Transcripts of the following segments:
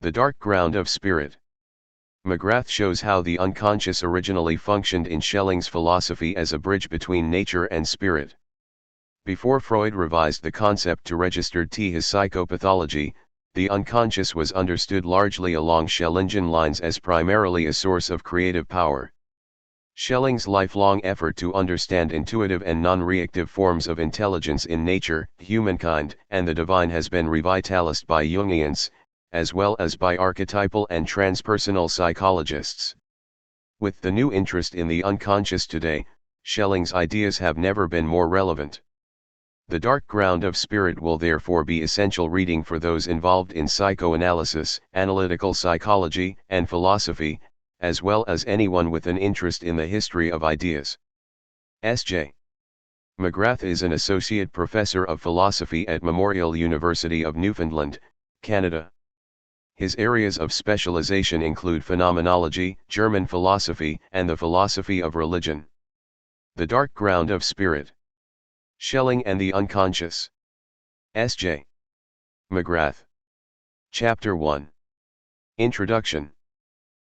The Dark Ground of Spirit. McGrath shows how the unconscious originally functioned in Schelling's philosophy as a bridge between nature and spirit. Before Freud revised the concept to register his psychopathology, the unconscious was understood largely along Schellingian lines as primarily a source of creative power. Schelling's lifelong effort to understand intuitive and non-reactive forms of intelligence in nature, humankind, and the divine has been revitalized by Jungians, as well as by archetypal and transpersonal psychologists. With the new interest in the unconscious today, Schelling's ideas have never been more relevant. The Dark Ground of Spirit will therefore be essential reading for those involved in psychoanalysis, analytical psychology, and philosophy, as well as anyone with an interest in the history of ideas. S.J. McGrath is an associate professor of philosophy at Memorial University of Newfoundland, Canada. His areas of specialization include phenomenology, German philosophy, and the philosophy of religion. The Dark Ground of Spirit. Schelling and the Unconscious. S.J. McGrath. Chapter 1. Introduction.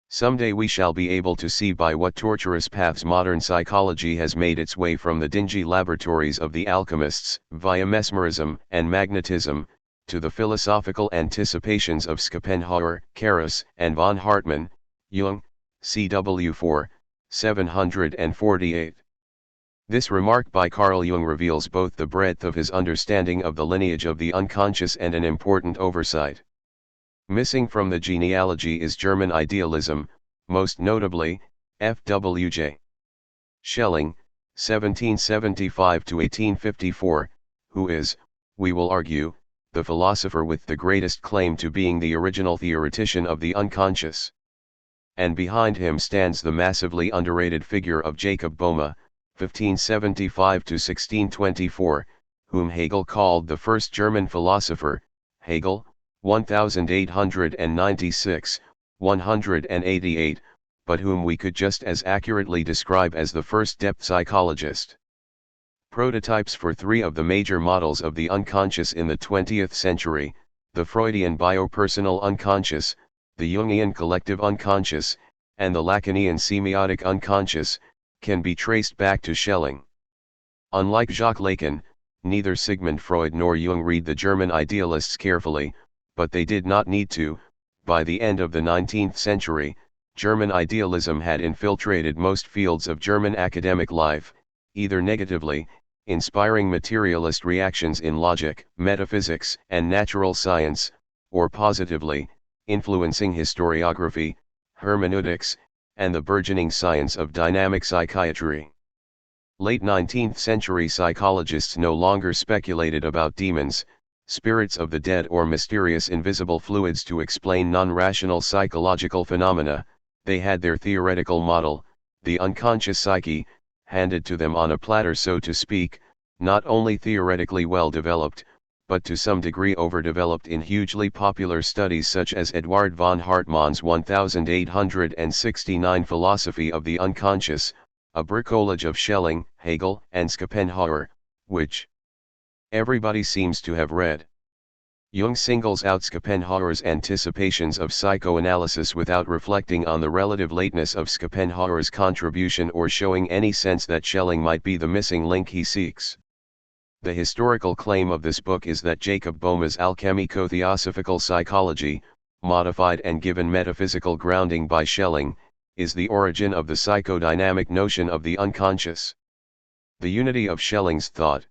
Someday we shall be able to see by what tortuous paths modern psychology has made its way from the dingy laboratories of the alchemists, via mesmerism and magnetism, to the philosophical anticipations of Schopenhauer, Carus, and von Hartmann, Jung, CW 4, 748. This remark by Carl Jung reveals both the breadth of his understanding of the lineage of the unconscious and an important oversight. Missing from the genealogy is German idealism, most notably, F.W.J. Schelling, 1775–1854, who is, we will argue, the philosopher with the greatest claim to being the original theoretician of the unconscious. And behind him stands the massively underrated figure of Jacob Boehme, 1575–1624, whom Hegel called the first German philosopher. Hegel, 1896, 188, but whom we could just as accurately describe as the first depth psychologist. Prototypes for three of the major models of the unconscious in the 20th century, the Freudian biopersonal unconscious, the Jungian collective unconscious, and the Lacanian semiotic unconscious, can be traced back to Schelling. Unlike Jacques Lacan, neither Sigmund Freud nor Jung read the German idealists carefully, but they did not need to. By the end of the 19th century, German idealism had infiltrated most fields of German academic life, either negatively, inspiring materialist reactions in logic, metaphysics, and natural science, or positively, influencing historiography, hermeneutics, and the burgeoning science of dynamic psychiatry. Late 19th century psychologists no longer speculated about demons, spirits of the dead, or mysterious invisible fluids to explain non-rational psychological phenomena. They had their theoretical model, the unconscious psyche, handed to them on a platter, so to speak, not only theoretically well developed, but to some degree overdeveloped in hugely popular studies such as Eduard von Hartmann's 1869 Philosophy of the Unconscious, a bricolage of Schelling, Hegel, and Schopenhauer, which everybody seems to have read. Jung singles out Schopenhauer's anticipations of psychoanalysis without reflecting on the relative lateness of Schopenhauer's contribution or showing any sense that Schelling might be the missing link he seeks. The historical claim of this book is that Jacob Boehme's alchemico-theosophical psychology, modified and given metaphysical grounding by Schelling, is the origin of the psychodynamic notion of the unconscious. The unity of Schelling's thought.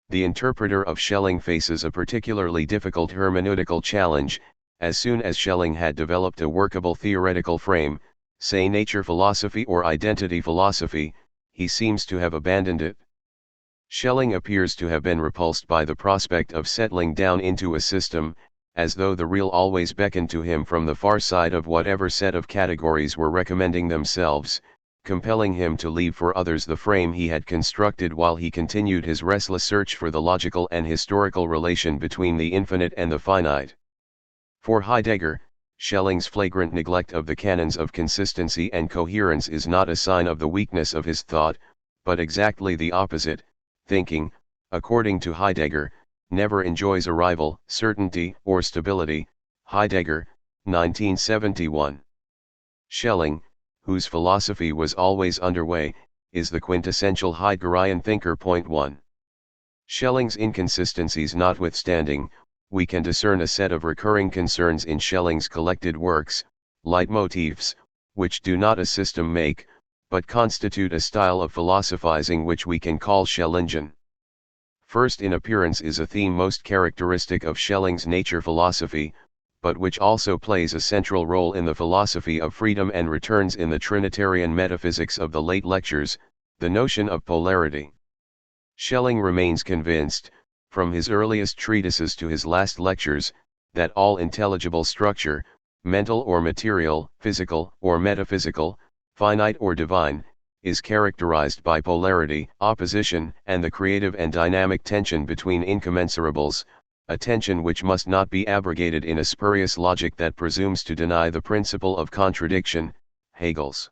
The interpreter of Schelling faces a particularly difficult hermeneutical challenge. As soon as Schelling had developed a workable theoretical frame, say nature philosophy or identity philosophy, he seems to have abandoned it. Schelling appears to have been repulsed by the prospect of settling down into a system, as though the real always beckoned to him from the far side of whatever set of categories were recommending themselves, compelling him to leave for others the frame he had constructed while he continued his restless search for the logical and historical relation between the infinite and the finite. For Heidegger, Schelling's flagrant neglect of the canons of consistency and coherence is not a sign of the weakness of his thought, but exactly the opposite. Thinking, according to Heidegger, never enjoys arrival, certainty, or stability. Heidegger, 1971. Schelling, whose philosophy was always underway, is the quintessential Heideggerian thinker. 1. Schelling's inconsistencies notwithstanding, we can discern a set of recurring concerns in Schelling's collected works, leitmotifs, which do not a system make, but constitute a style of philosophizing which we can call Schellingian. First in appearance is a theme most characteristic of Schelling's nature philosophy, but which also plays a central role in the philosophy of freedom and returns in the Trinitarian metaphysics of the late lectures, the notion of polarity. Schelling remains convinced, from his earliest treatises to his last lectures, that all intelligible structure, mental or material, physical or metaphysical, finite or divine, is characterized by polarity, opposition, and the creative and dynamic tension between incommensurables, a tension which must not be abrogated in a spurious logic that presumes to deny the principle of contradiction, Hegel's.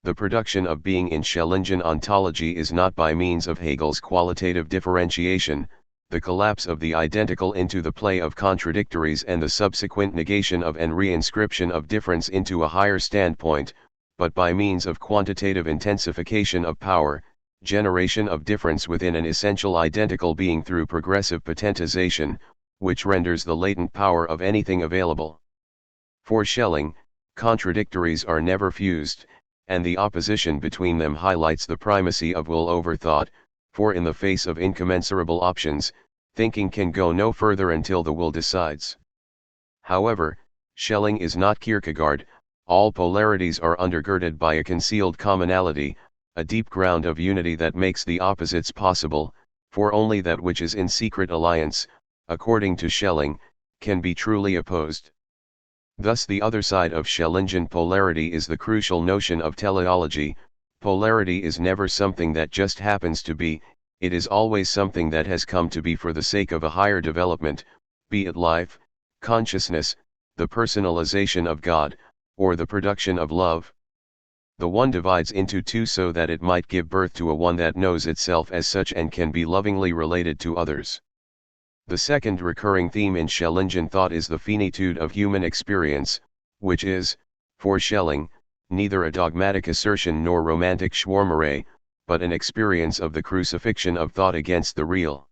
The production of being in Schellingian ontology is not by means of Hegel's qualitative differentiation, the collapse of the identical into the play of contradictories and the subsequent negation of and reinscription of difference into a higher standpoint, but by means of quantitative intensification of power, generation of difference within an essential identical being through progressive potentization, which renders the latent power of anything available. For Schelling, contradictories are never fused, and the opposition between them highlights the primacy of will over thought, for in the face of incommensurable options, thinking can go no further until the will decides. However, Schelling is not Kierkegaard. All polarities are undergirded by a concealed commonality, a deep ground of unity that makes the opposites possible, for only that which is in secret alliance, according to Schelling, can be truly opposed. Thus the other side of Schellingian polarity is the crucial notion of teleology. Polarity is never something that just happens to be, it is always something that has come to be for the sake of a higher development, be it life, consciousness, the personalization of God, or the production of love. The one divides into two so that it might give birth to a one that knows itself as such and can be lovingly related to others. The second recurring theme in Schellingian thought is the finitude of human experience, which is, for Schelling, neither a dogmatic assertion nor romantic schwärmerei, but an experience of the crucifixion of thought against the real.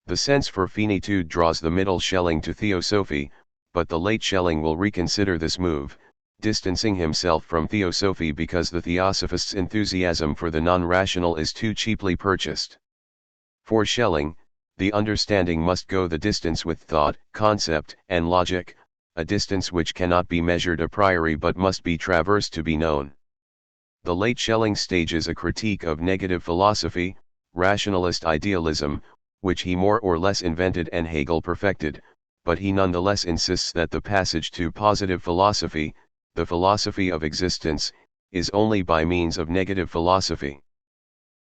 The sense for finitude draws the middle Schelling to theosophy, but the late Schelling will reconsider this move, distancing himself from theosophy because the theosophist's enthusiasm for the non-rational is too cheaply purchased. For Schelling, the understanding must go the distance with thought, concept, and logic, a distance which cannot be measured a priori but must be traversed to be known. The late Schelling stages a critique of negative philosophy, rationalist idealism, which he more or less invented and Hegel perfected, but he nonetheless insists that the passage to positive philosophy, the philosophy of existence, is only by means of negative philosophy.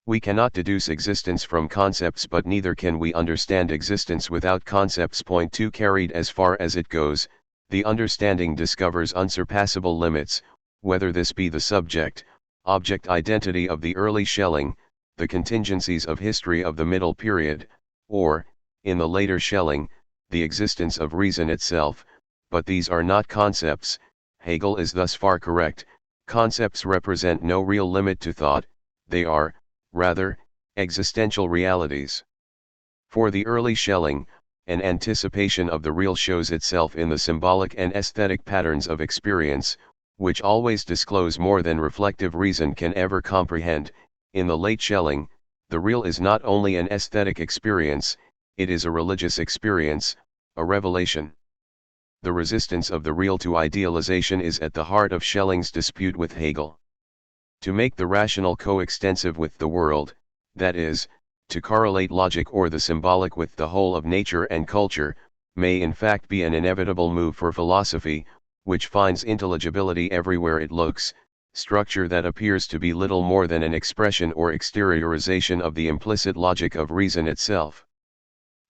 We cannot deduce existence from concepts, but neither can we understand existence without concepts. 2 Carried as far as it goes, the understanding discovers unsurpassable limits, whether this be the subject-object identity of the early Schelling, the contingencies of history of the middle period, or, in the later Schelling, the existence of reason itself, but these are not concepts. Hegel is thus far correct, concepts represent no real limit to thought, they are, rather, existential realities. For the early Schelling, an anticipation of the real shows itself in the symbolic and aesthetic patterns of experience, which always disclose more than reflective reason can ever comprehend. In the late Schelling, the real is not only an aesthetic experience, it is a religious experience, a revelation. The resistance of the real to idealization is at the heart of Schelling's dispute with Hegel. To make the rational coextensive with the world, that is, to correlate logic or the symbolic with the whole of nature and culture, may in fact be an inevitable move for philosophy, which finds intelligibility everywhere it looks, structure that appears to be little more than an expression or exteriorization of the implicit logic of reason itself.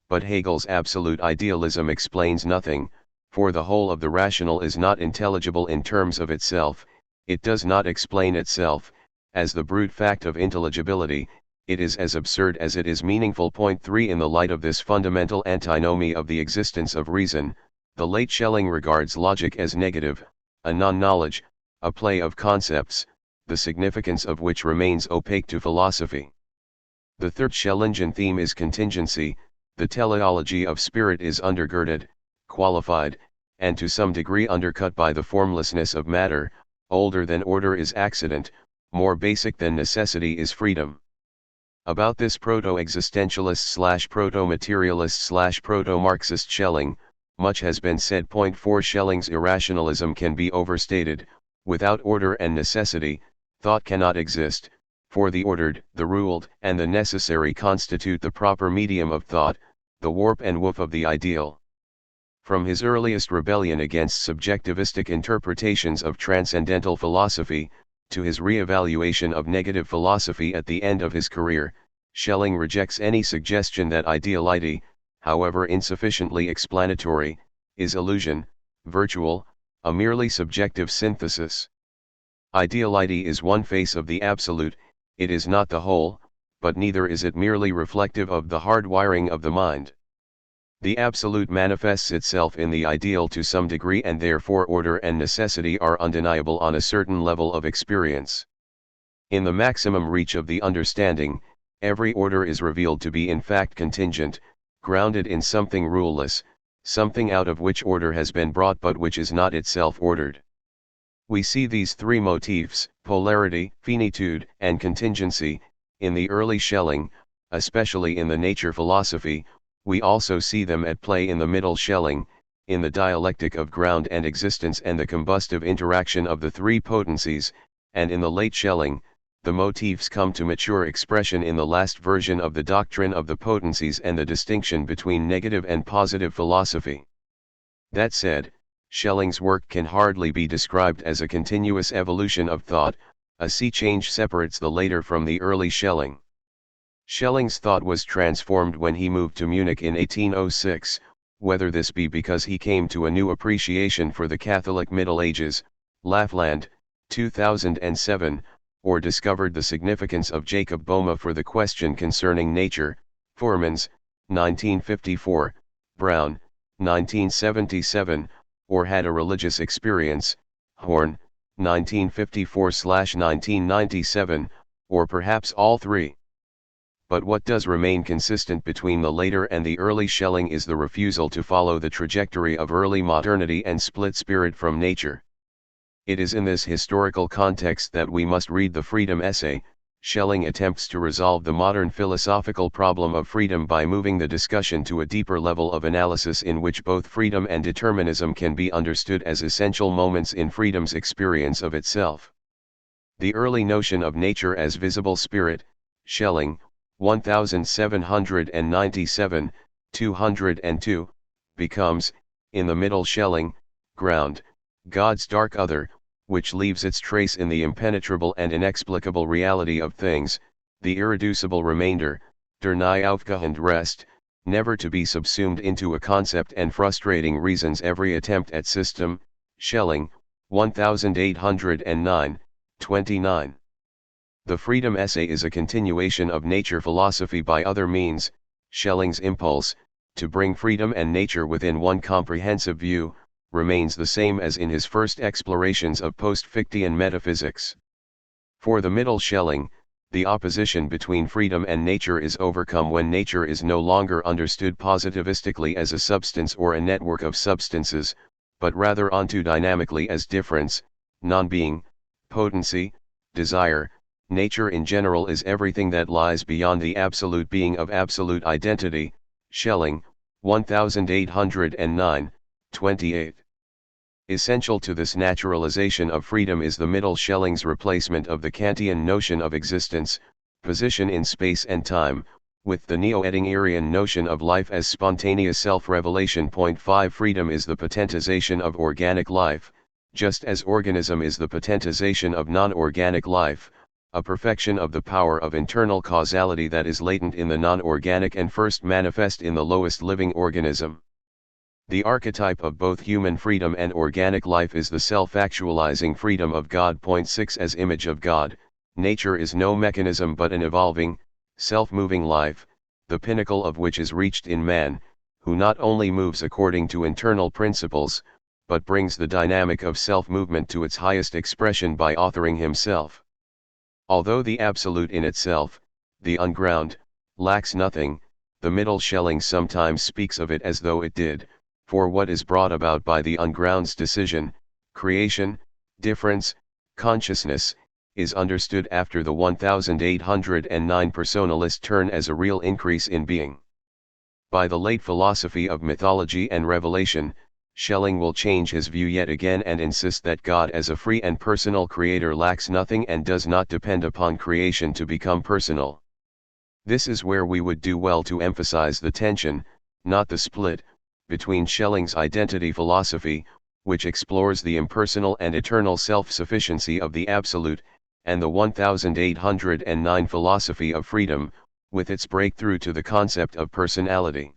But Hegel's absolute idealism explains nothing, for the whole of the rational is not intelligible in terms of itself. It does not explain itself, as the brute fact of intelligibility, it is as absurd as it is meaningful. 3 In the light of this fundamental antinomy of the existence of reason, The late Schelling regards logic as negative, a non-knowledge, a play of concepts, the significance of which remains opaque to philosophy. The third Schellingian theme is contingency. The teleology of spirit is undergirded, qualified, and to some degree undercut by the formlessness of matter. Older than order is accident, more basic than necessity is freedom. About this proto-existentialist/proto-materialist/proto-Marxist Schelling, much has been said. 4 Schelling's irrationalism can be overstated. Without order and necessity, thought cannot exist, for the ordered, the ruled, and the necessary constitute the proper medium of thought, the warp and woof of the ideal. From his earliest rebellion against subjectivistic interpretations of transcendental philosophy, to his re-evaluation of negative philosophy at the end of his career, Schelling rejects any suggestion that ideality, however insufficiently explanatory, is illusion, virtual, a merely subjective synthesis. Ideality is one face of the absolute, it is not the whole, but neither is it merely reflective of the hard wiring of the mind. The absolute manifests itself in the ideal to some degree, and therefore order and necessity are undeniable on a certain level of experience. In the maximum reach of the understanding, every order is revealed to be in fact contingent, grounded in something ruleless, something out of which order has been brought but which is not itself ordered. We see these three motifs, polarity, finitude, and contingency, in the early Schelling, especially in the nature philosophy. We also see them at play in the middle Schelling, in the dialectic of ground and existence and the combustive interaction of the three potencies, and in the late Schelling, the motifs come to mature expression in the last version of the doctrine of the potencies and the distinction between negative and positive philosophy. That said, Schelling's work can hardly be described as a continuous evolution of thought. A sea change separates the later from the early Schelling. Schelling's thought was transformed when he moved to Munich in 1806, whether this be because he came to a new appreciation for the Catholic Middle Ages, Lafland, 2007, or discovered the significance of Jacob Boehme for the question concerning nature, Foermans, 1954, Brown, 1977, or had a religious experience, Horn, 1954-1997, or perhaps all three. But what does remain consistent between the later and the early Schelling is the refusal to follow the trajectory of early modernity and split spirit from nature. It is in this historical context that we must read the Freedom essay. Schelling attempts to resolve the modern philosophical problem of freedom by moving the discussion to a deeper level of analysis in which both freedom and determinism can be understood as essential moments in freedom's experience of itself. The early notion of nature as visible spirit, Schelling, 1797, 202, becomes, in the middle Schelling, ground, God's dark other, which leaves its trace in the impenetrable and inexplicable reality of things, the irreducible remainder, der nie aufgehend Rest, never to be subsumed into a concept and frustrating reasons every attempt at system. Schelling, 1809, 29. The Freedom essay is a continuation of nature philosophy by other means. Schelling's impulse, to bring freedom and nature within one comprehensive view, remains the same as in his first explorations of post-Fichtean metaphysics. For the middle Schelling, the opposition between freedom and nature is overcome when nature is no longer understood positivistically as a substance or a network of substances, but rather ontodynamically as difference, non-being, potency, desire. Nature in general is everything that lies beyond the absolute being of absolute identity. Schelling, 1809, 28. Essential to this naturalization of freedom is the middle Schelling's replacement of the Kantian notion of existence, position in space and time, with the neo-Ettingerian notion of life as spontaneous self-revelation. 5 Freedom is the potentization of organic life, just as organism is the potentization of non-organic life, a perfection of the power of internal causality that is latent in the non-organic and first manifest in the lowest living organism. The archetype of both human freedom and organic life is the self-actualizing freedom of God. 6 As image of God, nature is no mechanism but an evolving, self-moving life, the pinnacle of which is reached in man, who not only moves according to internal principles, but brings the dynamic of self-movement to its highest expression by authoring himself. Although the absolute in itself, the unground, lacks nothing, the middle Schelling sometimes speaks of it as though it did, for what is brought about by the unground's decision, creation, difference, consciousness, is understood after the 1809 personalist turn as a real increase in being. By the late philosophy of mythology and revelation, Schelling will change his view yet again and insist that God as a free and personal creator lacks nothing and does not depend upon creation to become personal. This is where we would do well to emphasize the tension, not the split, between Schelling's identity philosophy, which explores the impersonal and eternal self-sufficiency of the Absolute, and the 1809 philosophy of freedom, with its breakthrough to the concept of personality.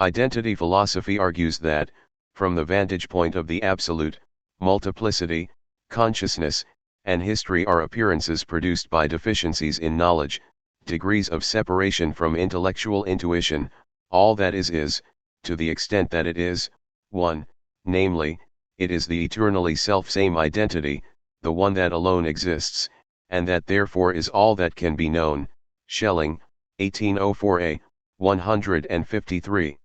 Identity philosophy argues that, from the vantage point of the Absolute, multiplicity, consciousness, and history are appearances produced by deficiencies in knowledge, degrees of separation from intellectual intuition. All that is, to the extent that it is, one, namely, it is the eternally self-same identity, the one that alone exists, and that therefore is all that can be known. Schelling, 1804a, 153.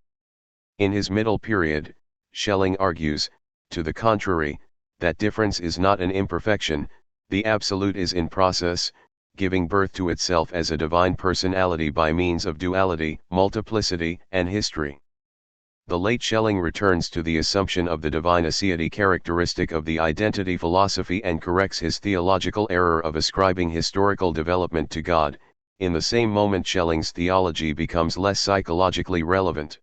In his middle period, Schelling argues, to the contrary, that difference is not an imperfection, the Absolute is in process, giving birth to itself as a divine personality by means of duality, multiplicity, and history. The late Schelling returns to the assumption of the divine aseity characteristic of the identity philosophy and corrects his theological error of ascribing historical development to God. In the same moment Schelling's theology becomes less psychologically relevant.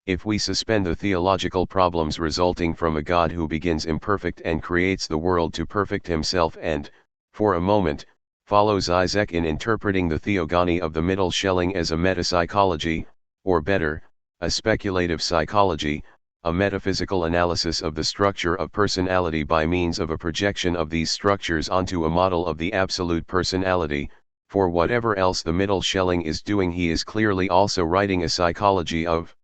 If we suspend the theological problems resulting from a God who begins imperfect and creates the world to perfect himself and, for a moment, follows Isaac in interpreting the theogony of the middle Schelling as a metapsychology, or better, a speculative psychology, a metaphysical analysis of the structure of personality by means of a projection of these structures onto a model of the absolute personality. For whatever else the middle Schelling is doing, he is clearly also writing a psychology of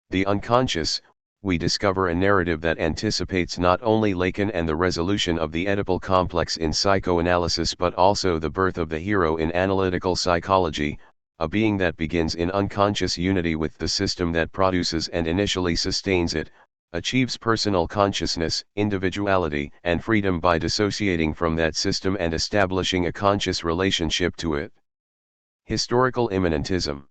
the unconscious. We discover a narrative that anticipates not only Lacan and the resolution of the Oedipal complex in psychoanalysis but also the birth of the hero in analytical psychology, a being that begins in unconscious unity with the system that produces and initially sustains it, achieves personal consciousness, individuality, and freedom by dissociating from that system and establishing a conscious relationship to it. Historical immanentism.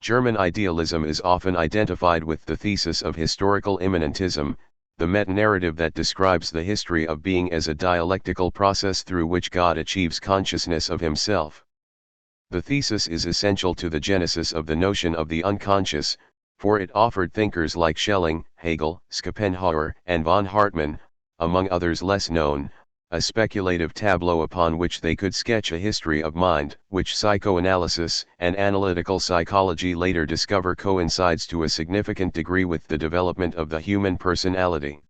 German idealism is often identified with the thesis of historical immanentism, the meta-narrative that describes the history of being as a dialectical process through which God achieves consciousness of himself. The thesis is essential to the genesis of the notion of the unconscious, for it offered thinkers like Schelling, Hegel, Schopenhauer, and von Hartmann, among others less known, a speculative tableau upon which they could sketch a history of mind, which psychoanalysis and analytical psychology later discover coincides to a significant degree with the development of the human personality.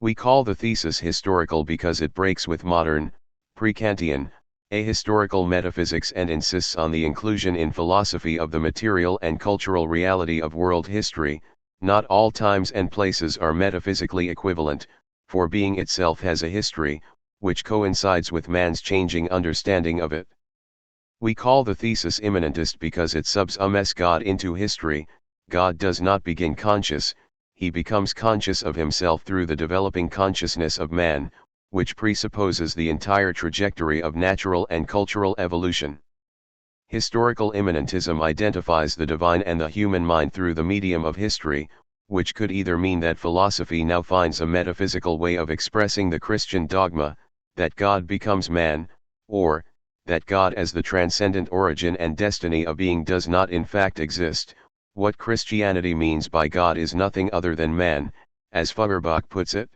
We call the thesis historical because it breaks with modern, pre-Kantian, ahistorical metaphysics and insists on the inclusion in philosophy of the material and cultural reality of world history. Not all times and places are metaphysically equivalent, for being itself has a history, which coincides with man's changing understanding of it. We call the thesis immanentist because it subsumes God into history. God does not begin conscious, he becomes conscious of himself through the developing consciousness of man, which presupposes the entire trajectory of natural and cultural evolution. Historical immanentism identifies the divine and the human mind through the medium of history, which could either mean that philosophy now finds a metaphysical way of expressing the Christian dogma, that God becomes man, or, that God as the transcendent origin and destiny of being does not in fact exist. What Christianity means by God is nothing other than man, as Feuerbach puts it.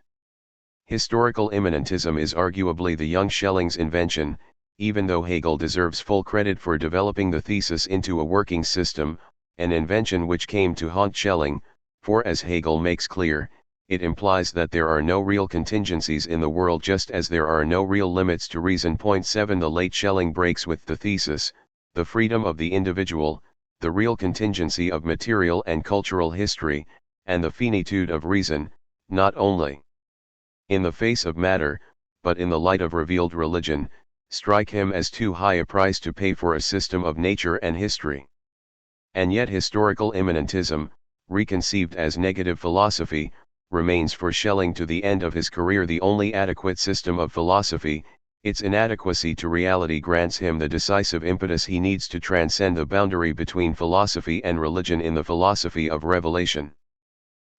Historical immanentism is arguably the young Schelling's invention, even though Hegel deserves full credit for developing the thesis into a working system, an invention which came to haunt Schelling, for as Hegel makes clear, it implies that there are no real contingencies in the world just as there are no real limits to reason. 7 The late Schelling breaks with the thesis, the freedom of the individual, the real contingency of material and cultural history, and the finitude of reason, not only in the face of matter, but in the light of revealed religion, strike him as too high a price to pay for a system of nature and history. And yet historical immanentism, reconceived as negative philosophy, remains for Schelling to the end of his career the only adequate system of philosophy. Its inadequacy to reality grants him the decisive impetus he needs to transcend the boundary between philosophy and religion in the philosophy of revelation.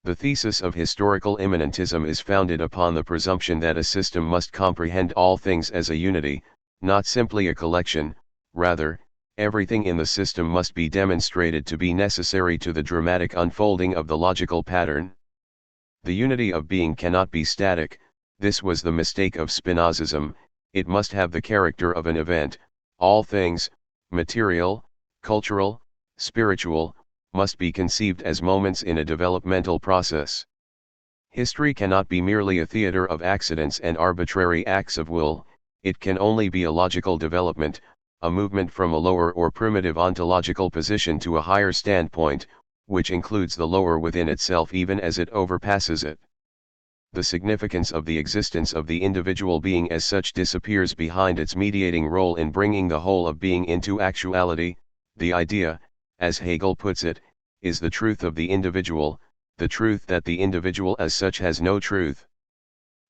The thesis of historical immanentism is founded upon the presumption that a system must comprehend all things as a unity, not simply a collection. Rather, everything in the system must be demonstrated to be necessary to the dramatic unfolding of the logical pattern. The unity of being cannot be static. This was the mistake of Spinozism. It must have the character of an event. All things, material, cultural, spiritual, must be conceived as moments in a developmental process. History cannot be merely a theater of accidents and arbitrary acts of will. It can only be a logical development, a movement from a lower or primitive ontological position to a higher standpoint, which includes the lower within itself even as it overpasses it. The significance of the existence of the individual being as such disappears behind its mediating role in bringing the whole of being into actuality. The idea, as Hegel puts it, is the truth of the individual, the truth that the individual as such has no truth.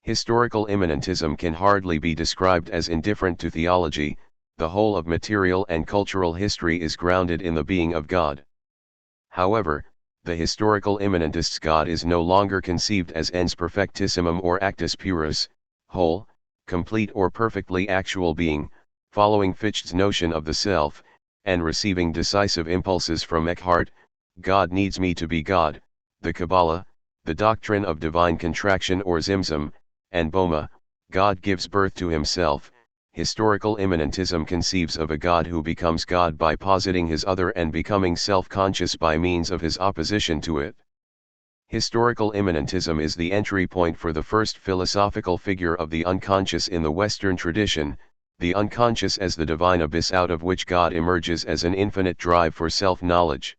Historical immanentism can hardly be described as indifferent to theology. The whole of material and cultural history is grounded in the being of God. However, the historical immanentist's God is no longer conceived as ens perfectissimum or actus purus, whole, complete or perfectly actual being, following Fichte's notion of the self, and receiving decisive impulses from Eckhart. God needs me to be God, the Kabbalah, the doctrine of divine contraction or Zimzum, and Boma, God gives birth to himself. Historical immanentism conceives of a God who becomes God by positing his other and becoming self-conscious by means of his opposition to it. Historical immanentism is the entry point for the first philosophical figure of the unconscious in the Western tradition, the unconscious as the divine abyss out of which God emerges as an infinite drive for self-knowledge.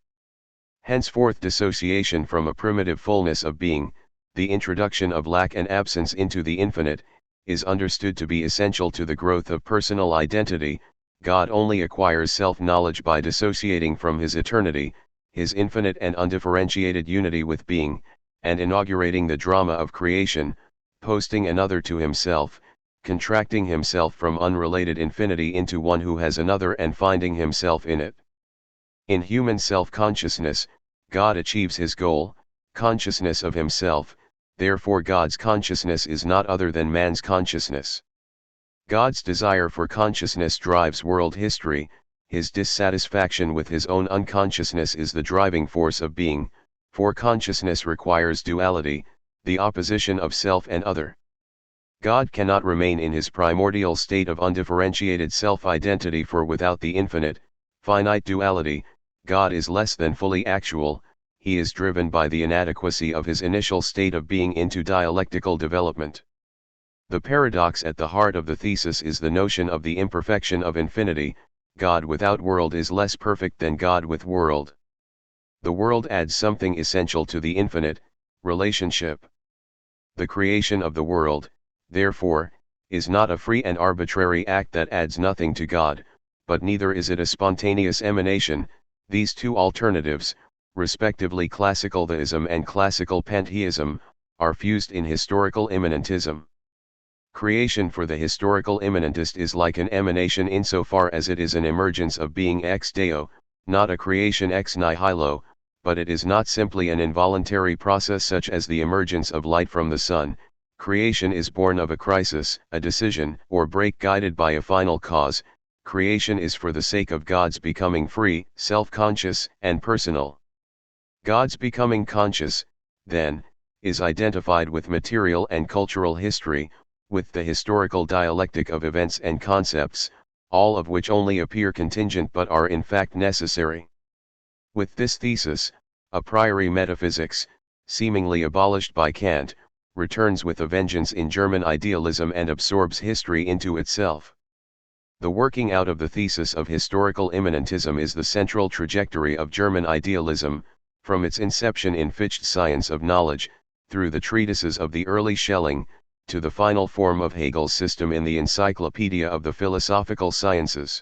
Henceforth dissociation from a primitive fullness of being, the introduction of lack and absence into the infinite, is understood to be essential to the growth of personal identity. God only acquires self-knowledge by dissociating from his eternity, his infinite and undifferentiated unity with being, and inaugurating the drama of creation, posting another to himself, contracting himself from unrelated infinity into one who has another and finding himself in it. In human self-consciousness, God achieves his goal, consciousness of himself. Therefore God's consciousness is not other than man's consciousness. God's desire for consciousness drives world history. His dissatisfaction with his own unconsciousness is the driving force of being, for consciousness requires duality, the opposition of self and other. God cannot remain in his primordial state of undifferentiated self-identity, for without the infinite, finite duality, God is less than fully actual. He is driven by the inadequacy of his initial state of being into dialectical development. The paradox at the heart of the thesis is the notion of the imperfection of infinity. God without world is less perfect than God with world. The world adds something essential to the infinite, relationship. The creation of the world, therefore, is not a free and arbitrary act that adds nothing to God, but neither is it a spontaneous emanation. These two alternatives, respectively classical theism and classical pantheism, are fused in historical immanentism. Creation for the historical immanentist is like an emanation insofar as it is an emergence of being ex deo, not a creation ex nihilo, but it is not simply an involuntary process such as the emergence of light from the sun. Creation is born of a crisis, a decision, or break guided by a final cause. Creation is for the sake of God's becoming free, self-conscious, and personal. God's becoming conscious, then, is identified with material and cultural history, with the historical dialectic of events and concepts, all of which only appear contingent but are in fact necessary. With this thesis, a priori metaphysics, seemingly abolished by Kant, returns with a vengeance in German idealism and absorbs history into itself. The working out of the thesis of historical immanentism is the central trajectory of German idealism, from its inception in Fichte's Science of Knowledge, through the treatises of the early Schelling, to the final form of Hegel's system in the Encyclopedia of the Philosophical Sciences.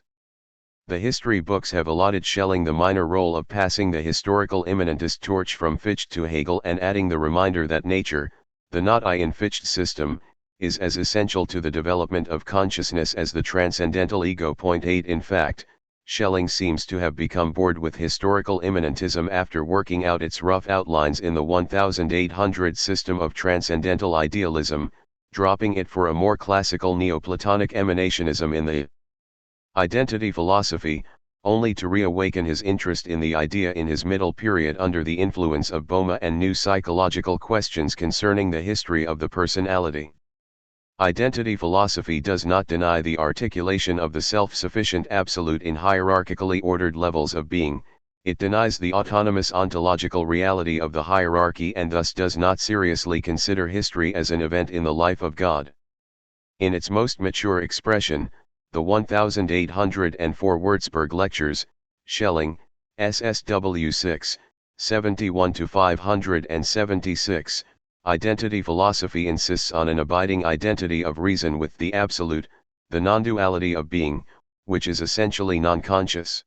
The history books have allotted Schelling the minor role of passing the historical immanentist torch from Fichte to Hegel and adding the reminder that nature, the not I in Fichte's system, is as essential to the development of consciousness as the transcendental ego. 8 In fact, Schelling seems to have become bored with historical immanentism after working out its rough outlines in the 1800 system of transcendental idealism, dropping it for a more classical Neoplatonic emanationism in the identity philosophy, only to reawaken his interest in the idea in his middle period under the influence of Boehme and new psychological questions concerning the history of the personality. Identity philosophy does not deny the articulation of the self-sufficient absolute in hierarchically ordered levels of being, it denies the autonomous ontological reality of the hierarchy and thus does not seriously consider history as an event in the life of God. In its most mature expression, the 1804 Würzburg Lectures, Schelling, SSW 6, 71-576, Identity philosophy insists on an abiding identity of reason with the absolute, the non-duality of being, which is essentially non-conscious.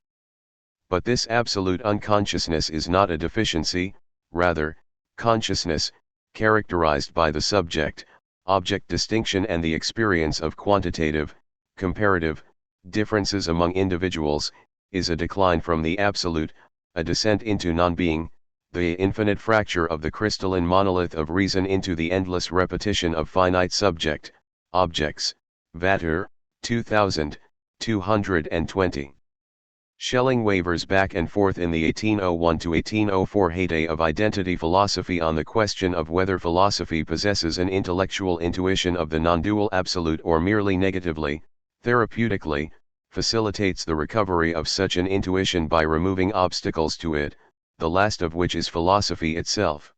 But this absolute unconsciousness is not a deficiency, rather, consciousness, characterized by the subject-object distinction and the experience of quantitative, comparative, differences among individuals, is a decline from the absolute, a descent into non-being, the infinite fracture of the crystalline monolith of reason into the endless repetition of finite objects. Vater, 2000, 220. Schelling wavers back and forth in the 1801 to 1804 heyday of identity philosophy on the question of whether philosophy possesses an intellectual intuition of the non-dual absolute or merely negatively, therapeutically, facilitates the recovery of such an intuition by removing obstacles to it, the last of which is philosophy itself.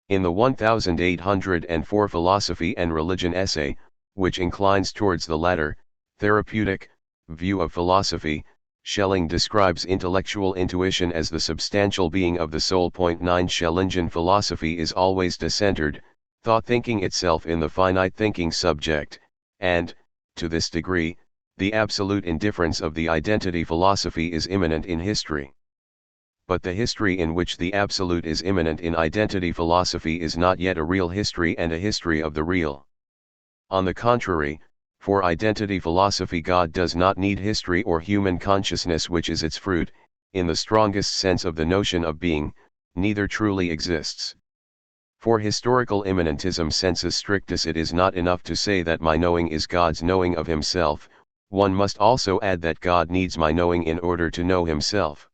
In the 1804 Philosophy and Religion essay, which inclines towards the latter, therapeutic, view of philosophy, Schelling describes intellectual intuition as the substantial being of the soul. 9 Schellingian philosophy is always decentered, thought thinking itself in the finite thinking subject, and, to this degree, the absolute indifference of the identity philosophy is immanent in history. But the history in which the absolute is immanent in identity philosophy is not yet a real history and a history of the real. On the contrary, for identity philosophy God does not need history or human consciousness which is its fruit, in the strongest sense of the notion of being, neither truly exists. For historical immanentism sensus strictus it is not enough to say that my knowing is God's knowing of himself, one must also add that God needs my knowing in order to know himself.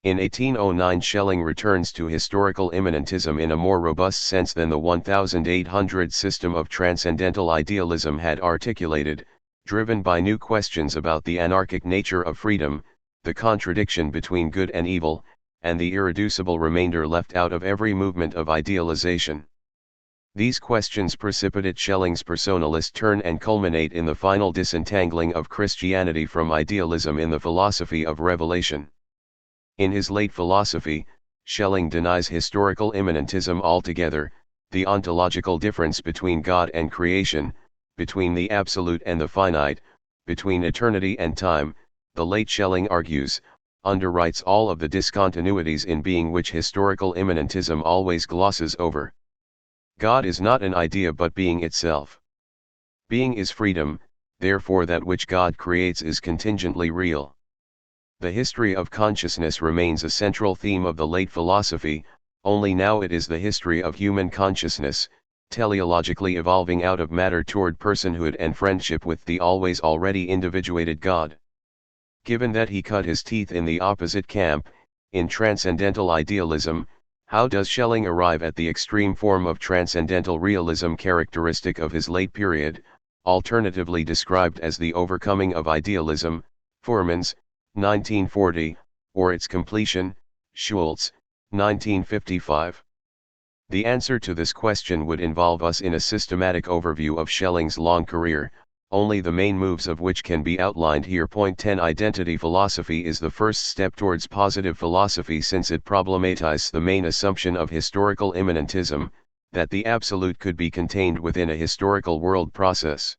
In 1809 Schelling returns to historical immanentism in a more robust sense than the 1800 system of transcendental idealism had articulated, driven by new questions about the anarchic nature of freedom, the contradiction between good and evil, and the irreducible remainder left out of every movement of idealization. These questions precipitate Schelling's personalist turn and culminate in the final disentangling of Christianity from idealism in the philosophy of revelation. In his late philosophy, Schelling denies historical immanentism altogether, the ontological difference between God and creation, between the absolute and the finite, between eternity and time, the late Schelling argues, underwrites all of the discontinuities in being which historical immanentism always glosses over. God is not an idea but being itself. Being is freedom, therefore that which God creates is contingently real. The history of consciousness remains a central theme of the late philosophy, only now it is the history of human consciousness, teleologically evolving out of matter toward personhood and friendship with the always already individuated God. Given that he cut his teeth in the opposite camp, in transcendental idealism, how does Schelling arrive at the extreme form of transcendental realism characteristic of his late period, alternatively described as the overcoming of idealism, Fuhrmans, 1940, or its completion, Schultz, 1955? The answer to this question would involve us in a systematic overview of Schelling's long career, only the main moves of which can be outlined here. Point 10. Identity philosophy is the first step towards positive philosophy, since it problematizes the main assumption of historical immanentism, that the absolute could be contained within a historical world process.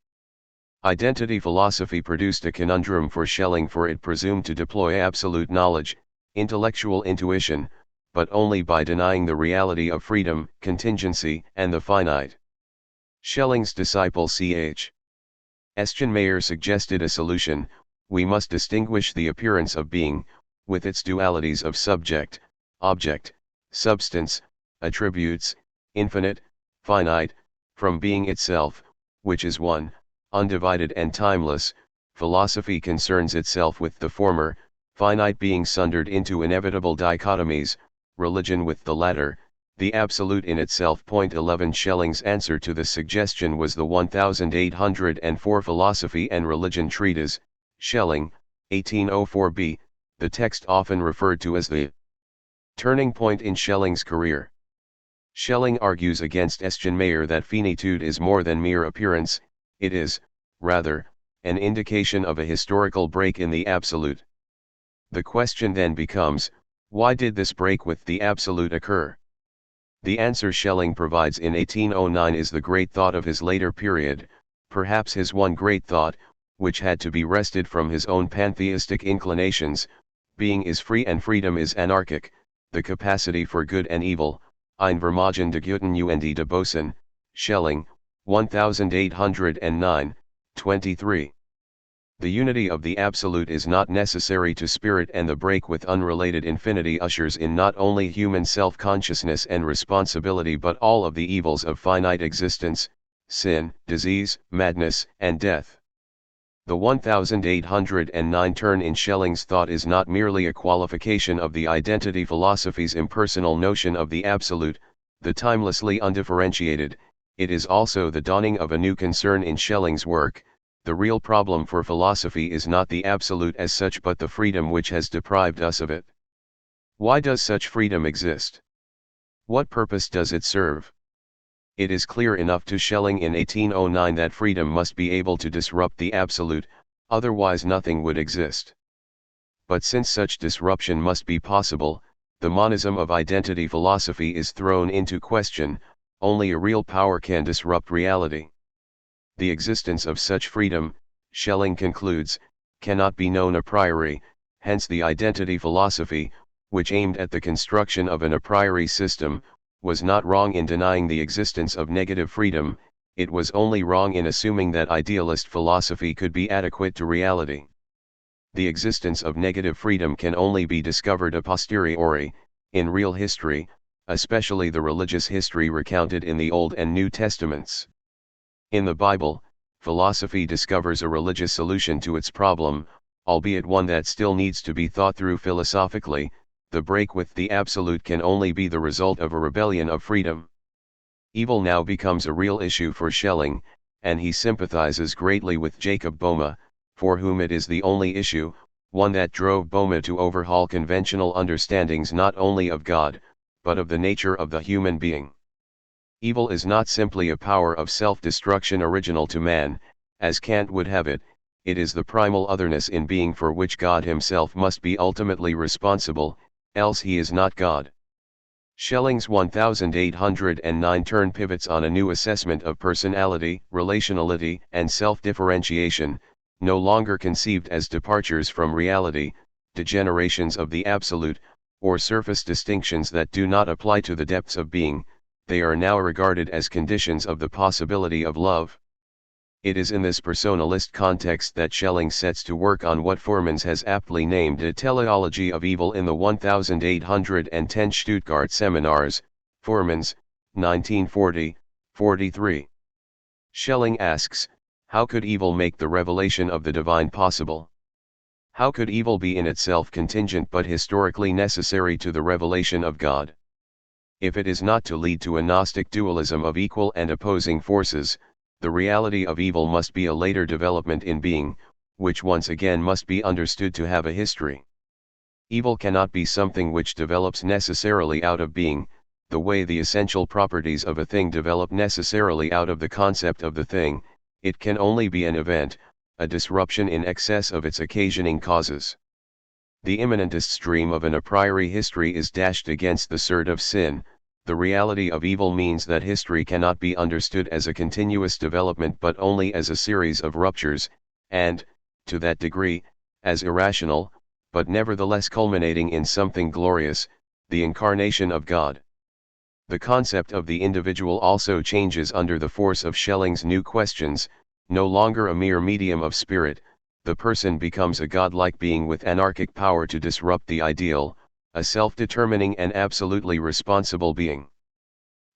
Identity philosophy produced a conundrum for Schelling, for it presumed to deploy absolute knowledge, intellectual intuition, but only by denying the reality of freedom, contingency, and the finite. Schelling's disciple C.H. Eschenmayer suggested a solution: we must distinguish the appearance of being, with its dualities of subject, object, substance, attributes, infinite, finite, from being itself, which is one, undivided and timeless. Philosophy concerns itself with the former, finite being sundered into inevitable dichotomies, religion with the latter, the absolute in itself. Point 11. Schelling's answer to this suggestion was the 1804 Philosophy and Religion treatise, Schelling, 1804b, the text often referred to as the turning point in Schelling's career. Schelling argues against Eschenmayer that finitude is more than mere appearance, it is, rather, an indication of a historical break in the absolute. The question then becomes, why did this break with the absolute occur? The answer Schelling provides in 1809 is the great thought of his later period, perhaps his one great thought, which had to be wrested from his own pantheistic inclinations: being is free and freedom is anarchic, the capacity for good and evil, ein Vermogen de Guten und de Bösen, Schelling, 1809, 23. The unity of the absolute is not necessary to spirit, and the break with unrelated infinity ushers in not only human self-consciousness and responsibility but all of the evils of finite existence, sin, disease, madness, and death. The 1809 turn in Schelling's thought is not merely a qualification of the identity philosophy's impersonal notion of the absolute, the timelessly undifferentiated, it is also the dawning of a new concern in Schelling's work. The real problem for philosophy is not the absolute as such but the freedom which has deprived us of it. Why does such freedom exist? What purpose does it serve? It is clear enough to Schelling in 1809 that freedom must be able to disrupt the absolute, otherwise nothing would exist. But since such disruption must be possible, the monism of identity philosophy is thrown into question. Only a real power can disrupt reality. The existence of such freedom, Schelling concludes, cannot be known a priori, hence the identity philosophy, which aimed at the construction of an a priori system, was not wrong in denying the existence of negative freedom, it was only wrong in assuming that idealist philosophy could be adequate to reality. The existence of negative freedom can only be discovered a posteriori, in real history, especially the religious history recounted in the Old and New Testaments. In the Bible, philosophy discovers a religious solution to its problem, albeit one that still needs to be thought through philosophically. The break with the absolute can only be the result of a rebellion of freedom. Evil now becomes a real issue for Schelling, and he sympathizes greatly with Jacob Boehme, for whom it is the only issue, one that drove Boehme to overhaul conventional understandings not only of God, but of the nature of the human being. Evil is not simply a power of self-destruction original to man, as Kant would have it, it is the primal otherness in being for which God himself must be ultimately responsible, else he is not God. Schelling's 1809 turn pivots on a new assessment of personality, relationality, and self-differentiation, no longer conceived as departures from reality, degenerations of the absolute, or surface distinctions that do not apply to the depths of being. They are now regarded as conditions of the possibility of love. It is in this personalist context that Schelling sets to work on what Foermans has aptly named a teleology of evil in the 1810 Stuttgart Seminars, Foermans, 1940, 43. Schelling asks, how could evil make the revelation of the divine possible? How could evil be in itself contingent but historically necessary to the revelation of God? If it is not to lead to a Gnostic dualism of equal and opposing forces, the reality of evil must be a later development in being, which once again must be understood to have a history. Evil cannot be something which develops necessarily out of being, the way the essential properties of a thing develop necessarily out of the concept of the thing. It can only be an event, a disruption in excess of its occasioning causes. The immanentist stream of an a priori history is dashed against the surd of sin. The reality of evil means that history cannot be understood as a continuous development but only as a series of ruptures, and, to that degree, as irrational, but nevertheless culminating in something glorious, the incarnation of God. The concept of the individual also changes under the force of Schelling's new questions. No longer a mere medium of spirit, the person becomes a godlike being with anarchic power to disrupt the ideal, a self-determining and absolutely responsible being.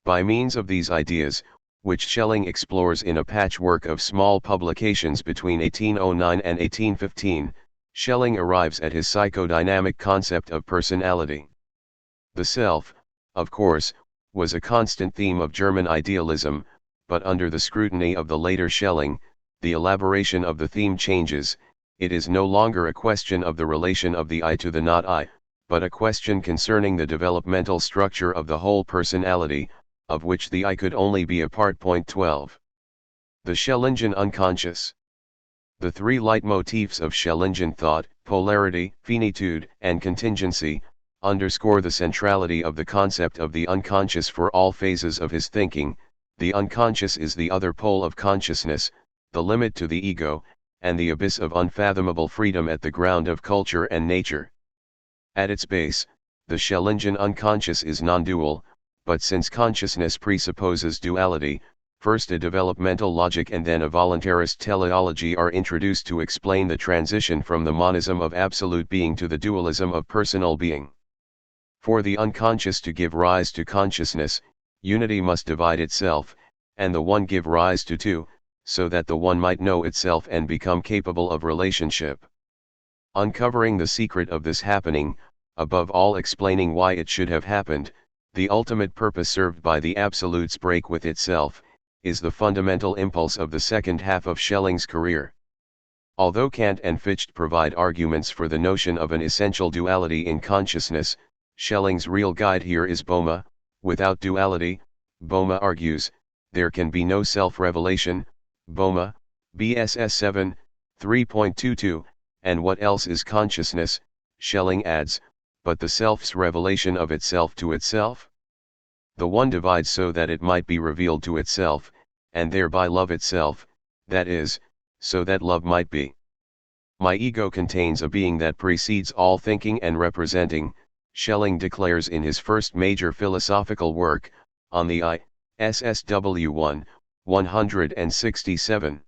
By means of these ideas, which Schelling explores in a patchwork of small publications between 1809 and 1815, Schelling arrives at his psychodynamic concept of personality. The self, of course, was a constant theme of German idealism, but under the scrutiny of the later Schelling, the elaboration of the theme changes. It is no longer a question of the relation of the I to the not I, but a question concerning the developmental structure of the whole personality, of which the I could only be a part. 12. The Schellingian unconscious. The three leitmotifs of Schellingian thought, polarity, finitude, and contingency, underscore the centrality of the concept of the unconscious for all phases of his thinking. The unconscious is the other pole of consciousness, the limit to the ego, and the abyss of unfathomable freedom at the ground of culture and nature. At its base, the Schellingian unconscious is non-dual, but since consciousness presupposes duality, first a developmental logic and then a voluntarist teleology are introduced to explain the transition from the monism of absolute being to the dualism of personal being. For the unconscious to give rise to consciousness, unity must divide itself, and the one give rise to two, so that the one might know itself and become capable of relationship. Uncovering the secret of this happening, above all explaining why it should have happened, the ultimate purpose served by the Absolute's break with itself, is the fundamental impulse of the second half of Schelling's career. Although Kant and Fichte provide arguments for the notion of an essential duality in consciousness, Schelling's real guide here is Boehme. Without duality, Boehme argues, there can be no self-revelation. Boehme, BSS 7, 3.22, and what else is consciousness, Schelling adds, but the self's revelation of itself to itself? The one divides so that it might be revealed to itself, and thereby love itself, that is, so that love might be. My ego contains a being that precedes all thinking and representing, Schelling declares in his first major philosophical work, On the I, SSW 1, 167.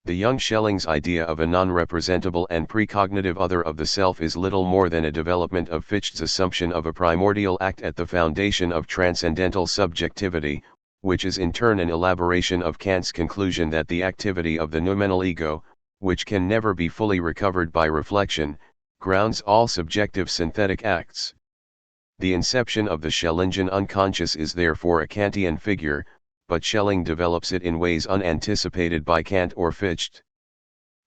The young Schelling's idea of a non-representable and precognitive other of the self is little more than a development of Fichte's assumption of a primordial act at the foundation of transcendental subjectivity, which is in turn an elaboration of Kant's conclusion that the activity of the noumenal ego, which can never be fully recovered by reflection, grounds all subjective synthetic acts. The inception of the Schellingian unconscious is therefore a Kantian figure, but Schelling develops it in ways unanticipated by Kant or Fichte.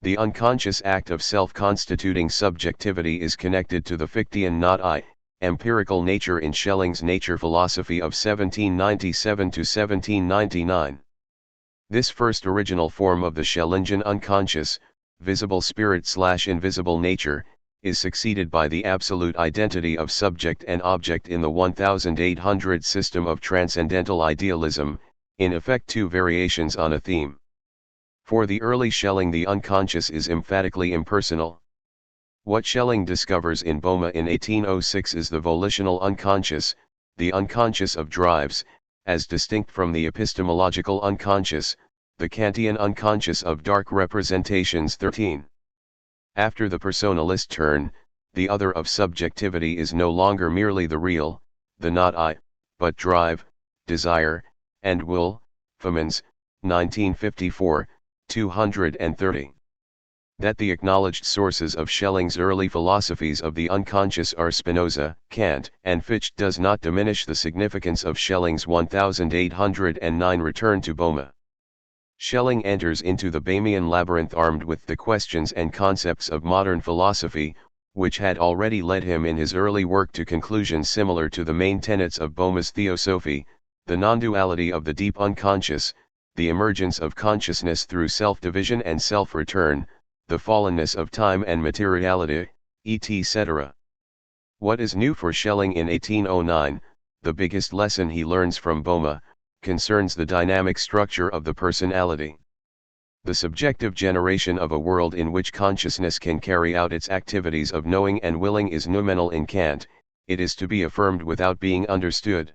The unconscious act of self-constituting subjectivity is connected to the Fichtean not I, empirical nature in Schelling's nature philosophy of 1797 to 1799. This first original form of the Schellingian unconscious, visible spirit/invisible nature, is succeeded by the absolute identity of subject and object in the 1800 system of transcendental idealism, in effect two variations on a theme. For the early Schelling the unconscious is emphatically impersonal. What Schelling discovers in Boehme in 1806 is the volitional unconscious, the unconscious of drives, as distinct from the epistemological unconscious, the Kantian unconscious of dark representations. 13. After the personalist turn, the other of subjectivity is no longer merely the real, the not I, but drive, desire, and will. Femans, 1954, 230. That the acknowledged sources of Schelling's early philosophies of the unconscious are Spinoza, Kant, and Fichte does not diminish the significance of Schelling's 1809 return to Boehme. Schelling enters into the Boehmian labyrinth armed with the questions and concepts of modern philosophy, which had already led him in his early work to conclusions similar to the main tenets of Boehme's theosophy, the non-duality of the deep unconscious, the emergence of consciousness through self-division and self-return, the fallenness of time and materiality, etc. What is new for Schelling in 1809, the biggest lesson he learns from Boehme, concerns the dynamic structure of the personality. The subjective generation of a world in which consciousness can carry out its activities of knowing and willing is noumenal in Kant, it is to be affirmed without being understood.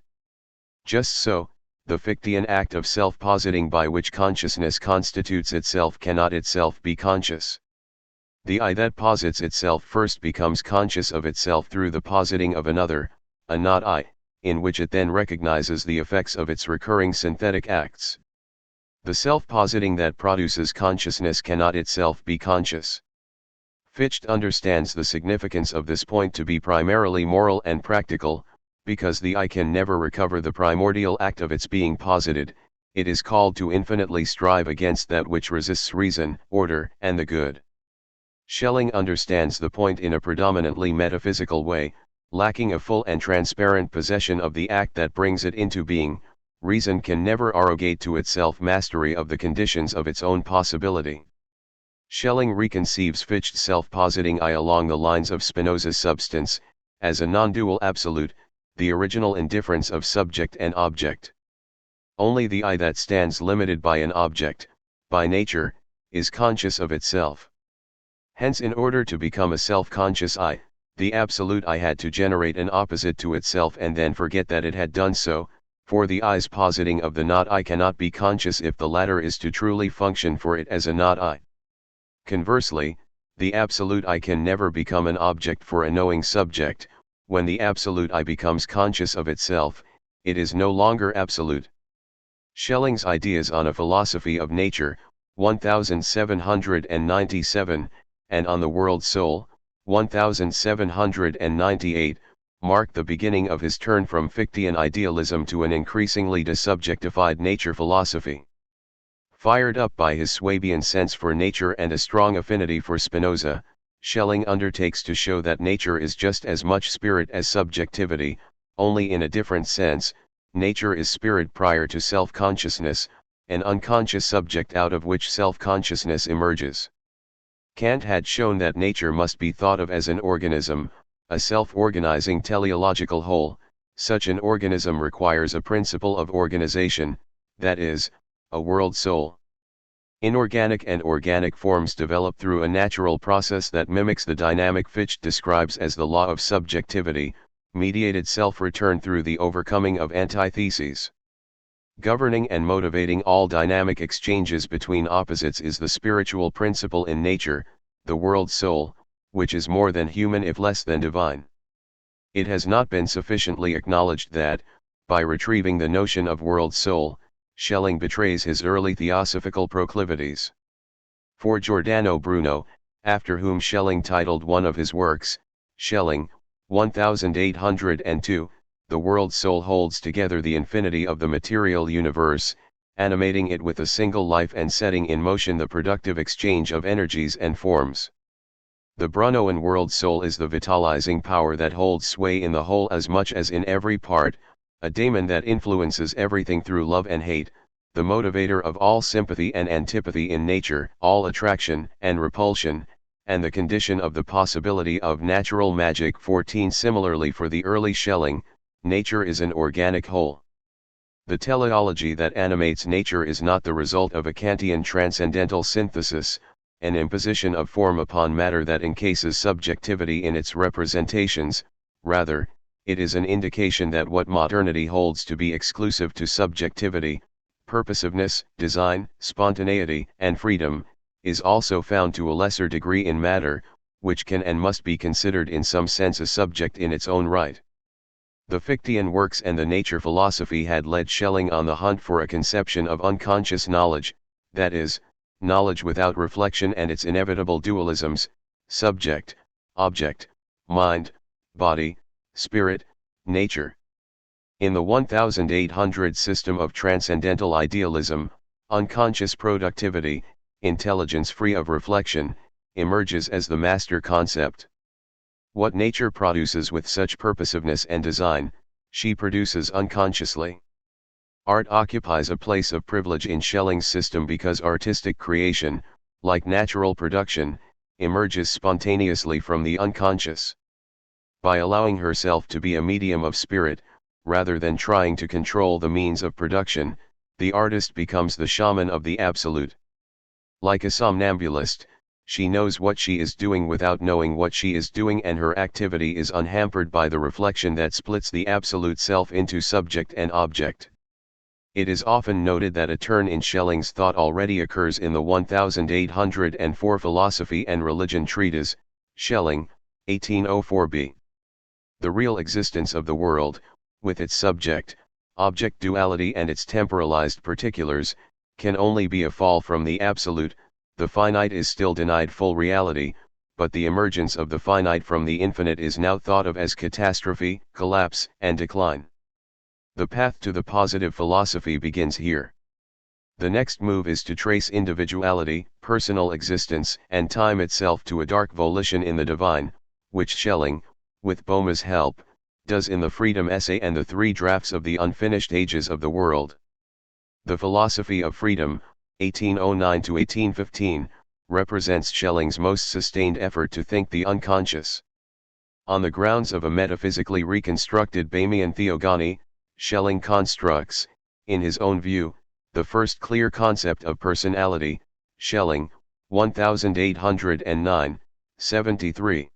Just so, the Fichtean act of self-positing by which consciousness constitutes itself cannot itself be conscious. The I that posits itself first becomes conscious of itself through the positing of another, a not I, in which it then recognizes the effects of its recurring synthetic acts. The self-positing that produces consciousness cannot itself be conscious. Fichte understands the significance of this point to be primarily moral and practical, because the I can never recover the primordial act of its being posited. It is called to infinitely strive against that which resists reason, order, and the good. Schelling understands the point in a predominantly metaphysical way, lacking a full and transparent possession of the act that brings it into being. Reason can never arrogate to itself mastery of the conditions of its own possibility. Schelling reconceives Fichte's self-positing I along the lines of Spinoza's substance, as a non-dual absolute, the original indifference of subject and object. Only the I that stands limited by an object, by nature, is conscious of itself. Hence, in order to become a self-conscious I, the absolute I had to generate an opposite to itself and then forget that it had done so, for the I's positing of the not I cannot be conscious if the latter is to truly function for it as a not I. Conversely, the absolute I can never become an object for a knowing subject. When the absolute I becomes conscious of itself, it is no longer absolute. Schelling's Ideas on a Philosophy of Nature, 1797, and on the World Soul, 1798, mark the beginning of his turn from Fichtean idealism to an increasingly desubjectified nature philosophy. Fired up by his Swabian sense for nature and a strong affinity for Spinoza, Schelling undertakes to show that nature is just as much spirit as subjectivity, only in a different sense. Nature is spirit prior to self-consciousness, an unconscious subject out of which self-consciousness emerges. Kant had shown that nature must be thought of as an organism, a self-organizing teleological whole. Such an organism requires a principle of organization, that is, a world soul. Inorganic and organic forms develop through a natural process that mimics the dynamic Fichte describes as the law of subjectivity, mediated self-return through the overcoming of antitheses. Governing and motivating all dynamic exchanges between opposites is the spiritual principle in nature, the world soul, which is more than human if less than divine. It has not been sufficiently acknowledged that, by retrieving the notion of world soul, Schelling betrays his early theosophical proclivities. For Giordano Bruno, after whom Schelling titled one of his works, Schelling, 1802, the world soul holds together the infinity of the material universe, animating it with a single life and setting in motion the productive exchange of energies and forms. The Brunoan world soul is the vitalizing power that holds sway in the whole as much as in every part, a daemon that influences everything through love and hate, the motivator of all sympathy and antipathy in nature, all attraction and repulsion, and the condition of the possibility of natural magic. 14 Similarly for the early Schelling, nature is an organic whole. The teleology that animates nature is not the result of a Kantian transcendental synthesis, an imposition of form upon matter that encases subjectivity in its representations. Rather, it is an indication that what modernity holds to be exclusive to subjectivity, purposiveness, design, spontaneity, and freedom, is also found to a lesser degree in matter, which can and must be considered in some sense a subject in its own right. The Fichtean works and the nature philosophy had led Schelling on the hunt for a conception of unconscious knowledge, that is, knowledge without reflection and its inevitable dualisms, subject, object, mind, body, spirit, nature. In the 1800 system of transcendental idealism, unconscious productivity, intelligence free of reflection, emerges as the master concept. What nature produces with such purposiveness and design, she produces unconsciously. Art occupies a place of privilege in Schelling's system because artistic creation, like natural production, emerges spontaneously from the unconscious. By allowing herself to be a medium of spirit, rather than trying to control the means of production, the artist becomes the shaman of the absolute. Like a somnambulist, she knows what she is doing without knowing what she is doing, and her activity is unhampered by the reflection that splits the absolute self into subject and object. It is often noted that a turn in Schelling's thought already occurs in the 1804 Philosophy and Religion treatise, Schelling, 1804b. The real existence of the world, with its subject-object duality and its temporalized particulars, can only be a fall from the absolute. The finite is still denied full reality, but the emergence of the finite from the infinite is now thought of as catastrophe, collapse, and decline. The path to the positive philosophy begins here. The next move is to trace individuality, personal existence, and time itself to a dark volition in the divine, which Schelling, with Boehme's help, does in the Freedom Essay and the three drafts of the Unfinished Ages of the World. The Philosophy of Freedom, 1809–1815, represents Schelling's most sustained effort to think the unconscious. On the grounds of a metaphysically reconstructed Bahmian theogony, Schelling constructs, in his own view, the first clear concept of personality. Schelling, 1809, 73.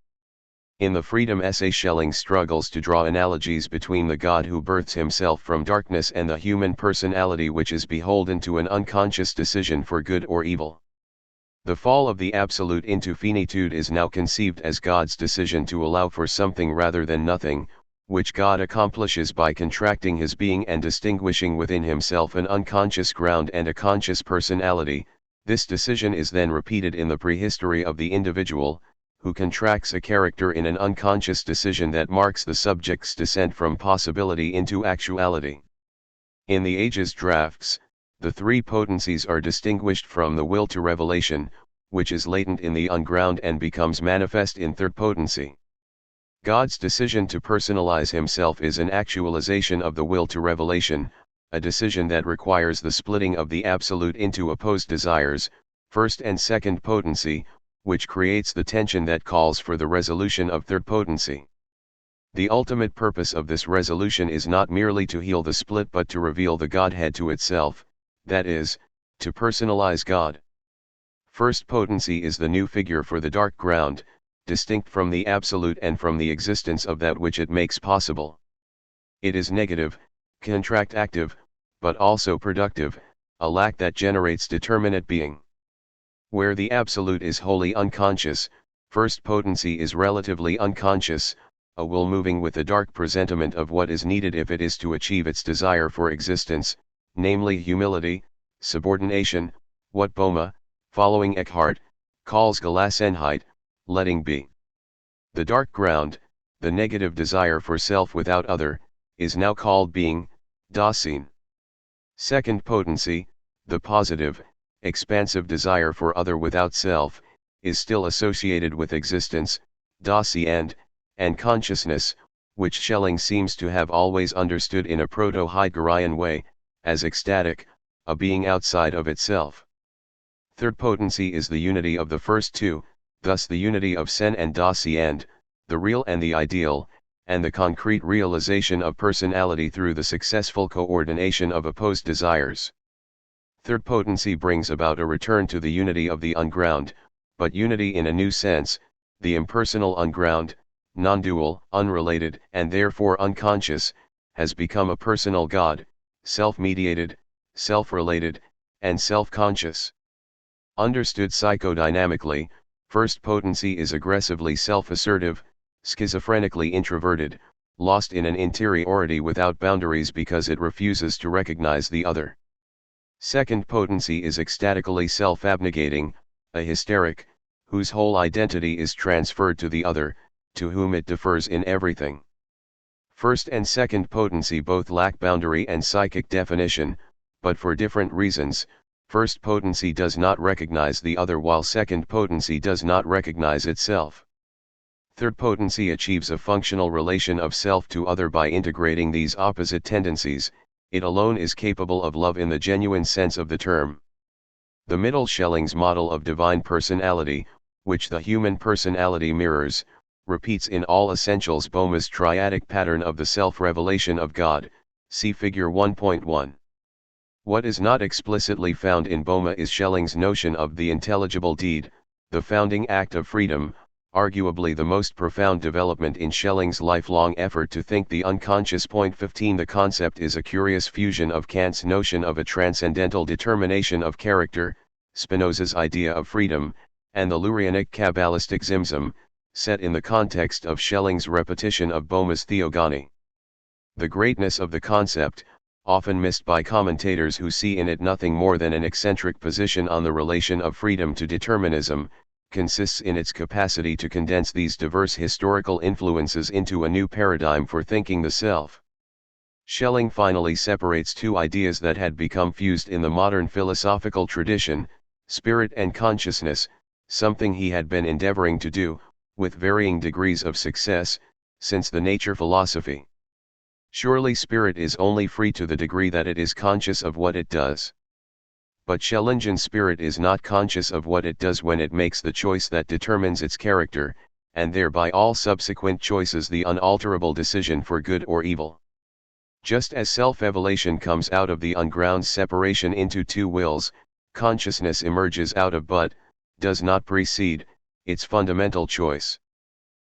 In the Freedom Essay, Schelling struggles to draw analogies between the God who births himself from darkness and the human personality which is beholden to an unconscious decision for good or evil. The fall of the absolute into finitude is now conceived as God's decision to allow for something rather than nothing, which God accomplishes by contracting his being and distinguishing within himself an unconscious ground and a conscious personality. This decision is then repeated in the prehistory of the individual, who contracts a character in an unconscious decision that marks the subject's descent from possibility into actuality. In the Ages drafts, the three potencies are distinguished from the will to revelation, which is latent in the unground and becomes manifest in third potency. God's decision to personalize himself is an actualization of the will to revelation, a decision that requires the splitting of the absolute into opposed desires, first and second potency, which creates the tension that calls for the resolution of third potency. The ultimate purpose of this resolution is not merely to heal the split but to reveal the Godhead to itself, that is, to personalize God. First potency is the new figure for the dark ground, distinct from the absolute and from the existence of that which it makes possible. It is negative, contract-active, but also productive, a lack that generates determinate being. Where the absolute is wholly unconscious, first potency is relatively unconscious, a will moving with a dark presentiment of what is needed if it is to achieve its desire for existence, namely humility, subordination, what Boehme, following Eckhart, calls Gelassenheit, letting be. The dark ground, the negative desire for self without other, is now called being, Dasein. Second potency, the positive, expansive desire for other without self, is still associated with existence, Dasein, and consciousness, which Schelling seems to have always understood in a proto-Heideggerian way, as ecstatic, a being outside of itself. Third potency is the unity of the first two, thus the unity of Sen and Dasein, the real and the ideal, and the concrete realization of personality through the successful coordination of opposed desires. Third potency brings about a return to the unity of the unground, but unity in a new sense, the impersonal unground, non-dual, unrelated, and therefore unconscious, has become a personal God, self-mediated, self-related, and self-conscious. Understood psychodynamically, first potency is aggressively self-assertive, schizophrenically introverted, lost in an interiority without boundaries because it refuses to recognize the other. Second potency is ecstatically self-abnegating, a hysteric, whose whole identity is transferred to the other, to whom it differs in everything. First and second potency both lack boundary and psychic definition, but for different reasons. First potency does not recognize the other while second potency does not recognize itself. Third potency achieves a functional relation of self to other by integrating these opposite tendencies, it alone is capable of love in the genuine sense of the term. The middle Schelling's model of divine personality, which the human personality mirrors, repeats in all essentials Boehme's triadic pattern of the self-revelation of God, see figure 1.1. What is not explicitly found in Boehme is Schelling's notion of the intelligible deed, the founding act of freedom, arguably the most profound development in Schelling's lifelong effort to think the unconscious. 15 The concept is a curious fusion of Kant's notion of a transcendental determination of character, Spinoza's idea of freedom, and the Lurianic Kabbalistic Zimzum, set in the context of Schelling's repetition of Boehme's theogony. The greatness of the concept, often missed by commentators who see in it nothing more than an eccentric position on the relation of freedom to determinism, consists in its capacity to condense these diverse historical influences into a new paradigm for thinking the self. Schelling finally separates two ideas that had become fused in the modern philosophical tradition, spirit and consciousness, something he had been endeavoring to do, with varying degrees of success, since the nature philosophy. Surely spirit is only free to the degree that it is conscious of what it does. But Schellingian spirit is not conscious of what it does when it makes the choice that determines its character, and thereby all subsequent choices the unalterable decision for good or evil. Just as self-evelation comes out of the ungrounded separation into two wills, consciousness emerges out of but, does not precede, its fundamental choice.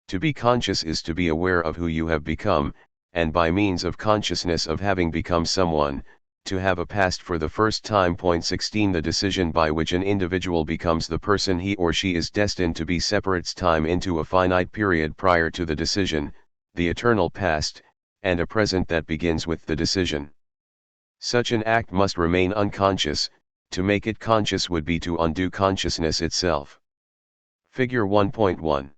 To be conscious is to be aware of who you have become, and by means of consciousness of having become someone, to have a past for the first time. 16 The decision by which an individual becomes the person he or she is destined to be separates time into a finite period prior to the decision, the eternal past, and a present that begins with the decision. Such an act must remain unconscious. To make it conscious would be to undo consciousness itself. Figure 1.1.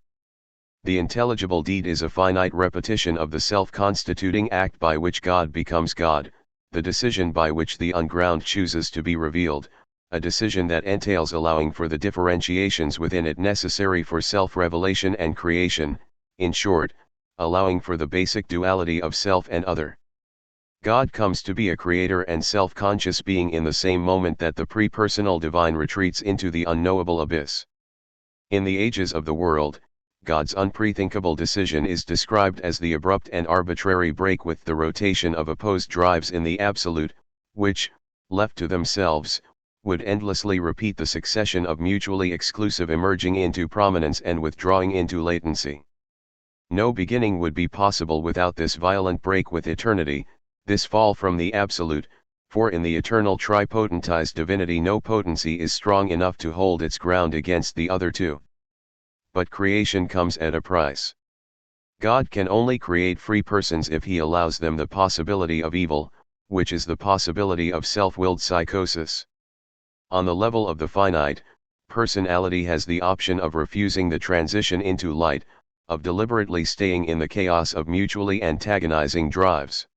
The intelligible deed is a finite repetition of the self-constituting act by which God becomes God, the decision by which the ungrounded chooses to be revealed, a decision that entails allowing for the differentiations within it necessary for self-revelation and creation, in short, allowing for the basic duality of self and other. God comes to be a creator and self-conscious being in the same moment that the pre-personal divine retreats into the unknowable abyss. In the ages of the world, God's unprethinkable decision is described as the abrupt and arbitrary break with the rotation of opposed drives in the absolute, which, left to themselves, would endlessly repeat the succession of mutually exclusive emerging into prominence and withdrawing into latency. No beginning would be possible without this violent break with eternity, this fall from the absolute, for in the eternal tripotentized divinity no potency is strong enough to hold its ground against the other two. But creation comes at a price. God can only create free persons if he allows them the possibility of evil, which is the possibility of self-willed psychosis. On the level of the finite, personality has the option of refusing the transition into light, of deliberately staying in the chaos of mutually antagonizing drives.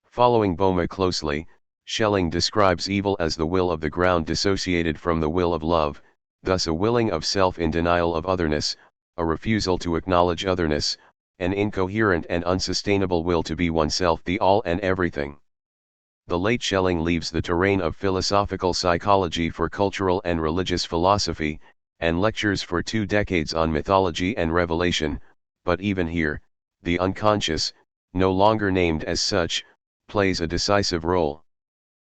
Following Boehme closely, Schelling describes evil as the will of the ground dissociated from the will of love, thus a willing of self in denial of otherness, a refusal to acknowledge otherness, an incoherent and unsustainable will to be oneself the all and everything. The late Schelling leaves the terrain of philosophical psychology for cultural and religious philosophy, and lectures for 2 decades on mythology and revelation, but even here, the unconscious, no longer named as such, plays a decisive role.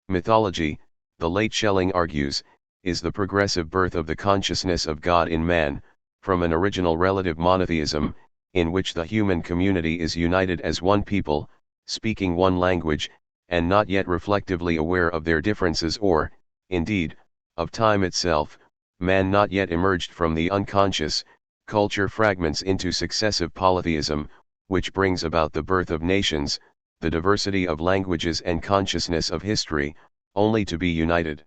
Mythology, the late Schelling argues, is the progressive birth of the consciousness of God in man, from an original relative monotheism, in which the human community is united as one people, speaking one language, and not yet reflectively aware of their differences or, indeed, of time itself. Man not yet emerged from the unconscious, culture fragments into successive polytheism, which brings about the birth of nations, the diversity of languages and consciousness of history, only to be united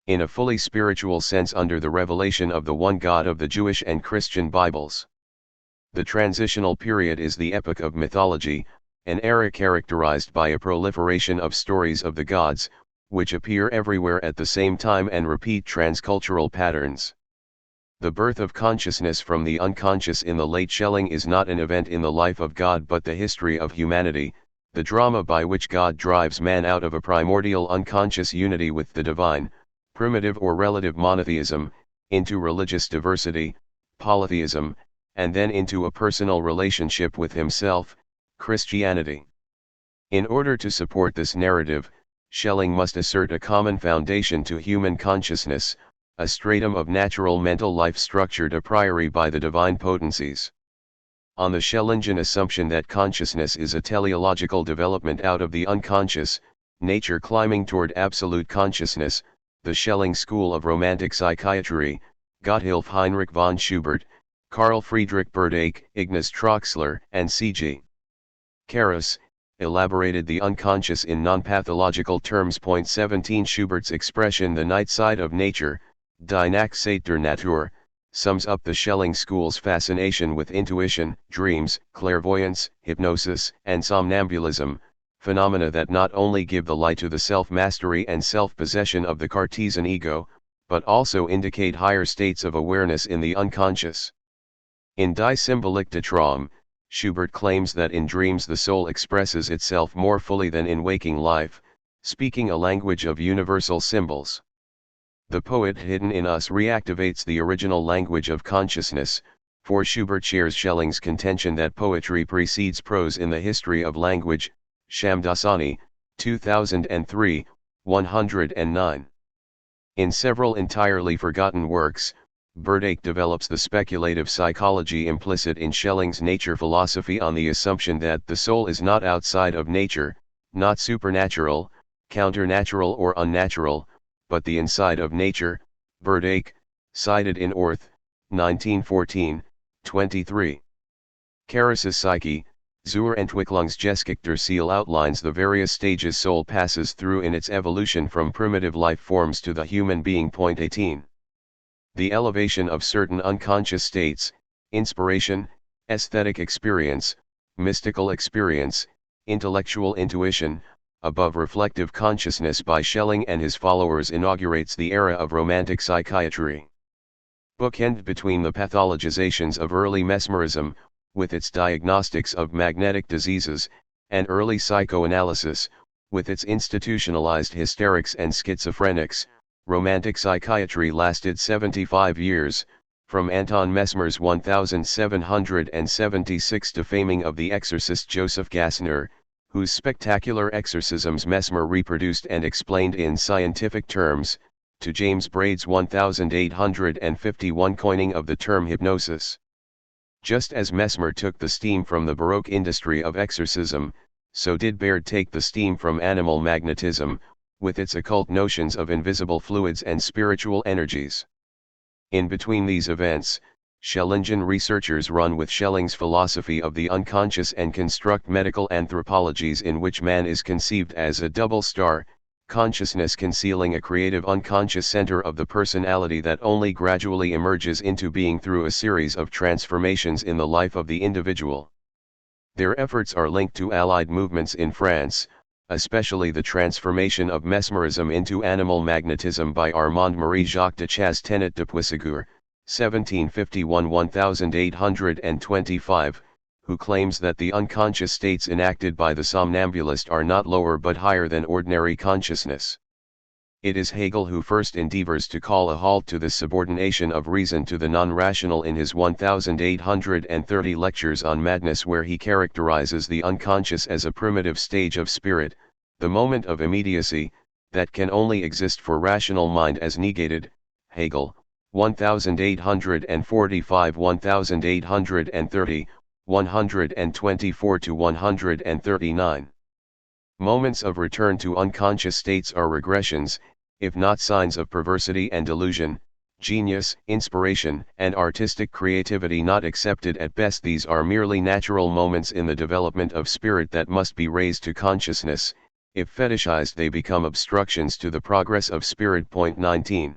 in a fully spiritual sense under the revelation of the one God of the Jewish and Christian Bibles. The transitional period is the epoch of mythology, an era characterized by a proliferation of stories of the gods, which appear everywhere at the same time and repeat transcultural patterns. The birth of consciousness from the unconscious in the late Schelling is not an event in the life of God but the history of humanity, the drama by which God drives man out of a primordial unconscious unity with the divine, primitive or relative monotheism, into religious diversity, polytheism, and then into a personal relationship with himself, Christianity. In order to support this narrative, Schelling must assert a common foundation to human consciousness, a stratum of natural mental life structured a priori by the divine potencies. On the Schellingian assumption that consciousness is a teleological development out of the unconscious, nature climbing toward absolute consciousness, the Schelling school of romantic psychiatry, Gotthilf Heinrich von Schubert, Carl Friedrich Berdych, Ignaz Troxler, and C.G. Karras, elaborated the unconscious in non-pathological terms. 17 Schubert's expression "the night side of nature," Die Nachtseite der Natur, sums up the Schelling school's fascination with intuition, dreams, clairvoyance, hypnosis, and somnambulism, phenomena that not only give the lie to the self-mastery and self-possession of the Cartesian ego, but also indicate higher states of awareness in the unconscious. In Die Symbolik des Traums, Schubert claims that in dreams the soul expresses itself more fully than in waking life, speaking a language of universal symbols. The poet hidden in us reactivates the original language of consciousness, for Schubert shares Schelling's contention that poetry precedes prose in the history of language, Shamdasani, 2003, 109. In several entirely forgotten works, Berdych develops the speculative psychology implicit in Schelling's nature philosophy on the assumption that the soul is not outside of nature, not supernatural, counternatural or unnatural, but the inside of nature. Berdych, cited in Orth, 1914, 23. Karas's Psyche, zur Entwicklungsgeschichte der Seele outlines the various stages soul passes through in its evolution from primitive life forms to the human being. 18. The elevation of certain unconscious states, inspiration, aesthetic experience, mystical experience, intellectual intuition, above reflective consciousness by Schelling and his followers inaugurates the era of romantic psychiatry. Bookend between the pathologizations of early mesmerism, with its diagnostics of magnetic diseases, and early psychoanalysis, with its institutionalized hysterics and schizophrenics, romantic psychiatry lasted 75 years, from Anton Mesmer's 1776 defaming of the exorcist Joseph Gassner, whose spectacular exorcisms Mesmer reproduced and explained in scientific terms, to James Braid's 1851 coining of the term hypnosis. Just as Mesmer took the steam from the Baroque industry of exorcism, so did Baird take the steam from animal magnetism, with its occult notions of invisible fluids and spiritual energies. In between these events, Schellingian researchers run with Schelling's philosophy of the unconscious and construct medical anthropologies in which man is conceived as a double star, consciousness concealing a creative unconscious center of the personality that only gradually emerges into being through a series of transformations in the life of the individual. Their efforts are linked to Allied movements in France, especially the transformation of mesmerism into animal magnetism by Armand-Marie Jacques de Chastenet de Puységur, 1751–1825, who claims that the unconscious states enacted by the somnambulist are not lower but higher than ordinary consciousness. It is Hegel who first endeavors to call a halt to this subordination of reason to the non-rational in his 1830 lectures on madness, where he characterizes the unconscious as a primitive stage of spirit, the moment of immediacy, that can only exist for rational mind as negated. Hegel, 1845–1830, 124–139. Moments of return to unconscious states are regressions, if not signs of perversity and delusion, genius, inspiration, and artistic creativity not accepted at best. These are merely natural moments in the development of spirit that must be raised to consciousness. If fetishized, they become obstructions to the progress of spirit. 19.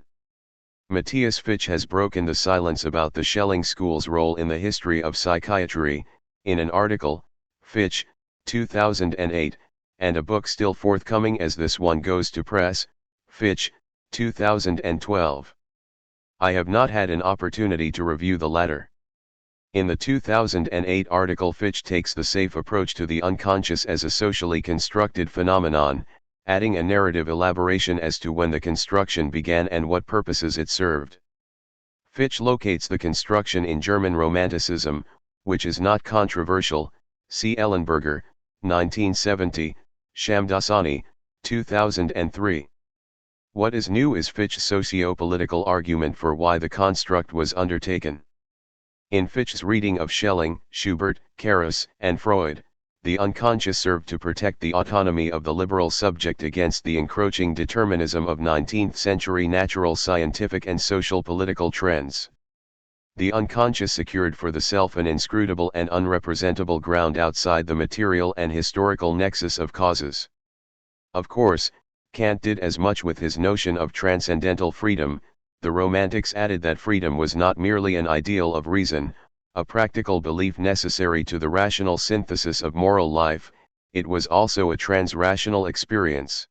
Matthias Fitch has broken the silence about the Schelling school's role in the history of psychiatry, in an article, Fitch, 2008, and a book still forthcoming as this one goes to press, Fitch, 2012. I have not had an opportunity to review the latter. In the 2008 article, Fitch takes the safe approach to the unconscious as a socially constructed phenomenon, adding a narrative elaboration as to when the construction began and what purposes it served. Fitch locates the construction in German Romanticism, which is not controversial. See Ellenberger, 1970, Shamdasani, 2003. What is new is Fitch's socio-political argument for why the construct was undertaken. In Fitch's reading of Schelling, Schubert, Caras, and Freud, the unconscious served to protect the autonomy of the liberal subject against the encroaching determinism of 19th-century natural scientific and social political trends. The unconscious secured for the self an inscrutable and unrepresentable ground outside the material and historical nexus of causes. Of course, Kant did as much with his notion of transcendental freedom. The Romantics added that freedom was not merely an ideal of reason, a practical belief necessary to the rational synthesis of moral life, it was also a trans-rational experience.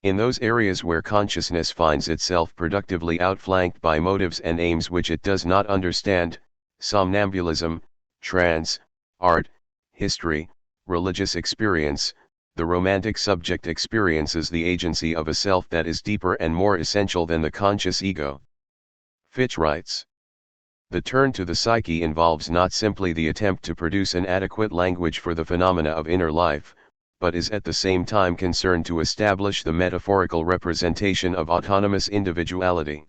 In those areas where consciousness finds itself productively outflanked by motives and aims which it does not understand, somnambulism, trance, art, history, religious experience, the romantic subject experiences the agency of a self that is deeper and more essential than the conscious ego. Fitch writes, "The turn to the psyche involves not simply the attempt to produce an adequate language for the phenomena of inner life, but is at the same time concerned to establish the metaphorical representation of autonomous individuality.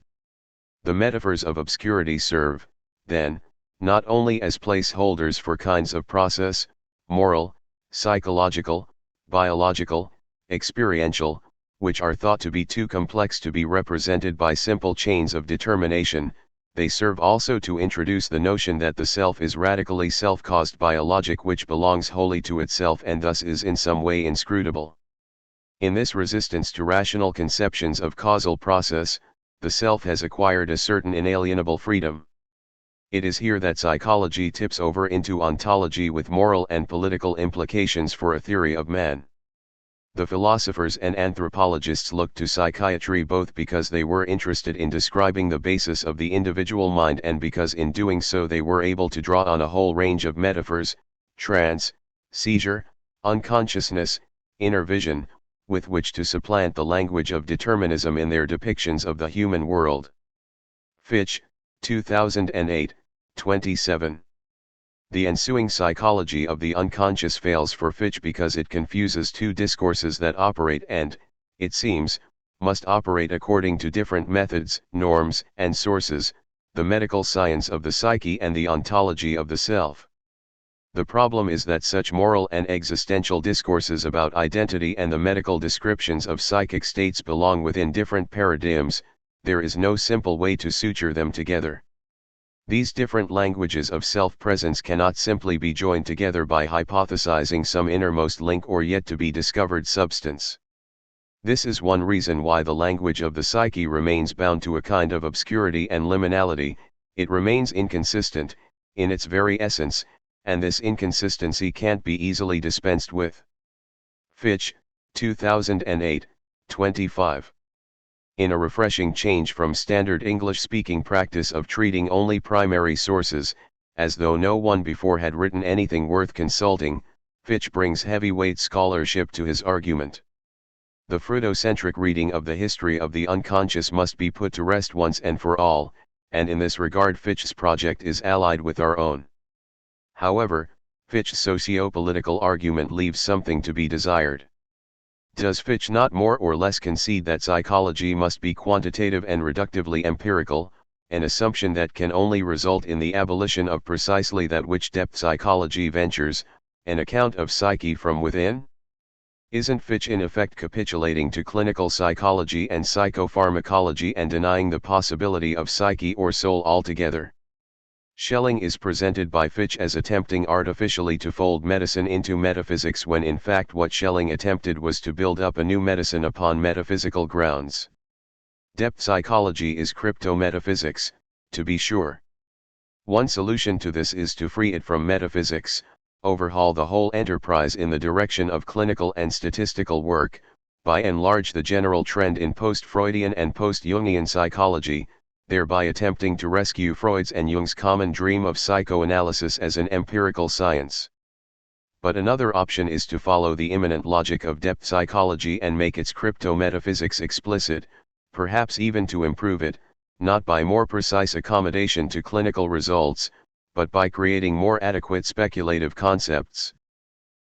The metaphors of obscurity serve, then, not only as placeholders for kinds of process, moral, psychological, biological, experiential, which are thought to be too complex to be represented by simple chains of determination, they serve also to introduce the notion that the self is radically self-caused by a logic which belongs wholly to itself and thus is in some way inscrutable. In this resistance to rational conceptions of causal process, the self has acquired a certain inalienable freedom. It is here that psychology tips over into ontology with moral and political implications for a theory of man. The philosophers and anthropologists looked to psychiatry both because they were interested in describing the basis of the individual mind and because in doing so they were able to draw on a whole range of metaphors, trance, seizure, unconsciousness, inner vision, with which to supplant the language of determinism in their depictions of the human world." Fitch, 2008, 27. The ensuing psychology of the unconscious fails for Fitch because it confuses two discourses that operate and, it seems, must operate according to different methods, norms, and sources, the medical science of the psyche and the ontology of the self. The problem is that such moral and existential discourses about identity and the medical descriptions of psychic states belong within different paradigms. There is no simple way to suture them together. These different languages of self-presence cannot simply be joined together by hypothesizing some innermost link or yet to be discovered substance. This is one reason why the language of the psyche remains bound to a kind of obscurity and liminality. It remains inconsistent, in its very essence, and this inconsistency can't be easily dispensed with. Fitch, 2008, 25. In a refreshing change from standard English-speaking practice of treating only primary sources, as though no one before had written anything worth consulting, Fitch brings heavyweight scholarship to his argument. The Freudocentric reading of the history of the unconscious must be put to rest once and for all, and in this regard Fitch's project is allied with our own. However, Fitch's socio-political argument leaves something to be desired. Does Fitch not more or less concede that psychology must be quantitative and reductively empirical, an assumption that can only result in the abolition of precisely that which depth psychology ventures, an account of psyche from within? Isn't Fitch in effect capitulating to clinical psychology and psychopharmacology and denying the possibility of psyche or soul altogether? Schelling is presented by Fitch as attempting artificially to fold medicine into metaphysics when in fact what Schelling attempted was to build up a new medicine upon metaphysical grounds. Depth psychology is crypto-metaphysics, to be sure. One solution to this is to free it from metaphysics, overhaul the whole enterprise in the direction of clinical and statistical work, by and large the general trend in post-Freudian and post-Jungian psychology, thereby attempting to rescue Freud's and Jung's common dream of psychoanalysis as an empirical science. But another option is to follow the immanent logic of depth psychology and make its crypto-metaphysics explicit, perhaps even to improve it, not by more precise accommodation to clinical results, but by creating more adequate speculative concepts.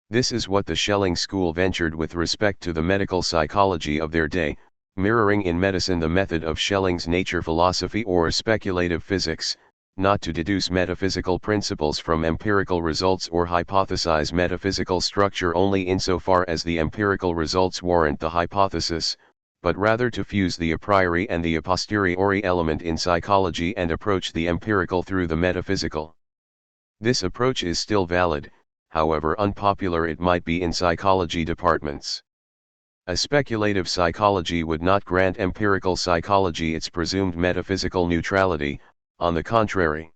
This is what the Schelling school ventured with respect to the medical psychology of their day, mirroring in medicine the method of Schelling's nature philosophy or speculative physics, not to deduce metaphysical principles from empirical results or hypothesize metaphysical structure only insofar as the empirical results warrant the hypothesis, but rather to fuse the a priori and the a posteriori element in psychology and approach the empirical through the metaphysical. This approach is still valid, however unpopular it might be in psychology departments. A speculative psychology would not grant empirical psychology its presumed metaphysical neutrality, on the contrary.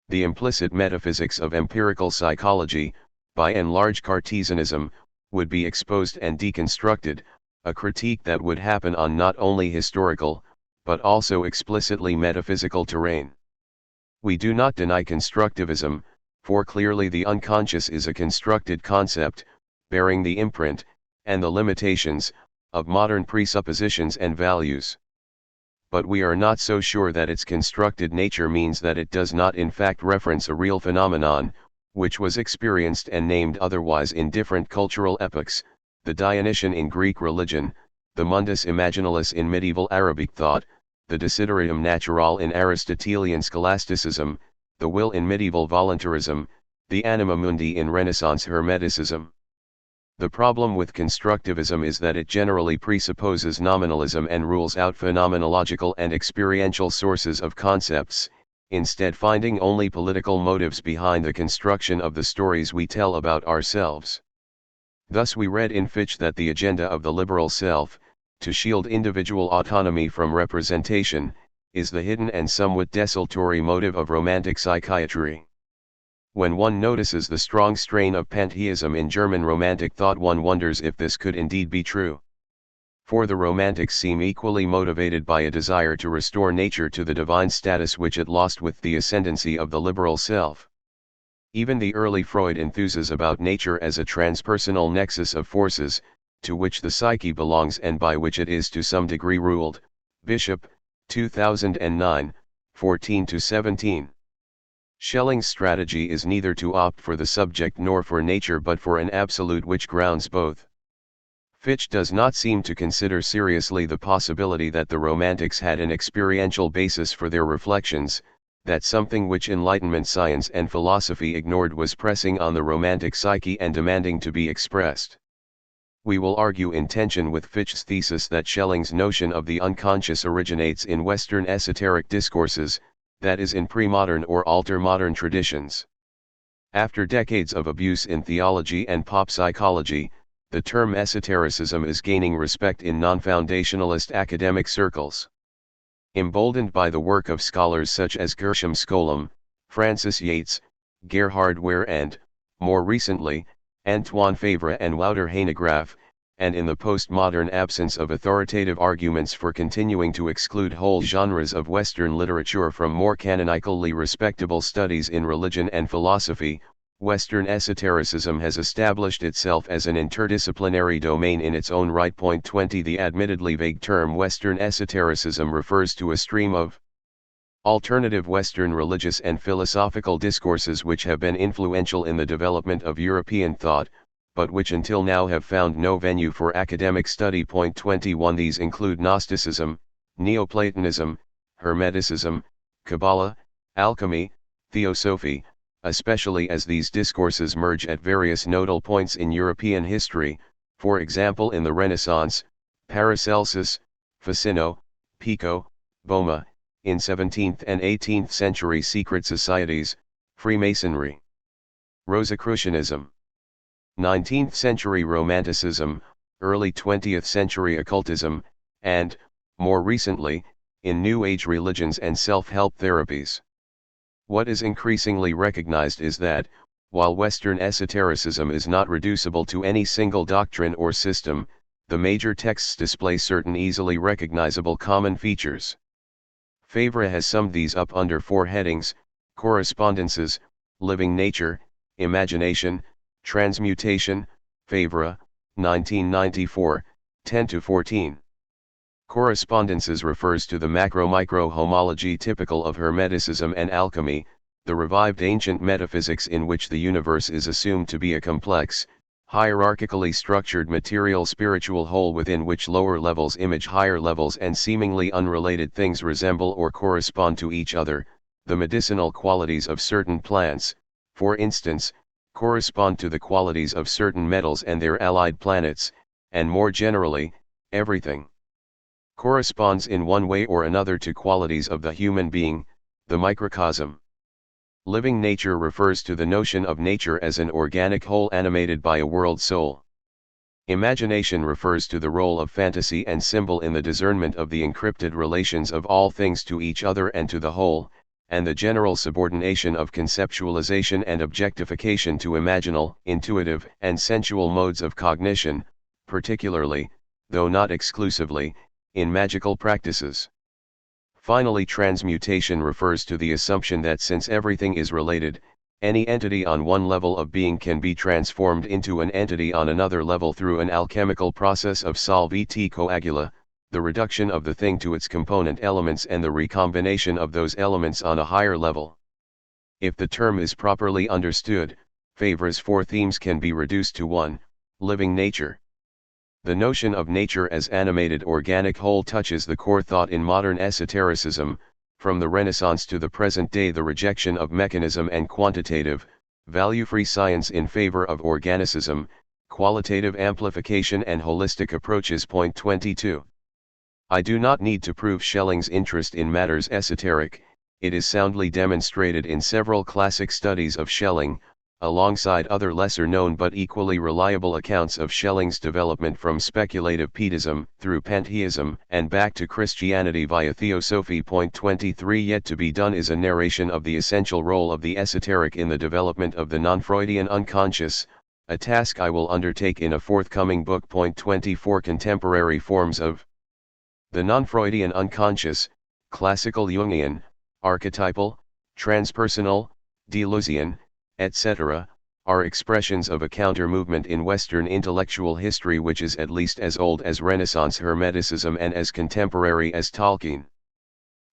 The implicit metaphysics of empirical psychology, by and large Cartesianism, would be exposed and deconstructed, a critique that would happen on not only historical, but also explicitly metaphysical terrain. We do not deny constructivism, for clearly the unconscious is a constructed concept, bearing the imprint, and the limitations, of modern presuppositions and values. But we are not so sure that its constructed nature means that it does not in fact reference a real phenomenon, which was experienced and named otherwise in different cultural epochs, the Dionysian in Greek religion, the mundus imaginalis in medieval Arabic thought, the desideratum naturae in Aristotelian scholasticism, the will in medieval voluntarism, the anima mundi in Renaissance Hermeticism. The problem with constructivism is that it generally presupposes nominalism and rules out phenomenological and experiential sources of concepts, instead finding only political motives behind the construction of the stories we tell about ourselves. Thus we read in Fichte that the agenda of the liberal self, to shield individual autonomy from representation, is the hidden and somewhat desultory motive of romantic psychiatry. When one notices the strong strain of pantheism in German romantic thought, one wonders if this could indeed be true. For the romantics seem equally motivated by a desire to restore nature to the divine status which it lost with the ascendancy of the liberal self. Even the early Freud enthuses about nature as a transpersonal nexus of forces, to which the psyche belongs and by which it is to some degree ruled. Bishop, 2009, 14-17. Schelling's strategy is neither to opt for the subject nor for nature but for an absolute which grounds both. Fichte does not seem to consider seriously the possibility that the Romantics had an experiential basis for their reflections, that something which Enlightenment science and philosophy ignored was pressing on the Romantic psyche and demanding to be expressed. We will argue in tension with Fichte's thesis that Schelling's notion of the unconscious originates in Western esoteric discourses, that is in pre-modern or alter-modern traditions. After decades of abuse in theology and pop psychology, the term esotericism is gaining respect in non-foundationalist academic circles. Emboldened by the work of scholars such as Gershom Scholem, Francis Yates, Gerhard Ware and, more recently, Antoine Favre and Wouter Hanegraaff, and in the postmodern absence of authoritative arguments for continuing to exclude whole genres of Western literature from more canonically respectable studies in religion and philosophy, Western esotericism has established itself as an interdisciplinary domain in its own right. 20 The admittedly vague term Western esotericism refers to a stream of alternative Western religious and philosophical discourses which have been influential in the development of European thought, but which until now have found no venue for academic study. 21 These include Gnosticism, Neoplatonism, Hermeticism, Kabbalah, alchemy, theosophy, especially as these discourses merge at various nodal points in European history, for example in the Renaissance, Paracelsus, Ficino, Pico, Boma, in 17th and 18th century secret societies, Freemasonry, Rosicrucianism, 19th century Romanticism, early 20th century occultism, and, more recently, in New Age religions and self-help therapies. What is increasingly recognized is that, while Western esotericism is not reducible to any single doctrine or system, the major texts display certain easily recognizable common features. Favre has summed these up under 4 headings: correspondences, living nature, imagination, transmutation. Favre, 1994, 10-14. Correspondences refers to the macro-micro homology typical of Hermeticism and alchemy, the revived ancient metaphysics in which the universe is assumed to be a complex, hierarchically structured material spiritual whole within which lower levels image higher levels and seemingly unrelated things resemble or correspond to each other. The medicinal qualities of certain plants, for instance, correspond to the qualities of certain metals and their allied planets, and more generally, everything corresponds in one way or another to qualities of the human being, the microcosm. Living nature refers to the notion of nature as an organic whole animated by a world soul. Imagination refers to the role of fantasy and symbol in the discernment of the encrypted relations of all things to each other and to the whole, and the general subordination of conceptualization and objectification to imaginal, intuitive, and sensual modes of cognition, particularly, though not exclusively, in magical practices. Finally, transmutation refers to the assumption that since everything is related, any entity on one level of being can be transformed into an entity on another level through an alchemical process of solviti coagula, the reduction of the thing to its component elements and the recombination of those elements on a higher level. If the term is properly understood, Favre's 4 themes can be reduced to 1, living nature. The notion of nature as animated organic whole touches the core thought in modern esotericism. From the Renaissance to the present day, the rejection of mechanism and quantitative, value-free science in favor of organicism, qualitative amplification and holistic approaches. Point 22. I do not need to prove Schelling's interest in matters esoteric. It is soundly demonstrated in several classic studies of Schelling, alongside other lesser-known but equally reliable accounts of Schelling's development from speculative Pietism through pantheism and back to Christianity via theosophy. Point 23. Yet to be done is a narration of the essential role of the esoteric in the development of the non-Freudian unconscious, a task I will undertake in a forthcoming book. Point 24. Contemporary forms of the non-Freudian unconscious, classical Jungian, archetypal, transpersonal, Deleuzian, etc., are expressions of a counter-movement in Western intellectual history which is at least as old as Renaissance Hermeticism and as contemporary as Tolkien.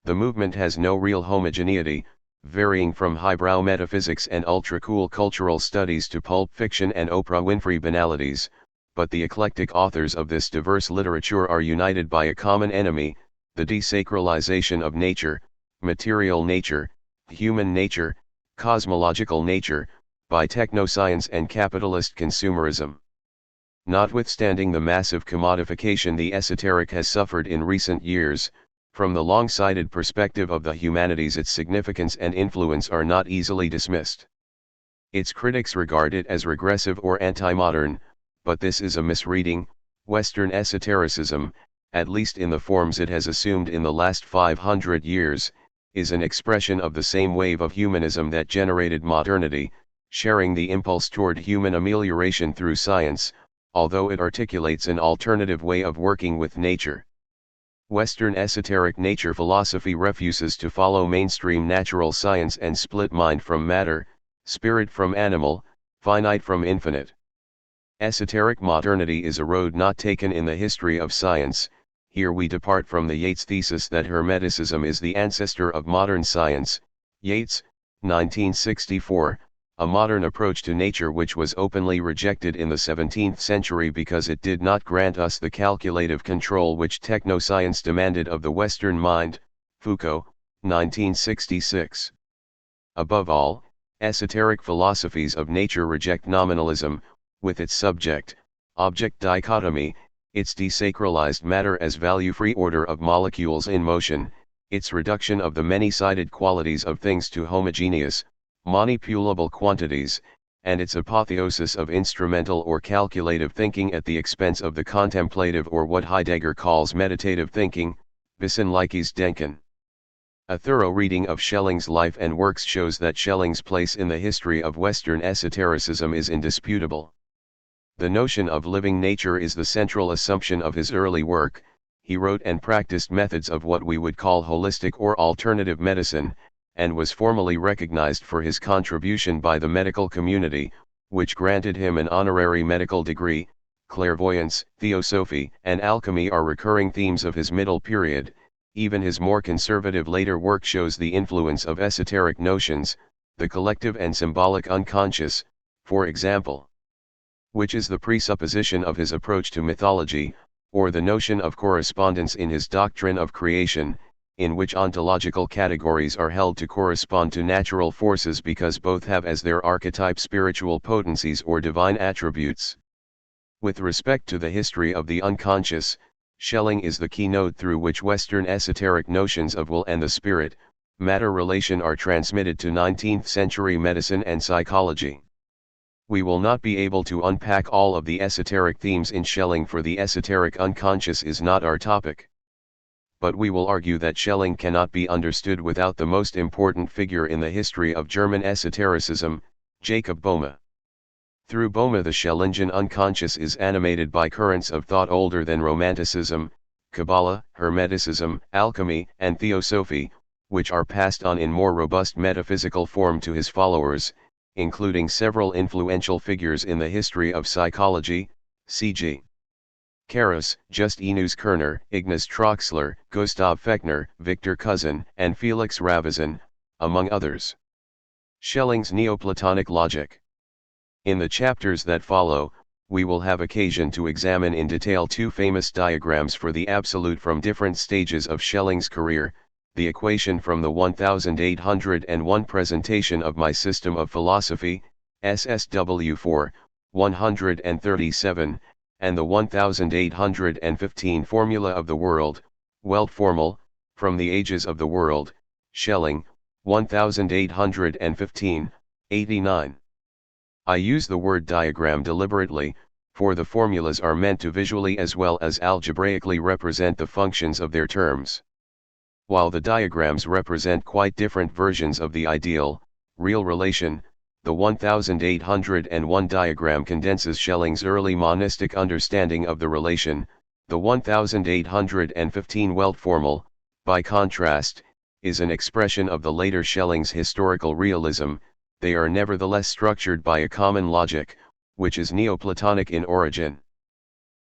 The movement has no real homogeneity, varying from highbrow metaphysics and ultra-cool cultural studies to pulp fiction and Oprah Winfrey banalities, but the eclectic authors of this diverse literature are united by a common enemy, the desacralization of nature, material nature, human nature, cosmological nature, by technoscience and capitalist consumerism. Notwithstanding the massive commodification the esoteric has suffered in recent years, from the long-sighted perspective of the humanities its significance and influence are not easily dismissed. Its critics regard it as regressive or anti-modern, but this is a misreading. Western esotericism, at least in the forms it has assumed in the last 500 years, is an expression of the same wave of humanism that generated modernity, sharing the impulse toward human amelioration through science, although it articulates an alternative way of working with nature. Western esoteric nature philosophy refuses to follow mainstream natural science and split mind from matter, spirit from animal, finite from infinite. Esoteric modernity is a road not taken in the history of science. Here we depart from the Yeats thesis that Hermeticism is the ancestor of modern science. Yeats, 1964, a modern approach to nature which was openly rejected in the 17th century because it did not grant us the calculative control which technoscience demanded of the Western mind. Foucault, 1966. Above all, esoteric philosophies of nature reject nominalism, with its subject-object dichotomy, its desacralized matter as value-free order of molecules in motion, its reduction of the many-sided qualities of things to homogeneous, manipulable quantities, and its apotheosis of instrumental or calculative thinking at the expense of the contemplative or what Heidegger calls meditative thinking, Besinnliches Denken. A thorough reading of Schelling's life and works shows that Schelling's place in the history of Western esotericism is indisputable. The notion of living nature is the central assumption of his early work. he wrote and practiced methods of what we would call holistic or alternative medicine, and was formally recognized for his contribution by the medical community, which granted him an honorary medical degree. Clairvoyance, theosophy, and alchemy are recurring themes of his middle period. Even his more conservative later work shows the influence of esoteric notions, the collective and symbolic unconscious, for example, which is the presupposition of his approach to mythology, or the notion of correspondence in his doctrine of creation, in which ontological categories are held to correspond to natural forces because both have as their archetype spiritual potencies or divine attributes. With respect to the history of the unconscious, Schelling is the keynote through which Western esoteric notions of will and the spirit-matter relation are transmitted to 19th-century medicine and psychology. We will not be able to unpack all of the esoteric themes in Schelling, for the esoteric unconscious is not our topic. But we will argue that Schelling cannot be understood without the most important figure in the history of German esotericism, Jacob Boehme. Through Boehme, the Schellingian unconscious is animated by currents of thought older than Romanticism, Kabbalah, Hermeticism, alchemy, and theosophy, which are passed on in more robust metaphysical form to his followers, including several influential figures in the history of psychology, c.g. Karus, Justinus Kerner, Ignaz Troxler, Gustav Fechner, Victor Cousin, and Felix Ravizin, among others. Schelling's Neoplatonic logic. In the chapters that follow, we will have occasion to examine in detail two famous diagrams for the absolute from different stages of Schelling's career: the equation from the 1801 presentation of My System of Philosophy, SSW 4, 137, and the 1815 Formula of the World, Weltformel, from the Ages of the World, Schelling, 1815, 89. I use the word diagram deliberately, for the formulas are meant to visually as well as algebraically represent the functions of their terms. While the diagrams represent quite different versions of the ideal, real relation, the 1801 diagram condenses Schelling's early monistic understanding of the relation. The 1815 Weltformel, by contrast, is an expression of the later Schelling's historical realism. They are nevertheless structured by a common logic, which is Neoplatonic in origin.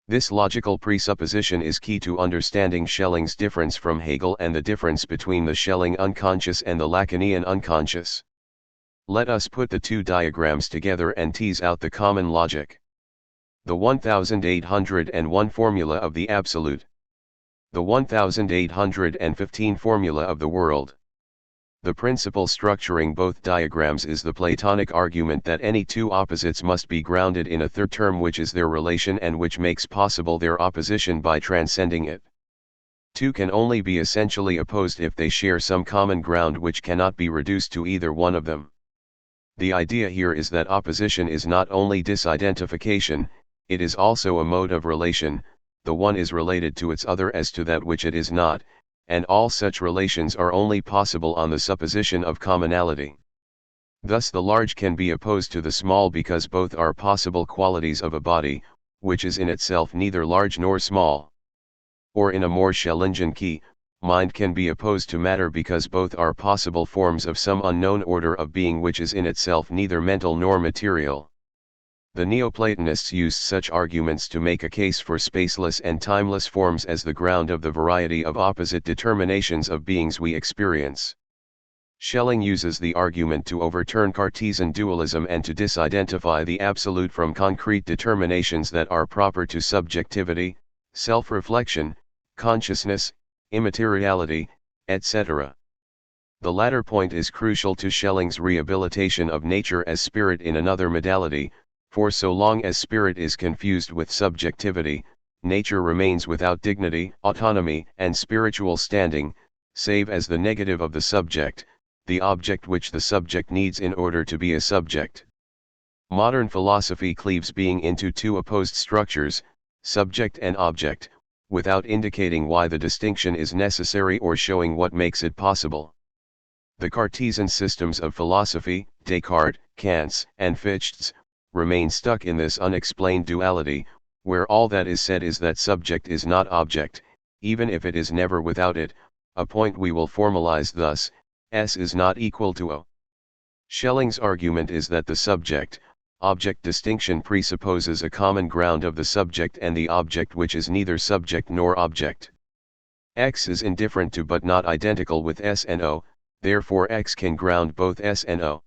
This logical presupposition is key to understanding Schelling's difference from Hegel and the difference between the Schelling unconscious and the Lacanian unconscious. Let us put the two diagrams together and tease out the common logic. The 1801 formula of the absolute. The 1815 formula of the world. The principle structuring both diagrams is the Platonic argument that any two opposites must be grounded in a third term which is their relation and which makes possible their opposition by transcending it. Two can only be essentially opposed if they share some common ground which cannot be reduced to either one of them. The idea here is that opposition is not only disidentification, it is also a mode of relation. The one is related to its other as to that which it is not, and all such relations are only possible on the supposition of commonality. Thus the large can be opposed to the small because both are possible qualities of a body, which is in itself neither large nor small. Or in a more Schellingian key, mind can be opposed to matter because both are possible forms of some unknown order of being which is in itself neither mental nor material. The Neoplatonists used such arguments to make a case for spaceless and timeless forms as the ground of the variety of opposite determinations of beings we experience. Schelling uses the argument to overturn Cartesian dualism and to disidentify the absolute from concrete determinations that are proper to subjectivity, self-reflection, consciousness, immateriality, etc. The latter point is crucial to Schelling's rehabilitation of nature as spirit in another modality. For so long as spirit is confused with subjectivity, nature remains without dignity, autonomy, and spiritual standing, save as the negative of the subject, the object which the subject needs in order to be a subject. Modern philosophy cleaves being into two opposed structures, subject and object, without indicating why the distinction is necessary or showing what makes it possible. The Cartesian systems of philosophy, Descartes, Kant's, and Fichte's, remain stuck in this unexplained duality, where all that is said is that subject is not object, even if it is never without it, a point we will formalize thus: S is not equal to O. Schelling's argument is that the subject-object distinction presupposes a common ground of the subject and the object which is neither subject nor object. X is indifferent to but not identical with S and O, therefore X can ground both S and O.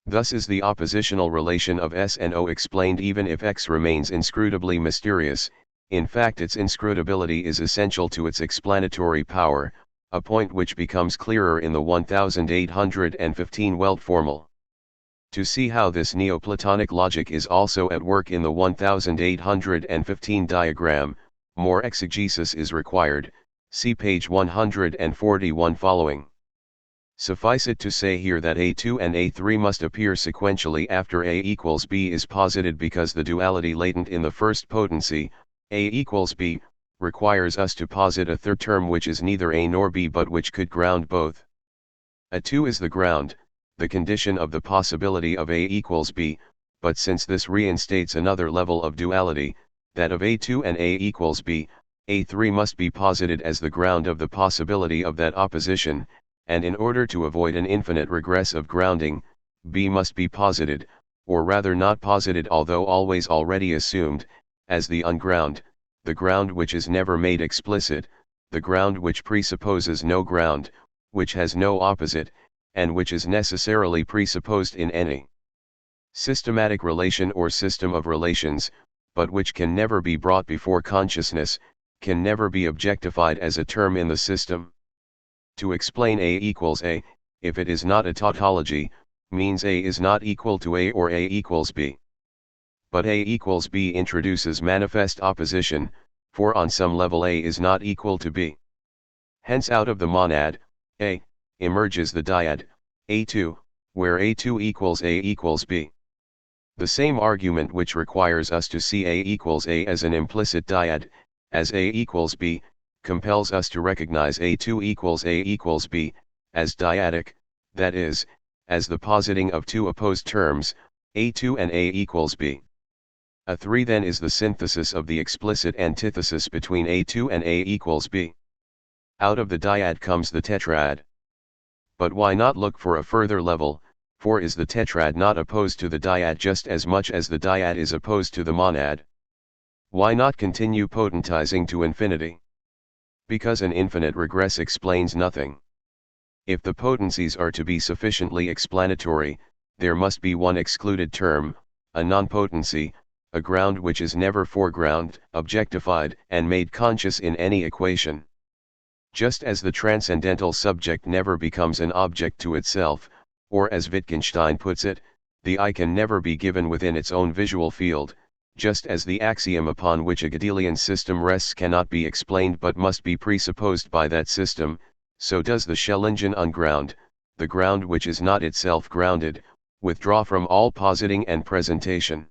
Thus is the oppositional relation of S and O explained even if X remains inscrutably mysterious. In fact, its inscrutability is essential to its explanatory power, a point which becomes clearer in the 1815 Welt Formel. To see how this Neoplatonic logic is also at work in the 1815 diagram, more exegesis is required, see page 141 following. Suffice it to say here that A2 and A3 must appear sequentially after A equals B is posited, because the duality latent in the first potency, A equals B, requires us to posit a third term which is neither A nor B but which could ground both. A2 is the ground, the condition of the possibility of A equals B, but since this reinstates another level of duality, that of A2 and A equals B, A3 must be posited as the ground of the possibility of that opposition, and in order to avoid an infinite regress of grounding, B must be posited, or rather not posited although always already assumed, as the unground, the ground which is never made explicit, the ground which presupposes no ground, which has no opposite, and which is necessarily presupposed in any systematic relation or system of relations, but which can never be brought before consciousness, can never be objectified as a term in the system. To explain A equals A, if it is not a tautology, means A is not equal to A or A equals B. But A equals B introduces manifest opposition, for on some level A is not equal to B. Hence out of the monad, A, emerges the dyad, A2, where A2 equals A equals B. The same argument which requires us to see A equals A as an implicit dyad, as A equals B, compels us to recognize A2 equals A equals B, as dyadic, that is, as the positing of two opposed terms, A2 and A equals B. A3 then is the synthesis of the explicit antithesis between A2 and A equals B. Out of the dyad comes the tetrad. But why not look for a further level, for is the tetrad not opposed to the dyad just as much as the dyad is opposed to the monad? Why not continue potentizing to infinity? Because an infinite regress explains nothing. If the potencies are to be sufficiently explanatory, there must be one excluded term, a non-potency, a ground which is never foreground, objectified, and made conscious in any equation. Just as the transcendental subject never becomes an object to itself, or as Wittgenstein puts it, the I can never be given within its own visual field, just as the axiom upon which a Gödelian system rests cannot be explained but must be presupposed by that system, so does the Schellingen unground, the ground which is not itself grounded, withdraw from all positing and presentation.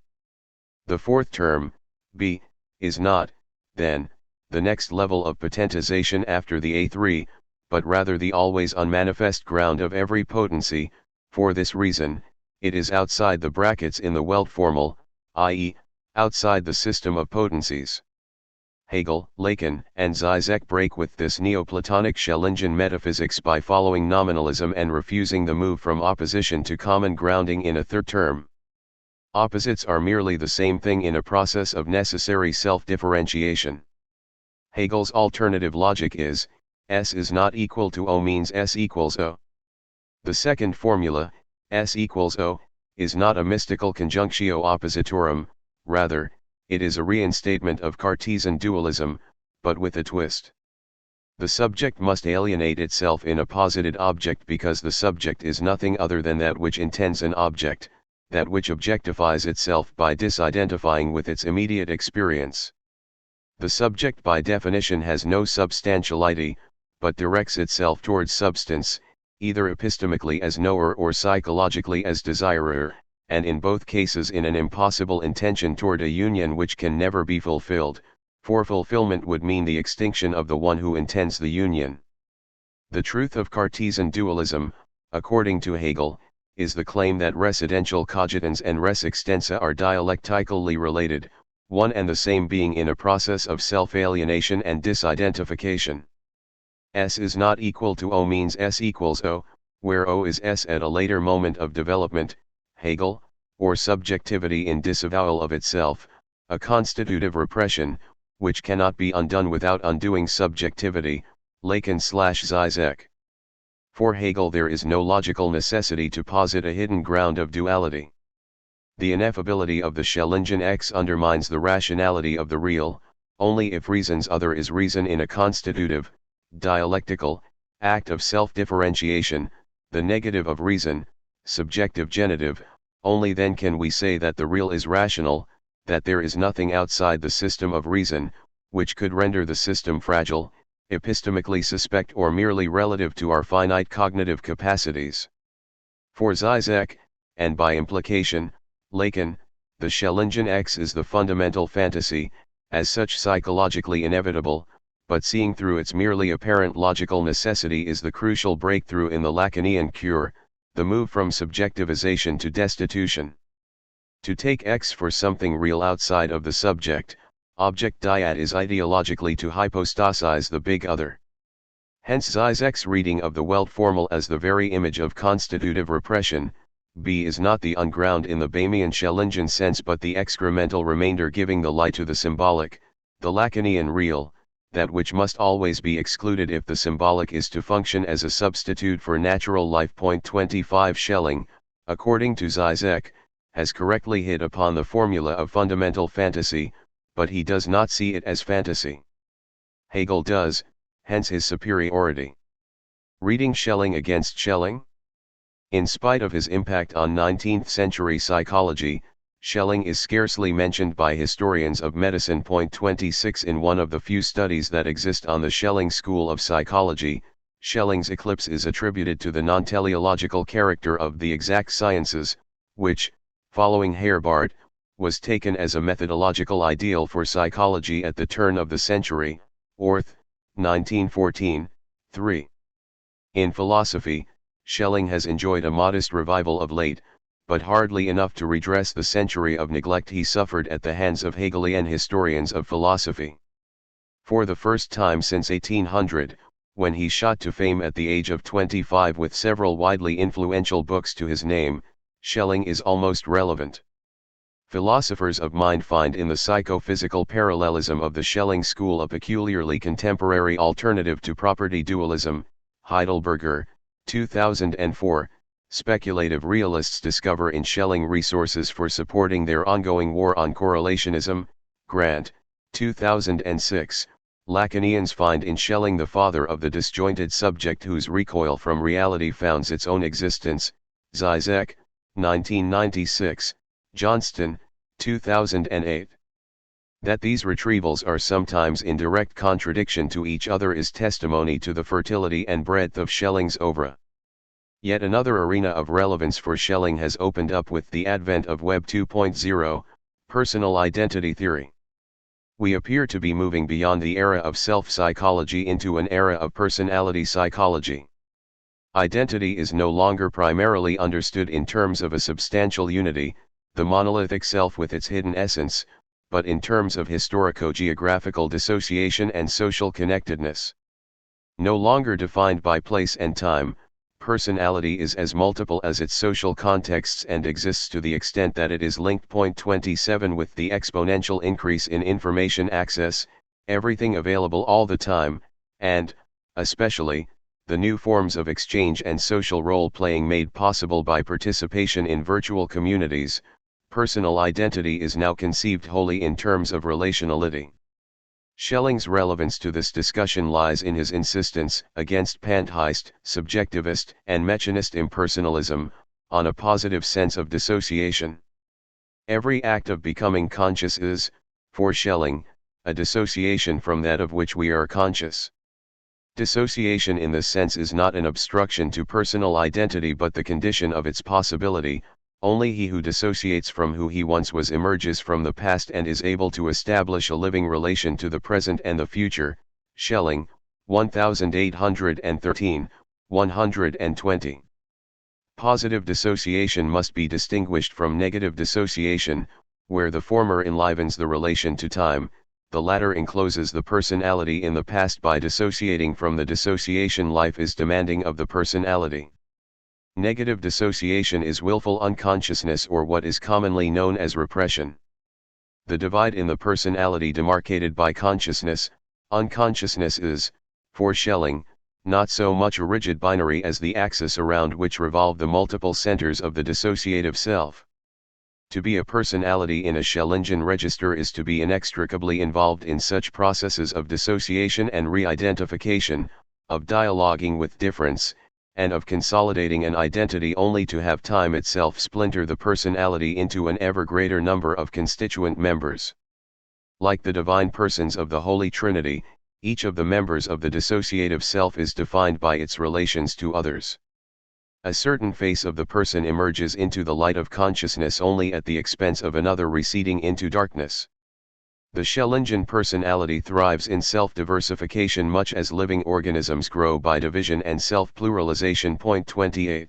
The fourth term, B, is not, then, the next level of potentization after the A3, but rather the always unmanifest ground of every potency. For this reason, it is outside the brackets in the Welt Formel, i.e., outside the system of potencies. Hegel, Lacan, and Zizek break with this Neoplatonic Schellingen metaphysics by following nominalism and refusing the move from opposition to common grounding in a third term. Opposites are merely the same thing in a process of necessary self-differentiation. Hegel's alternative logic is, S is not equal to O means S equals O. The second formula, S equals O, is not a mystical conjunctio oppositorum, rather, it is a reinstatement of Cartesian dualism, but with a twist. The subject must alienate itself in a posited object because the subject is nothing other than that which intends an object, that which objectifies itself by disidentifying with its immediate experience. The subject by definition has no substantiality, but directs itself towards substance, either epistemically as knower or psychologically as desirer, and in both cases in an impossible intention toward a union which can never be fulfilled, for fulfillment would mean the extinction of the one who intends the union. The truth of Cartesian dualism, according to Hegel, is the claim that residential cogitans and res extensa are dialectically related, one and the same being in a process of self-alienation and disidentification. S is not equal to O means S equals O, where O is S at a later moment of development, Hegel, or subjectivity in disavowal of itself, a constitutive repression, which cannot be undone without undoing subjectivity, Lacan/Zizek. For Hegel there is no logical necessity to posit a hidden ground of duality. The ineffability of the Schellingian X undermines the rationality of the real, only if reason's other is reason in a constitutive, dialectical, act of self-differentiation, the negative of reason, subjective genitive, only then can we say that the real is rational, that there is nothing outside the system of reason, which could render the system fragile, epistemically suspect or merely relative to our finite cognitive capacities. For Zizek, and by implication, Lacan, the Schellingian X is the fundamental fantasy, as such psychologically inevitable, but seeing through its merely apparent logical necessity is the crucial breakthrough in the Lacanian cure, the move from subjectivization to destitution. To take X for something real outside of the subject, object dyad is ideologically to hypostasize the big other. Hence Zizek's reading of the Welt formal as the very image of constitutive repression. B is not the unground in the Bamian Schellingian sense but the excremental remainder giving the lie to the symbolic, the Lacanian real, that which must always be excluded if the symbolic is to function as a substitute for natural life. 25 Schelling, according to Zizek, has correctly hit upon the formula of fundamental fantasy, but he does not see it as fantasy. Hegel does, hence his superiority. Reading Schelling against Schelling? In spite of his impact on 19th-century psychology, Schelling is scarcely mentioned by historians of medicine. 26 In one of the few studies that exist on the Schelling school of psychology, Schelling's eclipse is attributed to the non-teleological character of the exact sciences, which, following Herbart, was taken as a methodological ideal for psychology at the turn of the century, Orth, 1914, 3. In philosophy, Schelling has enjoyed a modest revival of late, but hardly enough to redress the century of neglect he suffered at the hands of Hegelian historians of philosophy. For the first time since 1800, when he shot to fame at the age of 25 with several widely influential books to his name, Schelling is almost relevant. Philosophers of mind find in the psychophysical parallelism of the Schelling school a peculiarly contemporary alternative to property dualism. Heidelberger, 2004, speculative realists discover in Schelling resources for supporting their ongoing war on correlationism. Grant, 2006, Lacanians find in Schelling the father of the disjointed subject whose recoil from reality founds its own existence. Zizek, 1996, Johnston, 2008. That these retrievals are sometimes in direct contradiction to each other is testimony to the fertility and breadth of Schelling's oeuvre. Yet another arena of relevance for Schelling has opened up with the advent of Web 2.0, personal identity theory. We appear to be moving beyond the era of self-psychology into an era of personality psychology. Identity is no longer primarily understood in terms of a substantial unity, the monolithic self with its hidden essence, but in terms of historico-geographical dissociation and social connectedness. No longer defined by place and time, personality is as multiple as its social contexts and exists to the extent that it is linked. 27 With the exponential increase in information access, everything available all the time, and, especially, the new forms of exchange and social role-playing made possible by participation in virtual communities, personal identity is now conceived wholly in terms of relationality. Schelling's relevance to this discussion lies in his insistence, against pantheist, subjectivist, and mechanist impersonalism, on a positive sense of dissociation. Every act of becoming conscious is, for Schelling, a dissociation from that of which we are conscious. Dissociation in this sense is not an obstruction to personal identity but the condition of its possibility. Only he who dissociates from who he once was emerges from the past and is able to establish a living relation to the present and the future. Schelling, 1813, 120. Positive dissociation must be distinguished from negative dissociation, Where the former enlivens the relation to time, the latter encloses the personality in the past by dissociating from the dissociation life is demanding of the personality. Negative dissociation is willful unconsciousness or what is commonly known as repression. The divide in the personality demarcated by consciousness, unconsciousness is, for Schelling, not so much a rigid binary as the axis around which revolve the multiple centers of the dissociative self. To be a personality in a Schellingian register is to be inextricably involved in such processes of dissociation and re-identification, of dialoguing with difference, and of consolidating an identity only to have time itself splinter the personality into an ever greater number of constituent members. Like the divine persons of the Holy Trinity, each of the members of the dissociative self is defined by its relations to others. A certain face of the person emerges into the light of consciousness only at the expense of another receding into darkness. The Schellingian personality thrives in self-diversification much as living organisms grow by division and self-pluralization. 28.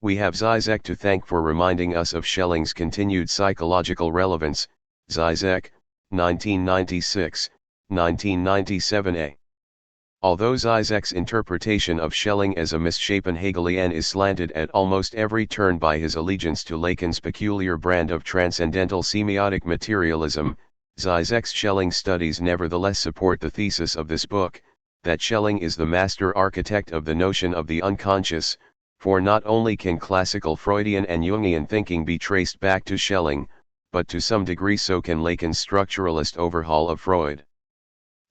We have Zizek to thank for reminding us of Schelling's continued psychological relevance. Zizek, 1996, 1997a. Although Zizek's interpretation of Schelling as a misshapen Hegelian is slanted at almost every turn by his allegiance to Lacan's peculiar brand of transcendental semiotic materialism, Zizek's Schelling studies nevertheless support the thesis of this book, that Schelling is the master architect of the notion of the unconscious, for not only can classical Freudian and Jungian thinking be traced back to Schelling, but to some degree so can Lacan's structuralist overhaul of Freud.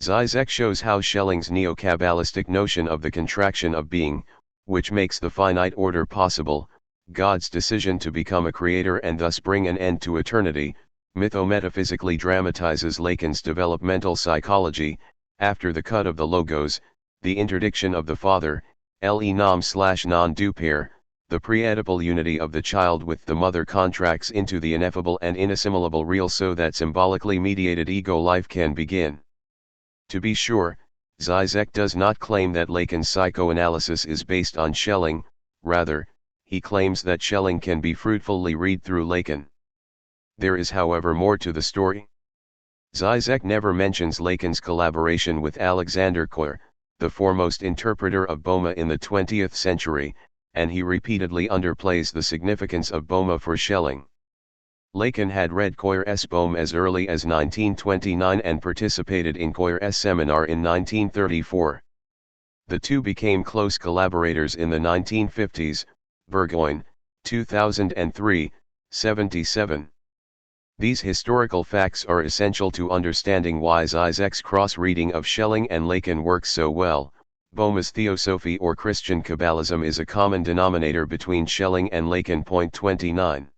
Zizek shows how Schelling's neo-Kabbalistic notion of the contraction of being, which makes the finite order possible, God's decision to become a creator and thus bring an end to eternity, mytho-metaphysically dramatizes Lacan's developmental psychology, after the cut of the logos, the interdiction of the father, le-nom/non du père, the pre-Oedipal unity of the child with the mother contracts into the ineffable and inassimilable real so that symbolically mediated ego life can begin. To be sure, Zizek does not claim that Lacan's psychoanalysis is based on Schelling, rather, he claims that Schelling can be fruitfully read through Lacan. There is however more to the story. Zizek never mentions Lacan's collaboration with Alexander Koyer, the foremost interpreter of Böhme in the 20th century, and he repeatedly underplays the significance of Böhme for Schelling. Lacan had read Koyer's Böhme as early as 1929 and participated in Koyer's seminar in 1934. The two became close collaborators in the 1950s, Burgoyne, 2003, 77. These historical facts are essential to understanding why Zizek's cross-reading of Schelling and Lacan works so well. Böhme's Theosophy or Christian Kabbalism is a common denominator between Schelling and Lacan. 29.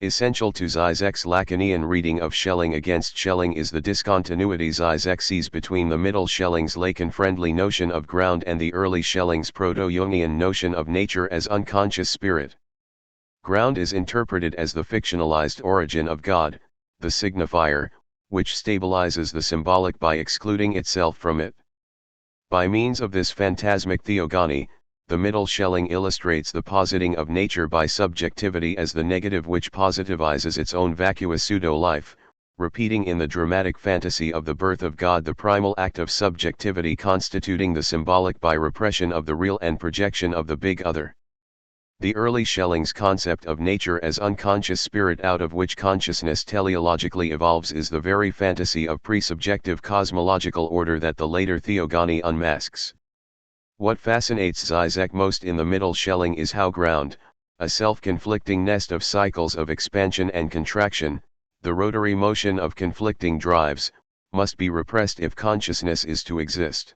Essential to Zizek's Lacanian reading of Schelling against Schelling is the discontinuity Zizek sees between the middle Schelling's Lacan-friendly notion of ground and the early Schelling's proto-Jungian notion of nature as unconscious spirit. Ground is interpreted as the fictionalized origin of God, the signifier, which stabilizes the symbolic by excluding itself from it. By means of this phantasmic theogony, the middle Schelling illustrates the positing of nature by subjectivity as the negative which positivizes its own vacuous pseudo-life, repeating in the dramatic fantasy of the birth of God the primal act of subjectivity constituting the symbolic by repression of the real and projection of the big other. The early Schelling's concept of nature as unconscious spirit out of which consciousness teleologically evolves is the very fantasy of pre-subjective cosmological order that the later theogony unmasks. What fascinates Zizek most in the middle Schelling is how ground, a self-conflicting nest of cycles of expansion and contraction, the rotary motion of conflicting drives, must be repressed if consciousness is to exist.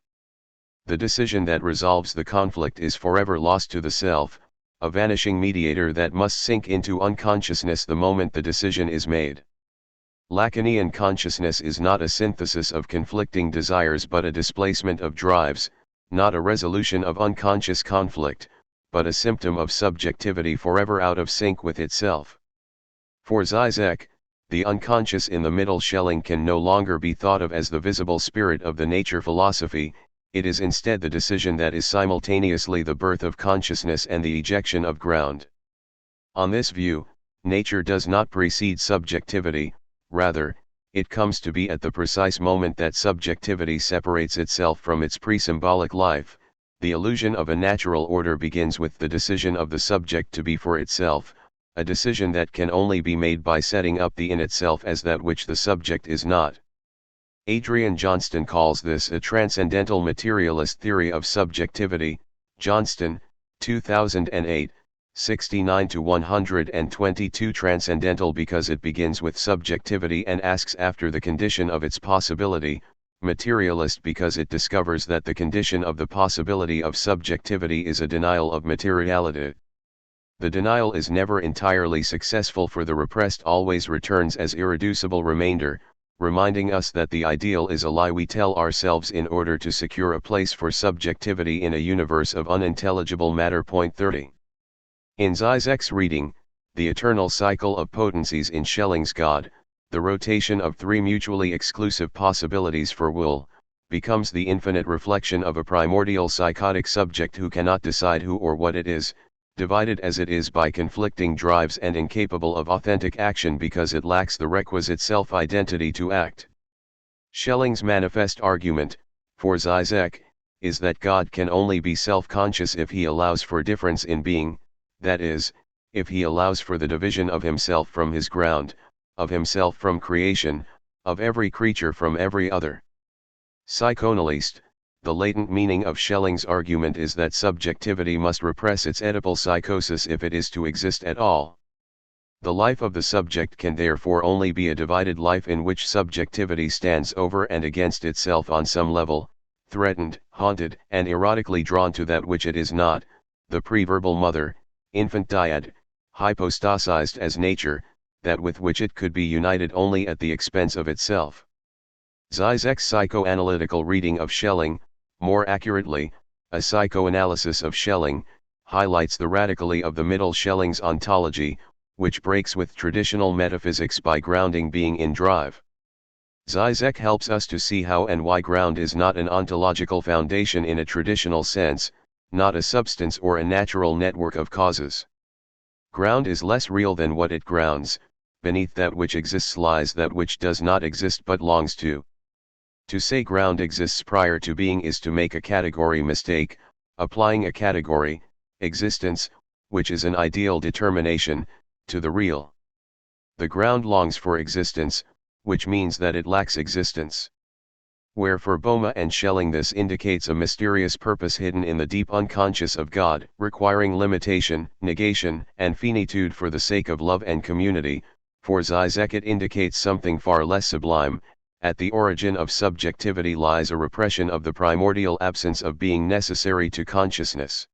The decision that resolves the conflict is forever lost to the self, a vanishing mediator that must sink into unconsciousness the moment the decision is made. Lacanian consciousness is not a synthesis of conflicting desires but a displacement of drives, not a resolution of unconscious conflict, but a symptom of subjectivity forever out of sync with itself. For Zizek, the unconscious in the middle Schelling can no longer be thought of as the visible spirit of the nature philosophy, it is instead the decision that is simultaneously the birth of consciousness and the ejection of ground. On this view, nature does not precede subjectivity, rather, it comes to be at the precise moment that subjectivity separates itself from its pre-symbolic life. The illusion of a natural order begins with the decision of the subject to be for itself, a decision that can only be made by setting up the in itself as that which the subject is not. Adrian Johnston calls this a transcendental materialist theory of subjectivity. Johnston, 2008, 69-122. Transcendental because it begins with subjectivity and asks after the condition of its possibility. Materialist because it discovers that the condition of the possibility of subjectivity is a denial of materiality. The denial is never entirely successful, for the repressed always returns as irreducible remainder, reminding us that the ideal is a lie we tell ourselves in order to secure a place for subjectivity in a universe of unintelligible matter. Point 30. In Zizek's reading, the eternal cycle of potencies in Schelling's God, the rotation of three mutually exclusive possibilities for will, becomes the infinite reflection of a primordial psychotic subject who cannot decide who or what it is, divided as it is by conflicting drives and incapable of authentic action because it lacks the requisite self-identity to act. Schelling's manifest argument, for Zizek, is that God can only be self-conscious if he allows for difference in being, that is, if he allows for the division of himself from his ground, of himself from creation, of every creature from every other. Psychoanalyst, the latent meaning of Schelling's argument is that subjectivity must repress its Oedipal psychosis if it is to exist at all. The life of the subject can therefore only be a divided life in which subjectivity stands over and against itself on some level, threatened, haunted, and erotically drawn to that which it is not, the pre-verbal mother, infant dyad, hypostasized as nature, that with which it could be united only at the expense of itself. Zizek's psychoanalytical reading of Schelling, more accurately, a psychoanalysis of Schelling, highlights the radically of the middle Schelling's ontology, which breaks with traditional metaphysics by grounding being in drive. Zizek helps us to see how and why ground is not an ontological foundation in a traditional sense, not a substance or a natural network of causes. Ground is less real than what it grounds. Beneath that which exists lies that which does not exist but longs to. To say ground exists prior to being is to make a category mistake, applying a category, existence, which is an ideal determination, to the real. The ground longs for existence, which means that it lacks existence. Where for Boehme and Schelling this indicates a mysterious purpose hidden in the deep unconscious of God, requiring limitation, negation, and finitude for the sake of love and community. For Zizek it indicates something far less sublime. At the origin of subjectivity lies a repression of the primordial absence of being necessary to consciousness.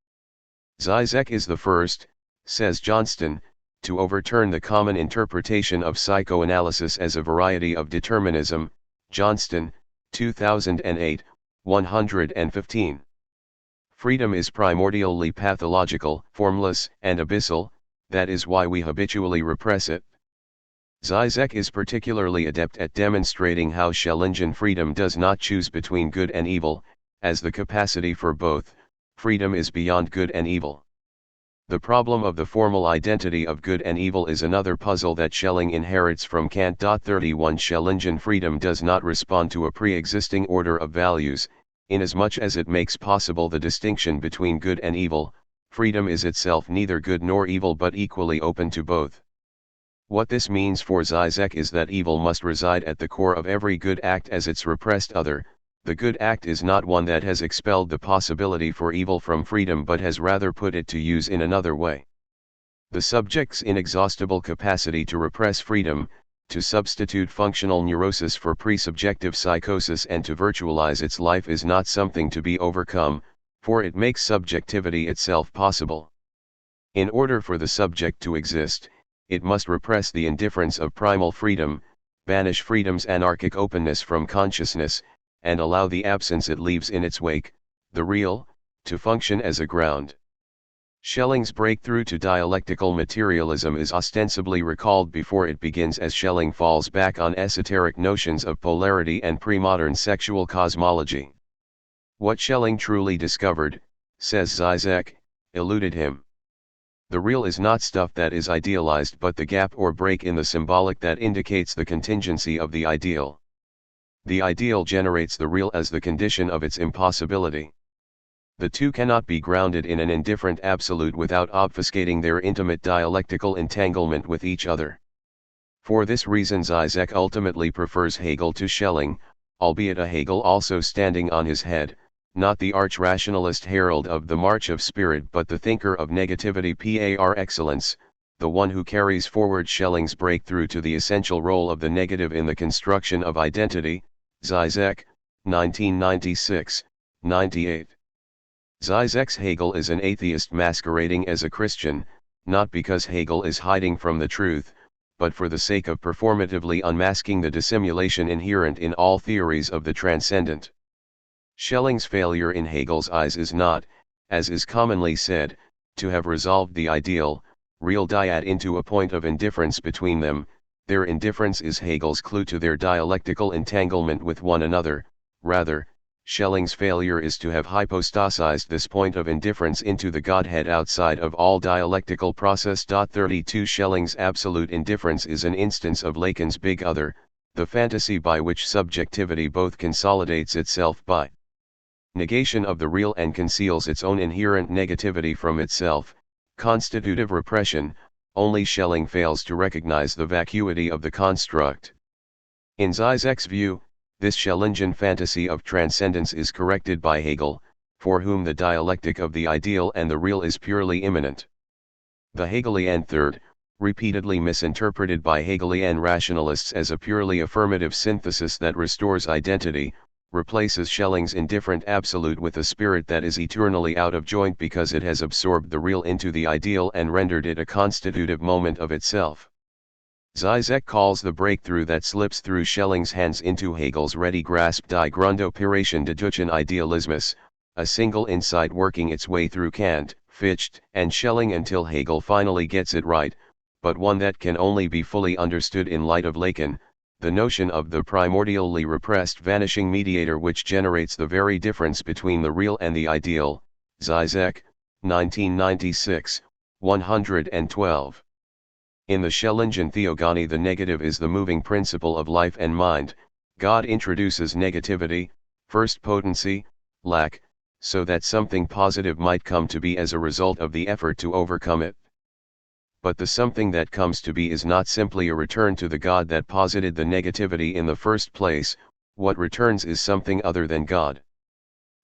Zizek is the first, says Johnston, to overturn the common interpretation of psychoanalysis as a variety of determinism. Johnston, 2008, 115. Freedom is primordially pathological, formless, and abyssal, that is why we habitually repress it. Zizek is particularly adept at demonstrating how Schellingian freedom does not choose between good and evil, as the capacity for both, freedom is beyond good and evil. The problem of the formal identity of good and evil is another puzzle that Schelling inherits from Kant. 31 Schellingian freedom does not respond to a pre-existing order of values, inasmuch as it makes possible the distinction between good and evil. Freedom is itself neither good nor evil but equally open to both. What this means for Zizek is that evil must reside at the core of every good act as its repressed other. The good act is not one that has expelled the possibility for evil from freedom but has rather put it to use in another way. The subject's inexhaustible capacity to repress freedom, to substitute functional neurosis for presubjective psychosis and to virtualize its life is not something to be overcome, for it makes subjectivity itself possible. In order for the subject to exist, it must repress the indifference of primal freedom, banish freedom's anarchic openness from consciousness, and allow the absence it leaves in its wake, the real, to function as a ground. Schelling's breakthrough to dialectical materialism is ostensibly recalled before it begins as Schelling falls back on esoteric notions of polarity and pre-modern sexual cosmology. What Schelling truly discovered, says Zizek, eluded him. The real is not stuff that is idealized but the gap or break in the symbolic that indicates the contingency of the ideal. The ideal generates the real as the condition of its impossibility. The two cannot be grounded in an indifferent absolute without obfuscating their intimate dialectical entanglement with each other. For this reason Zizek ultimately prefers Hegel to Schelling, albeit a Hegel also standing on his head, not the arch-rationalist herald of the March of Spirit but the thinker of negativity par excellence, the one who carries forward Schelling's breakthrough to the essential role of the negative in the construction of identity. Zizek, 1996, 98. Zizek's Hegel is an atheist masquerading as a Christian, not because Hegel is hiding from the truth, but for the sake of performatively unmasking the dissimulation inherent in all theories of the transcendent. Schelling's failure in Hegel's eyes is not, as is commonly said, to have resolved the ideal, real dyad into a point of indifference between them. Their indifference is Hegel's clue to their dialectical entanglement with one another. Rather, Schelling's failure is to have hypostasized this point of indifference into the Godhead outside of all dialectical process. 32 Schelling's absolute indifference is an instance of Lacan's big other, the fantasy by which subjectivity both consolidates itself by negation of the real and conceals its own inherent negativity from itself, constitutive repression. Only Schelling fails to recognize the vacuity of the construct. In Zizek's view, this Schellingian fantasy of transcendence is corrected by Hegel, for whom the dialectic of the ideal and the real is purely immanent. The Hegelian third, repeatedly misinterpreted by Hegelian rationalists as a purely affirmative synthesis that restores identity, replaces Schelling's indifferent absolute with a spirit that is eternally out of joint because it has absorbed the real into the ideal and rendered it a constitutive moment of itself. Zizek calls the breakthrough that slips through Schelling's hands into Hegel's ready grasp die Grundoperation Deduction Idealismus, a single insight working its way through Kant, Fichte, and Schelling until Hegel finally gets it right, but one that can only be fully understood in light of Lacan, the notion of the primordially repressed vanishing mediator which generates the very difference between the real and the ideal. Zizek, 1996, 112. In the Schellingian theogony the negative is the moving principle of life and mind. God introduces negativity, first potency, lack, so that something positive might come to be as a result of the effort to overcome it. But the something that comes to be is not simply a return to the God that posited the negativity in the first place. What returns is something other than God.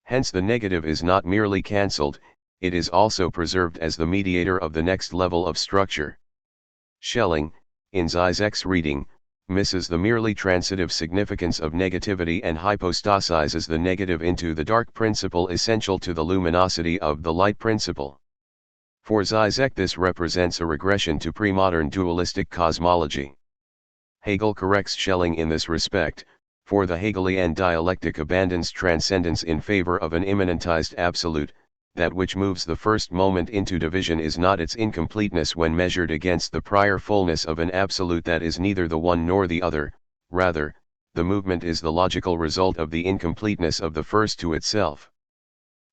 Hence the negative is not merely cancelled, it is also preserved as the mediator of the next level of structure. Schelling, in Zizek's reading, misses the merely transitive significance of negativity and hypostasizes the negative into the dark principle essential to the luminosity of the light principle. For Zizek this represents a regression to pre-modern dualistic cosmology. Hegel corrects Schelling in this respect, for the Hegelian dialectic abandons transcendence in favor of an immanentized absolute. That which moves the first moment into division is not its incompleteness when measured against the prior fullness of an absolute that is neither the one nor the other. Rather, the movement is the logical result of the incompleteness of the first to itself.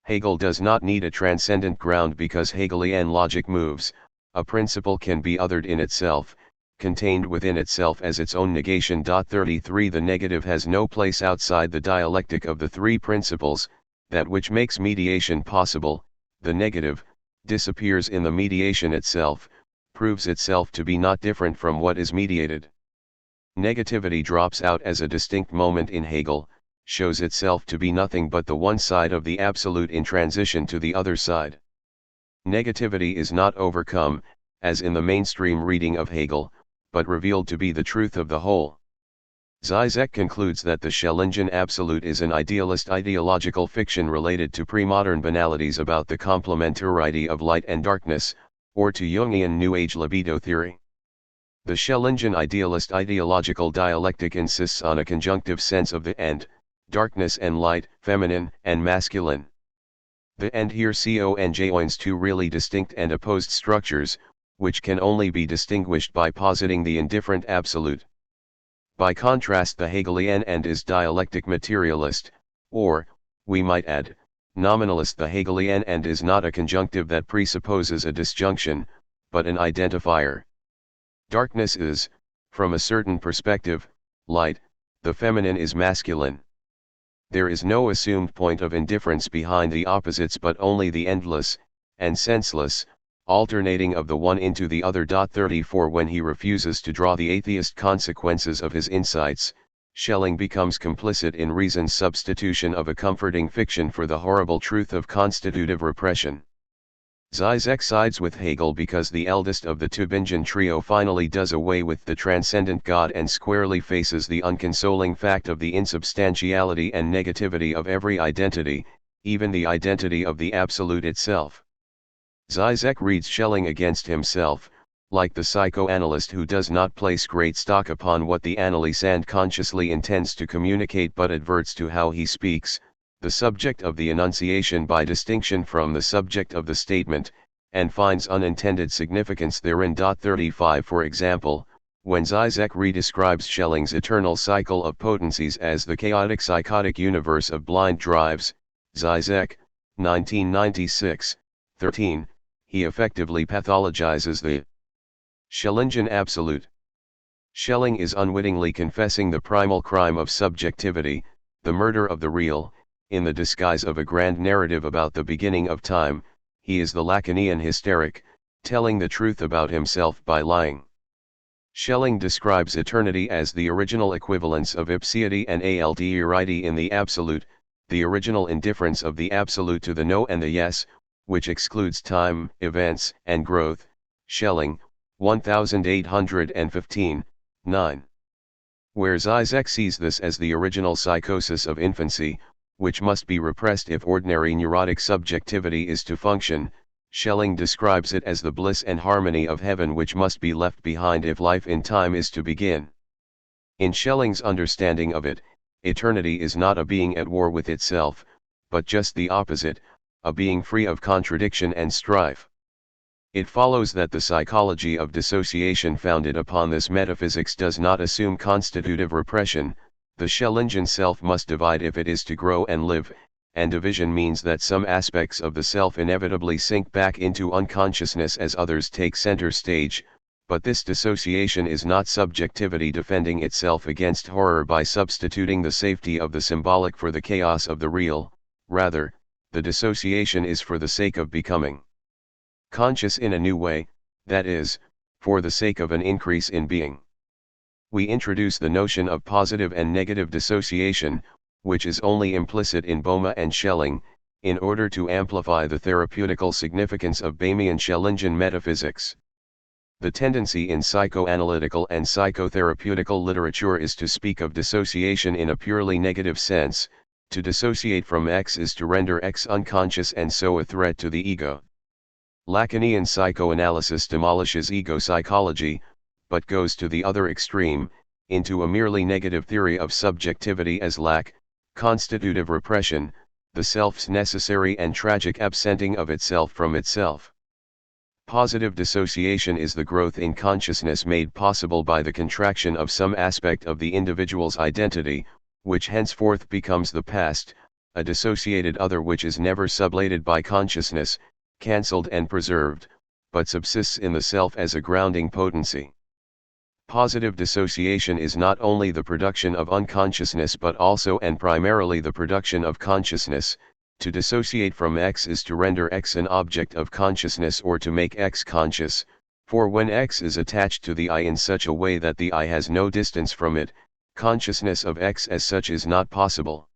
Hegel does not need a transcendent ground because Hegelian logic moves, a principle can be othered in itself, contained within itself as its own negation. 33 The negative has no place outside the dialectic of the three principles. That which makes mediation possible, the negative, disappears in the mediation itself, proves itself to be not different from what is mediated. Negativity drops out as a distinct moment in Hegel, shows itself to be nothing but the one side of the absolute in transition to the other side. Negativity is not overcome, as in the mainstream reading of Hegel, but revealed to be the truth of the whole. Zizek concludes that the Schellingian absolute is an idealist ideological fiction related to pre-modern banalities about the complementarity of light and darkness, or to Jungian New Age libido theory. The Schellingian idealist ideological dialectic insists on a conjunctive sense of the end, darkness and light, feminine and masculine. The end here conjoins two really distinct and opposed structures, which can only be distinguished by positing the indifferent absolute. By contrast the Hegelian end is dialectic materialist, or, we might add, nominalist. The Hegelian end is not a conjunctive that presupposes a disjunction, but an identifier. Darkness is, from a certain perspective, light, the feminine is masculine. There is no assumed point of indifference behind the opposites but only the endless, and senseless, alternating of the one into the other. 34 When he refuses to draw the atheist consequences of his insights, Schelling becomes complicit in reason's substitution of a comforting fiction for the horrible truth of constitutive repression. Zizek sides with Hegel because the eldest of the Tübingen trio finally does away with the transcendent God and squarely faces the unconsoling fact of the insubstantiality and negativity of every identity, even the identity of the Absolute itself. Zizek reads Schelling against himself, like the psychoanalyst who does not place great stock upon what the analysand consciously intends to communicate but adverts to how he speaks, the subject of the enunciation by distinction from the subject of the statement, and finds unintended significance therein. 35 For example, when Zizek redescribes Schelling's eternal cycle of potencies as the chaotic psychotic universe of blind drives, Zizek, 1996, 13, he effectively pathologizes the Schellingian absolute. Schelling is unwittingly confessing the primal crime of subjectivity, the murder of the real, in the disguise of a grand narrative about the beginning of time. He is the Lacanian hysteric, telling the truth about himself by lying. Schelling describes eternity as the original equivalence of ipseity and alterity in the absolute, the original indifference of the absolute to the no and the yes, which excludes time, events, and growth. Schelling, 1815, 9. Where Zizek sees this as the original psychosis of infancy, which must be repressed if ordinary neurotic subjectivity is to function, Schelling describes it as the bliss and harmony of heaven which must be left behind if life in time is to begin. In Schelling's understanding of it, eternity is not a being at war with itself, but just the opposite, a being free of contradiction and strife. It follows that the psychology of dissociation founded upon this metaphysics does not assume constitutive repression. The Schellingian self must divide if it is to grow and live, and division means that some aspects of the self inevitably sink back into unconsciousness as others take center stage, but this dissociation is not subjectivity defending itself against horror by substituting the safety of the symbolic for the chaos of the real. Rather, the dissociation is for the sake of becoming conscious in a new way, that is, for the sake of an increase in being. We introduce the notion of positive and negative dissociation, which is only implicit in Boehme and Schelling, in order to amplify the therapeutical significance of Boehmian Schellingian metaphysics. The tendency in psychoanalytical and psychotherapeutical literature is to speak of dissociation in a purely negative sense. To dissociate from X is to render X unconscious and so a threat to the ego. Lacanian psychoanalysis demolishes ego psychology, but goes to the other extreme, into a merely negative theory of subjectivity as lack, constitutive repression, the self's necessary and tragic absenting of itself from itself. Positive dissociation is the growth in consciousness made possible by the contraction of some aspect of the individual's identity, which henceforth becomes the past, a dissociated other which is never sublated by consciousness, cancelled and preserved, but subsists in the self as a grounding potency. Positive dissociation is not only the production of unconsciousness but also and primarily the production of consciousness. To dissociate from X is to render X an object of consciousness or to make X conscious, for when X is attached to the I in such a way that the I has no distance from it, consciousness of X as such is not possible.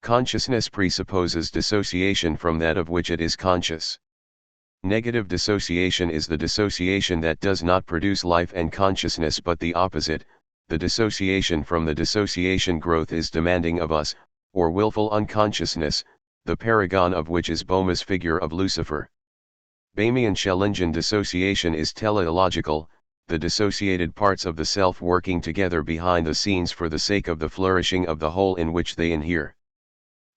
Consciousness presupposes dissociation from that of which it is conscious. Negative dissociation is the dissociation that does not produce life and consciousness but the opposite. The dissociation from the dissociation growth is demanding of us, or willful unconsciousness, the paragon of which is Boehme's figure of Lucifer. Boehmian Schellingian dissociation is teleological, the dissociated parts of the self working together behind the scenes for the sake of the flourishing of the whole in which they inhere.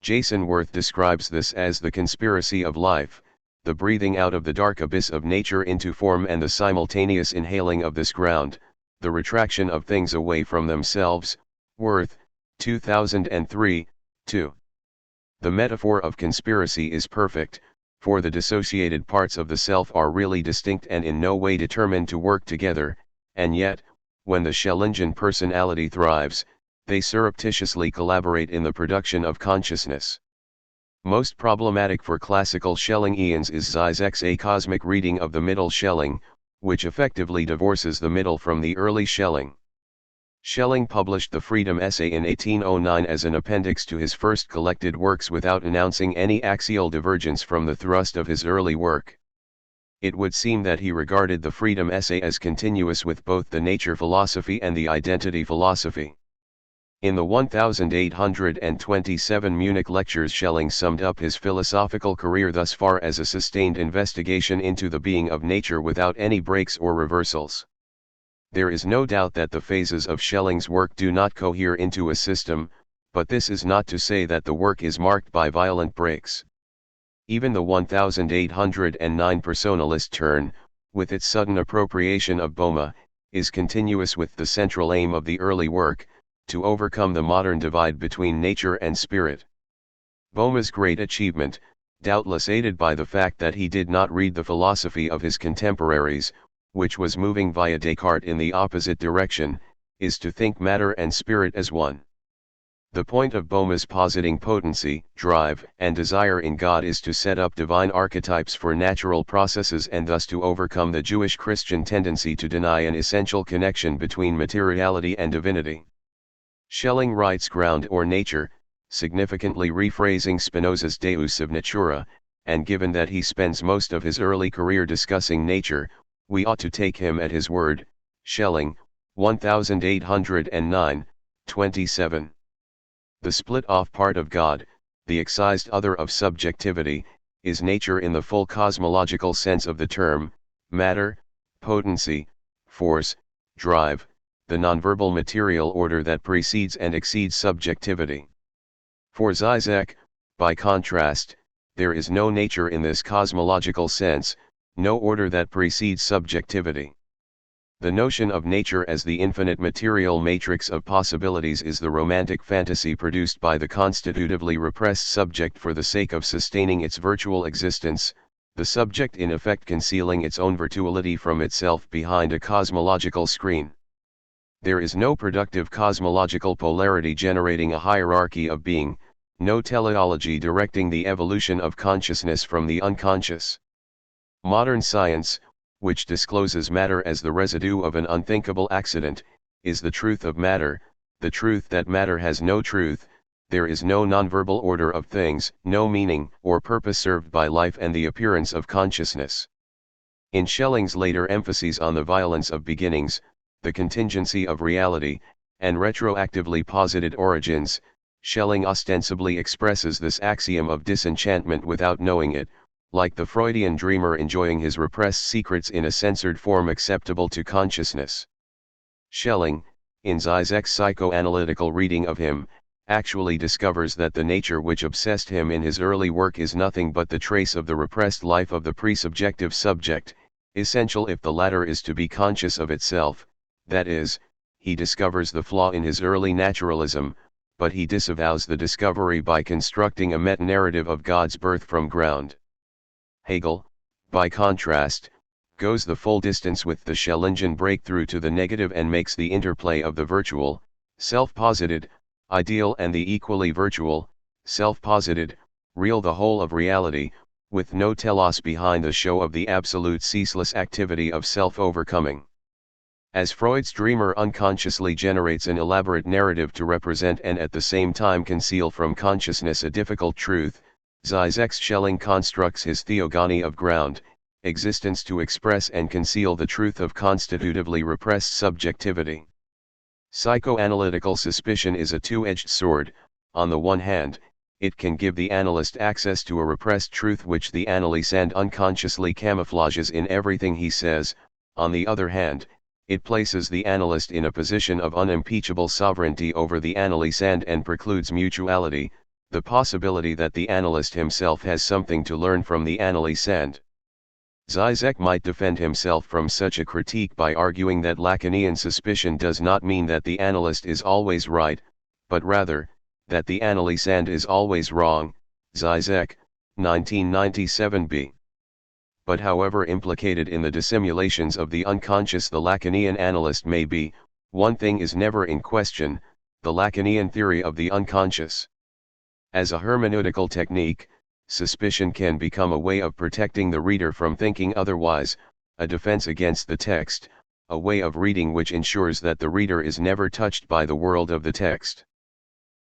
Jason Wirth describes this as the conspiracy of life, the breathing out of the dark abyss of nature into form and the simultaneous inhaling of this ground, the retraction of things away from themselves. Wirth, 2003, 2. The metaphor of conspiracy is perfect, for the dissociated parts of the self are really distinct and in no way determined to work together, and yet, when the Schellingian personality thrives, they surreptitiously collaborate in the production of consciousness. Most problematic for classical Schellingians is Zizek's acosmic reading of the middle Schelling, which effectively divorces the middle from the early Schelling. Schelling published the Freedom Essay in 1809 as an appendix to his first collected works without announcing any axial divergence from the thrust of his early work. It would seem that he regarded the Freedom Essay as continuous with both the nature philosophy and the identity philosophy. In the 1827 Munich lectures, Schelling summed up his philosophical career thus far as a sustained investigation into the being of nature without any breaks or reversals. There is no doubt that the phases of Schelling's work do not cohere into a system, but this is not to say that the work is marked by violent breaks. Even the 1809 personalist turn, with its sudden appropriation of Böhme, is continuous with the central aim of the early work, to overcome the modern divide between nature and spirit. Böhme's great achievement, doubtless aided by the fact that he did not read the philosophy of his contemporaries, which was moving via Descartes in the opposite direction, is to think matter and spirit as one. The point of Böhme's positing potency, drive, and desire in God is to set up divine archetypes for natural processes and thus to overcome the Jewish Christian tendency to deny an essential connection between materiality and divinity. Schelling writes ground or nature, significantly rephrasing Spinoza's Deus of Natura, and given that he spends most of his early career discussing nature, we ought to take him at his word. Schelling, 1809, 27. The split-off part of God, the excised other of subjectivity, is nature in the full cosmological sense of the term, matter, potency, force, drive, the nonverbal material order that precedes and exceeds subjectivity. For Zizek, by contrast, there is no nature in this cosmological sense, no order that precedes subjectivity. The notion of nature as the infinite material matrix of possibilities is the romantic fantasy produced by the constitutively repressed subject for the sake of sustaining its virtual existence, the subject in effect concealing its own virtuality from itself behind a cosmological screen. There is no productive cosmological polarity generating a hierarchy of being, no teleology directing the evolution of consciousness from the unconscious. Modern science, which discloses matter as the residue of an unthinkable accident, is the truth of matter, the truth that matter has no truth, there is no nonverbal order of things, no meaning or purpose served by life and the appearance of consciousness. In Schelling's later emphases on the violence of beginnings, the contingency of reality, and retroactively posited origins, Schelling ostensibly expresses this axiom of disenchantment without knowing it, like the Freudian dreamer enjoying his repressed secrets in a censored form acceptable to consciousness. Schelling, in Zizek's psychoanalytical reading of him, actually discovers that the nature which obsessed him in his early work is nothing but the trace of the repressed life of the presubjective subject, essential if the latter is to be conscious of itself, that is, he discovers the flaw in his early naturalism, but he disavows the discovery by constructing a meta-narrative of God's birth from ground. Hegel, by contrast, goes the full distance with the Schellingian breakthrough to the negative and makes the interplay of the virtual, self-posited, ideal and the equally virtual, self-posited, real the whole of reality, with no telos behind the show of the absolute ceaseless activity of self-overcoming. As Freud's dreamer unconsciously generates an elaborate narrative to represent and at the same time conceal from consciousness a difficult truth, Zizek's Schelling constructs his theogony of ground, existence to express and conceal the truth of constitutively repressed subjectivity. Psychoanalytical suspicion is a two-edged sword. On the one hand, it can give the analyst access to a repressed truth which the analysand unconsciously camouflages in everything he says. On the other hand, it places the analyst in a position of unimpeachable sovereignty over the analysand and precludes mutuality, the possibility that the analyst himself has something to learn from the analysand. Zizek might defend himself from such a critique by arguing that Lacanian suspicion does not mean that the analyst is always right, but rather, that the analysand is always wrong. Zizek, 1997b. But however implicated in the dissimulations of the unconscious the Lacanian analyst may be, one thing is never in question, the Lacanian theory of the unconscious. As a hermeneutical technique, suspicion can become a way of protecting the reader from thinking otherwise, a defense against the text, a way of reading which ensures that the reader is never touched by the world of the text.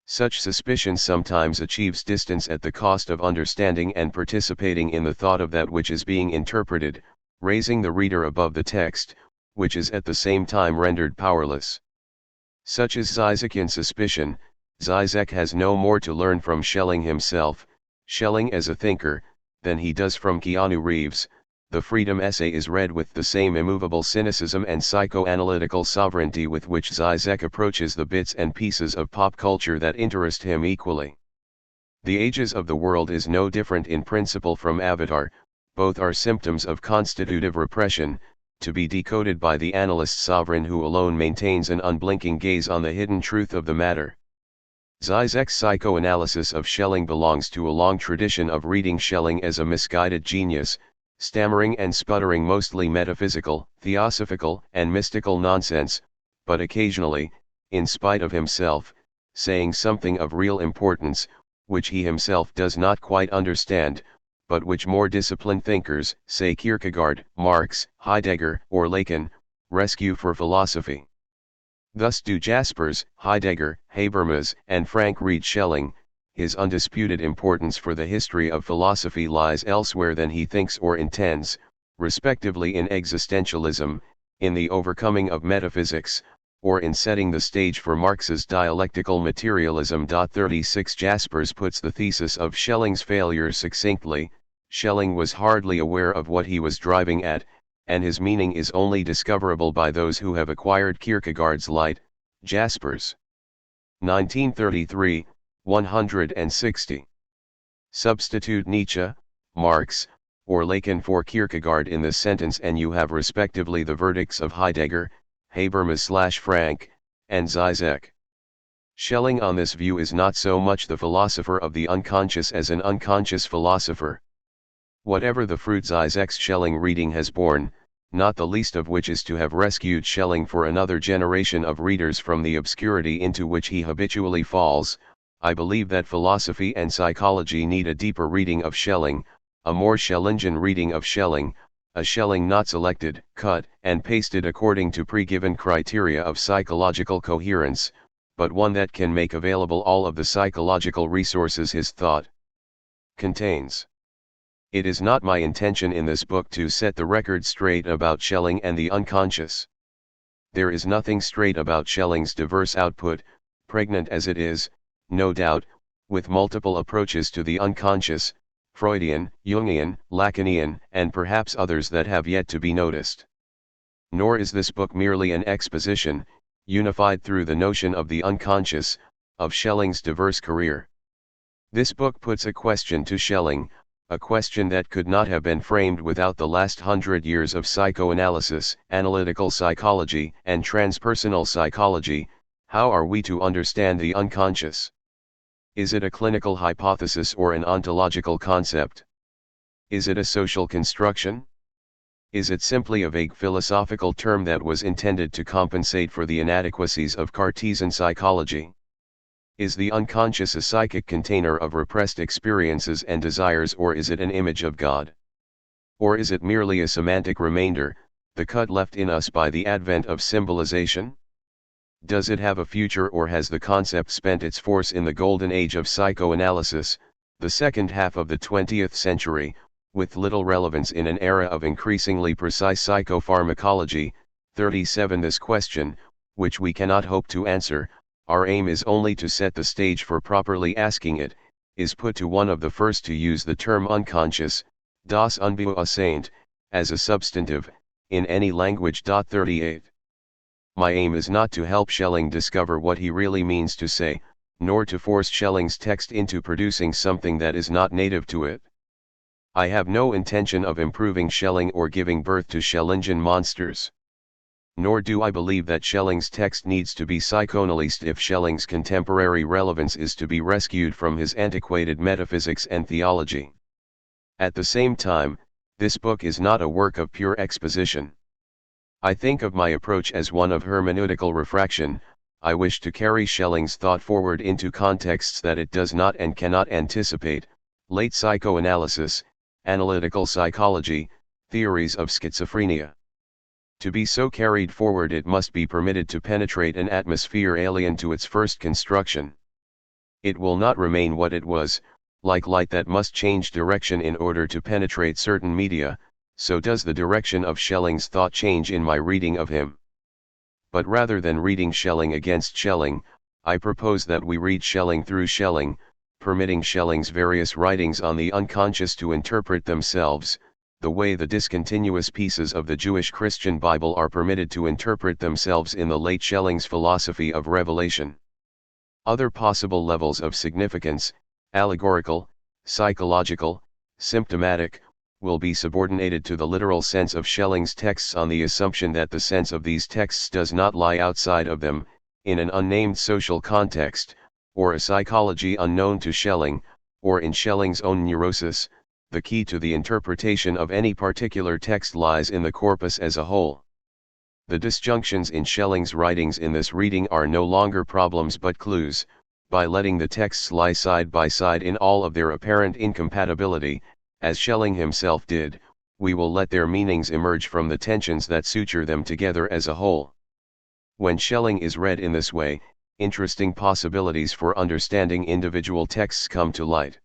Such suspicion sometimes achieves distance at the cost of understanding and participating in the thought of that which is being interpreted, raising the reader above the text, which is at the same time rendered powerless. Such is Zizek's suspicion. Zizek has no more to learn from Schelling himself, Schelling as a thinker, than he does from Keanu Reeves. The Freedom essay is read with the same immovable cynicism and psychoanalytical sovereignty with which Zizek approaches the bits and pieces of pop culture that interest him equally. The Ages of the World is no different in principle from Avatar, both are symptoms of constitutive repression, to be decoded by the analyst sovereign who alone maintains an unblinking gaze on the hidden truth of the matter. Zizek's psychoanalysis of Schelling belongs to a long tradition of reading Schelling as a misguided genius, stammering and sputtering mostly metaphysical, theosophical, and mystical nonsense, but occasionally, in spite of himself, saying something of real importance, which he himself does not quite understand, but which more disciplined thinkers, say Kierkegaard, Marx, Heidegger, or Lacan, rescue for philosophy. Thus do Jaspers, Heidegger, Habermas, and Frank read Schelling. His undisputed importance for the history of philosophy lies elsewhere than he thinks or intends, respectively in existentialism, in the overcoming of metaphysics, or in setting the stage for Marx's dialectical materialism. 36 Jaspers puts the thesis of Schelling's failure succinctly: Schelling was hardly aware of what he was driving at, and his meaning is only discoverable by those who have acquired Kierkegaard's light. Jaspers. 1933, 160. Substitute Nietzsche, Marx, or Lacan for Kierkegaard in this sentence and you have respectively the verdicts of Heidegger, Habermas/Frank, and Zizek. Schelling on this view is not so much the philosopher of the unconscious as an unconscious philosopher. Whatever the fruit Zizek's Schelling reading has borne, not the least of which is to have rescued Schelling for another generation of readers from the obscurity into which he habitually falls, I believe that philosophy and psychology need a deeper reading of Schelling, a more Schellingian reading of Schelling, a Schelling not selected, cut, and pasted according to pre-given criteria of psychological coherence, but one that can make available all of the psychological resources his thought contains. It is not my intention in this book to set the record straight about Schelling and the unconscious. There is nothing straight about Schelling's diverse output, pregnant as it is, no doubt, with multiple approaches to the unconscious, Freudian, Jungian, Lacanian, and perhaps others that have yet to be noticed. Nor is this book merely an exposition, unified through the notion of the unconscious, of Schelling's diverse career. This book puts a question to Schelling, a question that could not have been framed without the last 100 years of psychoanalysis, analytical psychology, and transpersonal psychology: how are we to understand the unconscious? Is it a clinical hypothesis or an ontological concept? Is it a social construction? Is it simply a vague philosophical term that was intended to compensate for the inadequacies of Cartesian psychology? Is the unconscious a psychic container of repressed experiences and desires, or is it an image of God? Or is it merely a semantic remainder, the cut left in us by the advent of symbolization? Does it have a future, or has the concept spent its force in the golden age of psychoanalysis, the second half of the 20th century, with little relevance in an era of increasingly precise psychopharmacology? 37 This question, which we cannot hope to answer, our aim is only to set the stage for properly asking it, is put to one of the first to use the term unconscious, das Unbewusstsein, as a substantive, in any language. 38. My aim is not to help Schelling discover what he really means to say, nor to force Schelling's text into producing something that is not native to it. I have no intention of improving Schelling or giving birth to Schellingian monsters. Nor do I believe that Schelling's text needs to be psychoanalyzed if Schelling's contemporary relevance is to be rescued from his antiquated metaphysics and theology. At the same time, this book is not a work of pure exposition. I think of my approach as one of hermeneutical refraction. I wish to carry Schelling's thought forward into contexts that it does not and cannot anticipate: late psychoanalysis, analytical psychology, theories of schizophrenia. To be so carried forward, it must be permitted to penetrate an atmosphere alien to its first construction. It will not remain what it was, like light that must change direction in order to penetrate certain media. So does the direction of Schelling's thought change in my reading of him. But rather than reading Schelling against Schelling, I propose that we read Schelling through Schelling, permitting Schelling's various writings on the unconscious to interpret themselves, the way the discontinuous pieces of the Jewish Christian Bible are permitted to interpret themselves in the late Schelling's philosophy of revelation. Other possible levels of significance, allegorical, psychological, symptomatic, will be subordinated to the literal sense of Schelling's texts on the assumption that the sense of these texts does not lie outside of them, in an unnamed social context, or a psychology unknown to Schelling, or in Schelling's own neurosis. The key to the interpretation of any particular text lies in the corpus as a whole. The disjunctions in Schelling's writings in this reading are no longer problems but clues. By letting the texts lie side by side in all of their apparent incompatibility, as Schelling himself did, we will let their meanings emerge from the tensions that suture them together as a whole. When Schelling is read in this way, interesting possibilities for understanding individual texts come to light.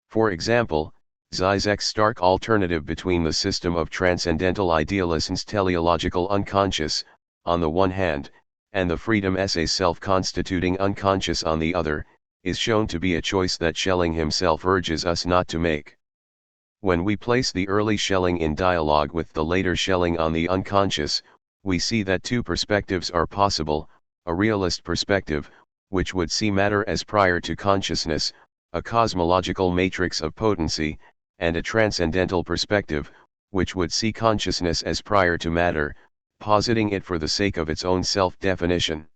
For example, Zizek's stark alternative between the system of transcendental idealism's teleological unconscious, on the one hand, and the freedom essay's self-constituting unconscious on the other, is shown to be a choice that Schelling himself urges us not to make. When we place the early Schelling in dialogue with the later Schelling on the unconscious, we see that two perspectives are possible: a realist perspective, which would see matter as prior to consciousness, a cosmological matrix of potency, and a transcendental perspective, which would see consciousness as prior to matter, positing it for the sake of its own self-definition.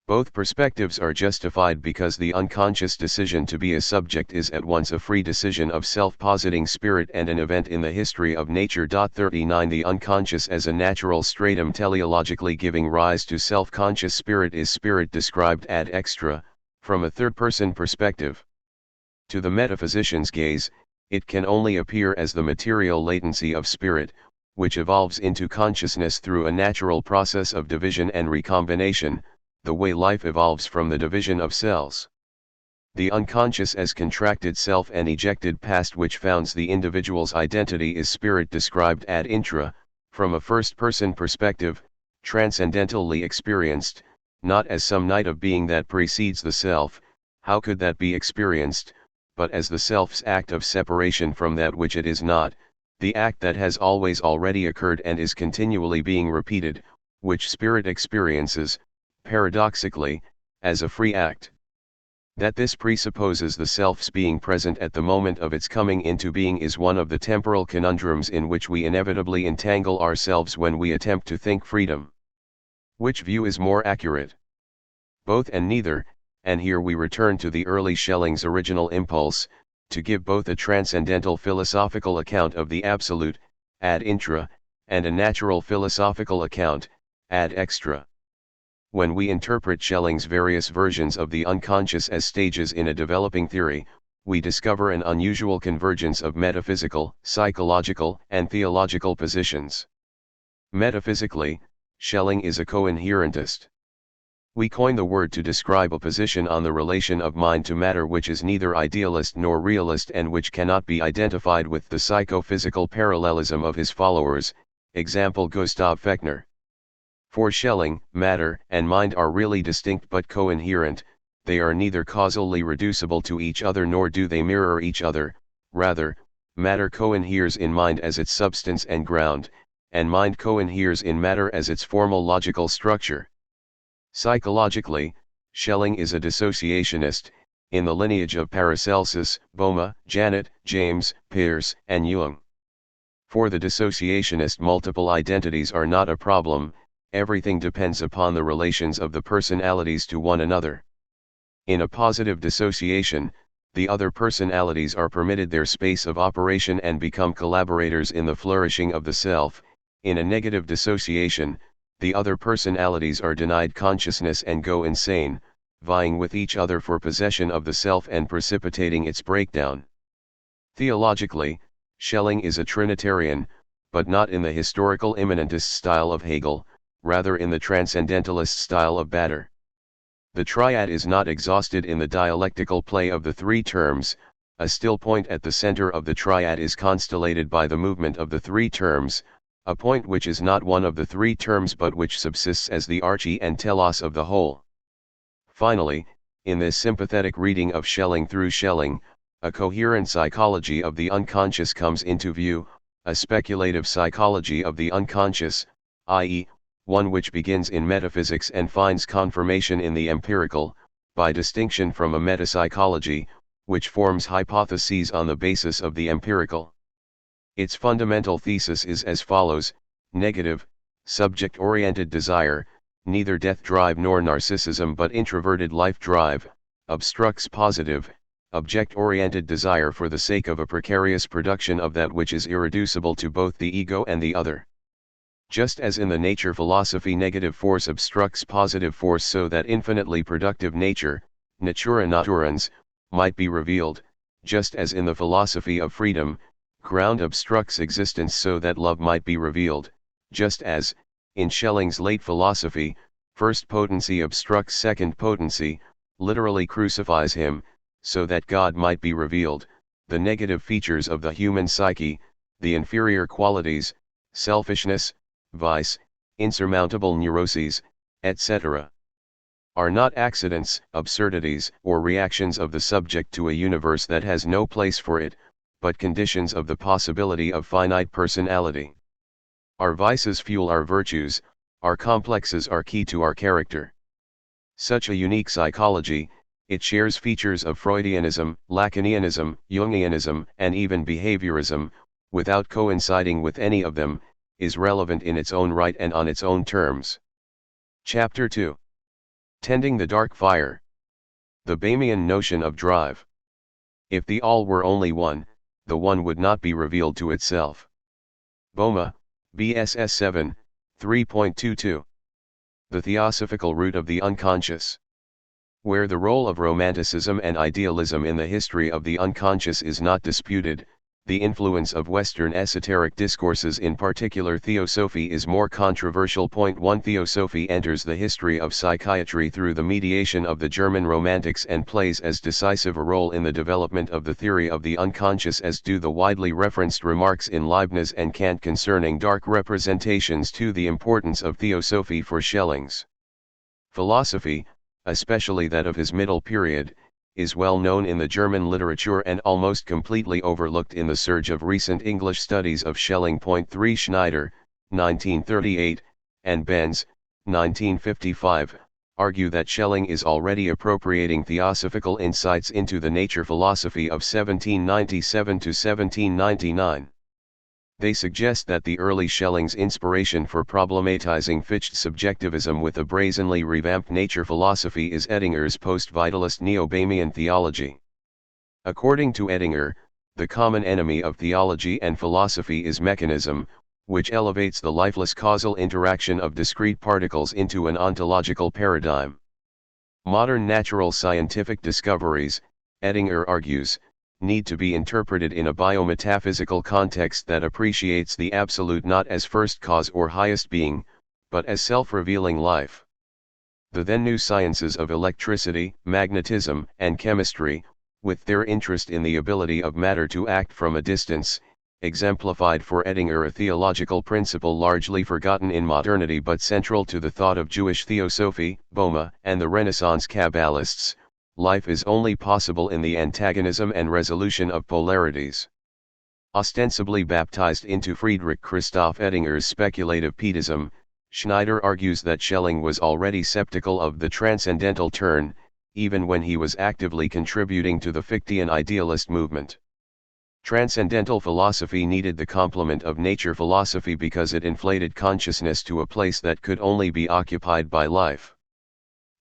Both perspectives are justified because the unconscious decision to be a subject is at once a free decision of self-positing spirit and an event in the history of nature. 39 The unconscious as a natural stratum teleologically giving rise to self-conscious spirit is spirit described ad extra, from a third-person perspective. To the metaphysician's gaze, it can only appear as the material latency of spirit, which evolves into consciousness through a natural process of division and recombination, the way life evolves from the division of cells. The unconscious as contracted self and ejected past which founds the individual's identity is spirit described ad intra, from a first-person perspective, transcendentally experienced, not as some night of being that precedes the self. How could that be experienced, but as the self's act of separation from that which it is not, the act that has always already occurred and is continually being repeated, which spirit experiences, paradoxically, as a free act. That this presupposes the self's being present at the moment of its coming into being is one of the temporal conundrums in which we inevitably entangle ourselves when we attempt to think freedom. Which view is more accurate? Both and neither, and here we return to the early Schelling's original impulse, to give both a transcendental philosophical account of the absolute, ad intra, and a natural philosophical account, ad extra. When we interpret Schelling's various versions of the unconscious as stages in a developing theory, we discover an unusual convergence of metaphysical, psychological, and theological positions. Metaphysically, Schelling is a coherentist. We coin the word to describe a position on the relation of mind to matter which is neither idealist nor realist and which cannot be identified with the psychophysical parallelism of his followers, example Gustav Fechner. For Schelling, matter and mind are really distinct but coherent. They are neither causally reducible to each other nor do they mirror each other. Rather, matter coheres in mind as its substance and ground, and mind coheres in matter as its formal logical structure. Psychologically, Schelling is a dissociationist, in the lineage of Paracelsus, Boehme, Janet, James, Peirce, and Jung. For the dissociationist, multiple identities are not a problem. Everything depends upon the relations of the personalities to one another. In a positive dissociation, the other personalities are permitted their space of operation and become collaborators in the flourishing of the self. In a negative dissociation, the other personalities are denied consciousness and go insane, vying with each other for possession of the self and precipitating its breakdown. Theologically, Schelling is a Trinitarian, but not in the historical immanentist style of Hegel, rather in the transcendentalist style of Bader. The triad is not exhausted in the dialectical play of the three terms. A still point at the center of the triad is constellated by the movement of the three terms, a point which is not one of the three terms but which subsists as the arche and telos of the whole. Finally, in this sympathetic reading of Schelling through Schelling, a coherent psychology of the unconscious comes into view, a speculative psychology of the unconscious, i.e., one which begins in metaphysics and finds confirmation in the empirical, by distinction from a metapsychology, which forms hypotheses on the basis of the empirical. Its fundamental thesis is as follows: negative, subject-oriented desire, neither death drive nor narcissism but introverted life drive, obstructs positive, object-oriented desire for the sake of a precarious production of that which is irreducible to both the ego and the other. Just as in the nature philosophy negative force obstructs positive force so that infinitely productive nature, natura naturans, might be revealed, just as in the philosophy of freedom, ground obstructs existence so that love might be revealed, just as, in Schelling's late philosophy, first potency obstructs second potency, literally crucifies him, so that God might be revealed, the negative features of the human psyche, the inferior qualities, selfishness, vice, insurmountable neuroses, etc., are not accidents, absurdities, or reactions of the subject to a universe that has no place for it, but conditions of the possibility of finite personality. Our vices fuel our virtues, our complexes are key to our character. Such a unique psychology, it shares features of Freudianism, Lacanianism, Jungianism, and even behaviorism, without coinciding with any of them, is relevant in its own right and on its own terms. Chapter 2. Tending the Dark Fire. The Bahmian notion of drive. If the all were only one, the one would not be revealed to itself. Boehme, BSS 7, 3.22. The Theosophical Root of the Unconscious. Where the role of Romanticism and idealism in the history of the unconscious is not disputed, the influence of Western esoteric discourses, in particular Theosophy, is more controversial. Point 1. Theosophy enters the history of psychiatry through the mediation of the German Romantics and plays as decisive a role in the development of the theory of the unconscious as do the widely referenced remarks in Leibniz and Kant concerning dark representations. 2. The importance of Theosophy for Schelling's philosophy, especially that of his middle period, is well known in the German literature and almost completely overlooked in the surge of recent English studies of Schelling. 3. Schneider, 1938, and Benz, 1955, argue that Schelling is already appropriating theosophical insights into the nature philosophy of 1797 to 1799. They suggest that the early Schelling's inspiration for problematizing Fichte subjectivism with a brazenly revamped nature philosophy is Oettinger's post-vitalist neo-Bahmian theology. According to Oettinger, the common enemy of theology and philosophy is mechanism, which elevates the lifeless causal interaction of discrete particles into an ontological paradigm. Modern natural scientific discoveries, Oettinger argues, need to be interpreted in a biometaphysical context that appreciates the absolute not as first cause or highest being, but as self-revealing life. The then new sciences of electricity, magnetism, and chemistry, with their interest in the ability of matter to act from a distance, exemplified for Oettinger a theological principle largely forgotten in modernity but central to the thought of Jewish theosophy, Boehme, and the Renaissance Kabbalists. Life is only possible in the antagonism and resolution of polarities. Ostensibly baptized into Friedrich Christoph Oettinger's speculative Pietism, Schneider argues that Schelling was already skeptical of the transcendental turn, even when he was actively contributing to the Fichtean idealist movement. Transcendental philosophy needed the complement of nature philosophy because it inflated consciousness to a place that could only be occupied by life.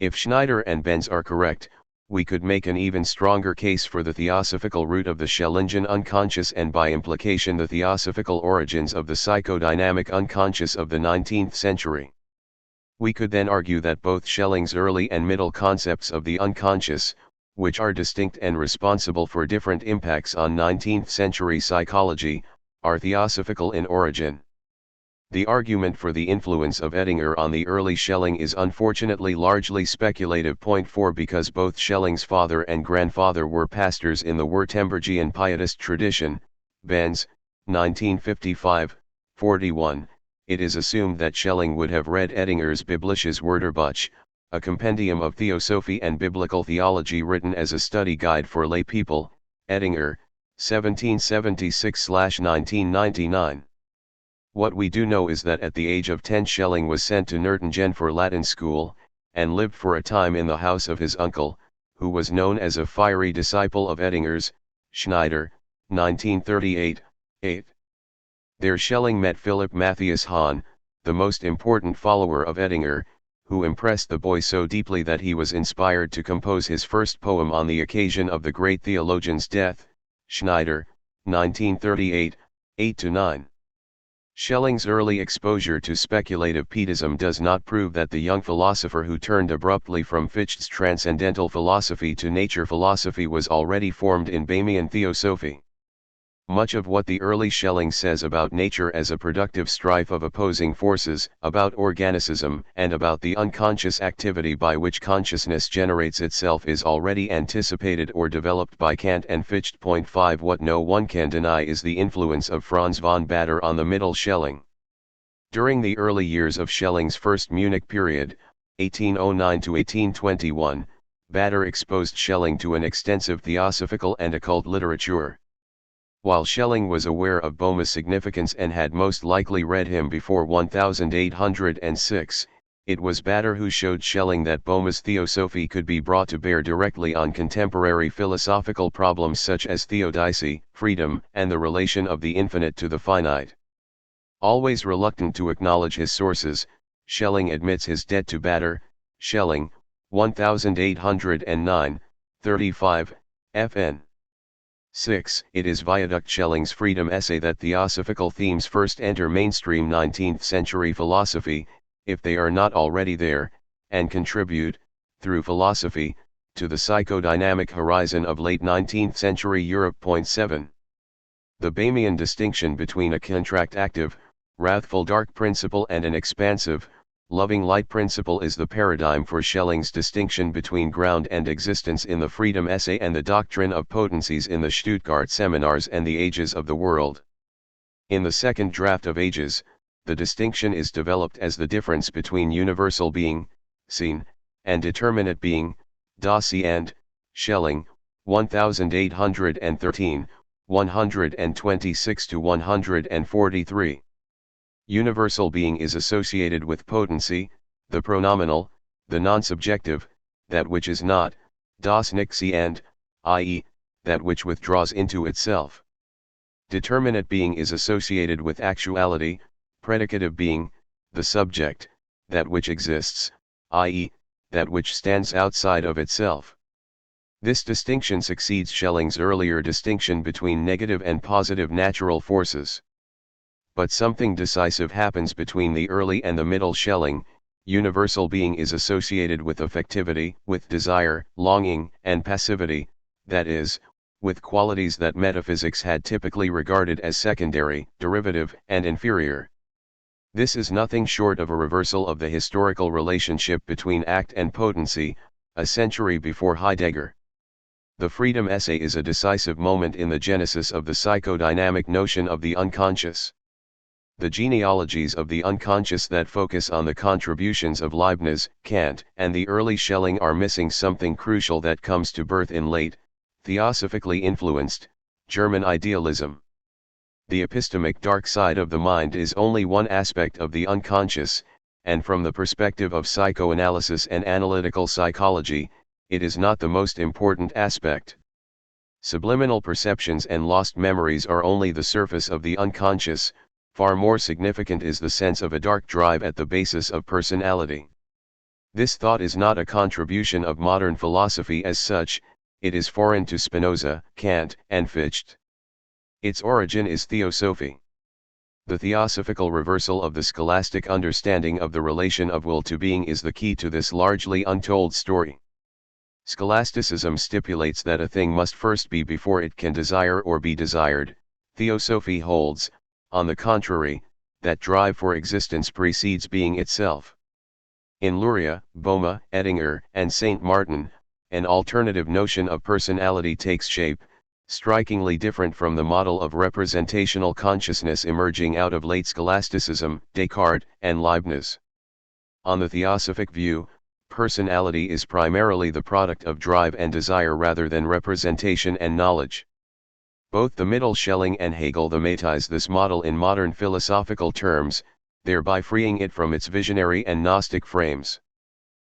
If Schneider and Benz are correct, we could make an even stronger case for the theosophical root of the Schellingian unconscious and by implication the theosophical origins of the psychodynamic unconscious of the 19th century. We could then argue that both Schelling's early and middle concepts of the unconscious, which are distinct and responsible for different impacts on 19th century psychology, are theosophical in origin. The argument for the influence of Oettinger on the early Schelling is unfortunately largely speculative. Point 4 Because both Schelling's father and grandfather were pastors in the Württembergian pietist tradition, Benz, 1955, 41, it is assumed that Schelling would have read Oettinger's Biblisches Wörterbuch, a compendium of theosophy and biblical theology written as a study guide for lay people, Oettinger, 1776-1999. What we do know is that at the age of 10 Schelling was sent to Nürtingen for Latin school, and lived for a time in the house of his uncle, who was known as a fiery disciple of Oettinger's, Schneider, 1938, 8. There Schelling met Philipp Matthias Hahn, the most important follower of Oettinger, who impressed the boy so deeply that he was inspired to compose his first poem on the occasion of the great theologian's death, Schneider, 1938, 8-9. Schelling's early exposure to speculative Pietism does not prove that the young philosopher who turned abruptly from Fichte's transcendental philosophy to nature philosophy was already formed in Bahmian theosophy. Much of what the early Schelling says about nature as a productive strife of opposing forces, about organicism, and about the unconscious activity by which consciousness generates itself is already anticipated or developed by Kant and Fichte. Point 5 What no one can deny is the influence of Franz von Baader on the middle Schelling. During the early years of Schelling's first Munich period, 1809–1821, Baader exposed Schelling to an extensive theosophical and occult literature. While Schelling was aware of Boehme's significance and had most likely read him before 1806, it was Baader who showed Schelling that Boehme's theosophy could be brought to bear directly on contemporary philosophical problems such as theodicy, freedom, and the relation of the infinite to the finite. Always reluctant to acknowledge his sources, Schelling admits his debt to Baader. Schelling, 1809, 35, fn. 6. It is Viaduct Schelling's freedom essay that theosophical themes first enter mainstream 19th century philosophy, if they are not already there, and contribute, through philosophy, to the psychodynamic horizon of late 19th century Europe. Point 7. The Bahmian distinction between a contract-active, wrathful dark principle and an expansive, loving light principle is the paradigm for Schelling's distinction between ground and existence in the freedom essay and the doctrine of potencies in the Stuttgart seminars and the Ages of the World. In the second draft of Ages, the distinction is developed as the difference between universal being, seen, and determinate being, das and, Schelling, 1813, 126–143. Universal being is associated with potency, the pronominal, the non-subjective, that which is not, das Nichtse and, i.e., that which withdraws into itself. Determinate being is associated with actuality, predicative being, the subject, that which exists, i.e., that which stands outside of itself. This distinction succeeds Schelling's earlier distinction between negative and positive natural forces. But something decisive happens between the early and the middle Schelling. Universal being is associated with affectivity, with desire, longing, and passivity, that is, with qualities that metaphysics had typically regarded as secondary, derivative, and inferior. This is nothing short of a reversal of the historical relationship between act and potency, a century before Heidegger. The freedom essay is a decisive moment in the genesis of the psychodynamic notion of the unconscious. The genealogies of the unconscious that focus on the contributions of Leibniz, Kant, and the early Schelling are missing something crucial that comes to birth in late, theosophically influenced, German idealism. The epistemic dark side of the mind is only one aspect of the unconscious, and from the perspective of psychoanalysis and analytical psychology, it is not the most important aspect. Subliminal perceptions and lost memories are only the surface of the unconscious. Far more significant is the sense of a dark drive at the basis of personality. This thought is not a contribution of modern philosophy as such, it is foreign to Spinoza, Kant, and Fichte. Its origin is theosophy. The theosophical reversal of the scholastic understanding of the relation of will to being is the key to this largely untold story. Scholasticism stipulates that a thing must first be before it can desire or be desired. Theosophy holds, on the contrary, that drive for existence precedes being itself. In Luria, Boehme, Ettinger, and St. Martin, an alternative notion of personality takes shape, strikingly different from the model of representational consciousness emerging out of late scholasticism, Descartes, and Leibniz. On the theosophic view, personality is primarily the product of drive and desire rather than representation and knowledge. Both the Middle Schelling and Hegel thematize this model in modern philosophical terms, thereby freeing it from its visionary and Gnostic frames.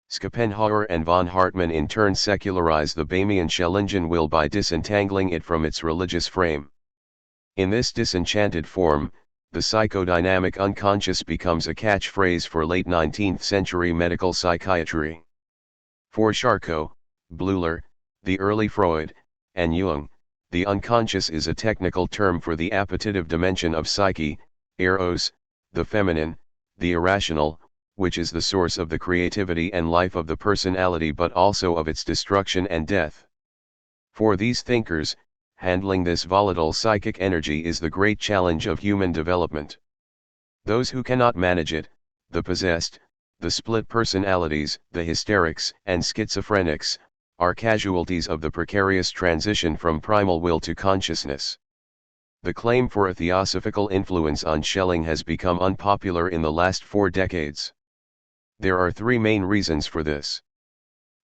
Schopenhauer and von Hartmann in turn secularize the Boehmian-Schellingen will by disentangling it from its religious frame. In this disenchanted form, the psychodynamic unconscious becomes a catchphrase for late 19th century medical psychiatry. For Charcot, Bleuler, the early Freud, and Jung, the unconscious is a technical term for the appetitive dimension of psyche, eros, the feminine, the irrational, which is the source of the creativity and life of the personality but also of its destruction and death. For these thinkers, handling this volatile psychic energy is the great challenge of human development. Those who cannot manage it, the possessed, the split personalities, the hysterics and schizophrenics, are casualties of the precarious transition from primal will to consciousness. The claim for a theosophical influence on Schelling has become unpopular in the last 4 decades. There are 3 main reasons for this.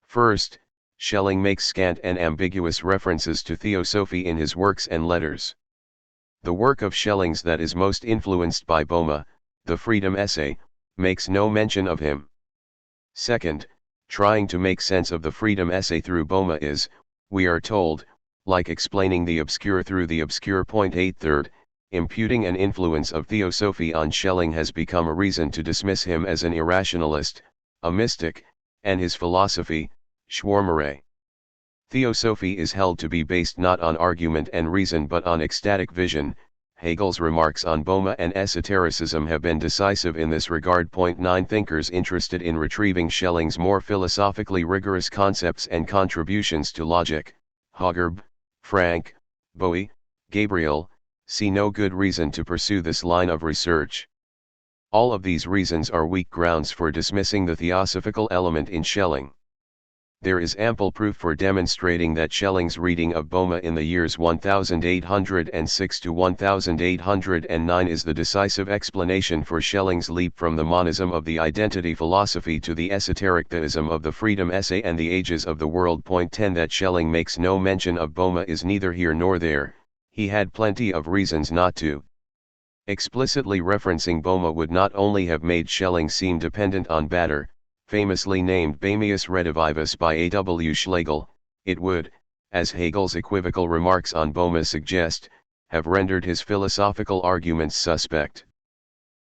First, Schelling makes scant and ambiguous references to theosophy in his works and letters. The work of Schelling's that is most influenced by Boehme, the Freedom Essay, makes no mention of him. Second, trying to make sense of the Freedom Essay through Boehme is, we are told, like explaining the obscure through the obscure. 8 imputing an influence of theosophy on Schelling has become a reason to dismiss him as an irrationalist, a mystic, and his philosophy, Schwärmerei. Theosophy is held to be based not on argument and reason but on ecstatic vision. Hegel's remarks on Boehme and esotericism have been decisive in this regard. 9 Thinkers interested in retrieving Schelling's more philosophically rigorous concepts and contributions to logic, Hagerb, Frank, Bowie, Gabriel, see no good reason to pursue this line of research. All of these reasons are weak grounds for dismissing the theosophical element in Schelling. There is ample proof for demonstrating that Schelling's reading of Boehme in the years 1806 to 1809 is the decisive explanation for Schelling's leap from the monism of the identity philosophy to the esoteric theism of the Freedom Essay and the Ages of the World. 10 That Schelling makes no mention of Boehme is neither here nor there, he had plenty of reasons not to. Explicitly referencing Boehme would not only have made Schelling seem dependent on Baader, famously named Boehmius Redivivus by A. W. Schlegel, it would, as Hegel's equivocal remarks on Boehme suggest, have rendered his philosophical arguments suspect.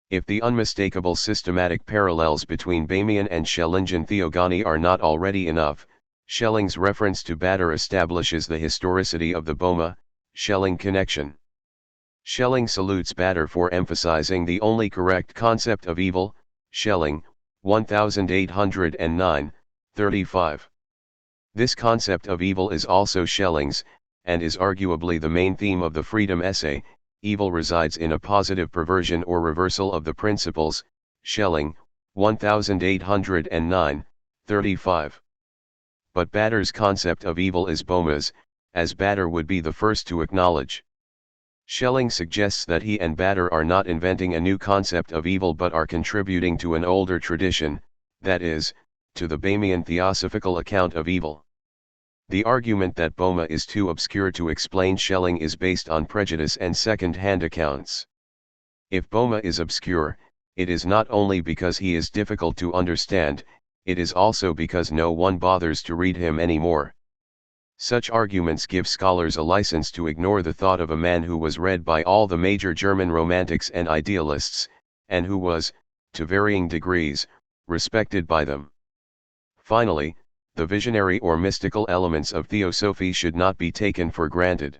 If the unmistakable systematic parallels between Boehmian and Schellingen theogony are not already enough, Schelling's reference to Baader establishes the historicity of the Boehme-Schelling connection. Schelling salutes Baader for emphasizing the only correct concept of evil, Schelling, 1809, 35. This concept of evil is also Schelling's, and is arguably the main theme of the Freedom Essay. Evil resides in a positive perversion or reversal of the principles, Schelling, 1809, 35. But Baader's concept of evil is Boehme's, as Baader would be the first to acknowledge. Schelling suggests that he and Baader are not inventing a new concept of evil but are contributing to an older tradition, that is, to the Boehmian theosophical account of evil. The argument that Boehme is too obscure to explain Schelling is based on prejudice and second-hand accounts. If Boehme is obscure, it is not only because he is difficult to understand, it is also because no one bothers to read him anymore. Such arguments give scholars a license to ignore the thought of a man who was read by all the major German romantics and idealists, and who was, to varying degrees, respected by them. Finally, the visionary or mystical elements of theosophy should not be taken for granted.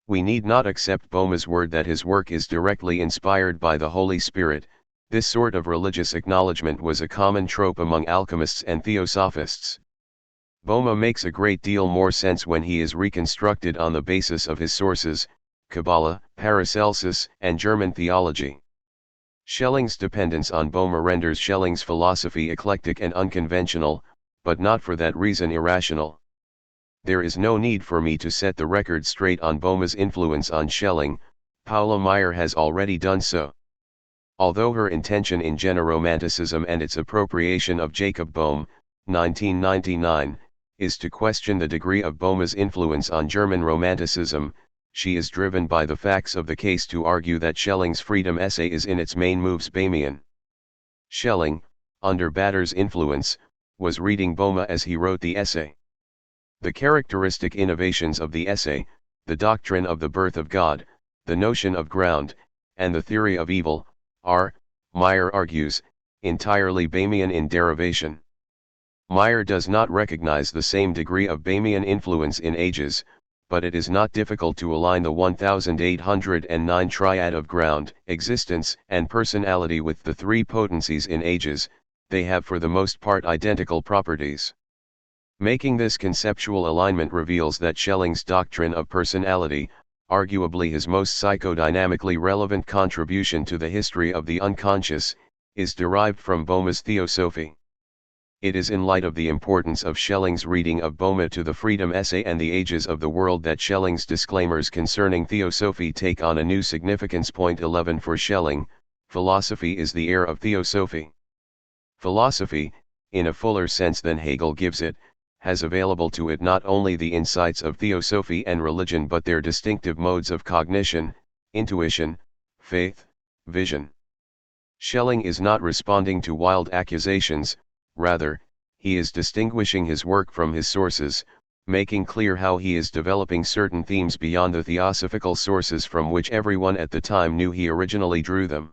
We need not accept Boehme's word that his work is directly inspired by the Holy Spirit. This sort of religious acknowledgement was a common trope among alchemists and theosophists. Boehme makes a great deal more sense when he is reconstructed on the basis of his sources, Kabbalah, Paracelsus, and German theology. Schelling's dependence on Boehme renders Schelling's philosophy eclectic and unconventional, but not for that reason irrational. There is no need for me to set the record straight on Boehme's influence on Schelling. Paula Meyer has already done so. Although her intention in Generomanticism and its appropriation of Jacob Boehme, 1999, is to question the degree of Boehme's influence on German Romanticism, she is driven by the facts of the case to argue that Schelling's freedom essay is in its main moves Boehmian. Schelling, under Bader's influence, was reading Boehme as he wrote the essay. The characteristic innovations of the essay, the doctrine of the birth of God, the notion of ground, and the theory of evil, are, Meyer argues, entirely Boehmian in derivation. Meyer does not recognize the same degree of Boehmian influence in Ages, but it is not difficult to align the 1809 triad of ground, existence, and personality with the three potencies in Ages. They have for the most part identical properties. Making this conceptual alignment reveals that Schelling's doctrine of personality, arguably his most psychodynamically relevant contribution to the history of the unconscious, is derived from Boehme's theosophy. It is in light of the importance of Schelling's reading of Boehme to the freedom essay and the Ages of the world that Schelling's disclaimers concerning theosophy take on a new significance. Point 11 for Schelling, philosophy is the heir of theosophy. Philosophy, in a fuller sense than Hegel gives it, has available to it not only the insights of theosophy and religion but their distinctive modes of cognition, intuition, faith, vision. Schelling is not responding to wild accusations, rather, he is distinguishing his work from his sources, making clear how he is developing certain themes beyond the theosophical sources from which everyone at the time knew he originally drew them.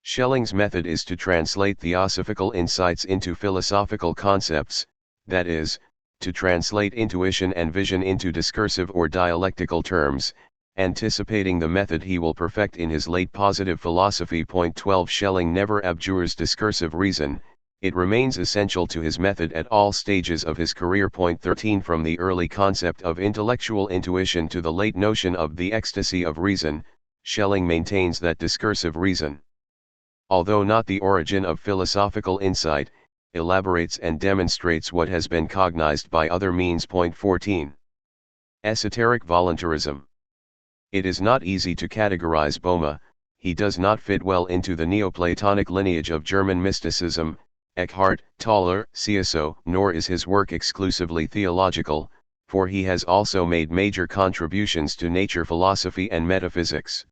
Schelling's method is to translate theosophical insights into philosophical concepts, that is, to translate intuition and vision into discursive or dialectical terms, anticipating the method he will perfect in his late positive philosophy. Point 12 Schelling never abjures discursive reason, it remains essential to his method at all stages of his career. Point 13 From the early concept of intellectual intuition to the late notion of the ecstasy of reason, Schelling maintains that discursive reason, although not the origin of philosophical insight, elaborates and demonstrates what has been cognized by other means. Point 14. Esoteric voluntarism. It is not easy to categorize Boehme. He does not fit well into the Neoplatonic lineage of German mysticism, Eckhart, Toller, CSO, nor is his work exclusively theological, for he has also made major contributions to nature philosophy and metaphysics.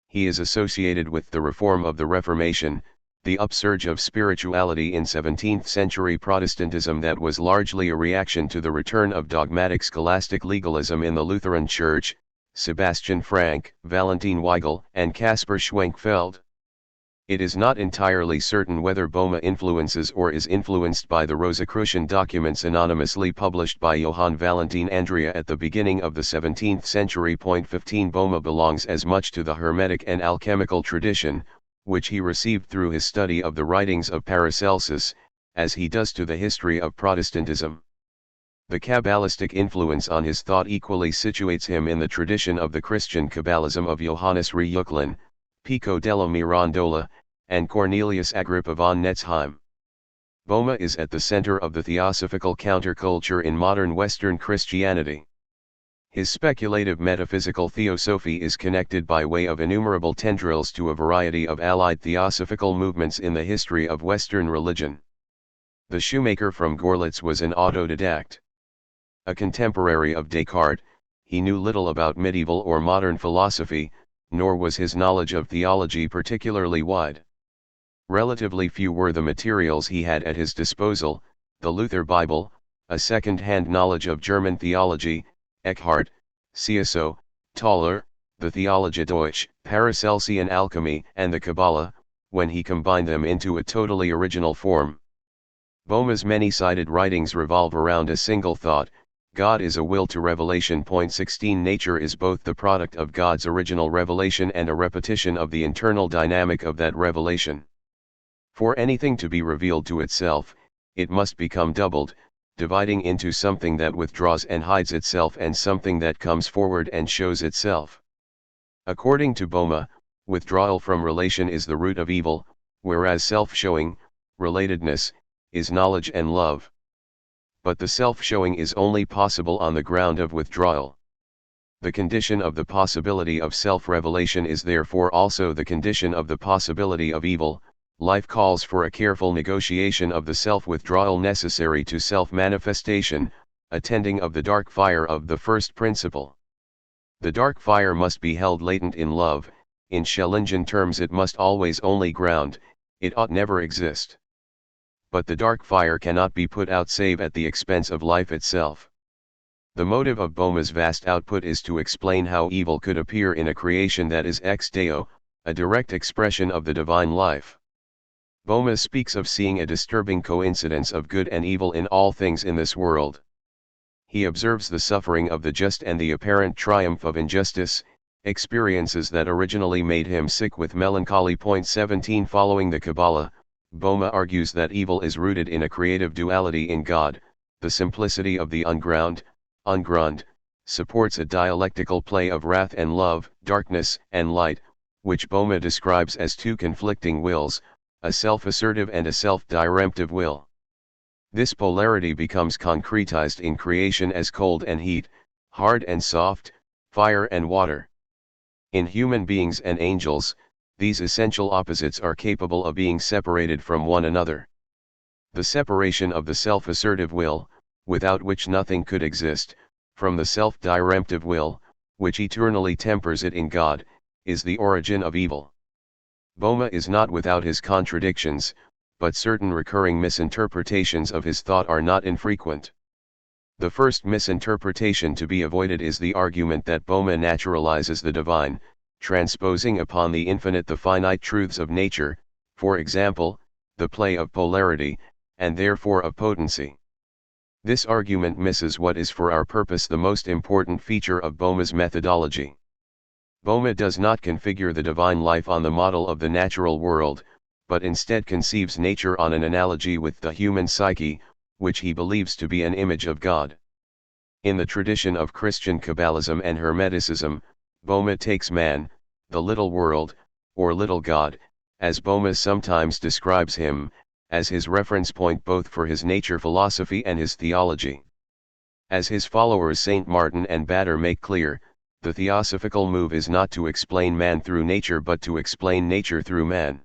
He is associated with the reform of the Reformation, the upsurge of spirituality in 17th-century Protestantism that was largely a reaction to the return of dogmatic scholastic legalism in the Lutheran Church, Sebastian Frank, Valentin Weigel, and Caspar Schwenkfeld. It is not entirely certain whether Boehme influences or is influenced by the Rosicrucian documents anonymously published by Johann Valentin Andrea at the beginning of the 17th century. Point 15 Boehme belongs as much to the Hermetic and alchemical tradition, which he received through his study of the writings of Paracelsus, as he does to the history of Protestantism. The Kabbalistic influence on his thought equally situates him in the tradition of the Christian Kabbalism of Johannes Reuchlin, Pico della Mirandola, and Cornelius Agrippa von Netzheim. Boehme is at the center of the theosophical counterculture in modern Western Christianity. His speculative metaphysical theosophy is connected by way of innumerable tendrils to a variety of allied theosophical movements in the history of Western religion. The shoemaker from Gorlitz was an autodidact. A contemporary of Descartes, he knew little about medieval or modern philosophy, nor was his knowledge of theology particularly wide. Relatively few were the materials he had at his disposal: the Luther Bible, a second-hand knowledge of German theology, Eckhart, CSO, Toller, the Theologia Deutsch, Paracelsian alchemy, and the Kabbalah, when he combined them into a totally original form. Boehme's many-sided writings revolve around a single thought: God is a will to revelation. 16 Nature is both the product of God's original revelation and a repetition of the internal dynamic of that revelation. For anything to be revealed to itself, it must become doubled, dividing into something that withdraws and hides itself and something that comes forward and shows itself. According to Boehme, withdrawal from relation is the root of evil, whereas self-showing, relatedness, is knowledge and love. But the self-showing is only possible on the ground of withdrawal. The condition of the possibility of self-revelation is therefore also the condition of the possibility of evil. Life calls for a careful negotiation of the self-withdrawal necessary to self-manifestation, a tending of the dark fire of the first principle. The dark fire must be held latent in love. In Schellingian terms, it must always only ground, it ought never exist. But the dark fire cannot be put out save at the expense of life itself. The motive of Boehme's vast output is to explain how evil could appear in a creation that is ex deo, a direct expression of the divine life. Boehme speaks of seeing a disturbing coincidence of good and evil in all things in this world. He observes the suffering of the just and the apparent triumph of injustice, experiences that originally made him sick with melancholy. 17 Following the Kabbalah, Boehme argues that evil is rooted in a creative duality in God. The simplicity of the ungrund supports a dialectical play of wrath and love, darkness and light, which Boehme describes as two conflicting wills, a self-assertive and a self-diremptive will. This polarity becomes concretized in creation as cold and heat, hard and soft, fire and water. In human beings and angels, these essential opposites are capable of being separated from one another. The separation of the self-assertive will, without which nothing could exist, from the self-diremptive will, which eternally tempers it in God, is the origin of evil. Boehme is not without his contradictions, but certain recurring misinterpretations of his thought are not infrequent. The first misinterpretation to be avoided is the argument that Boehme naturalizes the divine, transposing upon the infinite the finite truths of nature, for example, the play of polarity, and therefore of potency. This argument misses what is for our purpose the most important feature of Boehme's methodology. Boehme does not configure the divine life on the model of the natural world, but instead conceives nature on an analogy with the human psyche, which he believes to be an image of God. In the tradition of Christian Kabbalism and Hermeticism, Boehme takes man, the little world, or little God, as Boehme sometimes describes him, as his reference point both for his nature philosophy and his theology. As his followers St. Martin and Bader make clear, the theosophical move is not to explain man through nature but to explain nature through man.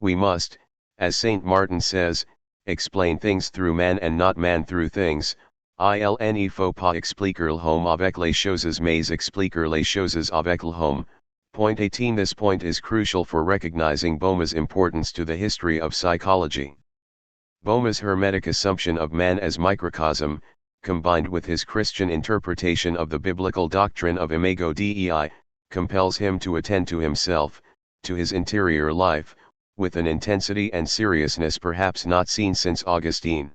We must, as St. Martin says, explain things through man and not man through things. Il ne faut pas expliquer l'homme avec les choses mais expliquer les choses avec l'homme. 18 This point is crucial for recognizing Boehme's importance to the history of psychology. Boehme's Hermetic assumption of man as microcosm, combined with his Christian interpretation of the biblical doctrine of imago Dei, compels him to attend to himself, to his interior life, with an intensity and seriousness perhaps not seen since Augustine.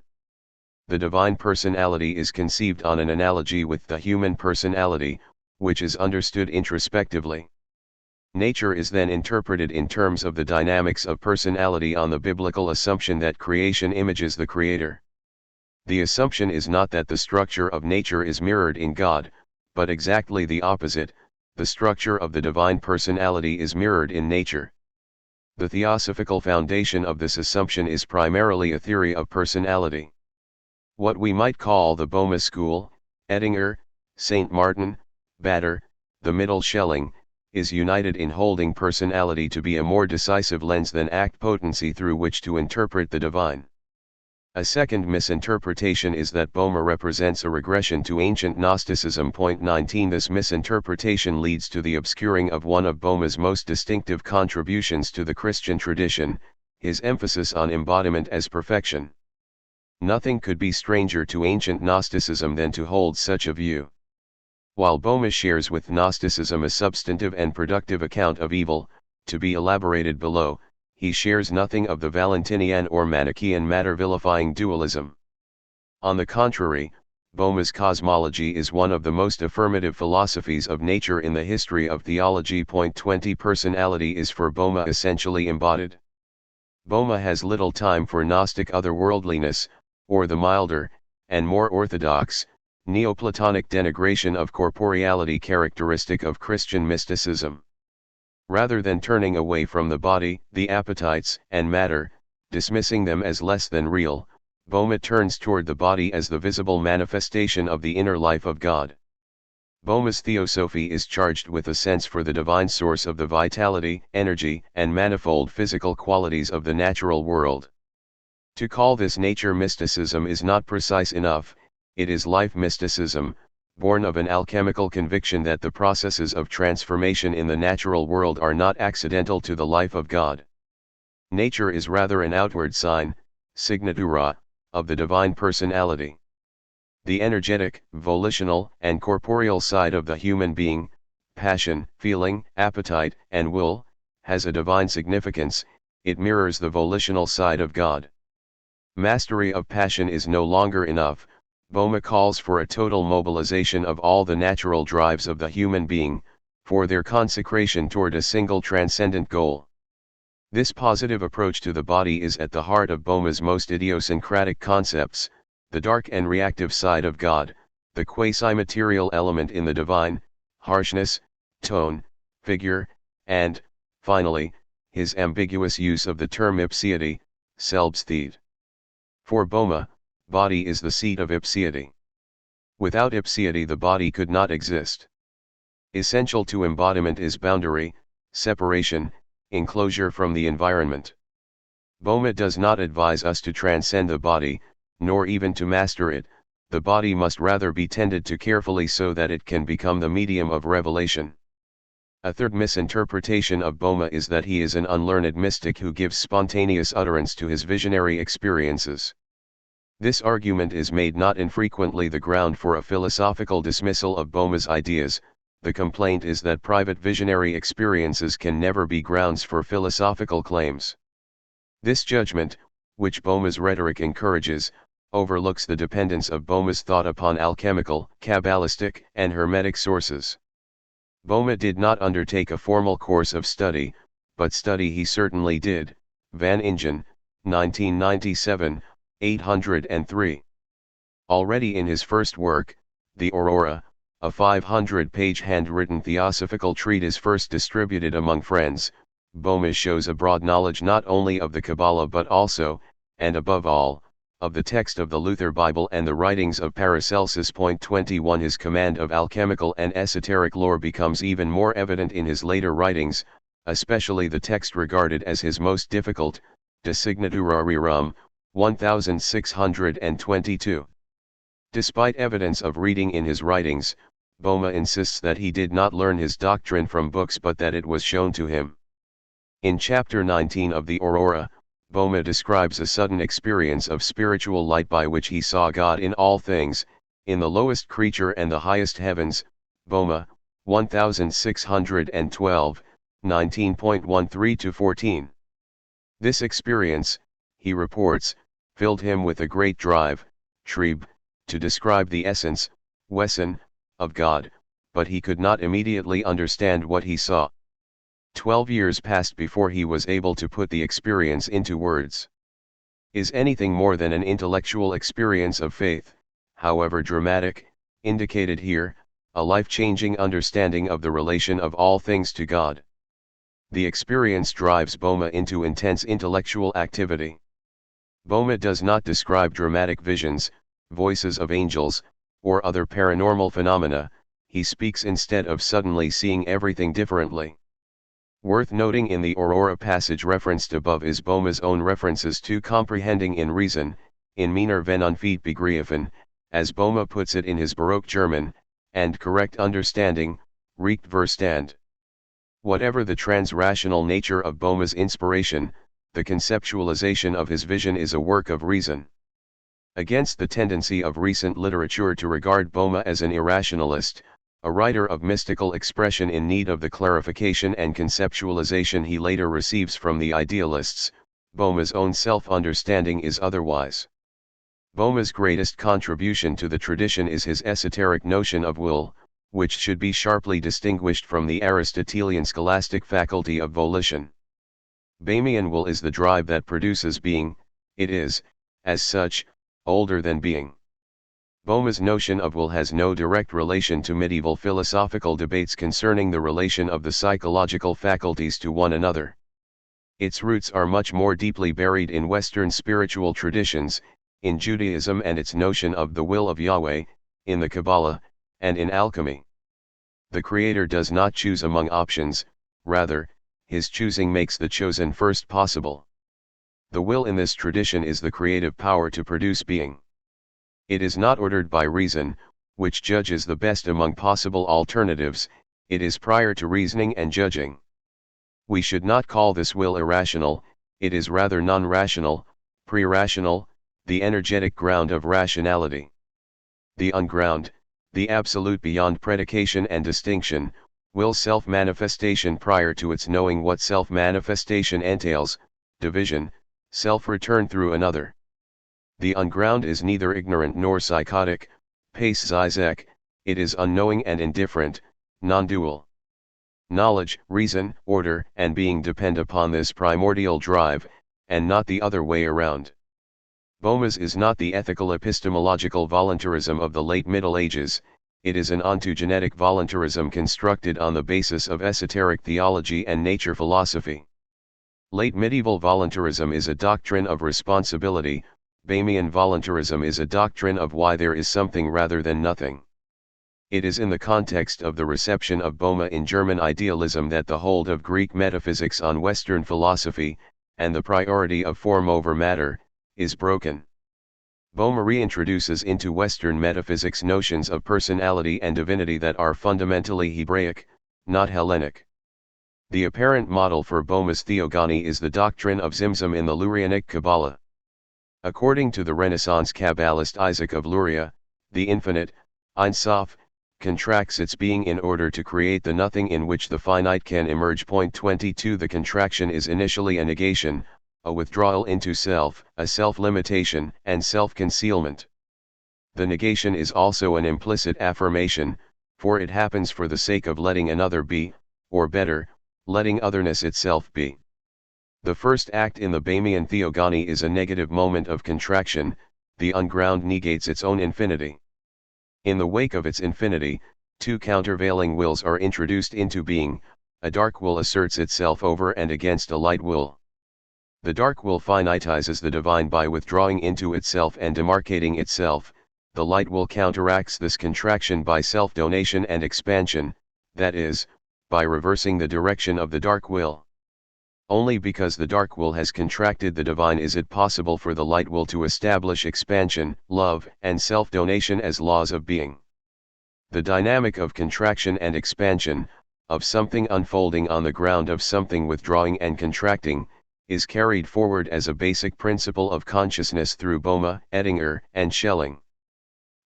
The divine personality is conceived on an analogy with the human personality, which is understood introspectively. Nature is then interpreted in terms of the dynamics of personality on the biblical assumption that creation images the Creator. The assumption is not that the structure of nature is mirrored in God, but exactly the opposite: the structure of the divine personality is mirrored in nature. The theosophical foundation of this assumption is primarily a theory of personality. What we might call the Boehme school, Ettinger, St. Martin, Bader, the Middle Schelling, is united in holding personality to be a more decisive lens than act potency through which to interpret the divine. A second misinterpretation is that Boehme represents a regression to ancient Gnosticism. 19 This misinterpretation leads to the obscuring of one of Boehme's most distinctive contributions to the Christian tradition, his emphasis on embodiment as perfection. Nothing could be stranger to ancient Gnosticism than to hold such a view. While Boehme shares with Gnosticism a substantive and productive account of evil, to be elaborated below, he shares nothing of the Valentinian or Manichaean matter-vilifying dualism. On the contrary, Boehme's cosmology is one of the most affirmative philosophies of nature in the history of theology. 20 Personality is for Boehme essentially embodied. Boehme has little time for Gnostic otherworldliness, or the milder, and more orthodox, Neoplatonic denigration of corporeality characteristic of Christian mysticism. Rather than turning away from the body, the appetites, and matter, dismissing them as less than real, Boehme turns toward the body as the visible manifestation of the inner life of God. Boehme's theosophy is charged with a sense for the divine source of the vitality, energy, and manifold physical qualities of the natural world. To call this nature mysticism is not precise enough, it is life mysticism, born of an alchemical conviction that the processes of transformation in the natural world are not accidental to the life of God. Nature is rather an outward sign, signatura, of the divine personality. The energetic, volitional, and corporeal side of the human being, passion, feeling, appetite, and will, has a divine significance, it mirrors the volitional side of God. Mastery of passion is no longer enough. Boehme calls for a total mobilization of all the natural drives of the human being, for their consecration toward a single transcendent goal. This positive approach to the body is at the heart of Boehme's most idiosyncratic concepts, the dark and reactive side of God, the quasi-material element in the divine, harshness, tone, figure, and, finally, his ambiguous use of the term ipseity, selbstheid. For Boehme, body is the seat of ipseity. Without ipseity the body could not exist. Essential to embodiment is boundary, separation, enclosure from the environment. Boehme does not advise us to transcend the body, nor even to master it, the body must rather be tended to carefully so that it can become the medium of revelation. A third misinterpretation of Boehme is that he is an unlearned mystic who gives spontaneous utterance to his visionary experiences. This argument is made not infrequently the ground for a philosophical dismissal of Boehme's ideas. The complaint is that private visionary experiences can never be grounds for philosophical claims. This judgment, which Boehme's rhetoric encourages, overlooks the dependence of Boehme's thought upon alchemical, Kabbalistic, and Hermetic sources. Boehme did not undertake a formal course of study, but study he certainly did. Van Ingen, 1997, 803. Already in his first work, The Aurora, a 500-page handwritten theosophical treatise first distributed among friends, Boehme shows a broad knowledge not only of the Kabbalah but also, and above all, of the text of the Luther Bible and the writings of Paracelsus. 21 His command of alchemical and esoteric lore becomes even more evident in his later writings, especially the text regarded as his most difficult, De Signatura Rerum, 1622. Despite evidence of reading in his writings, Boehme insists that he did not learn his doctrine from books but that it was shown to him. In chapter 19 of The Aurora, Boehme describes a sudden experience of spiritual light by which he saw God in all things, in the lowest creature and the highest heavens. Boehme, 1612, 19.13-14. This experience, he reports, filled him with a great drive, Trieb, to describe the essence, Wesen, of God, but he could not immediately understand what he saw. 12 years passed before he was able to put the experience into words. Is anything more than an intellectual experience of faith, however dramatic, indicated here, a life-changing understanding of the relation of all things to God? The experience drives Boehme into intense intellectual activity. Boehme does not describe dramatic visions, voices of angels, or other paranormal phenomena, he speaks instead of suddenly seeing everything differently. Worth noting in the Aurora passage referenced above is Boehme's own references to comprehending in reason, in meaner Vernunft begriffen, as Boehme puts it in his Baroque German, and correct understanding, Recht Verstand. Whatever the trans-rational nature of Boehme's inspiration, the conceptualization of his vision is a work of reason. Against the tendency of recent literature to regard Boehme as an irrationalist, A writer of mystical expression in need of the clarification and conceptualization he later receives from the idealists, Boehme's own self-understanding is otherwise. Boehme's greatest contribution to the tradition is his esoteric notion of will, which should be sharply distinguished from the Aristotelian scholastic faculty of volition. Boehmian will is the drive that produces being. It is, as such, older than being. Boehme's notion of will has no direct relation to medieval philosophical debates concerning the relation of the psychological faculties to one another. Its roots are much more deeply buried in Western spiritual traditions, in Judaism and its notion of the will of Yahweh, in the Kabbalah, and in alchemy. The Creator does not choose among options, rather, his choosing makes the chosen first possible. The will in this tradition is the creative power to produce being. It is not ordered by reason, which judges the best among possible alternatives, it is prior to reasoning and judging. We should not call this will irrational, it is rather non-rational, pre-rational, the energetic ground of rationality. The unground, the absolute beyond predication and distinction, will self-manifestation prior to its knowing what self-manifestation entails, division, self-return through another. The unground is neither ignorant nor psychotic, pace Zizek, it is unknowing and indifferent, non-dual. Knowledge, reason, order, and being depend upon this primordial drive, and not the other way around. Boehme's is not the ethical epistemological voluntarism of the late Middle Ages, it is an ontogenetic voluntarism constructed on the basis of esoteric theology and nature philosophy. Late medieval voluntarism is a doctrine of responsibility, Boehmian voluntarism is a doctrine of why there is something rather than nothing. It is in the context of the reception of Boehme in German idealism that the hold of Greek metaphysics on Western philosophy, and the priority of form over matter, is broken. Boehme reintroduces into Western metaphysics notions of personality and divinity that are fundamentally Hebraic, not Hellenic. The apparent model for Boehme's theogony is the doctrine of Tzimtzum in the Lurianic Kabbalah. According to the Renaissance Kabbalist Isaac of Luria, the infinite, Ein Sof, contracts its being in order to create the nothing in which the finite can emerge. 22 The contraction is initially a negation, a withdrawal into self, a self-limitation, and self-concealment. The negation is also an implicit affirmation, for it happens for the sake of letting another be, or better, letting otherness itself be. The first act in the Boehmian theogony is a negative moment of contraction, the unground negates its own infinity. In the wake of its infinity, two countervailing wills are introduced into being, a dark will asserts itself over and against a light will. The dark will finitizes the divine by withdrawing into itself and demarcating itself, the light will counteracts this contraction by self-donation and expansion, that is, by reversing the direction of the dark will. Only because the dark will has contracted the divine is it possible for the light will to establish expansion, love, and self-donation as laws of being. The dynamic of contraction and expansion, of something unfolding on the ground of something withdrawing and contracting, is carried forward as a basic principle of consciousness through Boehme, Ettinger, and Schelling.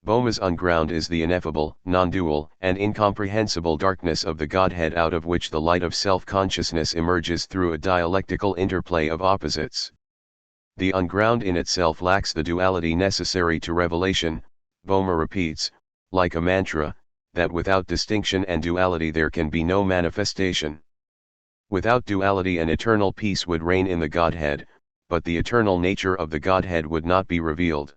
Boehme's unground is the ineffable, non-dual, and incomprehensible darkness of the Godhead out of which the light of self-consciousness emerges through a dialectical interplay of opposites. The unground in itself lacks the duality necessary to revelation. Boehme repeats, like a mantra, that without distinction and duality there can be no manifestation. Without duality an eternal peace would reign in the Godhead, but the eternal nature of the Godhead would not be revealed.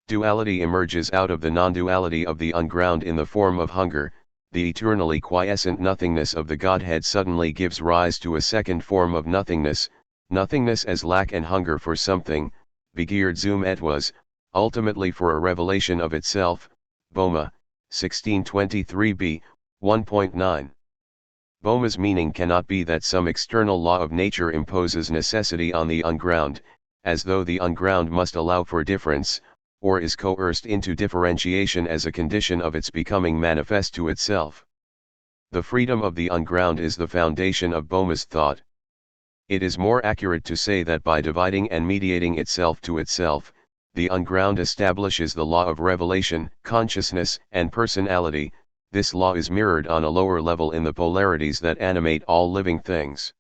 Duality emerges out of the non-duality of the unground in the form of hunger, the eternally quiescent nothingness of the Godhead suddenly gives rise to a second form of nothingness, nothingness as lack and hunger for something, begeerd zum etwas, ultimately for a revelation of itself. Boehme, 1623b, 1.9. Boehme's meaning cannot be that some external law of nature imposes necessity on the unground, as though the unground must allow for difference, or is coerced into differentiation as a condition of its becoming manifest to itself. The freedom of the unground is the foundation of Boehme's thought. It is more accurate to say that by dividing and mediating itself to itself, the unground establishes the law of revelation, consciousness, and personality, this law is mirrored on a lower level in the polarities that animate all living things.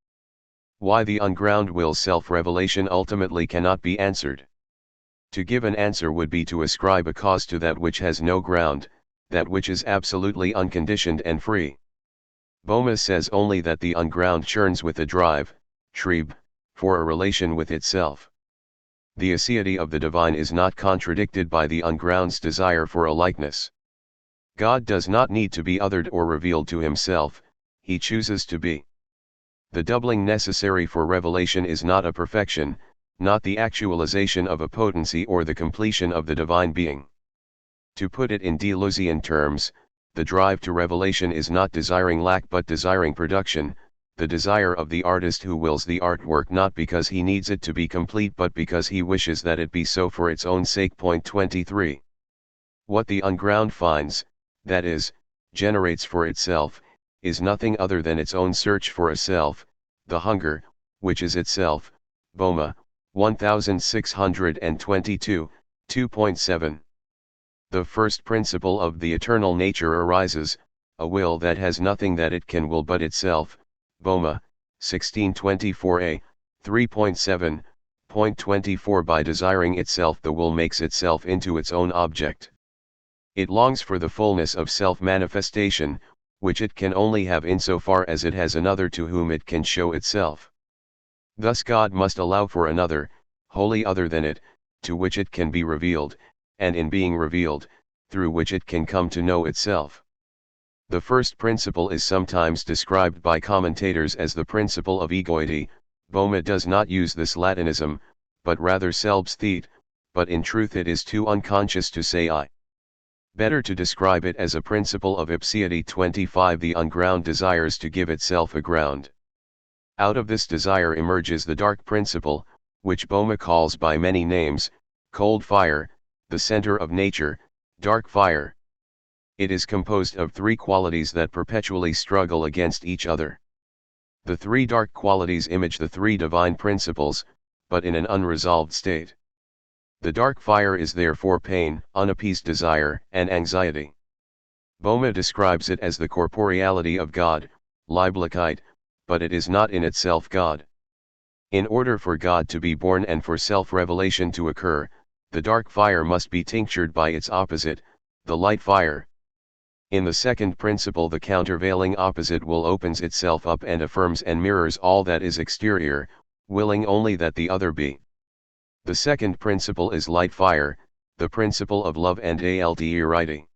Why the unground will's self-revelation ultimately cannot be answered. To give an answer would be to ascribe a cause to that which has no ground, that which is absolutely unconditioned and free. Boehme says only that the unground churns with a drive, Trieb, for a relation with itself. The aseity of the divine is not contradicted by the unground's desire for a likeness. God does not need to be othered or revealed to himself, he chooses to be. The doubling necessary for revelation is not a perfection, not the actualization of a potency or the completion of the divine being. To put it in Deleuzian terms, the drive to revelation is not desiring lack but desiring production, the desire of the artist who wills the artwork not because he needs it to be complete but because he wishes that it be so for its own sake. Point 23. What the unground finds, that is, generates for itself, is nothing other than its own search for a self, the hunger, which is itself. Boehme, 1622, 2.7. The first principle of the eternal nature arises, a will that has nothing that it can will but itself. Boehme, 1624a, 3.7. Point 24. By desiring itself the will makes itself into its own object. It longs for the fullness of self-manifestation, which it can only have insofar as it has another to whom it can show itself. Thus God must allow for another, wholly other than it, to which it can be revealed, and in being revealed, through which it can come to know itself. The first principle is sometimes described by commentators as the principle of egoity. Boehme does not use this Latinism, but rather Selbstheet, but in truth it is too unconscious to say I. Better to describe it as a principle of ipseity. 25. The unground desires to give itself a ground. Out of this desire emerges the dark principle, which Boehme calls by many names: cold fire, the center of nature, dark fire. It is composed of three qualities that perpetually struggle against each other. The three dark qualities image the three divine principles, but in an unresolved state. The dark fire is therefore pain, unappeased desire, and anxiety. Boehme describes it as the corporeality of God, Leiblichkeit, but it is not in itself God. In order for God to be born and for self-revelation to occur, the dark fire must be tinctured by its opposite, the light fire. In the second principle, the countervailing opposite will opens itself up and affirms and mirrors all that is exterior, willing only that the other be. The second principle is light fire, the principle of love and alterity.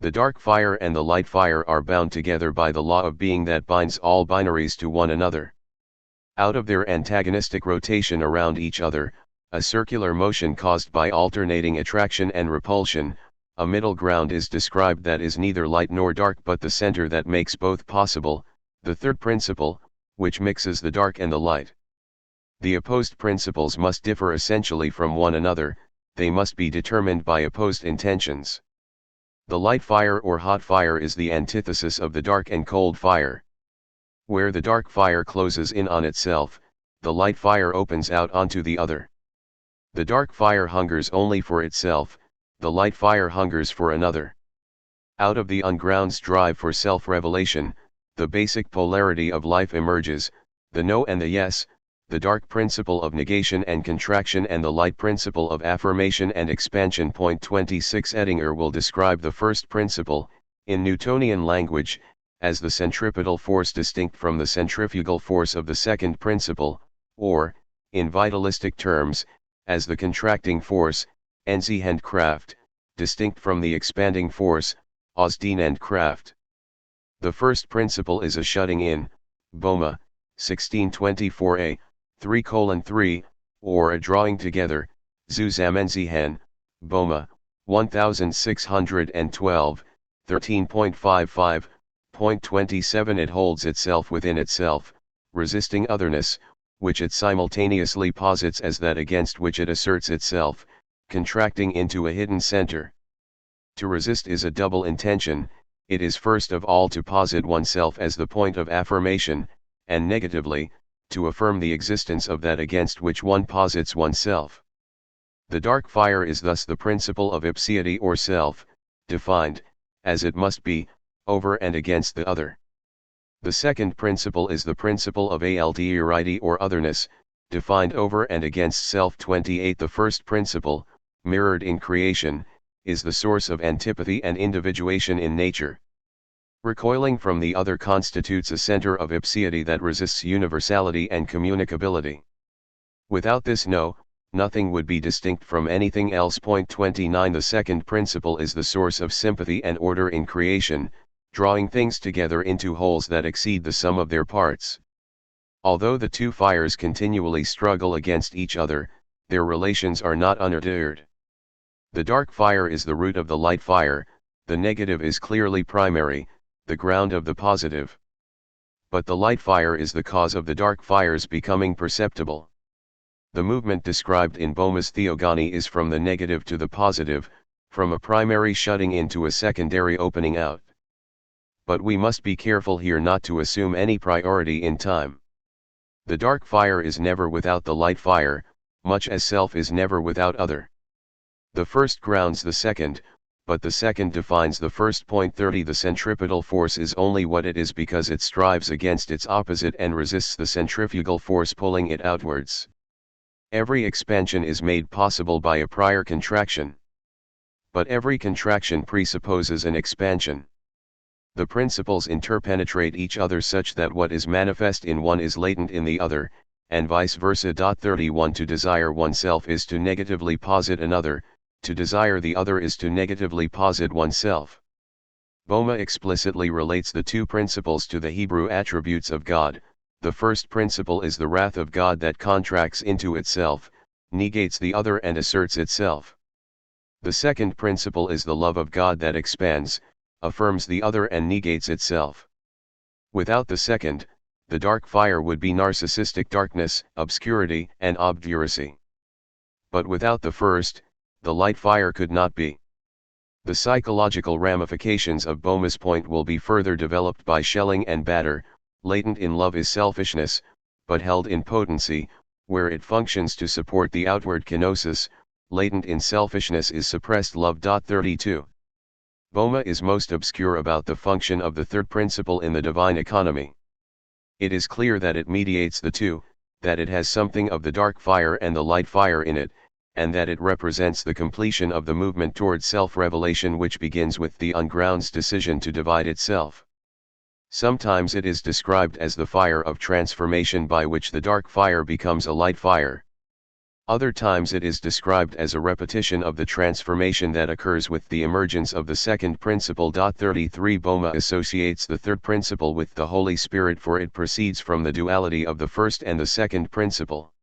The dark fire and the light fire are bound together by the law of being that binds all binaries to one another. Out of their antagonistic rotation around each other, a circular motion caused by alternating attraction and repulsion, a middle ground is described that is neither light nor dark but the center that makes both possible, the third principle, which mixes the dark and the light. The opposed principles must differ essentially from one another, they must be determined by opposed intentions. The light fire or hot fire is the antithesis of the dark and cold fire. Where the dark fire closes in on itself, the light fire opens out onto the other. The dark fire hungers only for itself, the light fire hungers for another. Out of the unground's drive for self-revelation, the basic polarity of life emerges, the no and the yes, the dark principle of negation and contraction and the light principle of affirmation and expansion. Point 26. Ettinger will describe the first principle, in Newtonian language, as the centripetal force distinct from the centrifugal force of the second principle, or, in vitalistic terms, as the contracting force, Anziehende Kraft, distinct from the expanding force, Ausdehnende Kraft. The first principle is a shutting in, Boehme, 1624a, 3:3, or a drawing together, Zusammenziehen, Boehme, 1612, 13.55. Point 27. It holds itself within itself, resisting otherness, which it simultaneously posits as that against which it asserts itself, contracting into a hidden center. To resist is a double intention: it is first of all to posit oneself as the point of affirmation, and negatively, to affirm the existence of that against which one posits oneself. The dark fire is thus the principle of ipseity or self, defined, as it must be, over and against the other. The second principle is the principle of alterity or otherness, defined over and against self. 28. The first principle, mirrored in creation, is the source of antipathy and individuation in nature. Recoiling from the other constitutes a center of ipseity that resists universality and communicability. Without this nothing would be distinct from anything else. 29. The second principle is the source of sympathy and order in creation, drawing things together into wholes that exceed the sum of their parts. Although the two fires continually struggle against each other, their relations are not unaltered. The dark fire is the root of the light fire, the negative is clearly primary, the ground of the positive. But the light fire is the cause of the dark fire's becoming perceptible. The movement described in Boehme's theogony is from the negative to the positive, from a primary shutting in to a secondary opening out. But we must be careful here not to assume any priority in time. The dark fire is never without the light fire, much as self is never without other. The first grounds the second, but the second defines the first. 30. The centripetal force is only what it is because it strives against its opposite and resists the centrifugal force pulling it outwards. Every expansion is made possible by a prior contraction. But every contraction presupposes an expansion. The principles interpenetrate each other such that what is manifest in one is latent in the other, and vice versa. 31. To desire oneself is to negatively posit another, to desire the other is to negatively posit oneself. Boehme explicitly relates the two principles to the Hebrew attributes of God. The first principle is the wrath of God that contracts into itself, negates the other and asserts itself. The second principle is the love of God that expands, affirms the other and negates itself. Without the second, the dark fire would be narcissistic darkness, obscurity, and obduracy. But without the first, the light fire could not be. The psychological ramifications of Boehme's point will be further developed by Schelling and Bader. Latent in love is selfishness, but held in potency, where it functions to support the outward kenosis. Latent in selfishness is suppressed love. 32. Boehme is most obscure about the function of the third principle in the divine economy. It is clear that it mediates the two, that it has something of the dark fire and the light fire in it, and that it represents the completion of the movement toward self-revelation which begins with the unground's decision to divide itself. Sometimes it is described as the fire of transformation by which the dark fire becomes a light fire. Other times it is described as a repetition of the transformation that occurs with the emergence of the second principle. 33. Boehme associates the third principle with the Holy Spirit, for it proceeds from the duality of the first and the second principle.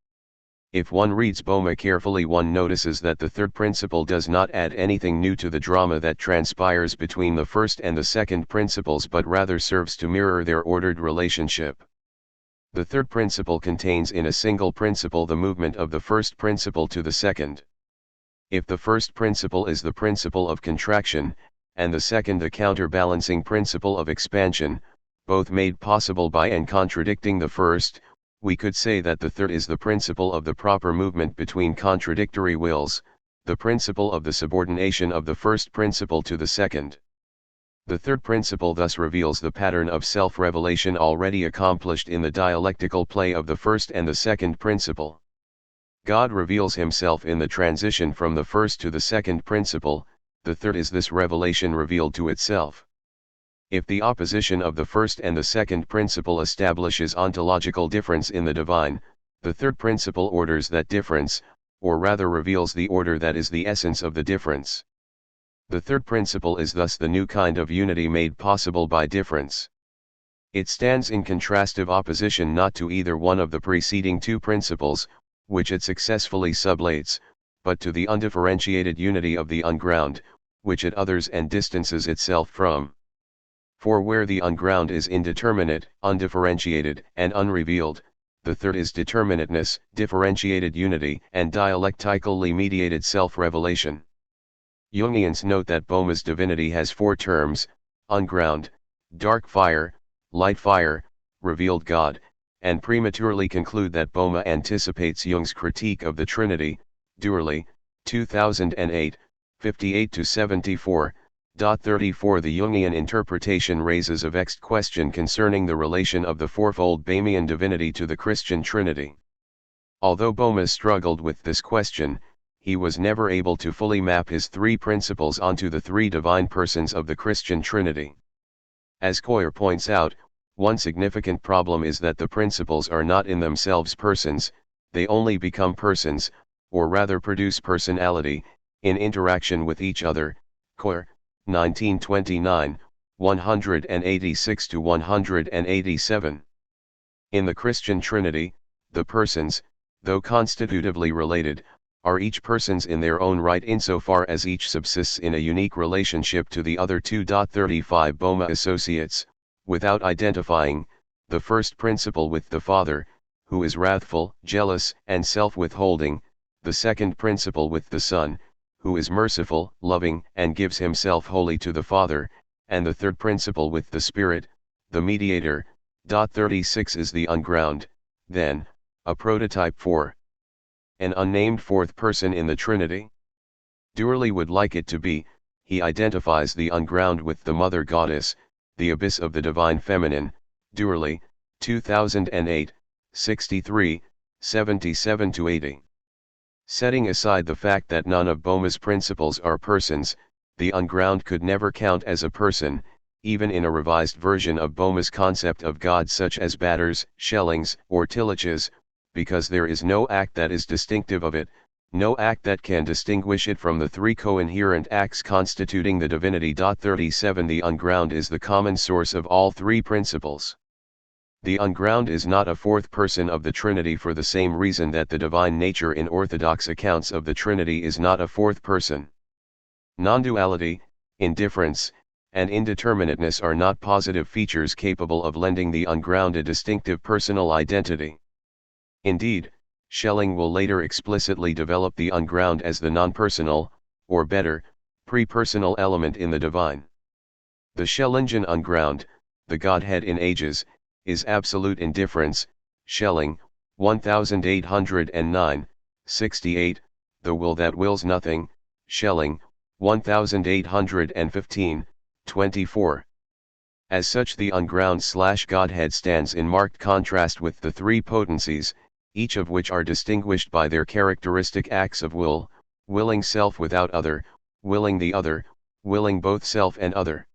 If one reads Boehme carefully, one notices that the third principle does not add anything new to the drama that transpires between the first and the second principles, but rather serves to mirror their ordered relationship. The third principle contains in a single principle the movement of the first principle to the second. If the first principle is the principle of contraction, and the second the counterbalancing principle of expansion, both made possible by and contradicting the first, we could say that the third is the principle of the proper movement between contradictory wills, the principle of the subordination of the first principle to the second. The third principle thus reveals the pattern of self-revelation already accomplished in the dialectical play of the first and the second principle. God reveals himself in the transition from the first to the second principle. The third is this revelation revealed to itself. If the opposition of the first and the second principle establishes ontological difference in the divine, the third principle orders that difference, or rather reveals the order that is the essence of the difference. The third principle is thus the new kind of unity made possible by difference. It stands in contrastive opposition not to either one of the preceding two principles, which it successfully sublates, but to the undifferentiated unity of the unground, which it others and distances itself from. For where the unground is indeterminate, undifferentiated, and unrevealed, the third is determinateness, differentiated unity, and dialectically mediated self-revelation. Jungians note that Boehme's divinity has four terms: unground, dark fire, light fire, revealed God, and prematurely conclude that Boehme anticipates Jung's critique of the Trinity. Durley, 2008, 58-74. 34 The Jungian interpretation raises a vexed question concerning the relation of the fourfold Boehmian divinity to the Christian Trinity. Although Boehme struggled with this question, he was never able to fully map his three principles onto the three divine persons of the Christian Trinity. As Coyer points out, one significant problem is that the principles are not in themselves persons, they only become persons, or rather produce personality, in interaction with each other. Coyer, 1929, 186-187. In the Christian Trinity, the persons, though constitutively related, are each persons in their own right insofar as each subsists in a unique relationship to the other two. 35 Boehme associates, without identifying, the first principle with the Father, who is wrathful, jealous, and self-withholding, the second principle with the Son, who is merciful, loving, and gives himself wholly to the Father, and the third principle with the Spirit, the mediator. 36 Is the unground, then, a prototype for an unnamed fourth person in the Trinity? Dourley would like it to be. He identifies the unground with the Mother Goddess, the abyss of the Divine Feminine. Dourley, 2008, 63, 77-80. Setting aside the fact that none of Boehme's principles are persons, the unground could never count as a person, even in a revised version of Boehme's concept of God such as Batter's, Schelling's, or Tillich's, because there is no act that is distinctive of it, no act that can distinguish it from the three coherent acts constituting the divinity. 37 The unground is the common source of all three principles. The unground is not a fourth person of the Trinity for the same reason that the divine nature in Orthodox accounts of the Trinity is not a fourth person. Non-duality, indifference, and indeterminateness are not positive features capable of lending the unground a distinctive personal identity. Indeed, Schelling will later explicitly develop the unground as the non-personal, or better, pre-personal element in the divine. The Schellingian unground, the Godhead in ages, is absolute indifference. Schelling, 1809, 68, the will that wills nothing. Schelling, 1815, 24. As such, the unground/Godhead stands in marked contrast with the three potencies, each of which are distinguished by their characteristic acts of will, willing self without other, willing the other, willing both self and other.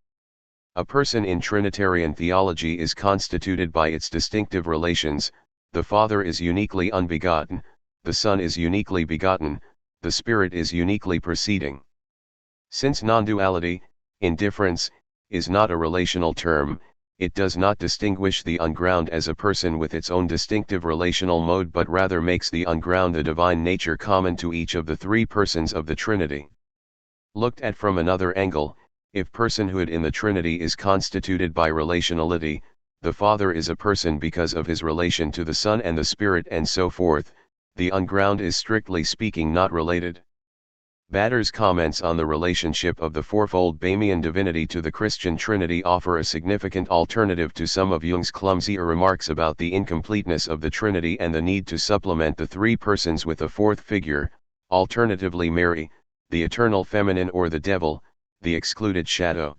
A person in Trinitarian theology is constituted by its distinctive relations: the Father is uniquely unbegotten, the Son is uniquely begotten, the Spirit is uniquely proceeding. Since non-duality, indifference, is not a relational term, it does not distinguish the unground as a person with its own distinctive relational mode, but rather makes the unground the divine nature common to each of the three persons of the Trinity. Looked at from another angle, if personhood in the Trinity is constituted by relationality, the Father is a person because of his relation to the Son and the Spirit and so forth, the unground is strictly speaking not related. Batter's comments on the relationship of the fourfold Boehmian divinity to the Christian Trinity offer a significant alternative to some of Jung's clumsier remarks about the incompleteness of the Trinity and the need to supplement the three persons with a fourth figure, alternatively Mary, the eternal feminine, or the devil, the excluded shadow.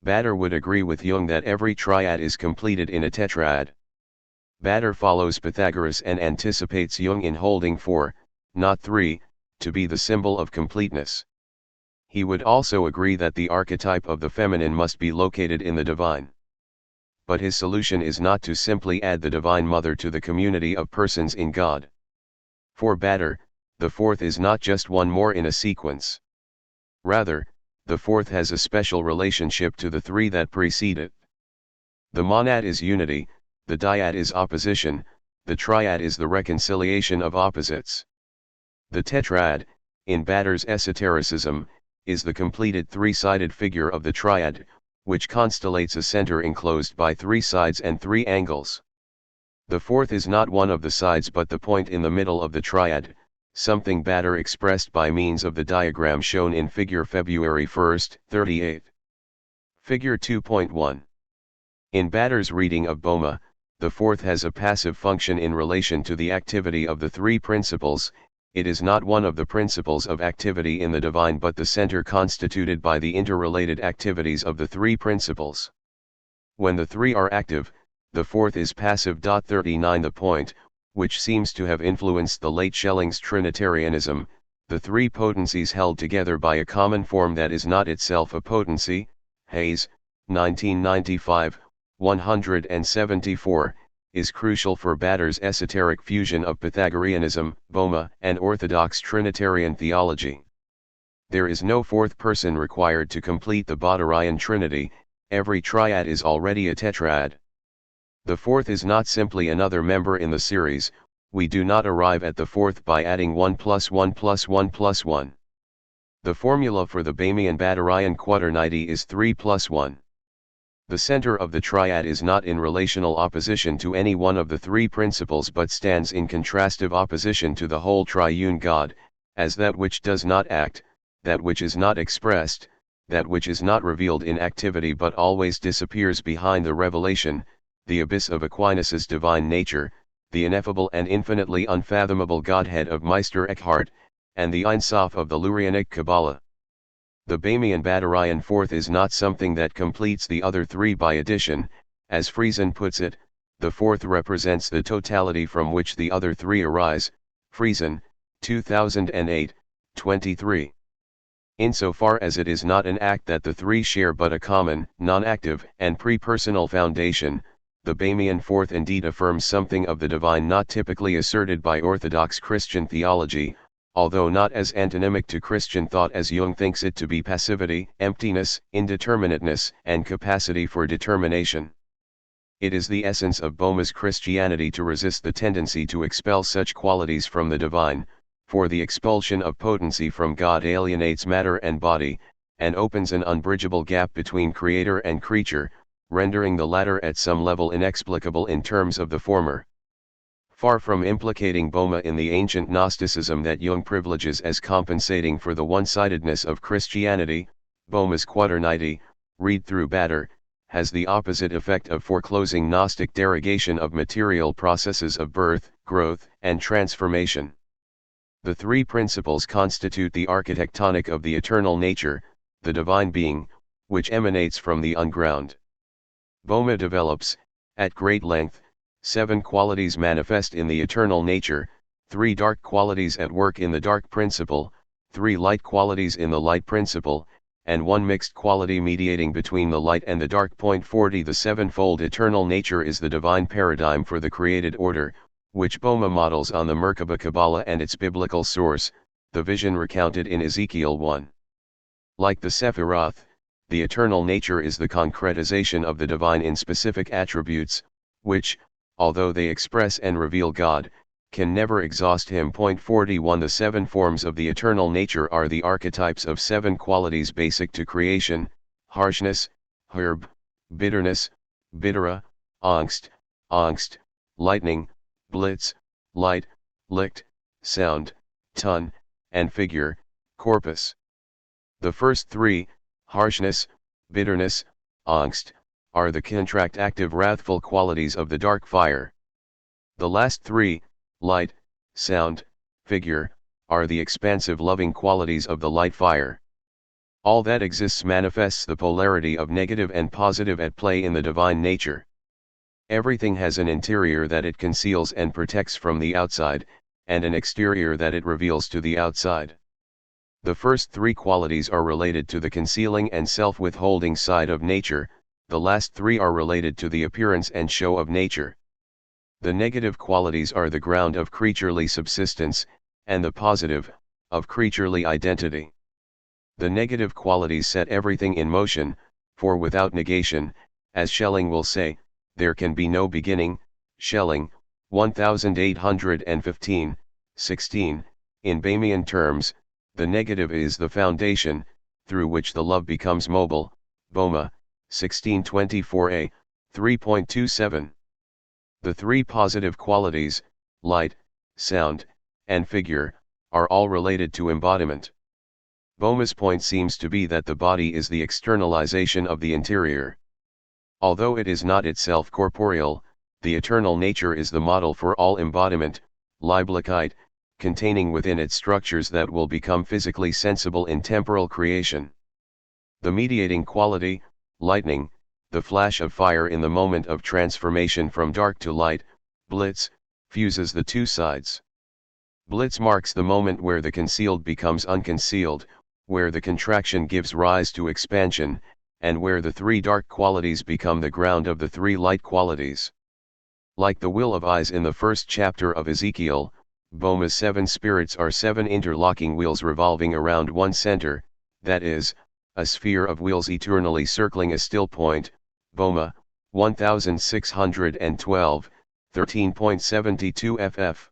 Batter would agree with Jung that every triad is completed in a tetrad. Batter follows Pythagoras and anticipates Jung in holding four, not three, to be the symbol of completeness. He would also agree that the archetype of the feminine must be located in the divine. But his solution is not to simply add the Divine Mother to the community of persons in God. For Batter, the fourth is not just one more in a sequence. Rather, the fourth has a special relationship to the three that precede it. The monad is unity, the dyad is opposition, the triad is the reconciliation of opposites. The tetrad, in Batter's esotericism, is the completed three-sided figure of the triad, which constellates a center enclosed by three sides and three angles. The fourth is not one of the sides but the point in the middle of the triad, something Batter expressed by means of the diagram shown in Figure February 1, 38. Figure 2.1. In Batter's reading of Boehme, the fourth has a passive function in relation to the activity of the three principles. it is not one of the principles of activity in the divine but the center constituted by the interrelated activities of the three principles. When the three are active, the fourth is passive. 39 The point, which seems to have influenced the late Schelling's Trinitarianism, the three potencies held together by a common form that is not itself a potency, Hayes, 1995, 174, is crucial for Bader's esoteric fusion of Pythagoreanism, Boma, and Orthodox Trinitarian theology. There is no fourth person required to complete the Baderian Trinity, every triad is already a tetrad. The fourth is not simply another member in the series, we do not arrive at the fourth by adding 1 plus 1 plus 1 plus 1. The formula for the Bamian-Baderian quaternity is 3 plus 1. The center of the triad is not in relational opposition to any one of the three principles but stands in contrastive opposition to the whole triune God, as that which does not act, that which is not expressed, that which is not revealed in activity but always disappears behind the revelation, the abyss of Aquinas's divine nature, the ineffable and infinitely unfathomable Godhead of Meister Eckhart, and the Ein Sof of the Lurianic Kabbalah. The Bamian-Baderian fourth is not something that completes the other three by addition, as Friesen puts it, the fourth represents the totality from which the other three arise, Friesen, 2008, 23. Insofar as it is not an act that the three share but a common, non-active, and pre-personal foundation, the Bamian fourth indeed affirms something of the divine not typically asserted by Orthodox Christian theology, although not as antonymic to Christian thought as Jung thinks it to be passivity, emptiness, indeterminateness, and capacity for determination. It is the essence of Boehme's Christianity to resist the tendency to expel such qualities from the divine, for the expulsion of potency from God alienates matter and body, and opens an unbridgeable gap between creator and creature, rendering the latter at some level inexplicable in terms of the former. Far from implicating Boehme in the ancient Gnosticism that Jung privileges as compensating for the one-sidedness of Christianity, Boehme's quaternity, read through Bader, has the opposite effect of foreclosing Gnostic derogation of material processes of birth, growth, and transformation. The three principles constitute the architectonic of the eternal nature, the divine being, which emanates from the unground. Boehme develops, at great length, 7 qualities manifest in the eternal nature, 3 dark qualities at work in the dark principle, 3 light qualities in the light principle, and 1 mixed quality mediating between the light and the dark. 40 The sevenfold eternal nature is the divine paradigm for the created order, which Boehme models on the Merkaba Kabbalah and its biblical source, the vision recounted in Ezekiel 1. Like the Sephiroth, the eternal nature is the concretization of the divine in specific attributes, which, although they express and reveal God, can never exhaust him. 41 The 7 forms of the eternal nature are the archetypes of 7 qualities basic to creation: harshness, herb, bitterness, bittera, angst, lightning, blitz, light, licht, sound, ton, and figure, corpus. The first 3, harshness, bitterness, angst, are the contract active wrathful qualities of the dark fire. The last 3, light, sound, figure, are the expansive loving qualities of the light fire. All that exists manifests the polarity of negative and positive at play in the divine nature. Everything has an interior that it conceals and protects from the outside, and an exterior that it reveals to the outside. The first 3 qualities are related to the concealing and self-withholding side of nature, the last 3 are related to the appearance and show of nature. The negative qualities are the ground of creaturely subsistence, and the positive, of creaturely identity. The negative qualities set everything in motion, for without negation, as Schelling will say, there can be no beginning. Schelling, 1815, 16, in Bamian terms, the negative is the foundation, through which the love becomes mobile, Boehme, 1624a, 3.27. The 3 positive qualities, light, sound, and figure, are all related to embodiment. Boehme's point seems to be that the body is the externalization of the interior. Although it is not itself corporeal, the eternal nature is the model for all embodiment, Leiblichkeit, containing within it structures that will become physically sensible in temporal creation. The mediating quality, lightning, the flash of fire in the moment of transformation from dark to light, blitz, fuses the two sides. Blitz marks the moment where the concealed becomes unconcealed, where the contraction gives rise to expansion, and where the three dark qualities become the ground of the three light qualities. Like the will of eyes in the first chapter of Ezekiel, Boma's seven spirits are seven interlocking wheels revolving around one center, that is, a sphere of wheels eternally circling a still point. Boma, 1612, 13.72 ff.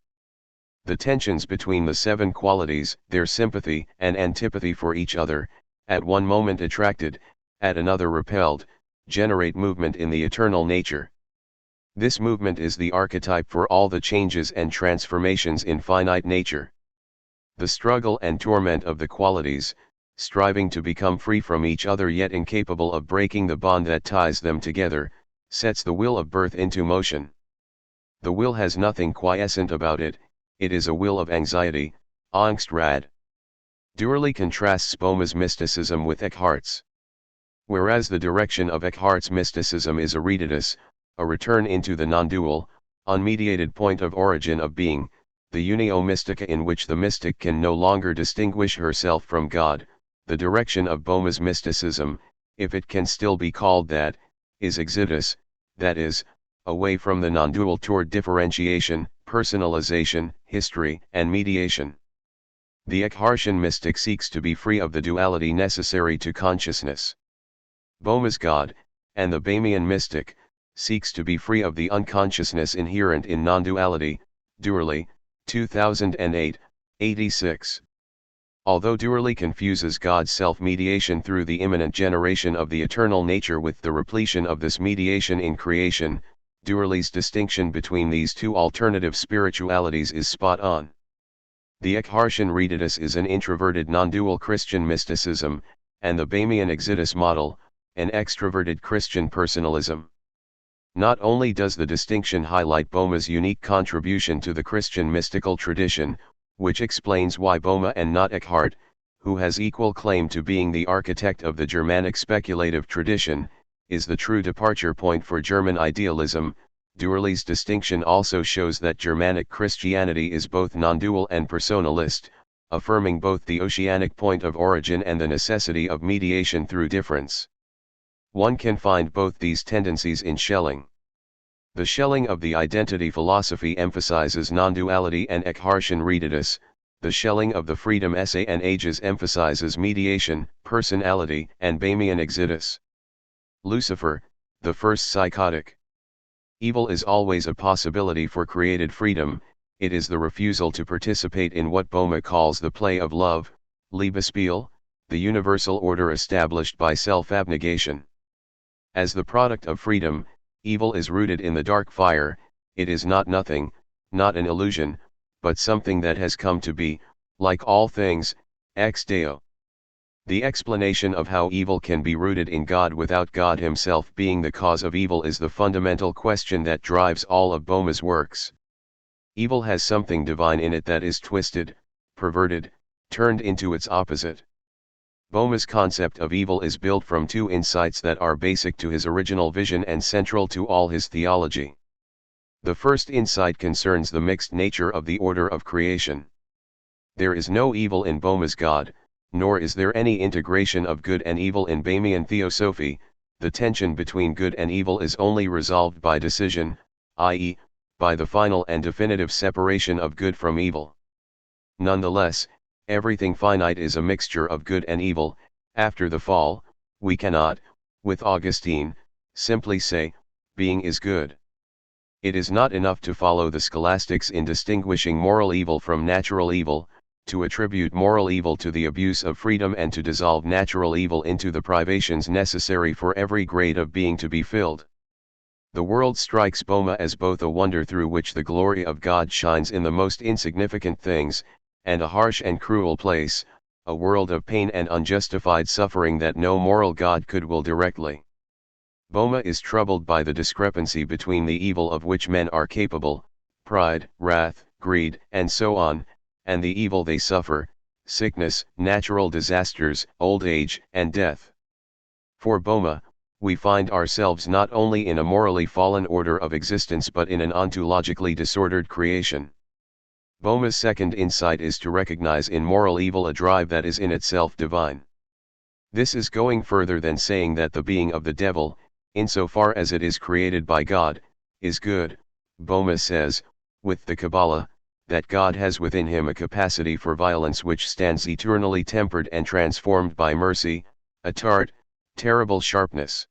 The tensions between the seven qualities, their sympathy and antipathy for each other, at one moment attracted, at another repelled, generate movement in the eternal nature. This movement is the archetype for all the changes and transformations in finite nature. The struggle and torment of the qualities, striving to become free from each other yet incapable of breaking the bond that ties them together, sets the will of birth into motion. The will has nothing quiescent about it, it is a will of anxiety, Angstrad. Durley contrasts Boma's mysticism with Eckhart's. Whereas the direction of Eckhart's mysticism is Eruditus, a return into the non-dual, unmediated point of origin of being, the unio mystica in which the mystic can no longer distinguish herself from God, the direction of Boma's mysticism, if it can still be called that, is Exodus, that is, away from the non-dual toward differentiation, personalization, history, and mediation. The Eckhartian mystic seeks to be free of the duality necessary to consciousness. Boma's God, and the Bamian mystic, seeks to be free of the unconsciousness inherent in non-duality. Durley, 2008, 86. Although Durley confuses God's self-mediation through the immanent generation of the eternal nature with the repletion of this mediation in creation, Durley's distinction between these two alternative spiritualities is spot on. The Eckhartian Eruditus is an introverted non-dual Christian mysticism, and the Bamian Exodus model, an extroverted Christian personalism. Not only does the distinction highlight Boma's unique contribution to the Christian mystical tradition, which explains why Boma and not Eckhart, who has equal claim to being the architect of the Germanic speculative tradition, is the true departure point for German idealism. Durley's distinction also shows that Germanic Christianity is both non-dual and personalist, affirming both the oceanic point of origin and the necessity of mediation through difference. One can find both these tendencies in Schelling. The Schelling of the identity philosophy emphasizes non-duality and Eckhartian Eruditus, the Schelling of the freedom essay and ages emphasizes mediation, personality, and Bamian Exodus. Lucifer, the first psychotic. Evil is always a possibility for created freedom, it is the refusal to participate in what Boma calls the play of love, Liebesspiel, the universal order established by self-abnegation. As the product of freedom, evil is rooted in the dark fire, it is not nothing, not an illusion, but something that has come to be, like all things, ex Deo. The explanation of how evil can be rooted in God without God himself being the cause of evil is the fundamental question that drives all of Boma's works. Evil has something divine in it that is twisted, perverted, turned into its opposite. Boma's concept of evil is built from two insights that are basic to his original vision and central to all his theology. The first insight concerns the mixed nature of the order of creation. There is no evil in Boma's God, nor is there any integration of good and evil in Bamian theosophy. The tension between good and evil is only resolved by decision, i.e., by the final and definitive separation of good from evil. Nonetheless, everything finite is a mixture of good and evil. After the fall, we cannot, with Augustine, simply say, being is good. It is not enough to follow the scholastics in distinguishing moral evil from natural evil, to attribute moral evil to the abuse of freedom and to dissolve natural evil into the privations necessary for every grade of being to be filled. The world strikes Boma as both a wonder through which the glory of God shines in the most insignificant things, and a harsh and cruel place, a world of pain and unjustified suffering that no moral God could will directly. Boma is troubled by the discrepancy between the evil of which men are capable, pride, wrath, greed, and so on, and the evil they suffer, sickness, natural disasters, old age, and death. For Boma, we find ourselves not only in a morally fallen order of existence but in an ontologically disordered creation. Boma's second insight is to recognize in moral evil a drive that is in itself divine. This is going further than saying that the being of the devil, insofar as it is created by God, is good. Boma says, with the Kabbalah, that God has within him a capacity for violence which stands eternally tempered and transformed by mercy, a tart, terrible sharpness.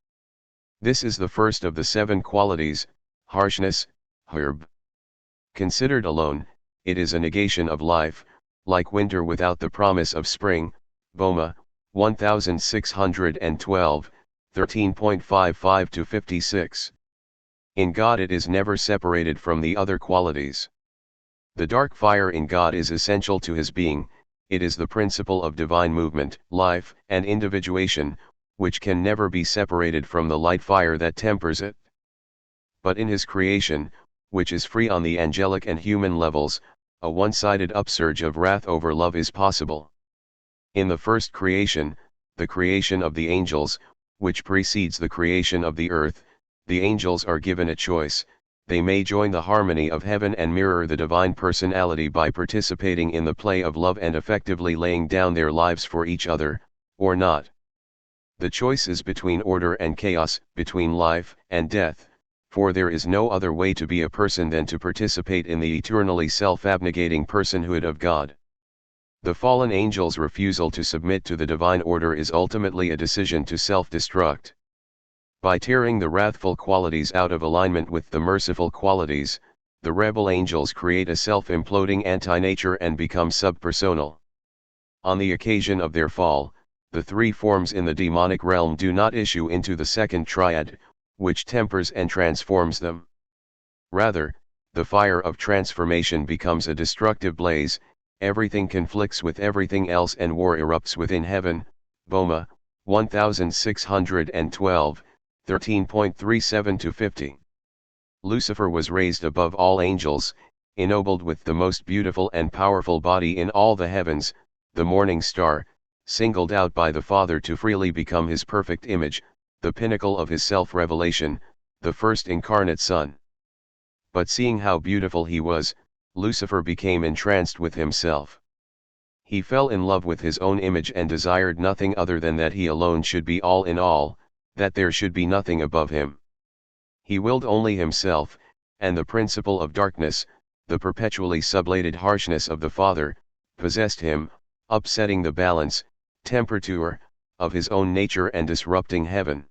This is the first of the 7 qualities, harshness, herb. Considered alone, it is a negation of life, like winter without the promise of spring. Boma, 1612, 13.55-56. In God it is never separated from the other qualities. The dark fire in God is essential to his being, it is the principle of divine movement, life, and individuation, which can never be separated from the light fire that tempers it. But in his creation, which is free on the angelic and human levels, a one-sided upsurge of wrath over love is possible. In the first creation, the creation of the angels, which precedes the creation of the earth, the angels are given a choice: they may join the harmony of heaven and mirror the divine personality by participating in the play of love and effectively laying down their lives for each other, or not. The choice is between order and chaos, between life and death, for there is no other way to be a person than to participate in the eternally self-abnegating personhood of God. The fallen angel's refusal to submit to the divine order is ultimately a decision to self-destruct. By tearing the wrathful qualities out of alignment with the merciful qualities, the rebel angels create a self-imploding anti-nature and become subpersonal. On the occasion of their fall, the 3 forms in the demonic realm do not issue into the second triad, which tempers and transforms them. Rather, the fire of transformation becomes a destructive blaze, everything conflicts with everything else and war erupts within heaven. Boma, 1612, 13.37-50. Lucifer was raised above all angels, ennobled with the most beautiful and powerful body in all the heavens, the morning star, singled out by the Father to freely become his perfect image, the pinnacle of his self-revelation, the first incarnate Son. But seeing how beautiful he was, Lucifer became entranced with himself. He fell in love with his own image and desired nothing other than that he alone should be all in all, that there should be nothing above him. He willed only himself, and the principle of darkness, the perpetually sublated harshness of the Father, possessed him, upsetting the balance, temperature, of his own nature and disrupting heaven.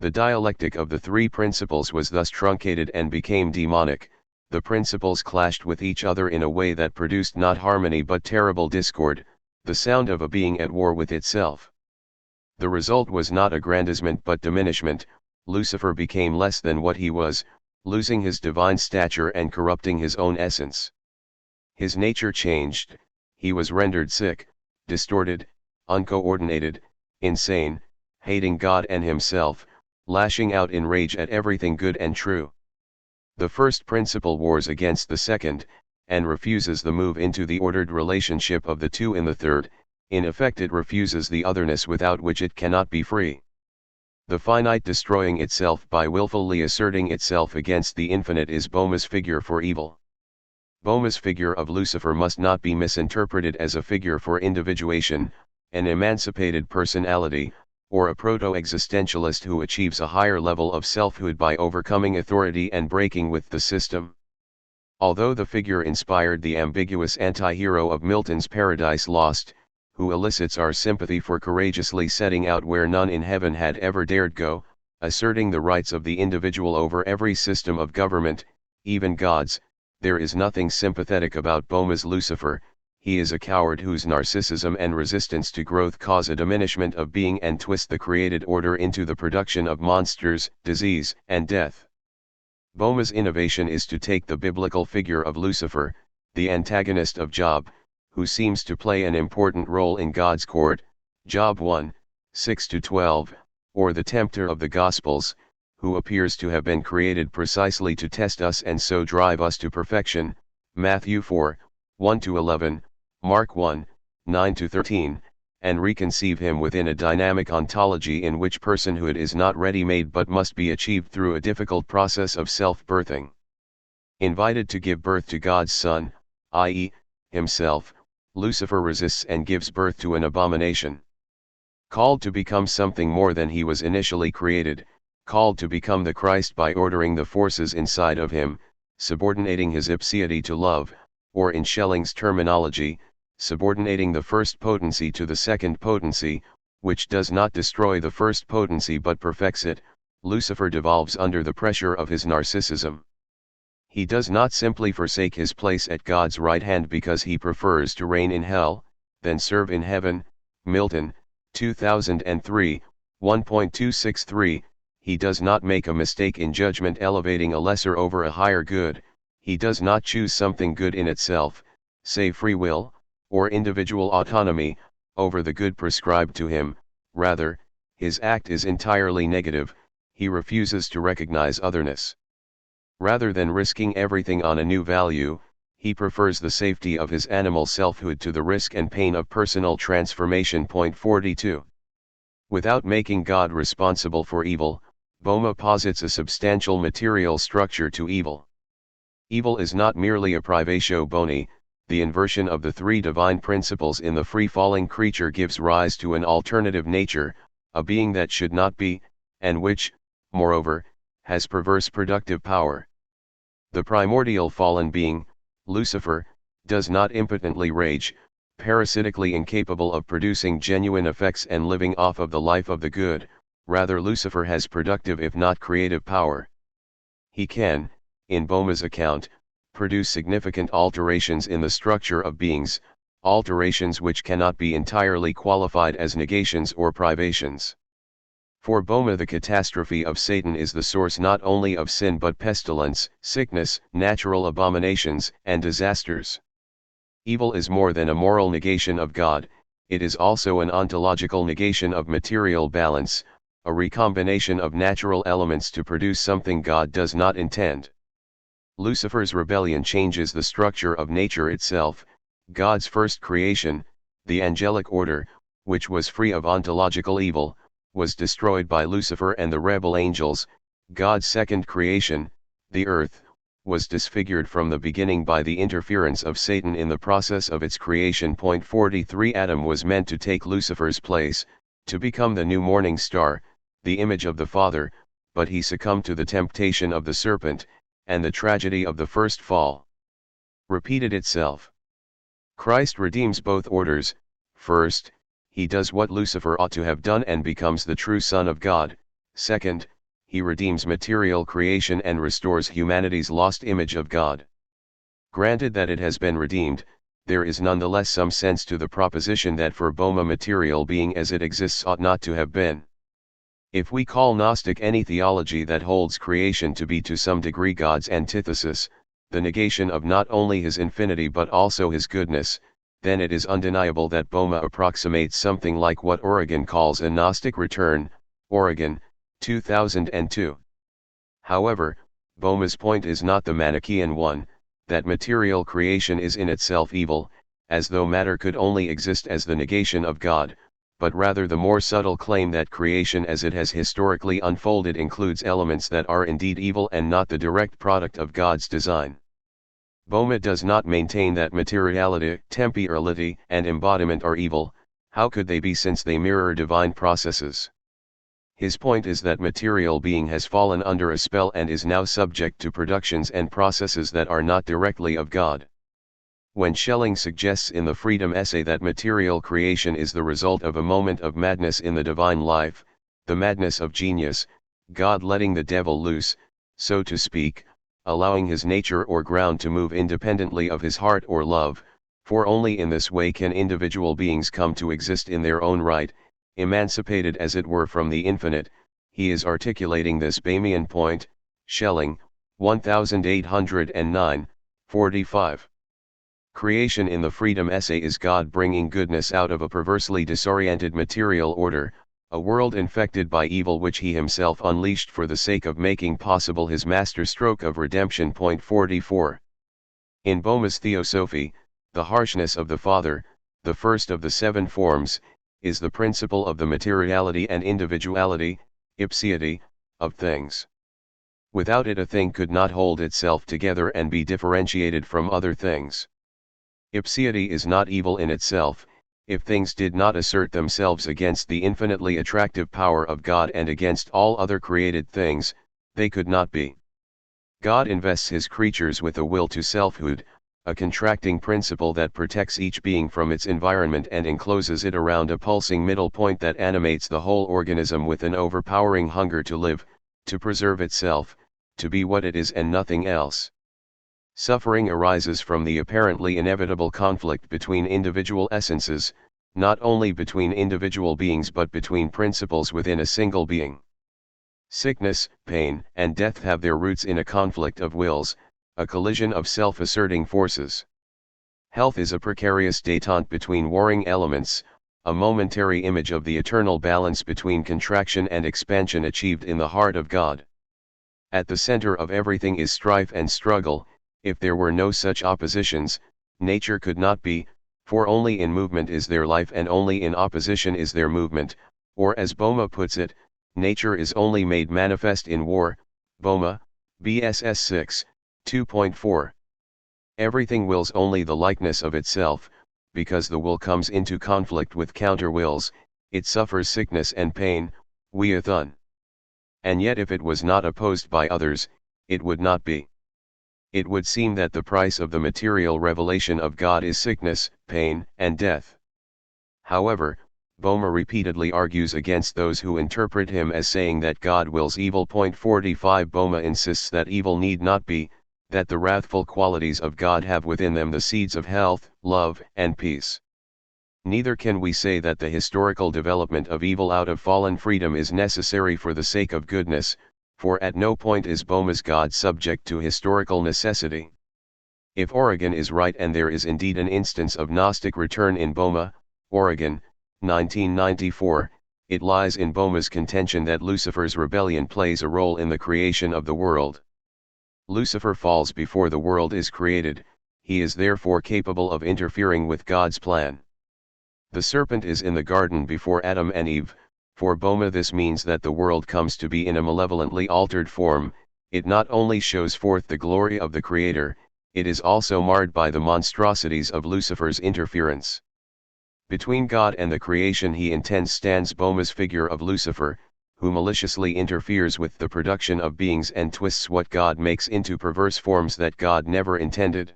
The dialectic of the 3 principles was thus truncated and became demonic. The principles clashed with each other in a way that produced not harmony but terrible discord, the sound of a being at war with itself. The result was not aggrandizement but diminishment. Lucifer became less than what he was, losing his divine stature and corrupting his own essence. His nature changed, he was rendered sick, distorted, uncoordinated, insane, hating God and himself, lashing out in rage at everything good and true. The first principle wars against the second, and refuses the move into the ordered relationship of the two in the third. In effect it refuses the otherness without which it cannot be free. The finite destroying itself by willfully asserting itself against the infinite is Boma's figure for evil. Boma's figure of Lucifer must not be misinterpreted as a figure for individuation, an emancipated personality, or a proto-existentialist who achieves a higher level of selfhood by overcoming authority and breaking with the system. Although the figure inspired the ambiguous anti-hero of Milton's Paradise Lost, who elicits our sympathy for courageously setting out where none in heaven had ever dared go, asserting the rights of the individual over every system of government, even God's, there is nothing sympathetic about Boma's Lucifer. He is a coward whose narcissism and resistance to growth cause a diminishment of being and twist the created order into the production of monsters, disease, and death. Boma's innovation is to take the biblical figure of Lucifer, the antagonist of Job, who seems to play an important role in God's court, Job 1, 6-12, or the tempter of the Gospels, who appears to have been created precisely to test us and so drive us to perfection, Matthew 4, 1-11, Mark 1, 9-13, and reconceive him within a dynamic ontology in which personhood is not ready-made but must be achieved through a difficult process of self-birthing. Invited to give birth to God's Son, i.e., himself, Lucifer resists and gives birth to an abomination. Called to become something more than he was initially created, called to become the Christ by ordering the forces inside of him, subordinating his ipseity to love, or in Schelling's terminology, subordinating the first potency to the second potency, which does not destroy the first potency but perfects it, Lucifer devolves under the pressure of his narcissism. He does not simply forsake his place at God's right hand because he prefers to reign in hell, than serve in heaven. Milton, 2003, 1.263, he does not make a mistake in judgment elevating a lesser over a higher good, he does not choose something good in itself, say free will, or individual autonomy, over the good prescribed to him, rather, his act is entirely negative, he refuses to recognize otherness. Rather than risking everything on a new value, he prefers the safety of his animal selfhood to the risk and pain of personal transformation. 42. Without making God responsible for evil, Boehme posits a substantial material structure to evil. Evil is not merely a privatio boni, the inversion of the three divine principles in the free-falling creature gives rise to an alternative nature, a being that should not be, and which, moreover, has perverse productive power. The primordial fallen being, Lucifer, does not impotently rage, parasitically incapable of producing genuine effects and living off of the life of the good, rather Lucifer has productive if not creative power. He can, in Boehme's account, produce significant alterations in the structure of beings, alterations which cannot be entirely qualified as negations or privations. For Boehme the catastrophe of Satan is the source not only of sin but pestilence, sickness, natural abominations, and disasters. Evil is more than a moral negation of God, it is also an ontological negation of material balance, a recombination of natural elements to produce something God does not intend. Lucifer's rebellion changes the structure of nature itself, God's first creation, the angelic order, which was free of ontological evil, was destroyed by Lucifer and the rebel angels. God's second creation, the earth, was disfigured from the beginning by the interference of Satan in the process of its creation. 43 Adam was meant to take Lucifer's place, to become the new morning star, the image of the Father, but he succumbed to the temptation of the serpent, and the tragedy of the first fall repeated itself. Christ redeems both orders. First, he does what Lucifer ought to have done and becomes the true Son of God. Second, he redeems material creation and restores humanity's lost image of God. Granted that it has been redeemed, there is nonetheless some sense to the proposition that for Boehme material being as it exists ought not to have been. If we call Gnostic any theology that holds creation to be to some degree God's antithesis, the negation of not only his infinity but also his goodness, then it is undeniable that Boehme approximates something like what Origen calls a Gnostic return, Origen, 2002. However, Boehme's point is not the Manichaean one, that material creation is in itself evil, as though matter could only exist as the negation of God, but rather the more subtle claim that creation as it has historically unfolded includes elements that are indeed evil and not the direct product of God's design. Boehme does not maintain that materiality, temporality, and embodiment are evil. How could they be since they mirror divine processes? His point is that material being has fallen under a spell and is now subject to productions and processes that are not directly of God. When Schelling suggests in the Freedom essay that material creation is the result of a moment of madness in the divine life, the madness of genius, God letting the devil loose, so to speak, allowing his nature or ground to move independently of his heart or love, for only in this way can individual beings come to exist in their own right, emancipated as it were from the infinite, he is articulating this Boehmian point. Schelling, 1809, 45. Creation in the Freedom essay is God bringing goodness out of a perversely disoriented material order, a world infected by evil which he himself unleashed for the sake of making possible his masterstroke of redemption. 44. In Boehme's Theosophy, The harshness of the Father, the first of the 7 forms, is the principle of the materiality and individuality, ipseity, of things. Without it a thing could not hold itself together and be differentiated from other things. Ipseity is not evil in itself. If things did not assert themselves against the infinitely attractive power of God and against all other created things, they could not be. God invests his creatures with a will to selfhood, a contracting principle that protects each being from its environment and encloses it around a pulsing middle point that animates the whole organism with an overpowering hunger to live, to preserve itself, to be what it is and nothing else. Suffering arises from the apparently inevitable conflict between individual essences, not only between individual beings but between principles within a single being. Sickness, pain, and death have their roots in a conflict of wills, a collision of self-asserting forces. Health is a precarious détente between warring elements, a momentary image of the eternal balance between contraction and expansion achieved in the heart of God. At the center of everything is strife and struggle. If there were no such oppositions, nature could not be, for only in movement is there life and only in opposition is there movement, or as Boehme puts it, nature is only made manifest in war. Boehme, BSS 6, 2.4. Everything wills only the likeness of itself, because the will comes into conflict with counter-wills, it suffers sickness and pain, weathun. And yet if it was not opposed by others, it would not be. It would seem that the price of the material revelation of God is sickness, pain, and death. However, Boehme repeatedly argues against those who interpret him as saying that God wills evil. 45 Boehme insists that evil need not be, that the wrathful qualities of God have within them the seeds of health, love, and peace. Neither can we say that the historical development of evil out of fallen freedom is necessary for the sake of goodness, for at no point is Boehme's God subject to historical necessity. If Origen is right and there is indeed an instance of Gnostic return in Boehme, Origen, 1994, it lies in Boehme's contention that Lucifer's rebellion plays a role in the creation of the world. Lucifer falls before the world is created, he is therefore capable of interfering with God's plan. The serpent is in the garden before Adam and Eve. For Boehme this means that the world comes to be in a malevolently altered form. It not only shows forth the glory of the Creator, it is also marred by the monstrosities of Lucifer's interference. Between God and the creation he intends stands Boehme's figure of Lucifer, who maliciously interferes with the production of beings and twists what God makes into perverse forms that God never intended.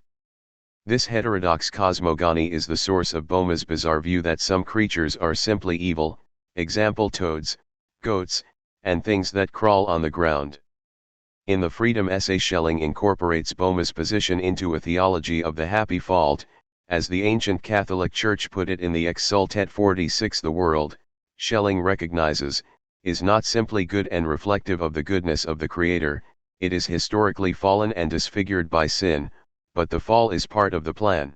This heterodox cosmogony is the source of Boehme's bizarre view that some creatures are simply evil, example toads, goats, and things that crawl on the ground. In the Freedom essay Schelling incorporates Boehme's position into a theology of the happy fault, as the ancient Catholic Church put it in the Exsultet 46. The world, Schelling recognizes, is not simply good and reflective of the goodness of the Creator, it is historically fallen and disfigured by sin, but the fall is part of the plan.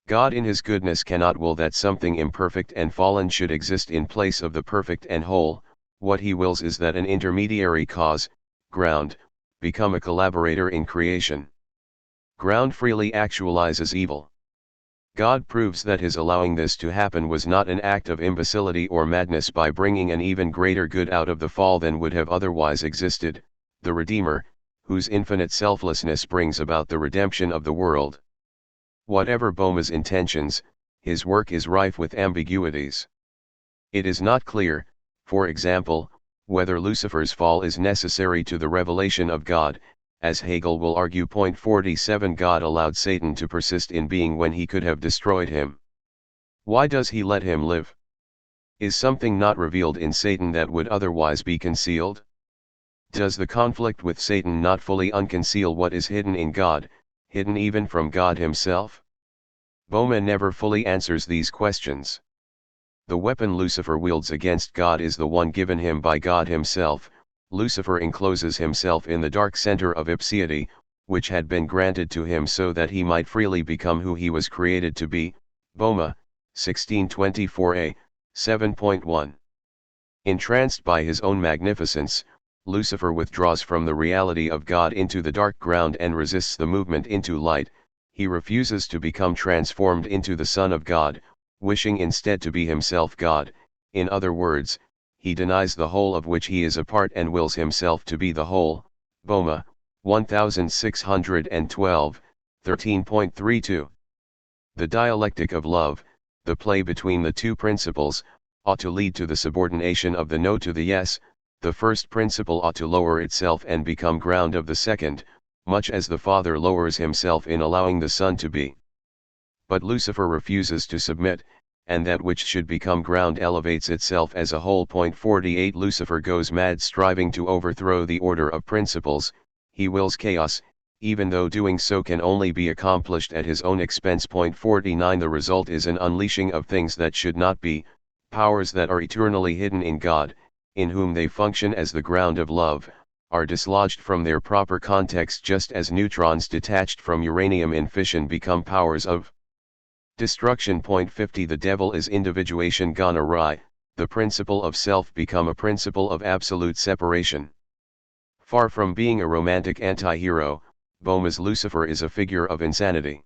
God in his goodness cannot will that something imperfect and fallen should exist in place of the perfect and whole. What he wills is that an intermediary cause, ground, become a collaborator in creation. Ground freely actualizes evil. God proves that his allowing this to happen was not an act of imbecility or madness by bringing an even greater good out of the fall than would have otherwise existed, the Redeemer, whose infinite selflessness brings about the redemption of the world. Whatever Boehme's intentions, his work is rife with ambiguities. It is not clear, for example, whether Lucifer's fall is necessary to the revelation of God, as Hegel will argue. 47 God allowed Satan to persist in being when he could have destroyed him. Why does he let him live? Is something not revealed in Satan that would otherwise be concealed? Does the conflict with Satan not fully unconceal what is hidden in God, hidden even from God himself? Boehme never fully answers these questions. The weapon Lucifer wields against God is the one given him by God himself. Lucifer encloses himself in the dark center of ipseity, which had been granted to him so that he might freely become who he was created to be. Boehme, 1624a, 7.1. Entranced by his own magnificence, Lucifer withdraws from the reality of God into the dark ground and resists the movement into light, he refuses to become transformed into the Son of God, wishing instead to be himself God. In other words, he denies the whole of which he is a part and wills himself to be the whole. Boma, 1612, 13.32. The dialectic of love, the play between the two principles, ought to lead to the subordination of the no to the yes. The first principle ought to lower itself and become ground of the second, much as the Father lowers himself in allowing the Son to be. But Lucifer refuses to submit, and that which should become ground elevates itself as a whole. 48 Lucifer goes mad striving to overthrow the order of principles, he wills chaos, even though doing so can only be accomplished at his own expense. 49 The result is an unleashing of things that should not be, powers that are eternally hidden in God, in whom they function as the ground of love, are dislodged from their proper context, just as neutrons detached from uranium in fission become powers of destruction. 50 The devil is individuation gone awry, the principle of self become a principle of absolute separation. Far from being a romantic anti-hero, Boma's Lucifer is a figure of insanity.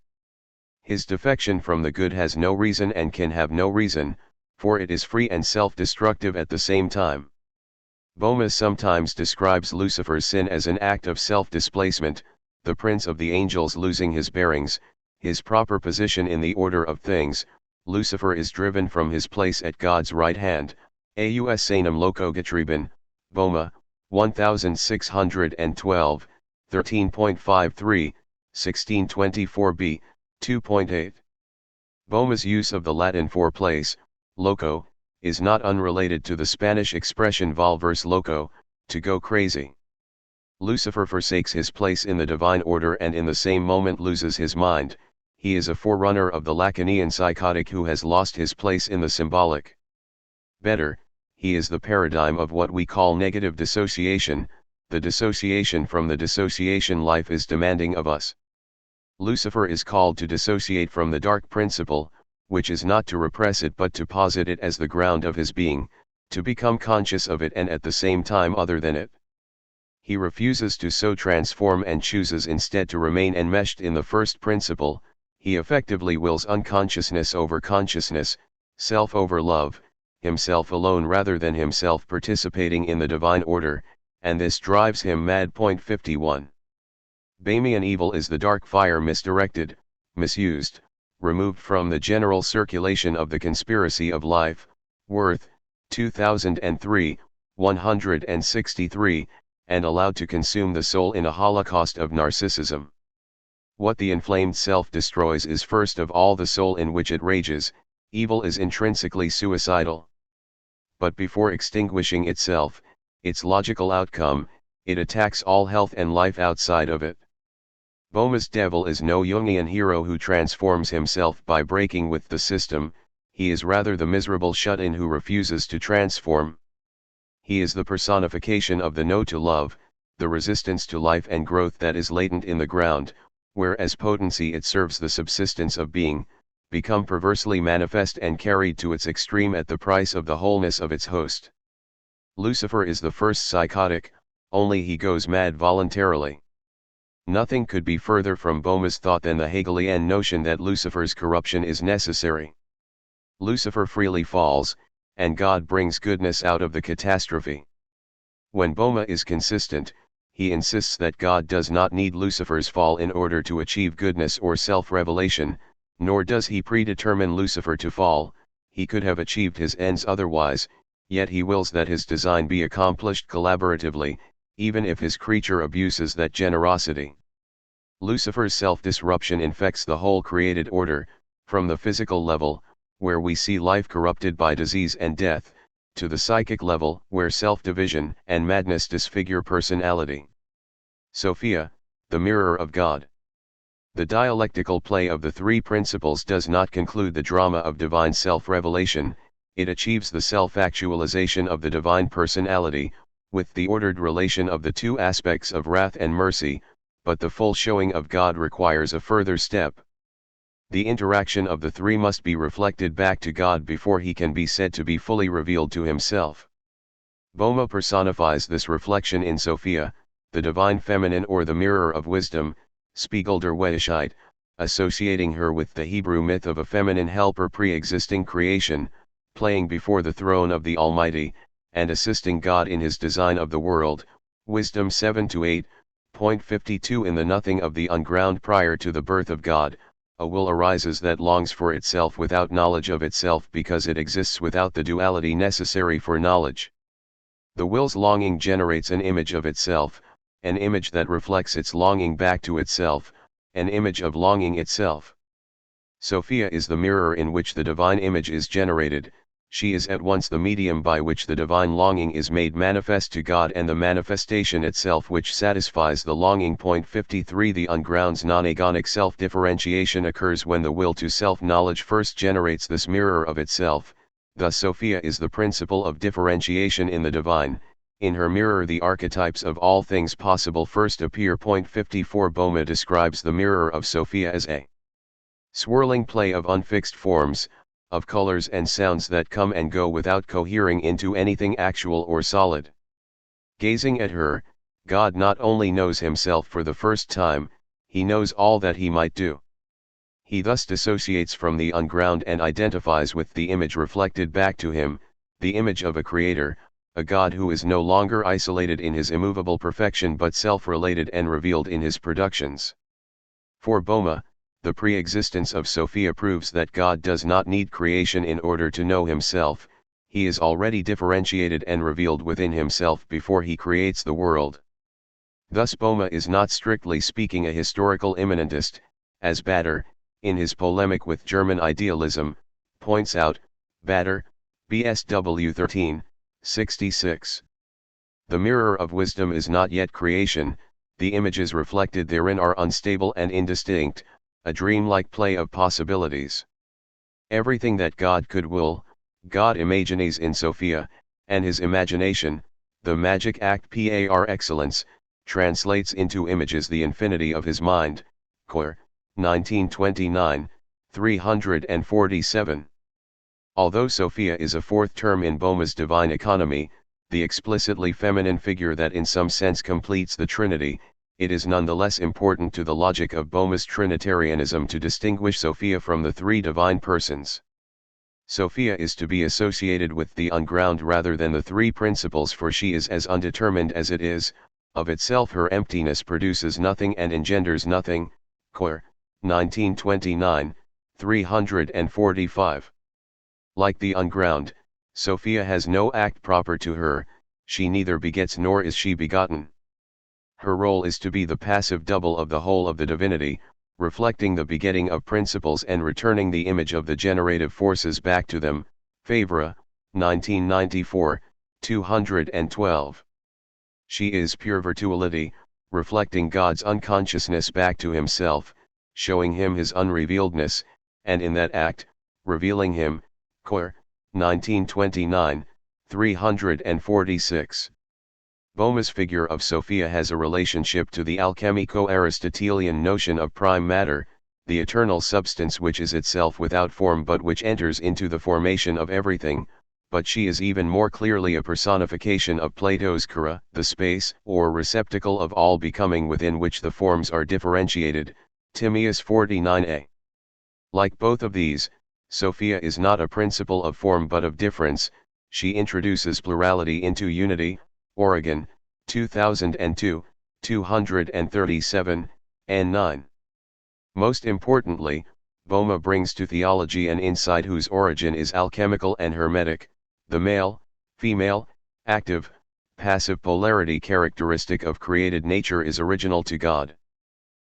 His defection from the good has no reason and can have no reason, for it is free and self-destructive at the same time. Boma sometimes describes Lucifer's sin as an act of self-displacement, the prince of the angels losing his bearings, his proper position in the order of things. Lucifer is driven from his place at God's right hand. Aus sanum loco getrieben, Boma, 1612, 13.53, 1624b, 2.8. Boma's use of the Latin for place, loco, is not unrelated to the Spanish expression volverse loco, to go crazy. Lucifer forsakes his place in the divine order and in the same moment loses his mind. He is a forerunner of the Lacanian psychotic who has lost his place in the symbolic. Better, he is the paradigm of what we call negative dissociation, the dissociation from the dissociation life is demanding of us. Lucifer is called to dissociate from the dark principle, which is not to repress it but to posit it as the ground of his being, to become conscious of it and at the same time other than it. He refuses to so transform and chooses instead to remain enmeshed in the first principle. He effectively wills unconsciousness over consciousness, self over love, himself alone rather than himself participating in the divine order, and this drives him mad. 51. Bamian evil is the dark fire misdirected, misused, removed from the general circulation of the conspiracy of life. Worth, 2003, 163, and allowed to consume the soul in a holocaust of narcissism. What the inflamed self destroys is first of all the soul in which it rages. Evil is intrinsically suicidal. But before extinguishing itself, its logical outcome, it attacks all health and life outside of it. Boma's devil is no Jungian hero who transforms himself by breaking with the system, he is rather the miserable shut-in who refuses to transform. He is the personification of the no to love, the resistance to life and growth that is latent in the ground, where as potency it serves the subsistence of being, become perversely manifest and carried to its extreme at the price of the wholeness of its host. Lucifer is the first psychotic, only he goes mad voluntarily. Nothing could be further from Boma's thought than the Hegelian notion that Lucifer's corruption is necessary. Lucifer freely falls, and God brings goodness out of the catastrophe. When Boma is consistent, he insists that God does not need Lucifer's fall in order to achieve goodness or self-revelation, nor does he predetermine Lucifer to fall. He could have achieved his ends otherwise, yet he wills that his design be accomplished collaboratively, even if his creature abuses that generosity. Lucifer's self-disruption infects the whole created order, from the physical level, where we see life corrupted by disease and death, to the psychic level, where self-division and madness disfigure personality. Sophia, the mirror of God. The dialectical play of the three principles does not conclude the drama of divine self-revelation, it achieves the self-actualization of the divine personality, with the ordered relation of the two aspects of wrath and mercy, but the full showing of God requires a further step. The interaction of the three must be reflected back to God before he can be said to be fully revealed to himself. Boma personifies this reflection in Sophia, the divine feminine or the mirror of wisdom, Spiegel der Weisheit, associating her with the Hebrew myth of a feminine helper pre-existing creation, playing before the throne of the Almighty, and assisting God in his design of the world. Wisdom 7-8.52. In the nothing of the unground prior to the birth of God, a will arises that longs for itself without knowledge of itself because it exists without the duality necessary for knowledge. The will's longing generates an image of itself, an image that reflects its longing back to itself, an image of longing itself. Sophia is the mirror in which the divine image is generated. She is at once the medium by which the divine longing is made manifest to God and the manifestation itself which satisfies the longing. 53. The unground's non-agonic self-differentiation occurs when the will to self-knowledge first generates this mirror of itself. Thus Sophia is the principle of differentiation in the divine. In her mirror the archetypes of all things possible first appear. 54. Boehme describes the mirror of Sophia as a swirling play of unfixed forms, of colors and sounds that come and go without cohering into anything actual or solid. Gazing at her, God not only knows himself for the first time, he knows all that he might do. He thus dissociates from the unground and identifies with the image reflected back to him, the image of a creator, a God who is no longer isolated in his immovable perfection but self-related and revealed in his productions. For Boehme, the pre-existence of Sophia proves that God does not need creation in order to know himself. He is already differentiated and revealed within himself before he creates the world. Thus Boehme is not strictly speaking a historical immanentist, as Bader, in his polemic with German idealism, points out. Bader, BSW 13, 66. The mirror of wisdom is not yet creation, the images reflected therein are unstable and indistinct, a dreamlike play of possibilities. Everything that God could will, God imagines in Sophia, and his imagination, the magic act par excellence, translates into images the infinity of his mind. Cor. 1929, 347. Although Sophia is a fourth term in Boehme's divine economy, the explicitly feminine figure that in some sense completes the Trinity, it is nonetheless important to the logic of Boehme's Trinitarianism to distinguish Sophia from the three divine persons. Sophia is to be associated with the unground rather than the three principles, for she is as undetermined as it is, of itself her emptiness produces nothing and engenders nothing. Cor. 1929, 345. Like the unground, Sophia has no act proper to her, she neither begets nor is she begotten. Her role is to be the passive double of the whole of the divinity, reflecting the begetting of principles and returning the image of the generative forces back to them. Favre, 1994, 212. She is pure virtuality, reflecting God's unconsciousness back to himself, showing him his unrevealedness, and in that act, revealing him. Cor. 1929, 346. Boehme's figure of Sophia has a relationship to the alchemico-Aristotelian notion of prime matter, the eternal substance which is itself without form but which enters into the formation of everything, but she is even more clearly a personification of Plato's kara, the space or receptacle of all becoming within which the forms are differentiated. Timaeus 49a. Like both of these, Sophia is not a principle of form but of difference, she introduces plurality into unity. Oregon, 2002, 237, and 9. Most importantly, Boehme brings to theology an insight whose origin is alchemical and hermetic. The male, female, active, passive polarity characteristic of created nature is original to God.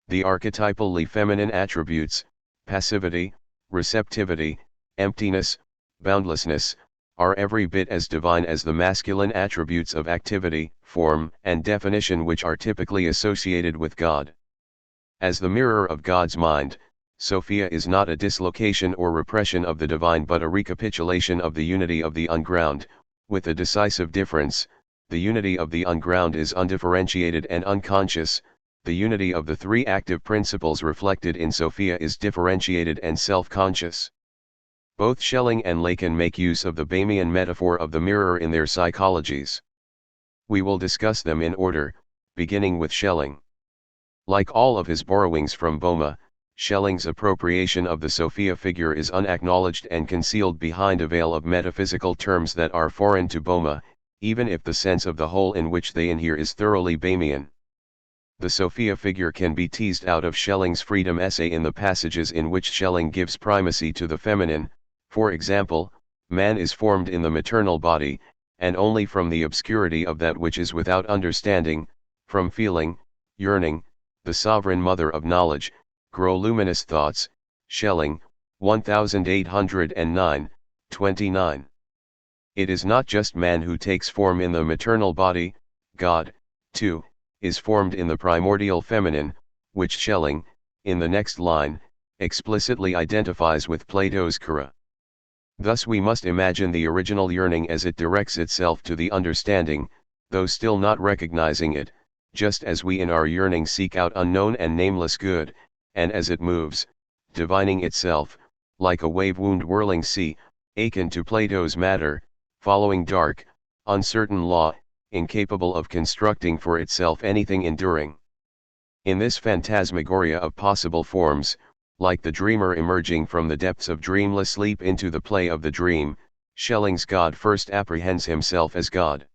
The archetypally feminine attributes, passivity, receptivity, emptiness, boundlessness, are every bit as divine as the masculine attributes of activity, form, and definition which are typically associated with God. As the mirror of God's mind, Sophia is not a dislocation or repression of the divine but a recapitulation of the unity of the unground, with a decisive difference: the unity of the unground is undifferentiated and unconscious, the unity of the three active principles reflected in Sophia is differentiated and self-conscious. Both Schelling and Lacan make use of the Boehmian metaphor of the mirror in their psychologies. We will discuss them in order, beginning with Schelling. Like all of his borrowings from Boehme, Schelling's appropriation of the Sophia figure is unacknowledged and concealed behind a veil of metaphysical terms that are foreign to Boehme, even if the sense of the whole in which they inhere is thoroughly Boehmian. The Sophia figure can be teased out of Schelling's freedom essay in the passages in which Schelling gives primacy to the feminine. For example, man is formed in the maternal body, and only from the obscurity of that which is without understanding, from feeling, yearning, the sovereign mother of knowledge, grow luminous thoughts. Schelling, 1809, 29. It is not just man who takes form in the maternal body, God, too, is formed in the primordial feminine, which Schelling, in the next line, explicitly identifies with Plato's Chara. Thus we must imagine the original yearning as it directs itself to the understanding, though still not recognizing it, just as we in our yearning seek out unknown and nameless good, and as it moves, divining itself, like a wave-wound whirling sea, akin to Plato's matter, following dark, uncertain law, incapable of constructing for itself anything enduring. In this phantasmagoria of possible forms, like the dreamer emerging from the depths of dreamless sleep into the play of the dream, Schelling's God first apprehends himself as God.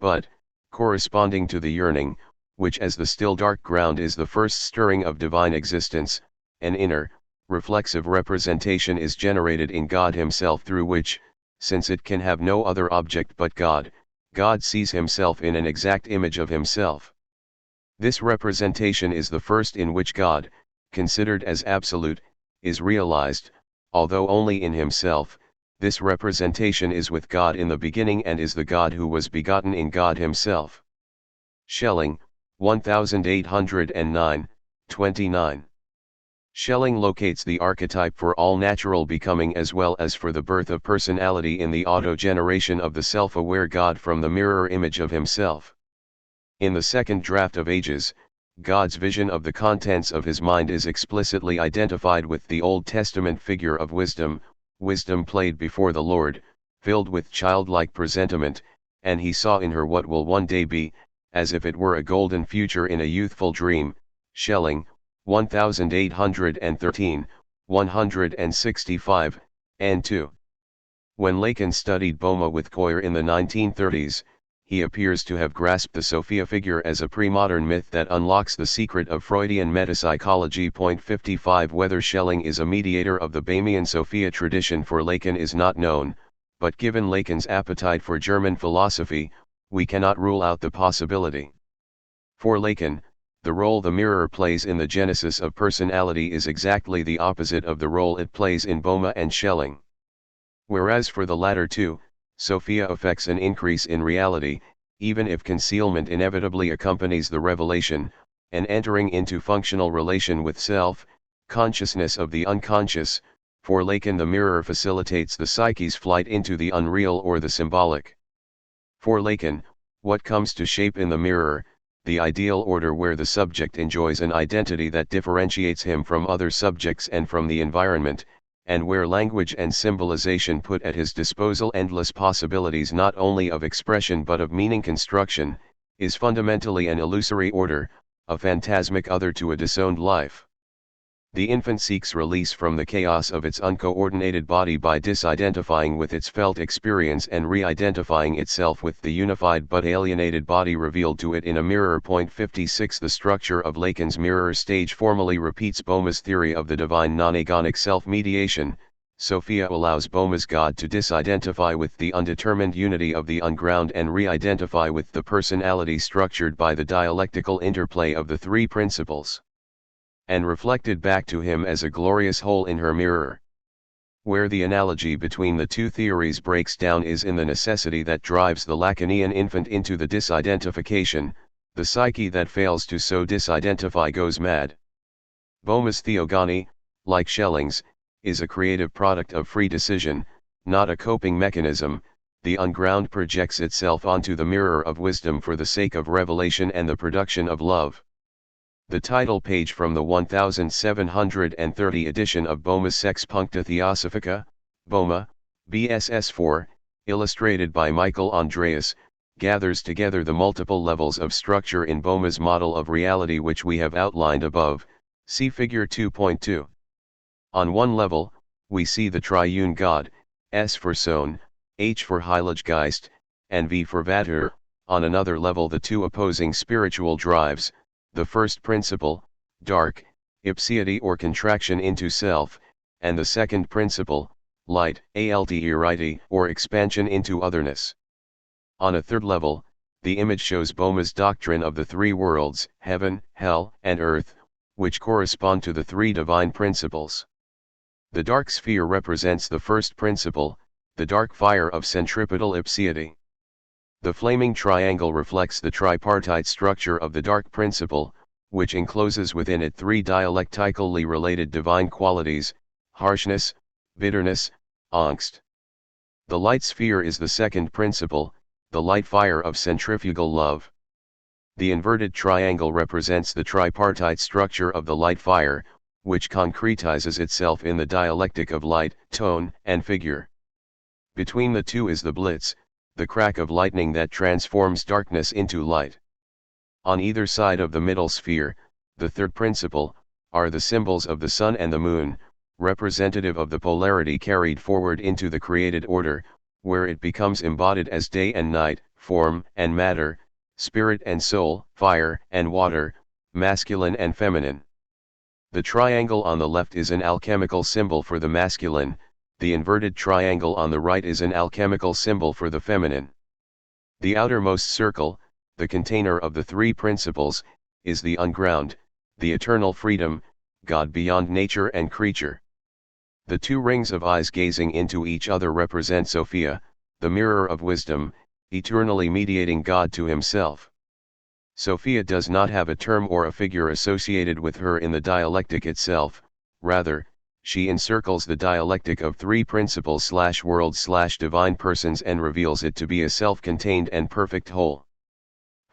But, corresponding to the yearning, which as the still dark ground is the first stirring of divine existence, an inner, reflexive representation is generated in God himself through which, since it can have no other object but God, God sees himself in an exact image of himself. This representation is the first in which God, considered as absolute, is realized, although only in himself. This representation is with God in the beginning and is the God who was begotten in God himself. Schelling, 1809, 29. Schelling locates the archetype for all natural becoming as well as for the birth of personality in the auto-generation of the self-aware God from the mirror image of himself. In the second draft of Ages, God's vision of the contents of his mind is explicitly identified with the Old Testament figure of wisdom. Wisdom played before the Lord, filled with childlike presentiment, and he saw in her what will one day be, as if it were a golden future in a youthful dream. Schelling, 1813, 165, and 2. When Lacan studied Boehme with Coyer in the 1930s, he appears to have grasped the Sophia figure as a pre-modern myth that unlocks the secret of Freudian metapsychology. 55 Whether Schelling is a mediator of the Boehmian Sophia tradition for Lacan is not known, but given Lacan's appetite for German philosophy, we cannot rule out the possibility. For Lacan, the role the mirror plays in the genesis of personality is exactly the opposite of the role it plays in Boehme and Schelling. Whereas for the latter two, Sophia affects an increase in reality, even if concealment inevitably accompanies the revelation, an entering into functional relation with self, consciousness of the unconscious. For Lacan the mirror facilitates the psyche's flight into the unreal or the symbolic. For Lacan, what comes to shape in the mirror, the ideal order where the subject enjoys an identity that differentiates him from other subjects and from the environment, and where language and symbolization put at his disposal endless possibilities not only of expression but of meaning construction, is fundamentally an illusory order, a phantasmic other to a disowned life. The infant seeks release from the chaos of its uncoordinated body by disidentifying with its felt experience and re-identifying itself with the unified but alienated body revealed to it in a mirror. 56 The structure of Lacan's mirror stage formally repeats Boehme's theory of the divine non-agonic self-mediation. Sophia allows Boehme's God to disidentify with the undetermined unity of the unground and re-identify with the personality structured by the dialectical interplay of the three principles, and reflected back to him as a glorious whole in her mirror. Where the analogy between the two theories breaks down is in the necessity that drives the Lacanian infant into the disidentification. The psyche that fails to so disidentify goes mad. Boehme's theogony, like Schelling's, is a creative product of free decision, not a coping mechanism. The unground projects itself onto the mirror of wisdom for the sake of revelation and the production of love. The title page from the 1730 edition of Boehme's Sex Puncta Theosophica, Boehme, BSS 4, illustrated by Michael Andreas, gathers together the multiple levels of structure in Boehme's model of reality which we have outlined above. See Figure 2.2. On one level, we see the triune God, S for Sohn, H for Heiliggeist, and V for Vater. On another level the two opposing spiritual drives, the first principle, dark, ipseity or contraction into self, and the second principle, light, alterity or expansion into otherness. On a third level, the image shows Bohme's doctrine of the three worlds, heaven, hell, and earth, which correspond to the three divine principles. The dark sphere represents the first principle, the dark fire of centripetal ipseity. The flaming triangle reflects the tripartite structure of the dark principle, which encloses within it three dialectically related divine qualities, harshness, bitterness, angst. The light sphere is the second principle, the light fire of centrifugal love. The inverted triangle represents the tripartite structure of the light fire, which concretizes itself in the dialectic of light, tone, and figure. Between the two is the blitz, the crack of lightning that transforms darkness into light. On either side of the middle sphere, the third principle, are the symbols of the sun and the moon, representative of the polarity carried forward into the created order, where it becomes embodied as day and night, form and matter, spirit and soul, fire and water, masculine and feminine. The triangle on the left is an alchemical symbol for the masculine, the inverted triangle on the right is an alchemical symbol for the feminine. The outermost circle, the container of the three principles, is the unground, the eternal freedom, God beyond nature and creature. The two rings of eyes gazing into each other represent Sophia, the mirror of wisdom, eternally mediating God to himself. Sophia does not have a term or a figure associated with her in the dialectic itself, rather, she encircles the dialectic of three principles/worlds/divine persons and reveals it to be a self-contained and perfect whole.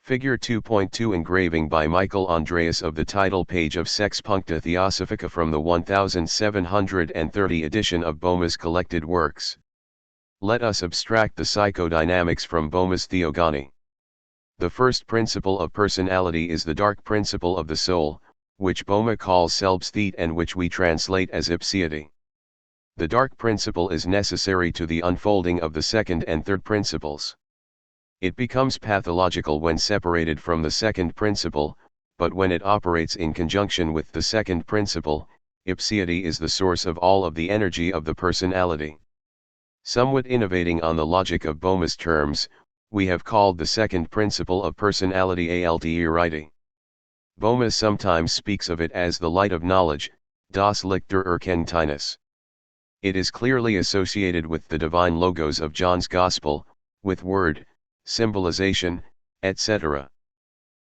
Figure 2.2 engraving by Michael Andreas of the title page of Sex Puncta Theosophica from the 1730 edition of Bohme's collected works. Let us abstract the psychodynamics from Bohme's Theogony. The first principle of personality is the dark principle of the soul, which Bohme calls Selbstheit and which we translate as ipseity. The dark principle is necessary to the unfolding of the second and third principles. It becomes pathological when separated from the second principle, but when it operates in conjunction with the second principle, ipseity is the source of all of the energy of the personality. Somewhat innovating on the logic of Bohme's terms, we have called the second principle of personality alterity. Bohme sometimes speaks of it as the light of knowledge, das Licht der Erkenntnis. It is clearly associated with the divine logos of John's Gospel, with word, symbolization, etc.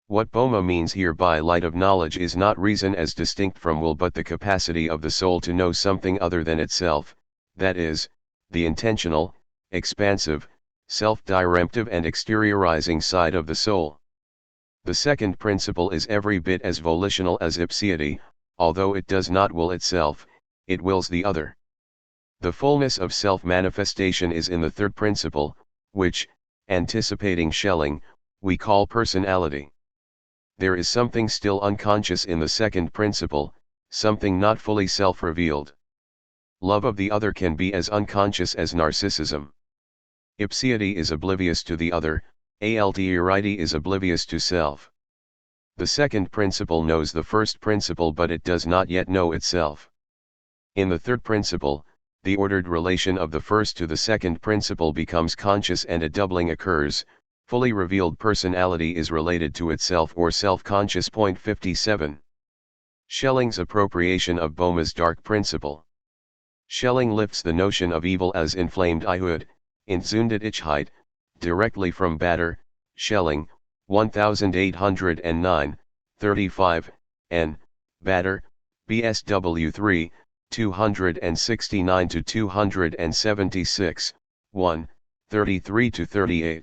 What Bohme means here by light of knowledge is not reason as distinct from will but the capacity of the soul to know something other than itself, that is, the intentional, expansive, self-diremptive and exteriorizing side of the soul. The second principle is every bit as volitional as ipseity, although it does not will itself, it wills the other. The fullness of self-manifestation is in the third principle, which, anticipating Schelling, we call personality. There is something still unconscious in the second principle, something not fully self-revealed. Love of the other can be as unconscious as narcissism. Ipseity is oblivious to the other, alterity is oblivious to self. The second principle knows the first principle but it does not yet know itself. In the third principle, the ordered relation of the first to the second principle becomes conscious and a doubling occurs, fully revealed personality is related to itself or self-conscious. 57. Schelling's appropriation of Bohme's dark principle. Schelling lifts the notion of evil as inflamed Ihood, Entzündetheit, directly from Bader, Schelling, 1809, 35, and Bader, BSW 3, 269-276, 1, 33-38.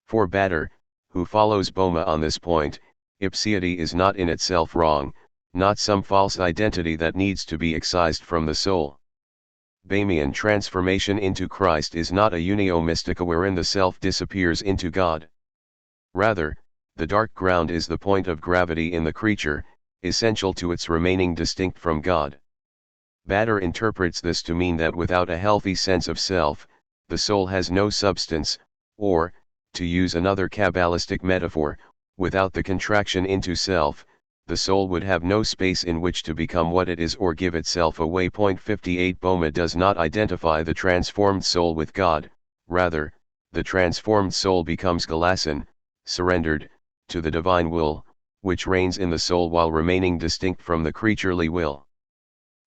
For Bader, who follows Bohme on this point, ipseity is not in itself wrong, not some false identity that needs to be excised from the soul. Bohmian transformation into Christ is not a unio mystica wherein the self disappears into God. Rather, the dark ground is the point of gravity in the creature, essential to its remaining distinct from God. Bader interprets this to mean that without a healthy sense of self, the soul has no substance, or, to use another Kabbalistic metaphor, without the contraction into self, the soul would have no space in which to become what it is or give itself away. 58 Boma does not identify the transformed soul with God, rather, the transformed soul becomes gelassen, surrendered, to the divine will, which reigns in the soul while remaining distinct from the creaturely will.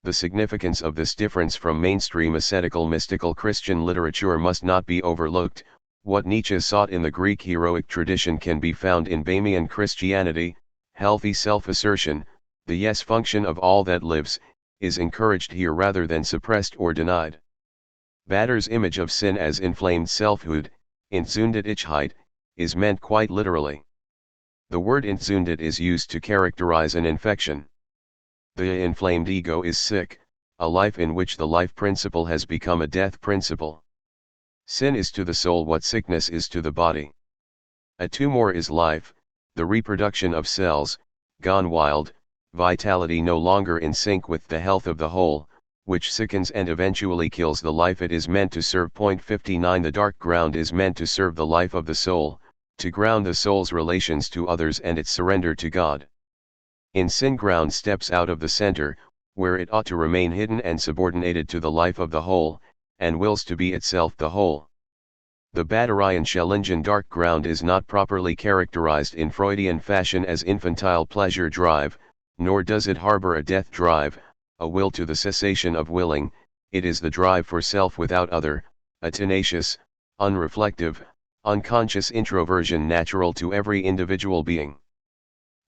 The significance of this difference from mainstream ascetical mystical Christian literature must not be overlooked. What Nietzsche sought in the Greek heroic tradition can be found in Bahamian Christianity. Healthy self-assertion, the yes function of all that lives, is encouraged here rather than suppressed or denied. Bader's image of sin as inflamed selfhood, Entzündetheit, is meant quite literally. The word entzündet is used to characterize an infection. The inflamed ego is sick, a life in which the life principle has become a death principle. Sin is to the soul what sickness is to the body. A tumor is life, the reproduction of cells, gone wild, vitality no longer in sync with the health of the whole, which sickens and eventually kills the life it is meant to serve. 59 The dark ground is meant to serve the life of the soul, to ground the soul's relations to others and its surrender to God. In sin, ground steps out of the center, where it ought to remain hidden and subordinated to the life of the whole, and wills to be itself the whole. The Baderian Schellingian dark ground is not properly characterized in Freudian fashion as infantile pleasure drive, nor does it harbor a death drive, a will to the cessation of willing. It is the drive for self without other, a tenacious, unreflective, unconscious introversion natural to every individual being.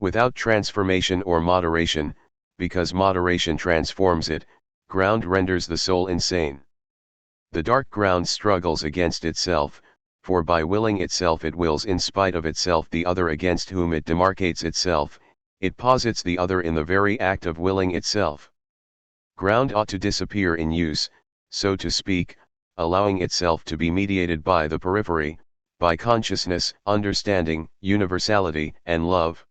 Without transformation or moderation, because moderation transforms it, ground renders the soul insane. The dark ground struggles against itself, for by willing itself it wills in spite of itself the other against whom it demarcates itself. It posits the other in the very act of willing itself. Ground ought to disappear in use, so to speak, allowing itself to be mediated by the periphery, by consciousness, understanding, universality, and love.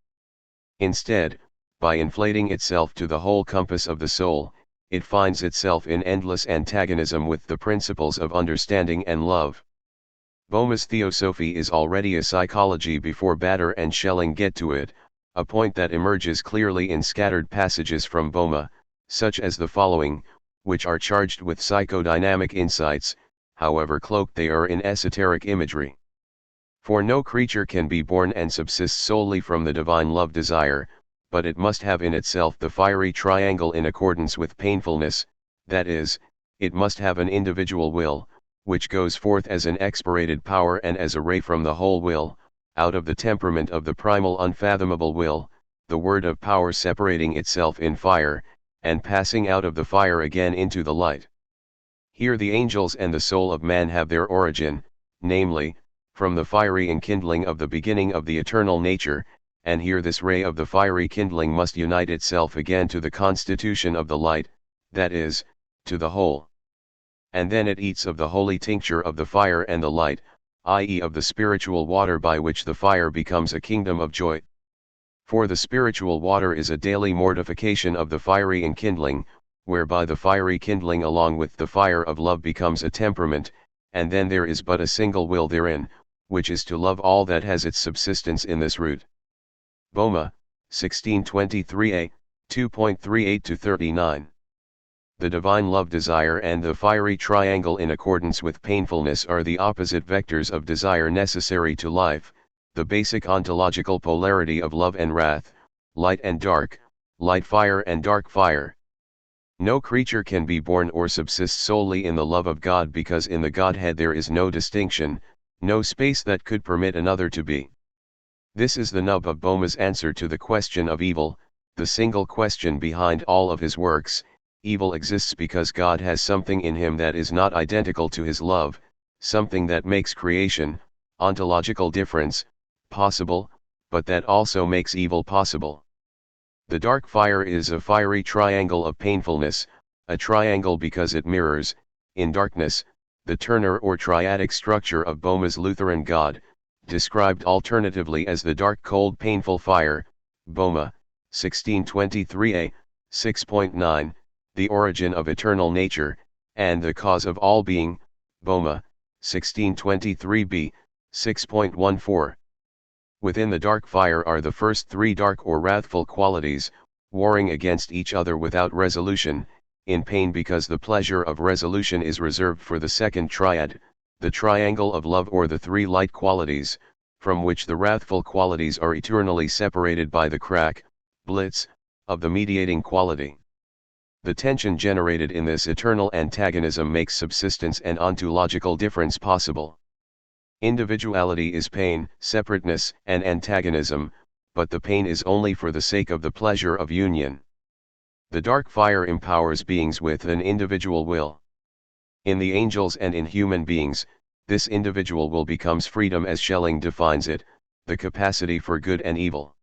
Instead, by inflating itself to the whole compass of the soul, it finds itself in endless antagonism with the principles of understanding and love. Bohm's theosophy is already a psychology before Bader and Schelling get to it, a point that emerges clearly in scattered passages from Bohme, such as the following, which are charged with psychodynamic insights, however cloaked they are in esoteric imagery. For no creature can be born and subsist solely from the divine love desire, but it must have in itself the fiery triangle in accordance with painfulness, that is, it must have an individual will, which goes forth as an expirated power and as a ray from the whole will, out of the temperament of the primal unfathomable will, the word of power separating itself in fire, and passing out of the fire again into the light. Here the angels and the soul of man have their origin, namely, from the fiery enkindling of the beginning of the eternal nature, and here this ray of the fiery kindling must unite itself again to the constitution of the light, that is, to the whole. And then it eats of the holy tincture of the fire and the light, i.e. of the spiritual water by which the fire becomes a kingdom of joy. For the spiritual water is a daily mortification of the fiery enkindling, whereby the fiery kindling along with the fire of love becomes a temperament, and then there is but a single will therein, which is to love all that has its subsistence in this root. Bohme, 1623a, 2.38-39. The divine love desire and the fiery triangle in accordance with painfulness are the opposite vectors of desire necessary to life, the basic ontological polarity of love and wrath, light and dark, light fire and dark fire. No creature can be born or subsist solely in the love of God because in the Godhead there is no distinction, no space that could permit another to be. This is the nub of Bohme's answer to the question of evil, the single question behind all of his works. Evil exists because God has something in him that is not identical to his love, something that makes creation, ontological difference, possible, but that also makes evil possible. The dark fire is a fiery triangle of painfulness, a triangle because it mirrors, in darkness, the Turner or triadic structure of Bohme's Lutheran God, described alternatively as the dark cold painful fire. Bohme, 1623a, 6.9, The Origin of Eternal Nature, and the Cause of All Being, Boma, 1623b, 6.14. Within the dark fire are the first three dark or wrathful qualities, warring against each other without resolution, in pain because the pleasure of resolution is reserved for the second triad, the triangle of love, or the three light qualities, from which the wrathful qualities are eternally separated by the crack, blitz, of the mediating quality. The tension generated in this eternal antagonism makes subsistence and ontological difference possible. Individuality is pain, separateness, and antagonism, but the pain is only for the sake of the pleasure of union. The dark fire empowers beings with an individual will. In the angels and in human beings, this individual will becomes freedom as Schelling defines it, the capacity for good and evil.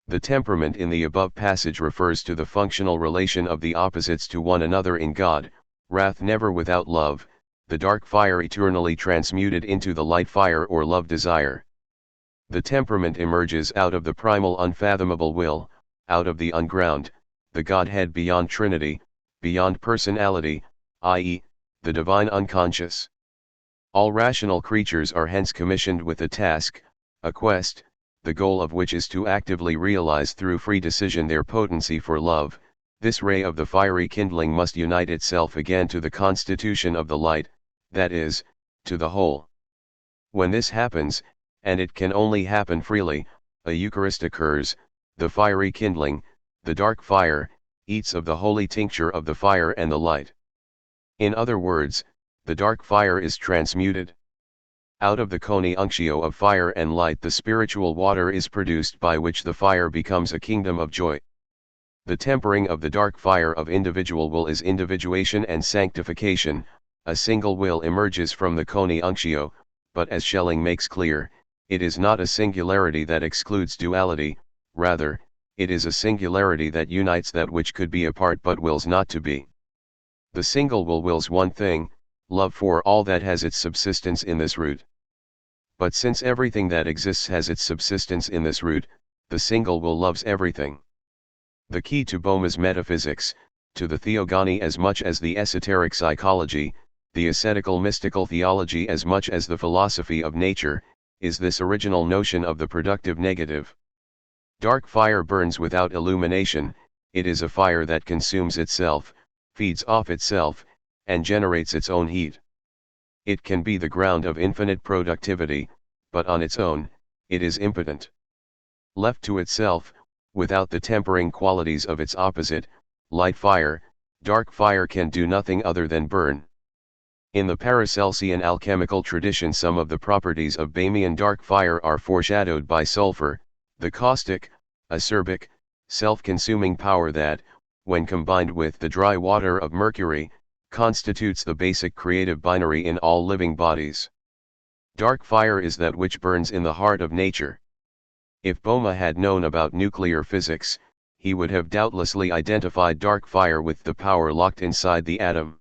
The temperament in the above passage refers to the functional relation of the opposites to one another in God, wrath never without love, the dark fire eternally transmuted into the light fire or love desire. The temperament emerges out of the primal unfathomable will, out of the unground, the Godhead beyond Trinity, beyond personality, i.e., the divine unconscious. All rational creatures are hence commissioned with a task, a quest, the goal of which is to actively realize through free decision their potency for love. This ray of the fiery kindling must unite itself again to the constitution of the light, that is, to the whole. When this happens, and it can only happen freely, a Eucharist occurs, the fiery kindling, the dark fire, eats of the holy tincture of the fire and the light. In other words, the dark fire is transmuted. Out of the coniunctio of fire and light the spiritual water is produced by which the fire becomes a kingdom of joy. The tempering of the dark fire of individual will is individuation and sanctification. A single will emerges from the coniunctio, but as Schelling makes clear, it is not a singularity that excludes duality, rather, it is a singularity that unites that which could be apart but wills not to be. The single will wills one thing, love for all that has its subsistence in this root. But since everything that exists has its subsistence in this root, the single will loves everything. The key to Bohm's metaphysics, to the theogony as much as the esoteric psychology, the ascetical mystical theology as much as the philosophy of nature, is this original notion of the productive negative. Dark fire burns without illumination, it is a fire that consumes itself, feeds off itself, and generates its own heat. It can be the ground of infinite productivity, but on its own, it is impotent. Left to itself, without the tempering qualities of its opposite, light fire, dark fire can do nothing other than burn. In the Paracelsian alchemical tradition some of the properties of Bahmian dark fire are foreshadowed by sulfur, the caustic, acerbic, self-consuming power that, when combined with the dry water of mercury, constitutes the basic creative binary in all living bodies. Dark fire is that which burns in the heart of nature. If Bohme had known about nuclear physics, he would have doubtlessly identified dark fire with the power locked inside the atom.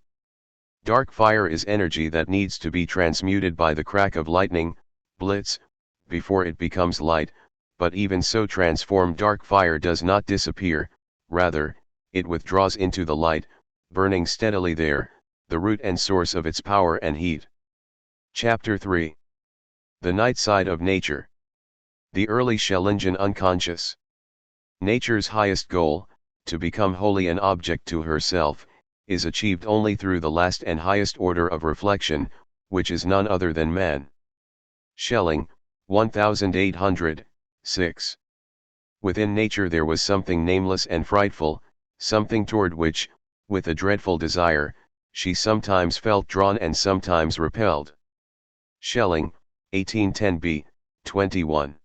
Dark fire is energy that needs to be transmuted by the crack of lightning, blitz, before it becomes light, but even so transformed dark fire does not disappear, rather, it withdraws into the light, burning steadily there, the root and source of its power and heat. Chapter 3. The Night Side of Nature. The early Schellingian unconscious. Nature's highest goal, to become wholly an object to herself, is achieved only through the last and highest order of reflection, which is none other than man. Schelling, 1806. Within nature there was something nameless and frightful, something toward which, with a dreadful desire, she sometimes felt drawn and sometimes repelled. Schelling, 1810b, 21.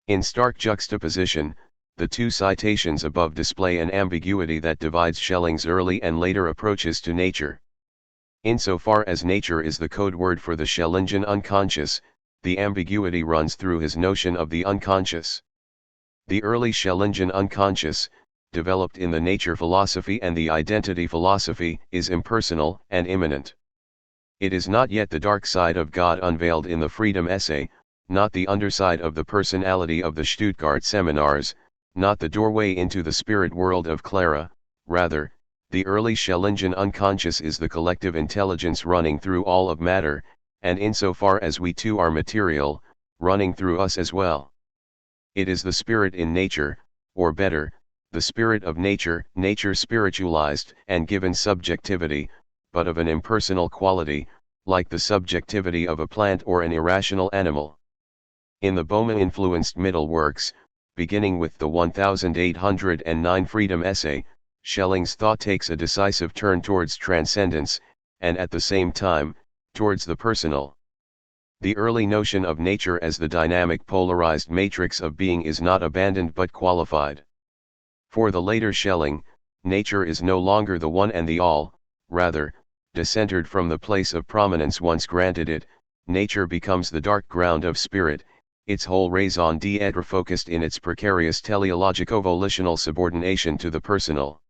In stark juxtaposition, the two citations above display an ambiguity that divides Schelling's early and later approaches to nature. Insofar as nature is the code word for the Schellingian unconscious, the ambiguity runs through his notion of the unconscious. The early Schellingian unconscious, developed in the nature philosophy and the identity philosophy, is impersonal and immanent. It is not yet the dark side of God unveiled in the freedom essay, not the underside of the personality of the Stuttgart seminars, not the doorway into the spirit world of Clara. Rather, the early Schellingian unconscious is the collective intelligence running through all of matter, and insofar as we too are material, running through us as well. It is the spirit in nature, or better, the spirit of nature, nature spiritualized and given subjectivity, but of an impersonal quality, like the subjectivity of a plant or an irrational animal. In the Boehme-influenced middle works, beginning with the 1809 Freedom Essay, Schelling's thought takes a decisive turn towards transcendence, and at the same time, towards the personal. The early notion of nature as the dynamic polarized matrix of being is not abandoned but qualified. For the later Schelling, nature is no longer the one and the all, rather, discentered from the place of prominence once granted it, nature becomes the dark ground of spirit, its whole raison d'être focused in its precarious teleologico-volitional subordination to the personal.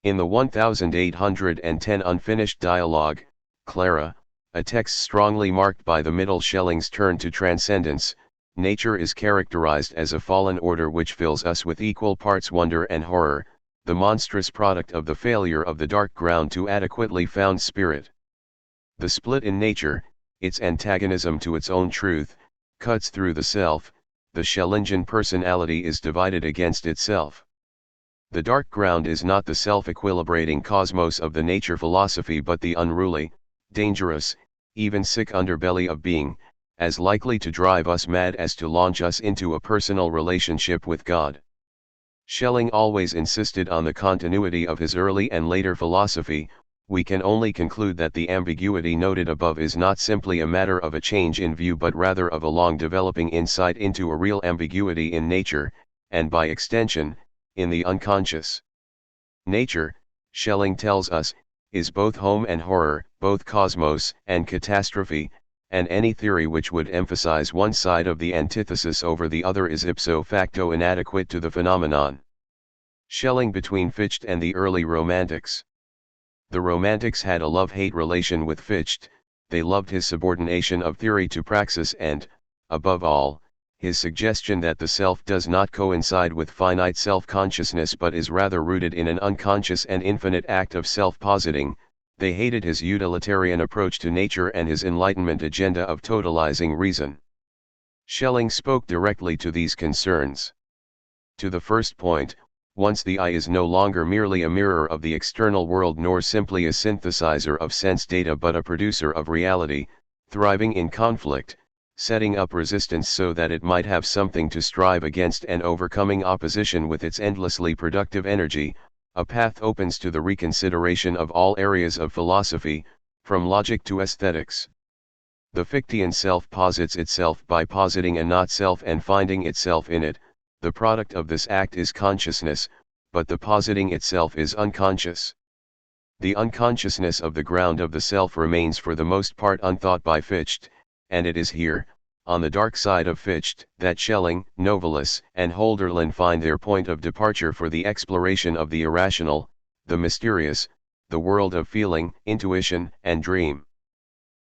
In the 1810 unfinished dialogue, Clara, a text strongly marked by the middle Schelling's turn to transcendence, nature is characterized as a fallen order which fills us with equal parts wonder and horror, the monstrous product of the failure of the dark ground to adequately found spirit. The split in nature, its antagonism to its own truth, cuts through the self, the Schellingian personality is divided against itself. The dark ground is not the self-equilibrating cosmos of the nature philosophy but the unruly, dangerous, even sick underbelly of being, as likely to drive us mad as to launch us into a personal relationship with God. Schelling always insisted on the continuity of his early and later philosophy. We can only conclude that the ambiguity noted above is not simply a matter of a change in view but rather of a long developing insight into a real ambiguity in nature, and by extension, in the unconscious. Nature, Schelling tells us, is both home and horror, both cosmos and catastrophe, and any theory which would emphasize one side of the antithesis over the other is ipso facto inadequate to the phenomenon. Schelling between Fichte and the early Romantics. The Romantics had a love-hate relation with Fichte. They loved his subordination of theory to praxis and, above all, his suggestion that the self does not coincide with finite self-consciousness but is rather rooted in an unconscious and infinite act of self-positing. They hated his utilitarian approach to nature and his Enlightenment agenda of totalizing reason. Schelling spoke directly to these concerns. To the first point, once the eye is no longer merely a mirror of the external world nor simply a synthesizer of sense data but a producer of reality, thriving in conflict, setting up resistance so that it might have something to strive against and overcoming opposition with its endlessly productive energy, a path opens to the reconsideration of all areas of philosophy, from logic to aesthetics. The Fichtean self posits itself by positing a not-self and finding itself in it. The product of this act is consciousness, but the positing itself is unconscious. The unconsciousness of the ground of the self remains for the most part unthought by Fichte, and it is here, on the dark side of Fichte, that Schelling, Novalis, and Hölderlin find their point of departure for the exploration of the irrational, the mysterious, the world of feeling, intuition, and dream.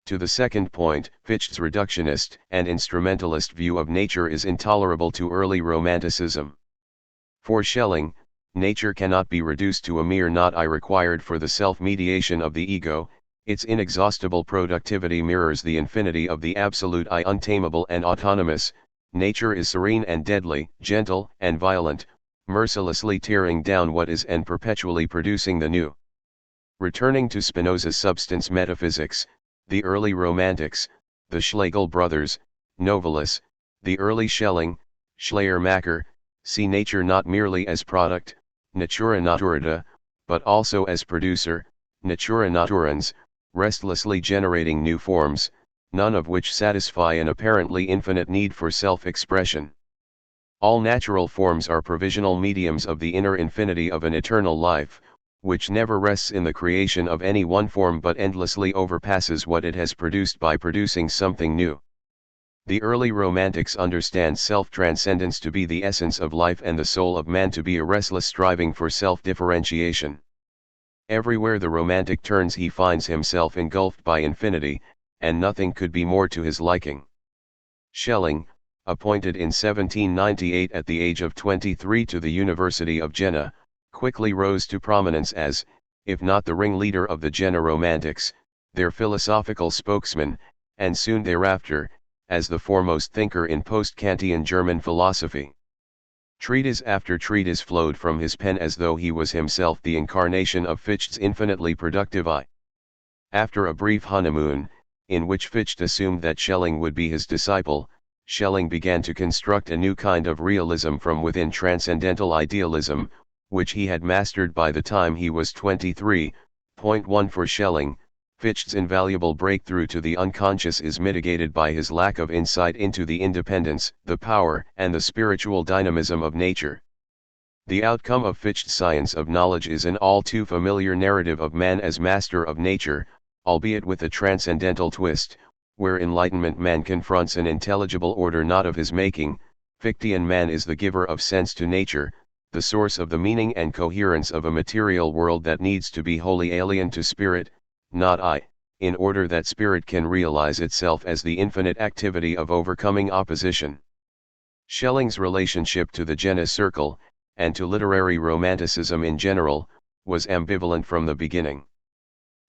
To the second point, Fichte's reductionist and instrumentalist view of nature is intolerable to early Romanticism. For Schelling, nature cannot be reduced to a mere not-I required for the self-mediation of the ego. Its inexhaustible productivity mirrors the infinity of the absolute I, untamable and autonomous. Nature is serene and deadly, gentle and violent, mercilessly tearing down what is and perpetually producing the new. Returning to Spinoza's substance metaphysics, the early Romantics, the Schlegel brothers, Novalis, the early Schelling, Schleiermacher, see nature not merely as product, natura naturata, but also as producer, natura naturans, restlessly generating new forms, none of which satisfy an apparently infinite need for self-expression. All natural forms are provisional mediums of the inner infinity of an eternal life, which never rests in the creation of any one form but endlessly overpasses what it has produced by producing something new. The early Romantics understand self-transcendence to be the essence of life and the soul of man to be a restless striving for self-differentiation. Everywhere the Romantic turns he finds himself engulfed by infinity, and nothing could be more to his liking. Schelling, appointed in 1798 at the age of 23 to the University of Jena, quickly rose to prominence as, if not the ringleader of the Jena Romantics, their philosophical spokesman, and soon thereafter, as the foremost thinker in post-Kantian German philosophy. Treatise after treatise flowed from his pen as though he was himself the incarnation of Fichte's infinitely productive eye. After a brief honeymoon, in which Fichte assumed that Schelling would be his disciple, Schelling began to construct a new kind of realism from within transcendental idealism, which he had mastered by the time he was 23. Point 1 for Schelling, Fichte's invaluable breakthrough to the unconscious is mitigated by his lack of insight into the independence, the power, and the spiritual dynamism of nature. The outcome of Fichte's science of knowledge is an all too familiar narrative of man as master of nature, albeit with a transcendental twist, where Enlightenment man confronts an intelligible order not of his making. Fichtean man is the giver of sense to nature, the source of the meaning and coherence of a material world that needs to be wholly alien to spirit, not I, in order that spirit can realize itself as the infinite activity of overcoming opposition. Schelling's relationship to the Jena Circle, and to literary romanticism in general, was ambivalent from the beginning.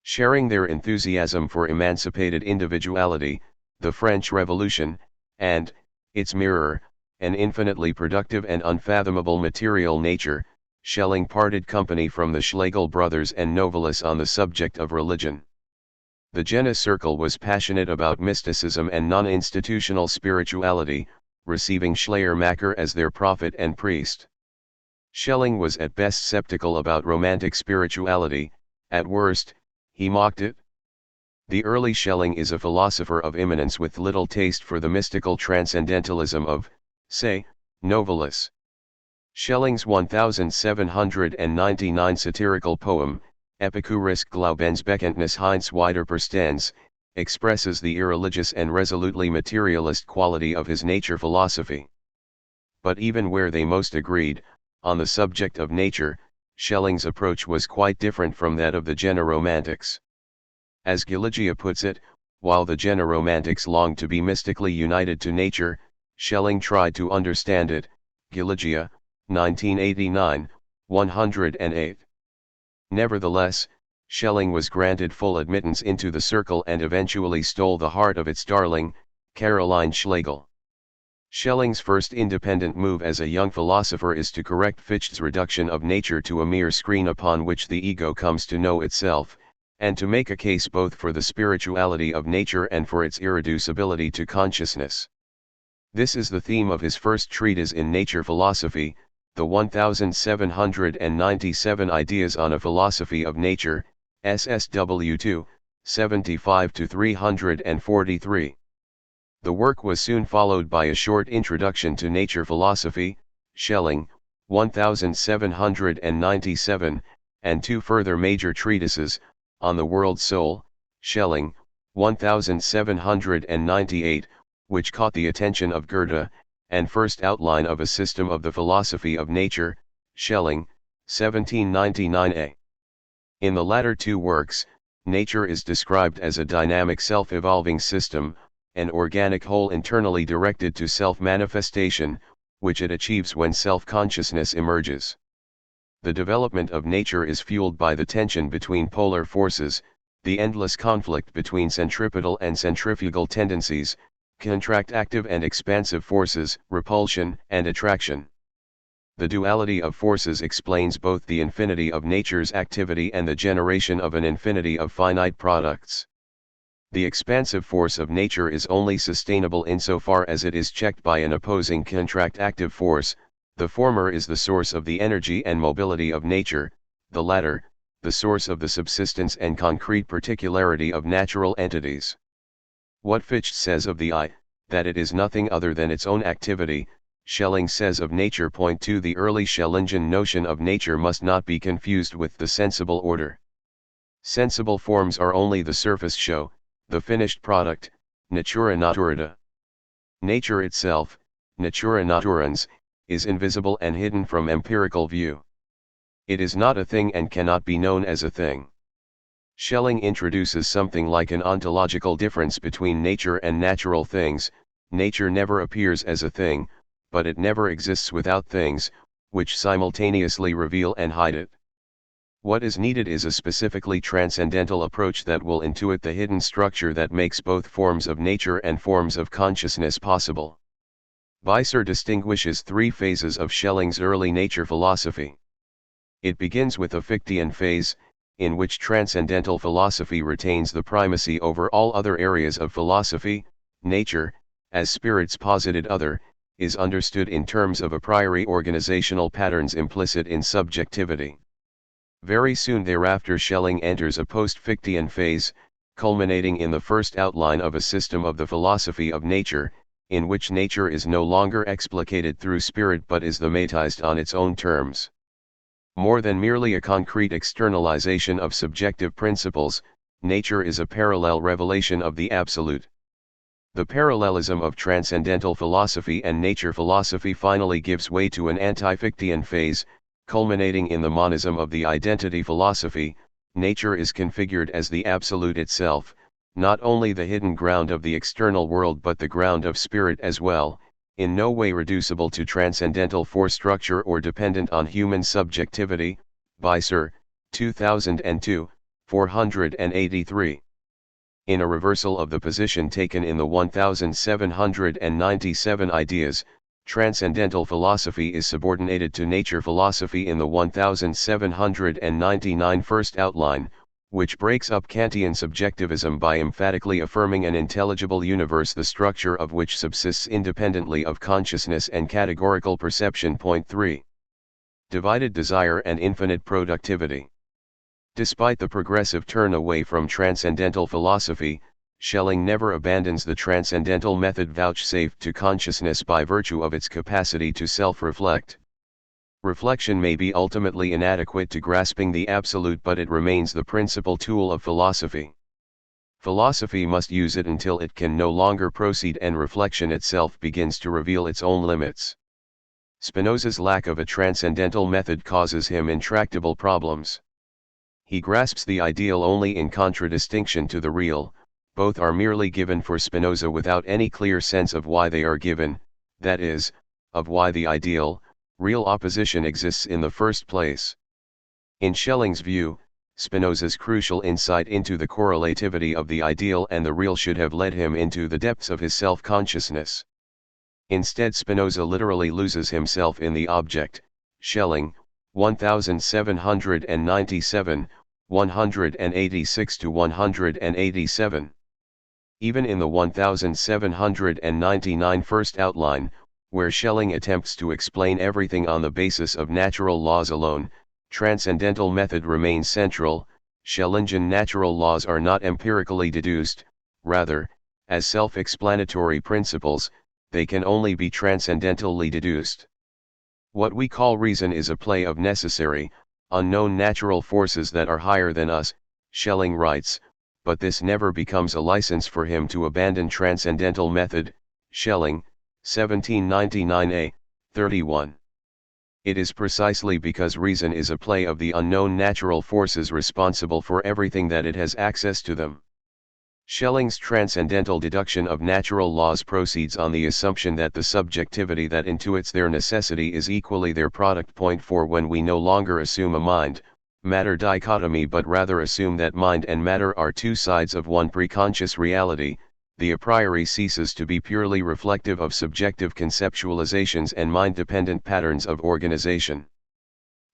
Sharing their enthusiasm for emancipated individuality, the French Revolution, and, its mirror, an infinitely productive and unfathomable material nature, Schelling parted company from the Schlegel brothers and novelists on the subject of religion. The Jena Circle was passionate about mysticism and non-institutional spirituality, receiving Schleiermacher as their prophet and priest. Schelling was at best skeptical about romantic spirituality, at worst, he mocked it. The early Schelling is a philosopher of eminence with little taste for the mystical transcendentalism of, say, novelists. Schelling's 1799 satirical poem, Epicurus Glaubensbekenntnis Heinz Widerperstands, expresses the irreligious and resolutely materialist quality of his nature philosophy. But even where they most agreed, on the subject of nature, Schelling's approach was quite different from that of the Jena Romantics. As Gilligia puts it, while the Jena Romantics longed to be mystically united to nature, Schelling tried to understand it. Gilligia, 1989, 108. Nevertheless, Schelling was granted full admittance into the circle and eventually stole the heart of its darling, Caroline Schlegel. Schelling's first independent move as a young philosopher is to correct Fichte's reduction of nature to a mere screen upon which the ego comes to know itself, and to make a case both for the spirituality of nature and for its irreducibility to consciousness. This is the theme of his first treatise in nature philosophy, the 1797 Ideas on a Philosophy of Nature, SSW 2, 75-343. The work was soon followed by a short introduction to nature philosophy, Schelling, 1797, and two further major treatises, On the World Soul, Schelling, 1798, which caught the attention of Goethe, and First Outline of a System of the Philosophy of Nature, Schelling, 1799a. In the latter two works, nature is described as a dynamic self-evolving system, an organic whole internally directed to self-manifestation, which it achieves when self-consciousness emerges. The development of nature is fueled by the tension between polar forces, the endless conflict between centripetal and centrifugal tendencies, contractive and expansive forces, repulsion and attraction. The duality of forces explains both the infinity of nature's activity and the generation of an infinity of finite products. The expansive force of nature is only sustainable insofar as it is checked by an opposing contractive force. The former is the source of the energy and mobility of nature, the latter, the source of the subsistence and concrete particularity of natural entities. What Fichte says of the I, that it is nothing other than its own activity, Schelling says of nature. Point 2 The early Schellingian notion of nature must not be confused with the sensible order. Sensible forms are only the surface show, the finished product, natura naturata. Nature itself, natura naturans, is invisible and hidden from empirical view. It is not a thing and cannot be known as a thing. Schelling introduces something like an ontological difference between nature and natural things, nature never appears as a thing, but it never exists without things, which simultaneously reveal and hide it. What is needed is a specifically transcendental approach that will intuit the hidden structure that makes both forms of nature and forms of consciousness possible. Weiser distinguishes three phases of Schelling's early nature philosophy. It begins with a Fichtean phase, in which transcendental philosophy retains the primacy over all other areas of philosophy. Nature, as Spirit's posited other, is understood in terms of a priori organizational patterns implicit in subjectivity. Very soon thereafter Schelling enters a post-Fichtean phase, culminating in the first outline of a system of the philosophy of nature, in which nature is no longer explicated through spirit but is thematized on its own terms. More than merely a concrete externalization of subjective principles, nature is a parallel revelation of the absolute. The parallelism of transcendental philosophy and nature philosophy finally gives way to an anti-Fichtean phase, culminating in the monism of the identity philosophy. Nature is configured as the absolute itself, not only the hidden ground of the external world but the ground of spirit as well, in no way reducible to transcendental force structure or dependent on human subjectivity. Weiser, 2002, 483. In a reversal of the position taken in the 1797 Ideas, transcendental philosophy is subordinated to nature philosophy in the 1799 First Outline, which breaks up Kantian subjectivism by emphatically affirming an intelligible universe the structure of which subsists independently of consciousness and categorical perception. Point 3. Divided desire and infinite productivity. Despite the progressive turn away from transcendental philosophy, Schelling never abandons the transcendental method vouchsafed to consciousness by virtue of its capacity to self-reflect. Reflection may be ultimately inadequate to grasping the absolute, but it remains the principal tool of philosophy. Philosophy must use it until it can no longer proceed and reflection itself begins to reveal its own limits. Spinoza's lack of a transcendental method causes him intractable problems. He grasps the ideal only in contradistinction to the real. Both are merely given for Spinoza without any clear sense of why they are given, that is, of why the ideal, real opposition exists in the first place. In Schelling's view, Spinoza's crucial insight into the correlativity of the ideal and the real should have led him into the depths of his self-consciousness. Instead, Spinoza literally loses himself in the object. Schelling, 1797, 186-187. Even in the 1799 First Outline, where Schelling attempts to explain everything on the basis of natural laws alone, transcendental method remains central. Schellingian natural laws are not empirically deduced, rather, as self-explanatory principles, they can only be transcendentally deduced. What we call reason is a play of necessary, unknown natural forces that are higher than us, Schelling writes, but this never becomes a license for him to abandon transcendental method. Schelling, 1799a, 31. It is precisely because reason is a play of the unknown natural forces responsible for everything that it has access to them. Schelling's transcendental deduction of natural laws proceeds on the assumption that the subjectivity that intuits their necessity is equally their product. Point 4. When we no longer assume a mind-matter dichotomy but rather assume that mind and matter are two sides of one preconscious reality, the a priori ceases to be purely reflective of subjective conceptualizations and mind-dependent patterns of organization.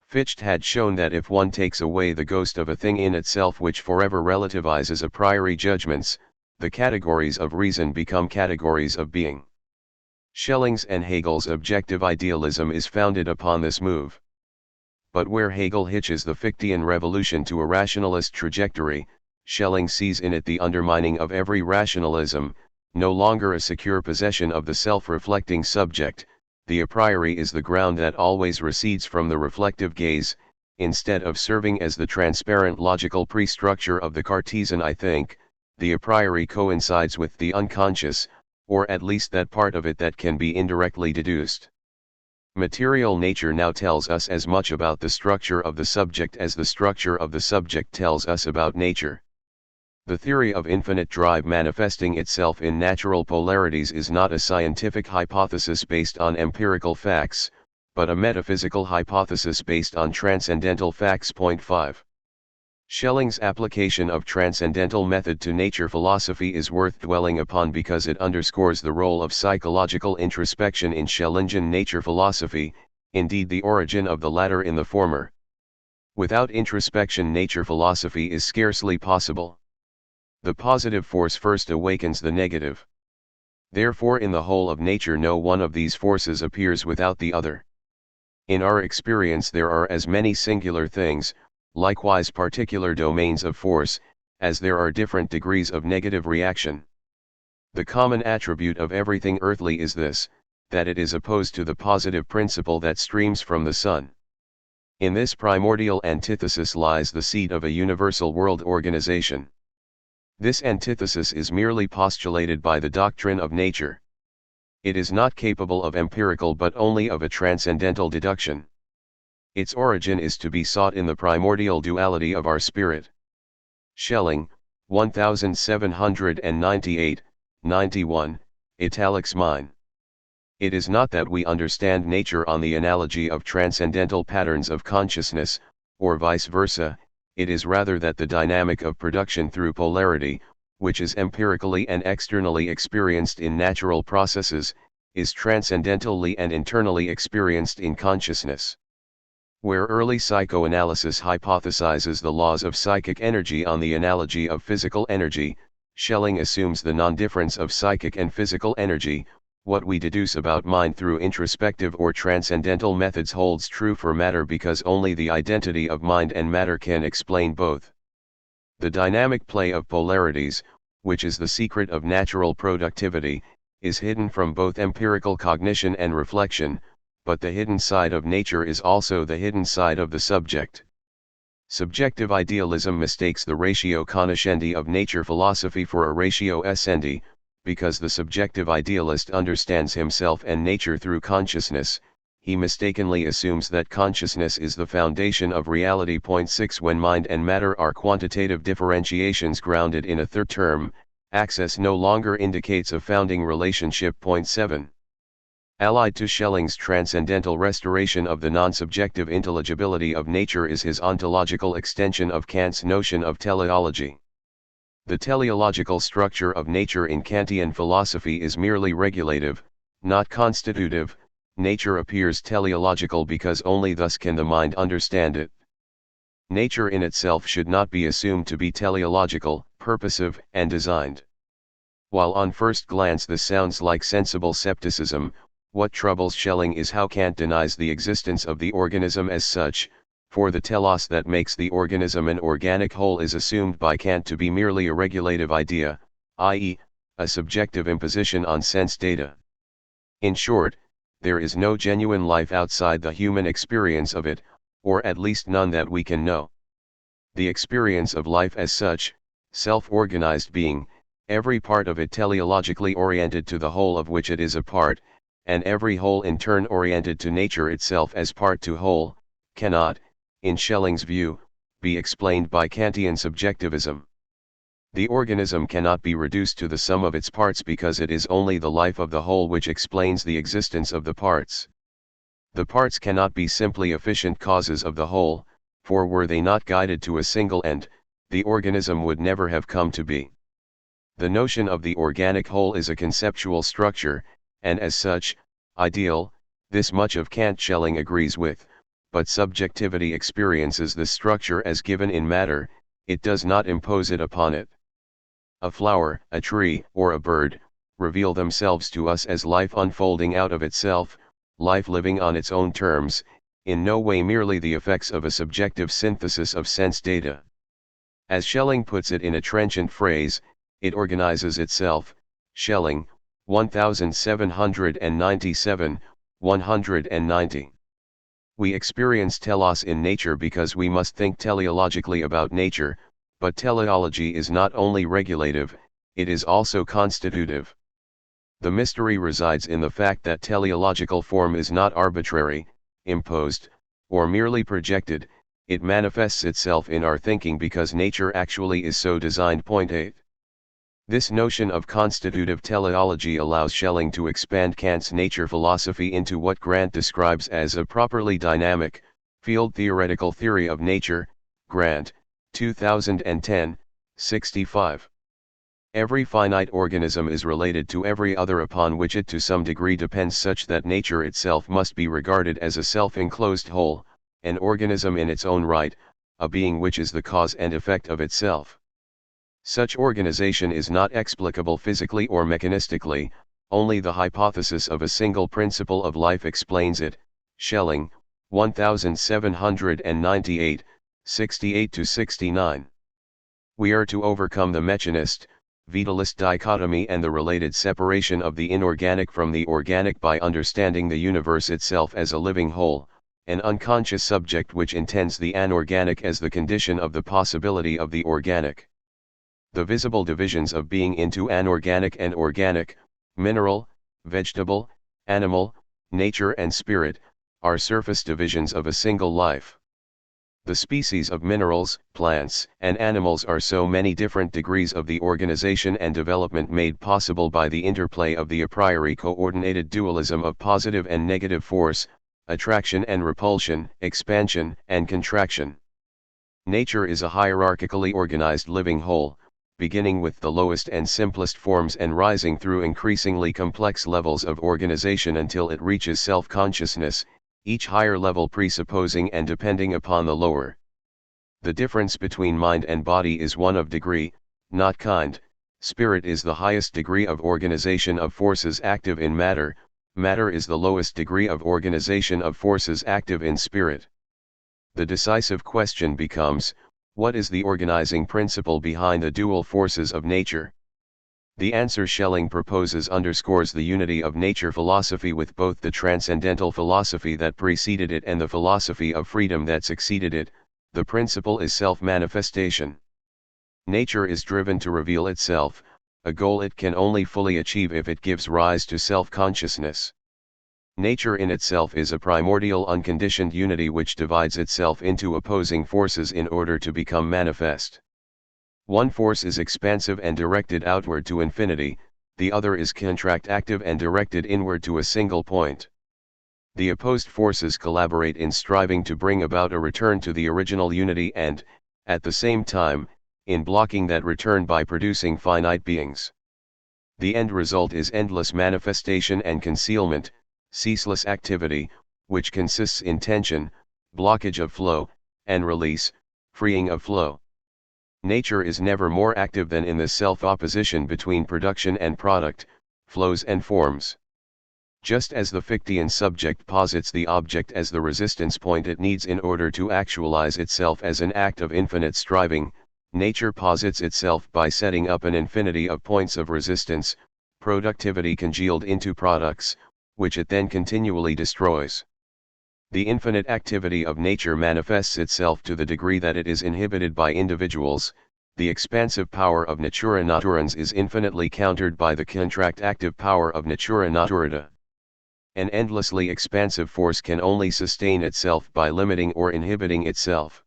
Fichte had shown that if one takes away the ghost of a thing in itself which forever relativizes a priori judgments, the categories of reason become categories of being. Schelling's and Hegel's objective idealism is founded upon this move. But where Hegel hitches the Fichtean revolution to a rationalist trajectory, Schelling sees in it the undermining of every rationalism, no longer a secure possession of the self-reflecting subject. The a priori is the ground that always recedes from the reflective gaze, instead of serving as the transparent logical pre-structure of the Cartesian I think. The a priori coincides with the unconscious, or at least that part of it that can be indirectly deduced. Material nature now tells us as much about the structure of the subject as the structure of the subject tells us about nature. The theory of infinite drive manifesting itself in natural polarities is not a scientific hypothesis based on empirical facts, but a metaphysical hypothesis based on transcendental facts. Point 5. Schelling's application of transcendental method to nature philosophy is worth dwelling upon because it underscores the role of psychological introspection in Schellingian nature philosophy, indeed the origin of the latter in the former. Without introspection, nature philosophy is scarcely possible. The positive force first awakens the negative. Therefore, in the whole of nature, no one of these forces appears without the other. In our experience, there are as many singular things, likewise particular domains of force, as there are different degrees of negative reaction. The common attribute of everything earthly is this, that it is opposed to the positive principle that streams from the sun. In this primordial antithesis lies the seed of a universal world organization. This antithesis is merely postulated by the doctrine of nature. It is not capable of empirical but only of a transcendental deduction. Its origin is to be sought in the primordial duality of our spirit. Schelling, 1798, 91, italics mine. It is not that we understand nature on the analogy of transcendental patterns of consciousness, or vice versa, it is rather that the dynamic of production through polarity, which is empirically and externally experienced in natural processes, is transcendentally and internally experienced in consciousness. Where early psychoanalysis hypothesizes the laws of psychic energy on the analogy of physical energy, Schelling assumes the non-difference of psychic and physical energy. What we deduce about mind through introspective or transcendental methods holds true for matter because only the identity of mind and matter can explain both. The dynamic play of polarities, which is the secret of natural productivity, is hidden from both empirical cognition and reflection, but the hidden side of nature is also the hidden side of the subject. Subjective idealism mistakes the ratio cognoscendi of nature philosophy for a ratio essendi, because the subjective idealist understands himself and nature through consciousness, he mistakenly assumes that consciousness is the foundation of reality. Point 6. When mind and matter are quantitative differentiations grounded in a third term, access no longer indicates a founding relationship. Point 7. Allied to Schelling's transcendental restoration of the non-subjective intelligibility of nature is his ontological extension of Kant's notion of teleology. The teleological structure of nature in Kantian philosophy is merely regulative, not constitutive. Nature appears teleological because only thus can the mind understand it. Nature in itself should not be assumed to be teleological, purposive, and designed. While on first glance this sounds like sensible skepticism, what troubles Schelling is how Kant denies the existence of the organism as such, for the telos that makes the organism an organic whole is assumed by Kant to be merely a regulative idea, i.e., a subjective imposition on sense data. In short, there is no genuine life outside the human experience of it, or at least none that we can know. The experience of life as such, self-organized being, every part of it teleologically oriented to the whole of which it is a part, and every whole in turn oriented to nature itself as part to whole, cannot, in Schelling's view, be explained by Kantian subjectivism. The organism cannot be reduced to the sum of its parts because it is only the life of the whole which explains the existence of the parts. The parts cannot be simply efficient causes of the whole, for were they not guided to a single end, the organism would never have come to be. The notion of the organic whole is a conceptual structure, and as such, ideal. This much of Kant Schelling agrees with, but subjectivity experiences this structure as given in matter, it does not impose it upon it. A flower, a tree, or a bird, reveal themselves to us as life unfolding out of itself, life living on its own terms, in no way merely the effects of a subjective synthesis of sense data. As Schelling puts it in a trenchant phrase, it organizes itself. Schelling, 1797, 190. We experience telos in nature because we must think teleologically about nature, but teleology is not only regulative, it is also constitutive. The mystery resides in the fact that teleological form is not arbitrary, imposed, or merely projected, it manifests itself in our thinking because nature actually is so designed. Point 8. This notion of constitutive teleology allows Schelling to expand Kant's nature philosophy into what Grant describes as a properly dynamic, field-theoretical theory of nature. Grant, 2010, 65. Every finite organism is related to every other upon which it to some degree depends, such that nature itself must be regarded as a self-enclosed whole, an organism in its own right, a being which is the cause and effect of itself. Such organization is not explicable physically or mechanistically, only the hypothesis of a single principle of life explains it. Schelling, 1798, 68-69. We are to overcome the mechanist, vitalist dichotomy and the related separation of the inorganic from the organic by understanding the universe itself as a living whole, an unconscious subject which intends the anorganic as the condition of the possibility of the organic. The visible divisions of being into anorganic and organic, mineral, vegetable, animal, nature and spirit, are surface divisions of a single life. The species of minerals, plants, and animals are so many different degrees of the organization and development made possible by the interplay of the a priori coordinated dualism of positive and negative force, attraction and repulsion, expansion and contraction. Nature is a hierarchically organized living whole, beginning with the lowest and simplest forms and rising through increasingly complex levels of organization until it reaches self-consciousness, each higher level presupposing and depending upon the lower. The difference between mind and body is one of degree, not kind. Spirit is the highest degree of organization of forces active in matter, matter is the lowest degree of organization of forces active in spirit. The decisive question becomes, what is the organizing principle behind the dual forces of nature? The answer Schelling proposes underscores the unity of nature philosophy with both the transcendental philosophy that preceded it and the philosophy of freedom that succeeded it. The principle is self-manifestation. Nature is driven to reveal itself, a goal it can only fully achieve if it gives rise to self-consciousness. Nature in itself is a primordial unconditioned unity which divides itself into opposing forces in order to become manifest. One force is expansive and directed outward to infinity, the other is contractive and directed inward to a single point. The opposed forces collaborate in striving to bring about a return to the original unity and, at the same time, in blocking that return by producing finite beings. The end result is endless manifestation and concealment, ceaseless activity, which consists in tension, blockage of flow, and release, freeing of flow. Nature is never more active than in the self-opposition between production and product, flows and forms. Just as the Fichtean subject posits the object as the resistance point it needs in order to actualize itself as an act of infinite striving, nature posits itself by setting up an infinity of points of resistance, productivity congealed into products, which it then continually destroys. The infinite activity of nature manifests itself to the degree that it is inhibited by individuals. The expansive power of natura naturans is infinitely countered by the contractive power of natura naturata. An endlessly expansive force can only sustain itself by limiting or inhibiting itself.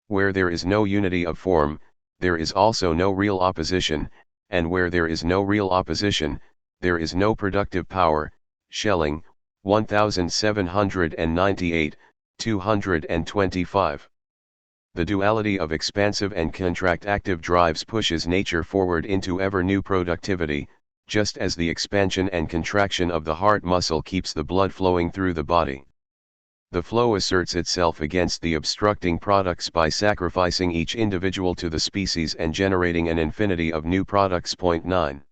Where there is no unity of form, there is also no real opposition, and where there is no real opposition, there is no productive power. Schelling, 1798, 225. The duality of expansive and contractive drives pushes nature forward into ever new productivity, just as the expansion and contraction of the heart muscle keeps the blood flowing through the body. The flow asserts itself against the obstructing products by sacrificing each individual to the species and generating an infinity of new products. 9.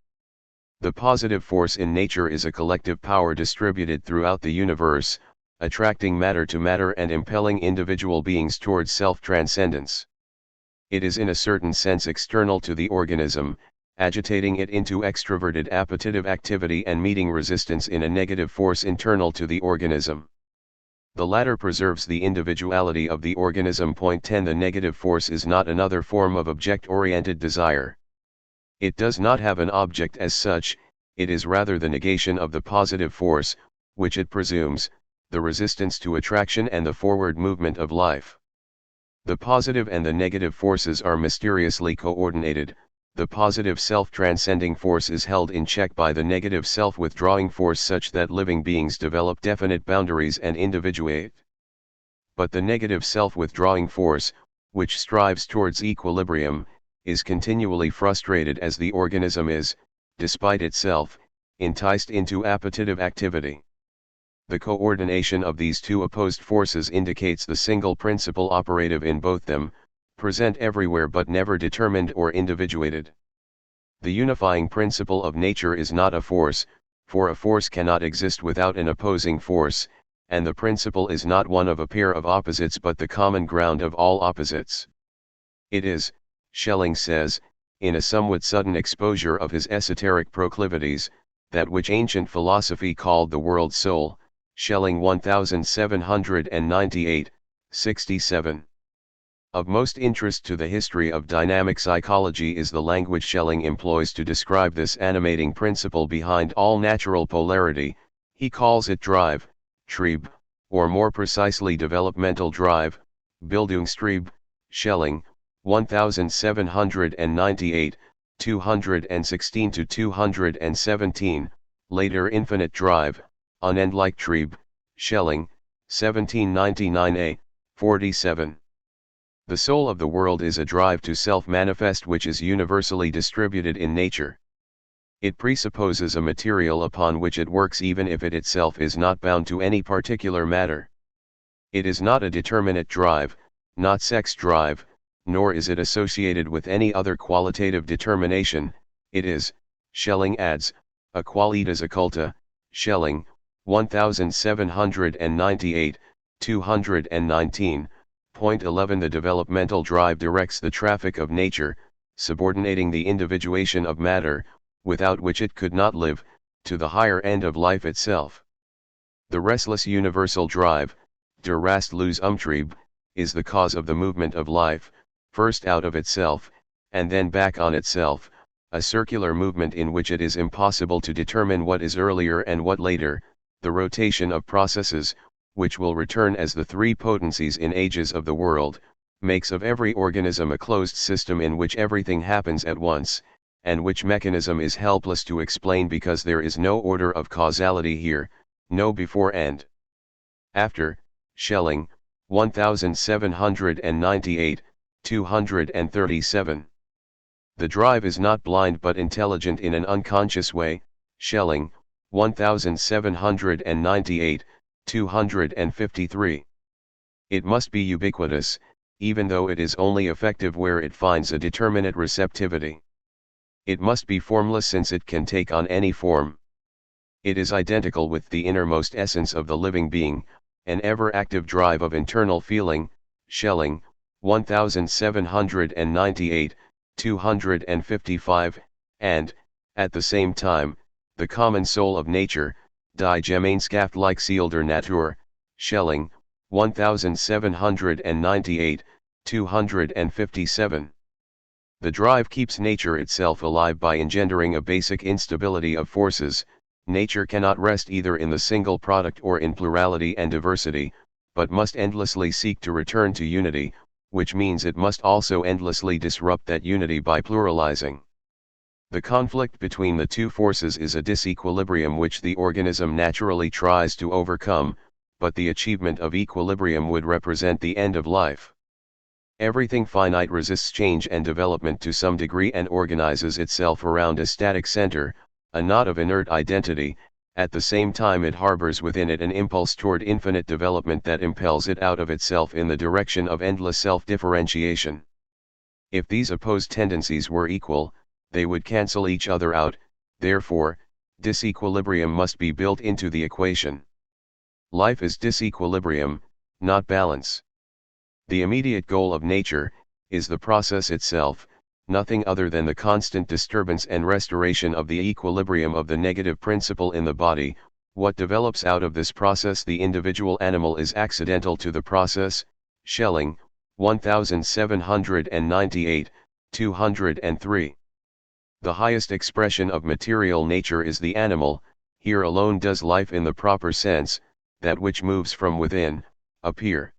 The positive force in nature is a collective power distributed throughout the universe, attracting matter to matter and impelling individual beings towards self-transcendence. It is in a certain sense external to the organism, agitating it into extroverted appetitive activity and meeting resistance in a negative force internal to the organism. The latter preserves the individuality of the organism. 10. The negative force is not another form of object-oriented desire. It does not have an object as such, it is rather the negation of the positive force, which it presumes, the resistance to attraction and the forward movement of life. The positive and the negative forces are mysteriously coordinated. The positive self-transcending force is held in check by the negative self-withdrawing force such that living beings develop definite boundaries and individuate. But the negative self-withdrawing force, which strives towards equilibrium, is continually frustrated as the organism is, despite itself, enticed into appetitive activity. The coordination of these two opposed forces indicates the single principle operative in both them, present everywhere but never determined or individuated. The unifying principle of nature is not a force, for a force cannot exist without an opposing force, and the principle is not one of a pair of opposites but the common ground of all opposites. It is, Schelling says, in a somewhat sudden exposure of his esoteric proclivities, that which ancient philosophy called the world soul, Schelling 1798, 67. Of most interest to the history of dynamic psychology is the language Schelling employs to describe this animating principle behind all natural polarity. He calls it drive, Trieb, or more precisely developmental drive, Bildungstrieb. Schelling, 1798, 216-217, later infinite drive, unendlich Trieb. Schelling, 1799a, 47. The soul of the world is a drive to self-manifest which is universally distributed in nature. It presupposes a material upon which it works even if it itself is not bound to any particular matter. It is not a determinate drive, not sex drive, nor is it associated with any other qualitative determination. It is, Schelling adds, a qualitas occulta. Schelling, 1798, 219. Point 11. The developmental drive directs the traffic of nature, subordinating the individuation of matter, without which it could not live, to the higher end of life itself. The restless universal drive, der Rastlose-Umtrieb, is the cause of the movement of life, first out of itself, and then back on itself, a circular movement in which it is impossible to determine what is earlier and what later, the rotation of processes, which will return as the three potencies in ages of the world, makes of every organism a closed system in which everything happens at once, and which mechanism is helpless to explain because there is no order of causality here, no before and after. Schelling, 1798, 237. The drive is not blind but intelligent in an unconscious way. Schelling, 1798, 253. It must be ubiquitous, even though it is only effective where it finds a determinate receptivity. It must be formless since it can take on any form. It is identical with the innermost essence of the living being, an ever-active drive of internal feeling. Schelling, 1798, 255, and, at the same time, the common soul of nature, die Gemeinschaft Ziel der Natur. Schelling, 1798, 257. The drive keeps nature itself alive by engendering a basic instability of forces. Nature cannot rest either in the single product or in plurality and diversity, but must endlessly seek to return to unity, which means it must also endlessly disrupt that unity by pluralizing. The conflict between the two forces is a disequilibrium which the organism naturally tries to overcome, but the achievement of equilibrium would represent the end of life. Everything finite resists change and development to some degree and organizes itself around a static center, a knot of inert identity. At the same time it harbors within it an impulse toward infinite development that impels it out of itself in the direction of endless self-differentiation. If these opposed tendencies were equal, they would cancel each other out. Therefore, disequilibrium must be built into the equation. Life is disequilibrium, not balance. The immediate goal of nature is the process itself, nothing other than the constant disturbance and restoration of the equilibrium of the negative principle in the body. What develops out of this process the individual animal is accidental to the process. Schelling, 1798, 203. The highest expression of material nature is the animal. Here alone does life in the proper sense, that which moves from within, appear.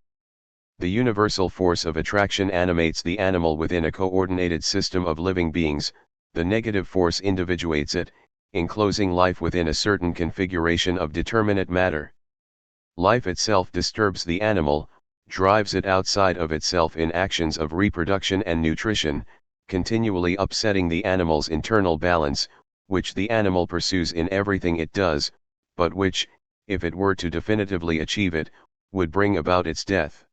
The universal force of attraction animates the animal within a coordinated system of living beings, the negative force individuates it, enclosing life within a certain configuration of determinate matter. Life itself disturbs the animal, drives it outside of itself in actions of reproduction and nutrition, continually upsetting the animal's internal balance, which the animal pursues in everything it does, but which, if it were to definitively achieve it, would bring about its death.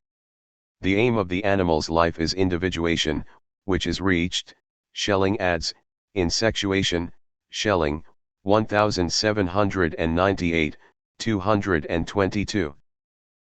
The aim of the animal's life is individuation, which is reached, Schelling adds, in sexuation, Schelling, 1798, 222.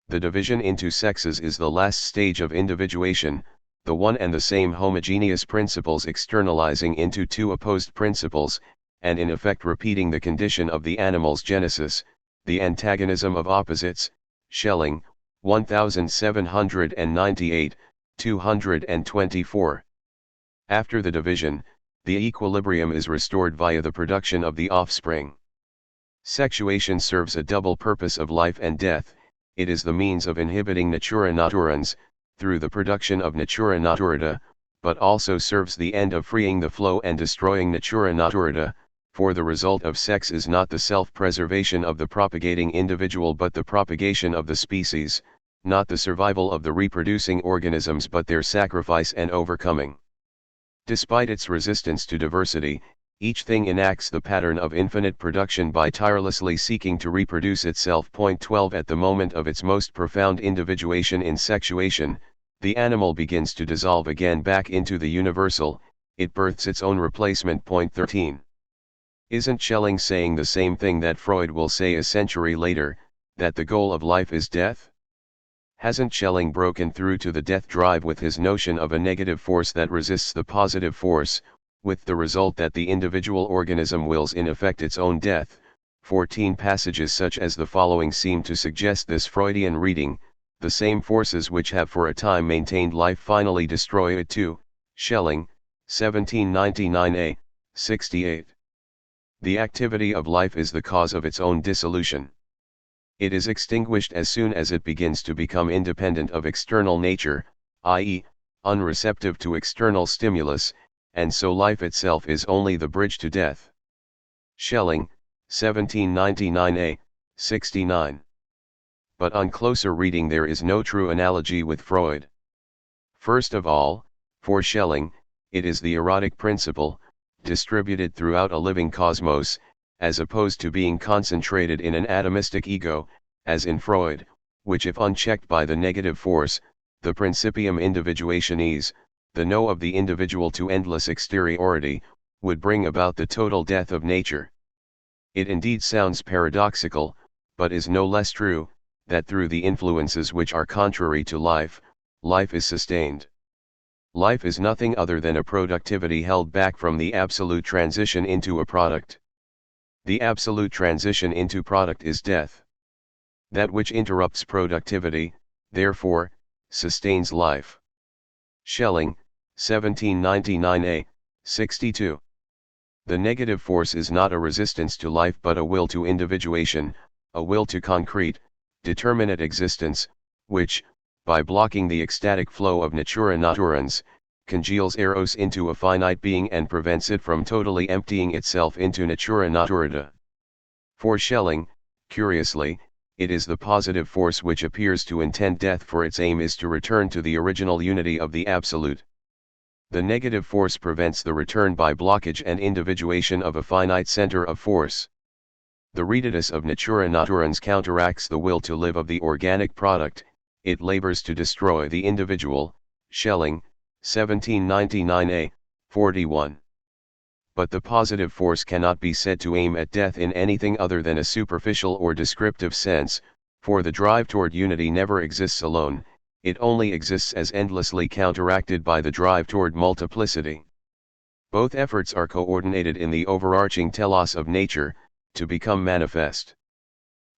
The division into sexes is the last stage of individuation, the one and the same homogeneous principles externalizing into two opposed principles, and in effect repeating the condition of the animal's genesis, the antagonism of opposites, Schelling, 1798, 224. After the division, the equilibrium is restored via the production of the offspring. Sexuation serves a double purpose of life and death. It is the means of inhibiting natura naturans, through the production of natura naturata, but also serves the end of freeing the flow and destroying natura naturata, for the result of sex is not the self-preservation of the propagating individual but the propagation of the species, not the survival of the reproducing organisms but their sacrifice and overcoming. Despite its resistance to diversity, each thing enacts the pattern of infinite production by tirelessly seeking to reproduce itself. 12 At the moment of its most profound individuation in sexuation, the animal begins to dissolve again back into the universal, it births its own replacement. 13. Isn't Schelling saying the same thing that Freud will say a century later, that the goal of life is death? Hasn't Schelling broken through to the death drive with his notion of a negative force that resists the positive force, with the result that the individual organism wills in effect its own death? 14 Passages such as the following seem to suggest this Freudian reading: the same forces which have for a time maintained life finally destroy it too. Schelling, 1799a, 68. The activity of life is the cause of its own dissolution. It is extinguished as soon as it begins to become independent of external nature, i.e., unreceptive to external stimulus, and so life itself is only the bridge to death. Schelling, 1799a, 69. But on closer reading there is no true analogy with Freud. First of all, for Schelling, it is the erotic principle, distributed throughout a living cosmos, as opposed to being concentrated in an atomistic ego, as in Freud, which if unchecked by the negative force, the principium individuationis, the no of the individual to endless exteriority, would bring about the total death of nature. It indeed sounds paradoxical, but is no less true, that through the influences which are contrary to life, life is sustained. Life is nothing other than a productivity held back from the absolute transition into a product. The absolute transition into product is death. That which interrupts productivity, therefore, sustains life. Schelling, 1799a, 62. The negative force is not a resistance to life but a will to individuation, a will to concrete, determinate existence, which, by blocking the ecstatic flow of natura naturans, congeals eros into a finite being and prevents it from totally emptying itself into natura naturata. For Schelling, curiously, it is the positive force which appears to intend death, for its aim is to return to the original unity of the absolute. The negative force prevents the return by blockage and individuation of a finite center of force. The reditus of natura naturans counteracts the will to live of the organic product, it labors to destroy the individual. Schelling, 1799a, 41. But the positive force cannot be said to aim at death in anything other than a superficial or descriptive sense, for the drive toward unity never exists alone, it only exists as endlessly counteracted by the drive toward multiplicity. Both efforts are coordinated in the overarching telos of nature, to become manifest.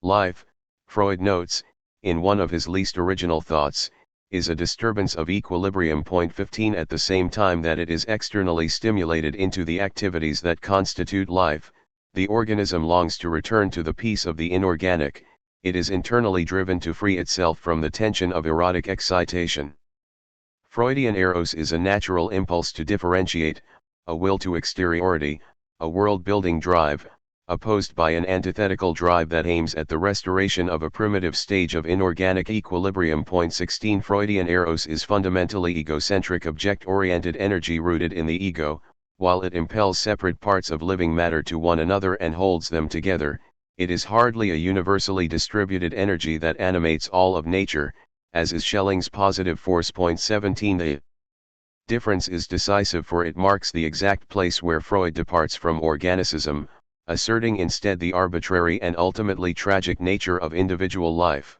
Life, Freud notes, in one of his least original thoughts, is a disturbance of equilibrium. 15 At the same time that it is externally stimulated into the activities that constitute life, the organism longs to return to the peace of the inorganic, it is internally driven to free itself from the tension of erotic excitation. Freudian eros is a natural impulse to differentiate, a will to exteriority, a world-building drive, opposed by an antithetical drive that aims at the restoration of a primitive stage of inorganic equilibrium. 16 Freudian eros is fundamentally egocentric object-oriented energy rooted in the ego, while it impels separate parts of living matter to one another and holds them together. It is hardly a universally distributed energy that animates all of nature, as is Schelling's positive force. 17 The difference is decisive, for it marks the exact place where Freud departs from organicism, asserting instead the arbitrary and ultimately tragic nature of individual life.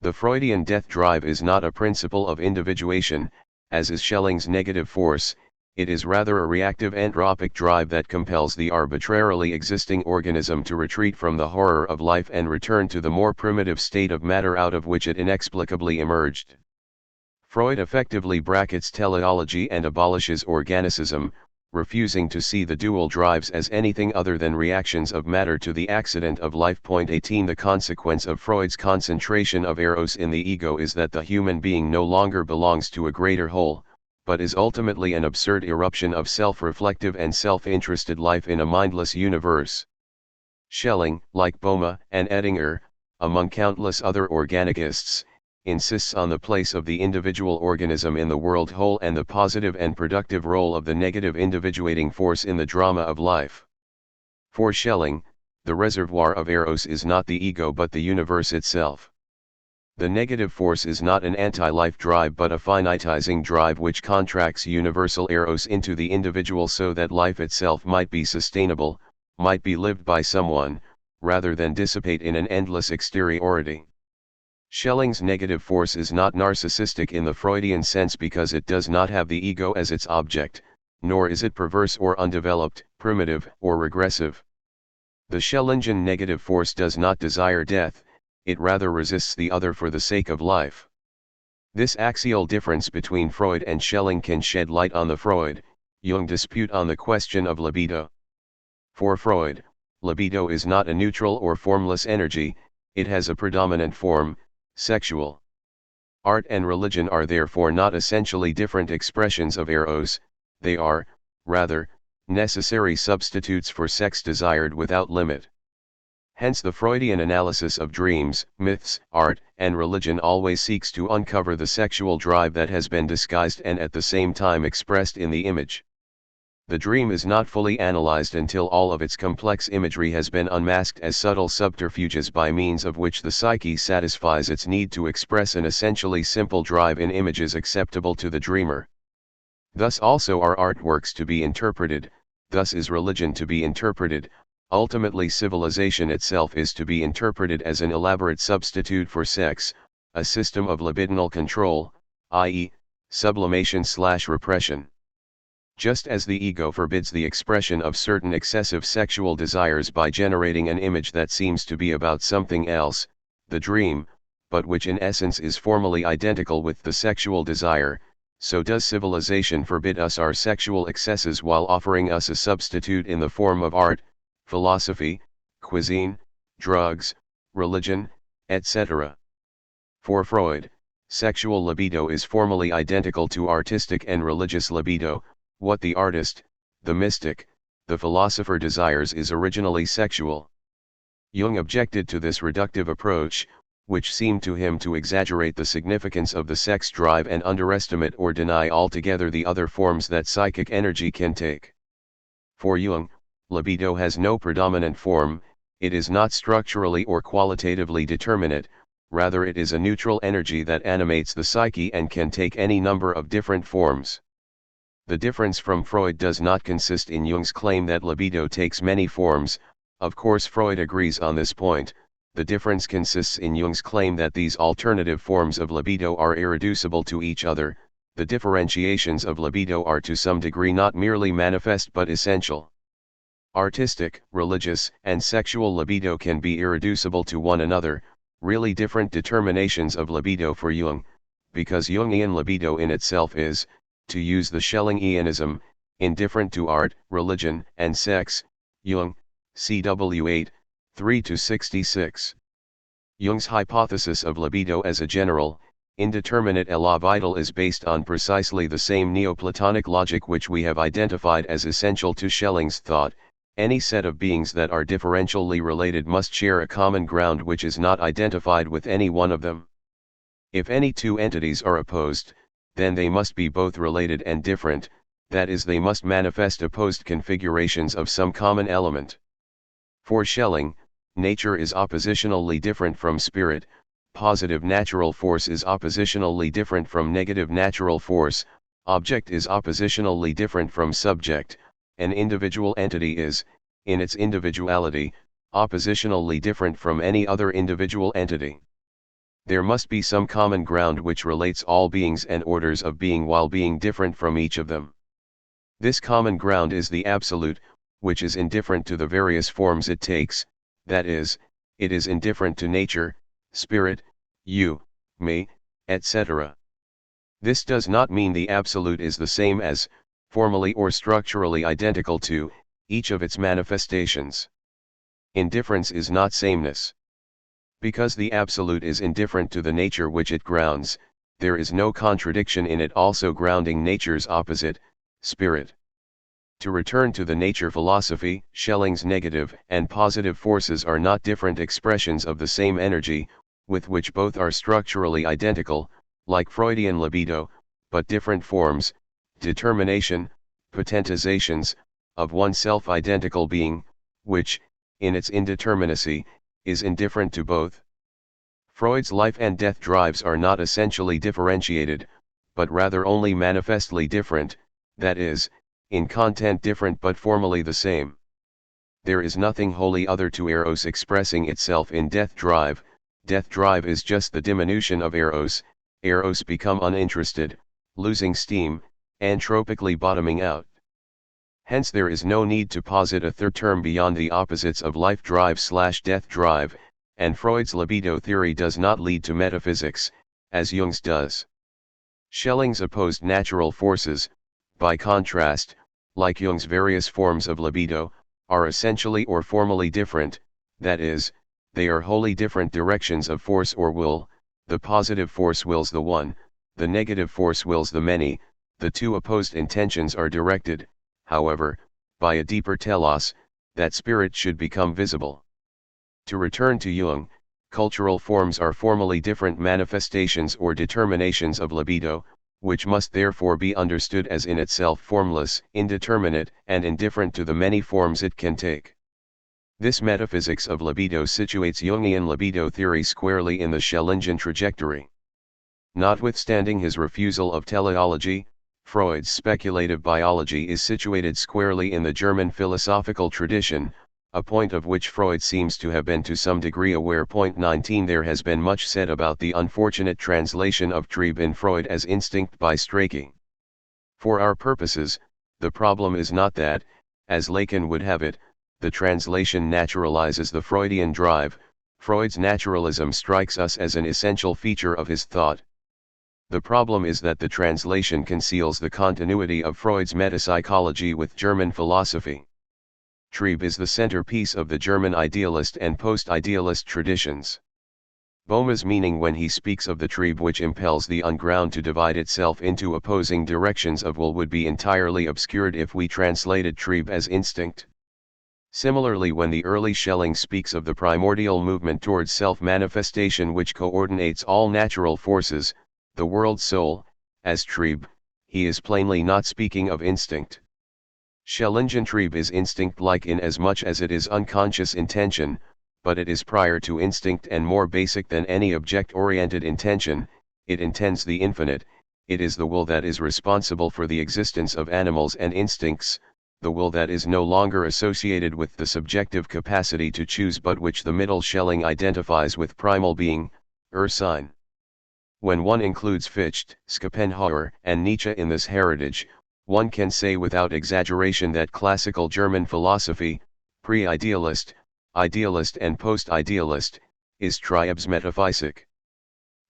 The Freudian death drive is not a principle of individuation, as is Schelling's negative force. It is rather a reactive entropic drive that compels the arbitrarily existing organism to retreat from the horror of life and return to the more primitive state of matter out of which it inexplicably emerged. Freud effectively brackets teleology and abolishes organicism, refusing to see the dual drives as anything other than reactions of matter to the accident of life. 18 The consequence of Freud's concentration of eros in the ego is that the human being no longer belongs to a greater whole, but is ultimately an absurd eruption of self-reflective and self-interested life in a mindless universe. Schelling, like Boehme and Ettinger, among countless other organicists, insists on the place of the individual organism in the world whole and the positive and productive role of the negative individuating force in the drama of life. For Schelling, the reservoir of eros is not the ego but the universe itself. The negative force is not an anti-life drive but a finitizing drive which contracts universal eros into the individual so that life itself might be sustainable, might be lived by someone, rather than dissipate in an endless exteriority. Schelling's negative force is not narcissistic in the Freudian sense because it does not have the ego as its object, nor is it perverse or undeveloped, primitive or regressive. The Schellingian negative force does not desire death, it rather resists the other for the sake of life. This axial difference between Freud and Schelling can shed light on the Freud-Jung dispute on the question of libido. For Freud, libido is not a neutral or formless energy, it has a predominant form, sexual. Art and religion are therefore not essentially different expressions of eros, they are, rather, necessary substitutes for sex desired without limit. Hence the Freudian analysis of dreams, myths, art, and religion always seeks to uncover the sexual drive that has been disguised and at the same time expressed in the image. The dream is not fully analyzed until all of its complex imagery has been unmasked as subtle subterfuges by means of which the psyche satisfies its need to express an essentially simple drive in images acceptable to the dreamer. Thus also are artworks to be interpreted, thus is religion to be interpreted. Ultimately civilization itself is to be interpreted as an elaborate substitute for sex, a system of libidinal control, i.e., sublimation/repression. Just as the ego forbids the expression of certain excessive sexual desires by generating an image that seems to be about something else, the dream, but which in essence is formally identical with the sexual desire, so does civilization forbid us our sexual excesses while offering us a substitute in the form of art, philosophy, cuisine, drugs, religion, etc. For Freud, sexual libido is formally identical to artistic and religious libido. What the artist, the mystic, the philosopher desires is originally sexual. Jung objected to this reductive approach, which seemed to him to exaggerate the significance of the sex drive and underestimate or deny altogether the other forms that psychic energy can take. For Jung, libido has no predominant form, it is not structurally or qualitatively determinate, rather it is a neutral energy that animates the psyche and can take any number of different forms. The difference from Freud does not consist in Jung's claim that libido takes many forms, of course Freud agrees on this point, the difference consists in Jung's claim that these alternative forms of libido are irreducible to each other. The differentiations of libido are to some degree not merely manifest but essential. Artistic, religious, and sexual libido can be irreducible to one another, really different determinations of libido for Jung, because Jungian libido in itself is, to use the Schellingianism, indifferent to art, religion, and sex. Jung, CW 8, 3-66. Jung's hypothesis of libido as a general, indeterminate état vital is based on precisely the same Neoplatonic logic which we have identified as essential to Schelling's thought. Any set of beings that are differentially related must share a common ground which is not identified with any one of them. If any two entities are opposed, then they must be both related and different, that is, they must manifest opposed configurations of some common element. For Schelling, nature is oppositionally different from spirit, positive natural force is oppositionally different from negative natural force, object is oppositionally different from subject, an individual entity is, in its individuality, oppositionally different from any other individual entity. There must be some common ground which relates all beings and orders of being while being different from each of them. This common ground is the absolute, which is indifferent to the various forms it takes, that is, it is indifferent to nature, spirit, you, me, etc. This does not mean the absolute is the same as, formally or structurally identical to, each of its manifestations. Indifference is not sameness. Because the absolute is indifferent to the nature which it grounds, there is no contradiction in it also grounding nature's opposite, spirit. To return to the nature philosophy, Schelling's negative and positive forces are not different expressions of the same energy, with which both are structurally identical, like Freudian libido, but different forms, determination, potentizations, of one self-identical being, which, in its indeterminacy, is indifferent to both. Freud's life and death drives are not essentially differentiated, but rather only manifestly different, that is, in content different but formally the same. There is nothing wholly other to Eros expressing itself in death drive is just the diminution of Eros become uninterested, losing steam, antropically bottoming out. Hence there is no need to posit a third term beyond the opposites of life drive/death drive, and Freud's libido theory does not lead to metaphysics, as Jung's does. Schelling's opposed natural forces, by contrast, like Jung's various forms of libido, are essentially or formally different, that is, they are wholly different directions of force or will. The positive force wills the one, the negative force wills the many. The two opposed intentions are directed, however, by a deeper telos, that spirit should become visible. To return to Jung, cultural forms are formally different manifestations or determinations of libido, which must therefore be understood as in itself formless, indeterminate, and indifferent to the many forms it can take. This metaphysics of libido situates Jungian libido theory squarely in the Schellingian trajectory. Notwithstanding his refusal of teleology, Freud's speculative biology is situated squarely in the German philosophical tradition, a point of which Freud seems to have been to some degree aware. 19 There has been much said about the unfortunate translation of Trieb in Freud as instinct by Strachey. For our purposes, the problem is not that, as Lacan would have it, the translation naturalizes the Freudian drive. Freud's naturalism strikes us as an essential feature of his thought. The problem is that the translation conceals the continuity of Freud's metapsychology with German philosophy. Trieb is the centerpiece of the German idealist and post-idealist traditions. Bohm's meaning when he speaks of the Trieb which impels the unground to divide itself into opposing directions of will would be entirely obscured if we translated Trieb as instinct. Similarly, when the early Schelling speaks of the primordial movement towards self-manifestation which coordinates all natural forces, the world soul, as Trieb, he is plainly not speaking of instinct. Schellingian Trieb is instinct-like in as much as it is unconscious intention, but it is prior to instinct and more basic than any object-oriented intention. It intends the infinite. It is the will that is responsible for the existence of animals and instincts, the will that is no longer associated with the subjective capacity to choose but which the middle Schelling identifies with primal being, Ursein. When one includes Fichte, Schopenhauer, and Nietzsche in this heritage, one can say without exaggeration that classical German philosophy, pre-idealist, idealist and post-idealist, is Trieb's metaphysik.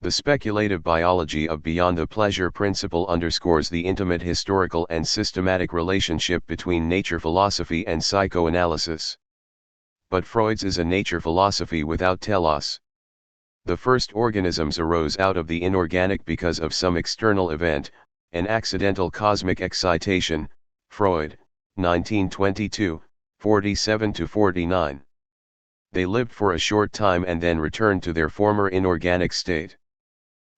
The speculative biology of Beyond the Pleasure Principle underscores the intimate historical and systematic relationship between nature philosophy and psychoanalysis. But Freud's is a nature philosophy without telos. The first organisms arose out of the inorganic because of some external event, an accidental cosmic excitation. Freud, 1922, 47-49. They lived for a short time and then returned to their former inorganic state.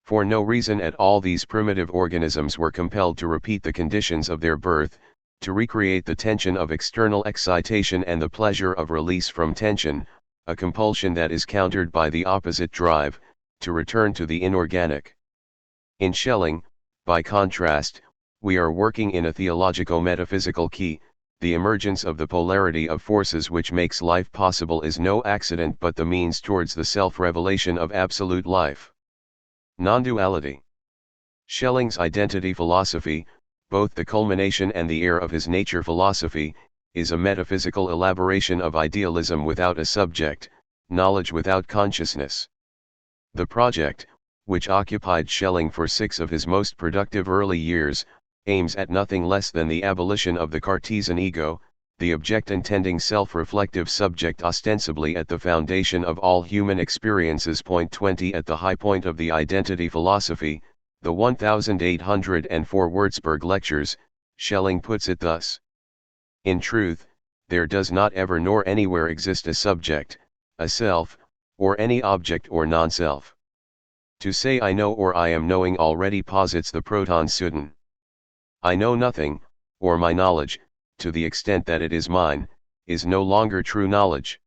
For no reason at all these primitive organisms were compelled to repeat the conditions of their birth, to recreate the tension of external excitation and the pleasure of release from tension, a compulsion that is countered by the opposite drive, to return to the inorganic. In Schelling, by contrast, we are working in a theologico-metaphysical key. The emergence of the polarity of forces which makes life possible is no accident but the means towards the self-revelation of absolute life. Non-duality. Schelling's identity philosophy, both the culmination and the heir of his nature philosophy, is a metaphysical elaboration of idealism without a subject, knowledge without consciousness. The project, which occupied Schelling for 6 of his most productive early years, aims at nothing less than the abolition of the Cartesian ego, the object-intending self-reflective subject ostensibly at the foundation of all human experiences. Point 20. At the high point of the identity philosophy, the 1804 Würzburg lectures, Schelling puts it thus. In truth, there does not ever nor anywhere exist a subject, a self, or any object or non-self. To say I know or I am knowing already posits the proton sudden. I know nothing, or my knowledge, to the extent that it is mine, is no longer true knowledge.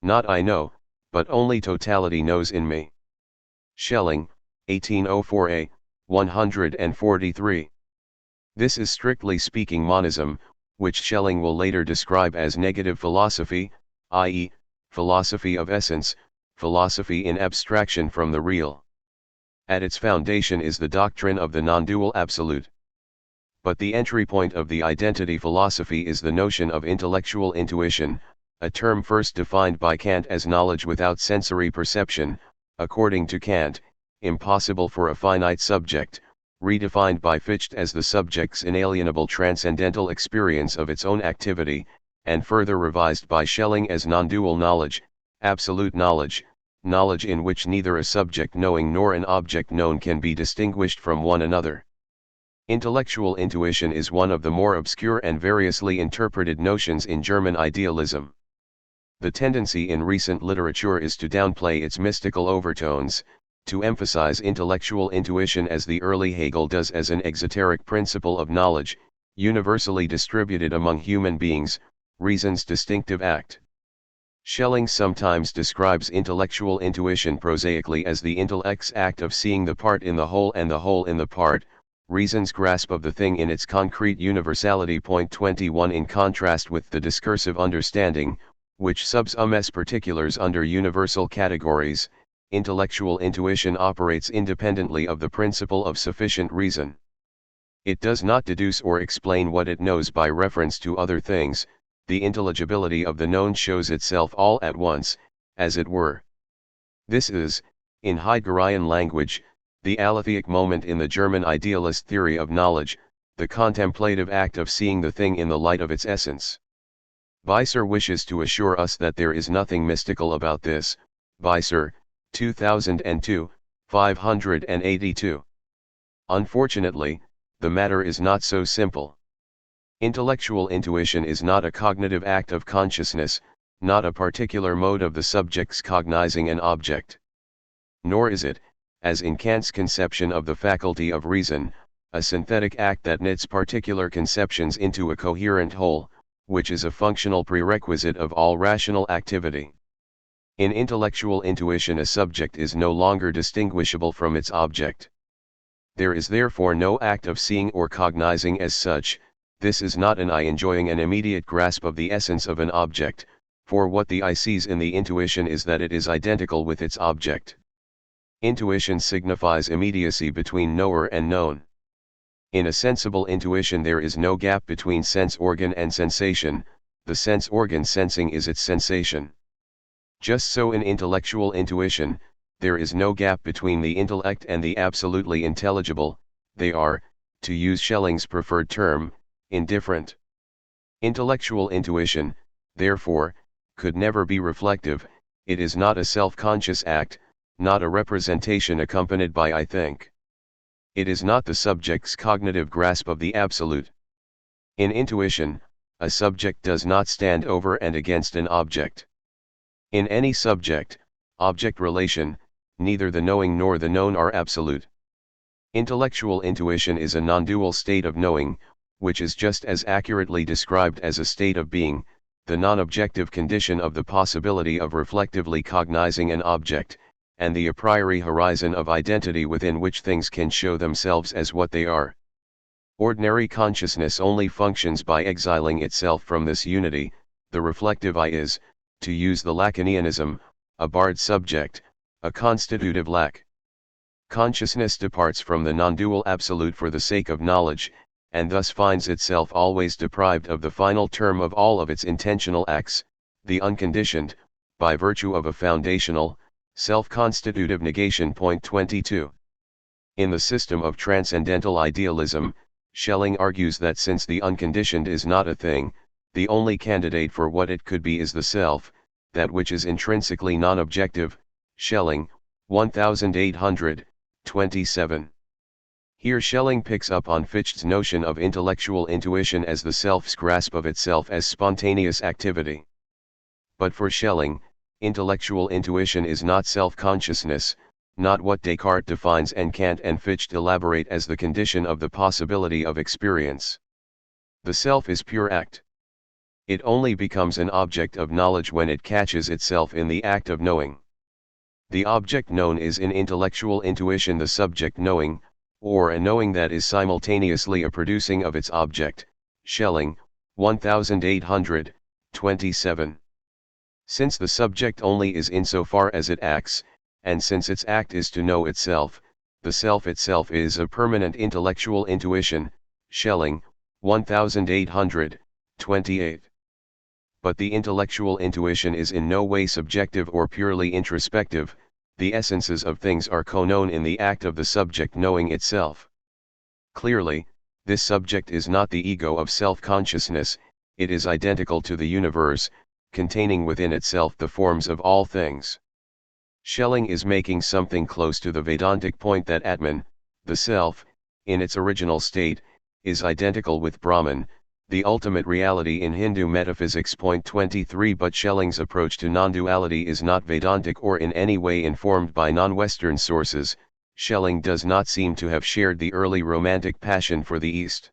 Not I know, but only totality knows in me. Schelling, 1804a, 143. This is strictly speaking monism, which Schelling will later describe as negative philosophy, i.e., philosophy of essence, philosophy in abstraction from the real. At its foundation is the doctrine of the non-dual absolute. But the entry point of the identity philosophy is the notion of intellectual intuition, a term first defined by Kant as knowledge without sensory perception, according to Kant, impossible for a finite subject, redefined by Fichte as the subject's inalienable transcendental experience of its own activity, and further revised by Schelling as non-dual knowledge, absolute knowledge, knowledge in which neither a subject knowing nor an object known can be distinguished from one another. Intellectual intuition is one of the more obscure and variously interpreted notions in German idealism. The tendency in recent literature is to downplay its mystical overtones, to emphasize intellectual intuition as the early Hegel does as an exoteric principle of knowledge, universally distributed among human beings, reason's distinctive act. Schelling sometimes describes intellectual intuition prosaically as the intellect's act of seeing the part in the whole and the whole in the part, reason's grasp of the thing in its concrete universality. Point 21. In contrast with the discursive understanding, which subsumes particulars under universal categories, intellectual intuition operates independently of the principle of sufficient reason. It does not deduce or explain what it knows by reference to other things. The intelligibility of the known shows itself all at once, as it were. This is, in Heideggerian language, the aletheic moment in the German idealist theory of knowledge, the contemplative act of seeing the thing in the light of its essence. Beiser wishes to assure us that there is nothing mystical about this. Beiser, 2002, 582. Unfortunately, the matter is not so simple. Intellectual intuition is not a cognitive act of consciousness, not a particular mode of the subject's cognizing an object. Nor is it, as in Kant's conception of the faculty of reason, a synthetic act that knits particular conceptions into a coherent whole, which is a functional prerequisite of all rational activity. In intellectual intuition, a subject is no longer distinguishable from its object. There is therefore no act of seeing or cognizing as such. This is not an eye enjoying an immediate grasp of the essence of an object, for what the eye sees in the intuition is that it is identical with its object. Intuition signifies immediacy between knower and known. In a sensible intuition there is no gap between sense organ and sensation, the sense organ sensing is its sensation. Just so in intellectual intuition, there is no gap between the intellect and the absolutely intelligible, they are, to use Schelling's preferred term, indifferent. Intellectual intuition, therefore, could never be reflective. It is not a self-conscious act, not a representation accompanied by I think. It is not the subject's cognitive grasp of the absolute. In intuition, a subject does not stand over and against an object. In any subject-object relation, neither the knowing nor the known are absolute. Intellectual intuition is a non-dual state of knowing, which is just as accurately described as a state of being, the non-objective condition of the possibility of reflectively cognizing an object, and the a priori horizon of identity within which things can show themselves as what they are. Ordinary consciousness only functions by exiling itself from this unity. The reflective I is, to use the Lacanianism, a barred subject, a constitutive lack. Consciousness departs from the non-dual absolute for the sake of knowledge, and thus finds itself always deprived of the final term of all of its intentional acts, the unconditioned, by virtue of a foundational, self-constitutive negation. Point 22. In the system of transcendental idealism, Schelling argues that since the unconditioned is not a thing, the only candidate for what it could be is the self, that which is intrinsically non-objective. Schelling, 1827. Here Schelling picks up on Fichte's notion of intellectual intuition as the self's grasp of itself as spontaneous activity. But for Schelling, intellectual intuition is not self-consciousness, not what Descartes defines and Kant and Fichte elaborate as the condition of the possibility of experience. The self is pure act. It only becomes an object of knowledge when it catches itself in the act of knowing. The object known is in intellectual intuition the subject knowing, or a knowing that is simultaneously a producing of its object. Schelling, 1827. Since the subject only is insofar as it acts, and since its act is to know itself, the self itself is a permanent intellectual intuition. Schelling, 1828. But the intellectual intuition is in no way subjective or purely introspective. The essences of things are co-known in the act of the subject knowing itself. Clearly, this subject is not the ego of self-consciousness, it is identical to the universe, containing within itself the forms of all things. Schelling is making something close to the Vedantic point that Atman, the self, in its original state, is identical with Brahman, the ultimate reality in Hindu metaphysics. Point 23. But Schelling's approach to non-duality is not Vedantic or in any way informed by non-Western sources. Schelling does not seem to have shared the early Romantic passion for the East.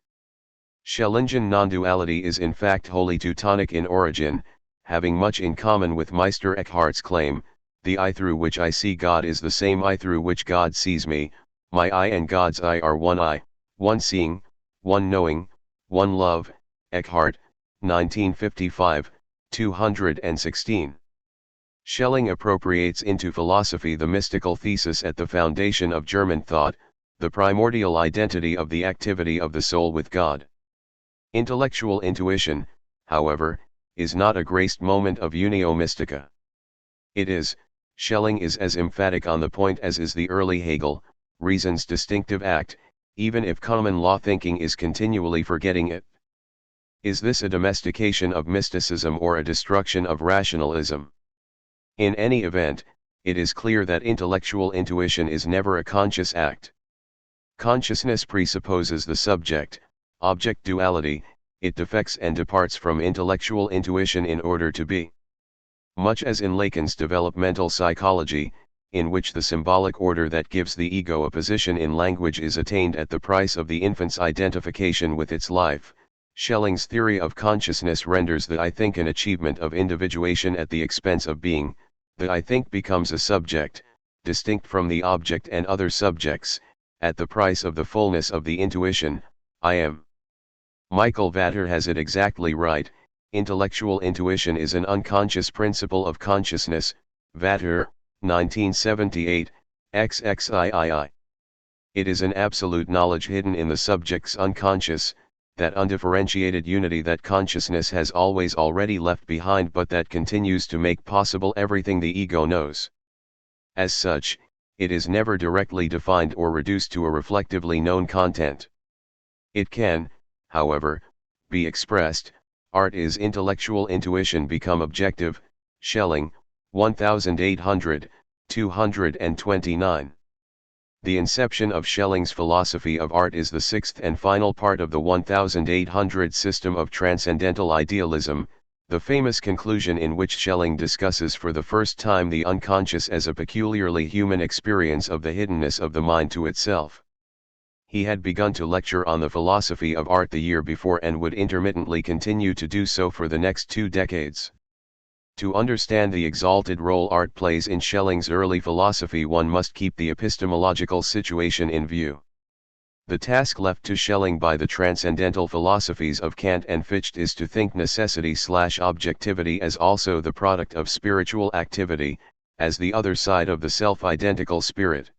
Schellingian non-duality is in fact wholly Teutonic in origin, having much in common with Meister Eckhart's claim, the eye through which I see God is the same eye through which God sees me, my eye and God's eye are one eye, one seeing, one knowing, one love. Eckhart, 1955, 216. Schelling appropriates into philosophy the mystical thesis at the foundation of German thought, the primordial identity of the activity of the soul with God. Intellectual intuition, however, is not a graced moment of unio mystica. It is, Schelling is as emphatic on the point as is the early Hegel, reason's distinctive act, even if common law thinking is continually forgetting it. Is this a domestication of mysticism or a destruction of rationalism? In any event, it is clear that intellectual intuition is never a conscious act. Consciousness presupposes the subject-object duality, it defects and departs from intellectual intuition in order to be. Much as in Lacan's developmental psychology, in which the symbolic order that gives the ego a position in language is attained at the price of the infant's identification with its life, Schelling's theory of consciousness renders the I think an achievement of individuation at the expense of being. The I think becomes a subject, distinct from the object and other subjects, at the price of the fullness of the intuition, I am. Michael Vater has it exactly right. Intellectual intuition is an unconscious principle of consciousness. Vater, 1978, XXIII. It is an absolute knowledge hidden in the subject's unconscious, that undifferentiated unity that consciousness has always already left behind but that continues to make possible everything the ego knows. As such, it is never directly defined or reduced to a reflectively known content. It can, however, be expressed. Art is intellectual intuition become objective. Schelling, 1800, 229. The inception of Schelling's philosophy of art is the sixth and final part of the 1800 system of transcendental idealism, the famous conclusion in which Schelling discusses for the first time the unconscious as a peculiarly human experience of the hiddenness of the mind to itself. He had begun to lecture on the philosophy of art the year before and would intermittently continue to do so for the next 2 decades. To understand the exalted role art plays in Schelling's early philosophy, one must keep the epistemological situation in view. The task left to Schelling by the transcendental philosophies of Kant and Fichte is to think necessity/objectivity as also the product of spiritual activity, as the other side of the self-identical spirit.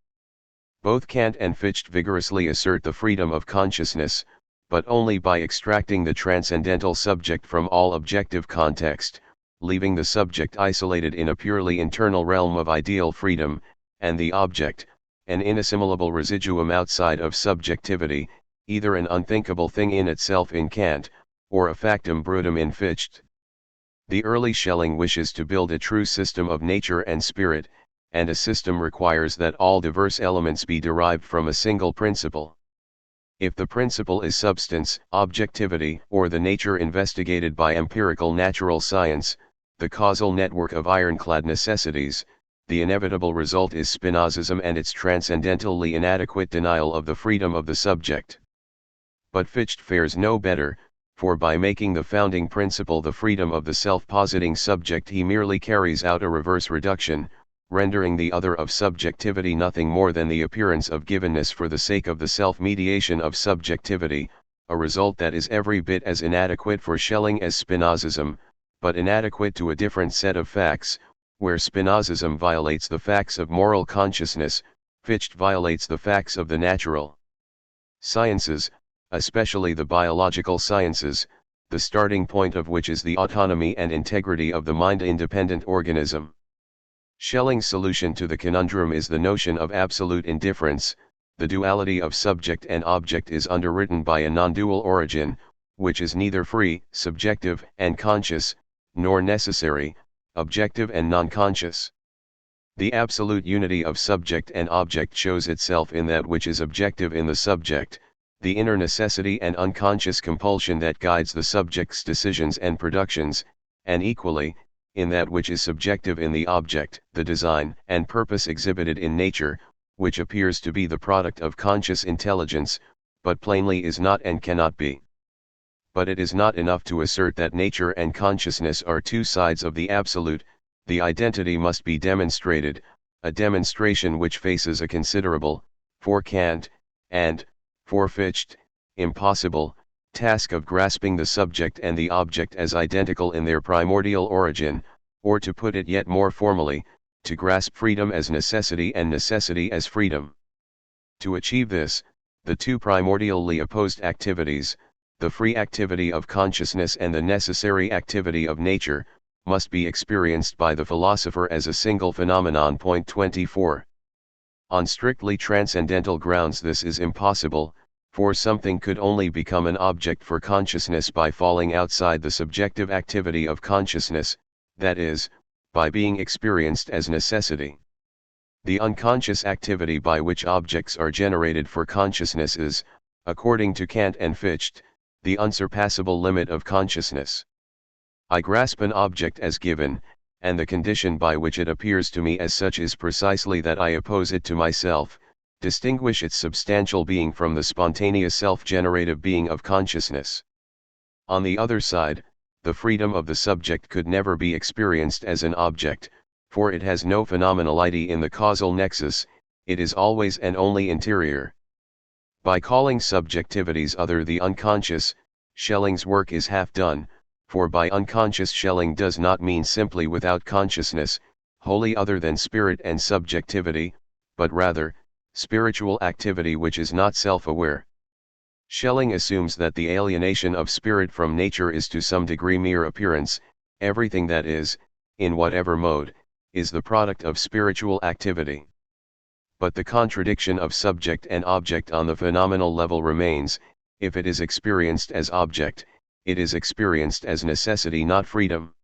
Both Kant and Fichte vigorously assert the freedom of consciousness, but only by extracting the transcendental subject from all objective context, leaving the subject isolated in a purely internal realm of ideal freedom, and the object, an inassimilable residuum outside of subjectivity, either an unthinkable thing in itself in Kant, or a factum brutum in Fichte. The early Schelling wishes to build a true system of nature and spirit, and a system requires that all diverse elements be derived from a single principle. If the principle is substance, objectivity, or the nature investigated by empirical natural science, the causal network of ironclad necessities, the inevitable result is Spinozism and its transcendentally inadequate denial of the freedom of the subject. But Fichte fares no better, for by making the founding principle the freedom of the self-positing subject he merely carries out a reverse reduction, rendering the other of subjectivity nothing more than the appearance of givenness for the sake of the self-mediation of subjectivity, a result that is every bit as inadequate for Schelling as Spinozism, but inadequate to a different set of facts, where Spinozism violates the facts of moral consciousness, Fichte violates the facts of the natural sciences, especially the biological sciences, the starting point of which is the autonomy and integrity of the mind-independent organism. Schelling's solution to the conundrum is the notion of absolute indifference. The duality of subject and object is underwritten by a non-dual origin, which is neither free, subjective, and conscious, nor necessary, objective and non-conscious. The absolute unity of subject and object shows itself in that which is objective in the subject, the inner necessity and unconscious compulsion that guides the subject's decisions and productions, and equally, in that which is subjective in the object, the design and purpose exhibited in nature, which appears to be the product of conscious intelligence, but plainly is not and cannot be. But it is not enough to assert that nature and consciousness are two sides of the absolute, the identity must be demonstrated, a demonstration which faces a considerable, for Kant, and, for Fichte, impossible, task of grasping the subject and the object as identical in their primordial origin, or to put it yet more formally, to grasp freedom as necessity and necessity as freedom. To achieve this, the two primordially opposed activities, the free activity of consciousness and the necessary activity of nature, must be experienced by the philosopher as a single phenomenon. 24. On strictly transcendental grounds this is impossible, for something could only become an object for consciousness by falling outside the subjective activity of consciousness, that is, by being experienced as necessity. The unconscious activity by which objects are generated for consciousness is, according to Kant and Fichte, the unsurpassable limit of consciousness. I grasp an object as given, and the condition by which it appears to me as such is precisely that I oppose it to myself, distinguish its substantial being from the spontaneous self-generative being of consciousness. On the other side, the freedom of the subject could never be experienced as an object, for it has no phenomenality in the causal nexus, it is always and only interior. By calling subjectivities other the unconscious, Schelling's work is half done, for by unconscious Schelling does not mean simply without consciousness, wholly other than spirit and subjectivity, but rather, spiritual activity which is not self-aware. Schelling assumes that the alienation of spirit from nature is to some degree mere appearance, everything that is, in whatever mode, is the product of spiritual activity. But the contradiction of subject and object on the phenomenal level remains. If it is experienced as object, it is experienced as necessity, not freedom.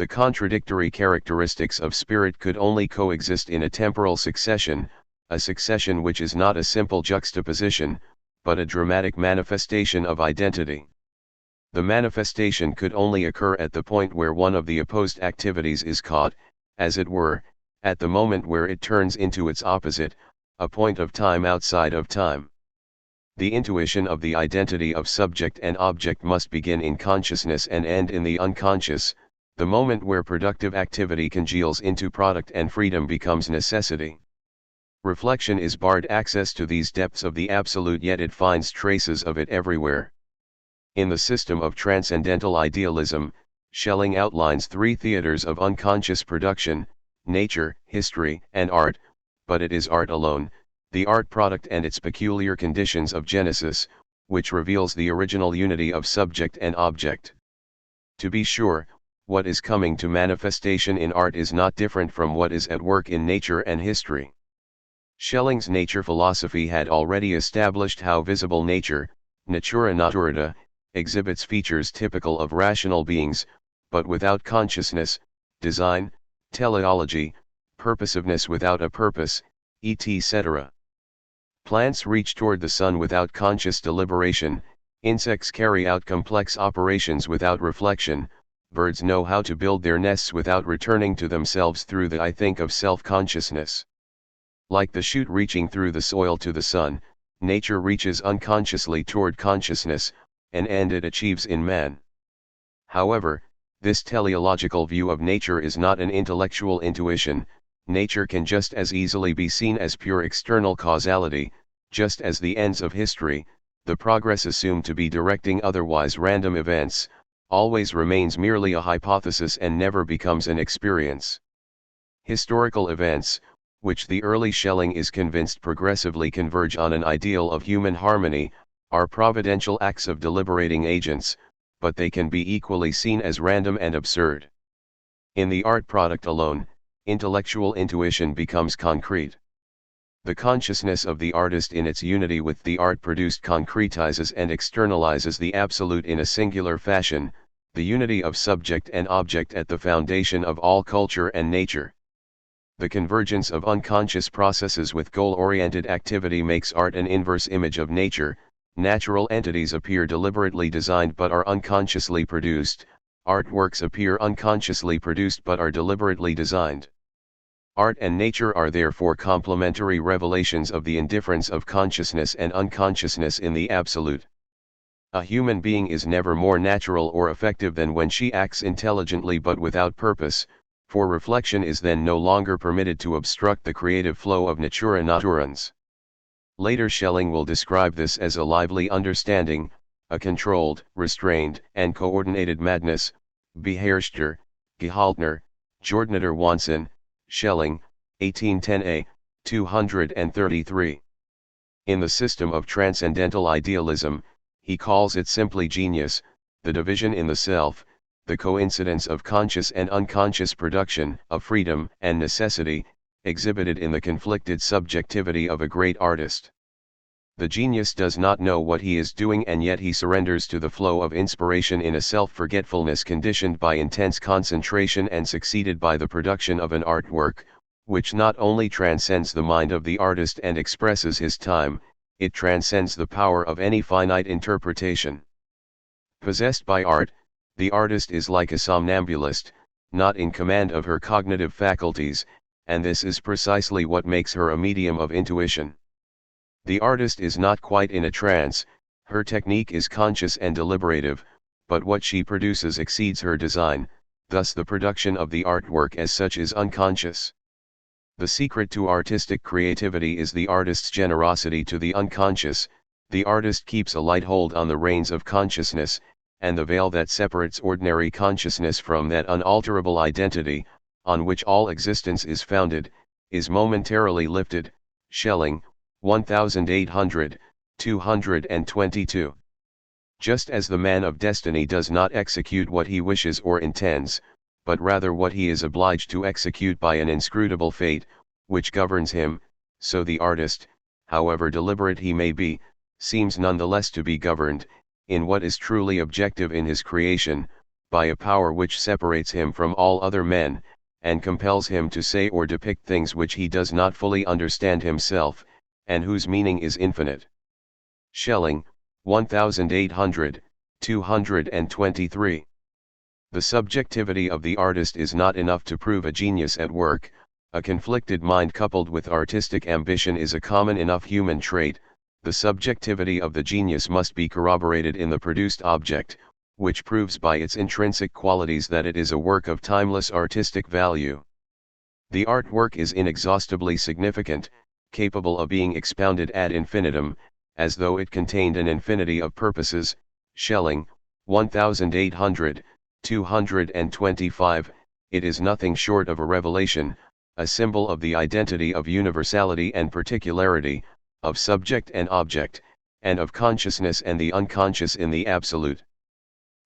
The contradictory characteristics of spirit could only coexist in a temporal succession, a succession which is not a simple juxtaposition, but a dramatic manifestation of identity. The manifestation could only occur at the point where one of the opposed activities is caught, as it were, at the moment where it turns into its opposite, a point of time outside of time. The intuition of the identity of subject and object must begin in consciousness and end in the unconscious. The moment where productive activity congeals into product and freedom becomes necessity. Reflection is barred access to these depths of the absolute, yet it finds traces of it everywhere. In the system of transcendental idealism, Schelling outlines three theaters of unconscious production: nature, history, and art, but it is art alone, the art product and its peculiar conditions of genesis, which reveals the original unity of subject and object. To be sure, what is coming to manifestation in art is not different from what is at work in nature and history. Schelling's nature philosophy had already established how visible nature, natura naturata, exhibits features typical of rational beings, but without consciousness, design, teleology, purposiveness without a purpose, etc. Plants reach toward the sun without conscious deliberation, insects carry out complex operations without reflection, birds know how to build their nests without returning to themselves through the I think of self-consciousness. Like the shoot reaching through the soil to the sun, nature reaches unconsciously toward consciousness, an end it achieves in man. However, this teleological view of nature is not an intellectual intuition. Nature can just as easily be seen as pure external causality, just as the ends of history, the progress assumed to be directing otherwise random events, always remains merely a hypothesis and never becomes an experience. Historical events, which the early Schelling is convinced progressively converge on an ideal of human harmony, are providential acts of deliberating agents, but they can be equally seen as random and absurd. In the art product alone, intellectual intuition becomes concrete. The consciousness of the artist in its unity with the art produced concretizes and externalizes the absolute in a singular fashion, the unity of subject and object at the foundation of all culture and nature. The convergence of unconscious processes with goal-oriented activity makes art an inverse image of nature. Natural entities appear deliberately designed but are unconsciously produced, artworks appear unconsciously produced but are deliberately designed. Art and nature are therefore complementary revelations of the indifference of consciousness and unconsciousness in the absolute. A human being is never more natural or effective than when she acts intelligently but without purpose, for reflection is then no longer permitted to obstruct the creative flow of natura naturans. Later Schelling will describe this as a lively understanding, a controlled, restrained, and coordinated madness, beherrschter, gehaltner, Jordnader Wanson, Schelling, 1810a, 233. In the system of transcendental idealism, he calls it simply genius, the division in the self, the coincidence of conscious and unconscious production, of freedom and necessity, exhibited in the conflicted subjectivity of a great artist. The genius does not know what he is doing, and yet he surrenders to the flow of inspiration in a self-forgetfulness conditioned by intense concentration and succeeded by the production of an artwork, which not only transcends the mind of the artist and expresses his time, it transcends the power of any finite interpretation. Possessed by art, the artist is like a somnambulist, not in command of her cognitive faculties, and this is precisely what makes her a medium of intuition. The artist is not quite in a trance, her technique is conscious and deliberative, but what she produces exceeds her design, thus the production of the artwork as such is unconscious. The secret to artistic creativity is the artist's generosity to the unconscious. The artist keeps a light hold on the reins of consciousness, and the veil that separates ordinary consciousness from that unalterable identity, on which all existence is founded, is momentarily lifted. Schelling, 1800, 222. Just as the man of destiny does not execute what he wishes or intends, but rather what he is obliged to execute by an inscrutable fate, which governs him, so the artist, however deliberate he may be, seems nonetheless to be governed, in what is truly objective in his creation, by a power which separates him from all other men, and compels him to say or depict things which he does not fully understand himself, and whose meaning is infinite. Schelling, 1800, 223. The subjectivity of the artist is not enough to prove a genius at work. A conflicted mind coupled with artistic ambition is a common enough human trait. The subjectivity of the genius must be corroborated in the produced object, which proves by its intrinsic qualities that it is a work of timeless artistic value. The artwork is inexhaustibly significant, capable of being expounded ad infinitum, as though it contained an infinity of purposes. Schelling, 1800, 225. It is nothing short of a revelation, a symbol of the identity of universality and particularity, of subject and object, and of consciousness and the unconscious in the absolute.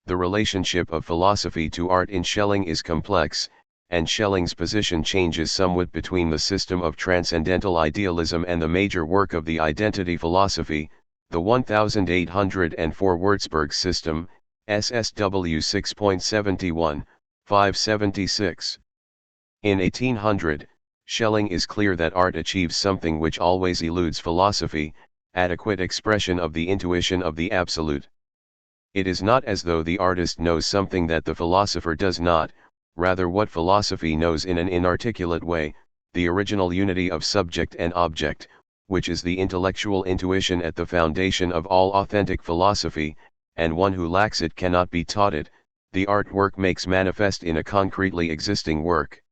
The relationship of philosophy to art in Schelling is complex, and Schelling's position changes somewhat between the system of transcendental idealism and the major work of the identity philosophy, the 1804 Würzburg system, SSW 6.71, 576. In 1800, Schelling is clear that art achieves something which always eludes philosophy, adequate expression of the intuition of the absolute. It is not as though the artist knows something that the philosopher does not, rather what philosophy knows in an inarticulate way, the original unity of subject and object, which is the intellectual intuition at the foundation of all authentic philosophy, and one who lacks it cannot be taught it. The artwork makes manifest in a concretely existing work.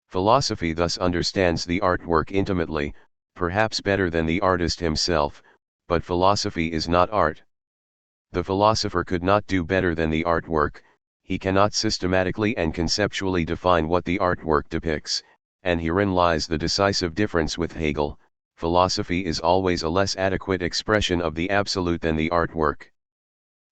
Philosophy thus understands the artwork intimately, perhaps better than the artist himself, but philosophy is not art. The philosopher could not do better than the artwork. He cannot systematically and conceptually define what the artwork depicts, and herein lies the decisive difference with Hegel. Philosophy is always a less adequate expression of the absolute than the artwork.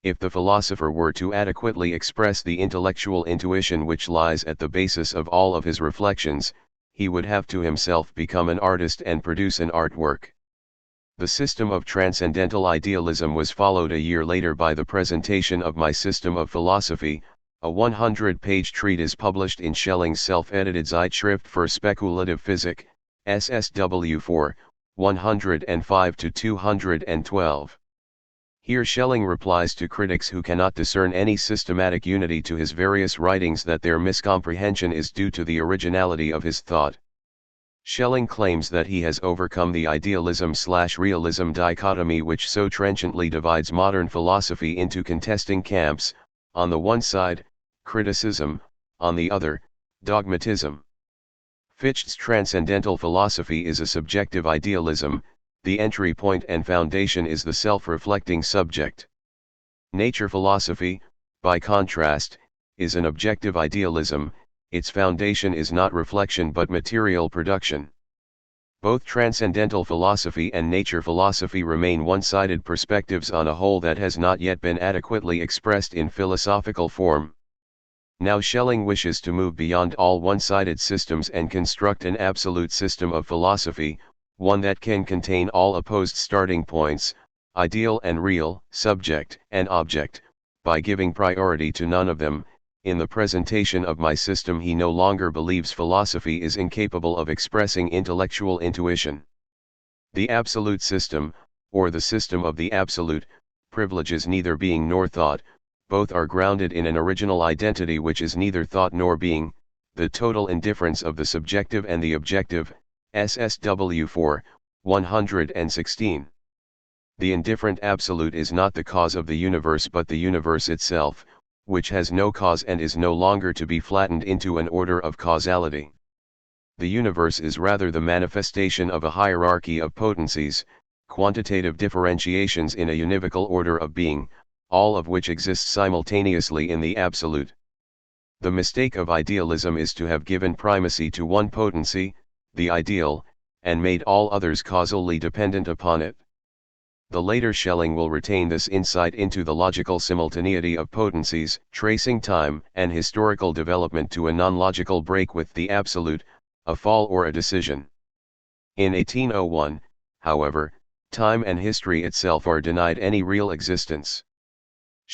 If the philosopher were to adequately express the intellectual intuition which lies at the basis of all of his reflections, he would have to himself become an artist and produce an artwork. The system of transcendental idealism was followed a year later by the presentation of my system of philosophy, a 100-page treatise published in Schelling's self-edited Zeitschrift für Spekulative Physik, SSW 4, 105-212. Here Schelling replies to critics who cannot discern any systematic unity to his various writings that their miscomprehension is due to the originality of his thought. Schelling claims that he has overcome the idealism/realism dichotomy which so trenchantly divides modern philosophy into contesting camps, on the one side, criticism, on the other, dogmatism. Fichte's transcendental philosophy is a subjective idealism. The entry point and foundation is the self-reflecting subject. Nature philosophy, by contrast, is an objective idealism. Its foundation is not reflection but material production. Both transcendental philosophy and nature philosophy remain one-sided perspectives on a whole that has not yet been adequately expressed in philosophical form. Now Schelling wishes to move beyond all one-sided systems and construct an absolute system of philosophy, one that can contain all opposed starting points, ideal and real, subject and object, by giving priority to none of them. In the presentation of my system he no longer believes philosophy is incapable of expressing intellectual intuition. The absolute system, or the system of the absolute, privileges neither being nor thought. Both are grounded in an original identity which is neither thought nor being, the total indifference of the subjective and the objective, SSW 4, 116. The indifferent absolute is not the cause of the universe but the universe itself, which has no cause and is no longer to be flattened into an order of causality. The universe is rather the manifestation of a hierarchy of potencies, quantitative differentiations in a univocal order of being, all of which exist simultaneously in the absolute. The mistake of idealism is to have given primacy to one potency, the ideal, and made all others causally dependent upon it. The later Schelling will retain this insight into the logical simultaneity of potencies, tracing time and historical development to a non-logical break with the absolute, a fall or a decision. In 1801, however, time and history itself are denied any real existence.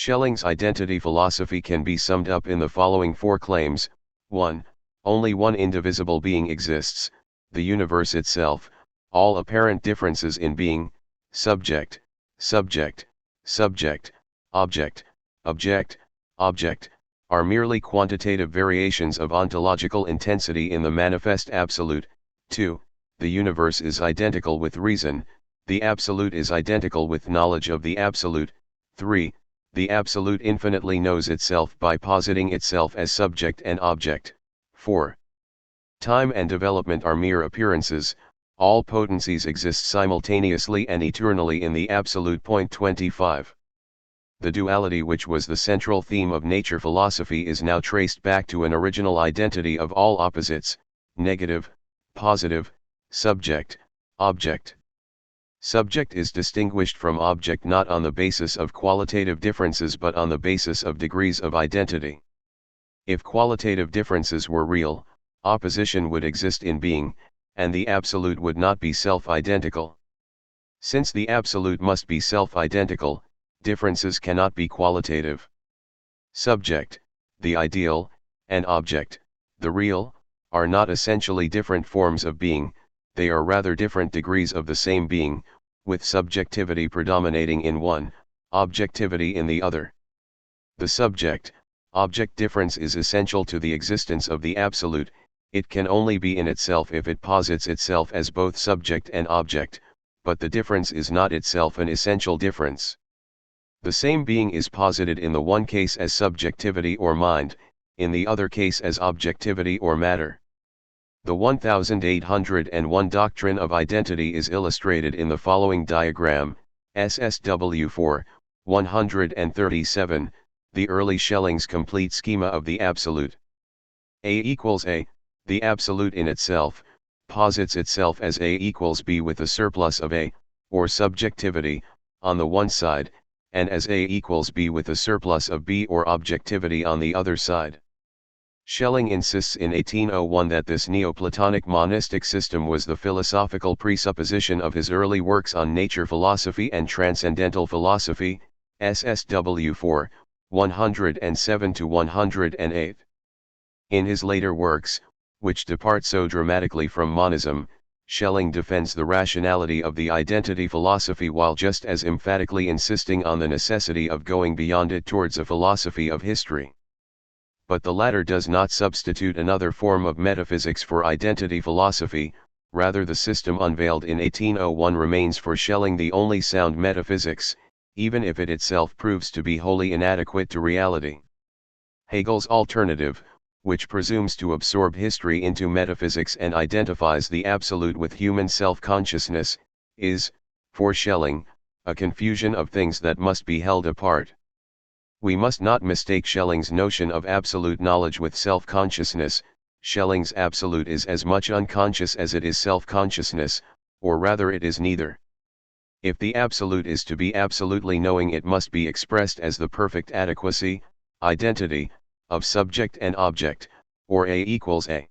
Schelling's identity philosophy can be summed up in the following four claims. 1. Only one indivisible being exists, the universe itself. All apparent differences in being, subject, subject, subject, object, object, object, are merely quantitative variations of ontological intensity in the manifest absolute. 2. The universe is identical with reason, the absolute is identical with knowledge of the absolute. 3. The absolute infinitely knows itself by positing itself as subject and object. 4. Time and development are mere appearances, all potencies exist simultaneously and eternally in the absolute. 25. The duality which was the central theme of nature philosophy is now traced back to an original identity of all opposites, negative, positive, subject, object. Subject is distinguished from object not on the basis of qualitative differences but on the basis of degrees of identity. If qualitative differences were real, opposition would exist in being, and the absolute would not be self-identical. Since the absolute must be self-identical, differences cannot be qualitative. Subject, the ideal, and object, the real, are not essentially different forms of being, they are rather different degrees of the same being, with subjectivity predominating in one, objectivity in the other. The subject-object difference is essential to the existence of the absolute. It can only be in itself if it posits itself as both subject and object, but the difference is not itself an essential difference. The same being is posited in the one case as subjectivity or mind, in the other case as objectivity or matter. The 1801 doctrine of identity is illustrated in the following diagram, SSW 4, 137, the early Schelling's complete schema of the absolute. A equals A, the absolute in itself, posits itself as A equals B with a surplus of A, or subjectivity, on the one side, and as A equals B with a surplus of B or objectivity on the other side. Schelling insists in 1801 that this Neoplatonic monistic system was the philosophical presupposition of his early works on nature philosophy and transcendental philosophy, SSW 4, 107-108. In his later works, which depart so dramatically from monism, Schelling defends the rationality of the identity philosophy while just as emphatically insisting on the necessity of going beyond it towards a philosophy of history. But the latter does not substitute another form of metaphysics for identity philosophy, rather the system unveiled in 1801 remains for Schelling the only sound metaphysics, even if it itself proves to be wholly inadequate to reality. Hegel's alternative, which presumes to absorb history into metaphysics and identifies the absolute with human self-consciousness, is, for Schelling, a confusion of things that must be held apart. We must not mistake Schelling's notion of absolute knowledge with self-consciousness. Schelling's absolute is as much unconscious as it is self-consciousness, or rather it is neither. If the absolute is to be absolutely knowing, it must be expressed as the perfect adequacy, identity, of subject and object, or A equals A.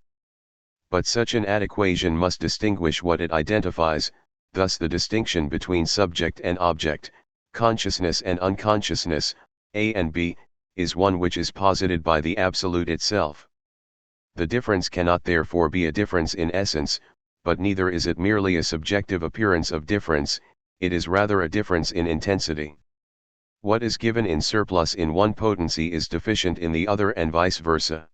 But such an adequation must distinguish what it identifies, thus the distinction between subject and object, consciousness and unconsciousness, A and B, is one which is posited by the absolute itself. The difference cannot therefore be a difference in essence, but neither is it merely a subjective appearance of difference, it is rather a difference in intensity. What is given in surplus in one potency is deficient in the other and vice versa.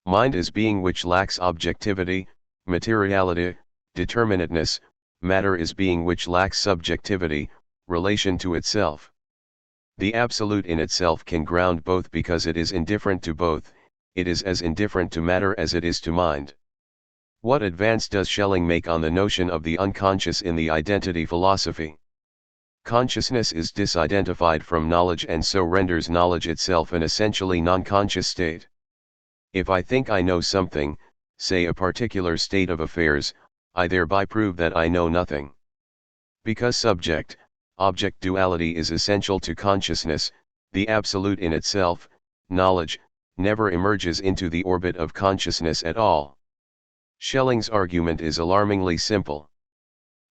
Mind is being which lacks objectivity, materiality, determinateness, matter is being which lacks subjectivity, relation to itself. The absolute in itself can ground both because it is indifferent to both, it is as indifferent to matter as it is to mind. What advance does Schelling make on the notion of the unconscious in the identity philosophy? Consciousness is disidentified from knowledge and so renders knowledge itself an essentially non-conscious state. If I think I know something, say a particular state of affairs, I thereby prove that I know nothing. Because subject-object duality is essential to consciousness, the absolute in itself, knowledge, never emerges into the orbit of consciousness at all. Schelling's argument is alarmingly simple.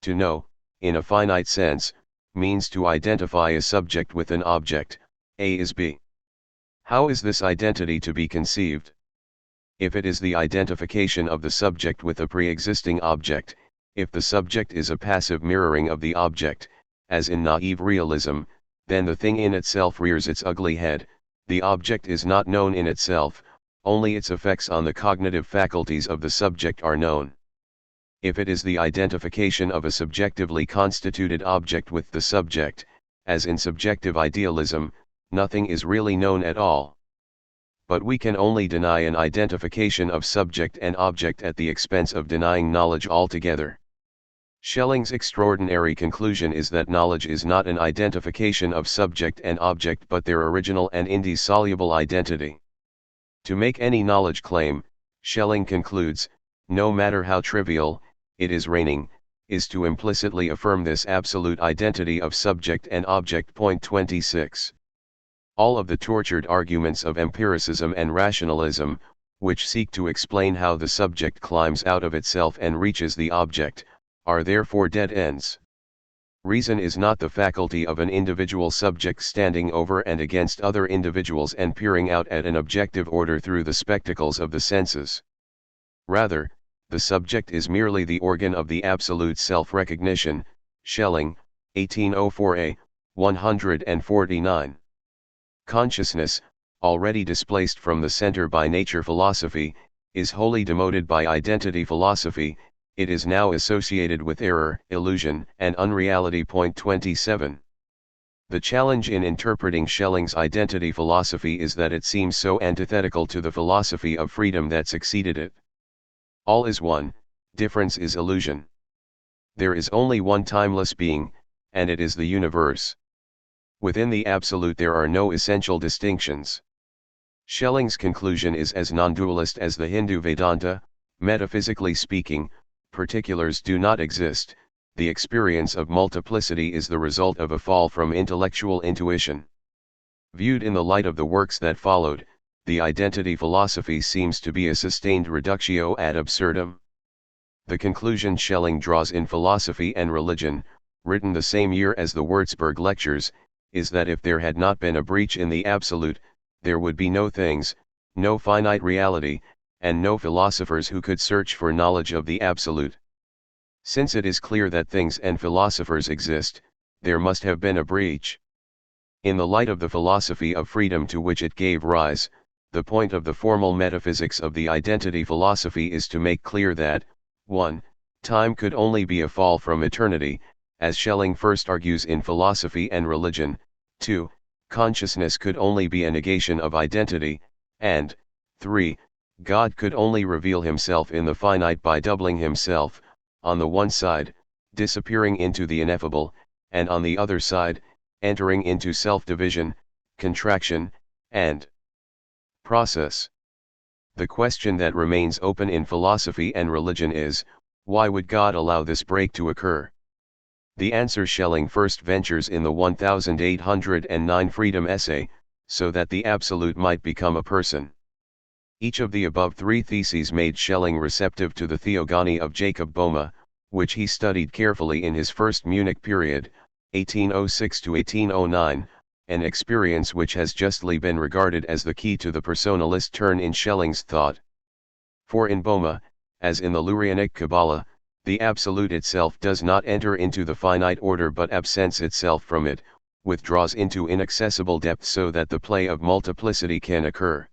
To know, in a finite sense, means to identify a subject with an object, A is B. How is this identity to be conceived? If it is the identification of the subject with a pre-existing object, if the subject is a passive mirroring of the object, as in naive realism, then the thing in itself rears its ugly head. The object is not known in itself, only its effects on the cognitive faculties of the subject are known. If it is the identification of a subjectively constituted object with the subject, as in subjective idealism, nothing is really known at all. But we can only deny an identification of subject and object at the expense of denying knowledge altogether. Schelling's extraordinary conclusion is that knowledge is not an identification of subject and object but their original and indissoluble identity. To make any knowledge claim, Schelling concludes, no matter how trivial it is is to implicitly affirm this absolute identity of subject and object. Point 26. All of the tortured arguments of empiricism and rationalism, which seek to explain how the subject climbs out of itself and reaches the object, are therefore dead ends. Reason is not the faculty of an individual subject standing over and against other individuals and peering out at an objective order through the spectacles of the senses. Rather, the subject is merely the organ of the absolute self-recognition. Schelling, 1804a, 149. Consciousness, already displaced from the center by nature philosophy, is wholly demoted by identity philosophy. It is now associated with error, illusion, and unreality. Point 27. The challenge in interpreting Schelling's identity philosophy is that it seems so antithetical to the philosophy of freedom that succeeded it. All is one, difference is illusion. There is only one timeless being, and it is the universe. Within the absolute there are no essential distinctions. Schelling's conclusion is as non-dualist as the Hindu Vedanta. Metaphysically speaking, particulars do not exist. The experience of multiplicity is the result of a fall from intellectual intuition. Viewed in the light of the works that followed, the identity philosophy seems to be a sustained reductio ad absurdum. The conclusion Schelling draws in Philosophy and Religion, written the same year as the Würzburg Lectures, is that if there had not been a breach in the absolute, there would be no things, no finite reality, and no philosophers who could search for knowledge of the absolute. Since it is clear that things and philosophers exist, there must have been a breach. In the light of the philosophy of freedom to which it gave rise, the point of the formal metaphysics of the identity philosophy is to make clear that, 1. Time could only be a fall from eternity, as Schelling first argues in Philosophy and Religion. 2. Consciousness could only be a negation of identity, and 3. God could only reveal himself in the finite by doubling himself, on the one side, disappearing into the ineffable, and on the other side, entering into self-division, contraction, and process. The question that remains open in Philosophy and Religion is, why would God allow this break to occur? The answer Schelling first ventures in the 1809 Freedom Essay, so that the absolute might become a person. Each of the above three theses made Schelling receptive to the theogony of Jacob Boehme, which he studied carefully in his first Munich period, 1806 to 1809, an experience which has justly been regarded as the key to the personalist turn in Schelling's thought. For in Boehme, as in the Lurianic Kabbalah, the absolute itself does not enter into the finite order but absents itself from it, withdraws into inaccessible depths so that the play of multiplicity can occur.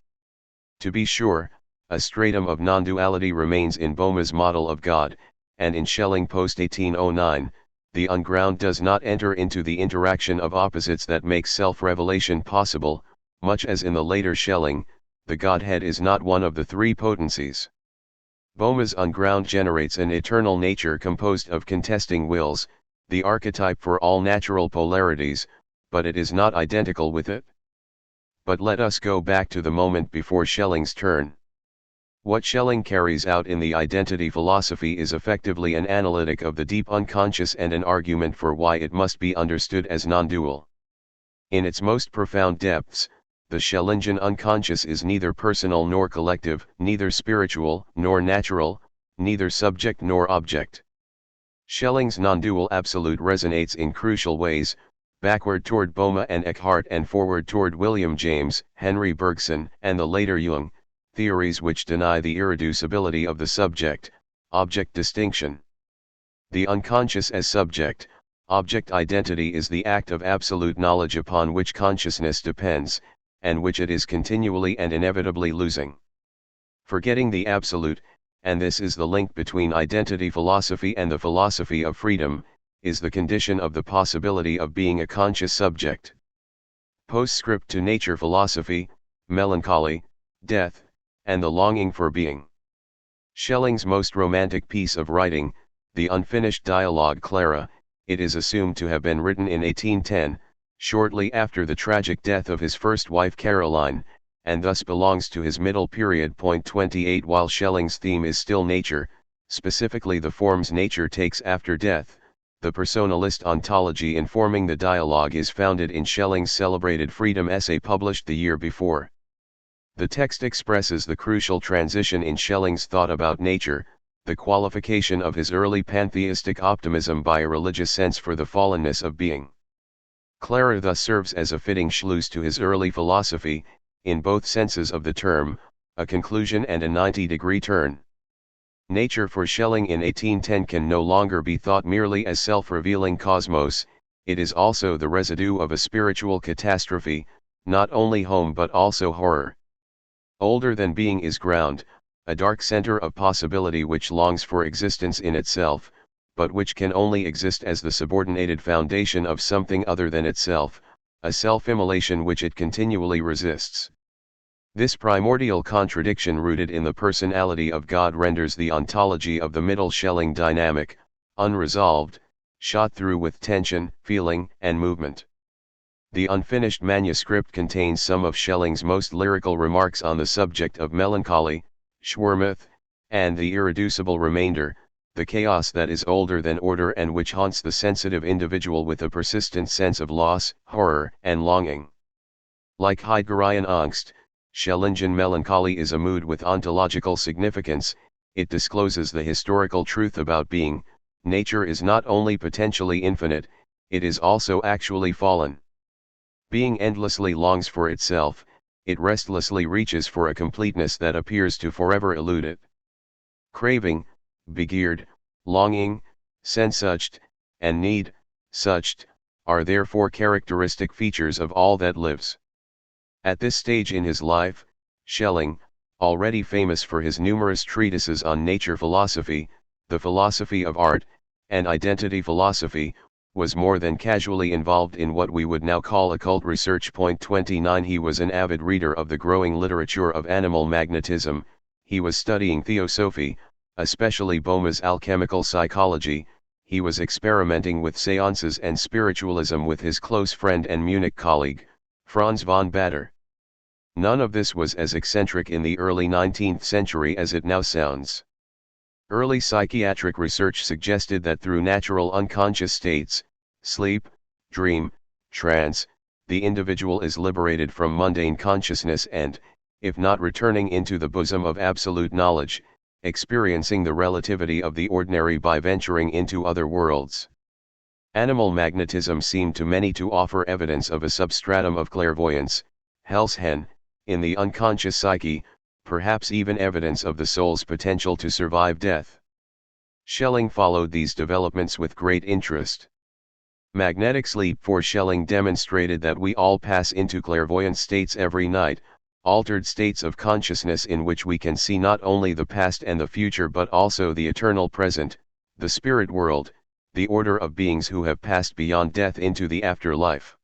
To be sure, a stratum of non-duality remains in Boehme's model of God, and in Schelling post-1809, the unground does not enter into the interaction of opposites that makes self-revelation possible, much as in the later Schelling, the Godhead is not one of the three potencies. Boehme's unground generates an eternal nature composed of contesting wills, the archetype for all natural polarities, but it is not identical with it. But let us go back to the moment before Schelling's turn. What Schelling carries out in the identity philosophy is effectively an analytic of the deep unconscious and an argument for why it must be understood as non-dual. In its most profound depths, the Schellingian unconscious is neither personal nor collective, neither spiritual nor natural, neither subject nor object. Schelling's non-dual absolute resonates in crucial ways, backward toward Boehme and Eckhart and forward toward William James, Henry Bergson, and the later Jung, theories which deny the irreducibility of the subject-object distinction. The unconscious as subject-object identity is the act of absolute knowledge upon which consciousness depends, and which it is continually and inevitably losing. Forgetting the absolute, and this is the link between identity philosophy and the philosophy of freedom, is the condition of the possibility of being a conscious subject. Postscript to nature philosophy, melancholy, death, and the longing for being. Schelling's most romantic piece of writing, the unfinished dialogue Clara, it is assumed to have been written in 1810, shortly after the tragic death of his first wife Caroline, and thus belongs to his middle period. 28 While Schelling's theme is still nature, specifically the forms nature takes after death, the personalist ontology informing the dialogue is founded in Schelling's celebrated freedom essay published the year before. The text expresses the crucial transition in Schelling's thought about nature, the qualification of his early pantheistic optimism by a religious sense for the fallenness of being. Clara thus serves as a fitting schluss to his early philosophy, in both senses of the term, a conclusion and a 90-degree turn. Nature for Schelling in 1810 can no longer be thought merely as self-revealing cosmos, it is also the residue of a spiritual catastrophe, not only home but also horror. Older than being is ground, a dark center of possibility which longs for existence in itself, but which can only exist as the subordinated foundation of something other than itself, a self-immolation which it continually resists. This primordial contradiction rooted in the personality of God renders the ontology of the middle Schelling dynamic, unresolved, shot through with tension, feeling, and movement. The unfinished manuscript contains some of Schelling's most lyrical remarks on the subject of melancholy, Schwermuth, and the irreducible remainder, the chaos that is older than order and which haunts the sensitive individual with a persistent sense of loss, horror, and longing. Like Heideggerian Angst, Schellingian melancholy is a mood with ontological significance, it discloses the historical truth about being, nature is not only potentially infinite, it is also actually fallen. Being endlessly longs for itself, it restlessly reaches for a completeness that appears to forever elude it. Craving, begeered, longing, Sehnsucht, and need, Sucht, are therefore characteristic features of all that lives. At this stage in his life, Schelling, already famous for his numerous treatises on nature philosophy, the philosophy of art, and identity philosophy, was more than casually involved in what we would now call occult research. 29 He was an avid reader of the growing literature of animal magnetism, he was studying theosophy, especially Boehme's alchemical psychology, he was experimenting with seances and spiritualism with his close friend and Munich colleague, Franz von Bader. None of this was as eccentric in the early 19th century as it now sounds. Early psychiatric research suggested that through natural unconscious states, sleep, dream, trance, the individual is liberated from mundane consciousness and, if not returning into the bosom of absolute knowledge, experiencing the relativity of the ordinary by venturing into other worlds. Animal magnetism seemed to many to offer evidence of a substratum of clairvoyance, Helshen, in the unconscious psyche, perhaps even evidence of the soul's potential to survive death. Schelling followed these developments with great interest. Magnetic sleep for Schelling demonstrated that we all pass into clairvoyant states every night, altered states of consciousness in which we can see not only the past and the future but also the eternal present, the spirit world, the order of beings who have passed beyond death into the afterlife.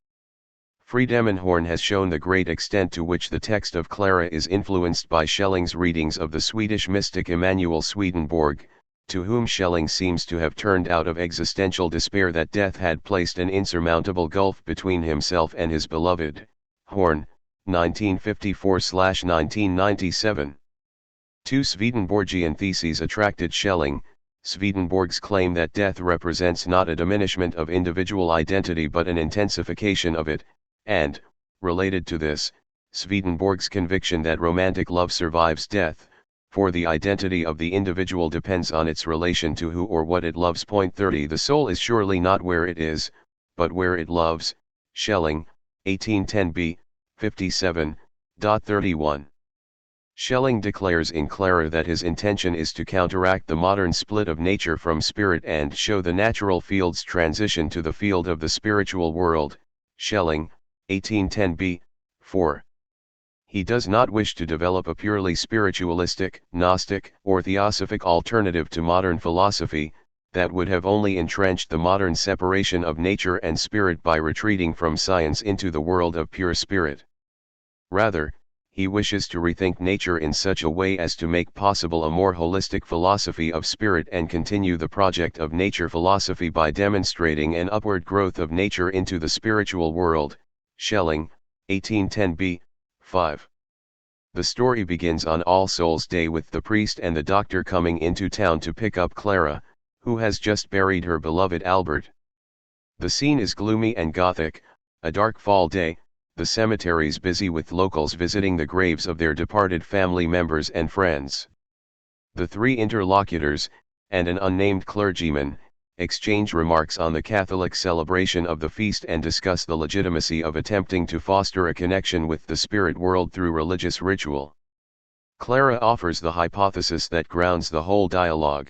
Friedemann has shown the great extent to which the text of Clara is influenced by Schelling's readings of the Swedish mystic Emanuel Swedenborg, to whom Schelling seems to have turned out of existential despair that death had placed an insurmountable gulf between himself and his beloved. Horn, 1954-1997. Two Swedenborgian theses attracted Schelling, Swedenborg's claim that death represents not a diminishment of individual identity but an intensification of it, and, related to this, Swedenborg's conviction that romantic love survives death, for the identity of the individual depends on its relation to who or what it loves. 30 The soul is surely not where it is, but where it loves, Schelling, 1810b, 57.31. Schelling declares in Clara that his intention is to counteract the modern split of nature from spirit and show the natural field's transition to the field of the spiritual world. Schelling, 1810b, 4. He does not wish to develop a purely spiritualistic, Gnostic, or theosophic alternative to modern philosophy, that would have only entrenched the modern separation of nature and spirit by retreating from science into the world of pure spirit. Rather, he wishes to rethink nature in such a way as to make possible a more holistic philosophy of spirit and continue the project of nature philosophy by demonstrating an upward growth of nature into the spiritual world. Schelling, 1810b, 5. The story begins on All Souls' Day with the priest and the doctor coming into town to pick up Clara, who has just buried her beloved Albert. The scene is gloomy and gothic, a dark fall day, the cemeteries busy with locals visiting the graves of their departed family members and friends. The three interlocutors, and an unnamed clergyman, exchange remarks on the Catholic celebration of the feast and discuss the legitimacy of attempting to foster a connection with the spirit world through religious ritual. Clara offers the hypothesis that grounds the whole dialogue.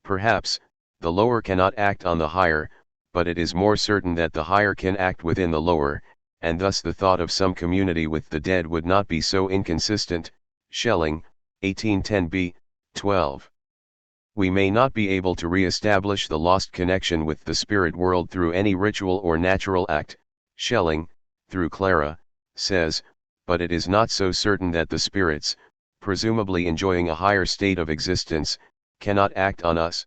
Perhaps, the lower cannot act on the higher, but it is more certain that the higher can act within the lower, and thus the thought of some community with the dead would not be so inconsistent. Schelling, 1810b, 12. We may not be able to re-establish the lost connection with the spirit world through any ritual or natural act, Schelling, through Clara, says, but it is not so certain that the spirits, presumably enjoying a higher state of existence, cannot act on us.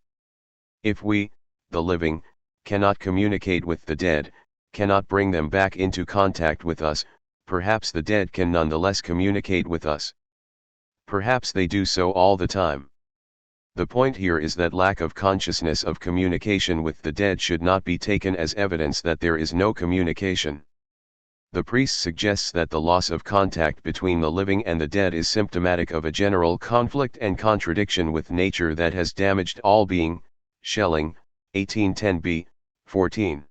If we, the living, cannot communicate with the dead, cannot bring them back into contact with us, perhaps the dead can nonetheless communicate with us. Perhaps they do so all the time. The point here is that lack of consciousness of communication with the dead should not be taken as evidence that there is no communication. The priest suggests that the loss of contact between the living and the dead is symptomatic of a general conflict and contradiction with nature that has damaged all being. Schelling, 1810b, 14.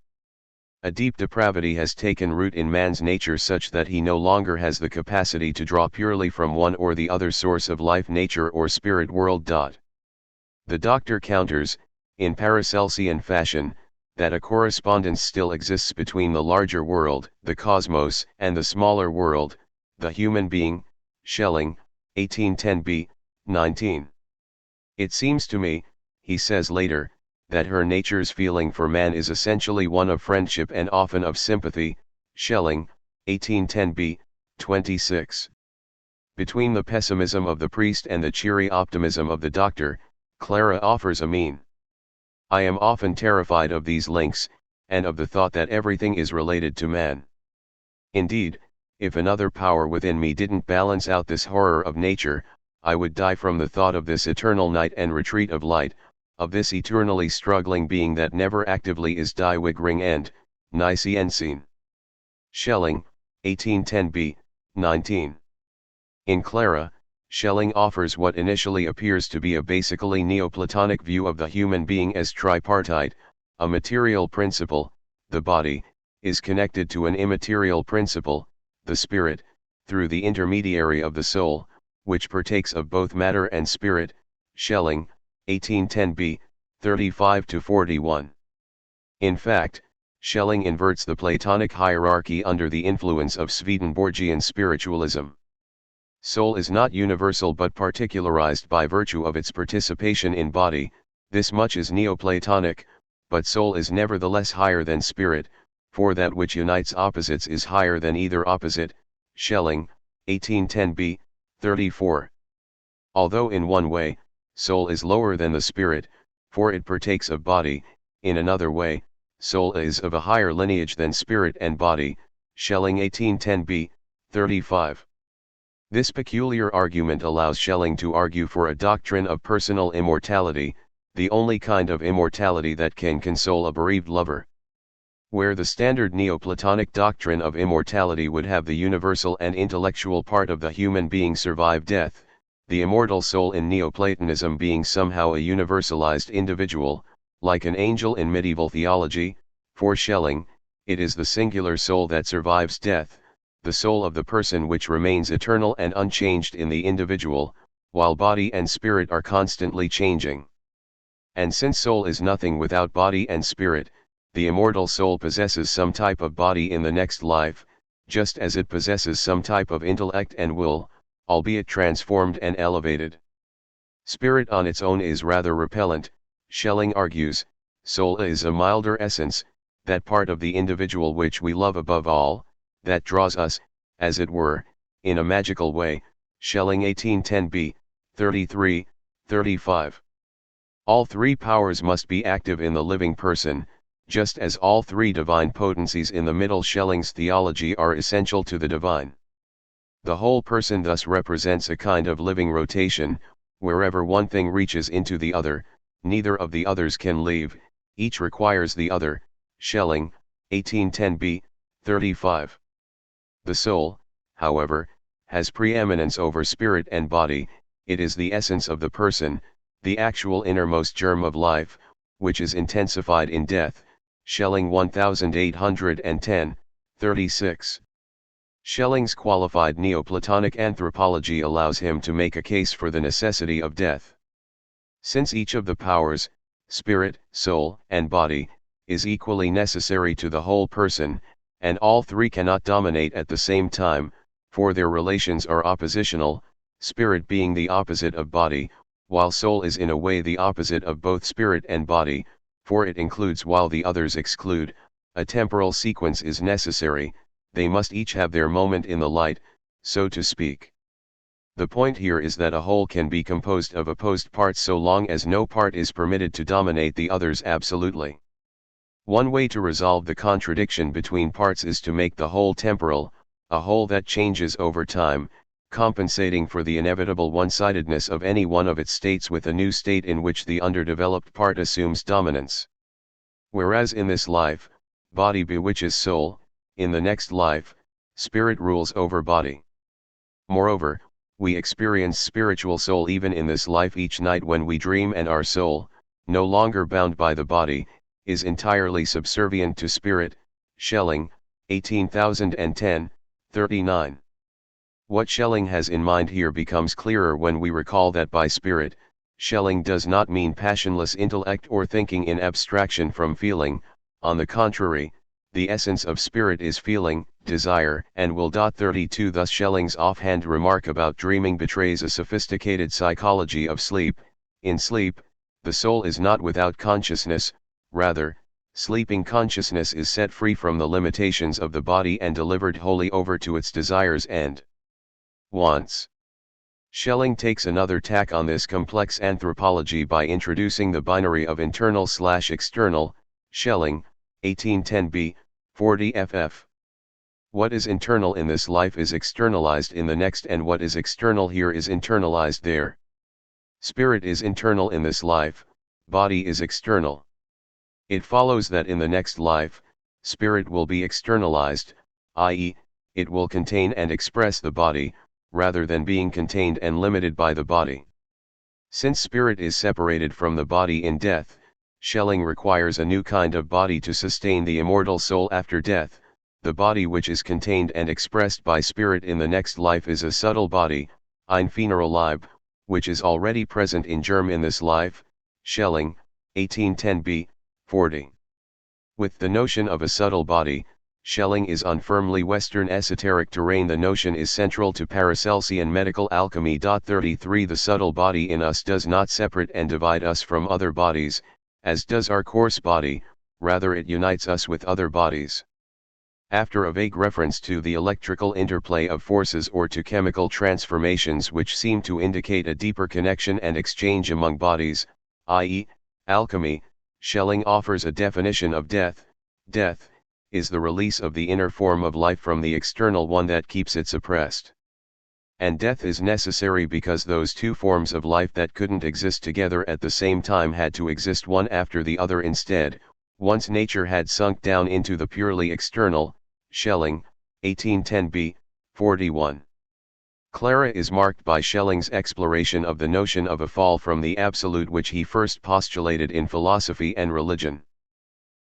A deep depravity has taken root in man's nature such that he no longer has the capacity to draw purely from one or the other source of life, nature or spirit world. The doctor counters, in Paracelsian fashion, that a correspondence still exists between the larger world, the cosmos, and the smaller world, the human being. Schelling, 1810b, 19. It seems to me, he says later, that her nature's feeling for man is essentially one of friendship and often of sympathy. Schelling, 1810b, 26. Between the pessimism of the priest and the cheery optimism of the doctor, Clara offers a mean. I am often terrified of these links, and of the thought that everything is related to man. Indeed, if another power within me didn't balance out this horror of nature, I would die from the thought of this eternal night and retreat of light, of this eternally struggling being that never actively is die Wigring end, nisi ensign. Schelling, 1810b, 19. In Clara, Schelling offers what initially appears to be a basically Neoplatonic view of the human being as tripartite. A material principle, the body, is connected to an immaterial principle, the spirit, through the intermediary of the soul, which partakes of both matter and spirit. Schelling, 1810b, 35-41. In fact, Schelling inverts the Platonic hierarchy under the influence of Swedenborgian spiritualism. Soul is not universal but particularized by virtue of its participation in body. This much is Neoplatonic, but soul is nevertheless higher than spirit, for that which unites opposites is higher than either opposite. Schelling, 1810b, 34. Although in one way, soul is lower than the spirit, for it partakes of body, in another way, soul is of a higher lineage than spirit and body. Schelling, 1810b, 35. This peculiar argument allows Schelling to argue for a doctrine of personal immortality, the only kind of immortality that can console a bereaved lover. Where the standard Neoplatonic doctrine of immortality would have the universal and intellectual part of the human being survive death, the immortal soul in Neoplatonism being somehow a universalized individual, like an angel in medieval theology, for Schelling, it is the singular soul that survives death, the soul of the person which remains eternal and unchanged in the individual, while body and spirit are constantly changing. And since soul is nothing without body and spirit, the immortal soul possesses some type of body in the next life, just as it possesses some type of intellect and will, albeit transformed and elevated. Spirit on its own is rather repellent, Schelling argues. Soul is a milder essence, that part of the individual which we love above all, that draws us, as it were, in a magical way, Schelling 1810b, 33, 35. All three powers must be active in the living person, just as all three divine potencies in the middle Schelling's theology are essential to the divine. The whole person thus represents a kind of living rotation, wherever one thing reaches into the other, neither of the others can leave, each requires the other, Schelling, 1810b, 35. The soul, however, has preeminence over spirit and body, it is the essence of the person, the actual innermost germ of life, which is intensified in death, Schelling 1810, 36. Schelling's qualified Neoplatonic anthropology allows him to make a case for the necessity of death. Since each of the powers, spirit, soul, and body, is equally necessary to the whole person, and all three cannot dominate at the same time, for their relations are oppositional, spirit being the opposite of body, while soul is in a way the opposite of both spirit and body, for it includes while the others exclude, a temporal sequence is necessary, they must each have their moment in the light, so to speak. The point here is that a whole can be composed of opposed parts so long as no part is permitted to dominate the others absolutely. One way to resolve the contradiction between parts is to make the whole temporal, a whole that changes over time, compensating for the inevitable one-sidedness of any one of its states with a new state in which the underdeveloped part assumes dominance. Whereas in this life, body bewitches soul, in the next life, spirit rules over body. Moreover, we experience spiritual soul even in this life each night when we dream, and our soul, no longer bound by the body, is entirely subservient to spirit, Schelling, 18010, 39. What Schelling has in mind here becomes clearer when we recall that by spirit, Schelling does not mean passionless intellect or thinking in abstraction from feeling, on the contrary, the essence of spirit is feeling, desire, and will. 32 Thus Schelling's offhand remark about dreaming betrays a sophisticated psychology of sleep. In sleep, the soul is not without consciousness, rather, sleeping consciousness is set free from the limitations of the body and delivered wholly over to its desires and wants. Schelling takes another tack on this complex anthropology by introducing the binary of internal/external, Schelling, 1810b, 40 ff. What is internal in this life is externalized in the next, and what is external here is internalized there. Spirit is internal in this life, body is external. It follows that in the next life, spirit will be externalized, i.e., it will contain and express the body, rather than being contained and limited by the body. Since spirit is separated from the body in death, Schelling requires a new kind of body to sustain the immortal soul after death. The body which is contained and expressed by spirit in the next life is a subtle body, ein feinerer Leib, which is already present in germ in this life, Schelling, 1810b, 40. With the notion of a subtle body, Schelling is on firmly Western esoteric terrain. The notion is central to Paracelsian medical alchemy. 33 The subtle body in us does not separate and divide us from other bodies, as does our coarse body, rather it unites us with other bodies. After a vague reference to the electrical interplay of forces or to chemical transformations which seem to indicate a deeper connection and exchange among bodies, i.e., alchemy, Schelling offers a definition of death. Death is the release of the inner form of life from the external one that keeps it suppressed. And death is necessary because those two forms of life that couldn't exist together at the same time had to exist one after the other instead, once nature had sunk down into the purely external, Schelling, 1810b, 41. Clara is marked by Schelling's exploration of the notion of a fall from the absolute which he first postulated in philosophy and religion.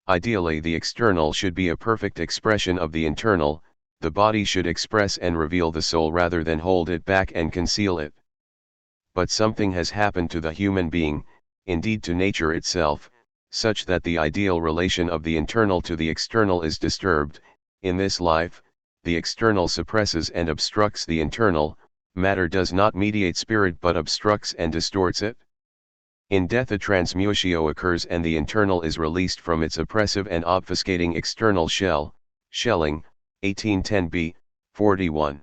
Ideally, the external should be a perfect expression of the internal, the body should express and reveal the soul rather than hold it back and conceal it. But something has happened to the human being, indeed to nature itself, such that the ideal relation of the internal to the external is disturbed. In this life, the external suppresses and obstructs the internal, matter does not mediate spirit but obstructs and distorts it. In death a transmutio occurs and the internal is released from its oppressive and obfuscating external shell. Schelling, 1810b, 41.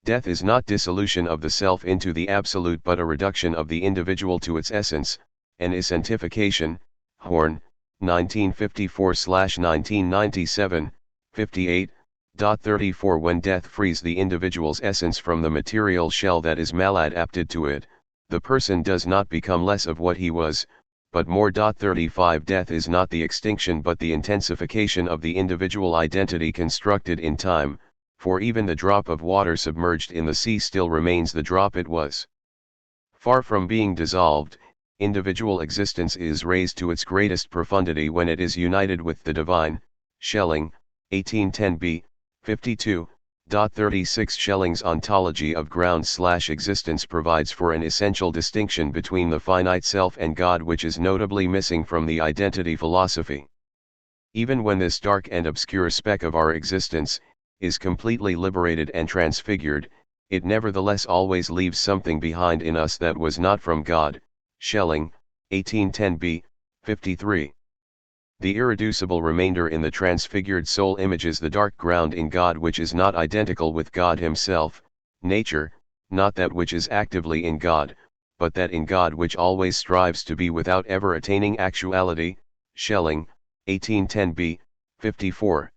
Death is not dissolution of the self into the absolute but a reduction of the individual to its essence, an essentification. Horn, 1954/1997, 58. 34 When death frees the individual's essence from the material shell that is maladapted to it, the person does not become less of what he was, but more. 35 Death is not the extinction but the intensification of the individual identity constructed in time, for even the drop of water submerged in the sea still remains the drop it was. Far from being dissolved, individual existence is raised to its greatest profundity when it is united with the divine. Schelling, 1810b, 52. 36 Schelling's ontology of ground/existence provides for an essential distinction between the finite self and God, which is notably missing from the identity philosophy. Even when this dark and obscure speck of our existence is completely liberated and transfigured, it nevertheless always leaves something behind in us that was not from God. Schelling, 1810b, 53. The irreducible remainder in the transfigured soul images the dark ground in God which is not identical with God himself, nature, not that which is actively in God, but that in God which always strives to be without ever attaining actuality. Schelling, 1810b, 54.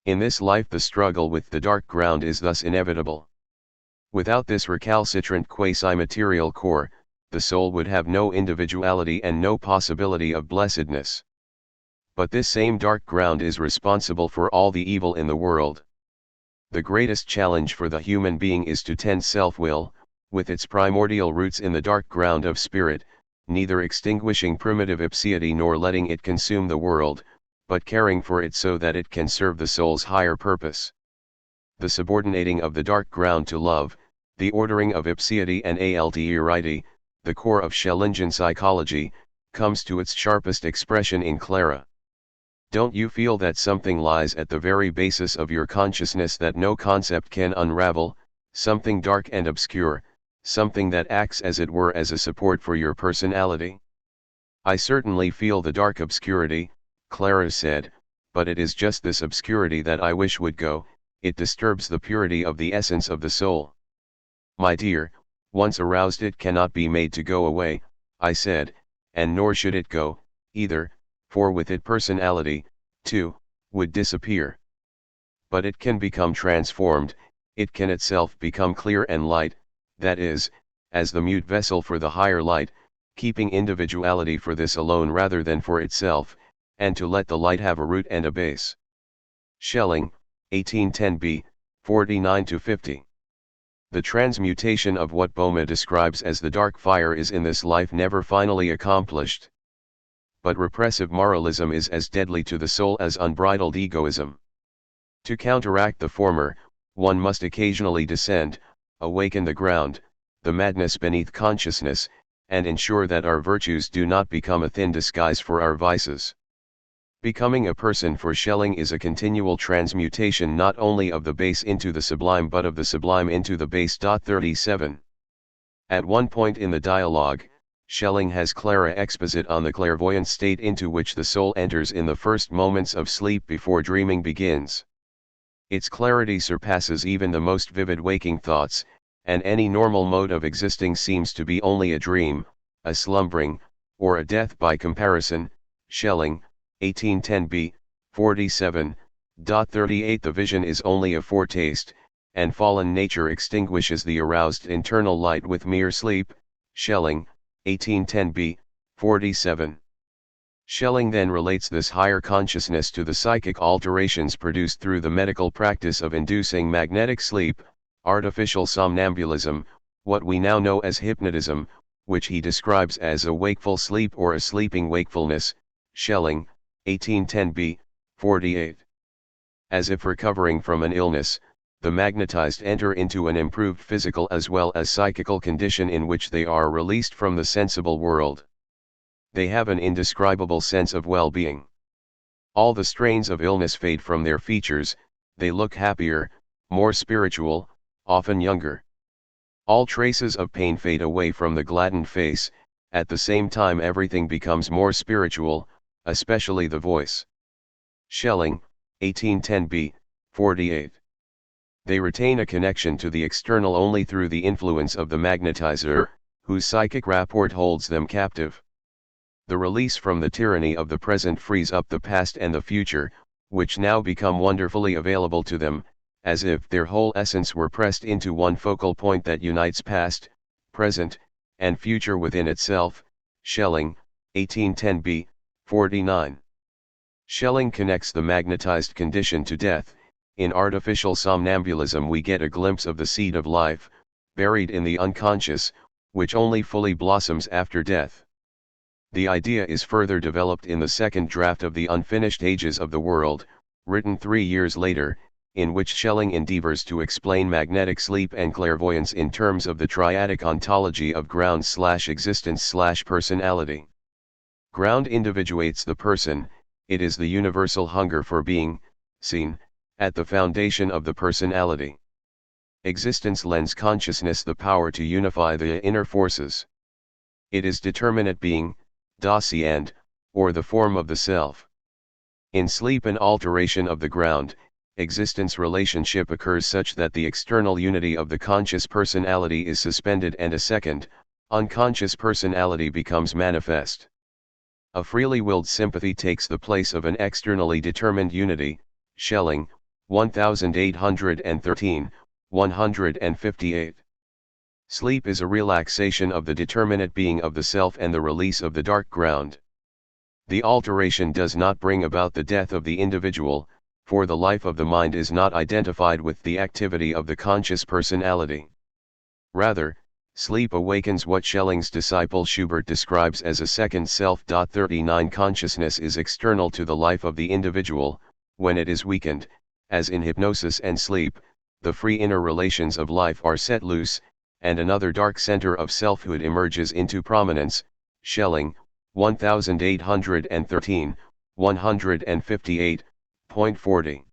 In this life the struggle with the dark ground is thus inevitable. Without this recalcitrant quasi-material core, the soul would have no individuality and no possibility of blessedness. But this same dark ground is responsible for all the evil in the world. The greatest challenge for the human being is to tend self-will, with its primordial roots in the dark ground of spirit, neither extinguishing primitive ipsiety nor letting it consume the world, but caring for it so that it can serve the soul's higher purpose. The subordinating of the dark ground to love, the ordering of ipsiety and alterity, the core of Schellingian psychology, comes to its sharpest expression in Clara. Don't you feel that something lies at the very basis of your consciousness that no concept can unravel, something dark and obscure, something that acts as it were as a support for your personality? I certainly feel the dark obscurity, Clara said, but it is just this obscurity that I wish would go. It disturbs the purity of the essence of the soul. My dear, once aroused it cannot be made to go away, I said, and nor should it go, either, for with it personality, too, would disappear. But it can become transformed, it can itself become clear and light, that is, as the mute vessel for the higher light, keeping individuality for this alone rather than for itself, and to let the light have a root and a base. Schelling, 1810b, 49-50. The transmutation of what Boehme describes as the dark fire is in this life never finally accomplished. But repressive moralism is as deadly to the soul as unbridled egoism. To counteract the former, one must occasionally descend, awaken the ground, the madness beneath consciousness, and ensure that our virtues do not become a thin disguise for our vices. Becoming a person for Schelling is a continual transmutation not only of the base into the sublime but of the sublime into the base. 37. At one point in the dialogue, Schelling has Clara exposit on the clairvoyant state into which the soul enters in the first moments of sleep before dreaming begins. Its clarity surpasses even the most vivid waking thoughts, and any normal mode of existing seems to be only a dream, a slumbering, or a death by comparison. Schelling, 1810b, 47. 38 The vision is only a foretaste, and fallen nature extinguishes the aroused internal light with mere sleep. Schelling, 1810b, 47. Schelling then relates this higher consciousness to the psychic alterations produced through the medical practice of inducing magnetic sleep, artificial somnambulism, what we now know as hypnotism, which he describes as a wakeful sleep or a sleeping wakefulness. Schelling, 1810b, 48. As if recovering from an illness, the magnetized enter into an improved physical as well as psychical condition in which they are released from the sensible world. They have an indescribable sense of well-being. All the strains of illness fade from their features, they look happier, more spiritual, often younger. All traces of pain fade away from the gladdened face, at the same time everything becomes more spiritual, especially the voice. Schelling, 1810b, 48. They retain a connection to the external only through the influence of the magnetizer, whose psychic rapport holds them captive. The release from the tyranny of the present frees up the past and the future, which now become wonderfully available to them, as if their whole essence were pressed into one focal point that unites past, present, and future within itself. Schelling, 1810b, 49. Schelling connects the magnetized condition to death. In artificial somnambulism we get a glimpse of the seed of life, buried in the unconscious, which only fully blossoms after death. The idea is further developed in the second draft of The Unfinished Ages of the World, written 3 years later, in which Schelling endeavors to explain magnetic sleep and clairvoyance in terms of the triadic ontology of ground/existence/personality. Ground individuates the person, it is the universal hunger for being seen, at the foundation of the personality. Existence lends consciousness the power to unify the inner forces. It is determinate being, Dasein, or the form of the self. In sleep an alteration of the ground, existence relationship occurs such that the external unity of the conscious personality is suspended and a second, unconscious personality becomes manifest. A freely willed sympathy takes the place of an externally determined unity. Schelling, 1813, 158. Sleep is a relaxation of the determinate being of the self and the release of the dark ground. The alteration does not bring about the death of the individual, for the life of the mind is not identified with the activity of the conscious personality. Rather, sleep awakens what Schelling's disciple Schubert describes as a second self. 39 Consciousness is external to the life of the individual. When it is weakened, as in hypnosis and sleep, the free inner relations of life are set loose, and another dark center of selfhood emerges into prominence. Schelling, 1813, 158.40.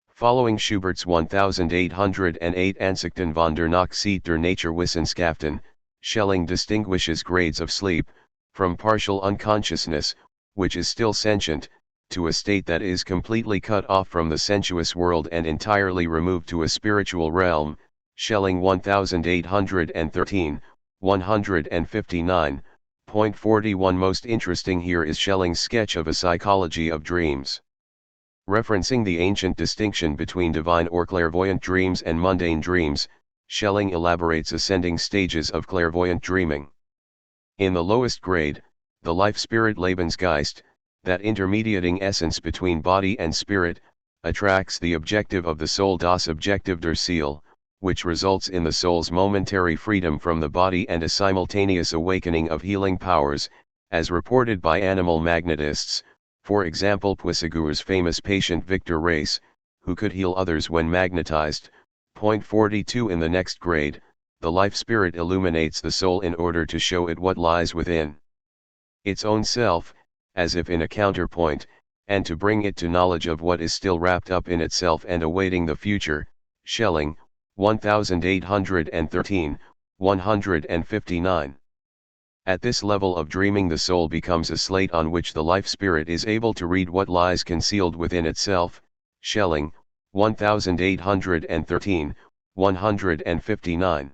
Following Schubert's 1808 Ansichten von der Nachsicht der Naturwissenschaften, Schelling distinguishes grades of sleep, from partial unconsciousness, which is still sentient, to a state that is completely cut off from the sensuous world and entirely removed to a spiritual realm. Schelling 1813, 159.41. Most interesting here is Schelling's sketch of a psychology of dreams. Referencing the ancient distinction between divine or clairvoyant dreams and mundane dreams, Schelling elaborates ascending stages of clairvoyant dreaming. In the lowest grade, the life spirit Lebensgeist, that intermediating essence between body and spirit, attracts the objective of the soul, das Objektiv der Seele, which results in the soul's momentary freedom from the body and a simultaneous awakening of healing powers, as reported by animal magnetists, for example Puisegur's famous patient Victor Reis, who could heal others when magnetized. Point 42. In the next grade, the life spirit illuminates the soul in order to show it what lies within its own self, as if in a counterpoint, and to bring it to knowledge of what is still wrapped up in itself and awaiting the future. Schelling, 1813, 159. At this level of dreaming the soul becomes a slate on which the life spirit is able to read what lies concealed within itself. Schelling, 1813, 159.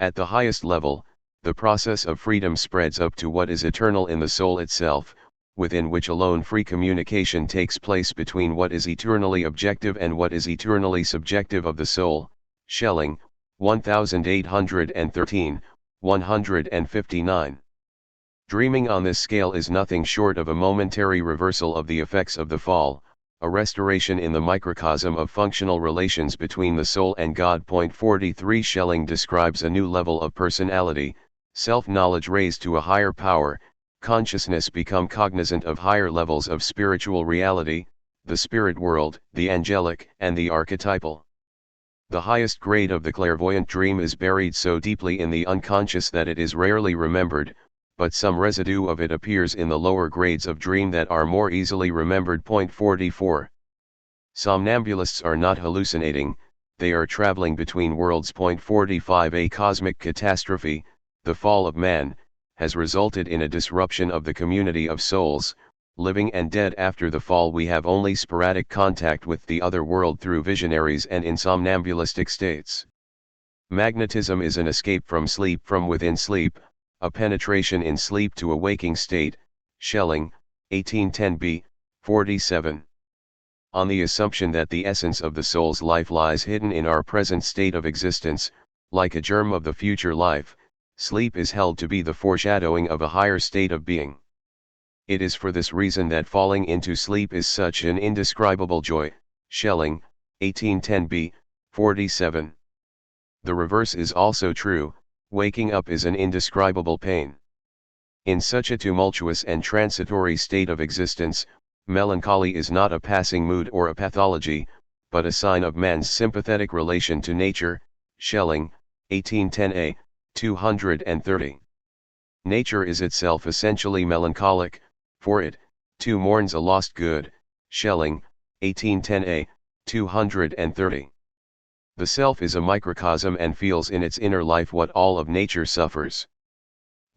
At the highest level, the process of freedom spreads up to what is eternal in the soul itself, within which alone free communication takes place between what is eternally objective and what is eternally subjective of the soul. Schelling, 1813, 159. Dreaming on this scale is nothing short of a momentary reversal of the effects of the fall, a restoration in the microcosm of functional relations between the soul and God. Point 43. Schelling describes a new level of personality, self-knowledge raised to a higher power, consciousness become cognizant of higher levels of spiritual reality, the spirit world, the angelic, and the archetypal. The highest grade of the clairvoyant dream is buried so deeply in the unconscious that it is rarely remembered, but some residue of it appears in the lower grades of dream that are more easily remembered. 44. Somnambulists are not hallucinating, they are traveling between worlds. 45. A cosmic catastrophe, the fall of man, has resulted in a disruption of the community of souls, living and dead. After the fall we have only sporadic contact with the other world through visionaries and in somnambulistic states. Magnetism is an escape from sleep from within sleep, a penetration in sleep to a waking state. Schelling, 1810b, 47. On the assumption that the essence of the soul's life lies hidden in our present state of existence, like a germ of the future life, sleep is held to be the foreshadowing of a higher state of being. It is for this reason that falling into sleep is such an indescribable joy. Schelling, 1810b, 47. The reverse is also true, waking up is an indescribable pain. In such a tumultuous and transitory state of existence, melancholy is not a passing mood or a pathology, but a sign of man's sympathetic relation to nature. Schelling, 1810a, 230. Nature is itself essentially melancholic, for it, too mourns a lost good. Schelling, 1810a, 230. The self is a microcosm and feels in its inner life what all of nature suffers.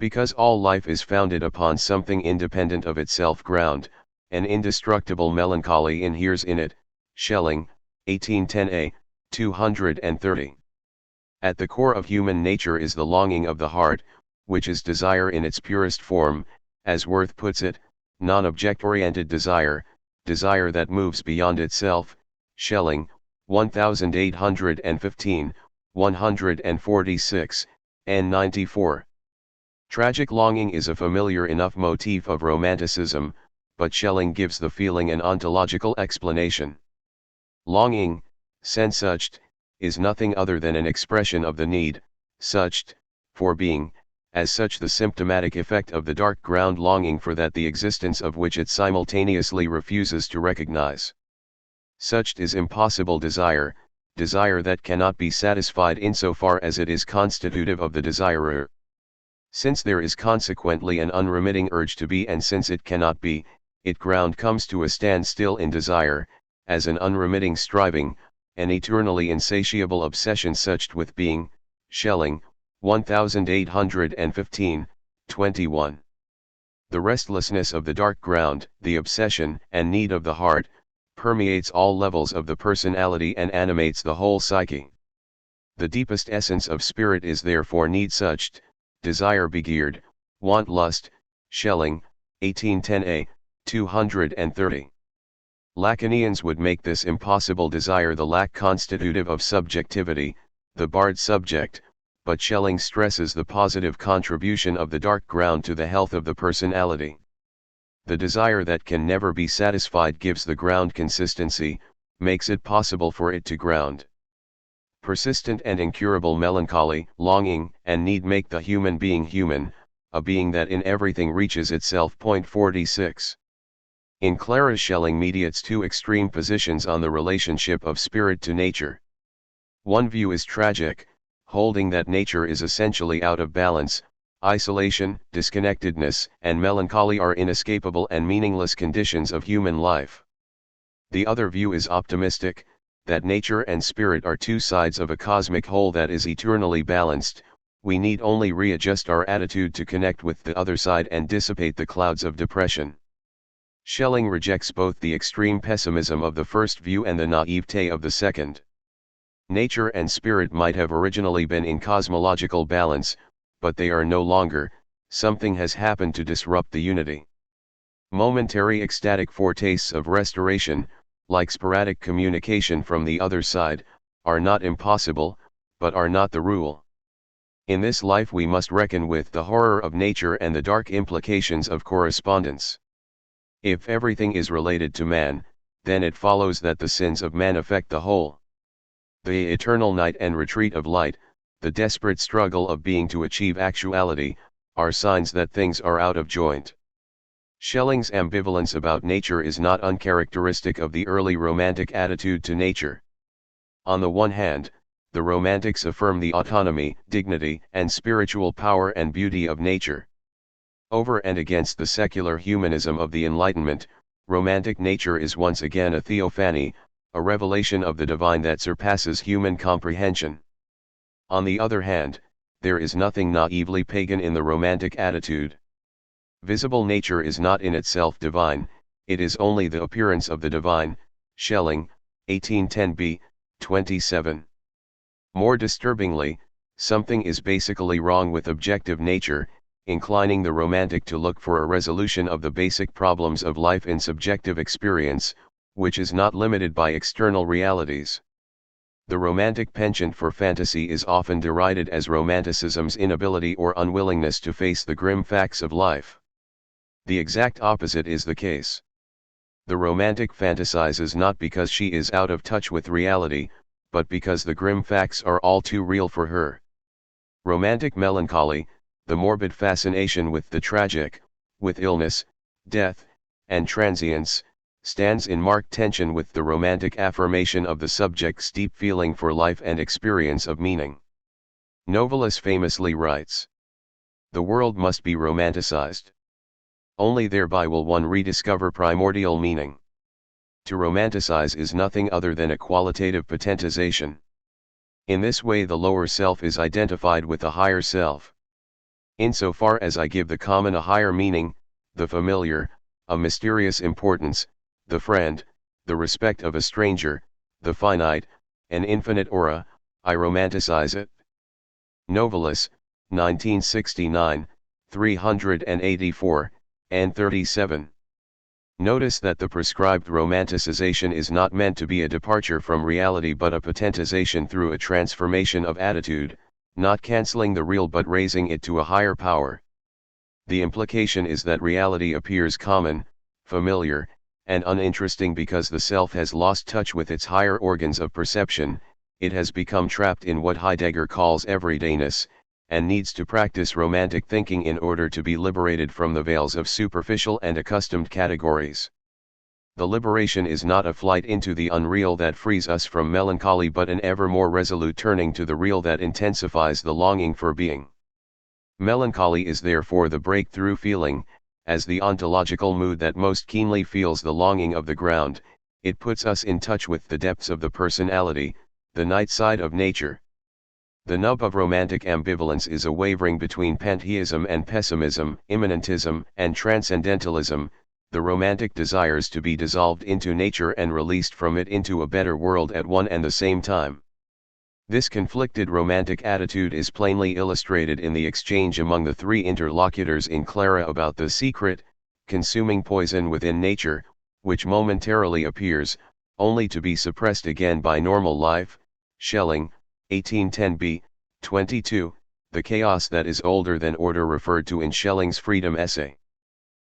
Because all life is founded upon something independent of itself, ground, an indestructible melancholy inheres in it. Schelling, 1810a, 230. At the core of human nature is the longing of the heart, which is desire in its purest form, as Worth puts it, non-object-oriented desire, desire that moves beyond itself. Schelling, 1815, 146, n. 94. Tragic longing is a familiar enough motif of Romanticism, but Schelling gives the feeling an ontological explanation. Longing, Sehnsucht, is nothing other than an expression of the need, Sucht, for being, as such the symptomatic effect of the dark ground longing for that the existence of which it simultaneously refuses to recognize. Sucht is impossible desire, desire that cannot be satisfied insofar as it is constitutive of the desirer. Since there is consequently an unremitting urge to be, and since it cannot be, it ground comes to a standstill in desire, as an unremitting striving, an eternally insatiable obsession suched with being. Schelling, 1815, 21. The restlessness of the dark ground, the obsession and need of the heart, permeates all levels of the personality and animates the whole psyche. The deepest essence of spirit is therefore need suched, desire begeared, want lust. Schelling, 1810a, 230. Lacanians would make this impossible desire the lack constitutive of subjectivity, the barred subject, but Schelling stresses the positive contribution of the dark ground to the health of the personality. The desire that can never be satisfied gives the ground consistency, makes it possible for it to ground. Persistent and incurable melancholy, longing, and need make the human being human, a being that in everything reaches itself. 46. In Clara, Schelling mediates two extreme positions on the relationship of spirit to nature. One view is tragic, holding that nature is essentially out of balance, isolation, disconnectedness, and melancholy are inescapable and meaningless conditions of human life. The other view is optimistic, that nature and spirit are two sides of a cosmic whole that is eternally balanced. We need only readjust our attitude to connect with the other side and dissipate the clouds of depression. Schelling rejects both the extreme pessimism of the first view and the naivete of the second. Nature and spirit might have originally been in cosmological balance, but they are no longer. Something has happened to disrupt the unity. Momentary ecstatic foretastes of restoration, like sporadic communication from the other side, are not impossible, but are not the rule. In this life we must reckon with the horror of nature and the dark implications of correspondence. If everything is related to man, then it follows that the sins of man affect the whole. The eternal night and retreat of light, the desperate struggle of being to achieve actuality, are signs that things are out of joint. Schelling's ambivalence about nature is not uncharacteristic of the early Romantic attitude to nature. On the one hand, the Romantics affirm the autonomy, dignity, and spiritual power and beauty of nature. Over and against the secular humanism of the Enlightenment, Romantic nature is once again a theophany, a revelation of the divine that surpasses human comprehension. On the other hand, there is nothing naively pagan in the Romantic attitude. Visible nature is not in itself divine, it is only the appearance of the divine. Schelling, 1810b, 27. More disturbingly, something is basically wrong with objective nature, inclining the Romantic to look for a resolution of the basic problems of life in subjective experience, which is not limited by external realities. The Romantic penchant for fantasy is often derided as Romanticism's inability or unwillingness to face the grim facts of life. The exact opposite is the case. The Romantic fantasizes not because she is out of touch with reality, but because the grim facts are all too real for her. Romantic melancholy, the morbid fascination with the tragic, with illness, death, and transience, stands in marked tension with the Romantic affirmation of the subject's deep feeling for life and experience of meaning. Novalis famously writes, "The world must be romanticized. Only thereby will one rediscover primordial meaning. To romanticize is nothing other than a qualitative potentization. In this way the lower self is identified with the higher self. Insofar as I give the common a higher meaning, the familiar, a mysterious importance, the friend, the respect of a stranger, the finite, an infinite aura, I romanticize it." Novalis, 1969, 384, and 37. Notice that the prescribed romanticization is not meant to be a departure from reality but a potentization through a transformation of attitude, not cancelling the real but raising it to a higher power. The implication is that reality appears common, familiar, and uninteresting because the self has lost touch with its higher organs of perception, it has become trapped in what Heidegger calls everydayness, and needs to practice Romantic thinking in order to be liberated from the veils of superficial and accustomed categories. The liberation is not a flight into the unreal that frees us from melancholy but an ever more resolute turning to the real that intensifies the longing for being. Melancholy is therefore the breakthrough feeling, as the ontological mood that most keenly feels the longing of the ground. It puts us in touch with the depths of the personality, the night side of nature. The nub of Romantic ambivalence is a wavering between pantheism and pessimism, immanentism and transcendentalism. The Romantic desires to be dissolved into nature and released from it into a better world at one and the same time. This conflicted Romantic attitude is plainly illustrated in the exchange among the three interlocutors in Clara about the secret, consuming poison within nature, which momentarily appears, only to be suppressed again by normal life. Schelling, 1810b, 22, the chaos that is older than order referred to in Schelling's Freedom essay.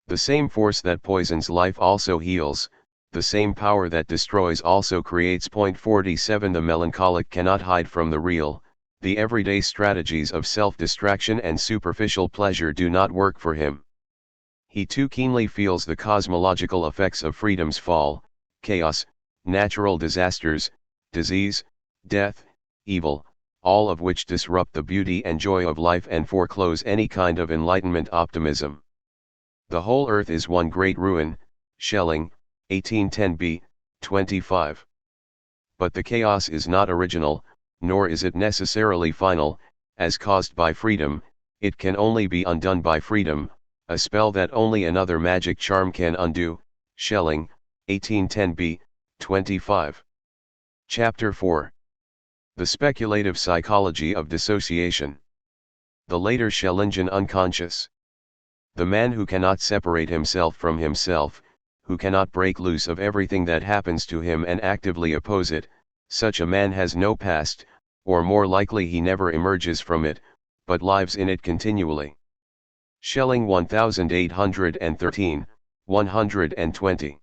The same force that poisons life also heals, the same power that destroys also creates. 47 The melancholic cannot hide from the real, the everyday strategies of self-distraction and superficial pleasure do not work for him. He too keenly feels the cosmological effects of freedom's fall, chaos, natural disasters, disease, death, evil, all of which disrupt the beauty and joy of life and foreclose any kind of Enlightenment optimism. The whole earth is one great ruin. Schelling, 1810b, 25. But the chaos is not original, nor is it necessarily final, as caused by freedom. It can only be undone by freedom, a spell that only another magic charm can undo. Schelling, 1810b, 25. Chapter 4. The Speculative Psychology of Dissociation. The later Schellingian unconscious. The man who cannot separate himself from himself, who cannot break loose of everything that happens to him and actively oppose it, such a man has no past, or more likely he never emerges from it, but lives in it continually. Schelling 1813, 120.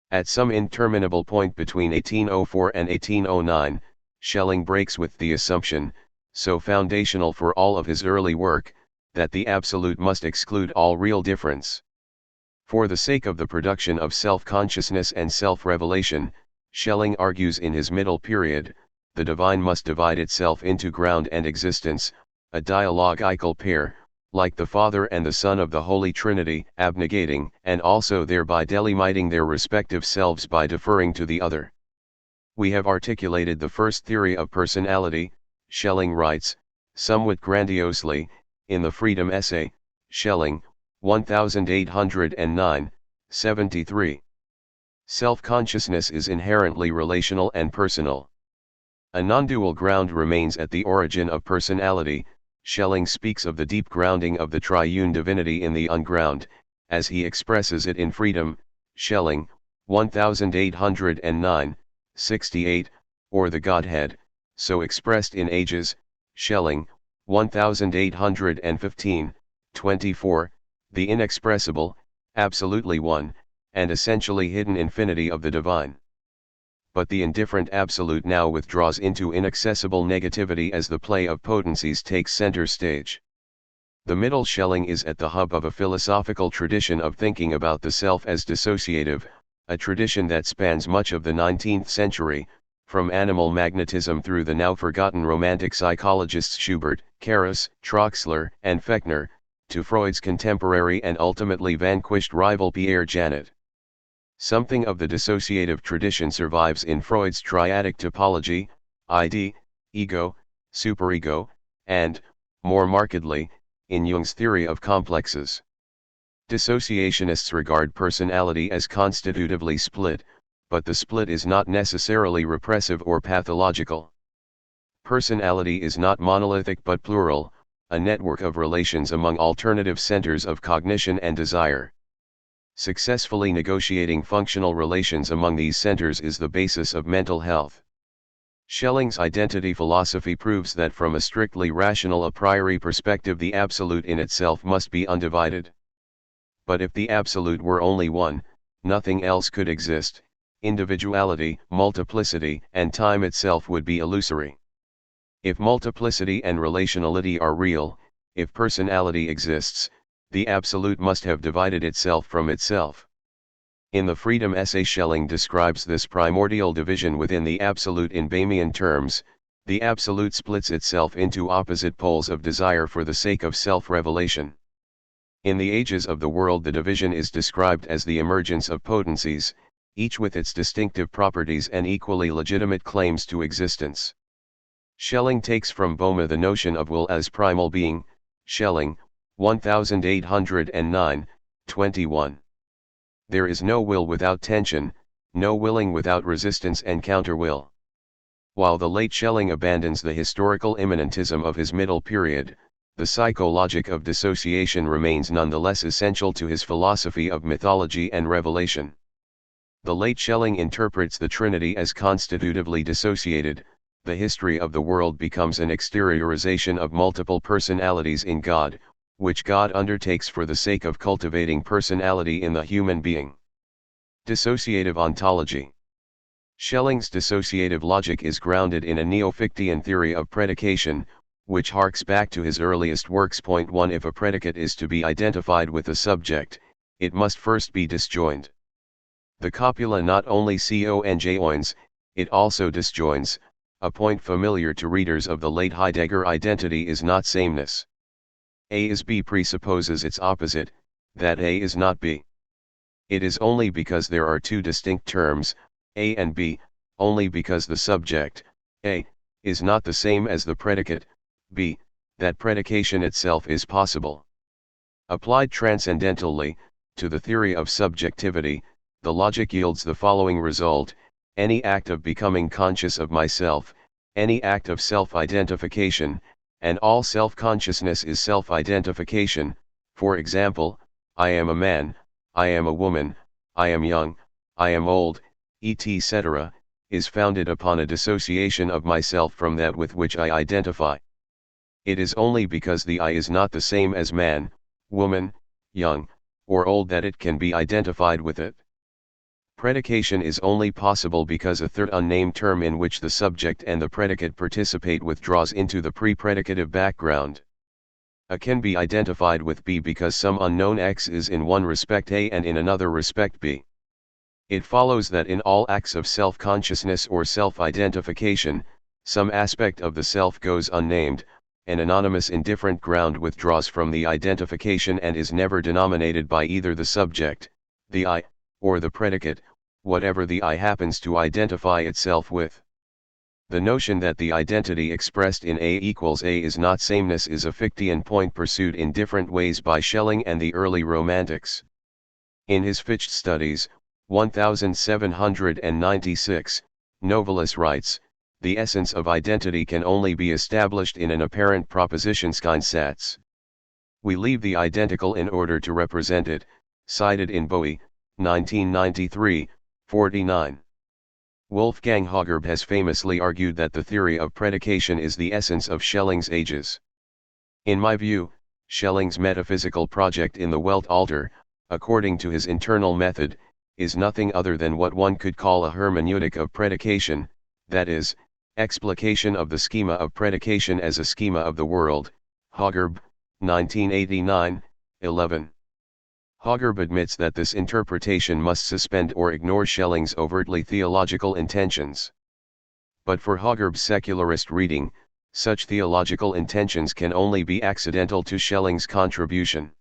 At some interminable point between 1804 and 1809, Schelling breaks with the assumption, so foundational for all of his early work, that the absolute must exclude all real difference. For the sake of the production of self-consciousness and self-revelation, Schelling argues in his middle period, the divine must divide itself into ground and existence, a dialogical pair, like the Father and the Son of the Holy Trinity, abnegating and also thereby delimiting their respective selves by deferring to the other. We have articulated the first theory of personality, Schelling writes, somewhat grandiosely, in the Freedom Essay, Schelling, 1809, 73. Self-consciousness is inherently relational and personal. A non-dual ground remains at the origin of personality. Schelling speaks of the deep grounding of the triune divinity in the unground, as he expresses it in Freedom, Schelling, 1809, 68, or the Godhead, so expressed in Ages, Schelling, 1815, 24, the inexpressible, absolutely one, and essentially hidden infinity of the divine. But the indifferent absolute now withdraws into inaccessible negativity as the play of potencies takes center stage. The middle Schelling is at the hub of a philosophical tradition of thinking about the self as dissociative, a tradition that spans much of the 19th century, from animal magnetism through the now forgotten romantic psychologists Schubert, Karras, Troxler, and Fechner, to Freud's contemporary and ultimately vanquished rival Pierre Janet. Something of the dissociative tradition survives in Freud's triadic typology, ID, ego, superego, and, more markedly, in Jung's theory of complexes. Dissociationists regard personality as constitutively split, but the split is not necessarily repressive or pathological. Personality is not monolithic but plural, a network of relations among alternative centers of cognition and desire. Successfully negotiating functional relations among these centers is the basis of mental health. Schelling's identity philosophy proves that from a strictly rational a priori perspective the absolute in itself must be undivided. But if the absolute were only one, nothing else could exist. Individuality, multiplicity, and time itself would be illusory. If multiplicity and relationality are real, if personality exists, the absolute must have divided itself from itself. In the Freedom Essay, Schelling describes this primordial division within the absolute in Bahmian terms. The absolute splits itself into opposite poles of desire for the sake of self-revelation. In the ages of the world the division is described as the emergence of potencies, each with its distinctive properties and equally legitimate claims to existence. Schelling takes from Boehme the notion of will as primal being, Schelling, 1809, 21. There is no will without tension, no willing without resistance and counter-will. While the late Schelling abandons the historical immanentism of his middle period, the psychologic of dissociation remains nonetheless essential to his philosophy of mythology and revelation. The late Schelling interprets the Trinity as constitutively dissociated. The history of the world becomes an exteriorization of multiple personalities in God, which God undertakes for the sake of cultivating personality in the human being. Dissociative ontology. Schelling's dissociative logic is grounded in a neo-Fichtean theory of predication, which harks back to his earliest works. Point 1. If a predicate is to be identified with a subject, it must first be disjoined. The copula not only conjoins, it also disjoins. A point familiar to readers of the late Heidegger identity is not sameness. A is B presupposes its opposite, that A is not B. It is only because there are two distinct terms, A and B, only because the subject, A, is not the same as the predicate, B, that predication itself is possible. Applied transcendentally, to the theory of subjectivity, the logic yields the following result: any act of becoming conscious of myself, any act of self-identification, and all self-consciousness is self-identification. For example, I am a man, I am a woman, I am young, I am old, etc., is founded upon a dissociation of myself from that with which I identify. It is only because the I is not the same as man, woman, young, or old that it can be identified with it. Predication is only possible because a third unnamed term in which the subject and the predicate participate withdraws into the pre-predicative background. A can be identified with B because some unknown X is in one respect A and in another respect B. It follows that in all acts of self-consciousness or self-identification, some aspect of the self goes unnamed, an anonymous indifferent ground withdraws from the identification and is never denominated by either the subject, the I, or the predicate, whatever the I happens to identify itself with. The notion that the identity expressed in A equals A is not sameness is a Fichtean point pursued in different ways by Schelling and the early Romantics. In his Fichte Studies, 1796, Novalis writes, "The essence of identity can only be established in an apparent Propositionskeinsatz. We leave the identical in order to represent it," cited in Bowie, 1993, 49. Wolfgang Hagerb has famously argued that the theory of predication is the essence of Schelling's ages. In my view, Schelling's metaphysical project in the Weltalter, according to his internal method, is nothing other than what one could call a hermeneutic of predication, that is, explication of the schema of predication as a schema of the world. Hagerb, 1989, 11. Hagerb admits that this interpretation must suspend or ignore Schelling's overtly theological intentions. But for Hagerb's secularist reading, such theological intentions can only be accidental to Schelling's contribution.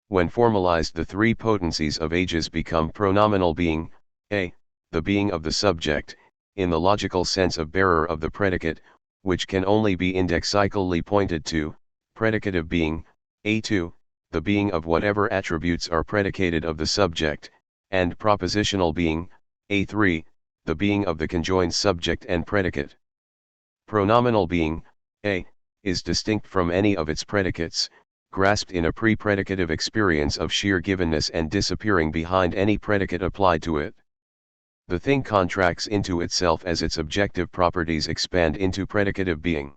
When formalized, the three potencies of ages become pronominal being, a, the being of the subject, in the logical sense of bearer of the predicate, which can only be indexically pointed to, predicative being, a2, the being of whatever attributes are predicated of the subject, and propositional being, a3, the being of the conjoined subject and predicate. Pronominal being, a, is distinct from any of its predicates, grasped in a pre-predicative experience of sheer givenness and disappearing behind any predicate applied to it. The thing contracts into itself as its objective properties expand into predicative being.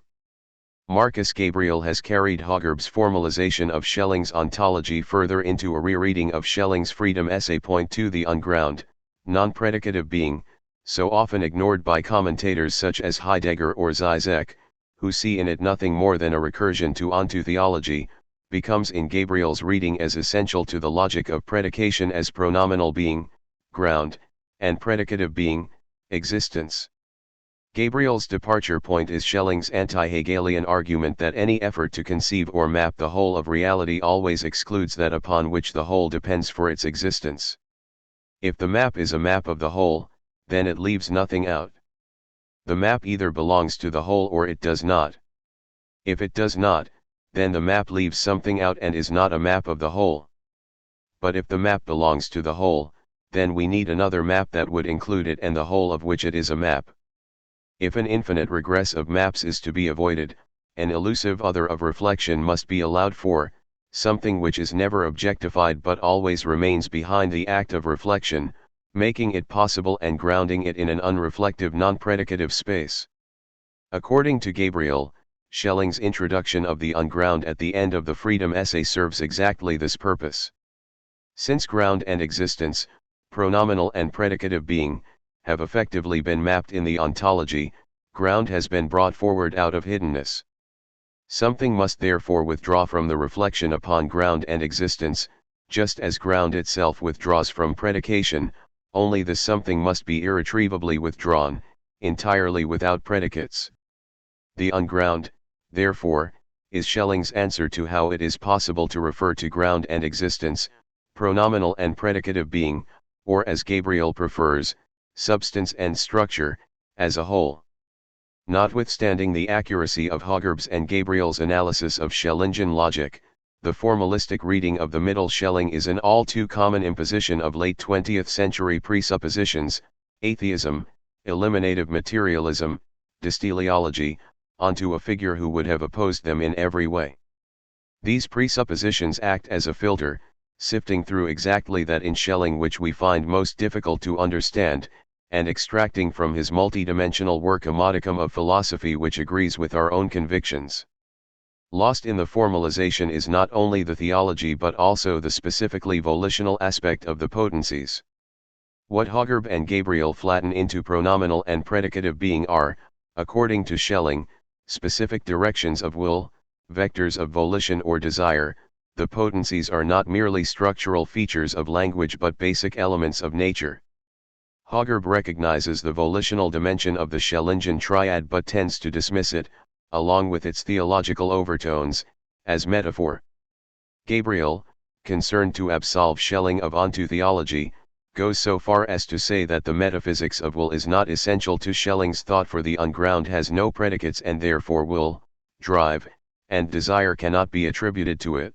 Marcus Gabriel has carried Hagerb's formalization of Schelling's ontology further into a rereading of Schelling's freedom essay. To the unground, non-predicative being, so often ignored by commentators such as Heidegger or Zizek, who see in it nothing more than a recursion to ontotheology, becomes in Gabriel's reading as essential to the logic of predication as pronominal being, ground, and predicative being, existence. Gabriel's departure point is Schelling's anti-Hegelian argument that any effort to conceive or map the whole of reality always excludes that upon which the whole depends for its existence. If the map is a map of the whole, then it leaves nothing out. The map either belongs to the whole or it does not. If it does not, then the map leaves something out and is not a map of the whole. But if the map belongs to the whole, then we need another map that would include it and the whole of which it is a map. If an infinite regress of maps is to be avoided, an elusive other of reflection must be allowed for, something which is never objectified but always remains behind the act of reflection, making it possible and grounding it in an unreflective non-predicative space. According to Gabriel, Schelling's introduction of the unground at the end of the freedom essay serves exactly this purpose. Since ground and existence, pronominal and predicative being, have effectively been mapped in the ontology, ground has been brought forward out of hiddenness. Something must therefore withdraw from the reflection upon ground and existence, just as ground itself withdraws from predication, only this something must be irretrievably withdrawn, entirely without predicates. The unground, therefore, is Schelling's answer to how it is possible to refer to ground and existence, pronominal and predicative being, or as Gabriel prefers, substance and structure, as a whole. Notwithstanding the accuracy of Hagerb's and Gabriel's analysis of Schellingian logic, the formalistic reading of the Middle Schelling is an all too common imposition of late 20th century presuppositions, atheism, eliminative materialism, dysteleology, onto a figure who would have opposed them in every way. These presuppositions act as a filter, sifting through exactly that in Schelling which we find most difficult to understand, and extracting from his multidimensional work a modicum of philosophy which agrees with our own convictions. Lost in the formalization is not only the theology but also the specifically volitional aspect of the potencies. What Hagerb and Gabriel flatten into pronominal and predicative being are, according to Schelling, specific directions of will, vectors of volition or desire. The potencies are not merely structural features of language but basic elements of nature. Högberg recognizes the volitional dimension of the Schellingian triad but tends to dismiss it, along with its theological overtones, as metaphor. Gabriel, concerned to absolve Schelling of onto-theology, goes so far as to say that the metaphysics of will is not essential to Schelling's thought, for the unground has no predicates and therefore will, drive, and desire cannot be attributed to it.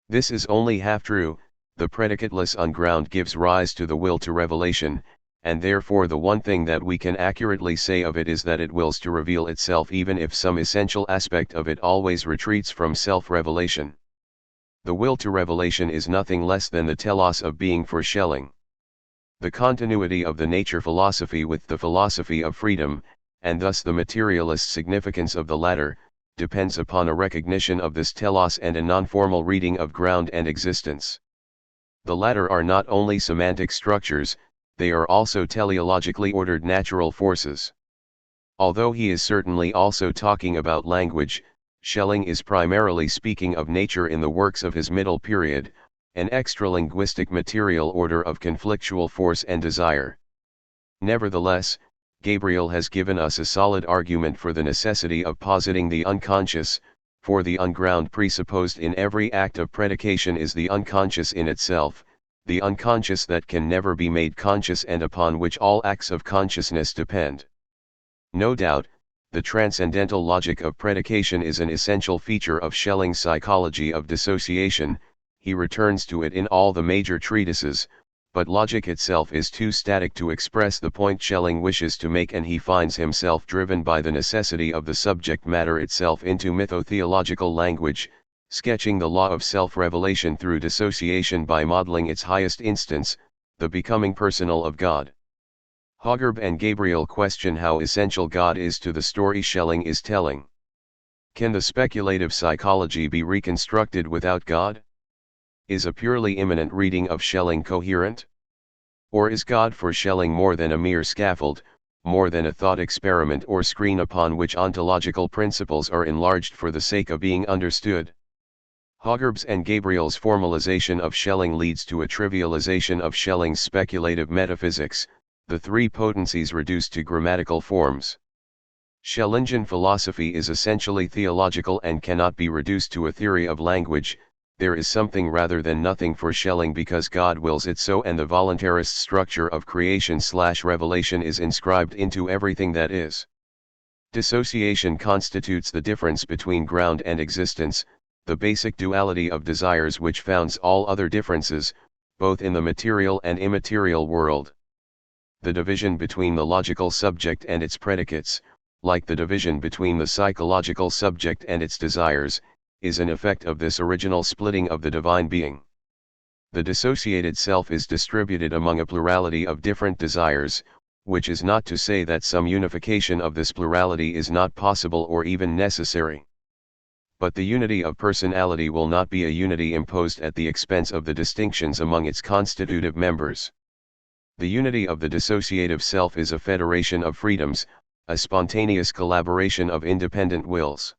This is only half true. The predicateless unground gives rise to the will to revelation, and therefore the one thing that we can accurately say of it is that it wills to reveal itself even if some essential aspect of it always retreats from self-revelation. The will to revelation is nothing less than the telos of being for Schelling. The continuity of the nature philosophy with the philosophy of freedom, and thus the materialist significance of the latter, depends upon a recognition of this telos and a non-formal reading of ground and existence. The latter are not only semantic structures, they are also teleologically ordered natural forces. Although he is certainly also talking about language, Schelling is primarily speaking of nature in the works of his middle period, an extra-linguistic material order of conflictual force and desire. Nevertheless, Gabriel has given us a solid argument for the necessity of positing the unconscious, for the unground presupposed in every act of predication is the unconscious in itself, the unconscious that can never be made conscious and upon which all acts of consciousness depend. No doubt, the transcendental logic of predication is an essential feature of Schelling's psychology of dissociation. He returns to it in all the major treatises, but logic itself is too static to express the point Schelling wishes to make, and he finds himself driven by the necessity of the subject matter itself into mythotheological language, sketching the law of self-revelation through dissociation by modeling its highest instance, the becoming personal of God. Högberg and Gabriel question how essential God is to the story Schelling is telling. Can the speculative psychology be reconstructed without God? Is a purely immanent reading of Schelling coherent? Or is God for Schelling more than a mere scaffold, more than a thought experiment or screen upon which ontological principles are enlarged for the sake of being understood? Högberg's and Gabriel's formalization of Schelling leads to a trivialization of Schelling's speculative metaphysics, the three potencies reduced to grammatical forms. Schellingian philosophy is essentially theological and cannot be reduced to a theory of language. There is something rather than nothing for Schelling because God wills it so, and the voluntarist structure of creation/revelation is inscribed into everything that is. Dissociation constitutes the difference between ground and existence, the basic duality of desires which founds all other differences, both in the material and immaterial world. The division between the logical subject and its predicates, like the division between the psychological subject and its desires, is an effect of this original splitting of the divine being. The dissociated self is distributed among a plurality of different desires, which is not to say that some unification of this plurality is not possible or even necessary. But the unity of personality will not be a unity imposed at the expense of the distinctions among its constitutive members. The unity of the dissociative self is a federation of freedoms, a spontaneous collaboration of independent wills.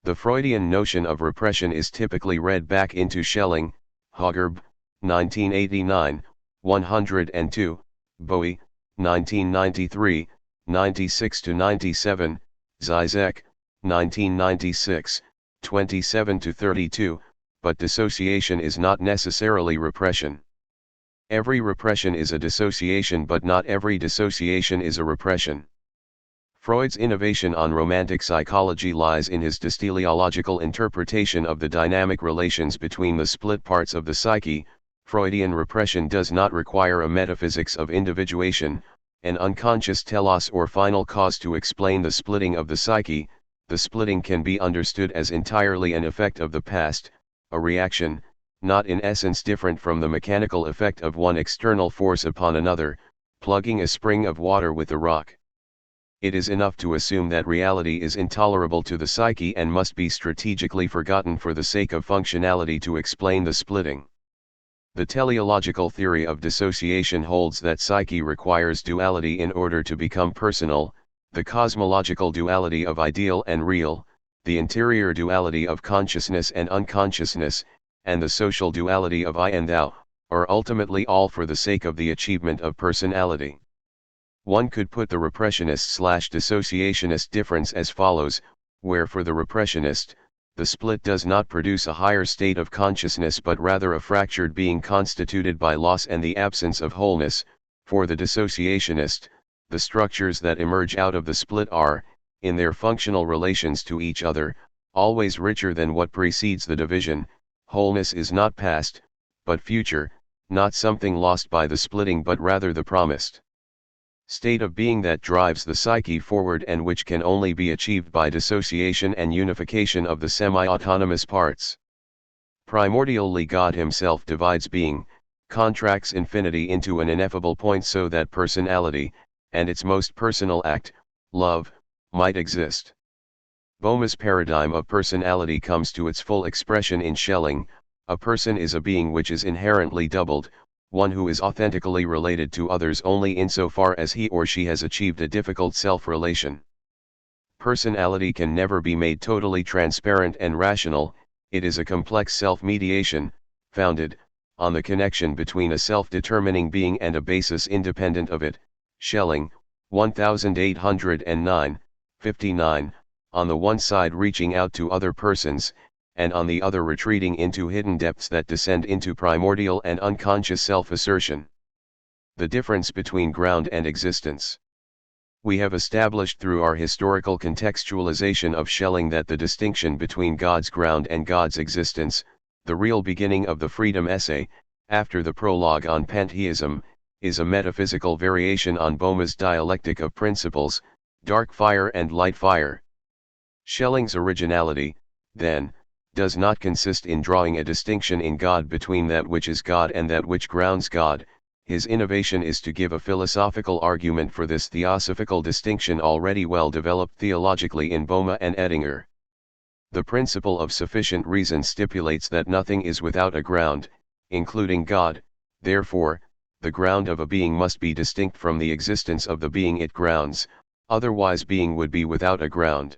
The Freudian notion of repression is typically read back into Schelling, Högberg, 1989, 102, Bowie, 1993, 96-97, Zizek, 1996, 27-32, but dissociation is not necessarily repression. Every repression is a dissociation, but not every dissociation is a repression. Freud's innovation on romantic psychology lies in his dysteleological interpretation of the dynamic relations between the split parts of the psyche. Freudian repression does not require a metaphysics of individuation, an unconscious telos or final cause to explain the splitting of the psyche. The splitting can be understood as entirely an effect of the past, a reaction, not in essence different from the mechanical effect of one external force upon another, plugging a spring of water with a rock. It is enough to assume that reality is intolerable to the psyche and must be strategically forgotten for the sake of functionality to explain the splitting. The teleological theory of dissociation holds that psyche requires duality in order to become personal, the cosmological duality of ideal and real, the interior duality of consciousness and unconsciousness, and the social duality of I and thou, are ultimately all for the sake of the achievement of personality. One could put the repressionist/dissociationist difference as follows, where for the repressionist, the split does not produce a higher state of consciousness but rather a fractured being constituted by loss and the absence of wholeness. For the dissociationist, the structures that emerge out of the split are, in their functional relations to each other, always richer than what precedes the division. Wholeness is not past, but future, not something lost by the splitting but rather the promised state of being that drives the psyche forward and which can only be achieved by dissociation and unification of the semi-autonomous parts. Primordially God himself divides being, contracts infinity into an ineffable point so that personality, and its most personal act, love, might exist. Boehme's paradigm of personality comes to its full expression in Schelling. A person is a being which is inherently doubled, one who is authentically related to others only insofar as he or she has achieved a difficult self-relation. Personality can never be made totally transparent and rational, it is a complex self-mediation, founded on the connection between a self-determining being and a basis independent of it. Schelling, 1809, 59, on the one side reaching out to other persons, and on the other retreating into hidden depths that descend into primordial and unconscious self-assertion. The difference between ground and existence. We have established through our historical contextualization of Schelling that the distinction between God's ground and God's existence, the real beginning of the Freedom Essay, after the prologue on pantheism, is a metaphysical variation on Boehme's dialectic of principles, dark fire and light fire. Schelling's originality, then, does not consist in drawing a distinction in God between that which is God and that which grounds God. His innovation is to give a philosophical argument for this theosophical distinction already well developed theologically in Boehme and Edinger. The principle of sufficient reason stipulates that nothing is without a ground, including God. Therefore, the ground of a being must be distinct from the existence of the being it grounds, otherwise being would be without a ground.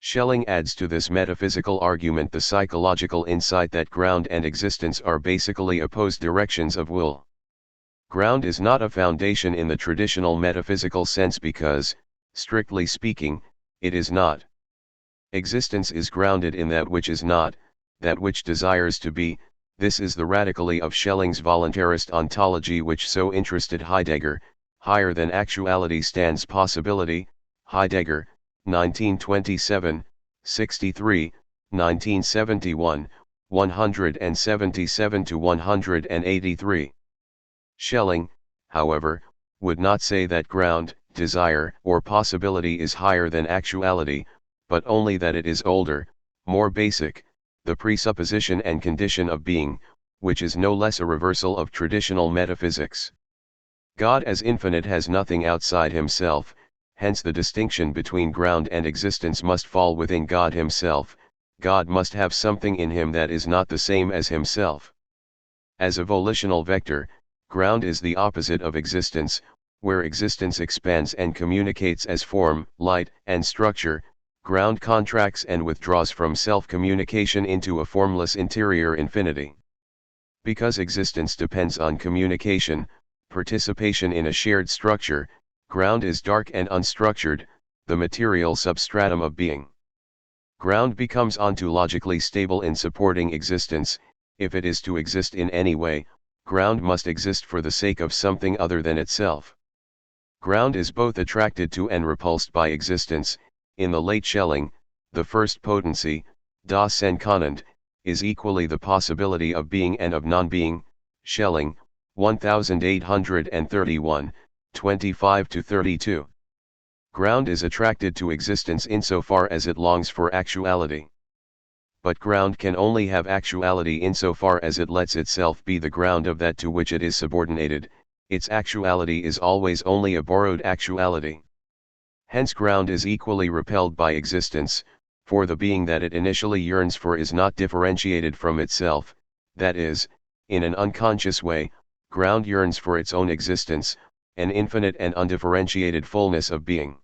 Schelling adds to this metaphysical argument the psychological insight that ground and existence are basically opposed directions of will. Ground is not a foundation in the traditional metaphysical sense because, strictly speaking, it is not. Existence is grounded in that which is not, that which desires to be. This is the radically of Schelling's voluntarist ontology which so interested Heidegger. Higher than actuality stands possibility. Heidegger, 1927, 63, 1971, 177 to 183. Schelling, however, would not say that ground, desire, or possibility is higher than actuality, but only that it is older, more basic, the presupposition and condition of being, which is no less a reversal of traditional metaphysics. God as infinite has nothing outside himself. Hence the distinction between ground and existence must fall within God himself. God must have something in him that is not the same as himself. As a volitional vector, ground is the opposite of existence, where existence expands and communicates as form, light, and structure. Ground contracts and withdraws from self-communication into a formless interior infinity. Because existence depends on communication, participation in a shared structure, ground is dark and unstructured, the material substratum of being. Ground becomes ontologically stable in supporting existence. If it is to exist in any way, ground must exist for the sake of something other than itself. Ground is both attracted to and repulsed by existence. In the late Schelling, the first potency, das Senkonnend, is equally the possibility of being and of non-being. Schelling, 1831, 25 to 32. Ground is attracted to existence insofar as it longs for actuality. But ground can only have actuality insofar as it lets itself be the ground of that to which it is subordinated. Its actuality is always only a borrowed actuality. Hence ground is equally repelled by existence, for the being that it initially yearns for is not differentiated from itself, that is, in an unconscious way, ground yearns for its own existence, an infinite and undifferentiated fullness of being.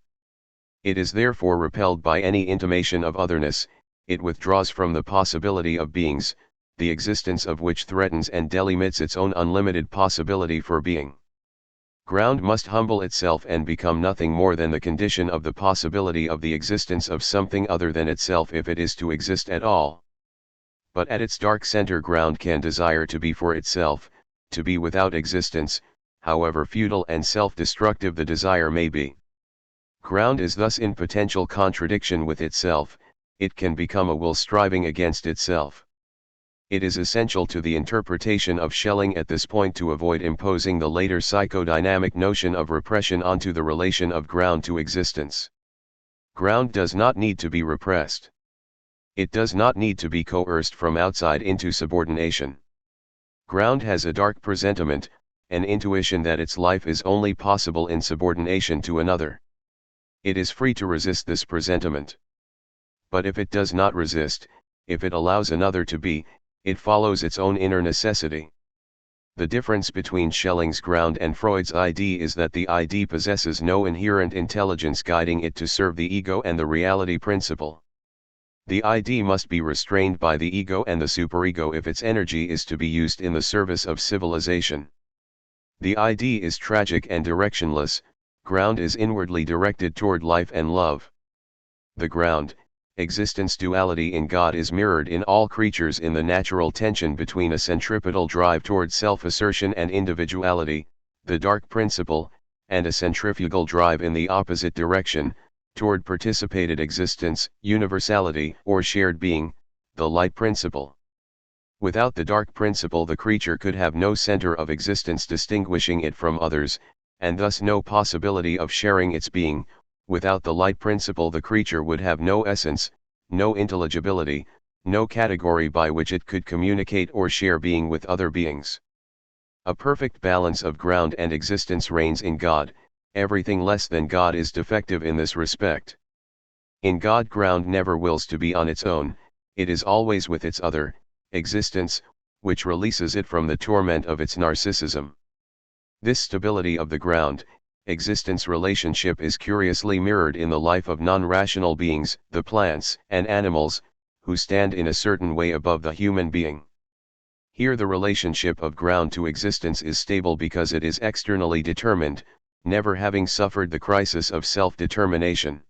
It is therefore repelled by any intimation of otherness, it withdraws from the possibility of beings, the existence of which threatens and delimits its own unlimited possibility for being. Ground must humble itself and become nothing more than the condition of the possibility of the existence of something other than itself if it is to exist at all. But at its dark center ground can desire to be for itself, to be without existence, however futile and self-destructive the desire may be. Ground is thus in potential contradiction with itself, it can become a will striving against itself. It is essential to the interpretation of Schelling at this point to avoid imposing the later psychodynamic notion of repression onto the relation of ground to existence. Ground does not need to be repressed. It does not need to be coerced from outside into subordination. Ground has a dark presentiment, an intuition that its life is only possible in subordination to another. It is free to resist this presentiment. But if it does not resist, if it allows another to be, it follows its own inner necessity. The difference between Schelling's ground and Freud's ID is that the ID possesses no inherent intelligence guiding it to serve the ego and the reality principle. The ID must be restrained by the ego and the superego if its energy is to be used in the service of civilization. The ID is tragic and directionless, ground is inwardly directed toward life and love. The ground, existence duality in God is mirrored in all creatures in the natural tension between a centripetal drive toward self-assertion and individuality, the dark principle, and a centrifugal drive in the opposite direction, toward participated existence, universality, or shared being, the light principle. Without the dark principle the creature could have no center of existence distinguishing it from others, and thus no possibility of sharing its being. Without the light principle the creature would have no essence, no intelligibility, no category by which it could communicate or share being with other beings. A perfect balance of ground and existence reigns in God, everything less than God is defective in this respect. In God ground never wills to be on its own, it is always with its other, existence, which releases it from the torment of its narcissism. This stability of the ground, existence relationship is curiously mirrored in the life of non-rational beings, the plants and animals, who stand in a certain way above the human being. Here the relationship of ground to existence is stable because it is externally determined, never having suffered the crisis of self-determination.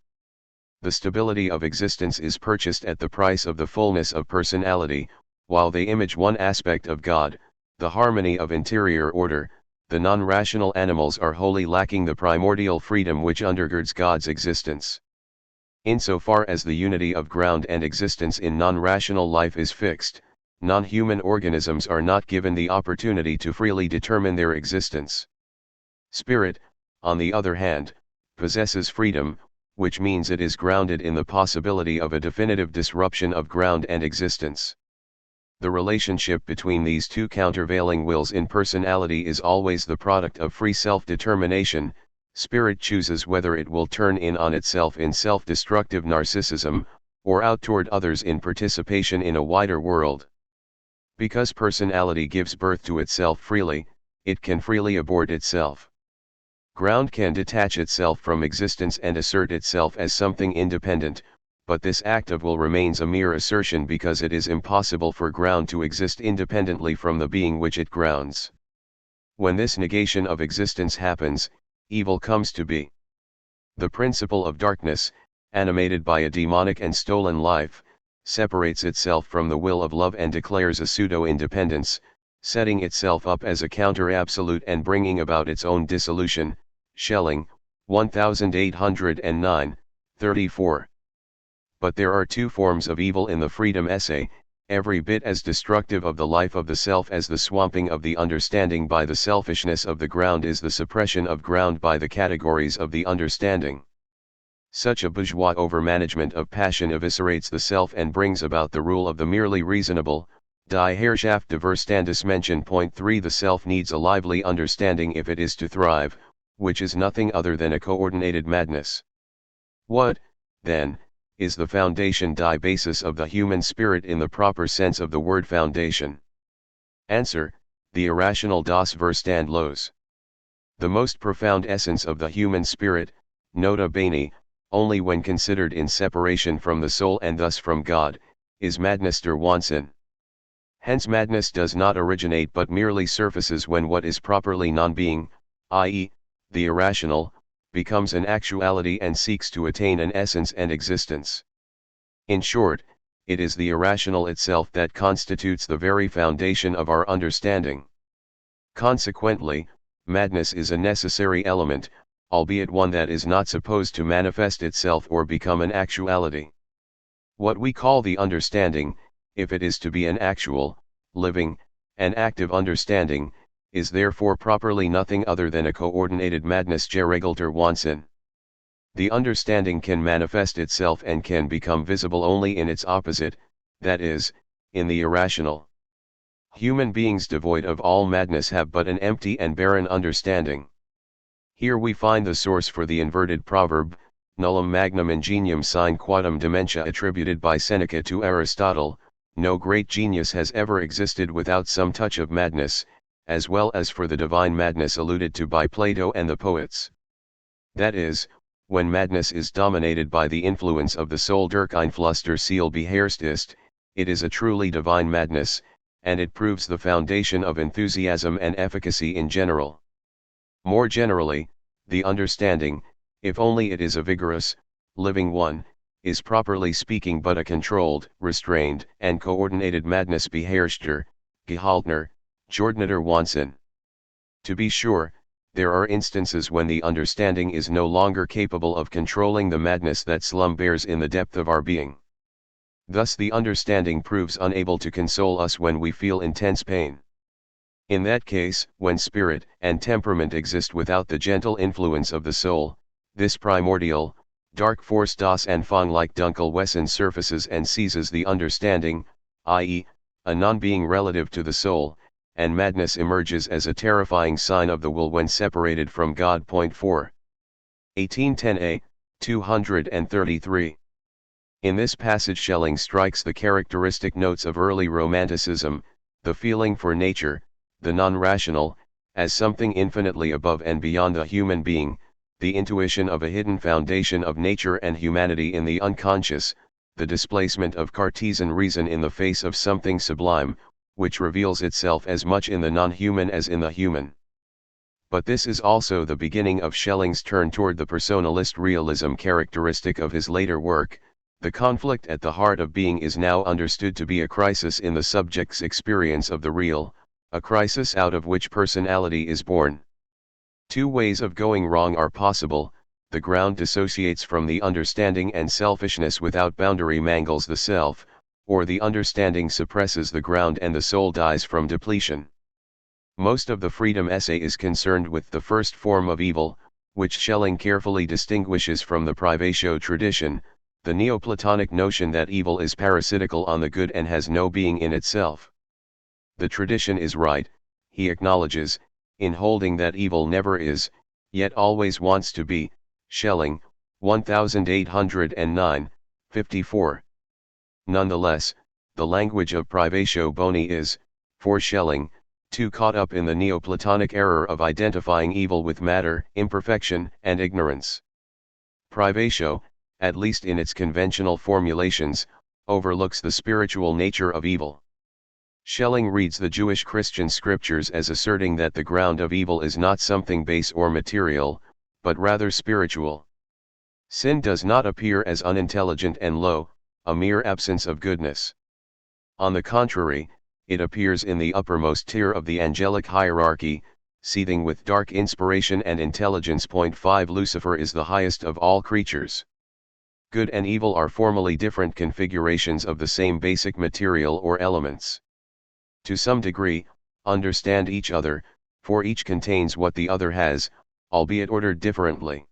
The stability of existence is purchased at the price of the fullness of personality, while they image one aspect of God, the harmony of interior order. The non-rational animals are wholly lacking the primordial freedom which undergirds God's existence. Insofar as the unity of ground and existence in non-rational life is fixed, non-human organisms are not given the opportunity to freely determine their existence. Spirit, on the other hand, possesses freedom, which means it is grounded in the possibility of a definitive disruption of ground and existence. The relationship between these two countervailing wills in personality is always the product of free self-determination. Spirit chooses whether it will turn in on itself in self-destructive narcissism, or out toward others in participation in a wider world. Because personality gives birth to itself freely, it can freely abort itself. Ground can detach itself from existence and assert itself as something independent, but this act of will remains a mere assertion because it is impossible for ground to exist independently from the being which it grounds. When this negation of existence happens, evil comes to be. The principle of darkness, animated by a demonic and stolen life, separates itself from the will of love and declares a pseudo-independence, setting itself up as a counter-absolute and bringing about its own dissolution. Schelling, 1809, 34. But there are two forms of evil in the freedom essay, every bit as destructive of the life of the self as the swamping of the understanding by the selfishness of the ground is the suppression of ground by the categories of the understanding. Such a bourgeois overmanagement of passion eviscerates the self and brings about the rule of the merely reasonable. Die Herrschaft der Verstandesmenschen. 3 The self needs a lively understanding if it is to thrive, which is nothing other than a coordinated madness. What, then, is the foundation die basis of the human spirit in the proper sense of the word foundation? Answer, the irrational das Verstand los. The most profound essence of the human spirit, nota bene, only when considered in separation from the soul and thus from God, is madness der Wahnsinn. Hence madness does not originate but merely surfaces when what is properly non-being, i.e., the irrational, becomes an actuality and seeks to attain an essence and existence. In short, it is the irrational itself that constitutes the very foundation of our understanding. Consequently, madness is a necessary element, albeit one that is not supposed to manifest itself or become an actuality. What we call the understanding, if it is to be an actual, living, and active understanding, is therefore properly nothing other than a coordinated madness geregelter Wahnsinn. The understanding can manifest itself and can become visible only in its opposite, that is, in the irrational. Human beings devoid of all madness have but an empty and barren understanding. Here we find the source for the inverted proverb, nullum magnum ingenium sine quadam dementia, attributed by Seneca to Aristotle: no great genius has ever existed without some touch of madness, as well as for the divine madness alluded to by Plato and the poets. That is, when madness is dominated by the influence of the soul durch Einfluss der Seele beherrscht ist, it is a truly divine madness, and it proves the foundation of enthusiasm and efficacy in general. More generally, the understanding, if only it is a vigorous, living one, is properly speaking but a controlled, restrained, and coordinated madness beherrschter, gehaltener, geordneter Wahnsinn. To be sure, there are instances when the understanding is no longer capable of controlling the madness that slumbers in the depth of our being. Thus the understanding proves unable to console us when we feel intense pain. In that case, when spirit and temperament exist without the gentle influence of the soul, this primordial, dark force das Anfang like dunkel Wesen surfaces and seizes the understanding, i.e., a non-being relative to the soul, and madness emerges as a terrifying sign of the will when separated from God. 4. 1810a, 233. In this passage Schelling strikes the characteristic notes of early Romanticism, the feeling for nature, the non-rational, as something infinitely above and beyond the human being, the intuition of a hidden foundation of nature and humanity in the unconscious, the displacement of Cartesian reason in the face of something sublime, which reveals itself as much in the non-human as in the human. But this is also the beginning of Schelling's turn toward the personalist realism characteristic of his later work. The conflict at the heart of being is now understood to be a crisis in the subject's experience of the real, a crisis out of which personality is born. Two ways of going wrong are possible: the ground dissociates from the understanding and selfishness without boundary mangles the self, or the understanding suppresses the ground and the soul dies from depletion. Most of the freedom essay is concerned with the first form of evil, which Schelling carefully distinguishes from the privatio tradition, the Neoplatonic notion that evil is parasitical on the good and has no being in itself. The tradition is right, he acknowledges, in holding that evil never is, yet always wants to be. Schelling, 1809, 54. Nonetheless, the language of privatio boni is, for Schelling, too caught up in the Neoplatonic error of identifying evil with matter, imperfection, and ignorance. Privatio, at least in its conventional formulations, overlooks the spiritual nature of evil. Schelling reads the Jewish Christian scriptures as asserting that the ground of evil is not something base or material, but rather spiritual. Sin does not appear as unintelligent and low, a mere absence of goodness. On the contrary, it appears in the uppermost tier of the angelic hierarchy, seething with dark inspiration and intelligence. 5 Lucifer is the highest of all creatures. Good and evil are formally different configurations of the same basic material or elements. To some degree, understand each other, for each contains what the other has, albeit ordered differently.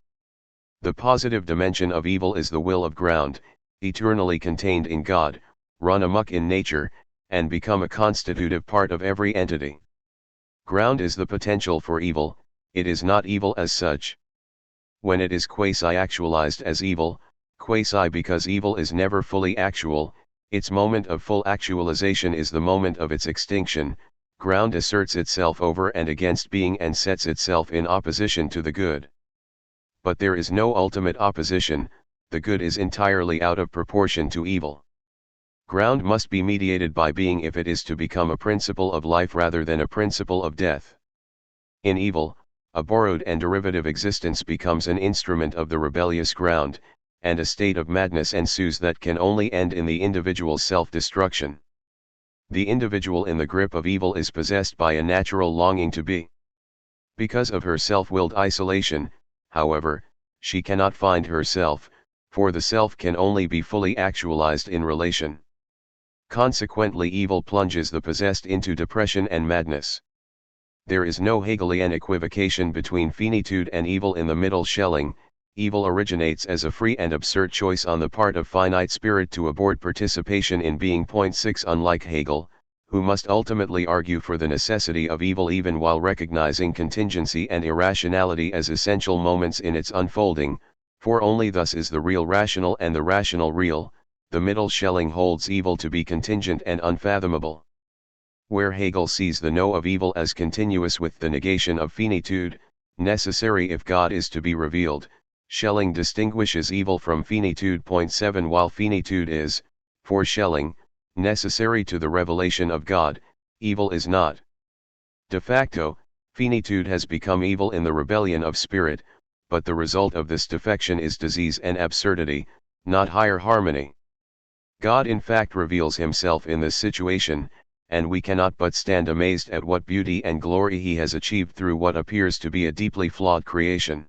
The positive dimension of evil is the will of ground, eternally contained in God, run amok in nature, and become a constitutive part of every entity. Ground is the potential for evil, it is not evil as such. When it is quasi-actualized as evil, quasi because evil is never fully actual, its moment of full actualization is the moment of its extinction. Ground asserts itself over and against being and sets itself in opposition to the good. But there is no ultimate opposition, the good is entirely out of proportion to evil. Ground must be mediated by being if it is to become a principle of life rather than a principle of death. In evil, a borrowed and derivative existence becomes an instrument of the rebellious ground, and a state of madness ensues that can only end in the individual's self-destruction. The individual in the grip of evil is possessed by a natural longing to be. Because of her self-willed isolation, however, she cannot find herself, for the self can only be fully actualized in relation. Consequently, evil plunges the possessed into depression and madness. There is no Hegelian equivocation between finitude and evil in the middle Schelling. Evil originates as a free and absurd choice on the part of finite spirit to abort participation in being. 6 Unlike Hegel, who must ultimately argue for the necessity of evil even while recognizing contingency and irrationality as essential moments in its unfolding, for only thus is the real rational and the rational real, the middle Schelling holds evil to be contingent and unfathomable. Where Hegel sees the no of evil as continuous with the negation of finitude, necessary if God is to be revealed, Schelling distinguishes evil from finitude. 7 While finitude is, for Schelling, necessary to the revelation of God, evil is not. De facto, finitude has become evil in the rebellion of spirit, but the result of this defection is disease and absurdity, not higher harmony. God in fact reveals himself in this situation, and we cannot but stand amazed at what beauty and glory he has achieved through what appears to be a deeply flawed creation.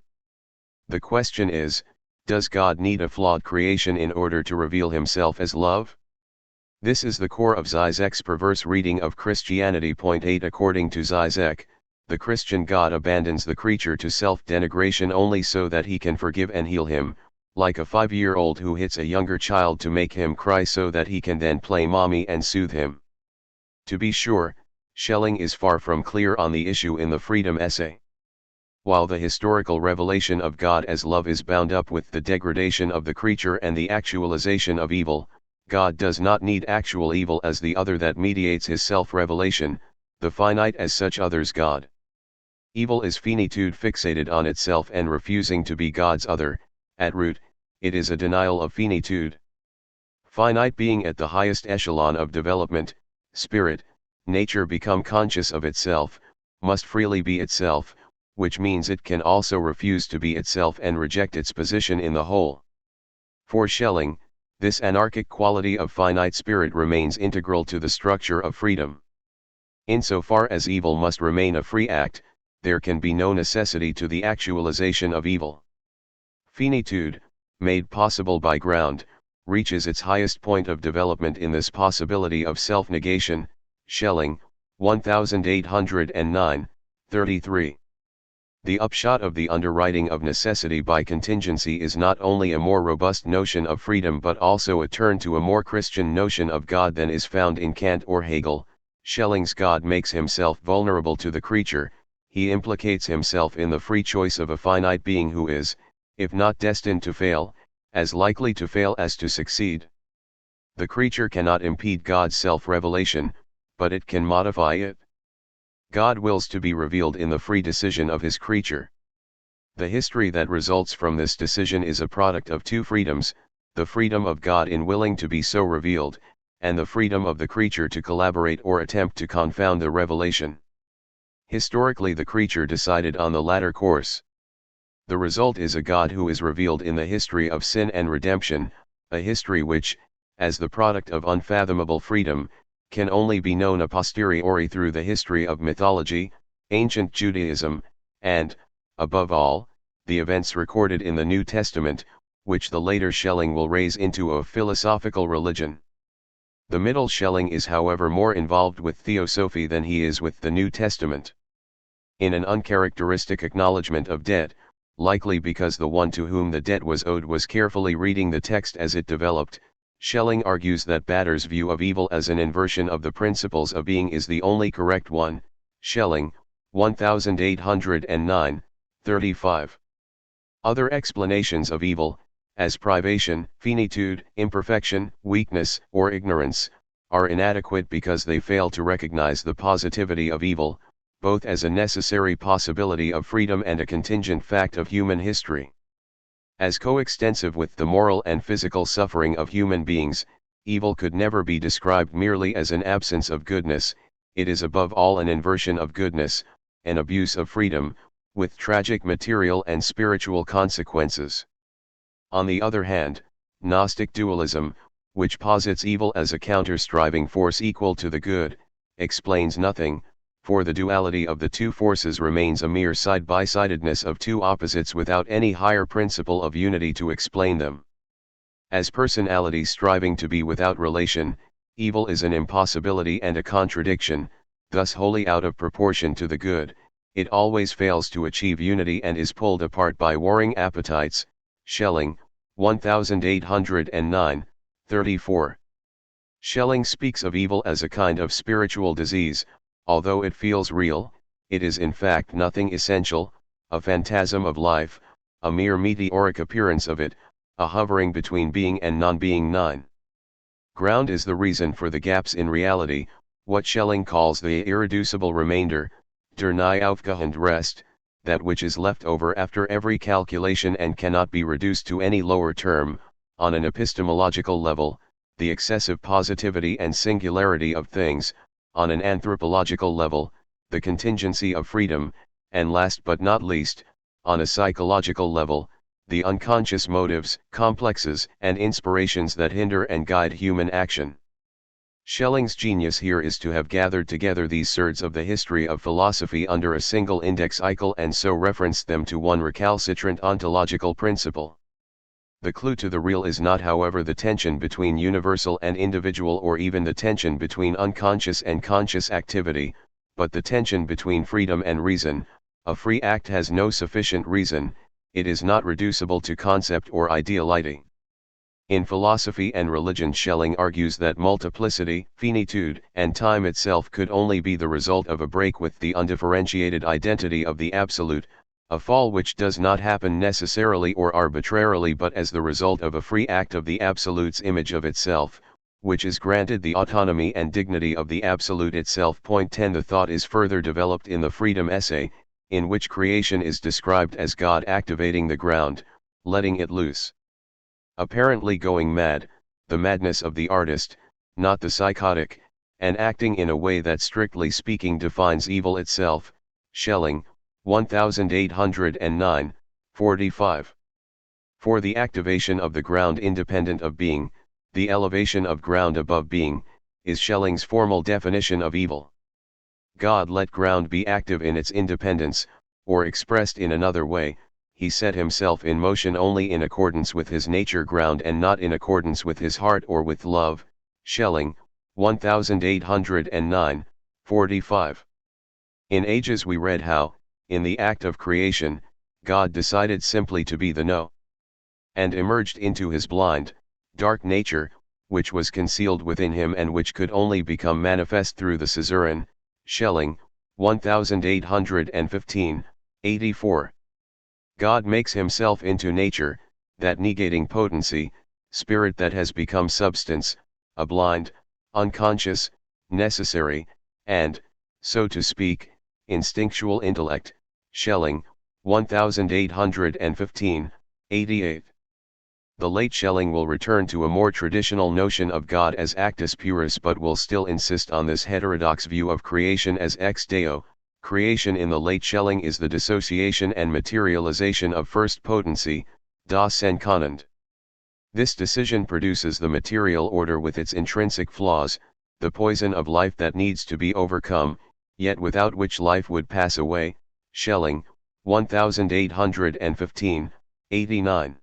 The question is, does God need a flawed creation in order to reveal himself as love? This is the core of Zizek's perverse reading of Christianity. 8 According to Zizek, the Christian God abandons the creature to self-denigration only so that he can forgive and heal him, like a 5-year-old who hits a younger child to make him cry so that he can then play mommy and soothe him. To be sure, Schelling is far from clear on the issue in the Freedom essay. While the historical revelation of God as love is bound up with the degradation of the creature and the actualization of evil, God does not need actual evil as the other that mediates his self-revelation, the finite as such other's God. Evil is finitude fixated on itself and refusing to be God's other. At root, it is a denial of finitude. Finite being at the highest echelon of development, spirit, nature become conscious of itself, must freely be itself, which means it can also refuse to be itself and reject its position in the whole. For Schelling, this anarchic quality of finite spirit remains integral to the structure of freedom. Insofar as evil must remain a free act, there can be no necessity to the actualization of evil. Finitude, made possible by ground, reaches its highest point of development in this possibility of self-negation. Schelling, 1809, 33. The upshot of the underwriting of necessity by contingency is not only a more robust notion of freedom but also a turn to a more Christian notion of God than is found in Kant or Hegel. Schelling's God makes himself vulnerable to the creature, he implicates himself in the free choice of a finite being who is, if not destined to fail, as likely to fail as to succeed. The creature cannot impede God's self-revelation, but it can modify it. God wills to be revealed in the free decision of his creature. The history that results from this decision is a product of two freedoms, the freedom of God in willing to be so revealed, and the freedom of the creature to collaborate or attempt to confound the revelation. Historically, the creature decided on the latter course. The result is a God who is revealed in the history of sin and redemption, a history which, as the product of unfathomable freedom, can only be known a posteriori through the history of mythology, ancient Judaism, and, above all, the events recorded in the New Testament, which the later Schelling will raise into a philosophical religion. The middle Schelling is however more involved with theosophy than he is with the New Testament. In an uncharacteristic acknowledgement of debt, likely because the one to whom the debt was owed was carefully reading the text as it developed, Schelling argues that Batter's view of evil as an inversion of the principles of being is the only correct one. Schelling, 1809, 35. Other explanations of evil, as privation, finitude, imperfection, weakness, or ignorance, are inadequate because they fail to recognize the positivity of evil, both as a necessary possibility of freedom and a contingent fact of human history. As coextensive with the moral and physical suffering of human beings, evil could never be described merely as an absence of goodness. It is above all an inversion of goodness, an abuse of freedom, with tragic material and spiritual consequences. On the other hand, Gnostic dualism, which posits evil as a counter-striving force equal to the good, explains nothing, for the duality of the two forces remains a mere side-by-sidedness of two opposites without any higher principle of unity to explain them. As personalities striving to be without relation, evil is an impossibility and a contradiction, thus wholly out of proportion to the good. It always fails to achieve unity and is pulled apart by warring appetites. Schelling, 1809, 34. Schelling speaks of evil as a kind of spiritual disease. Although it feels real, it is in fact nothing essential, a phantasm of life, a mere meteoric appearance of it, a hovering between being and non-being. 9. Ground is the reason for the gaps in reality, what Schelling calls the irreducible remainder, der nie aufgehend Rest, that which is left over after every calculation and cannot be reduced to any lower term. On an epistemological level, the excessive positivity and singularity of things; on an anthropological level, the contingency of freedom; and last but not least, on a psychological level, the unconscious motives, complexes, and inspirations that hinder and guide human action. Schelling's genius here is to have gathered together these surds of the history of philosophy under a single index-icle and so referenced them to one recalcitrant ontological principle. The clue to the real is not, however, the tension between universal and individual, or even the tension between unconscious and conscious activity, but the tension between freedom and reason. A free act has no sufficient reason, it is not reducible to concept or ideality. In philosophy and religion, Schelling argues that multiplicity, finitude, and time itself could only be the result of a break with the undifferentiated identity of the Absolute, a fall which does not happen necessarily or arbitrarily but as the result of a free act of the Absolute's image of itself, which is granted the autonomy and dignity of the Absolute itself. Point 10. The thought is further developed in the Freedom essay, in which creation is described as God activating the ground, letting it loose. Apparently going mad, the madness of the artist, not the psychotic, and acting in a way that strictly speaking defines evil itself. Schelling, 1809, 45. For the activation of the ground independent of being, the elevation of ground above being, is Schelling's formal definition of evil. God let ground be active in its independence, or expressed in another way, he set himself in motion only in accordance with his nature ground and not in accordance with his heart or with love. Schelling, 1809, 45. In Ages we read how, in the act of creation, God decided simply to be the no, and emerged into his blind, dark nature, which was concealed within him and which could only become manifest through the Caesarean. Schelling, 1815, 84. God makes himself into nature, that negating potency, spirit that has become substance, a blind, unconscious, necessary, and, so to speak, instinctual intellect. Schelling, 1815, 88. The late Schelling will return to a more traditional notion of God as actus purus but will still insist on this heterodox view of creation as ex deo. Creation in the late Schelling is the dissociation and materialization of first potency, das Senkonnend. This decision produces the material order with its intrinsic flaws, the poison of life that needs to be overcome, yet without which life would pass away. Schelling, 1815, 89.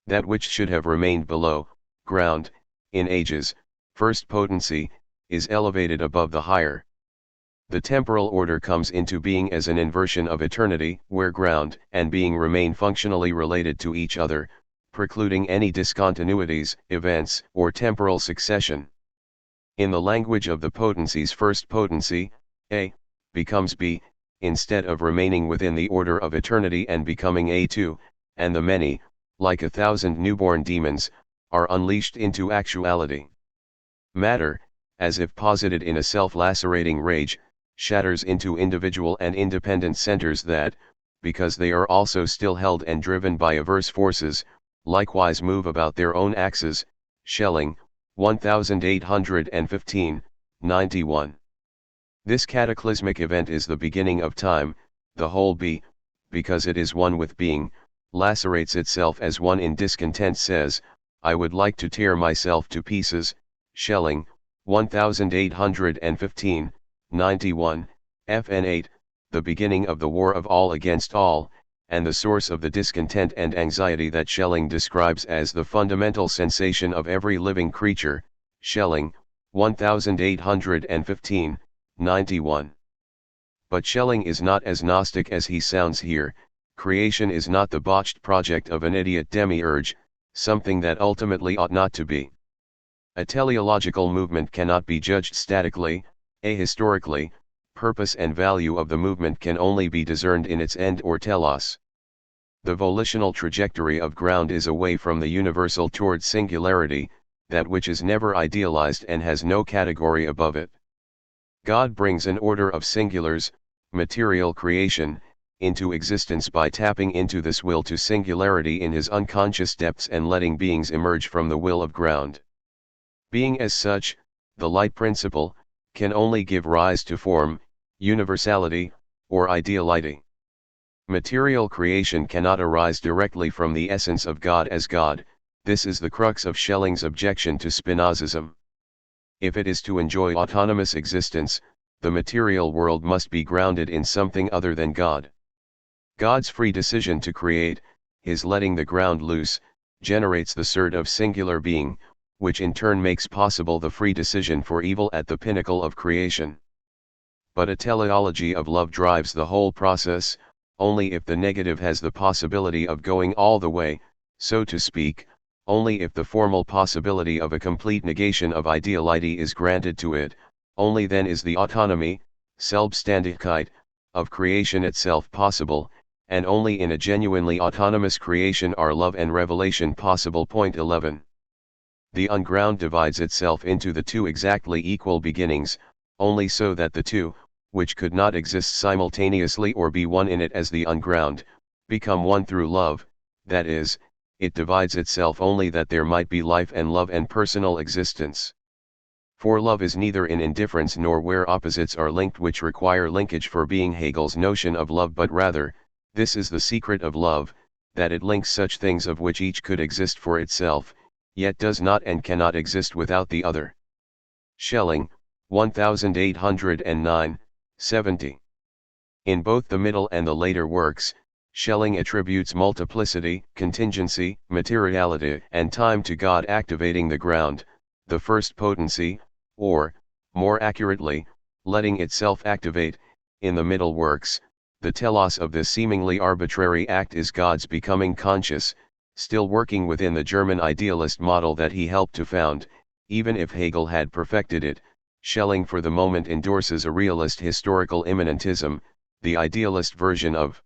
That which should have remained below ground, in Ages, first potency, is elevated above the higher. The temporal order comes into being as an inversion of eternity, where ground and being remain functionally related to each other, precluding any discontinuities, events, or temporal succession. In the language of the potencies, first potency, A, becomes B, instead of remaining within the order of eternity and becoming A2, and the many, like 1,000 newborn demons, are unleashed into actuality. Matter, as if posited in a self-lacerating rage, shatters into individual and independent centers that, because they are also still held and driven by averse forces, likewise move about their own axes. Schelling, 1815, 91. This cataclysmic event is the beginning of time, the whole because it is one with being, lacerates itself as one in discontent says, I would like to tear myself to pieces. Schelling, 1815, 91, FN 8, the beginning of the war of all against all, and the source of the discontent and anxiety that Schelling describes as the fundamental sensation of every living creature. Schelling, 1815, 91. But Schelling is not as Gnostic as he sounds here. Creation is not the botched project of an idiot demiurge, something that ultimately ought not to be. A teleological movement cannot be judged statically, ahistorically. Purpose and value of the movement can only be discerned in its end or telos. The volitional trajectory of ground is away from the universal toward singularity, that which is never idealized and has no category above it. God brings an order of singulars, material creation, into existence by tapping into this will to singularity in his unconscious depths and letting beings emerge from the will of ground. Being as such, the light principle, can only give rise to form, universality, or ideality. Material creation cannot arise directly from the essence of God as God. This is the crux of Schelling's objection to Spinozism. If it is to enjoy autonomous existence, the material world must be grounded in something other than God. God's free decision to create, his letting the ground loose, generates the surd of singular being, which in turn makes possible the free decision for evil at the pinnacle of creation. But a teleology of love drives the whole process, only if the negative has the possibility of going all the way, so to speak, only if the formal possibility of a complete negation of ideality is granted to it, only then is the autonomy, Selbstständigkeit, of creation itself possible, and only in a genuinely autonomous creation are love and revelation possible. Point 11. The unground divides itself into the two exactly equal beginnings, only so that the two, which could not exist simultaneously or be one in it as the unground, become one through love. That is, it divides itself only that there might be life and love and personal existence. For love is neither in indifference nor where opposites are linked, which require linkage for being Hegel's notion of love, but rather, this is the secret of love, that it links such things of which each could exist for itself, yet does not and cannot exist without the other. Schelling, 1809, 70. In both the middle and the later works, Schelling attributes multiplicity, contingency, materiality, and time to God activating the ground, the first potency, or, more accurately, letting itself activate. In the middle works, the telos of this seemingly arbitrary act is God's becoming conscious, still working within the German idealist model that he helped to found. Even if Hegel had perfected it, Schelling for the moment endorses a realist historical immanentism, the idealist version of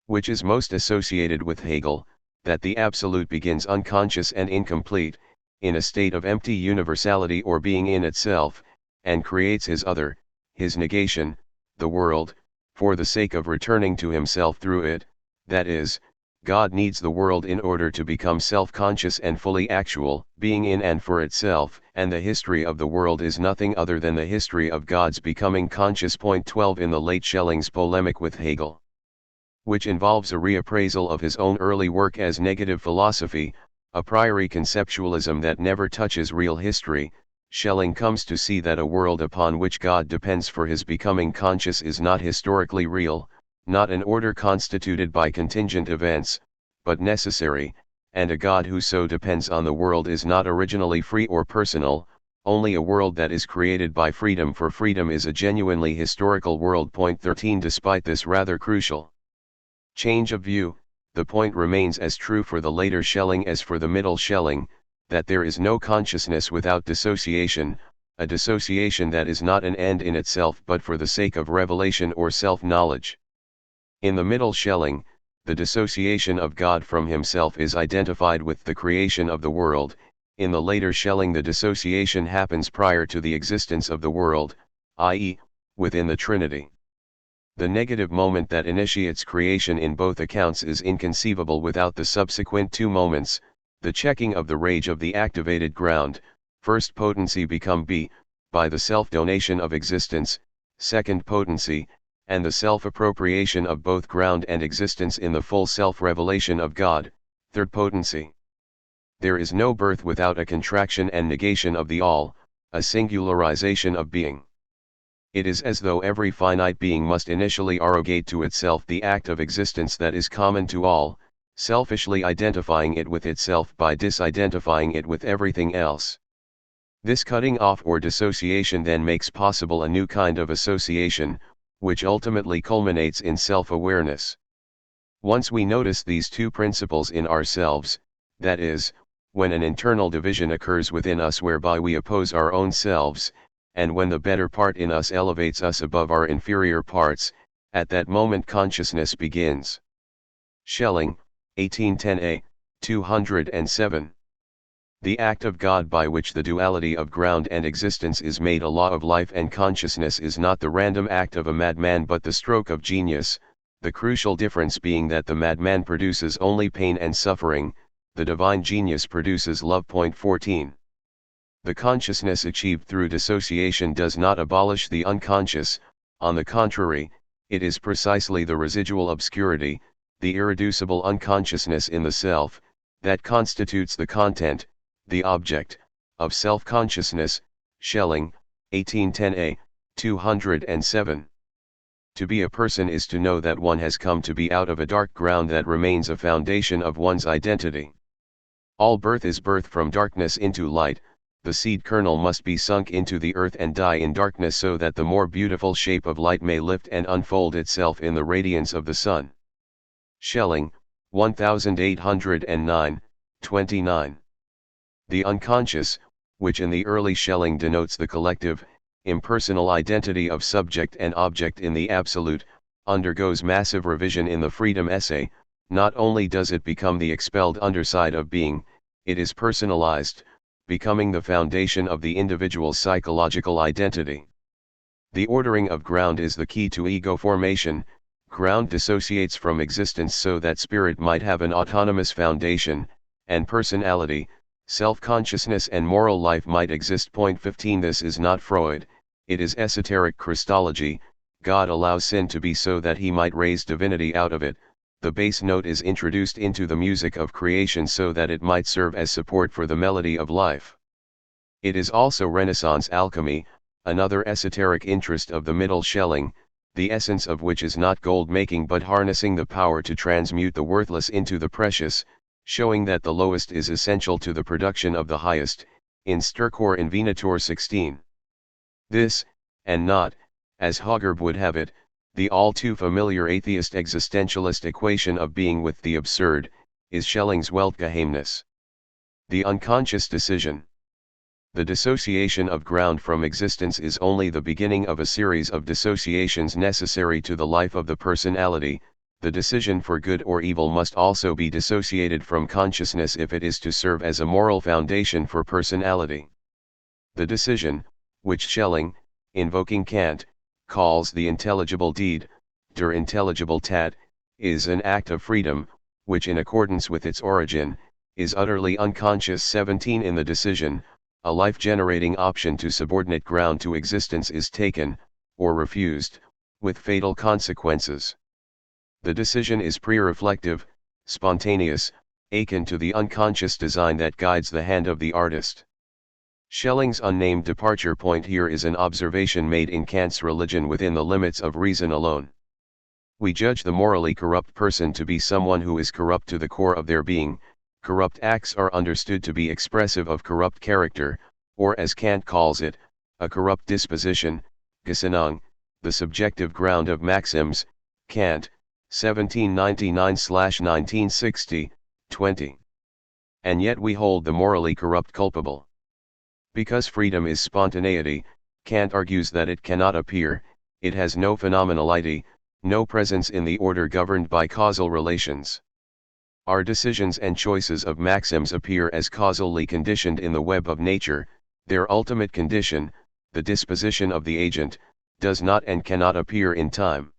which is most associated with Hegel, that the absolute begins unconscious and incomplete, in a state of empty universality or being in itself, and creates his other, his negation, the world, for the sake of returning to himself through it. That is, God needs the world in order to become self-conscious and fully actual, being in and for itself, and the history of the world is nothing other than the history of God's becoming conscious. Point 12. In the late Schelling's polemic with Hegel, which involves a reappraisal of his own early work as negative philosophy, a priori conceptualism that never touches real history, Schelling comes to see that a world upon which God depends for his becoming conscious is not historically real, not an order constituted by contingent events, but necessary, and a God who so depends on the world is not originally free or personal, only a world that is created by freedom, for freedom is a genuinely historical world. Point 13. Despite this rather crucial change of view, the point remains as true for the later Schelling as for the middle Schelling, that there is no consciousness without dissociation, a dissociation that is not an end in itself but for the sake of revelation or self-knowledge. In the middle Schelling, the dissociation of God from himself is identified with the creation of the world. In the later Schelling, the dissociation happens prior to the existence of the world, i.e., within the Trinity. The negative moment that initiates creation in both accounts is inconceivable without the subsequent two moments, the checking of the rage of the activated ground, first potency become B, by the self-donation of existence, second potency, and the self-appropriation of both ground and existence in the full self-revelation of God, third potency. There is no birth without a contraction and negation of the all, a singularization of being. It is as though every finite being must initially arrogate to itself the act of existence that is common to all, selfishly identifying it with itself by disidentifying it with everything else. This cutting off or dissociation then makes possible a new kind of association, which ultimately culminates in self-awareness. Once we notice these two principles in ourselves, that is, when an internal division occurs within us whereby we oppose our own selves, and when the better part in us elevates us above our inferior parts, at that moment consciousness begins. Schelling, 1810a, 207. The act of God by which the duality of ground and existence is made a law of life and consciousness is not the random act of a madman but the stroke of genius, the crucial difference being that the madman produces only pain and suffering, the divine genius produces love. 14. The consciousness achieved through dissociation does not abolish the unconscious, on the contrary, it is precisely the residual obscurity, the irreducible unconsciousness in the self, that constitutes the content, the object, of self-consciousness. Schelling, 1810a, 207. To be a person is to know that one has come to be out of a dark ground that remains a foundation of one's identity. All birth is birth from darkness into light. The seed kernel must be sunk into the earth and die in darkness so that the more beautiful shape of light may lift and unfold itself in the radiance of the sun. Schelling, 1809, 29. The unconscious, which in the early Schelling denotes the collective, impersonal identity of subject and object in the absolute, undergoes massive revision in the freedom essay. Not only does it become the expelled underside of being, it is personalized, becoming the foundation of the individual's psychological identity. The ordering of ground is the key to ego formation. Ground dissociates from existence so that spirit might have an autonomous foundation, and personality, self-consciousness and moral life might exist. 15. This is not Freud, it is esoteric Christology. God allows sin to be so that he might raise divinity out of it. The bass note is introduced into the music of creation so that it might serve as support for the melody of life. It is also Renaissance alchemy, another esoteric interest of the middle Schelling, the essence of which is not gold-making but harnessing the power to transmute the worthless into the precious, showing that the lowest is essential to the production of the highest, in Stercor Invenitor 16. This, and not, as Haugerb would have it, the all too familiar atheist existentialist equation of being with the absurd, is Schelling's Weltgeheimnis. The unconscious decision. The dissociation of ground from existence is only the beginning of a series of dissociations necessary to the life of the personality. The decision for good or evil must also be dissociated from consciousness if it is to serve as a moral foundation for personality. The decision, which Schelling, invoking Kant, calls the intelligible deed, der intelligible Tat, is an act of freedom, which in accordance with its origin, is utterly unconscious. 17. In the decision, a life-generating option to subordinate ground to existence is taken, or refused, with fatal consequences. The decision is pre-reflective, spontaneous, akin to the unconscious design that guides the hand of the artist. Schelling's unnamed departure point here is an observation made in Kant's religion within the limits of reason alone. We judge the morally corrupt person to be someone who is corrupt to the core of their being. Corrupt acts are understood to be expressive of corrupt character, or as Kant calls it, a corrupt disposition, Gesinnung, the subjective ground of maxims. Kant, 1799/1960, 20. And yet we hold the morally corrupt culpable. Because freedom is spontaneity, Kant argues that it cannot appear, it has no phenomenality, no presence in the order governed by causal relations. Our decisions and choices of maxims appear as causally conditioned in the web of nature. Their ultimate condition, the disposition of the agent, does not and cannot appear in time.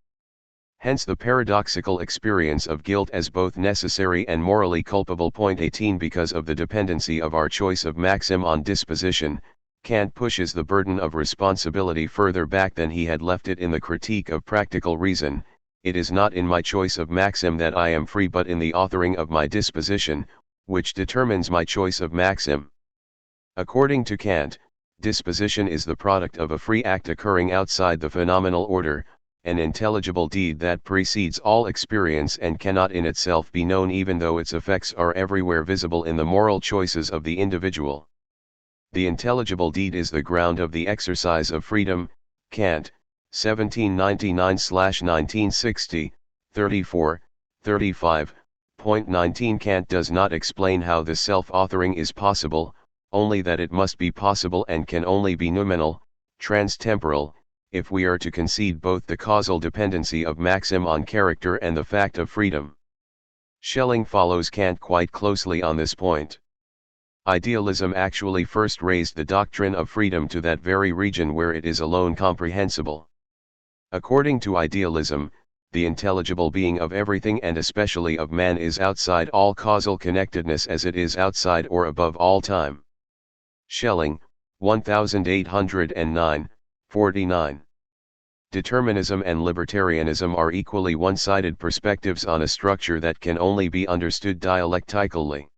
Hence the paradoxical experience of guilt as both necessary and morally culpable. 18 Because of the dependency of our choice of maxim on disposition, Kant pushes the burden of responsibility further back than he had left it in the Critique of Practical Reason. It is not in my choice of maxim that I am free, but in the authoring of my disposition, which determines my choice of maxim. According to Kant, disposition is the product of a free act occurring outside the phenomenal order, an intelligible deed that precedes all experience and cannot in itself be known even though its effects are everywhere visible in the moral choices of the individual. The intelligible deed is the ground of the exercise of freedom. Kant, 1799/1960, 34, 35.19 Kant does not explain how the self-authoring is possible, only that it must be possible and can only be noumenal, trans-temporal, if we are to concede both the causal dependency of maxim on character and the fact of freedom. Schelling follows Kant quite closely on this point. Idealism actually first raised the doctrine of freedom to that very region where it is alone comprehensible. According to idealism, the intelligible being of everything and especially of man is outside all causal connectedness as it is outside or above all time. Schelling, 1809, 49. Determinism and libertarianism are equally one-sided perspectives on a structure that can only be understood dialectically.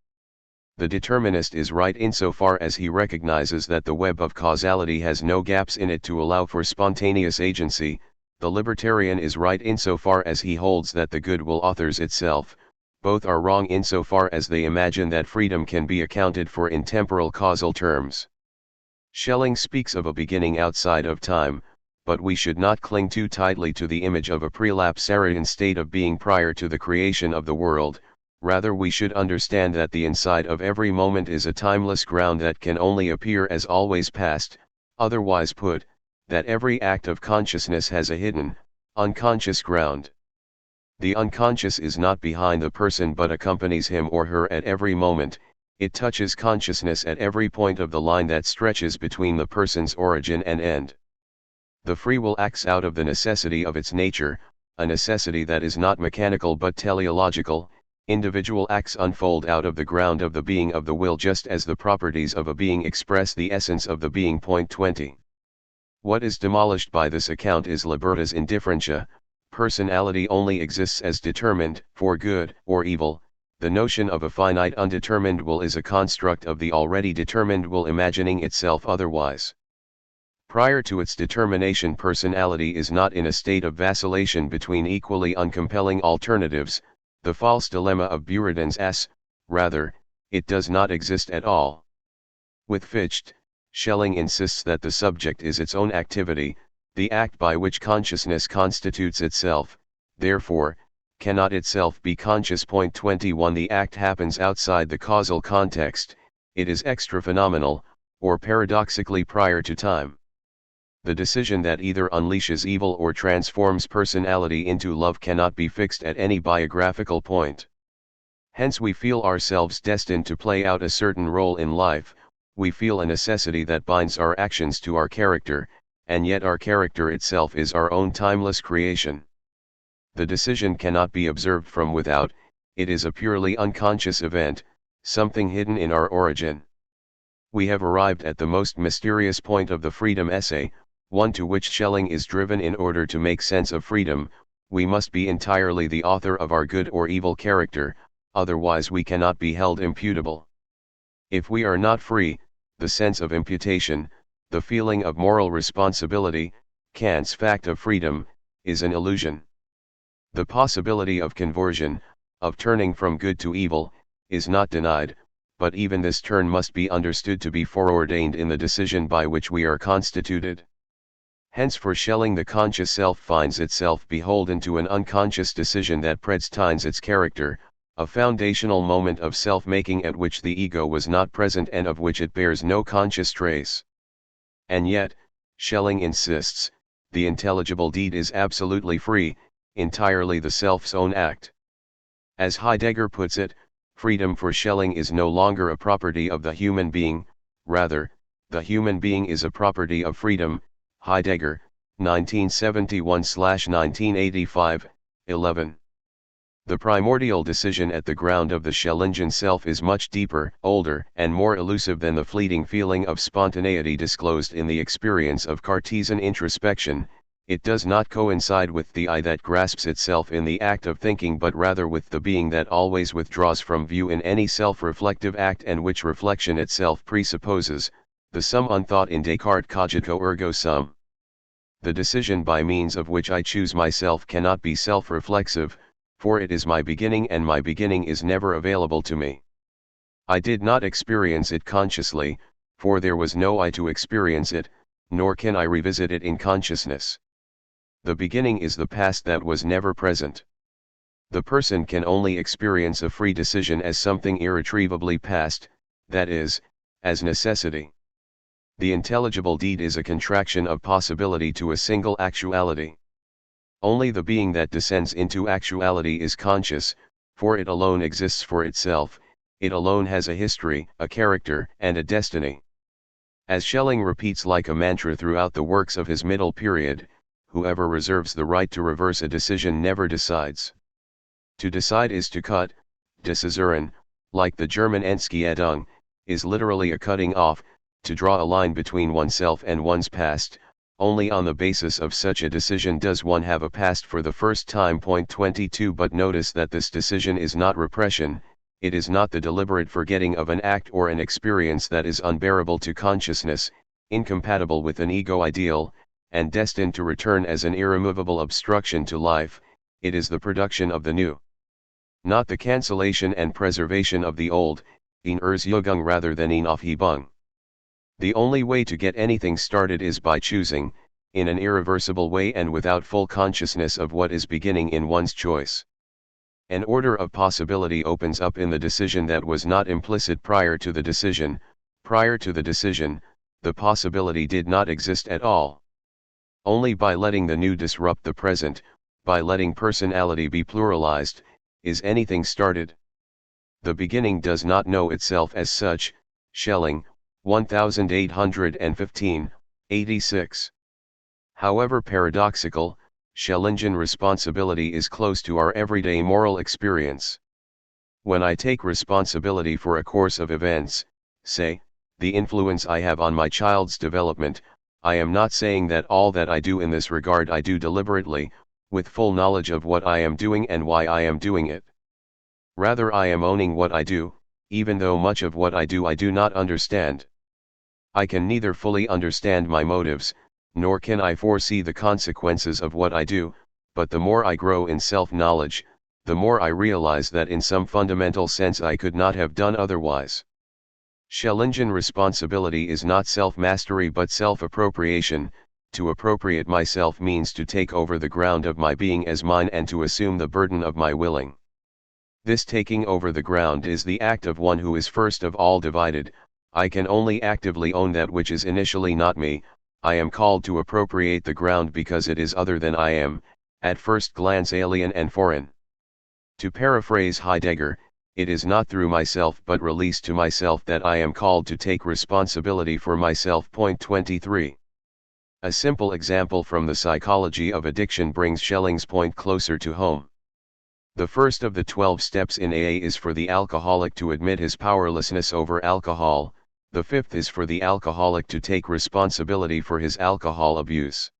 The determinist is right insofar as he recognizes that the web of causality has no gaps in it to allow for spontaneous agency. The libertarian is right insofar as he holds that the good will authors itself. Both are wrong insofar as they imagine that freedom can be accounted for in temporal causal terms. Schelling speaks of a beginning outside of time, but we should not cling too tightly to the image of a prelapsarian state of being prior to the creation of the world. Rather we should understand that the inside of every moment is a timeless ground that can only appear as always past, otherwise put, that every act of consciousness has a hidden, unconscious ground. The unconscious is not behind the person but accompanies him or her at every moment, it touches consciousness at every point of the line that stretches between the person's origin and end. The free will acts out of the necessity of its nature, a necessity that is not mechanical but teleological. Individual acts unfold out of the ground of the being of the will just as the properties of a being express the essence of the being. 20. What is demolished by this account is libertas indifferentia. Personality only exists as determined, for good or evil. The notion of a finite undetermined will is a construct of the already determined will imagining itself otherwise. Prior to its determination, personality is not in a state of vacillation between equally uncompelling alternatives, the false dilemma of Buridan's S, rather, it does not exist at all. With Fichte, Schelling insists that the subject is its own activity, the act by which consciousness constitutes itself, therefore, cannot itself be conscious. 21 The act happens outside the causal context, it is extra-phenomenal, or paradoxically prior to time. The decision that either unleashes evil or transforms personality into love cannot be fixed at any biographical point. Hence we feel ourselves destined to play out a certain role in life, we feel a necessity that binds our actions to our character, and yet our character itself is our own timeless creation. The decision cannot be observed from without, it is a purely unconscious event, something hidden in our origin. We have arrived at the most mysterious point of the freedom essay, one to which Schelling is driven in order to make sense of freedom. We must be entirely the author of our good or evil character, otherwise we cannot be held imputable. If we are not free, the sense of imputation, the feeling of moral responsibility, Kant's fact of freedom, is an illusion. The possibility of conversion, of turning from good to evil, is not denied, but even this turn must be understood to be foreordained in the decision by which we are constituted. Hence for Schelling the conscious self finds itself beholden to an unconscious decision that predestines its character, a foundational moment of self-making at which the ego was not present and of which it bears no conscious trace. And yet, Schelling insists, the intelligible deed is absolutely free, entirely the self's own act. As Heidegger puts it, freedom for Schelling is no longer a property of the human being, rather, the human being is a property of freedom. Heidegger, 1971/1985, 11. The primordial decision at the ground of the Schelling self is much deeper, older, and more elusive than the fleeting feeling of spontaneity disclosed in the experience of Cartesian introspection. It does not coincide with the I that grasps itself in the act of thinking, but rather with the being that always withdraws from view in any self-reflective act, and which reflection itself presupposes, the sum unthought in Descartes' cogito ergo sum. The decision by means of which I choose myself cannot be self-reflexive, for it is my beginning, and my beginning is never available to me. I did not experience it consciously, for there was no I to experience it, nor can I revisit it in consciousness. The beginning is the past that was never present. The person can only experience a free decision as something irretrievably past, that is, as necessity. The intelligible deed is a contraction of possibility to a single actuality. Only the being that descends into actuality is conscious, for it alone exists for itself, it alone has a history, a character, and a destiny. As Schelling repeats like a mantra throughout the works of his middle period, whoever reserves the right to reverse a decision never decides. To decide is to cut. Decisieren, like the German Entscheidung, is literally a cutting off, to draw a line between oneself and one's past. Only on the basis of such a decision does one have a past for the first time. Point 22. But notice that this decision is not repression, it is not the deliberate forgetting of an act or an experience that is unbearable to consciousness, incompatible with an ego ideal, and destined to return as an irremovable obstruction to life. It is the production of the new. Not the cancellation and preservation of the old, in Erzugung rather than in Aufhebung. The only way to get anything started is by choosing, in an irreversible way and without full consciousness of what is beginning in one's choice. An order of possibility opens up in the decision that was not implicit prior to the decision. Prior to the decision, the possibility did not exist at all. Only by letting the new disrupt the present, by letting personality be pluralized, is anything started. The beginning does not know itself as such. Schelling, 1815, 86. However paradoxical, Schellingian responsibility is close to our everyday moral experience. When I take responsibility for a course of events, say, the influence I have on my child's development, I am not saying that all that I do in this regard I do deliberately, with full knowledge of what I am doing and why I am doing it. Rather I am owning what I do, even though much of what I do not understand. I can neither fully understand my motives, nor can I foresee the consequences of what I do, but the more I grow in self-knowledge, the more I realize that in some fundamental sense I could not have done otherwise. Schellingian responsibility is not self-mastery but self-appropriation. To appropriate myself means to take over the ground of my being as mine and to assume the burden of my willing. This taking over the ground is the act of one who is first of all divided. I can only actively own that which is initially not me. I am called to appropriate the ground because it is other than I am, at first glance alien and foreign. To paraphrase Heidegger, it is not through myself but released to myself that I am called to take responsibility for myself. Point 23. A simple example from the psychology of addiction brings Schelling's point closer to home. The first of the 12 steps in AA is for the alcoholic to admit his powerlessness over alcohol. The fifth is for the alcoholic to take responsibility for his alcohol abuse.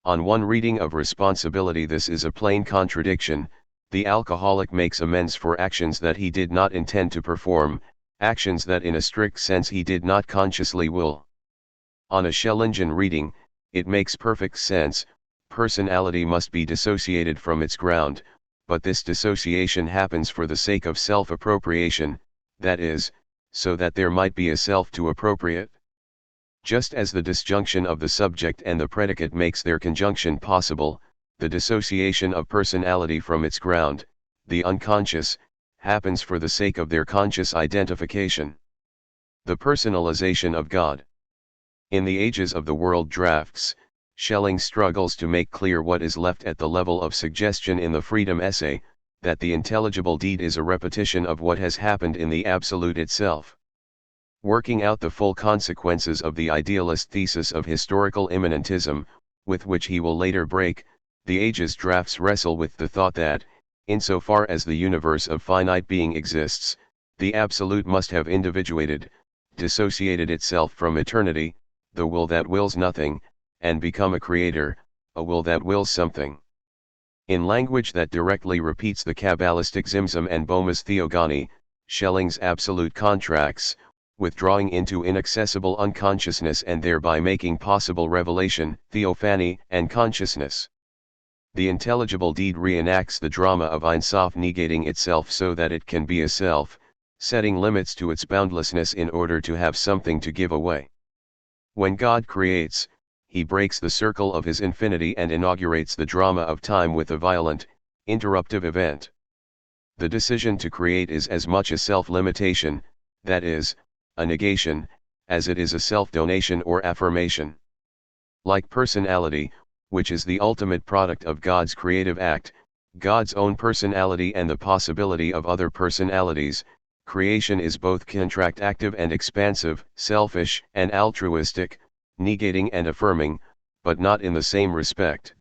On one reading of responsibility, this is a plain contradiction. The alcoholic makes amends for actions that he did not intend to perform, actions that in a strict sense he did not consciously will. On a Schellingian reading, it makes perfect sense. Personality must be dissociated from its ground, but this dissociation happens for the sake of self-appropriation, that is, so that there might be a self to appropriate. Just as the disjunction of the subject and the predicate makes their conjunction possible, the dissociation of personality from its ground, the unconscious, happens for the sake of their conscious identification. The personalization of God. In the Ages of the World drafts, Schelling struggles to make clear what is left at the level of suggestion in the Freedom Essay, that the intelligible deed is a repetition of what has happened in the Absolute itself. Working out the full consequences of the idealist thesis of historical immanentism, with which he will later break, The ages drafts wrestle with the thought that, insofar as the universe of finite being exists, the Absolute must have individuated, dissociated itself from eternity, the will that wills nothing, and become a creator, a will that wills something. In language that directly repeats the Kabbalistic Zimzum and Boehme's Theogony, Schelling's Absolute contracts, withdrawing into inaccessible unconsciousness and thereby making possible revelation, theophany, and consciousness. The intelligible deed reenacts the drama of Ein Sof negating itself so that it can be a self, setting limits to its boundlessness in order to have something to give away. When God creates, he breaks the circle of his infinity and inaugurates the drama of time with a violent, interruptive event. The decision to create is as much a self-limitation, that is, a negation, as it is a self-donation or affirmation. Like personality, which is the ultimate product of God's creative act, God's own personality and the possibility of other personalities, creation is both contractive and expansive, selfish and altruistic, negating and affirming, but not in the same respect.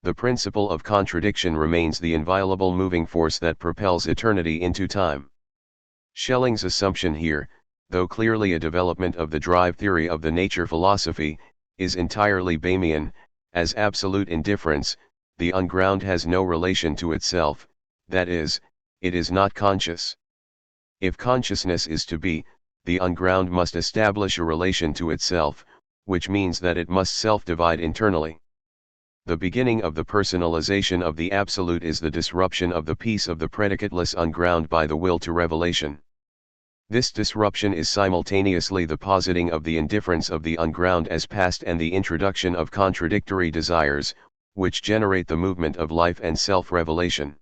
The principle of contradiction remains the inviolable moving force that propels eternity into time. Schelling's assumption here, though clearly a development of the drive theory of the nature philosophy, is entirely Boehmian. As absolute indifference, the unground has no relation to itself, that is, it is not conscious. If consciousness is to be, the unground must establish a relation to itself, which means that it must self-divide internally. The beginning of the personalization of the absolute is the disruption of the peace of the predicateless unground by the will to revelation. This disruption is simultaneously the positing of the indifference of the unground as past and the introduction of contradictory desires, which generate the movement of life and self-revelation.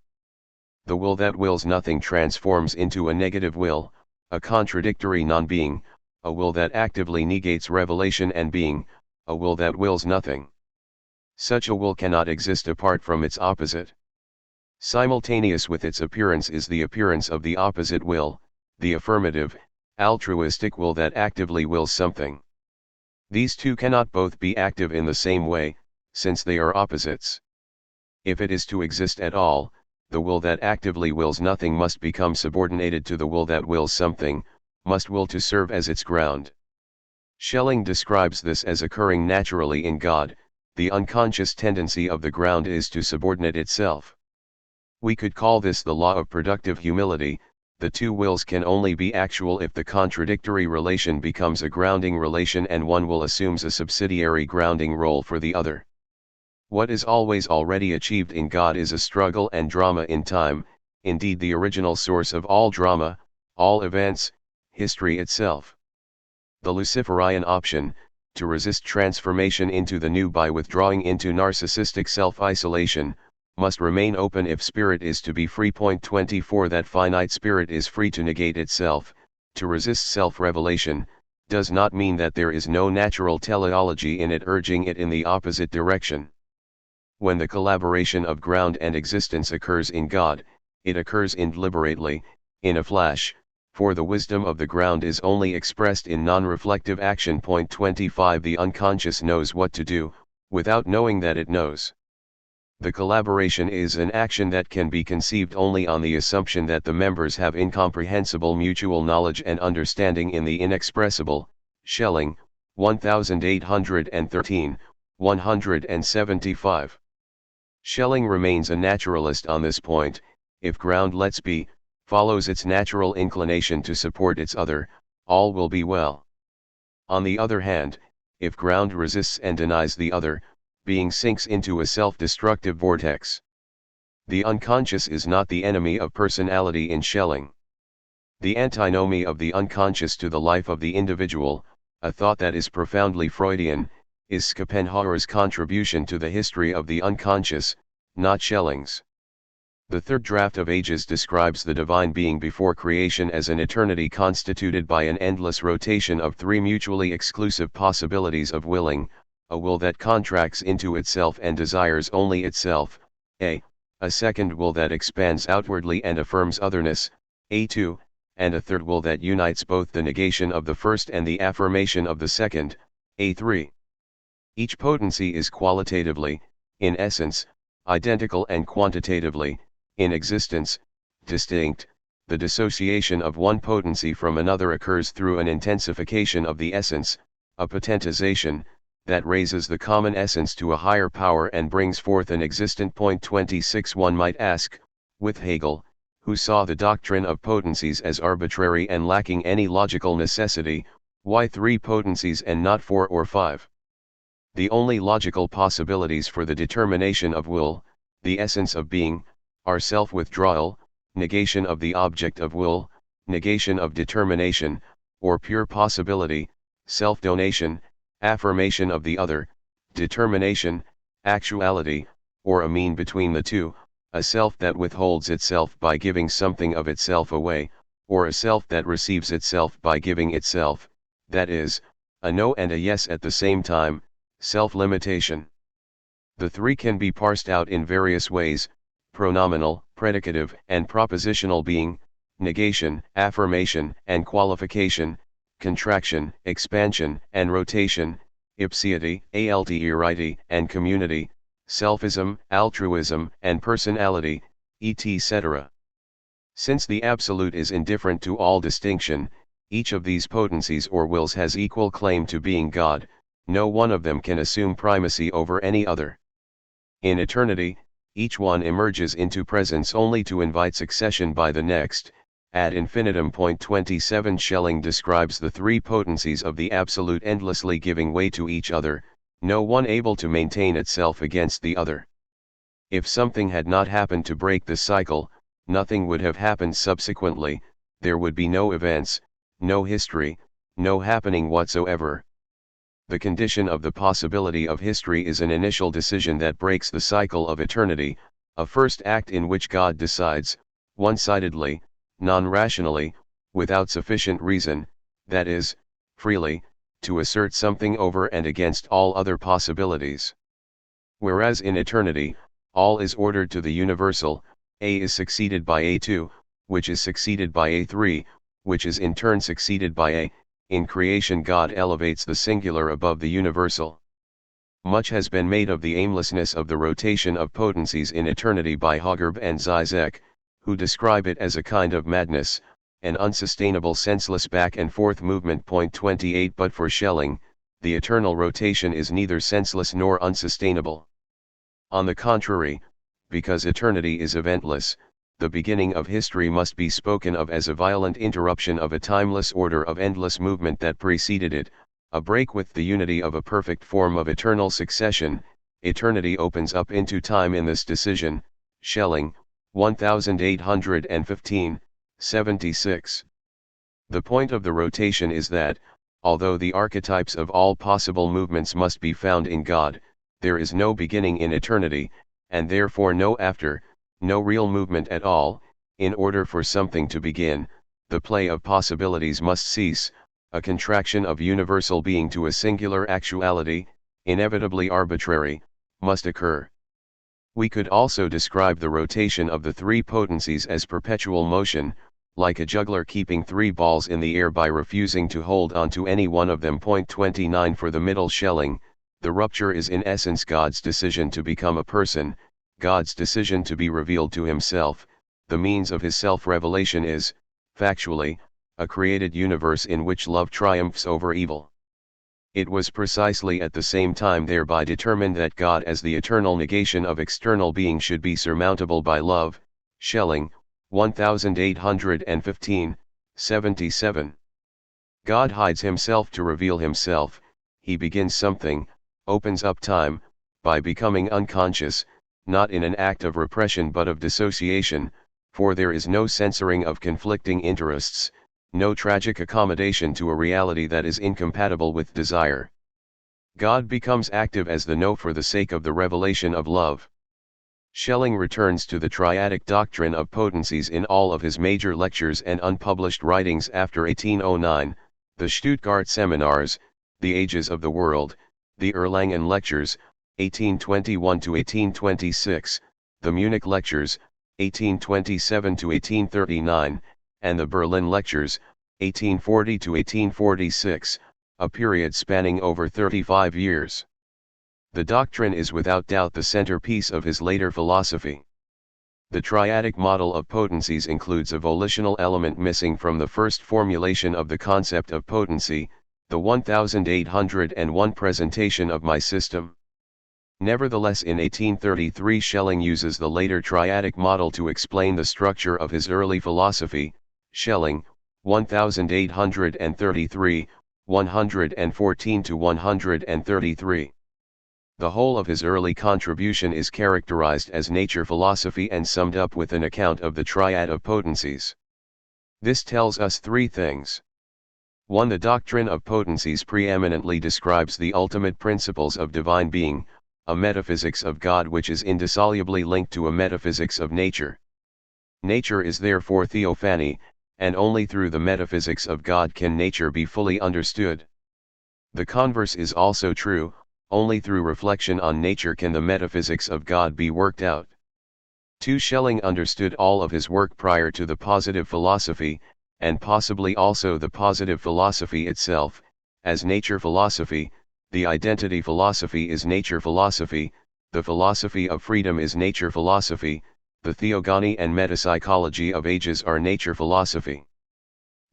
The will that wills nothing transforms into a negative will, a contradictory non-being, a will that actively negates revelation and being, a will that wills nothing. Such a will cannot exist apart from its opposite. Simultaneous with its appearance is the appearance of the opposite will, the affirmative, altruistic will that actively wills something. These two cannot both be active in the same way, since they are opposites. If it is to exist at all, the will that actively wills nothing must become subordinated to the will that wills something, must will to serve as its ground. Schelling describes this as occurring naturally in God. The unconscious tendency of the ground is to subordinate itself. We could call this the law of productive humility. The two wills can only be actual if the contradictory relation becomes a grounding relation and one will assumes a subsidiary grounding role for the other. What is always already achieved in God is a struggle and drama in time, indeed the original source of all drama, all events, history itself. The Luciferian option, to resist transformation into the new by withdrawing into narcissistic self-isolation, must remain open if spirit is to be free. 24 That finite spirit is free to negate itself, to resist self-revelation, does not mean that there is no natural teleology in it urging it in the opposite direction. When the collaboration of ground and existence occurs in God, it occurs indeliberately, in a flash, for the wisdom of the ground is only expressed in non-reflective action. 25 The unconscious knows what to do, without knowing that it knows. The collaboration is an action that can be conceived only on the assumption that the members have incomprehensible mutual knowledge and understanding in the inexpressible. Schelling, 1813, 175. Schelling remains a naturalist on this point. If ground lets be, follows its natural inclination to support its other, all will be well. On the other hand, if ground resists and denies the other, being sinks into a self-destructive vortex. The unconscious is not the enemy of personality in Schelling. The antinomy of the unconscious to the life of the individual, a thought that is profoundly Freudian, is Schopenhauer's contribution to the history of the unconscious, not Schelling's. The third draft of Ages describes the divine being before creation as an eternity constituted by an endless rotation of three mutually exclusive possibilities of willing, a will that contracts into itself and desires only itself, a second will that expands outwardly and affirms otherness, a2, and a third will that unites both the negation of the first and the affirmation of the second, a3. Each potency is qualitatively, in essence, identical and quantitatively, in existence, distinct. The dissociation of one potency from another occurs through an intensification of the essence, a potentization, that raises the common essence to a higher power and brings forth an existent point. 26. One might ask, with Hegel, who saw the doctrine of potencies as arbitrary and lacking any logical necessity, why 3 potencies and not 4 or 5? The only logical possibilities for the determination of will, the essence of being, are self-withdrawal, negation of the object of will, negation of determination, or pure possibility, self-donation, affirmation of the other, determination, actuality, or a mean between the two, a self that withholds itself by giving something of itself away, or a self that receives itself by giving itself, that is, a no and a yes at the same time, self-limitation. The 3 can be parsed out in various ways: pronominal, predicative, and propositional being, negation, affirmation, and qualification, contraction, expansion, and rotation, ipseity, alterity, and community, selfism, altruism, and personality, etc. Since the Absolute is indifferent to all distinction, each of these potencies or wills has equal claim to being God, no one of them can assume primacy over any other. In eternity, each one emerges into presence only to invite succession by the next. Ad infinitum. 27. Schelling describes the 3 potencies of the Absolute endlessly giving way to each other, no one able to maintain itself against the other. If something had not happened to break this cycle, nothing would have happened subsequently, there would be no events, no history, no happening whatsoever. The condition of the possibility of history is an initial decision that breaks the cycle of eternity, a first act in which God decides, one-sidedly, non-rationally, without sufficient reason, that is, freely, to assert something over and against all other possibilities. Whereas in eternity, all is ordered to the universal, A is succeeded by A2, which is succeeded by A3, which is in turn succeeded by A. In creation God elevates the singular above the universal. Much has been made of the aimlessness of the rotation of potencies in eternity by Högerb and Zizek, who describe it as a kind of madness, an unsustainable senseless back and forth movement. 28. But for Schelling, the eternal rotation is neither senseless nor unsustainable. On the contrary, because eternity is eventless, the beginning of history must be spoken of as a violent interruption of a timeless order of endless movement that preceded it, a break with the unity of a perfect form of eternal succession. Eternity opens up into time in this decision. Schelling, 1815, 76. The point of the rotation is that, although the archetypes of all possible movements must be found in God, there is no beginning in eternity, and therefore no after, no real movement at all. In order for something to begin, the play of possibilities must cease, a contraction of universal being to a singular actuality, inevitably arbitrary, must occur. We could also describe the rotation of the 3 potencies as perpetual motion, like a juggler keeping 3 balls in the air by refusing to hold on to any one of them. 29. For the middle Schelling, the rupture is in essence God's decision to become a person, God's decision to be revealed to himself. The means of his self-revelation is, factually, a created universe in which love triumphs over evil. It was precisely at the same time thereby determined that God as the eternal negation of external being should be surmountable by love. Schelling, 1815, 77. God hides himself to reveal himself, he begins something, opens up time, by becoming unconscious, not in an act of repression but of dissociation, for there is no censoring of conflicting interests, no tragic accommodation to a reality that is incompatible with desire. God becomes active as the no for the sake of the revelation of love. Schelling returns to the triadic doctrine of potencies in all of his major lectures and unpublished writings after 1809, the Stuttgart Seminars, the Ages of the World, the Erlangen Lectures, 1821–1826, the Munich Lectures, 1827–1839, and the Berlin Lectures, 1840–1846, a period spanning over 35 years. The doctrine is without doubt the centerpiece of his later philosophy. The triadic model of potencies includes a volitional element missing from the first formulation of the concept of potency, the 1801 presentation of my system. Nevertheless, in 1833 Schelling uses the later triadic model to explain the structure of his early philosophy. Schelling, 1833, 114 to 133. The whole of his early contribution is characterized as nature philosophy and summed up with an account of the triad of potencies. This tells us three things. 1. The doctrine of potencies preeminently describes the ultimate principles of divine being, a metaphysics of God which is indissolubly linked to a metaphysics of nature. Nature is therefore theophany, and only through the metaphysics of God can nature be fully understood. The converse is also true, only through reflection on nature can the metaphysics of God be worked out. 2. Schelling understood all of his work prior to the positive philosophy, and possibly also the positive philosophy itself, as nature philosophy. The identity philosophy is nature philosophy, the philosophy of freedom is nature philosophy, the theogony and metapsychology of ages are nature philosophy.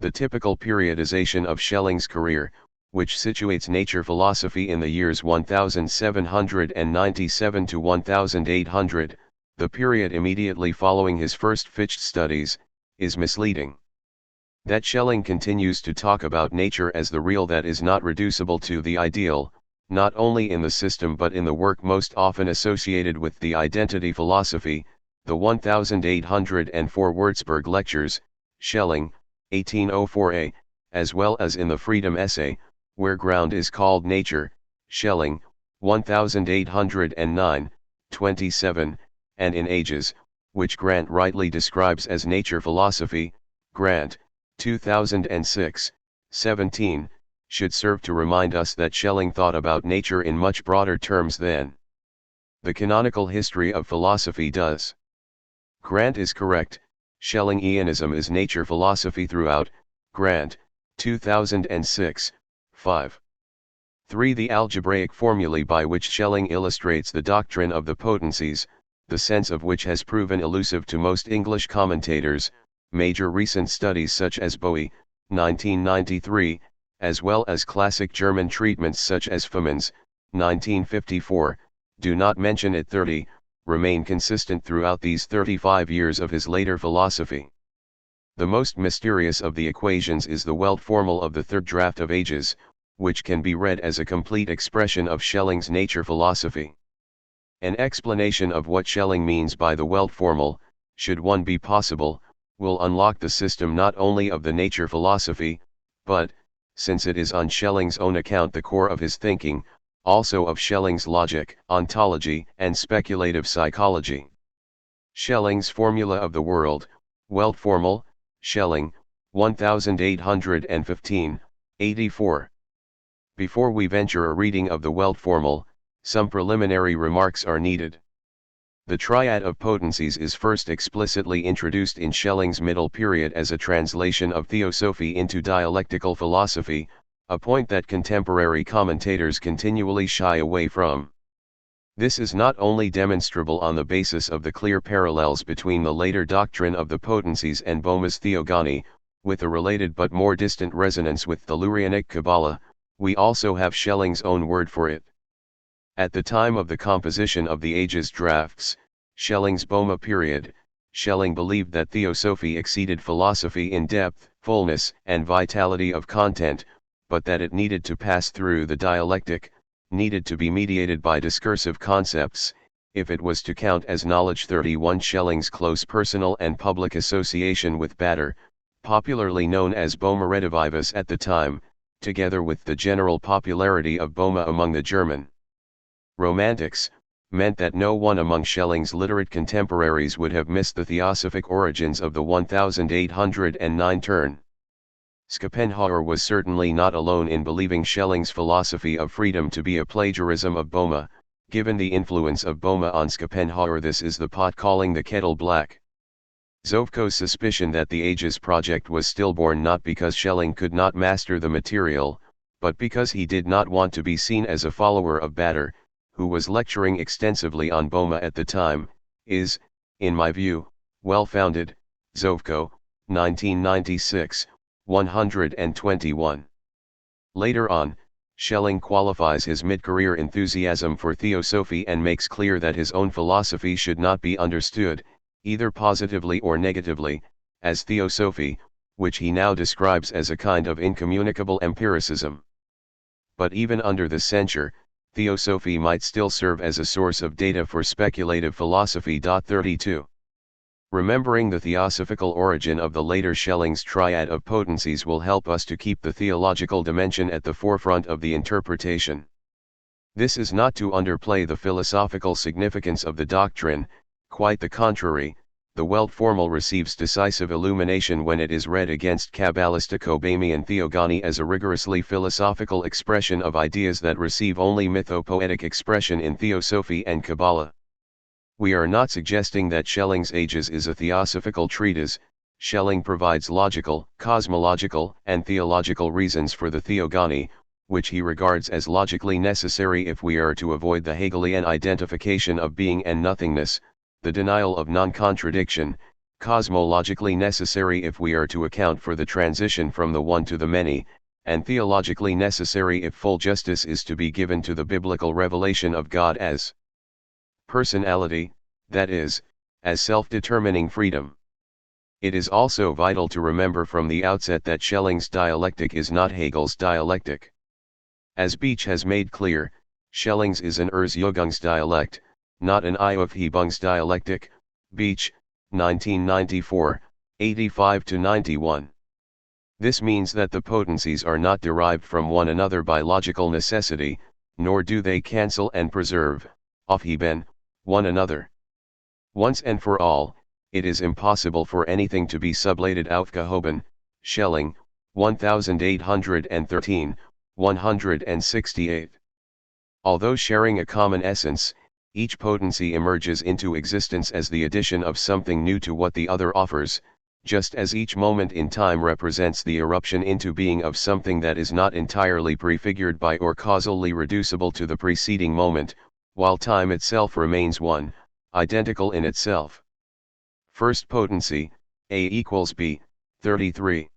The typical periodization of Schelling's career, which situates nature philosophy in the years 1797 to 1800, the period immediately following his first Fichte studies, is misleading. That Schelling continues to talk about nature as the real that is not reducible to the ideal, not only in the system but in the work most often associated with the identity philosophy, the 1804 Würzburg Lectures, Schelling, 1804a, as well as in the Freedom Essay, where ground is called nature, Schelling, 1809, 27, and in Ages, which Grant rightly describes as nature philosophy, Grant, 2006, 17, should serve to remind us that Schelling thought about nature in much broader terms than the canonical history of philosophy does. Grant is correct, Schellingianism is nature philosophy throughout, Grant, 2006, 5. 3. The algebraic formulae by which Schelling illustrates the doctrine of the potencies, the sense of which has proven elusive to most English commentators, major recent studies such as Bowie, 1993, as well as classic German treatments such as Fumann's, 1954, do not mention it. 30, remain consistent throughout these 35 years of his later philosophy. The most mysterious of the equations is the Welt formel of the third draft of Ages, which can be read as a complete expression of Schelling's nature philosophy. An explanation of what Schelling means by the Welt formel, should one be possible, will unlock the system not only of the nature philosophy, but, since it is on Schelling's own account the core of his thinking, also of Schelling's logic, ontology, and speculative psychology. Schelling's Formula of the World, Welt Formel, Schelling, 1815, 84. Before we venture a reading of the Welt Formel, some preliminary remarks are needed. The triad of potencies is first explicitly introduced in Schelling's middle period as a translation of theosophy into dialectical philosophy, a point that contemporary commentators continually shy away from. This is not only demonstrable on the basis of the clear parallels between the later doctrine of the potencies and Boehme's theogony, with a related but more distant resonance with the Lurianic Kabbalah, we also have Schelling's own word for it. At the time of the composition of the Ages drafts, Schelling's Boehme period, Schelling believed that theosophy exceeded philosophy in depth, fullness, and vitality of content, but that it needed to pass through the dialectic, needed to be mediated by discursive concepts, if it was to count as knowledge. 31 Schelling's close personal and public association with Baader, popularly known as Boehme Redivivus at the time, together with the general popularity of Boehme among the German Romantics, meant that no one among Schelling's literate contemporaries would have missed the theosophic origins of the 1809 turn. Schopenhauer was certainly not alone in believing Schelling's philosophy of freedom to be a plagiarism of Boehme. Given the influence of Boehme on Schopenhauer, this is the pot calling the kettle black. Zovko's suspicion that the Ages project was stillborn not because Schelling could not master the material, but because he did not want to be seen as a follower of Baader, who was lecturing extensively on Boma at the time, is, in my view, well-founded. Zovko, 1996, 121. Later on, Schelling qualifies his mid-career enthusiasm for theosophy and makes clear that his own philosophy should not be understood, either positively or negatively, as theosophy, which he now describes as a kind of incommunicable empiricism. But even under this censure, theosophy might still serve as a source of data for speculative philosophy. 32. Remembering the theosophical origin of the later Schelling's triad of potencies will help us to keep the theological dimension at the forefront of the interpretation. This is not to underplay the philosophical significance of the doctrine, quite the contrary. The Welt formal receives decisive illumination when it is read against Kabbalistico-Bahmian theogony as a rigorously philosophical expression of ideas that receive only mythopoetic expression in theosophy and Kabbalah. We are not suggesting that Schelling's Ages is a theosophical treatise. Schelling provides logical, cosmological, and theological reasons for the theogony, which he regards as logically necessary if we are to avoid the Hegelian identification of being and nothingness, the denial of non-contradiction, cosmologically necessary if we are to account for the transition from the one to the many, and theologically necessary if full justice is to be given to the biblical revelation of God as personality, that is, as self-determining freedom. It is also vital to remember from the outset that Schelling's dialectic is not Hegel's dialectic. As Beach has made clear, Schelling's is an Urs dialect, not an Aufhebungs dialectic. Beach, 1994, 85-91. This means that the potencies are not derived from one another by logical necessity, nor do they cancel and preserve, aufheben, one another. Once and for all, it is impossible for anything to be sublated aufgehoben. Schelling, 1813, 168. Although sharing a common essence, each potency emerges into existence as the addition of something new to what the other offers, just as each moment in time represents the eruption into being of something that is not entirely prefigured by or causally reducible to the preceding moment, while time itself remains one, identical in itself. First potency, A equals B, 33.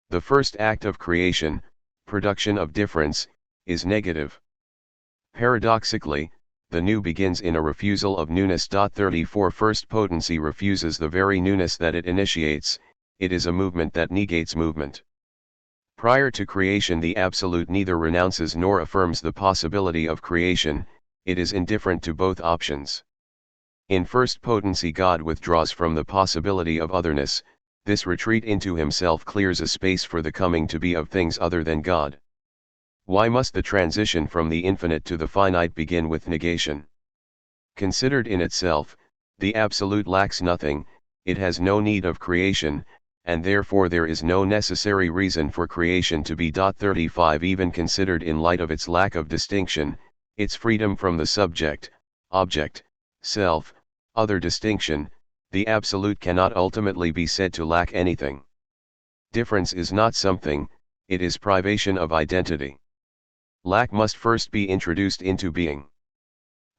The first act of creation, production of difference, is negative. Paradoxically, the new begins in a refusal of newness. 34 First potency refuses the very newness that it initiates, it is a movement that negates movement. Prior to creation the Absolute neither renounces nor affirms the possibility of creation, it is indifferent to both options. In first potency God withdraws from the possibility of otherness, this retreat into himself clears a space for the coming to be of things other than God. Why must the transition from the infinite to the finite begin with negation? Considered in itself, the Absolute lacks nothing, it has no need of creation, and therefore there is no necessary reason for creation to be. 35 Even considered in light of its lack of distinction, its freedom from the subject, object, self, other distinction, the Absolute cannot ultimately be said to lack anything. Difference is not something, it is privation of identity. Lack must first be introduced into being.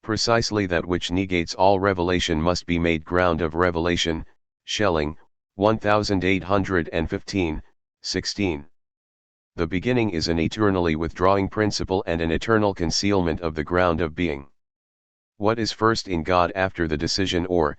Precisely that which negates all revelation must be made ground of revelation. Schelling, 1815, 16. The beginning is an eternally withdrawing principle and an eternal concealment of the ground of being. What is first in God after the decision, or,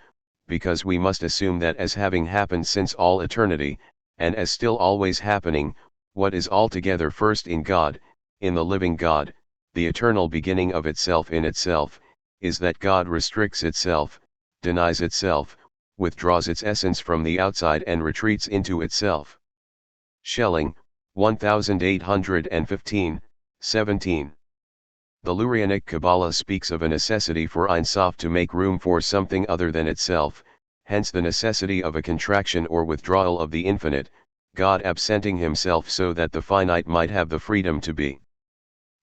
because we must assume that as having happened since all eternity, and as still always happening, what is altogether first in God, in the living God, the eternal beginning of itself in itself, is that God restricts itself, denies itself, withdraws its essence from the outside and retreats into itself. Schelling, 1815, 17. The Lurianic Kabbalah speaks of a necessity for Ein Sof to make room for something other than itself, hence the necessity of a contraction or withdrawal of the infinite, God absenting himself so that the finite might have the freedom to be.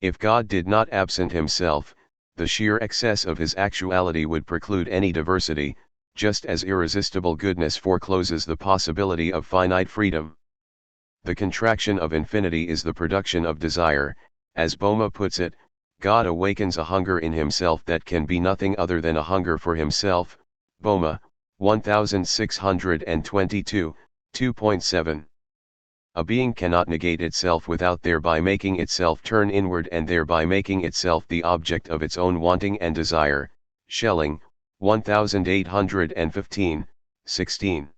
If God did not absent himself, the sheer excess of his actuality would preclude any diversity, just as irresistible goodness forecloses the possibility of finite freedom. The contraction of infinity is the production of desire, as Boehme puts it, God awakens a hunger in himself that can be nothing other than a hunger for himself. Boma, 1622, 2.7. A being cannot negate itself without thereby making itself turn inward and thereby making itself the object of its own wanting and desire. Schelling, 1815, 16.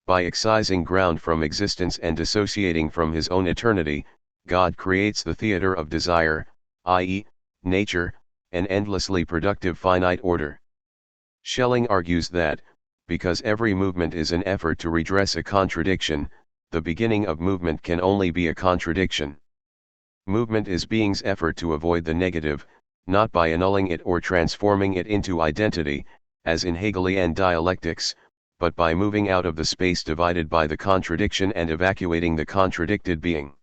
By excising ground from existence and dissociating from his own eternity, God creates the theater of desire, i.e., nature, an endlessly productive finite order. Schelling argues that, because every movement is an effort to redress a contradiction, the beginning of movement can only be a contradiction. Movement is being's effort to avoid the negative, not by annulling it or transforming it into identity, as in Hegelian dialectics, but by moving out of the space divided by the contradiction and evacuating the contradicted being.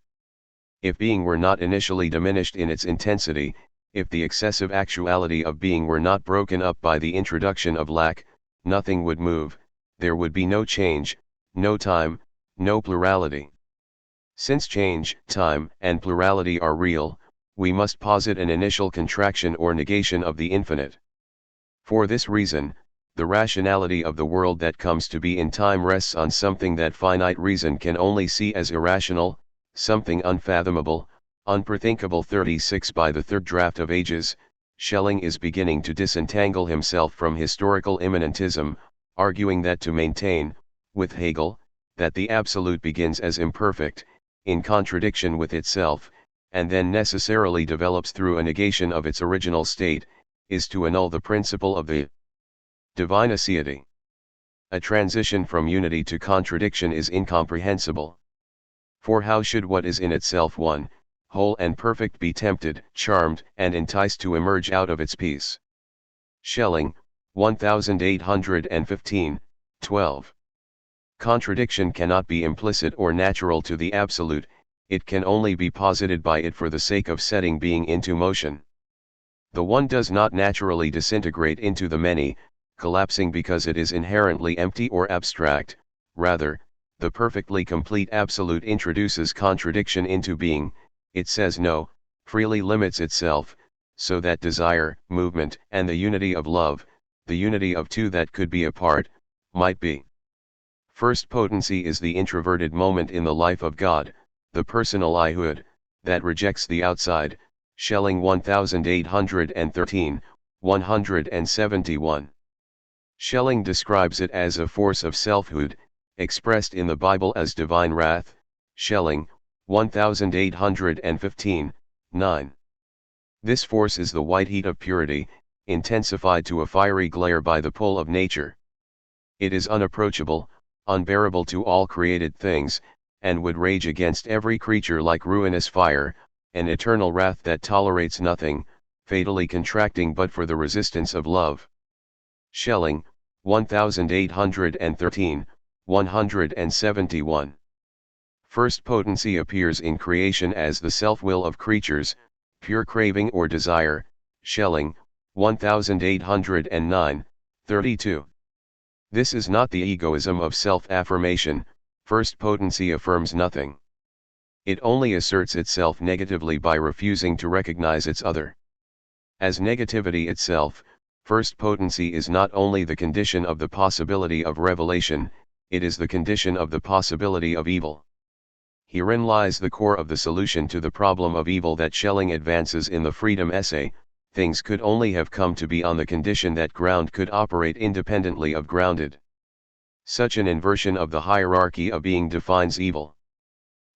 If being were not initially diminished in its intensity, if the excessive actuality of being were not broken up by the introduction of lack, nothing would move, there would be no change, no time, no plurality. Since change, time, and plurality are real, we must posit an initial contraction or negation of the infinite. For this reason, the rationality of the world that comes to be in time rests on something that finite reason can only see as irrational, something unfathomable, unperthinkable. 36 By the third draft of ages, Schelling is beginning to disentangle himself from historical immanentism, arguing that to maintain, with Hegel, that the absolute begins as imperfect, in contradiction with itself, and then necessarily develops through a negation of its original state, is to annul the principle of the divine aseity. A transition from unity to contradiction is incomprehensible. For how should what is in itself one, whole and perfect be tempted, charmed, and enticed to emerge out of its peace? Schelling, 1815, 12. Contradiction cannot be implicit or natural to the absolute, it can only be posited by it for the sake of setting being into motion. The one does not naturally disintegrate into the many, collapsing because it is inherently empty or abstract, rather, the perfectly complete absolute introduces contradiction into being, it says no, freely limits itself, so that desire, movement, and the unity of love, the unity of two that could be apart, might be. First potency is the introverted moment in the life of God, the personal I-hood, that rejects the outside. Schelling 1813, 171. Schelling describes it as a force of selfhood, expressed in the Bible as divine wrath. Schelling, 1815, 9. This force is the white heat of purity, intensified to a fiery glare by the pull of nature. It is unapproachable, unbearable to all created things, and would rage against every creature like ruinous fire, an eternal wrath that tolerates nothing, fatally contracting but for the resistance of love. Schelling, 1813, 171. First potency appears in creation as the self-will of creatures, pure craving or desire. Schelling, 1809, 32. This is not the egoism of self-affirmation. First potency affirms nothing. It only asserts itself negatively by refusing to recognize its other. As negativity itself, first potency is not only the condition of the possibility of revelation, it is the condition of the possibility of evil. Herein lies the core of the solution to the problem of evil that Schelling advances in the Freedom Essay. Things could only have come to be on the condition that ground could operate independently of grounded. Such an inversion of the hierarchy of being defines evil.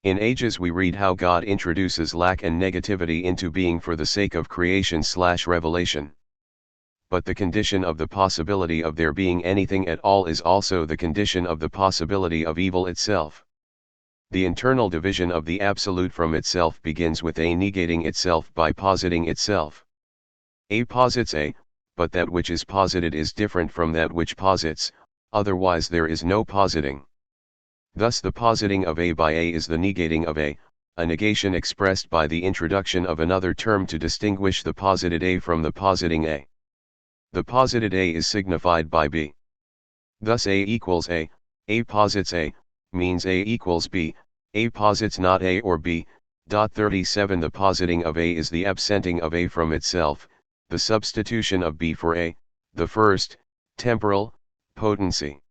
In Ages we read how God introduces lack and negativity into being for the sake of creation/revelation. But the condition of the possibility of there being anything at all is also the condition of the possibility of evil itself. The internal division of the absolute from itself begins with A negating itself by positing itself. A posits A, but that which is posited is different from that which posits, otherwise there is no positing. Thus the positing of A by A is the negating of A negation expressed by the introduction of another term to distinguish the posited A from the positing A. The posited A is signified by B. Thus A equals A posits A, means A equals B, A posits not A or B, 37 The positing of A is the absenting of A from itself, the substitution of B for A, the first, temporal, potency.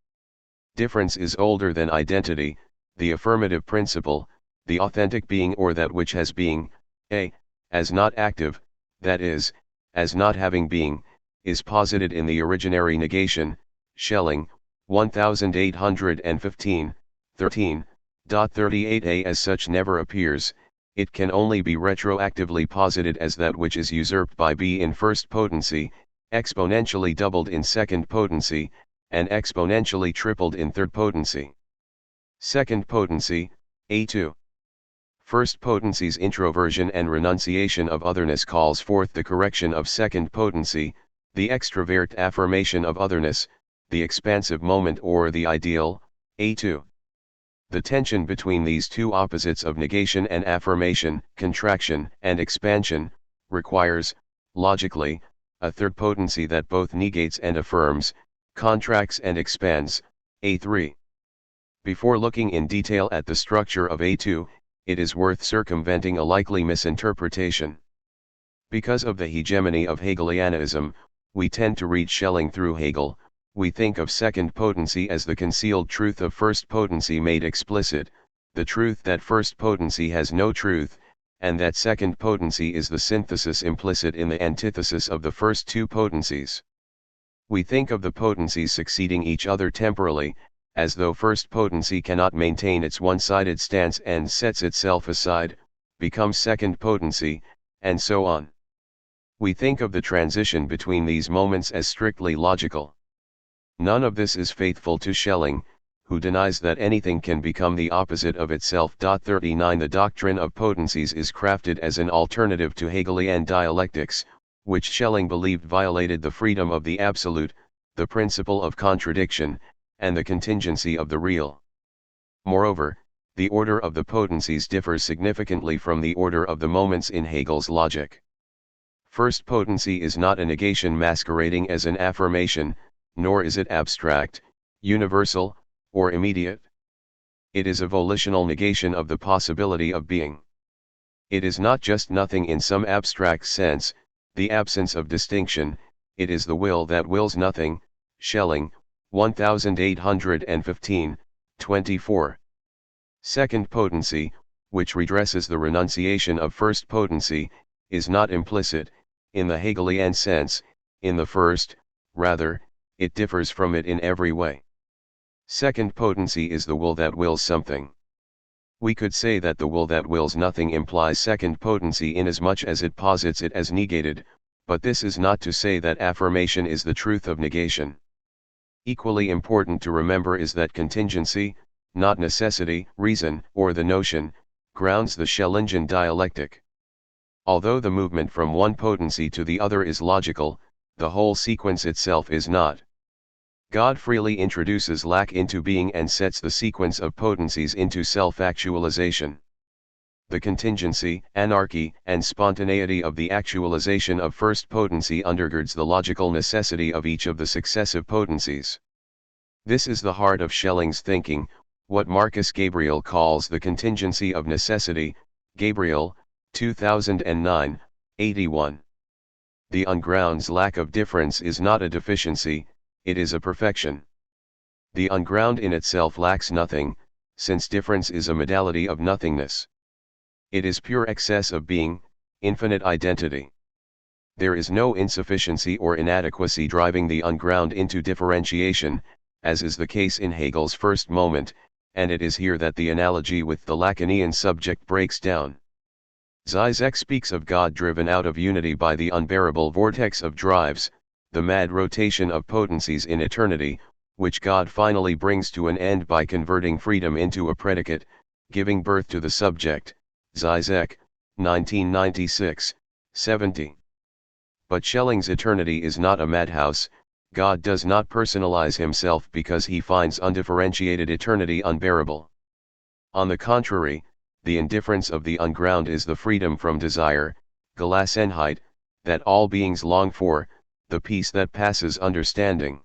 Difference is older than identity, the affirmative principle, the authentic being or that which has being, A, as not active, that is, as not having being, is posited in the originary negation, Schelling, 1815, 13.38a as such never appears, it can only be retroactively posited as that which is usurped by B in first potency, exponentially doubled in second potency, and exponentially tripled in third potency. Second potency, A2. First potency's introversion and renunciation of otherness calls forth the correction of second potency, the extrovert affirmation of otherness, the expansive moment or the ideal, A2. The tension between these two opposites of negation and affirmation, contraction and expansion, requires, logically, a third potency that both negates and affirms, contracts and expands, A3. Before looking in detail at the structure of A2, it is worth circumventing a likely misinterpretation. Because of the hegemony of Hegelianism, we tend to read Schelling through Hegel. We think of second potency as the concealed truth of first potency made explicit, the truth that first potency has no truth, and that second potency is the synthesis implicit in the antithesis of the first two potencies. We think of the potencies succeeding each other temporally, as though first potency cannot maintain its one-sided stance and sets itself aside, becomes second potency, and so on. We think of the transition between these moments as strictly logical. None of this is faithful to Schelling, who denies that anything can become the opposite of itself. 39 The doctrine of potencies is crafted as an alternative to Hegelian dialectics, which Schelling believed violated the freedom of the absolute, the principle of contradiction, and the contingency of the real. Moreover, the order of the potencies differs significantly from the order of the moments in Hegel's logic. First potency is not a negation masquerading as an affirmation, nor is it abstract, universal, or immediate. It is a volitional negation of the possibility of being. It is not just nothing in some abstract sense, the absence of distinction, it is the will that wills nothing, Schelling, 1815, 24. Second potency, which redresses the renunciation of first potency, is not implicit, in the Hegelian sense, in the first, rather, it differs from it in every way. Second potency is the will that wills something. We could say that the will that wills nothing implies second potency inasmuch as it posits it as negated, but this is not to say that affirmation is the truth of negation. Equally important to remember is that contingency, not necessity, reason, or the notion, grounds the Schellingian dialectic. Although the movement from one potency to the other is logical, the whole sequence itself is not. God freely introduces lack into being and sets the sequence of potencies into self-actualization. The contingency, anarchy, and spontaneity of the actualization of first potency undergirds the logical necessity of each of the successive potencies. This is the heart of Schelling's thinking, what Marcus Gabriel calls the contingency of necessity, Gabriel, 2009, 81. The unground's lack of difference is not a deficiency, it is a perfection. The unground in itself lacks nothing, since difference is a modality of nothingness. It is pure excess of being, infinite identity. There is no insufficiency or inadequacy driving the unground into differentiation, as is the case in Hegel's first moment, and it is here that the analogy with the Lacanian subject breaks down. Zizek speaks of God driven out of unity by the unbearable vortex of drives, the mad rotation of potencies in eternity, which God finally brings to an end by converting freedom into a predicate, giving birth to the subject, Zizek, 1996, 70. But Schelling's eternity is not a madhouse. God does not personalize himself because he finds undifferentiated eternity unbearable. On the contrary, the indifference of the unground is the freedom from desire, Gelassenheit, that all beings long for, the peace that passes understanding.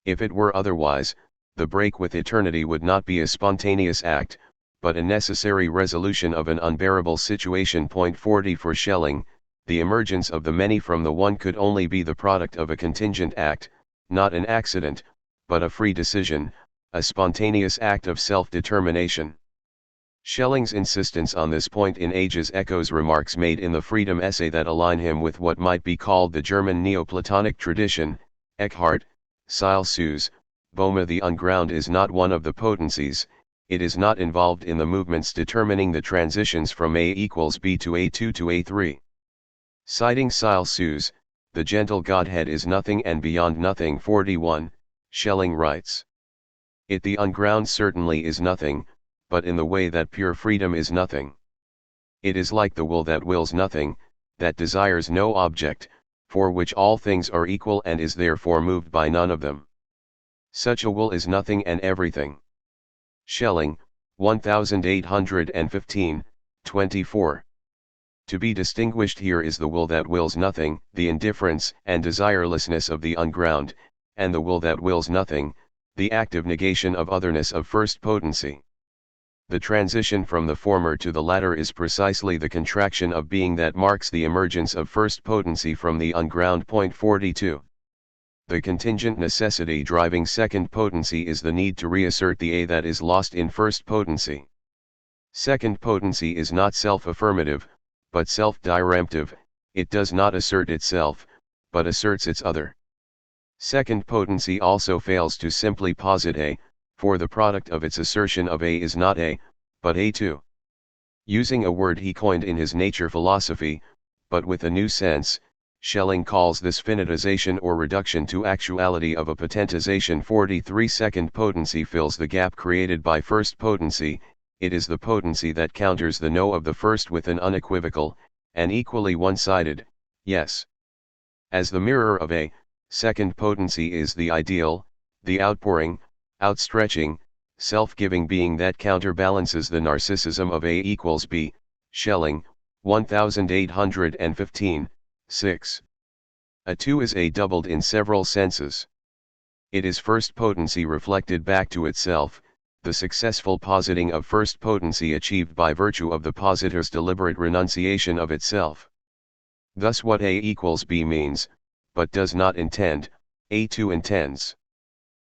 If it were otherwise, the break with eternity would not be a spontaneous act, but a necessary resolution of an unbearable situation. 40 For Schelling, the emergence of the many from the one could only be the product of a contingent act, not an accident, but a free decision, a spontaneous act of self-determination. Schelling's insistence on this point in Ages echoes remarks made in the Freedom essay that align him with what might be called the German Neoplatonic tradition. Eckhart, Seil Sues, Boma. The unground is not one of the potencies, it is not involved in the movements determining the transitions from A equals B to A2 to A3. Citing Seil Sues, the gentle Godhead is nothing and beyond nothing. 41, Schelling writes. It the unground certainly is nothing, but in the way that pure freedom is nothing. It is like the will that wills nothing, that desires no object, for which all things are equal and is therefore moved by none of them. Such a will is nothing and everything. Schelling, 1815, 24. To be distinguished here is the will that wills nothing, the indifference and desirelessness of the unground, and the will that wills nothing, the active negation of otherness of first potency. The transition from the former to the latter is precisely the contraction of being that marks the emergence of first potency from the unground. 42. The contingent necessity driving second potency is the need to reassert the A that is lost in first potency. Second potency is not self-affirmative, but self-diremptive, it does not assert itself, but asserts its other. Second potency also fails to simply posit A, for the product of its assertion of A is not A, but A2. Using a word he coined in his nature philosophy, but with a new sense, Schelling calls this finitization or reduction to actuality of a potentization. 43 Second potency fills the gap created by first potency, it is the potency that counters the no of the first with an unequivocal, and equally one-sided, yes. As the mirror of A, second potency is the ideal, the outpouring, outstretching, self-giving being that counterbalances the narcissism of A equals B. Schelling, 1815, 6. A 2 is A doubled in several senses. It is first potency reflected back to itself, the successful positing of first potency achieved by virtue of the positor's deliberate renunciation of itself. Thus what A equals B means, but does not intend, A2 intends.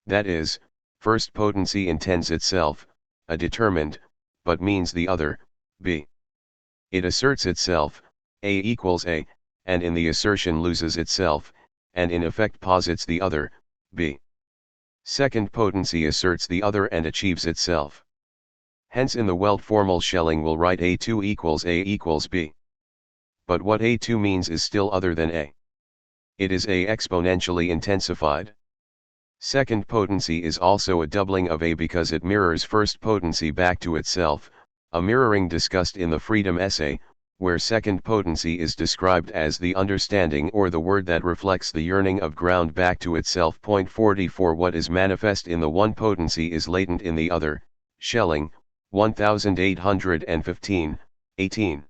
That is, first potency intends itself, a determined, but means the other, B. It asserts itself, A equals A, and in the assertion loses itself, and in effect posits the other, B. Second potency asserts the other and achieves itself. Hence in the Welt formal Schelling will write A2 equals A equals B. But what A2 means is still other than A. It is A exponentially intensified. Second potency is also a doubling of A because it mirrors first potency back to itself, a mirroring discussed in the Freedom essay, where second potency is described as the understanding or the word that reflects the yearning of ground back to itself. 44 What is manifest in the one potency is latent in the other. Schelling, 1815, 18.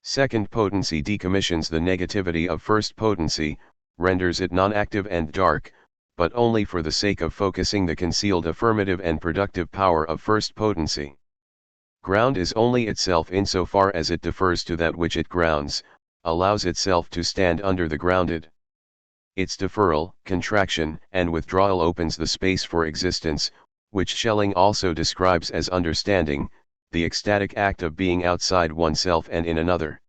Second potency decommissions the negativity of first potency, renders it non-active and dark, but only for the sake of focusing the concealed affirmative and productive power of first potency. Ground is only itself insofar as it defers to that which it grounds, allows itself to stand under the grounded. Its deferral, contraction, and withdrawal opens the space for existence, which Schelling also describes as understanding, the ecstatic act of being outside oneself and in another.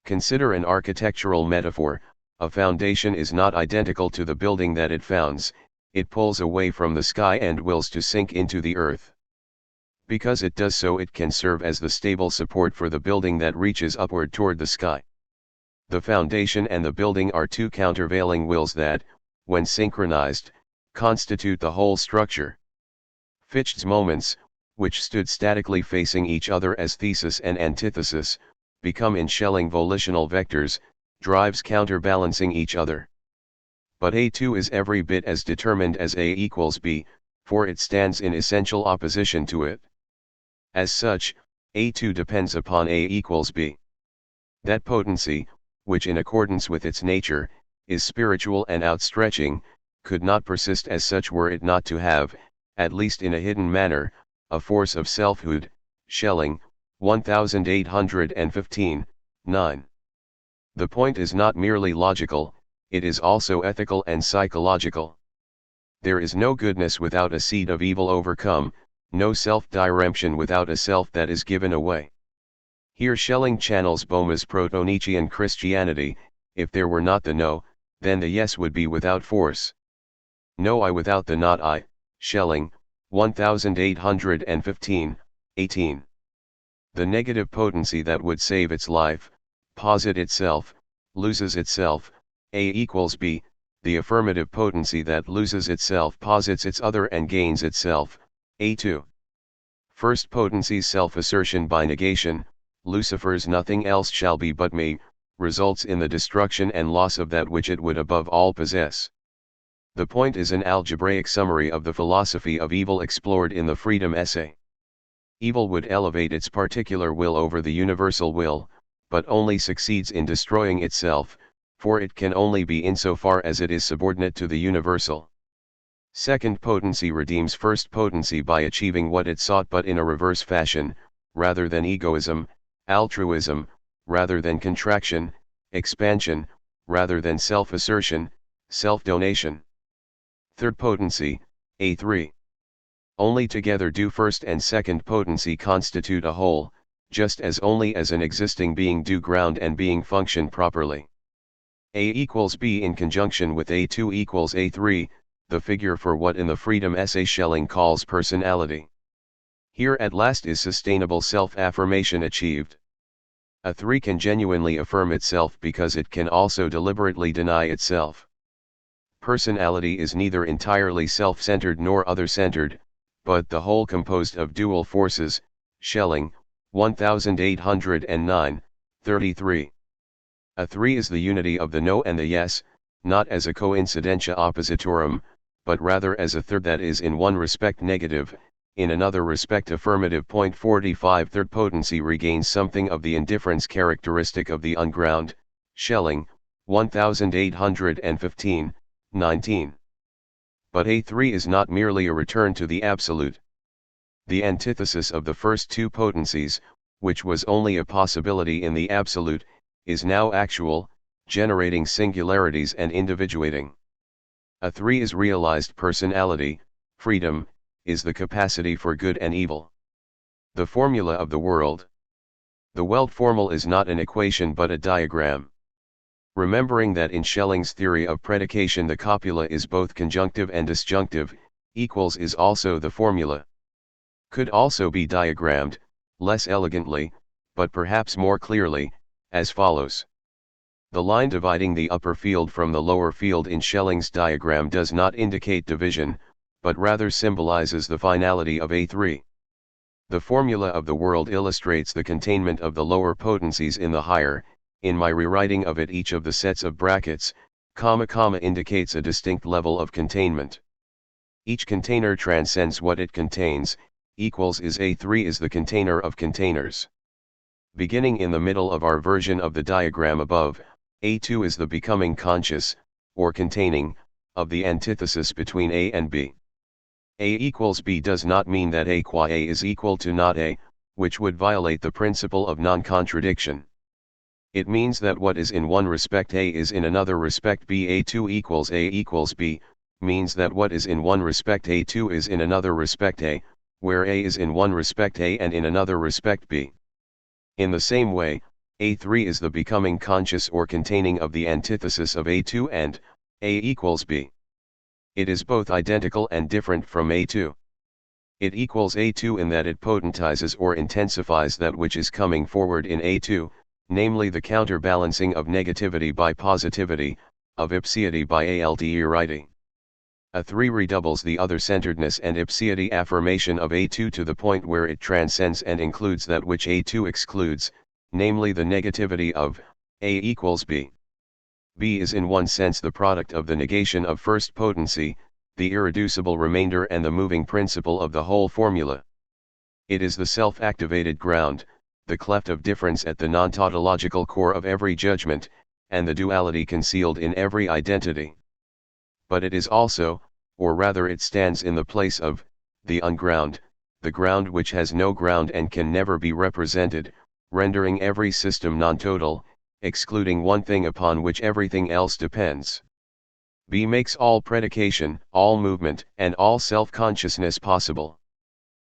Consider an architectural metaphor. A foundation is not identical to the building that it founds, it pulls away from the sky and wills to sink into the earth. Because it does so, it can serve as the stable support for the building that reaches upward toward the sky. The foundation and the building are two countervailing wills that, when synchronized, constitute the whole structure. Fichte's moments, which stood statically facing each other as thesis and antithesis, become in Schelling volitional vectors, drives counterbalancing each other. But A2 is every bit as determined as A equals B, for it stands in essential opposition to it. As such, A2 depends upon A equals B. That potency, which in accordance with its nature, is spiritual and outstretching, could not persist as such were it not to have, at least in a hidden manner, a force of selfhood, Schelling, 1815, 9. The point is not merely logical, it is also ethical and psychological. There is no goodness without a seed of evil overcome, no self-diremption without a self that is given away. Here Schelling channels Boehme's proto-Nietzschean Christianity: if there were not the no, then the yes would be without force. No I without the not I, Schelling, 1815, 18. The negative potency that would save its life, posit itself, loses itself, A equals B, the affirmative potency that loses itself posits its other and gains itself, A2. First potency's self-assertion by negation, Lucifer's nothing else shall be but me, results in the destruction and loss of that which it would above all possess. The point is an algebraic summary of the philosophy of evil explored in the Freedom essay. Evil would elevate its particular will over the universal will, but only succeeds in destroying itself, for it can only be insofar as it is subordinate to the universal. Second potency redeems first potency by achieving what it sought but in a reverse fashion, rather than egoism, altruism, rather than contraction, expansion, rather than self-assertion, self-donation. Third potency, A3. Only together do first and second potency constitute a whole, just as only as an existing being do ground and being function properly. A equals B in conjunction with A2 equals A3, the figure for what in the Freedom essay Schelling calls personality. Here at last is sustainable self-affirmation achieved. A3 can genuinely affirm itself because it can also deliberately deny itself. Personality is neither entirely self-centered nor other-centered, but the whole composed of dual forces, Schelling, 1809, 33. A3 is the unity of the no and the yes, not as a coincidentia oppositorum, but rather as a third that is in one respect negative, in another respect affirmative. 45 Third potency regains something of the indifference characteristic of the unground, Schelling, 1815, 19. But A3 is not merely a return to the absolute. The antithesis of the first two potencies, which was only a possibility in the absolute, is now actual, generating singularities and individuating. A3 is realized personality, freedom, is the capacity for good and evil. The formula of the world. The Welt formel is not an equation but a diagram. Remembering that in Schelling's theory of predication the copula is both conjunctive and disjunctive, equals is also the formula. Could also be diagrammed, less elegantly, but perhaps more clearly, as follows. The line dividing the upper field from the lower field in Schelling's diagram does not indicate division, but rather symbolizes the finality of A3. The formula of the world illustrates the containment of the lower potencies in the higher. In my rewriting of it, each of the sets of brackets, comma comma indicates a distinct level of containment. Each container transcends what it contains, equals is A3 is the container of containers. Beginning in the middle of our version of the diagram above, A2 is the becoming conscious, or containing, of the antithesis between A and B. A equals B does not mean that A qua A is equal to not A, which would violate the principle of non-contradiction. It means that what is in one respect A is in another respect B. A2 equals A equals B, means that what is in one respect A2 is in another respect A, where A is in one respect A and in another respect B. In the same way, A3 is the becoming conscious or containing of the antithesis of A2 and A equals B. It is both identical and different from A2. It equals A2 in that it potentizes or intensifies that which is coming forward in A2, namely the counterbalancing of negativity by positivity, of ipseity by alterity. A3 redoubles the other-centeredness and ipseity affirmation of A2 to the point where it transcends and includes that which A2 excludes, namely the negativity of A equals B. B is in one sense the product of the negation of first potency, the irreducible remainder and the moving principle of the whole formula. It is the self-activated ground, the cleft of difference at the non-tautological core of every judgment, and the duality concealed in every identity. But it is also, or rather it stands in the place of, the unground, the ground which has no ground and can never be represented, rendering every system non-total, excluding one thing upon which everything else depends. B makes all predication, all movement, and all self-consciousness possible.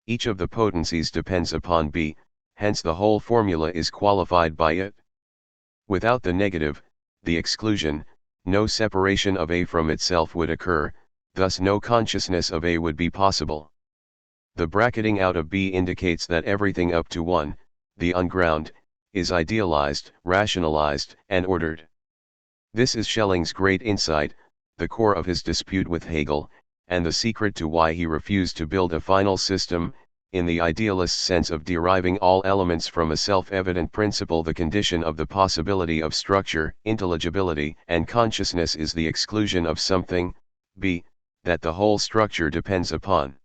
Each of the potencies depends upon B, hence the whole formula is qualified by it. Without the negative, the exclusion, no separation of A from itself would occur, thus no consciousness of A would be possible. The bracketing out of B indicates that everything up to 1, the unground, is idealized, rationalized, and ordered. This is Schelling's great insight, the core of his dispute with Hegel, and the secret to why he refused to build a final system, in the idealist sense of deriving all elements from a self-evident principle. The condition of the possibility of structure, intelligibility, and consciousness is the exclusion of something, B, that the whole structure depends upon.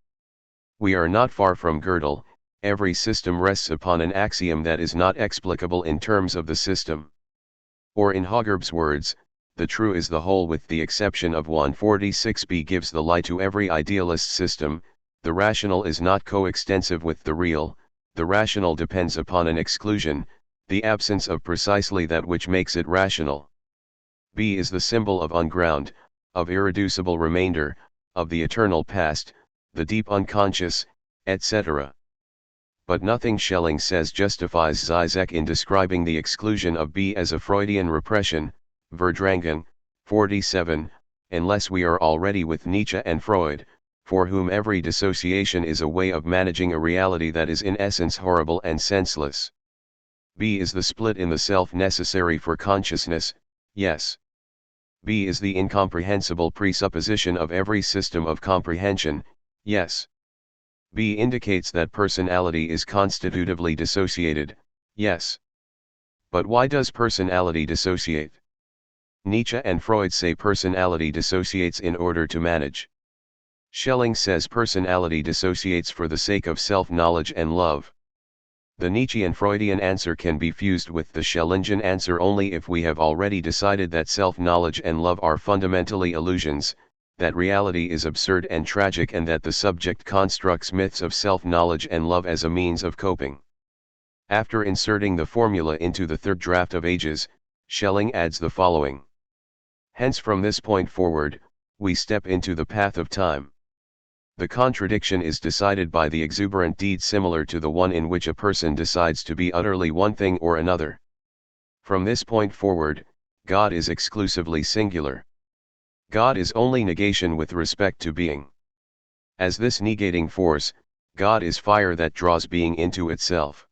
We are not far from Gödel. Every system rests upon an axiom that is not explicable in terms of the system. Or in Hagerb's words, the true is the whole with the exception of 146b gives the lie to every idealist system. The rational is not coextensive with the real, the rational depends upon an exclusion, the absence of precisely that which makes it rational. B is the symbol of unground, of irreducible remainder, of the eternal past, the deep unconscious, etc. But nothing Schelling says justifies Zizek in describing the exclusion of B as a Freudian repression, Verdrangen, 47, unless we are already with Nietzsche and Freud, for whom every dissociation is a way of managing a reality that is in essence horrible and senseless. B is the split in the self necessary for consciousness, yes. B is the incomprehensible presupposition of every system of comprehension, yes. B indicates that personality is constitutively dissociated, yes. But why does personality dissociate? Nietzsche and Freud say personality dissociates in order to manage. Schelling says personality dissociates for the sake of self-knowledge and love. The Nietzschean Freudian answer can be fused with the Schellingian answer only if we have already decided that self-knowledge and love are fundamentally illusions, that reality is absurd and tragic, and that the subject constructs myths of self-knowledge and love as a means of coping. After inserting the formula into the third draft of Ages, Schelling adds the following. Hence from this point forward, we step into the path of time. The contradiction is decided by the exuberant deed similar to the one in which a person decides to be utterly one thing or another. From this point forward, God is exclusively singular. God is only negation with respect to being. As this negating force, God is fire that draws being into itself.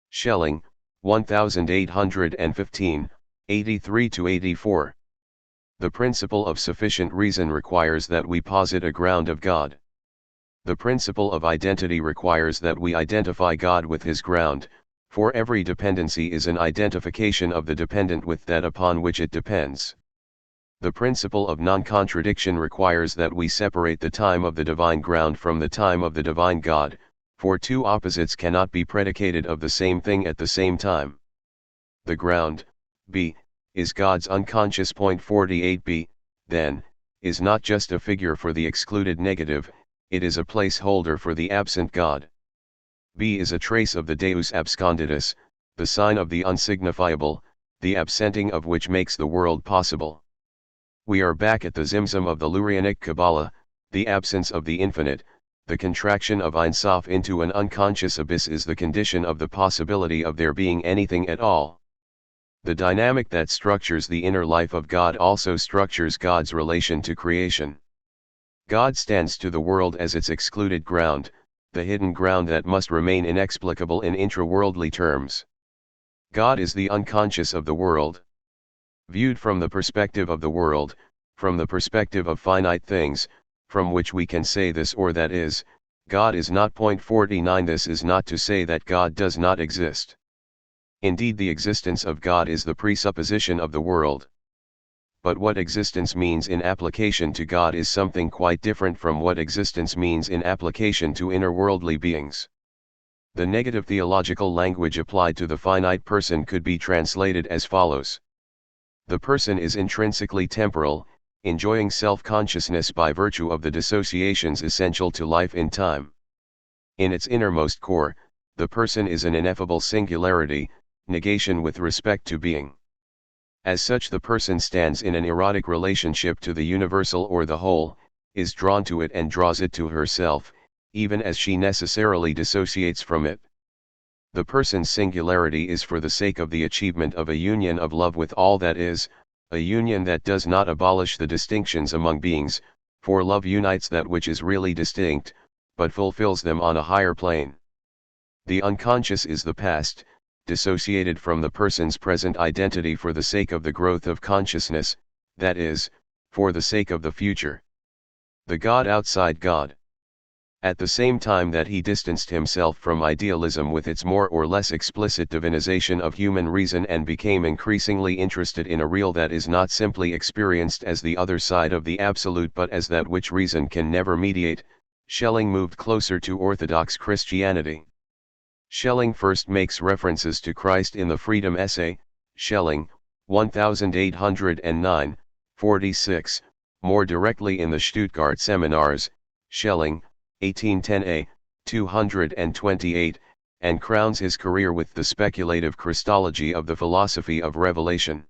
Schelling, 1815, 83-84. The principle of sufficient reason requires that we posit a ground of God. The principle of identity requires that we identify God with his ground, for every dependency is an identification of the dependent with that upon which it depends. The principle of non-contradiction requires that we separate the time of the divine ground from the time of the divine God, for two opposites cannot be predicated of the same thing at the same time. The ground, B, is God's unconscious. 48b, then, is not just a figure for the excluded negative, it is a placeholder for the absent God. B is a trace of the Deus absconditus, the sign of the unsignifiable, the absenting of which makes the world possible. We are back at the Zimzum of the Lurianic Kabbalah, the absence of the infinite, the contraction of Ein Sof into an unconscious abyss is the condition of the possibility of there being anything at all. The dynamic that structures the inner life of God also structures God's relation to creation. God stands to the world as its excluded ground, the hidden ground that must remain inexplicable in intra-worldly terms. God is the unconscious of the world. Viewed from the perspective of the world, from the perspective of finite things, from which we can say this or that is, God is not. 49. This is not to say that God does not exist. Indeed, the existence of God is the presupposition of the world. But what existence means in application to God is something quite different from what existence means in application to inner-worldly beings. The negative theological language applied to the finite person could be translated as follows. The person is intrinsically temporal, enjoying self-consciousness by virtue of the dissociations essential to life in time. In its innermost core, the person is an ineffable singularity, negation with respect to being. As such, the person stands in an erotic relationship to the universal or the whole, is drawn to it and draws it to herself, even as she necessarily dissociates from it. The person's singularity is for the sake of the achievement of a union of love with all that is, a union that does not abolish the distinctions among beings, for love unites that which is really distinct, but fulfills them on a higher plane. The unconscious is the past, dissociated from the person's present identity for the sake of the growth of consciousness, that is, for the sake of the future. The God outside God. At the same time that he distanced himself from idealism with its more or less explicit divinization of human reason and became increasingly interested in a real that is not simply experienced as the other side of the absolute but as that which reason can never mediate, Schelling moved closer to Orthodox Christianity. Schelling first makes references to Christ in the Freedom Essay, Schelling, 1809, 46, more directly in the Stuttgart Seminars, Schelling, 1810a, 228, and crowns his career with the speculative Christology of the philosophy of revelation.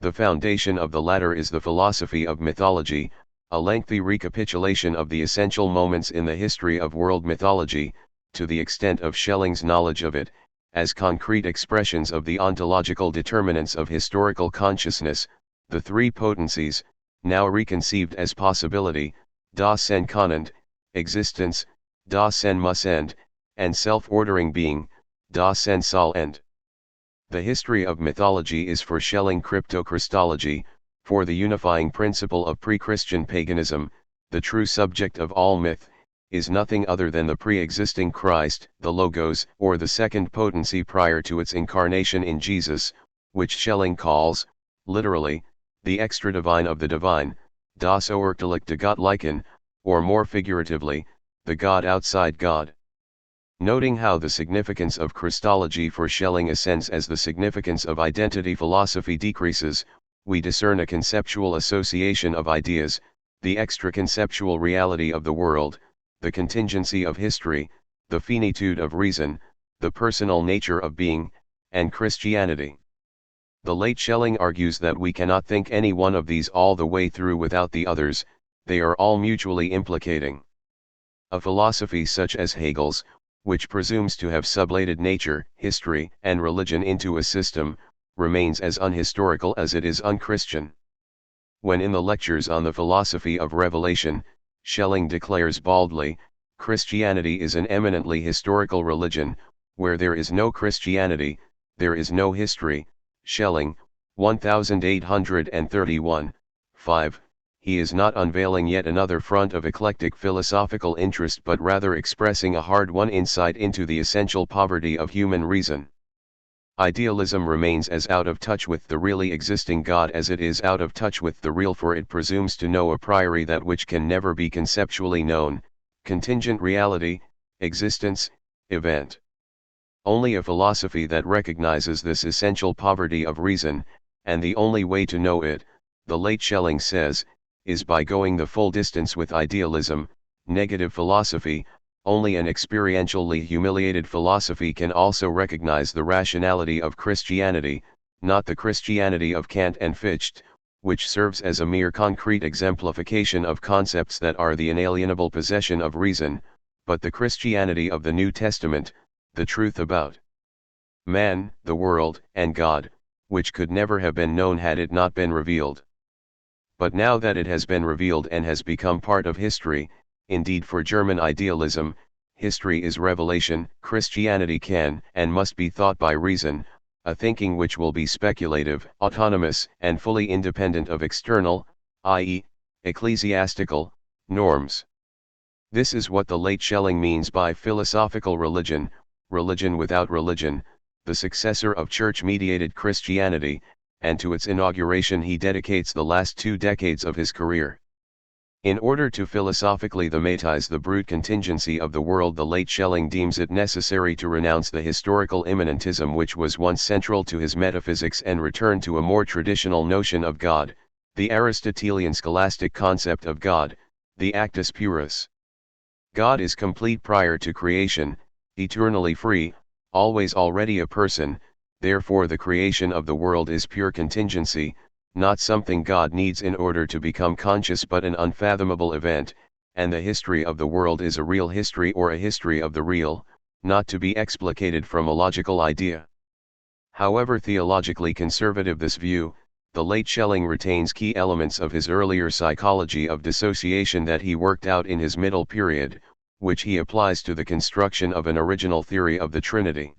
The foundation of the latter is the philosophy of mythology, a lengthy recapitulation of the essential moments in the history of world mythology, to the extent of Schelling's knowledge of it, as concrete expressions of the ontological determinants of historical consciousness, the three potencies, now reconceived as possibility, das Sein kannend, existence, das Sein mussend, and self-ordering being, das Sein sollend. The history of mythology is for Schelling crypto-Christology, for the unifying principle of pre-Christian paganism, the true subject of all myth, is nothing other than the pre-existing Christ, the Logos, or the second potency prior to its incarnation in Jesus, which Schelling calls, literally, the extra-divine of the divine, das Oerterliche Gottlichen, or more figuratively, the God outside God. Noting how the significance of Christology for Schelling ascends as the significance of identity philosophy decreases, we discern a conceptual association of ideas, the extra-conceptual reality of the world, the contingency of history, the finitude of reason, the personal nature of being, and Christianity. The late Schelling argues that we cannot think any one of these all the way through without the others, they are all mutually implicating. A philosophy such as Hegel's, which presumes to have sublated nature, history, and religion into a system, remains as unhistorical as it is unchristian. When in the lectures on the philosophy of revelation, Schelling declares baldly, Christianity is an eminently historical religion, where there is no Christianity, there is no history, Schelling, 1831, 5, he is not unveiling yet another front of eclectic philosophical interest but rather expressing a hard-won insight into the essential poverty of human reason. Idealism remains as out of touch with the really existing God as it is out of touch with the real, for it presumes to know a priori that which can never be conceptually known, contingent reality, existence, event. Only a philosophy that recognizes this essential poverty of reason, and the only way to know it, the late Schelling says, is by going the full distance with idealism, negative philosophy. Only an experientially humiliated philosophy can also recognize the rationality of Christianity, not the Christianity of Kant and Fichte, which serves as a mere concrete exemplification of concepts that are the inalienable possession of reason, but the Christianity of the New Testament, the truth about man, the world, and God, which could never have been known had it not been revealed. But now that it has been revealed and has become part of history, indeed for German idealism, history is revelation, Christianity can and must be thought by reason, a thinking which will be speculative, autonomous, and fully independent of external, i.e., ecclesiastical, norms. This is what the late Schelling means by philosophical religion, religion without religion, the successor of church-mediated Christianity, and to its inauguration he dedicates the last 2 decades of his career. In order to philosophically thematize the brute contingency of the world, the late Schelling deems it necessary to renounce the historical immanentism which was once central to his metaphysics and return to a more traditional notion of God, the Aristotelian scholastic concept of God, the actus purus. God is complete prior to creation, eternally free, always already a person, therefore the creation of the world is pure contingency, not something God needs in order to become conscious but an unfathomable event, and the history of the world is a real history or a history of the real, not to be explicated from a logical idea. However theologically conservative this view, the late Schelling retains key elements of his earlier psychology of dissociation that he worked out in his middle period, which he applies to the construction of an original theory of the Trinity.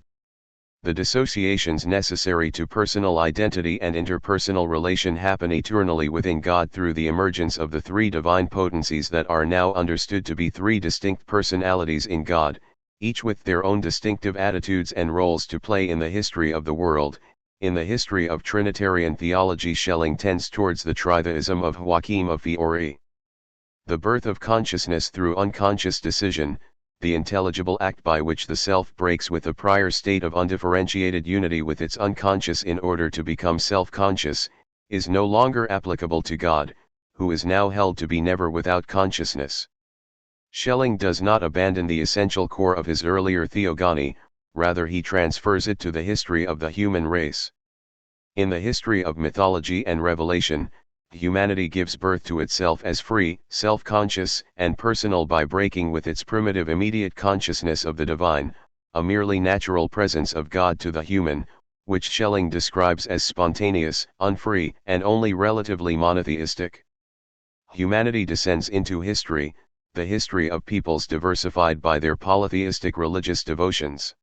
The dissociations necessary to personal identity and interpersonal relation happen eternally within God through the emergence of the three divine potencies that are now understood to be three distinct personalities in God, each with their own distinctive attitudes and roles to play in the history of the world. In the history of Trinitarian theology, Schelling tends towards the tritheism of Joachim of Fiore. The birth of consciousness through unconscious decision, the intelligible act by which the self breaks with a prior state of undifferentiated unity with its unconscious in order to become self-conscious, is no longer applicable to God, who is now held to be never without consciousness. Schelling does not abandon the essential core of his earlier theogony, rather he transfers it to the history of the human race. In the history of mythology and revelation, humanity gives birth to itself as free, self-conscious, and personal by breaking with its primitive immediate consciousness of the divine, a merely natural presence of God to the human, which Schelling describes as spontaneous, unfree, and only relatively monotheistic. Humanity descends into history, the history of peoples diversified by their polytheistic religious devotions.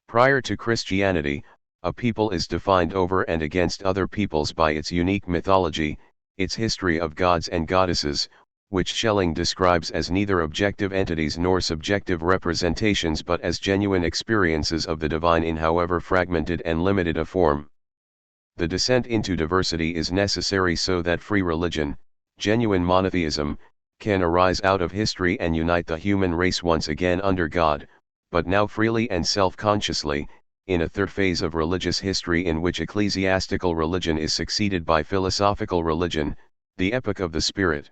Prior to Christianity, a people is defined over and against other peoples by its unique mythology, its history of gods and goddesses, which Schelling describes as neither objective entities nor subjective representations but as genuine experiences of the divine in however fragmented and limited a form. The descent into diversity is necessary so that free religion, genuine monotheism, can arise out of history and unite the human race once again under God, but now freely and self-consciously, in a third phase of religious history in which ecclesiastical religion is succeeded by philosophical religion, the epoch of the Spirit.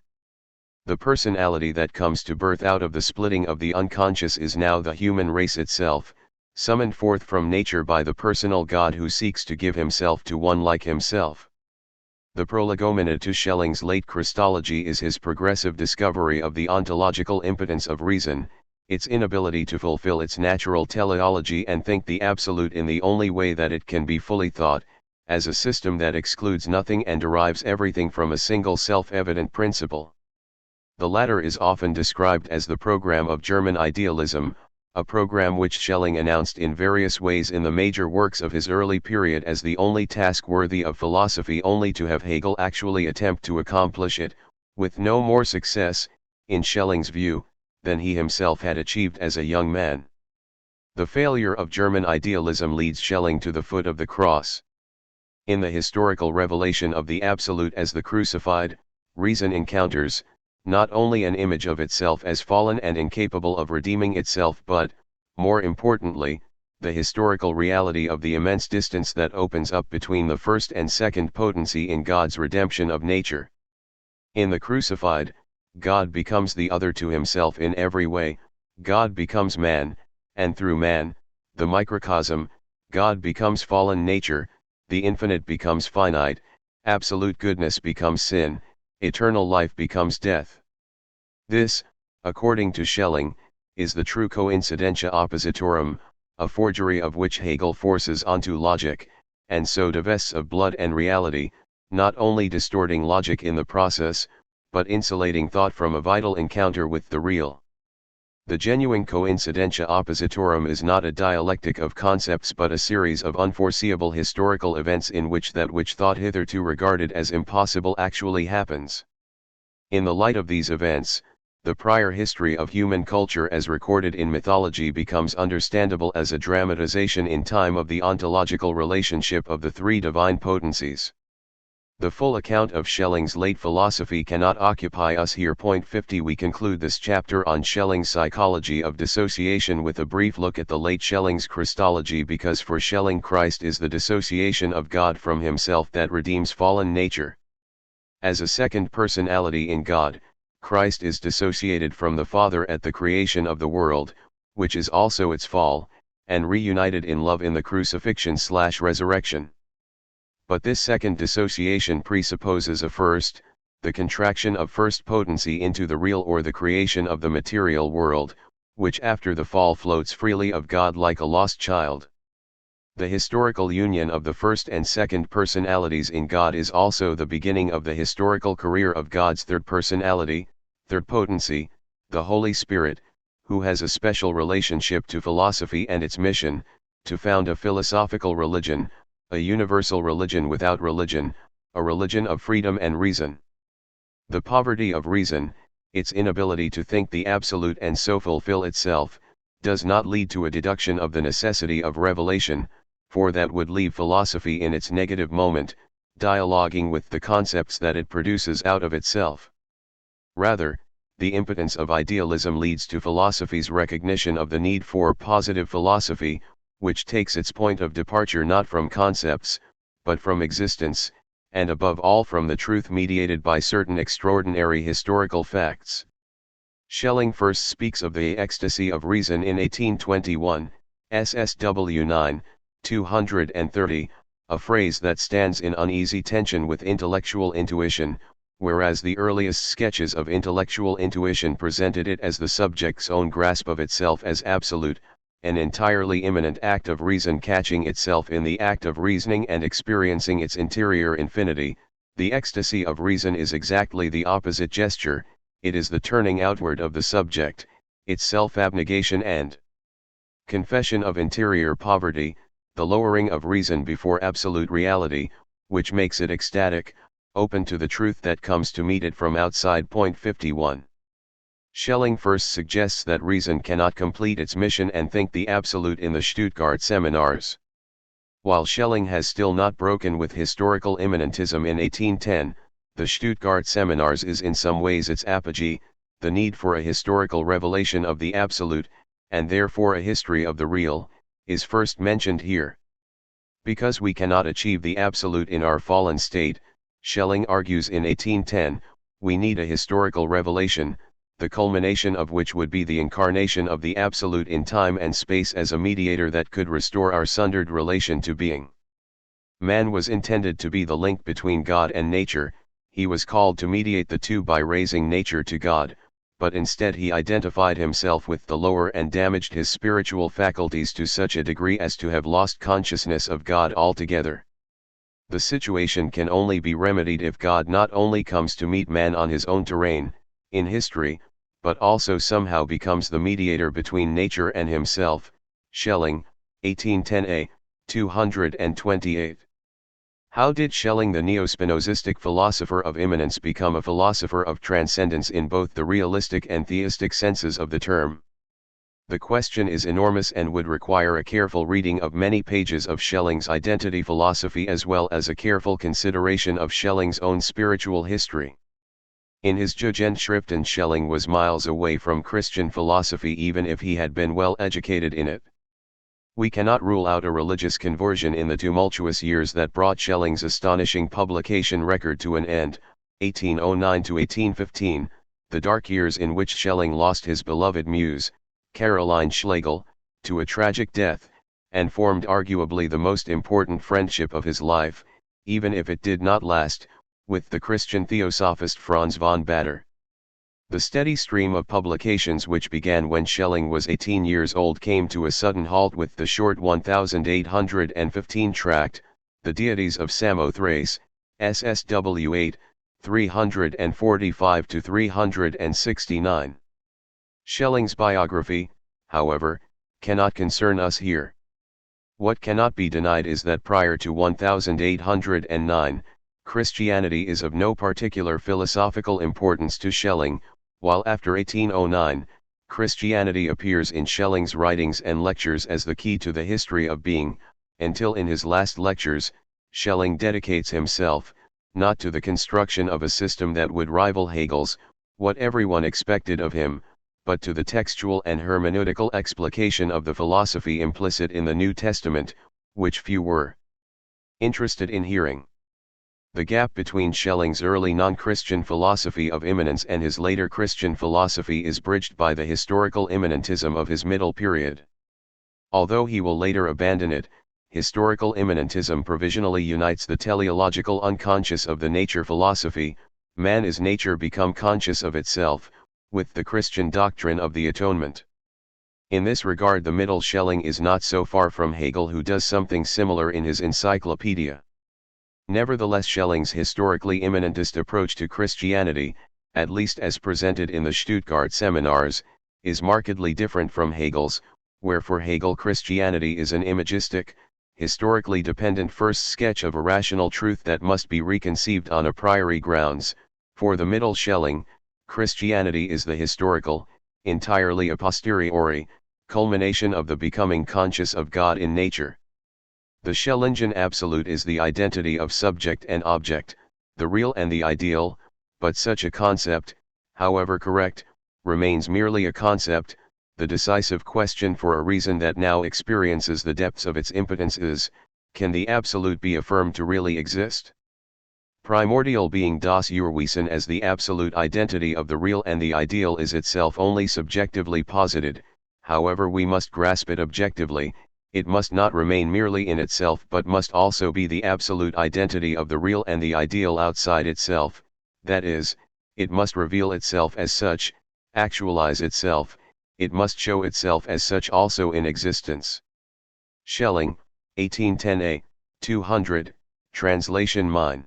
The personality that comes to birth out of the splitting of the unconscious is now the human race itself, summoned forth from nature by the personal God who seeks to give himself to one like himself. The prolegomena to Schelling's late Christology is his progressive discovery of the ontological impotence of reason, its inability to fulfill its natural teleology and think the absolute in the only way that it can be fully thought, as a system that excludes nothing and derives everything from a single self-evident principle. The latter is often described as the program of German idealism, a program which Schelling announced in various ways in the major works of his early period as the only task worthy of philosophy, only to have Hegel actually attempt to accomplish it, with no more success, in Schelling's view, than he himself had achieved as a young man. The failure of German idealism leads Schelling to the foot of the cross. In the historical revelation of the Absolute as the crucified, reason encounters, not only an image of itself as fallen and incapable of redeeming itself but, more importantly, the historical reality of the immense distance that opens up between the first and second potency in God's redemption of nature. In the crucified, God becomes the other to himself in every way, God becomes man, and through man, the microcosm, God becomes fallen nature, the infinite becomes finite, absolute goodness becomes sin, eternal life becomes death. This, according to Schelling, is the true coincidentia oppositorum, a forgery of which Hegel forces onto logic, and so divests of blood and reality, not only distorting logic in the process, but insulating thought from a vital encounter with the real. The genuine coincidentia oppositorum is not a dialectic of concepts but a series of unforeseeable historical events in which that which thought hitherto regarded as impossible actually happens. In the light of these events, the prior history of human culture as recorded in mythology becomes understandable as a dramatization in time of the ontological relationship of the three divine potencies. The full account of Schelling's late philosophy cannot occupy us here. 50 We conclude this chapter on Schelling's psychology of dissociation with a brief look at the late Schelling's Christology, because for Schelling Christ is the dissociation of God from himself that redeems fallen nature. As a second personality in God, Christ is dissociated from the Father at the creation of the world, which is also its fall, and reunited in love in the crucifixion/resurrection. But this second dissociation presupposes a first, the contraction of first potency into the real or the creation of the material world, which after the fall floats freely of God like a lost child. The historical union of the first and second personalities in God is also the beginning of the historical career of God's third personality, third potency, the Holy Spirit, who has a special relationship to philosophy and its mission, to found a philosophical religion, a universal religion without religion, a religion of freedom and reason. The poverty of reason, its inability to think the absolute and so fulfill itself, does not lead to a deduction of the necessity of revelation, for that would leave philosophy in its negative moment, dialoguing with the concepts that it produces out of itself. Rather, the impotence of idealism leads to philosophy's recognition of the need for positive philosophy, which takes its point of departure not from concepts, but from existence, and above all from the truth mediated by certain extraordinary historical facts. Schelling first speaks of the ecstasy of reason in 1821, SSW 9, 230, a phrase that stands in uneasy tension with intellectual intuition, whereas the earliest sketches of intellectual intuition presented it as the subject's own grasp of itself as absolute, an entirely immanent act of reason catching itself in the act of reasoning and experiencing its interior infinity. The ecstasy of reason is exactly the opposite gesture, it is the turning outward of the subject, its self-abnegation and confession of interior poverty, the lowering of reason before absolute reality, which makes it ecstatic, open to the truth that comes to meet it from outside. Point 51. Schelling first suggests that reason cannot complete its mission and think the absolute in the Stuttgart seminars. While Schelling has still not broken with historical immanentism in 1810, the Stuttgart seminars is in some ways its apogee, the need for a historical revelation of the absolute, and therefore a history of the real, is first mentioned here. Because we cannot achieve the absolute in our fallen state, Schelling argues in 1810, we need a historical revelation, the culmination of which would be the incarnation of the absolute in time and space as a mediator that could restore our sundered relation to being. Man was intended to be the link between God and nature, he was called to mediate the two by raising nature to God, but instead he identified himself with the lower and damaged his spiritual faculties to such a degree as to have lost consciousness of God altogether. The situation can only be remedied if God not only comes to meet man on his own terrain, in history, but also somehow becomes the mediator between nature and himself. Schelling, 1810a, 228. How did Schelling, the neo-Spinozistic philosopher of immanence, become a philosopher of transcendence in both the realistic and theistic senses of the term? The question is enormous and would require a careful reading of many pages of Schelling's identity philosophy as well as a careful consideration of Schelling's own spiritual history. In his Jugendschriften, Schelling was miles away from Christian philosophy even if he had been well educated in it. We cannot rule out a religious conversion in the tumultuous years that brought Schelling's astonishing publication record to an end, 1809 to 1815, the dark years in which Schelling lost his beloved muse, Caroline Schlegel, to a tragic death, and formed arguably the most important friendship of his life, even if it did not last, with the Christian theosophist Franz von Baader. The steady stream of publications which began when Schelling was 18 years old came to a sudden halt with the short 1815 tract, The Deities of Samothrace, SSW 8, 345 to 369. Schelling's biography, however, cannot concern us here. What cannot be denied is that prior to 1809, Christianity is of no particular philosophical importance to Schelling, while after 1809, Christianity appears in Schelling's writings and lectures as the key to the history of being, until in his last lectures, Schelling dedicates himself, not to the construction of a system that would rival Hegel's, what everyone expected of him, but to the textual and hermeneutical explication of the philosophy implicit in the New Testament, which few were interested in hearing. The gap between Schelling's early non-Christian philosophy of immanence and his later Christian philosophy is bridged by the historical immanentism of his middle period. Although he will later abandon it, historical immanentism provisionally unites the teleological unconscious of the nature philosophy, man is nature become conscious of itself, with the Christian doctrine of the atonement. In this regard the middle Schelling is not so far from Hegel, who does something similar in his encyclopedia. Nevertheless, Schelling's historically immanentist approach to Christianity, at least as presented in the Stuttgart seminars, is markedly different from Hegel's, where for Hegel Christianity is an imagistic, historically dependent first sketch of a rational truth that must be reconceived on a priori grounds. For the middle Schelling, Christianity is the historical, entirely a posteriori, culmination of the becoming conscious of God in nature. The Schellingian absolute is the identity of subject and object, the real and the ideal, but such a concept, however correct, remains merely a concept. The decisive question for a reason that now experiences the depths of its impotence is, can the absolute be affirmed to really exist? Primordial being das Urwesen as the absolute identity of the real and the ideal is itself only subjectively posited. However we must grasp it objectively, it must not remain merely in itself but must also be the absolute identity of the real and the ideal outside itself, that is, it must reveal itself as such, actualize itself, it must show itself as such also in existence. Schelling, 1810a, 200, translation mine.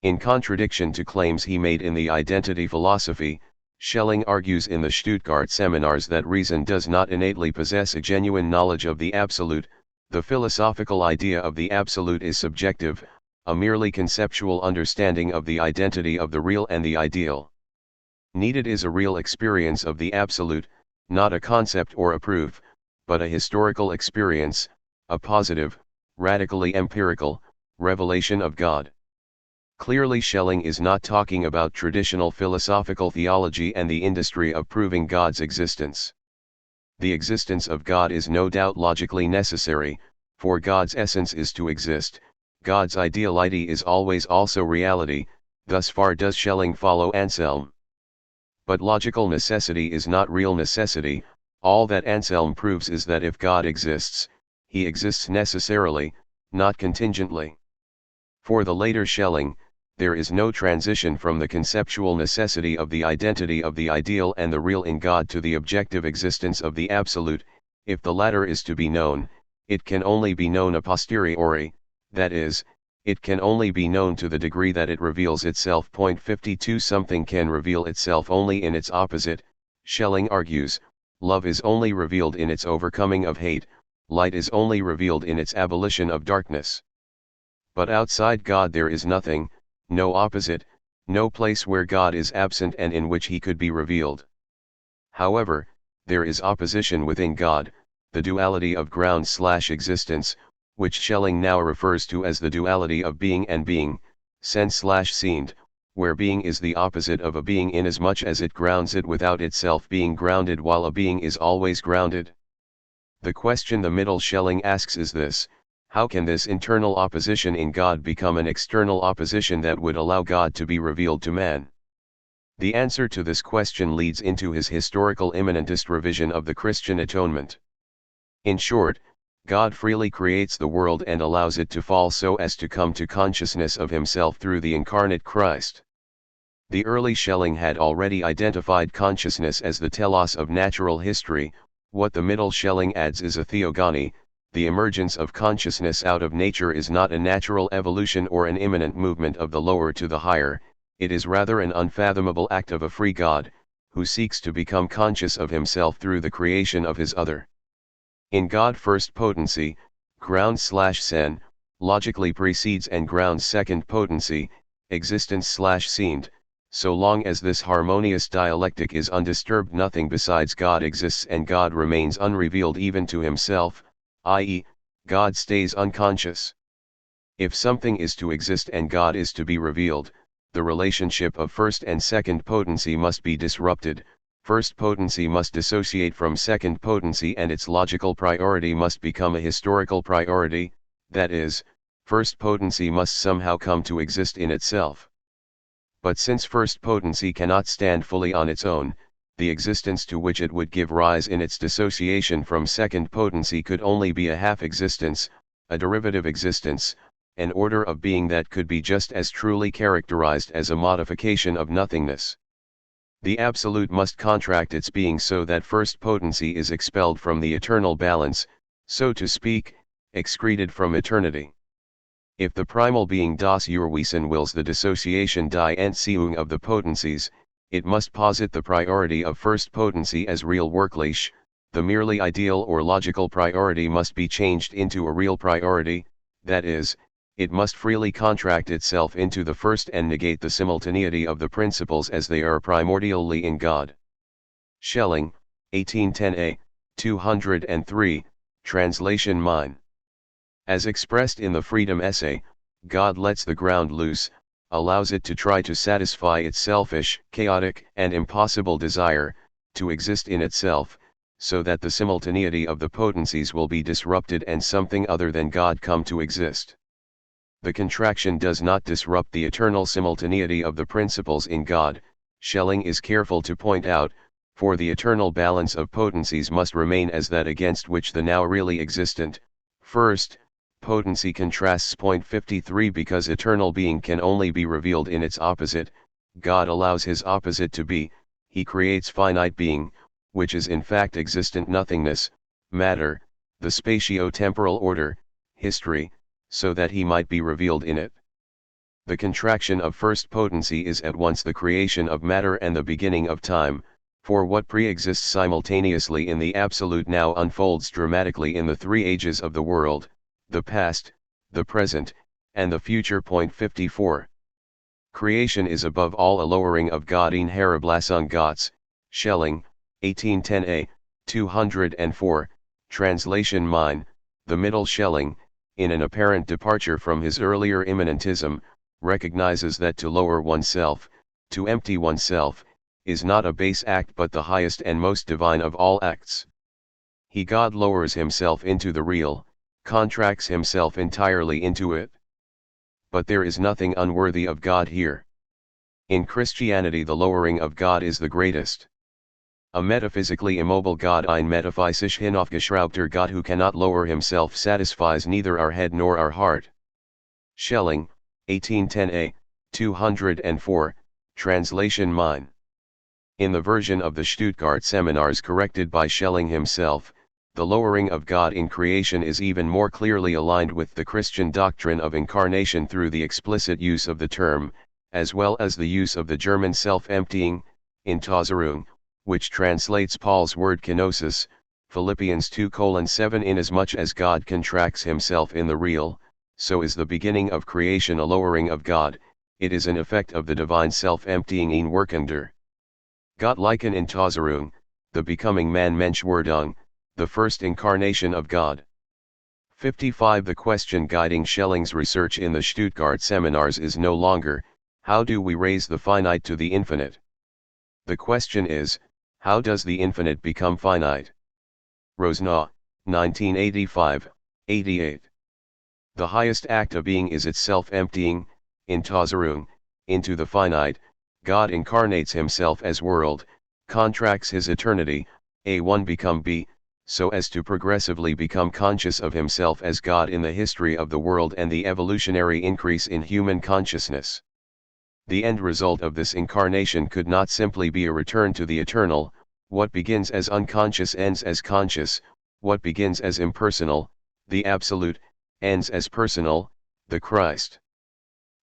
In contradiction to claims he made in the identity philosophy, Schelling argues in the Stuttgart seminars that reason does not innately possess a genuine knowledge of the absolute. The philosophical idea of the absolute is subjective, a merely conceptual understanding of the identity of the real and the ideal. Needed is a real experience of the absolute, not a concept or a proof, but a historical experience, a positive, radically empirical, revelation of God. Clearly Schelling is not talking about traditional philosophical theology and the industry of proving God's existence. The existence of God is no doubt logically necessary, for God's essence is to exist, God's ideality is always also reality. Thus far does Schelling follow Anselm. But logical necessity is not real necessity. All that Anselm proves is that if God exists, he exists necessarily, not contingently. For the later Schelling, there is no transition from the conceptual necessity of the identity of the ideal and the real in God to the objective existence of the absolute. If the latter is to be known, it can only be known a posteriori, that is, it can only be known to the degree that it reveals itself. 52 Something can reveal itself only in its opposite. Schelling argues, love is only revealed in its overcoming of hate, light is only revealed in its abolition of darkness. But outside God there is nothing, no opposite, no place where God is absent and in which he could be revealed. However, there is opposition within God, the duality of ground/existence, which Schelling now refers to as the duality of being and being, Sein/Sind, where being is the opposite of a being inasmuch as it grounds it without itself being grounded while a being is always grounded. The question the middle Schelling asks is this: how can this internal opposition in God become an external opposition that would allow God to be revealed to man? The answer to this question leads into his historical immanentist revision of the Christian atonement. In short, God freely creates the world and allows it to fall so as to come to consciousness of himself through the incarnate Christ. The early Schelling had already identified consciousness as the telos of natural history. What the middle Schelling adds is a theogony. The emergence of consciousness out of nature is not a natural evolution or an immanent movement of the lower to the higher, it is rather an unfathomable act of a free God, who seeks to become conscious of himself through the creation of his other. In God first potency, ground/sen, logically precedes and ground second potency, existence/sind. So long as this harmonious dialectic is undisturbed, nothing besides God exists and God remains unrevealed even to himself, i.e., God stays unconscious. If something is to exist and God is to be revealed, the relationship of first and second potency must be disrupted. First potency must dissociate from second potency and its logical priority must become a historical priority, that is, first potency must somehow come to exist in itself. But since first potency cannot stand fully on its own, the existence to which it would give rise in its dissociation from second potency could only be a half-existence, a derivative existence, an order of being that could be just as truly characterized as a modification of nothingness. The Absolute must contract its being so that first potency is expelled from the eternal balance, so to speak, excreted from eternity. If the primal being das Urwesen wills the dissociation die Entziehung of the potencies, it must posit the priority of first potency as real wirklich, the merely ideal or logical priority must be changed into a real priority, that is, it must freely contract itself into the first and negate the simultaneity of the principles as they are primordially in God. Schelling, 1810a, 203, translation mine. As expressed in the Freedom Essay, God lets the ground loose, allows it to try to satisfy its selfish, chaotic, and impossible desire, to exist in itself, so that the simultaneity of the potencies will be disrupted and something other than God come to exist. The contraction does not disrupt the eternal simultaneity of the principles in God, Schelling is careful to point out, for the eternal balance of potencies must remain as that against which the now really existent, first, potency contrasts. Point 53. Because eternal being can only be revealed in its opposite, God allows his opposite to be, he creates finite being, which is in fact existent nothingness, matter, the spatio-temporal order, history, so that he might be revealed in it. The contraction of first potency is at once the creation of matter and the beginning of time, for what pre-exists simultaneously in the Absolute now unfolds dramatically in the three ages of the world, the past, the present, and the future. Point 54. Creation is above all a lowering of God in Herablassung Gottes, Schelling, 1810a, 204, translation mine, the middle Schelling, in an apparent departure from his earlier immanentism, recognizes that to lower oneself, to empty oneself, is not a base act but the highest and most divine of all acts. God lowers himself into the real, contracts himself entirely into it. But there is nothing unworthy of God here. In Christianity the lowering of God is the greatest. A metaphysically immobile God, ein metaphysisch hinaufgeschraubter Gott who cannot lower himself, satisfies neither our head nor our heart. Schelling, 1810a, 204, translation mine. In the version of the Stuttgart Seminars corrected by Schelling himself, the lowering of God in creation is even more clearly aligned with the Christian doctrine of incarnation through the explicit use of the term, as well as the use of the German self-emptying, Entäußerung, which translates Paul's word kenosis, Philippians 2:7. Inasmuch as God contracts himself in the real, so is the beginning of creation a lowering of God, it is an effect of the divine self-emptying in Wirkender. Gottlichen Entäußerung, the becoming man Menschwerdung, the first incarnation of God. 55. The question guiding Schelling's research in the Stuttgart Seminars is no longer, how do we raise the finite to the infinite? The question is, how does the infinite become finite? Rosnaugh, 1985, 88. The highest act of being is its self-emptying, Entäußerung, into the finite. God incarnates himself as world, contracts his eternity, A1 become B, so as to progressively become conscious of himself as God in the history of the world and the evolutionary increase in human consciousness. The end result of this incarnation could not simply be a return to the eternal. What begins as unconscious ends as conscious, what begins as impersonal, the Absolute, ends as personal, the Christ.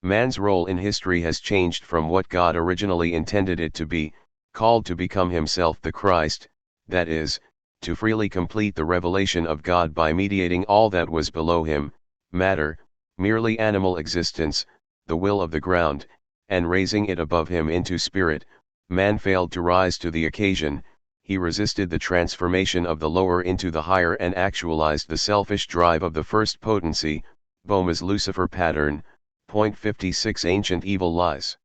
Man's role in history has changed from what God originally intended it to be, called to become himself the Christ, that is, to freely complete the revelation of God by mediating all that was below him, matter, merely animal existence, the will of the ground, and raising it above him into spirit. Man failed to rise to the occasion, he resisted the transformation of the lower into the higher and actualized the selfish drive of the first potency, Boehme's Lucifer pattern. Point 56. Ancient evil lies.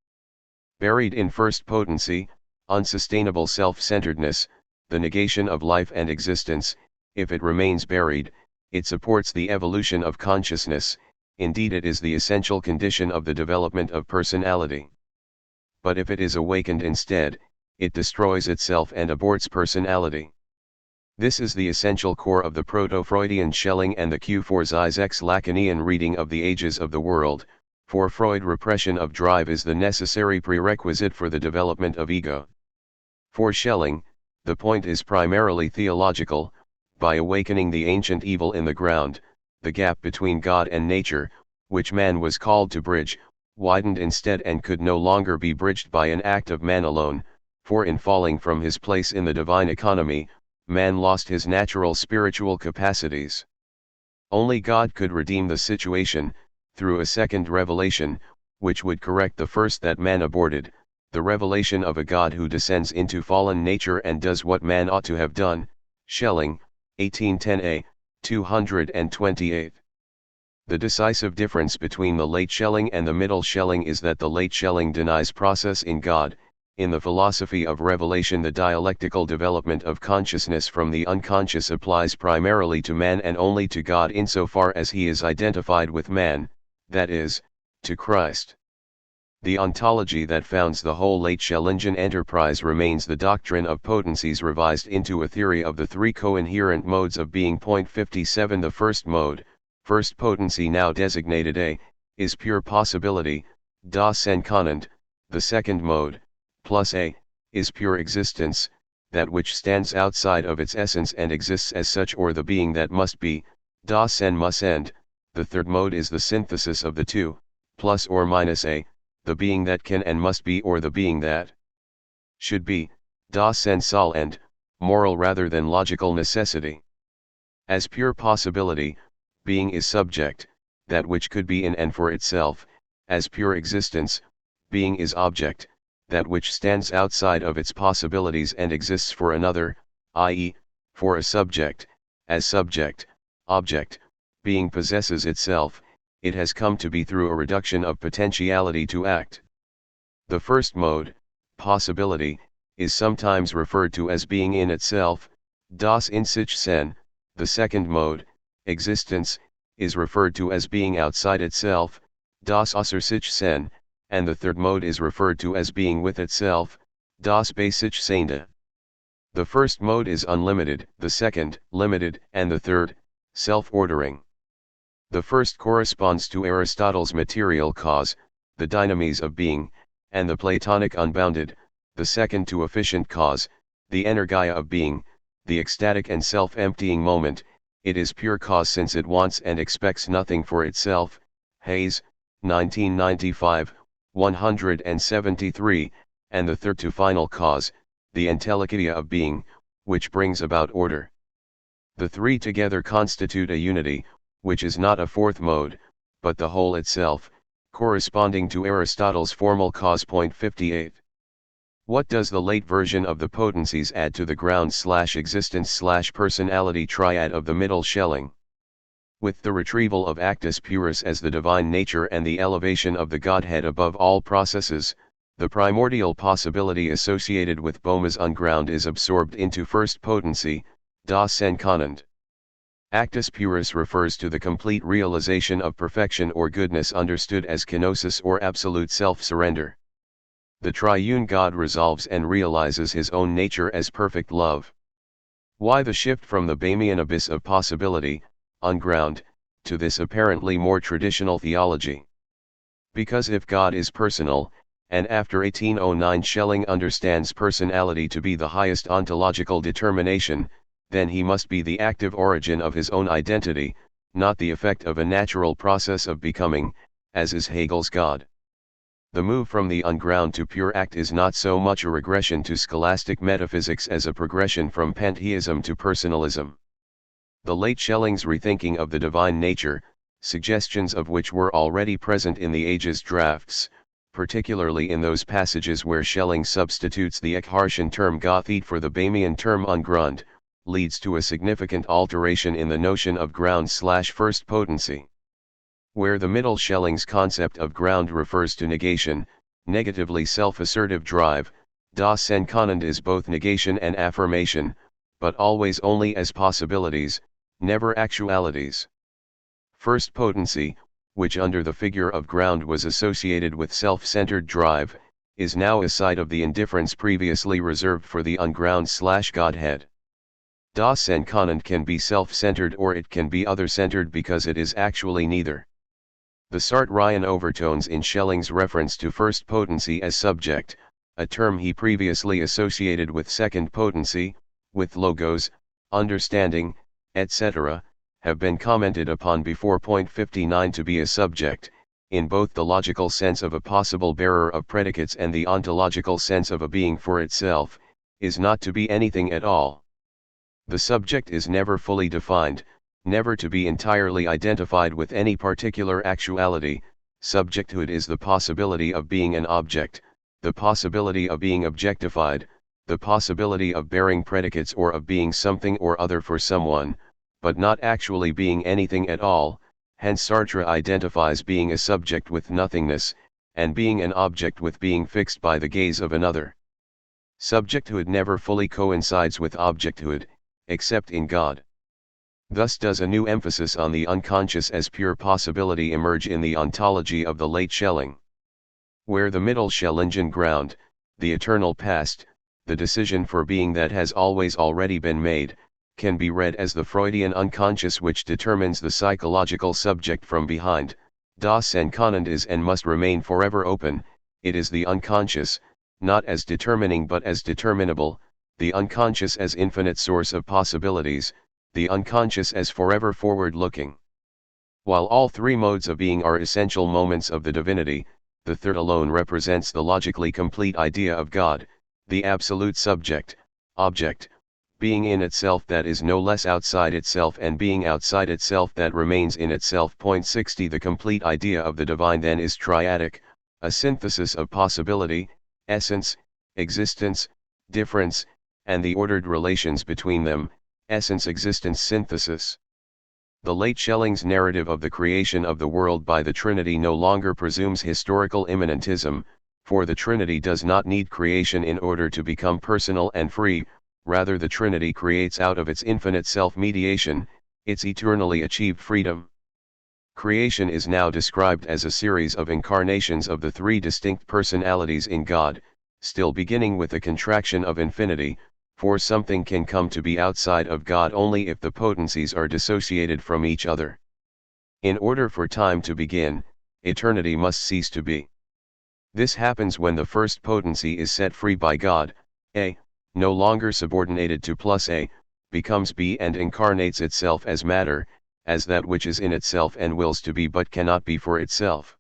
Buried in first potency, unsustainable self-centeredness, the negation of life and existence. If it remains buried, it supports the evolution of consciousness, indeed it is the essential condition of the development of personality. But if it is awakened instead, it destroys itself and aborts personality. This is the essential core of the Proto-Freudian Schelling and the Q4 Zizek's Lacanian reading of the ages of the world. For Freud, repression of drive is the necessary prerequisite for the development of ego. For Schelling, the point is primarily theological. By awakening the ancient evil in the ground, the gap between God and nature, which man was called to bridge, widened instead and could no longer be bridged by an act of man alone, for in falling from his place in the divine economy, man lost his natural spiritual capacities. Only God could redeem the situation, through a second revelation, which would correct the first that man aborted, the revelation of a God who descends into fallen nature and does what man ought to have done. Schelling, 1810a, 228. The decisive difference between the late Schelling and the middle Schelling is that the late Schelling denies process in God. In the philosophy of revelation, the dialectical development of consciousness from the unconscious applies primarily to man and only to God insofar as he is identified with man, that is, to Christ. The ontology that founds the whole late Schellingian enterprise remains the doctrine of potencies revised into a theory of the three coinherent modes of being. 57 The first mode, first potency now designated A, is pure possibility, das Senkonnend. The second mode, plus A, is pure existence, that which stands outside of its essence and exists as such, or the being that must be, das Sein Mussend. The third mode is the synthesis of the two, plus or minus A, the being that can and must be, or the being that should be, das Sein Sollend, moral rather than logical necessity. As pure possibility, being is subject, that which could be in and for itself. As pure existence, being is object, that which stands outside of its possibilities and exists for another, i.e., for a subject. As subject, object, being possesses itself, it has come to be through a reduction of potentiality to act. The first mode, possibility, is sometimes referred to as being in itself, das in sich Sein. The second mode, existence, is referred to as being outside itself, das außer sich Sein, and the third mode is referred to as being with itself, das bei sich Seiende. The first mode is unlimited, the second, limited, and the third, self-ordering. The first corresponds to Aristotle's material cause, the dynamis of being, and the Platonic unbounded, the second to efficient cause, the energia of being, the ecstatic and self-emptying moment. It is pure cause since it wants and expects nothing for itself. Hayes, 1995, 173, and the third to final cause, the entelligia of being, which brings about order. The three together constitute a unity, which is not a fourth mode, but the whole itself, corresponding to Aristotle's formal cause. 58. What does the late version of the potencies add to the ground/existence/personality triad of the middle Schelling? With the retrieval of actus purus as the divine nature and the elevation of the Godhead above all processes, the primordial possibility associated with Boehme's unground is absorbed into first potency, das Senkonnend. Actus purus refers to the complete realization of perfection or goodness understood as kenosis or absolute self-surrender. The triune God resolves and realizes his own nature as perfect love. Why the shift from the Boehmian abyss of possibility, unground, to this apparently more traditional theology? Because if God is personal, and after 1809 Schelling understands personality to be the highest ontological determination, then he must be the active origin of his own identity, not the effect of a natural process of becoming, as is Hegel's God. The move from the unground to pure act is not so much a regression to scholastic metaphysics as a progression from pantheism to personalism. The late Schelling's rethinking of the divine nature, suggestions of which were already present in the Ages drafts, particularly in those passages where Schelling substitutes the Eckhardtian term Gottheit for the Boehmian term ungrund, leads to a significant alteration in the notion of ground/first potency. Where the middle Schelling's concept of ground refers to negation, negatively self-assertive drive, das Senkonnend is both negation and affirmation, but always only as possibilities, never actualities. First potency, which under the figure of ground was associated with self-centered drive, is now a site of the indifference previously reserved for the unground/Godhead. Das Enkanant can be self-centered or it can be other-centered because it is actually neither. The Sartrean overtones in Schelling's reference to first potency as subject, a term he previously associated with second potency, with logos, understanding, etc., have been commented upon before. 59 To be a subject, in both the logical sense of a possible bearer of predicates and the ontological sense of a being for itself, is not to be anything at all. The subject is never fully defined, never to be entirely identified with any particular actuality. Subjecthood is the possibility of being an object, the possibility of being objectified, the possibility of bearing predicates or of being something or other for someone, but not actually being anything at all. Hence Sartre identifies being a subject with nothingness, and being an object with being fixed by the gaze of another. Subjecthood never fully coincides with objecthood, except in God. Thus does a new emphasis on the unconscious as pure possibility emerge in the ontology of the late Schelling. Where the middle Schellingen ground, the eternal past, the decision for being that has always already been made, can be read as the Freudian unconscious which determines the psychological subject from behind. Das Enkanant is and must remain forever open. It is the unconscious, not as determining but as determinable, the unconscious as infinite source of possibilities, the unconscious as forever forward-looking. While all three modes of being are essential moments of the divinity, the third alone represents the logically complete idea of God, the absolute subject, object, being in itself that is no less outside itself and being outside itself that remains in itself. 60 The complete idea of the divine then is triadic, a synthesis of possibility, essence, existence, difference, and the ordered relations between them, essence-existence synthesis. The late Schelling's narrative of the creation of the world by the Trinity no longer presumes historical immanentism, for the Trinity does not need creation in order to become personal and free, rather the Trinity creates out of its infinite self-mediation, its eternally achieved freedom. Creation is now described as a series of incarnations of the three distinct personalities in God, still beginning with the contraction of infinity, for something can come to be outside of God only if the potencies are dissociated from each other. In order for time to begin, eternity must cease to be. This happens when the first potency is set free by God, A, no longer subordinated to plus A, becomes B and incarnates itself as matter, as that which is in itself and wills to be but cannot be for itself.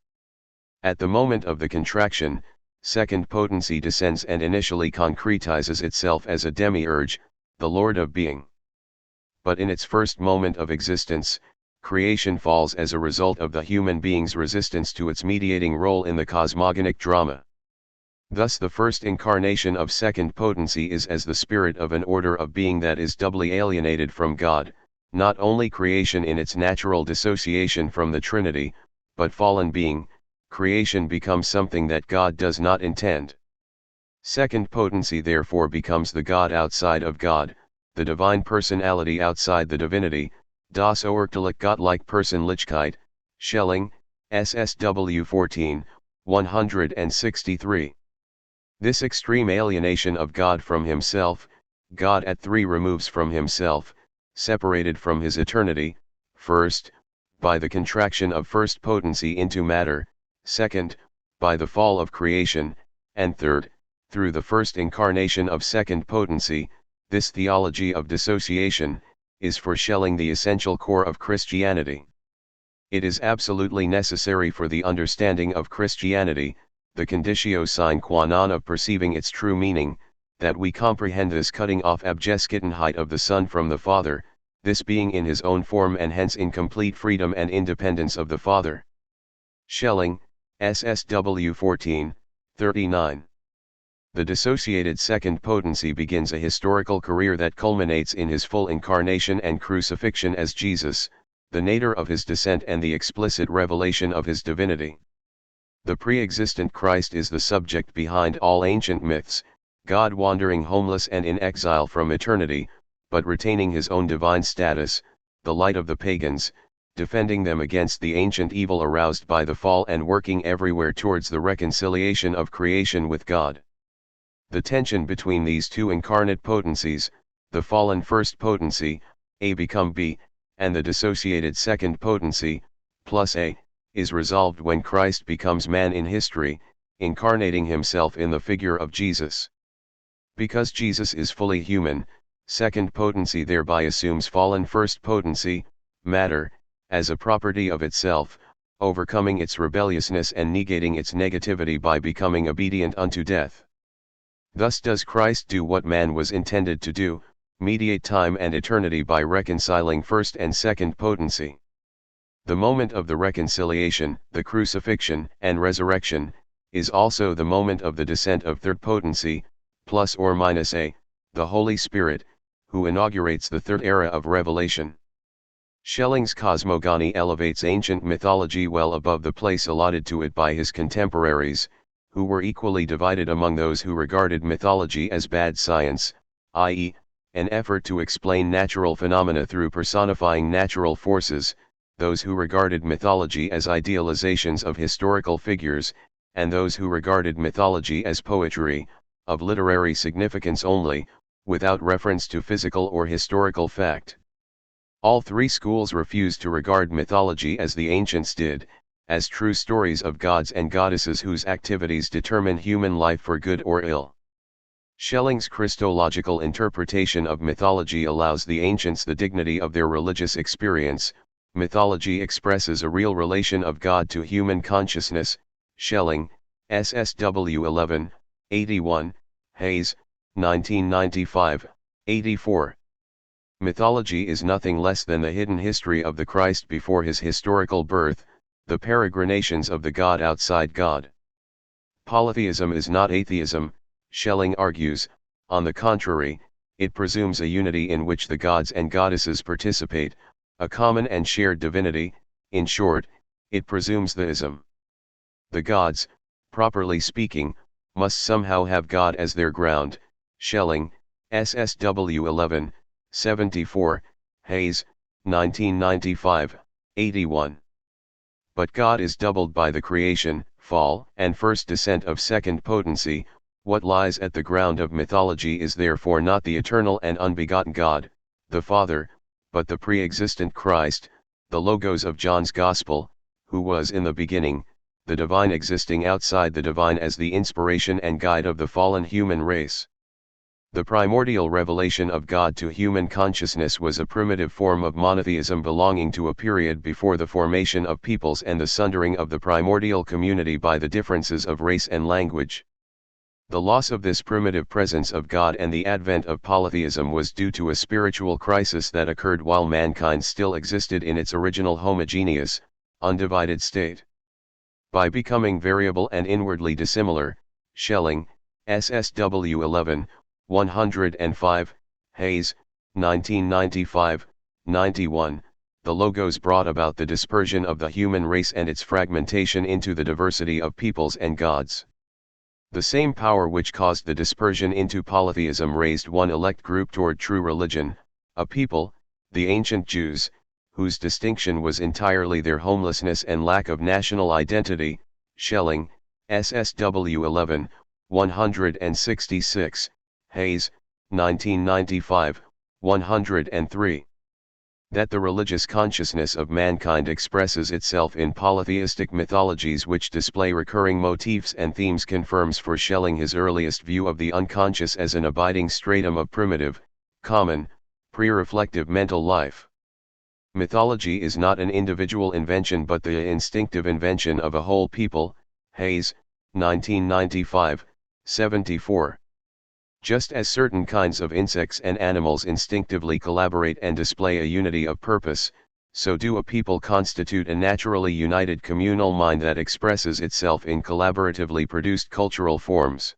At the moment of the contraction, second potency descends and initially concretizes itself as a demiurge, the Lord of Being. But in its first moment of existence, creation falls as a result of the human being's resistance to its mediating role in the cosmogonic drama. Thus the first incarnation of second potency is as the spirit of an order of being that is doubly alienated from God, not only creation in its natural dissociation from the Trinity, but fallen being. Creation becomes something that God does not intend. Second potency therefore becomes the God outside of God, the divine personality outside the divinity, das Oerkterlich Gottlike Persönlichkeit, Schelling, SSW 14, 163. This extreme alienation of God from himself, God at 3 removes from himself, separated from his eternity, first, by the contraction of first potency into matter, second, by the fall of creation, and third, through the first incarnation of second potency. This theology of dissociation is for Schelling the essential core of Christianity. It is absolutely necessary for the understanding of Christianity, the conditio sine qua non of perceiving its true meaning, that we comprehend this cutting off Abgeschnittenheit of the Son from the Father, this being in his own form and hence in complete freedom and independence of the Father. Schelling, SSW 14, 39. The dissociated second potency begins a historical career that culminates in his full incarnation and crucifixion as Jesus, the nadir of his descent and the explicit revelation of his divinity. The pre-existent Christ is the subject behind all ancient myths, God wandering homeless and in exile from eternity, but retaining his own divine status, the light of the pagans, defending them against the ancient evil aroused by the fall and working everywhere towards the reconciliation of creation with God. The tension between these two incarnate potencies, the fallen first potency, A become B, and the dissociated second potency, plus A, is resolved when Christ becomes man in history, incarnating himself in the figure of Jesus. Because Jesus is fully human, second potency thereby assumes fallen first potency, matter, as a property of itself, overcoming its rebelliousness and negating its negativity by becoming obedient unto death. Thus does Christ do what man was intended to do, mediate time and eternity by reconciling first and second potency. The moment of the reconciliation, the crucifixion and resurrection, is also the moment of the descent of third potency, plus or minus A, the Holy Spirit, who inaugurates the third era of revelation. Schelling's cosmogony elevates ancient mythology well above the place allotted to it by his contemporaries, who were equally divided among those who regarded mythology as bad science, i.e., an effort to explain natural phenomena through personifying natural forces, those who regarded mythology as idealizations of historical figures, and those who regarded mythology as poetry, of literary significance only, without reference to physical or historical fact. All three schools refused to regard mythology as the ancients did, as true stories of gods and goddesses whose activities determine human life for good or ill. Schelling's Christological interpretation of mythology allows the ancients the dignity of their religious experience. Mythology expresses a real relation of God to human consciousness. Schelling, SSW 11, 81, Hayes, 1995, 84. Mythology is nothing less than the hidden history of the Christ before his historical birth, the peregrinations of the God outside God. Polytheism is not atheism, Schelling argues. On the contrary, it presumes a unity in which the gods and goddesses participate, a common and shared divinity. In short, it presumes theism. The gods, properly speaking, must somehow have God as their ground. Schelling, SSW 11, 74, Hayes, 1995, 81. But God is doubled by the creation, fall, and first descent of second potency. What lies at the ground of mythology is therefore not the eternal and unbegotten God, the Father, but the pre-existent Christ, the Logos of John's Gospel, who was in the beginning, the divine existing outside the divine as the inspiration and guide of the fallen human race. The primordial revelation of God to human consciousness was a primitive form of monotheism belonging to a period before the formation of peoples and the sundering of the primordial community by the differences of race and language. The loss of this primitive presence of God and the advent of polytheism was due to a spiritual crisis that occurred while mankind still existed in its original homogeneous, undivided state. By becoming variable and inwardly dissimilar, Schelling, SSW 11, 105, Hayes, 1995, 91, the Logos brought about the dispersion of the human race and its fragmentation into the diversity of peoples and gods. The same power which caused the dispersion into polytheism raised one elect group toward true religion, a people, the ancient Jews, whose distinction was entirely their homelessness and lack of national identity. Schelling, SSW 11, 166, Hayes, 1995, 103. That the religious consciousness of mankind expresses itself in polytheistic mythologies which display recurring motifs and themes confirms for Schelling his earliest view of the unconscious as an abiding stratum of primitive, common, pre-reflective mental life. Mythology is not an individual invention but the instinctive invention of a whole people. Hayes, 1995, 74. Just as certain kinds of insects and animals instinctively collaborate and display a unity of purpose, so do a people constitute a naturally united communal mind that expresses itself in collaboratively produced cultural forms.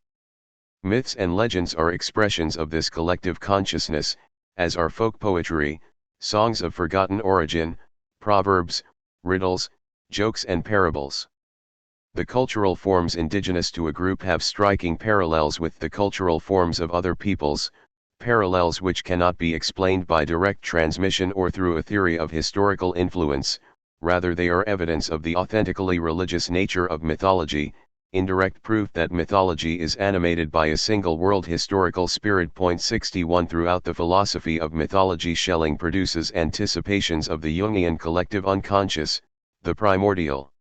Myths and legends are expressions of this collective consciousness, as are folk poetry, songs of forgotten origin, proverbs, riddles, jokes and parables. The cultural forms indigenous to a group have striking parallels with the cultural forms of other peoples, parallels which cannot be explained by direct transmission or through a theory of historical influence, rather they are evidence of the authentically religious nature of mythology, indirect proof that mythology is animated by a single world historical spirit. 61 Throughout the philosophy of mythology, Schelling produces anticipations of the Jungian collective unconscious, the primordial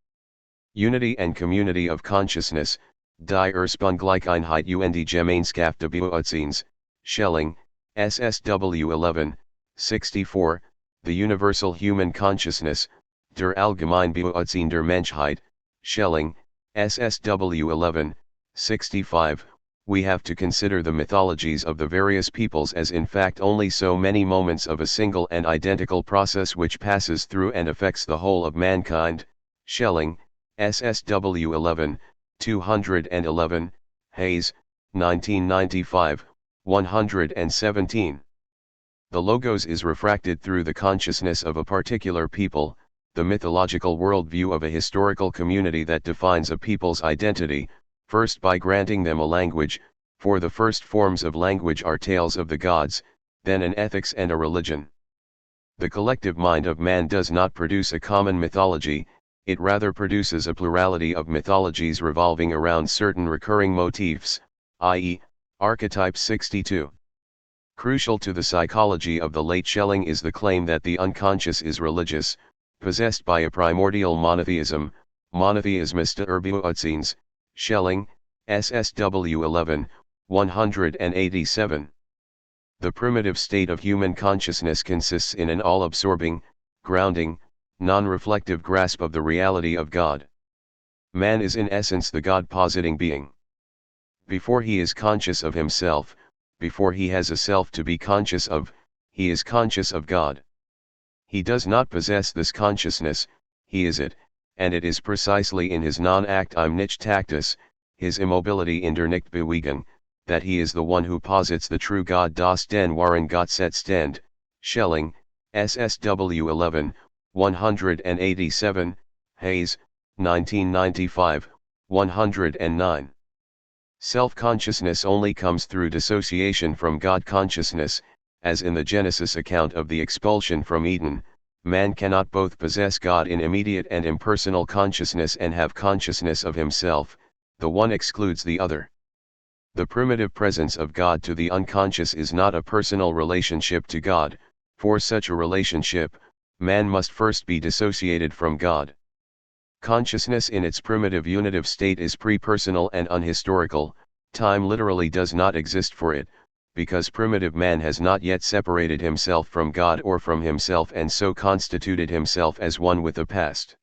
unity and community of consciousness, die Ursprünglichkeit und die Gemeinschaft der Bewusstseins, Schelling, SSW 11, 64, the universal human consciousness, der Allgemeinbewusstsein der Menschheit, Schelling, SSW 11, 65, we have to consider the mythologies of the various peoples as in fact only so many moments of a single and identical process which passes through and affects the whole of mankind, Schelling, SSW 11, 211, Hayes, 1995, 117. The logos is refracted through the consciousness of a particular people, the mythological worldview of a historical community that defines a people's identity, first by granting them a language, for the first forms of language are tales of the gods, then an ethics and a religion. The collective mind of man does not produce a common mythology, it rather produces a plurality of mythologies revolving around certain recurring motifs, i.e., archetype 62. Crucial to the psychology of the late Schelling is the claim that the unconscious is religious, possessed by a primordial monotheism, Monotheismus der Bewusstseins, Schelling, SSW 11, 187. The primitive state of human consciousness consists in an all-absorbing, grounding, non-reflective grasp of the reality of God. Man is in essence the God-positing being. Before he is conscious of himself, before he has a self to be conscious of, he is conscious of God. He does not possess this consciousness, he is it, and it is precisely in his non-act im nicht tactus, his immobility in der Nichtbewegung, that he is the one who posits the true God. Das den wahren Gott setzt, Schelling, SSW 11, 187, Hayes, 1995, 109. Self-consciousness only comes through dissociation from God consciousness, as in the Genesis account of the expulsion from Eden, man cannot both possess God in immediate and impersonal consciousness and have consciousness of himself, the one excludes the other. The primitive presence of God to the unconscious is not a personal relationship to God, for such a relationship, man must first be dissociated from God. Consciousness in its primitive unitive state is pre-personal and unhistorical, time literally does not exist for it, because primitive man has not yet separated himself from God or from himself and so constituted himself as one with the past.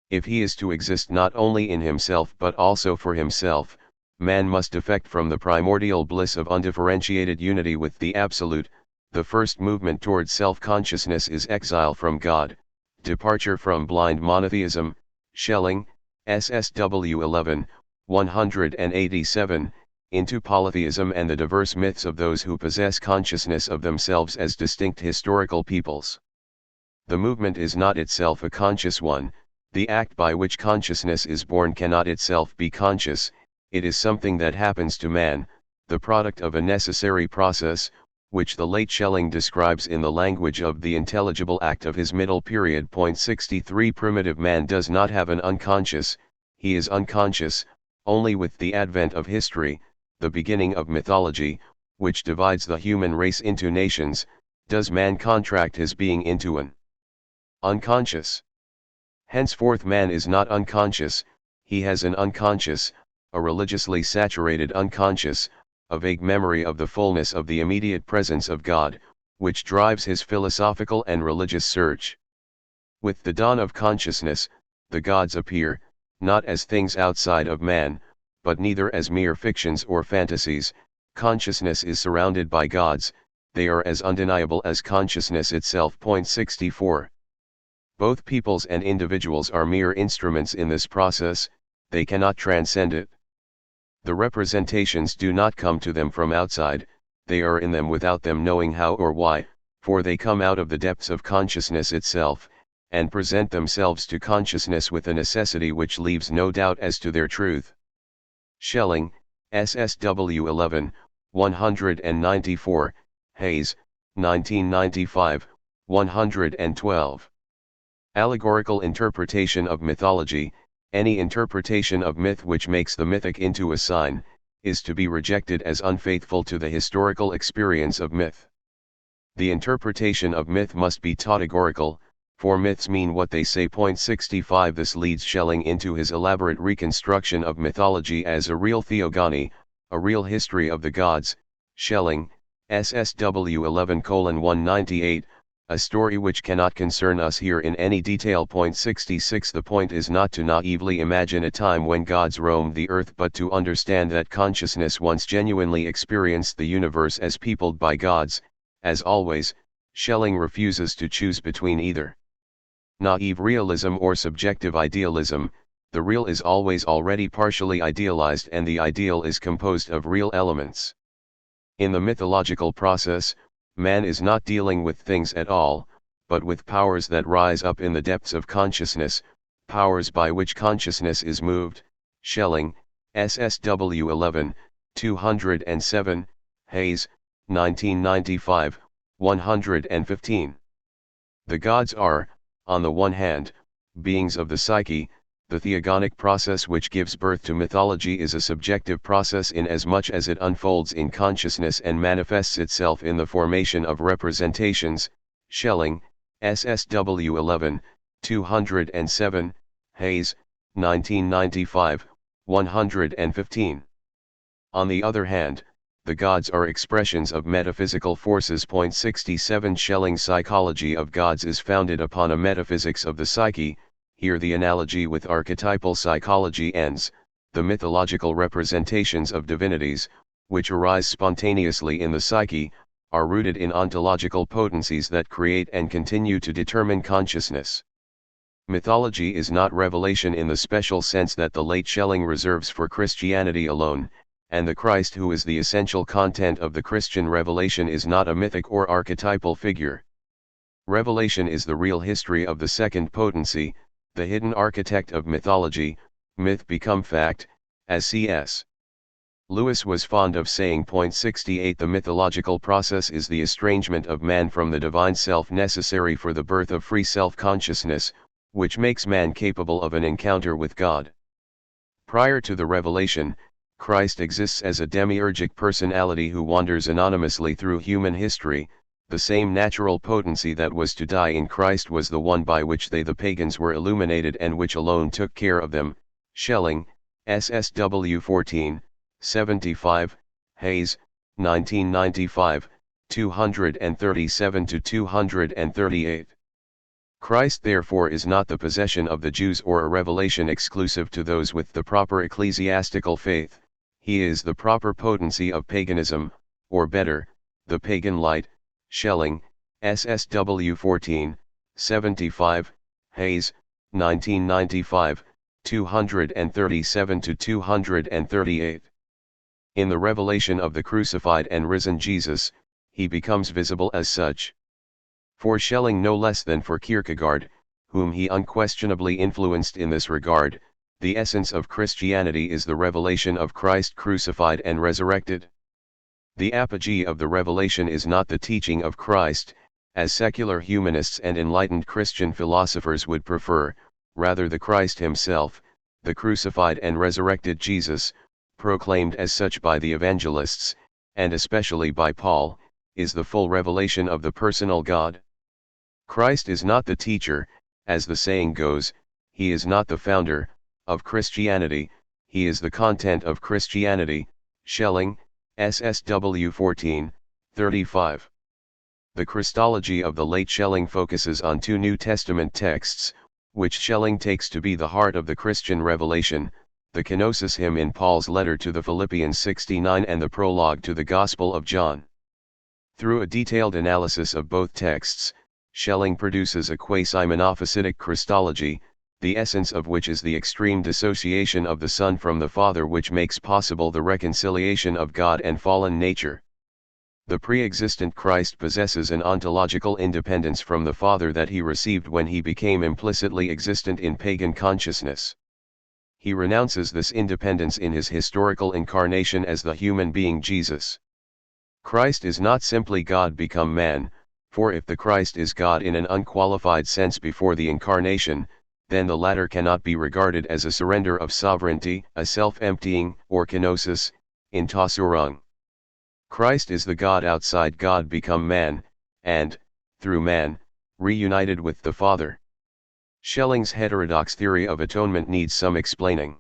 If he is to exist not only in himself but also for himself, man must defect from the primordial bliss of undifferentiated unity with the Absolute. The first movement towards self-consciousness is exile from God, departure from blind monotheism, Schelling, SSW 11, 187, into polytheism and the diverse myths of those who possess consciousness of themselves as distinct historical peoples. The movement is not itself a conscious one, the act by which consciousness is born cannot itself be conscious, it is something that happens to man, the product of a necessary process, which the late Schelling describes in the language of the intelligible act of his middle period. 63 Primitive man does not have an unconscious, he is unconscious, only with the advent of history, the beginning of mythology, which divides the human race into nations, does man contract his being into an unconscious. Henceforth man is not unconscious, he has an unconscious, a religiously saturated unconscious, a vague memory of the fullness of the immediate presence of God, which drives his philosophical and religious search. With the dawn of consciousness, the gods appear, not as things outside of man, but neither as mere fictions or fantasies. Consciousness is surrounded by gods, they are as undeniable as consciousness itself. 64. Both peoples and individuals are mere instruments in this process, they cannot transcend it. The representations do not come to them from outside, they are in them without them knowing how or why, for they come out of the depths of consciousness itself, and present themselves to consciousness with a necessity which leaves no doubt as to their truth. Schelling, SSW 11, 194, Hayes, 1995, 112. Allegorical interpretation of mythology: any interpretation of myth which makes the mythic into a sign, is to be rejected as unfaithful to the historical experience of myth. The interpretation of myth must be tautogorical, for myths mean what they say. 65 This leads Schelling into his elaborate reconstruction of mythology as a real theogony, a real history of the gods. Schelling, SSW 11:198, a story which cannot concern us here in any detail. 66 The point is not to naively imagine a time when gods roamed the earth, but to understand that consciousness once genuinely experienced the universe as peopled by gods. As always, Schelling refuses to choose between either naive realism or subjective idealism. The real is always already partially idealized, and the ideal is composed of real elements. In the mythological process, man is not dealing with things at all, but with powers that rise up in the depths of consciousness, powers by which consciousness is moved. Schelling, SSW 11:207, Hayes, 1995, 115. The gods are, on the one hand, beings of the psyche. The theogonic process which gives birth to mythology is a subjective process inasmuch as it unfolds in consciousness and manifests itself in the formation of representations. Schelling, SSW 11:207, Hayes, 1995, 115. On the other hand, the gods are expressions of metaphysical forces. 67 Schelling's psychology of gods is founded upon a metaphysics of the psyche. Here the analogy with archetypal psychology ends. The mythological representations of divinities, which arise spontaneously in the psyche, are rooted in ontological potencies that create and continue to determine consciousness. Mythology is not revelation in the special sense that the late Schelling reserves for Christianity alone, and the Christ who is the essential content of the Christian revelation is not a mythic or archetypal figure. Revelation is the real history of the second potency, the hidden architect of mythology. Myth become fact, as C.S. Lewis was fond of saying. 68 The mythological process is the estrangement of man from the divine self necessary for the birth of free self-consciousness, which makes man capable of an encounter with God. Prior to the revelation, Christ exists as a demiurgic personality who wanders anonymously through human history. The same natural potency that was to die in Christ was the one by which they the pagans were illuminated and which alone took care of them. Schelling, SSW 14:75, Hayes, 1995, 237-238. Christ therefore is not the possession of the Jews or a revelation exclusive to those with the proper ecclesiastical faith. He is the proper potency of paganism, or better, the pagan light. Schelling, SSW 14:75, Hayes, 1995, 237-238. In the revelation of the crucified and risen Jesus, he becomes visible as such. For Schelling no less than for Kierkegaard, whom he unquestionably influenced in this regard, the essence of Christianity is the revelation of Christ crucified and resurrected. The apogee of the revelation is not the teaching of Christ, as secular humanists and enlightened Christian philosophers would prefer, rather the Christ himself, the crucified and resurrected Jesus, proclaimed as such by the evangelists, and especially by Paul, is the full revelation of the personal God. Christ is not the teacher, as the saying goes, he is not the founder, of Christianity, he is the content of Christianity. Schelling, SSW 14:35. The Christology of the late Schelling focuses on two New Testament texts, which Schelling takes to be the heart of the Christian revelation, the kenosis hymn in Paul's letter to the Philippians 69 and the prologue to the Gospel of John. Through a detailed analysis of both texts, Schelling produces a quasi-monophysitic Christology, the essence of which is the extreme dissociation of the Son from the Father, which makes possible the reconciliation of God and fallen nature. The pre-existent Christ possesses an ontological independence from the Father that he received when he became implicitly existent in pagan consciousness. He renounces this independence in his historical incarnation as the human being Jesus. Christ is not simply God become man, For if the Christ is God in an unqualified sense before the incarnation, then the latter cannot be regarded as a surrender of sovereignty, a self-emptying, or kenosis, in Tasurung. Christ is the God outside God become man, and, through man, reunited with the Father. Schelling's heterodox theory of atonement needs some explaining.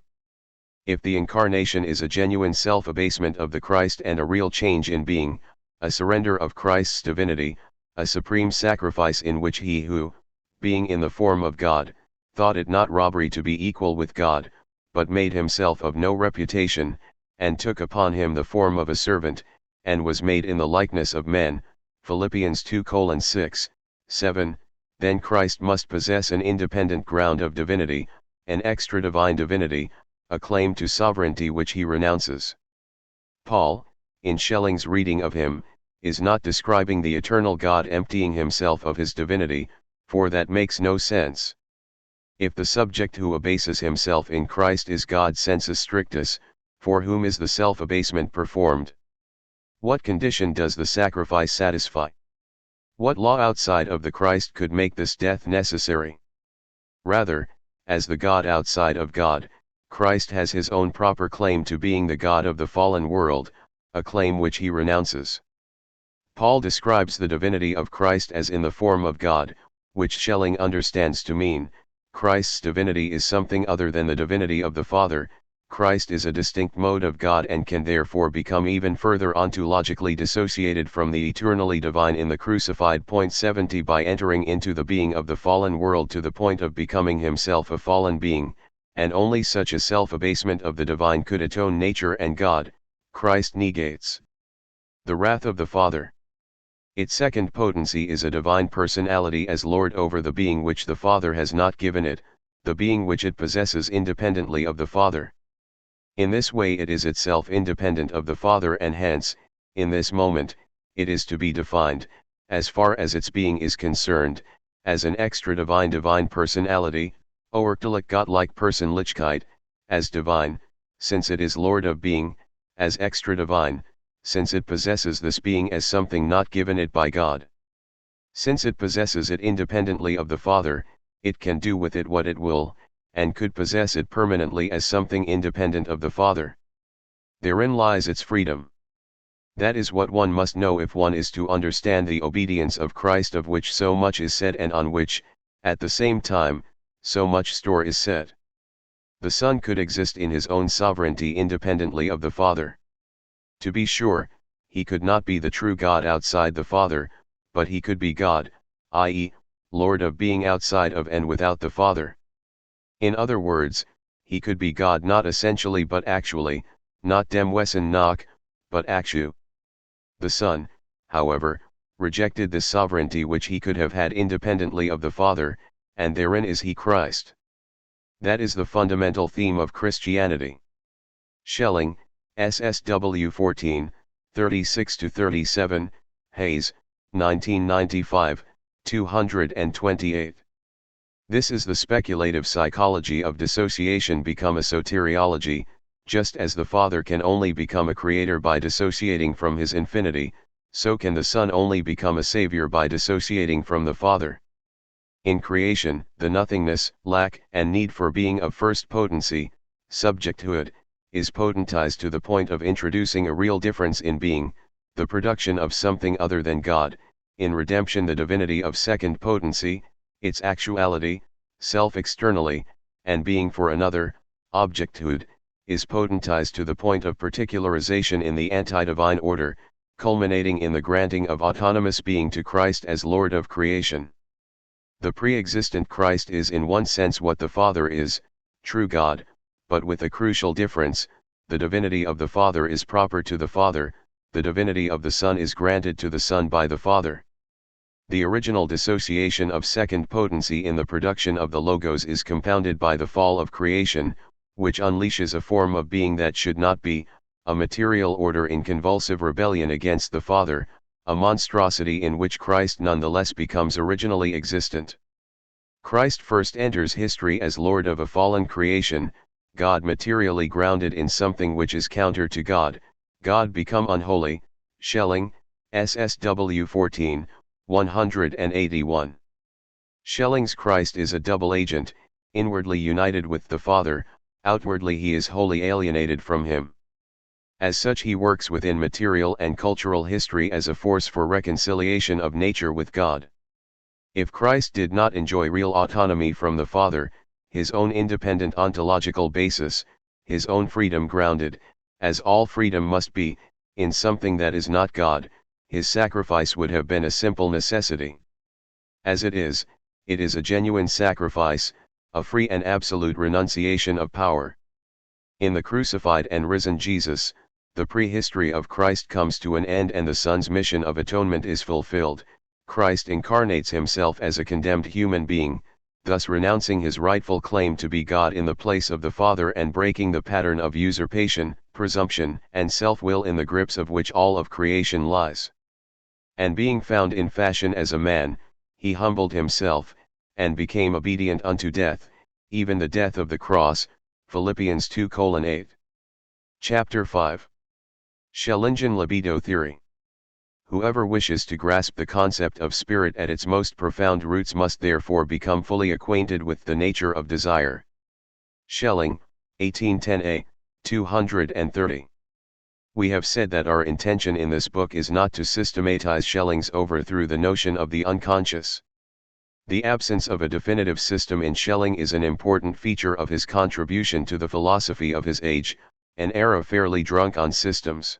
If the incarnation is a genuine self-abasement of the Christ and a real change in being, a surrender of Christ's divinity, a supreme sacrifice in which he who, being in the form of God, thought it not robbery to be equal with God, but made himself of no reputation, and took upon him the form of a servant, and was made in the likeness of men, Philippians 2:6, 7, then Christ must possess an independent ground of divinity, an extra-divine divinity, a claim to sovereignty which he renounces. Paul, in Schelling's reading of him, is not describing the eternal God emptying himself of his divinity, for that makes no sense. If the subject who abases himself in Christ is God sensus strictus, for whom is the self-abasement performed? What condition does the sacrifice satisfy? What law outside of the Christ could make this death necessary? Rather, as the God outside of God, Christ has his own proper claim to being the God of the fallen world, a claim which he renounces. Paul describes the divinity of Christ as in the form of God, which Schelling understands to mean, Christ's divinity is something other than the divinity of the Father. Christ is a distinct mode of God and can therefore become even further ontologically dissociated from the eternally divine in the crucified. 70 By entering into the being of the fallen world to the point of becoming himself a fallen being, and only such a self-abasement of the divine could atone nature and God, Christ negates the wrath of the Father. Its second potency is a divine personality as Lord over the being which the Father has not given it, the being which it possesses independently of the Father. In this way it is itself independent of the Father and hence, in this moment, it is to be defined, as far as its being is concerned, as an extra-divine personality, oerktelig godlike Personlichkeit, as divine, since it is Lord of being, as extra-divine, since it possesses this being as something not given it by God. Since it possesses it independently of the Father, it can do with it what it will, and could possess it permanently as something independent of the Father. Therein lies its freedom. That is what one must know if one is to understand the obedience of Christ of which so much is said and on which, at the same time, so much store is set. The Son could exist in his own sovereignty independently of the Father. To be sure, he could not be the true God outside the Father, but he could be God, i.e., Lord of being outside of and without the Father. In other words, he could be God not essentially but actually, not dem wesen nach, but actu. The Son, however, rejected this sovereignty which he could have had independently of the Father, and therein is he Christ. That is the fundamental theme of Christianity. Schelling, SSW 14, 36-37, Hayes, 1995, 228. This is the speculative psychology of dissociation become a soteriology, just as the Father can only become a creator by dissociating from his infinity, so can the Son only become a Savior by dissociating from the Father. In creation, the nothingness, lack, and need for being of first potency, subjecthood, is potentized to the point of introducing a real difference in being, the production of something other than God, in redemption the divinity of second potency, its actuality, self externally, and being for another, objecthood, is potentized to the point of particularization in the anti-divine order, culminating in the granting of autonomous being to Christ as Lord of creation. The pre-existent Christ is in one sense what the Father is, true God, but with a crucial difference, the divinity of the Father is proper to the Father, the divinity of the Son is granted to the Son by the Father. The original dissociation of second potency in the production of the Logos is compounded by the fall of creation, which unleashes a form of being that should not be, a material order in convulsive rebellion against the Father, a monstrosity in which Christ nonetheless becomes originally existent. Christ first enters history as Lord of a fallen creation, God materially grounded in something which is counter to God, God become unholy. Schelling, SSW 14, 181. Schelling's Christ is a double agent, inwardly united with the Father, outwardly he is wholly alienated from him. As such he works within material and cultural history as a force for reconciliation of nature with God. If Christ did not enjoy real autonomy from the Father, his own independent ontological basis, his own freedom grounded, as all freedom must be, in something that is not God, his sacrifice would have been a simple necessity. As it is a genuine sacrifice, a free and absolute renunciation of power. In the crucified and risen Jesus, the prehistory of Christ comes to an end and the Son's mission of atonement is fulfilled. Christ incarnates himself as a condemned human being, thus renouncing his rightful claim to be God in the place of the Father and breaking the pattern of usurpation, presumption, and self-will in the grips of which all of creation lies. And being found in fashion as a man, he humbled himself, and became obedient unto death, even the death of the cross. Philippians 2:8. Chapter 5. Schellingian libido theory. Whoever wishes to grasp the concept of spirit at its most profound roots must therefore become fully acquainted with the nature of desire. Schelling, 1810a, 230. We have said that our intention in this book is not to systematize Schelling's overthrow the notion of the unconscious. The absence of a definitive system in Schelling is an important feature of his contribution to the philosophy of his age, an era fairly drunk on systems.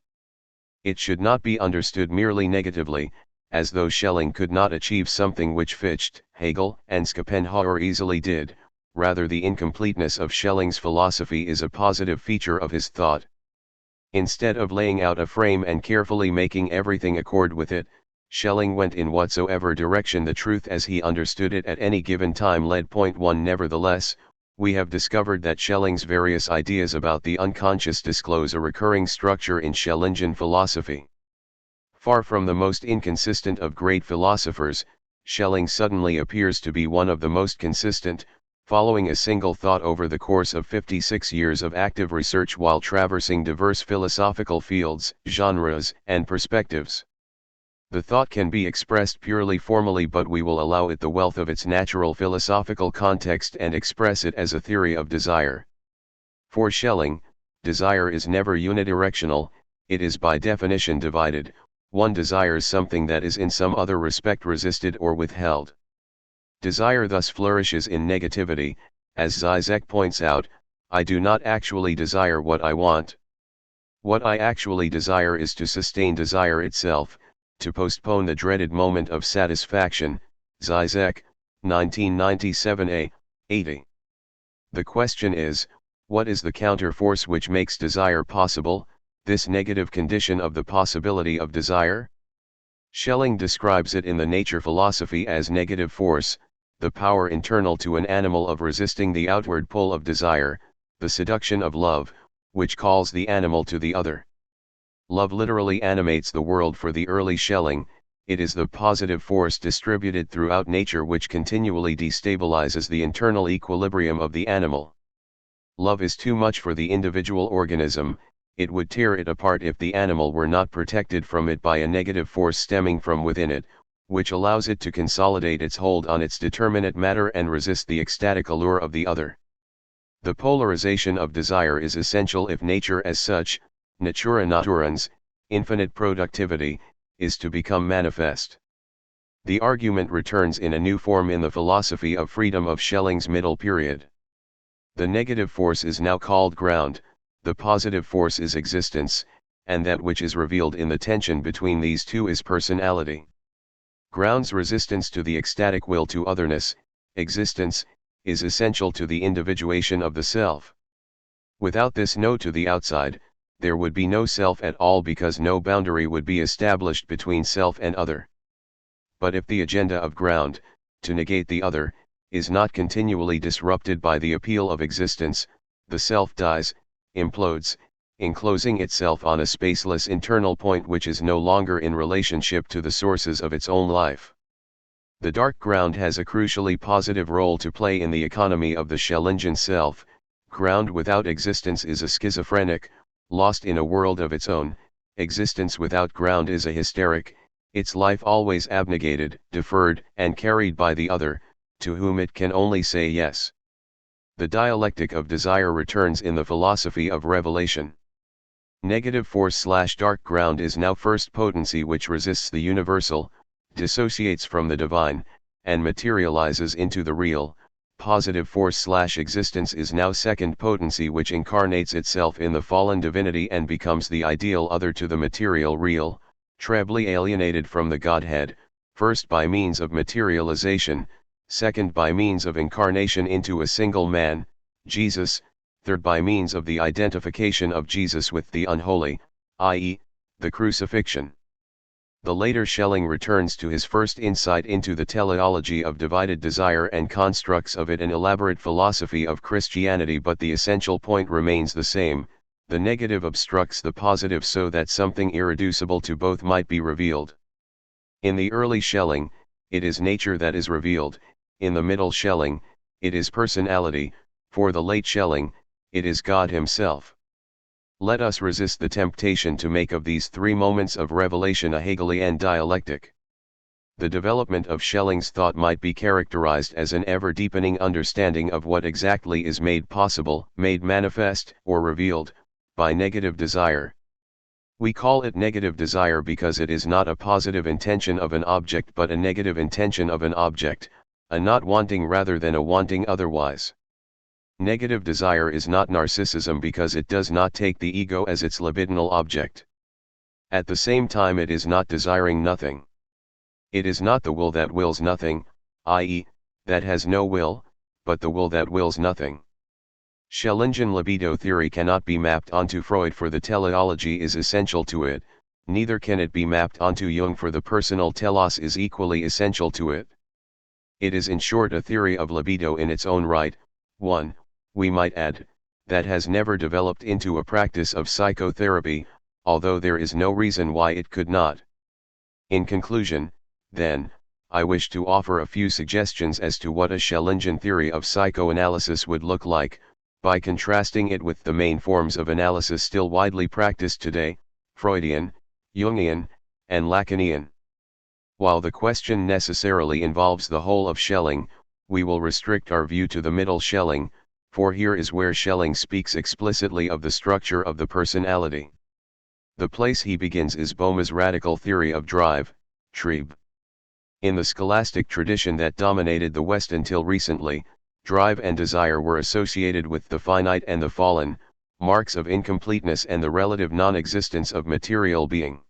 It should not be understood merely negatively, as though Schelling could not achieve something which Fichte, Hegel, and Schopenhauer easily did. Rather, the incompleteness of Schelling's philosophy is a positive feature of his thought. Instead of laying out a frame and carefully making everything accord with it, Schelling went in whatsoever direction the truth as he understood it at any given time led. Point 1. Nevertheless, we have discovered that Schelling's various ideas about the unconscious disclose a recurring structure in Schellingian philosophy. Far from the most inconsistent of great philosophers, Schelling suddenly appears to be one of the most consistent, following a single thought over the course of 56 years of active research while traversing diverse philosophical fields, genres, and perspectives. The thought can be expressed purely formally, but we will allow it the wealth of its natural philosophical context and express it as a theory of desire. For Schelling, desire is never unidirectional, it is by definition divided. One desires something that is in some other respect resisted or withheld. Desire thus flourishes in negativity, as Zizek points out. I do not actually desire what I want. What I actually desire is to sustain desire itself, to postpone the dreaded moment of satisfaction. Zizek, 1997a, 80. The question is, what is the counter-force which makes desire possible, this negative condition of the possibility of desire? Schelling describes it in the nature philosophy as negative force, the power internal to an animal of resisting the outward pull of desire, the seduction of love, which calls the animal to the other. Love literally animates the world for the early Schelling. It is the positive force distributed throughout nature which continually destabilizes the internal equilibrium of the animal. Love is too much for the individual organism, it would tear it apart if the animal were not protected from it by a negative force stemming from within it, which allows it to consolidate its hold on its determinate matter and resist the ecstatic allure of the other. The polarization of desire is essential if nature as such, natura naturans, infinite productivity, is to become manifest. The argument returns in a new form in the philosophy of freedom of Schelling's middle period. The negative force is now called ground, the positive force is existence, and that which is revealed in the tension between these two is personality. Ground's resistance to the ecstatic will to otherness, existence, is essential to the individuation of the self. Without this no to the outside, there would be no self at all because no boundary would be established between self and other. But if the agenda of ground, to negate the other, is not continually disrupted by the appeal of existence, the self dies, implodes, enclosing itself on a spaceless internal point which is no longer in relationship to the sources of its own life. The dark ground has a crucially positive role to play in the economy of the Schellingian self. Ground without existence is a schizophrenic, lost in a world of its own. Existence without ground is a hysteric, its life always abnegated, deferred, and carried by the other, to whom it can only say yes. The dialectic of desire returns in the philosophy of revelation. Negative force/dark ground is now first potency which resists the universal, dissociates from the divine, and materializes into the real. Positive force/existence is now second potency which incarnates itself in the fallen divinity and becomes the ideal other to the material real, trebly alienated from the Godhead, first by means of materialization, second by means of incarnation into a single man, Jesus, third by means of the identification of Jesus with the unholy, i.e., the crucifixion. The later Schelling returns to his first insight into the teleology of divided desire and constructs of it an elaborate philosophy of Christianity, but the essential point remains the same: the negative obstructs the positive so that something irreducible to both might be revealed. In the early Schelling, it is nature that is revealed; in the middle Schelling, it is personality; for the late Schelling, it is God himself. Let us resist the temptation to make of these three moments of revelation a Hegelian dialectic. The development of Schelling's thought might be characterized as an ever-deepening understanding of what exactly is made possible, made manifest, or revealed, by negative desire. We call it negative desire because it is not a positive intention of an object but a negative intention of an object, a not wanting rather than a wanting otherwise. Negative desire is not narcissism because it does not take the ego as its libidinal object. At the same time it is not desiring nothing. It is not the will that wills nothing, i.e., that has no will, but the will that wills nothing. Schellingian libido theory cannot be mapped onto Freud for the teleology is essential to it, neither can it be mapped onto Jung for the personal telos is equally essential to it. It is in short a theory of libido in its own right, one, we might add, that has never developed into a practice of psychotherapy, although there is no reason why it could not. In conclusion, then, I wish to offer a few suggestions as to what a Schellingian theory of psychoanalysis would look like, by contrasting it with the main forms of analysis still widely practiced today, Freudian, Jungian, and Lacanian. While the question necessarily involves the whole of Schelling, we will restrict our view to the middle Schelling, for here is where Schelling speaks explicitly of the structure of the personality. The place he begins is Boehme's radical theory of drive, Trieb. In the scholastic tradition that dominated the West until recently, drive and desire were associated with the finite and the fallen, marks of incompleteness and the relative non-existence of material being.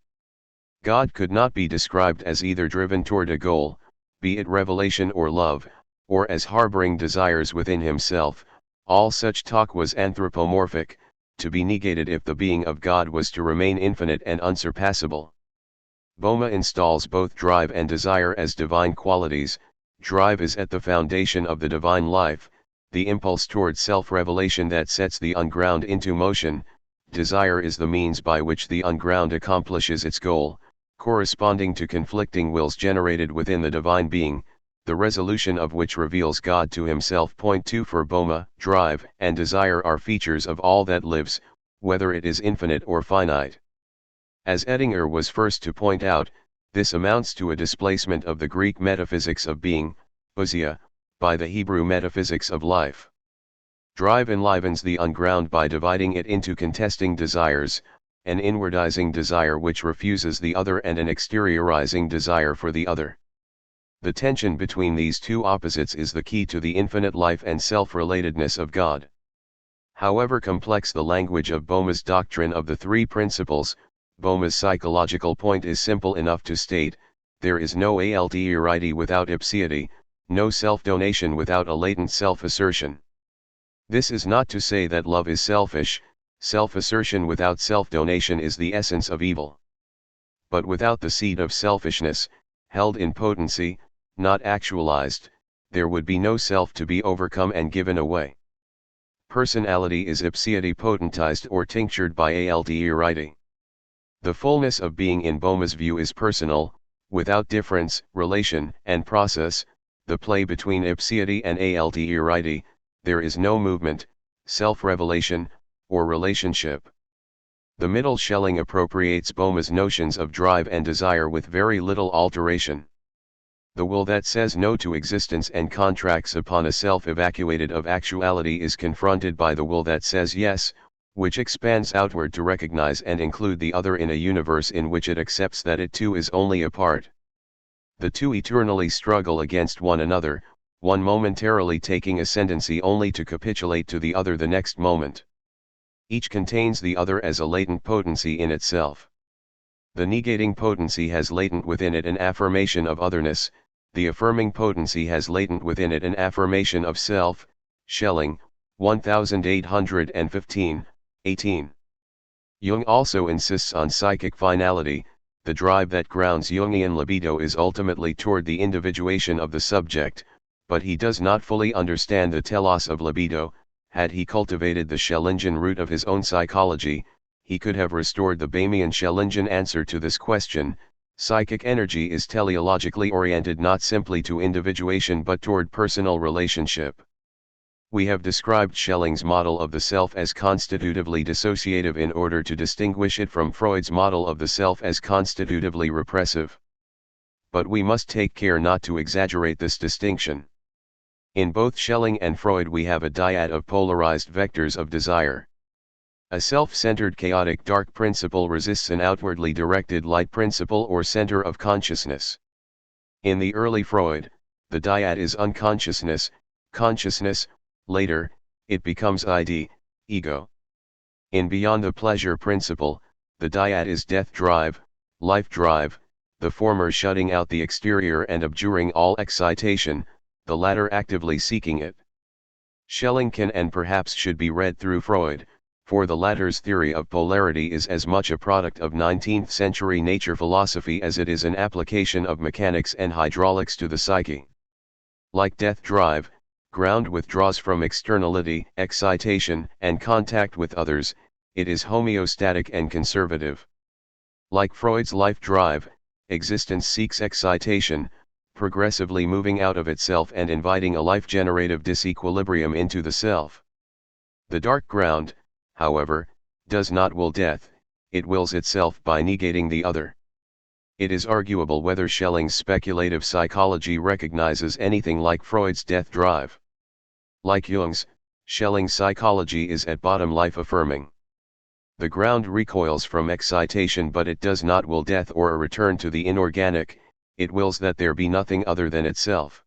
God could not be described as either driven toward a goal, be it revelation or love, or as harboring desires within himself. All such talk was anthropomorphic, to be negated if the being of God was to remain infinite and unsurpassable. Boehme installs both drive and desire as divine qualities. Drive is at the foundation of the divine life, the impulse toward self-revelation that sets the unground into motion. Desire is the means by which the unground accomplishes its goal, corresponding to conflicting wills generated within the divine being, the resolution of which reveals God to himself. Point 2 For Boehme, drive and desire are features of all that lives, whether it is infinite or finite. As Ettinger was first to point out, this amounts to a displacement of the Greek metaphysics of being, ousia, by the Hebrew metaphysics of life. Drive enlivens the unground by dividing it into contesting desires, an inwardizing desire which refuses the other and an exteriorizing desire for the other. The tension between these two opposites is the key to the infinite life and self-relatedness of God. However complex the language of Boehme's doctrine of the three principles, Boehme's psychological point is simple enough to state: there is no alterity without ipseity, no self-donation without a latent self-assertion. This is not to say that love is selfish; self-assertion without self-donation is the essence of evil. But without the seed of selfishness, held in potency, not actualized, there would be no self to be overcome and given away. Personality is ipseity potentized or tinctured by alterity. The fullness of being in Boehme's view is personal, without difference, relation, and process, the play between ipseity and alterity. There is no movement, self-revelation, or relationship. The middle Schelling appropriates Boehme's notions of drive and desire with very little alteration. The will that says no to existence and contracts upon a self evacuated of actuality is confronted by the will that says yes, which expands outward to recognize and include the other in a universe in which it accepts that it too is only a part. The two eternally struggle against one another, one momentarily taking ascendancy only to capitulate to the other the next moment. Each contains the other as a latent potency in itself. The negating potency has latent within it an affirmation of otherness, the affirming potency has latent within it an affirmation of self. Schelling, 1815, 18. Jung also insists on psychic finality. The drive that grounds Jungian libido is ultimately toward the individuation of the subject, but he does not fully understand the telos of libido. Had he cultivated the Schellingian root of his own psychology, he could have restored the Boehmian Schellingian answer to this question. Psychic energy is teleologically oriented not simply to individuation but toward personal relationship. We have described Schelling's model of the self as constitutively dissociative in order to distinguish it from Freud's model of the self as constitutively repressive. But we must take care not to exaggerate this distinction. In both Schelling and Freud we have a dyad of polarized vectors of desire. A self-centered chaotic dark principle resists an outwardly directed light principle or center of consciousness. In the early Freud, the dyad is unconsciousness, consciousness. Later, it becomes id, ego. In Beyond the Pleasure Principle, the dyad is death drive, life drive, the former shutting out the exterior and abjuring all excitation, the latter actively seeking it. Schelling can and perhaps should be read through Freud, for the latter's theory of polarity is as much a product of 19th-century nature philosophy as it is an application of mechanics and hydraulics to the psyche. Like death drive, ground withdraws from externality, excitation, and contact with others, it is homeostatic and conservative. Like Freud's life drive, existence seeks excitation, progressively moving out of itself and inviting a life-generative disequilibrium into the self. The dark ground, however, does not will death, it wills itself by negating the other. It is arguable whether Schelling's speculative psychology recognizes anything like Freud's death drive. Like Jung's, Schelling's psychology is at bottom life-affirming. The ground recoils from excitation but it does not will death or a return to the inorganic, it wills that there be nothing other than itself.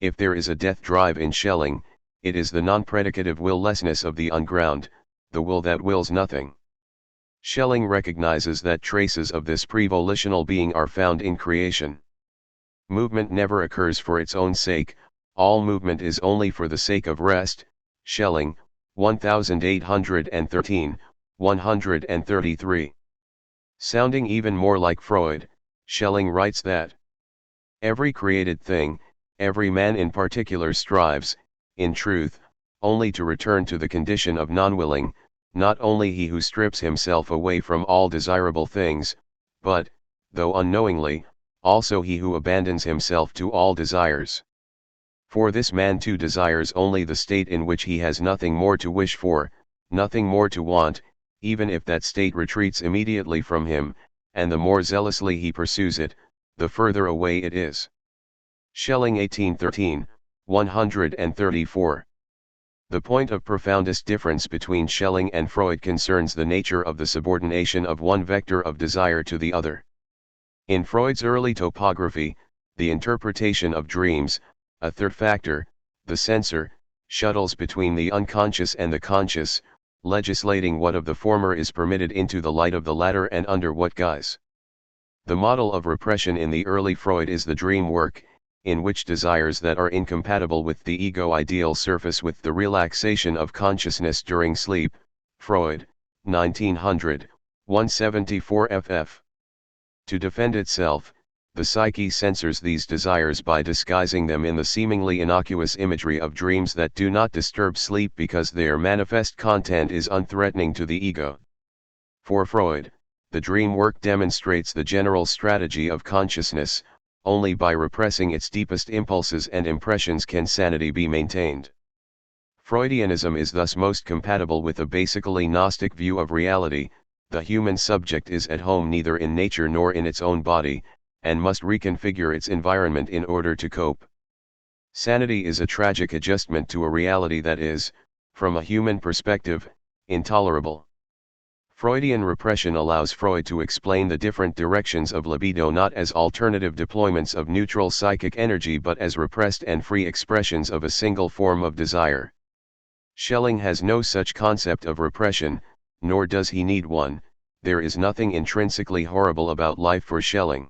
If there is a death drive in Schelling, it is the non-predicative will-lessness of the unground, the will that wills nothing. Schelling recognizes that traces of this pre-volitional being are found in creation. Movement never occurs for its own sake, all movement is only for the sake of rest. Schelling, 1813, 133. Sounding even more like Freud, Schelling writes that every created thing, every man in particular strives, in truth, only to return to the condition of non-willing, not only he who strips himself away from all desirable things, but, though unknowingly, also he who abandons himself to all desires. For this man too desires only the state in which he has nothing more to wish for, nothing more to want, even if that state retreats immediately from him, and the more zealously he pursues it, the further away it is. Schelling 1813, 134. The point of profoundest difference between Schelling and Freud concerns the nature of the subordination of one vector of desire to the other. In Freud's early topography, the interpretation of dreams, a third factor, the censor, shuttles between the unconscious and the conscious, legislating what of the former is permitted into the light of the latter and under what guise. The model of repression in the early Freud is the dream work, in which desires that are incompatible with the ego ideal surface with the relaxation of consciousness during sleep. Freud, 1900, 174 ff. To defend itself, the psyche censors these desires by disguising them in the seemingly innocuous imagery of dreams that do not disturb sleep because their manifest content is unthreatening to the ego. For Freud, the dream work demonstrates the general strategy of consciousness. Only by repressing its deepest impulses and impressions can sanity be maintained. Freudianism is thus most compatible with a basically Gnostic view of reality. the human subject is at home neither in nature nor in its own body, and must reconfigure its environment in order to cope. Sanity is a tragic adjustment to a reality that is, from a human perspective, intolerable. Freudian repression allows Freud to explain the different directions of libido not as alternative deployments of neutral psychic energy but as repressed and free expressions of a single form of desire. Schelling has no such concept of repression, nor does he need one. There is nothing intrinsically horrible about life for Schelling.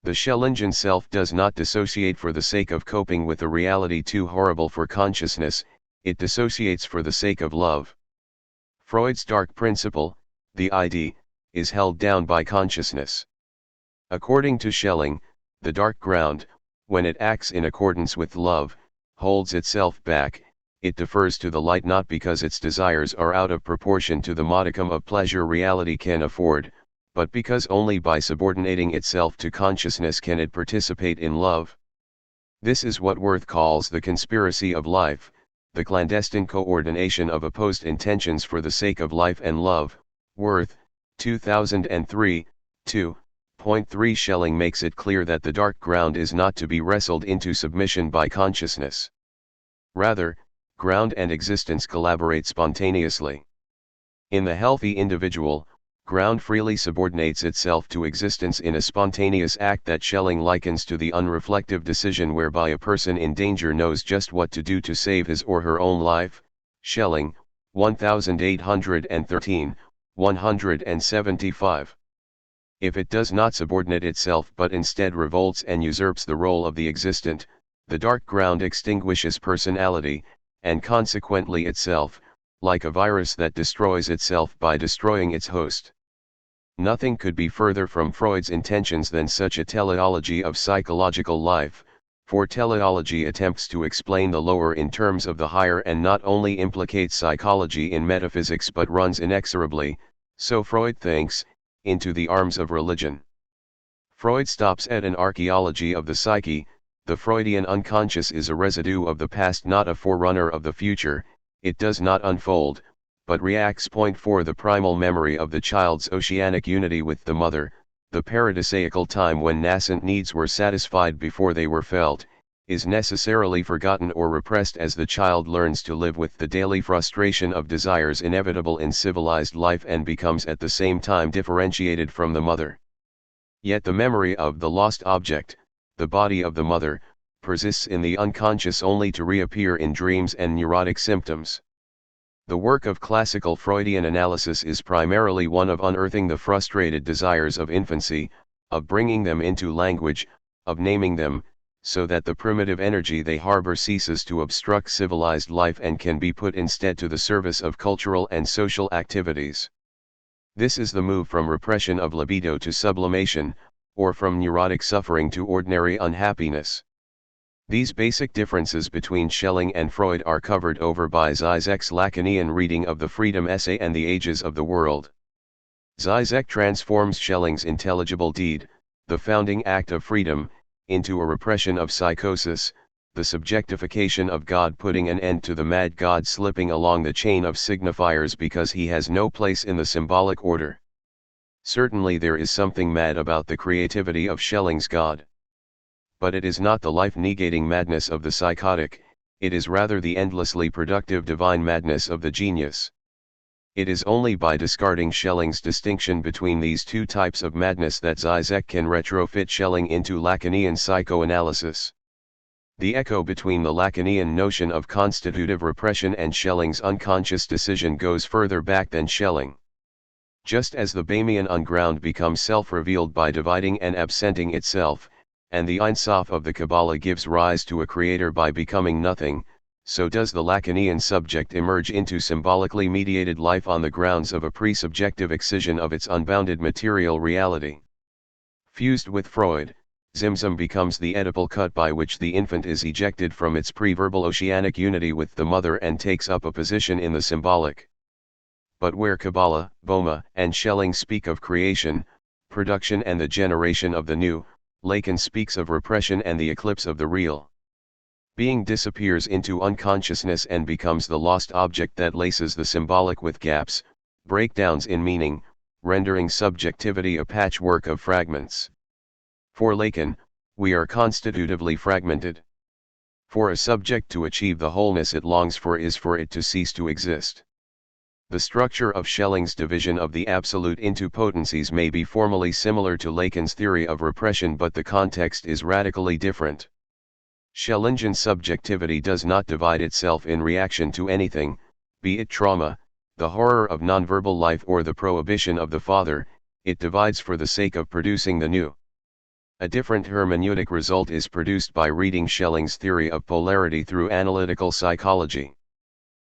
The Schellingian self does not dissociate for the sake of coping with a reality too horrible for consciousness, it dissociates for the sake of love. Freud's dark principle, the ID, is held down by consciousness. According to Schelling, the dark ground, when it acts in accordance with love, holds itself back. It defers to the light not because its desires are out of proportion to the modicum of pleasure reality can afford, but because only by subordinating itself to consciousness can it participate in love. This is what Wirth calls the conspiracy of life, the clandestine coordination of opposed intentions for the sake of life and love. Wirth, 2003, 2.3. Schelling makes it clear that the dark ground is not to be wrestled into submission by consciousness. Rather, ground and existence collaborate spontaneously. In the healthy individual, ground freely subordinates itself to existence in a spontaneous act that Schelling likens to the unreflective decision whereby a person in danger knows just what to do to save his or her own life. Schelling, 1813, 175. If it does not subordinate itself but instead revolts and usurps the role of the existent, the dark ground extinguishes personality, and consequently itself, like a virus that destroys itself by destroying its host. Nothing could be further from Freud's intentions than such a teleology of psychological life, for teleology attempts to explain the lower in terms of the higher and not only implicates psychology in metaphysics but runs inexorably, so Freud thinks, into the arms of religion. Freud stops at an archaeology of the psyche. The Freudian unconscious is a residue of the past, not a forerunner of the future. It does not unfold, but reacts. 4 The primal memory of the child's oceanic unity with the mother, the paradisaical time when nascent needs were satisfied before they were felt, is necessarily forgotten or repressed as the child learns to live with the daily frustration of desires inevitable in civilized life and becomes at the same time differentiated from the mother. Yet the memory of the lost object, the body of the mother, persists in the unconscious only to reappear in dreams and neurotic symptoms. The work of classical Freudian analysis is primarily one of unearthing the frustrated desires of infancy, of bringing them into language, of naming them, so that the primitive energy they harbor ceases to obstruct civilized life and can be put instead to the service of cultural and social activities. This is the move from repression of libido to sublimation, or from neurotic suffering to ordinary unhappiness. These basic differences between Schelling and Freud are covered over by Zizek's Lacanian reading of the Freedom Essay and the Ages of the World. Zizek transforms Schelling's intelligible deed, the founding act of freedom, into a repression of psychosis, the subjectification of God, putting an end to the mad God slipping along the chain of signifiers because he has no place in the symbolic order. Certainly there is something mad about the creativity of Schelling's God. But it is not the life-negating madness of the psychotic, it is rather the endlessly productive divine madness of the genius. It is only by discarding Schelling's distinction between these two types of madness that Zizek can retrofit Schelling into Lacanian psychoanalysis. The echo between the Lacanian notion of constitutive repression and Schelling's unconscious decision goes further back than Schelling. Just as the Bahamian unground becomes self-revealed by dividing and absenting itself, and the Ein Sof of the Kabbalah gives rise to a creator by becoming nothing, so does the Lacanian subject emerge into symbolically mediated life on the grounds of a pre-subjective excision of its unbounded material reality. Fused with Freud, Zimzum becomes the Oedipal cut by which the infant is ejected from its pre-verbal oceanic unity with the mother and takes up a position in the symbolic. But where Kabbalah, Boma, and Schelling speak of creation, production and the generation of the new, Lacan speaks of repression and the eclipse of the real. Being disappears into unconsciousness and becomes the lost object that laces the symbolic with gaps, breakdowns in meaning, rendering subjectivity a patchwork of fragments. For Lacan, we are constitutively fragmented. For a subject to achieve the wholeness it longs for is for it to cease to exist. The structure of Schelling's division of the absolute into potencies may be formally similar to Lacan's theory of repression, but the context is radically different. Schellingian subjectivity does not divide itself in reaction to anything, be it trauma, the horror of nonverbal life, or the prohibition of the father. It divides for the sake of producing the new. A different hermeneutic result is produced by reading Schelling's theory of polarity through analytical psychology.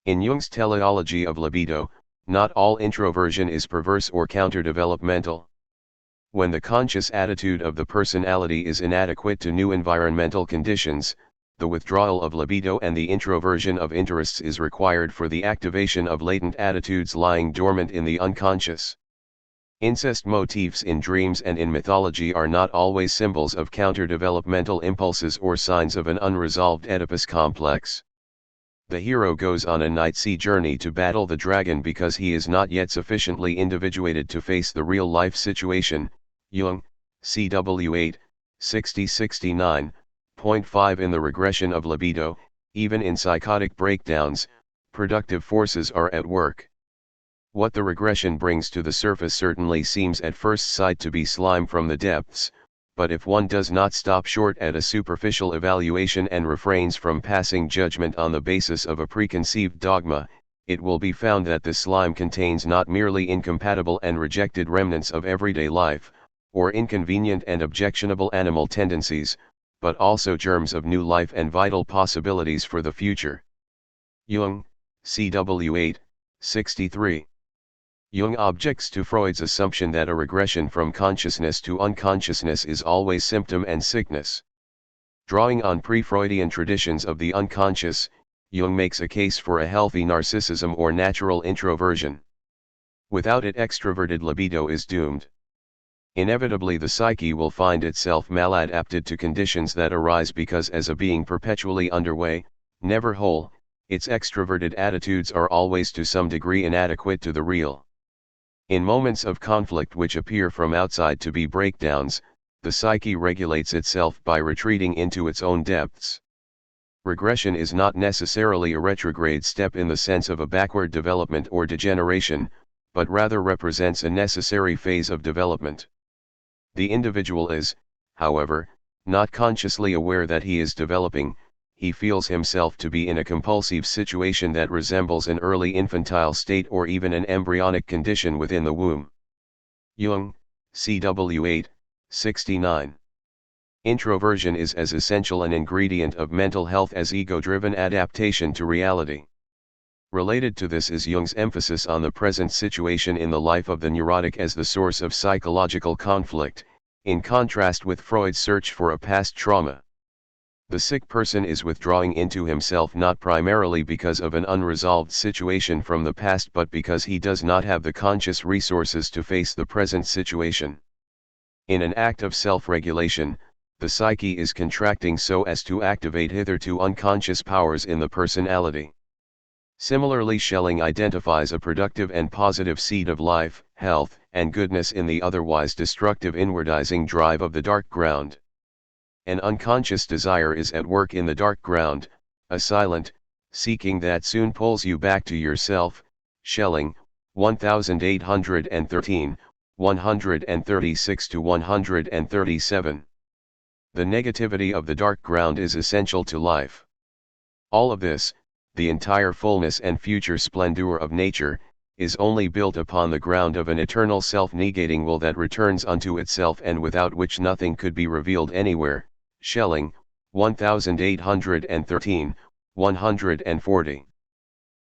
In Jung's teleology of libido, not all introversion is perverse or counterdevelopmental. When the conscious attitude of the personality is inadequate to new environmental conditions, the withdrawal of libido and the introversion of interests is required for the activation of latent attitudes lying dormant in the unconscious. Incest motifs in dreams and in mythology are not always symbols of counterdevelopmental impulses or signs of an unresolved Oedipus complex. The hero goes on a night-sea journey to battle the dragon because he is not yet sufficiently individuated to face the real-life situation. Jung, CW 8, 60-69.5. In the regression of libido, even in psychotic breakdowns, productive forces are at work. What the regression brings to the surface certainly seems at first sight to be slime from the depths, but if one does not stop short at a superficial evaluation and refrains from passing judgment on the basis of a preconceived dogma, it will be found that the slime contains not merely incompatible and rejected remnants of everyday life, or inconvenient and objectionable animal tendencies, but also germs of new life and vital possibilities for the future. Jung, CW 8, 63. Jung objects to Freud's assumption that a regression from consciousness to unconsciousness is always symptom and sickness. Drawing on pre-Freudian traditions of the unconscious, Jung makes a case for a healthy narcissism or natural introversion. Without it, extroverted libido is doomed. Inevitably the psyche will find itself maladapted to conditions that arise because as a being perpetually underway, never whole, its extroverted attitudes are always to some degree inadequate to the real. In moments of conflict which appear from outside to be breakdowns, the psyche regulates itself by retreating into its own depths. Regression is not necessarily a retrograde step in the sense of a backward development or degeneration, but rather represents a necessary phase of development. The individual is, however, not consciously aware that he is developing. He feels himself to be in a compulsive situation that resembles an early infantile state or even an embryonic condition within the womb. Jung, CW 8, 69. Introversion is as essential an ingredient of mental health as ego-driven adaptation to reality. Related to this is Jung's emphasis on the present situation in the life of the neurotic as the source of psychological conflict, in contrast with Freud's search for a past trauma. The sick person is withdrawing into himself not primarily because of an unresolved situation from the past but because he does not have the conscious resources to face the present situation. In an act of self-regulation, the psyche is contracting so as to activate hitherto unconscious powers in the personality. Similarly, Schelling identifies a productive and positive seed of life, health, and goodness in the otherwise destructive inwardizing drive of the dark ground. An unconscious desire is at work in the dark ground, a silent, seeking that soon pulls you back to yourself. Schelling, 1813, 136-137. The negativity of the dark ground is essential to life. All of this, the entire fullness and future splendor of nature, is only built upon the ground of an eternal self-negating will that returns unto itself and without which nothing could be revealed anywhere. Schelling, 1813, 140.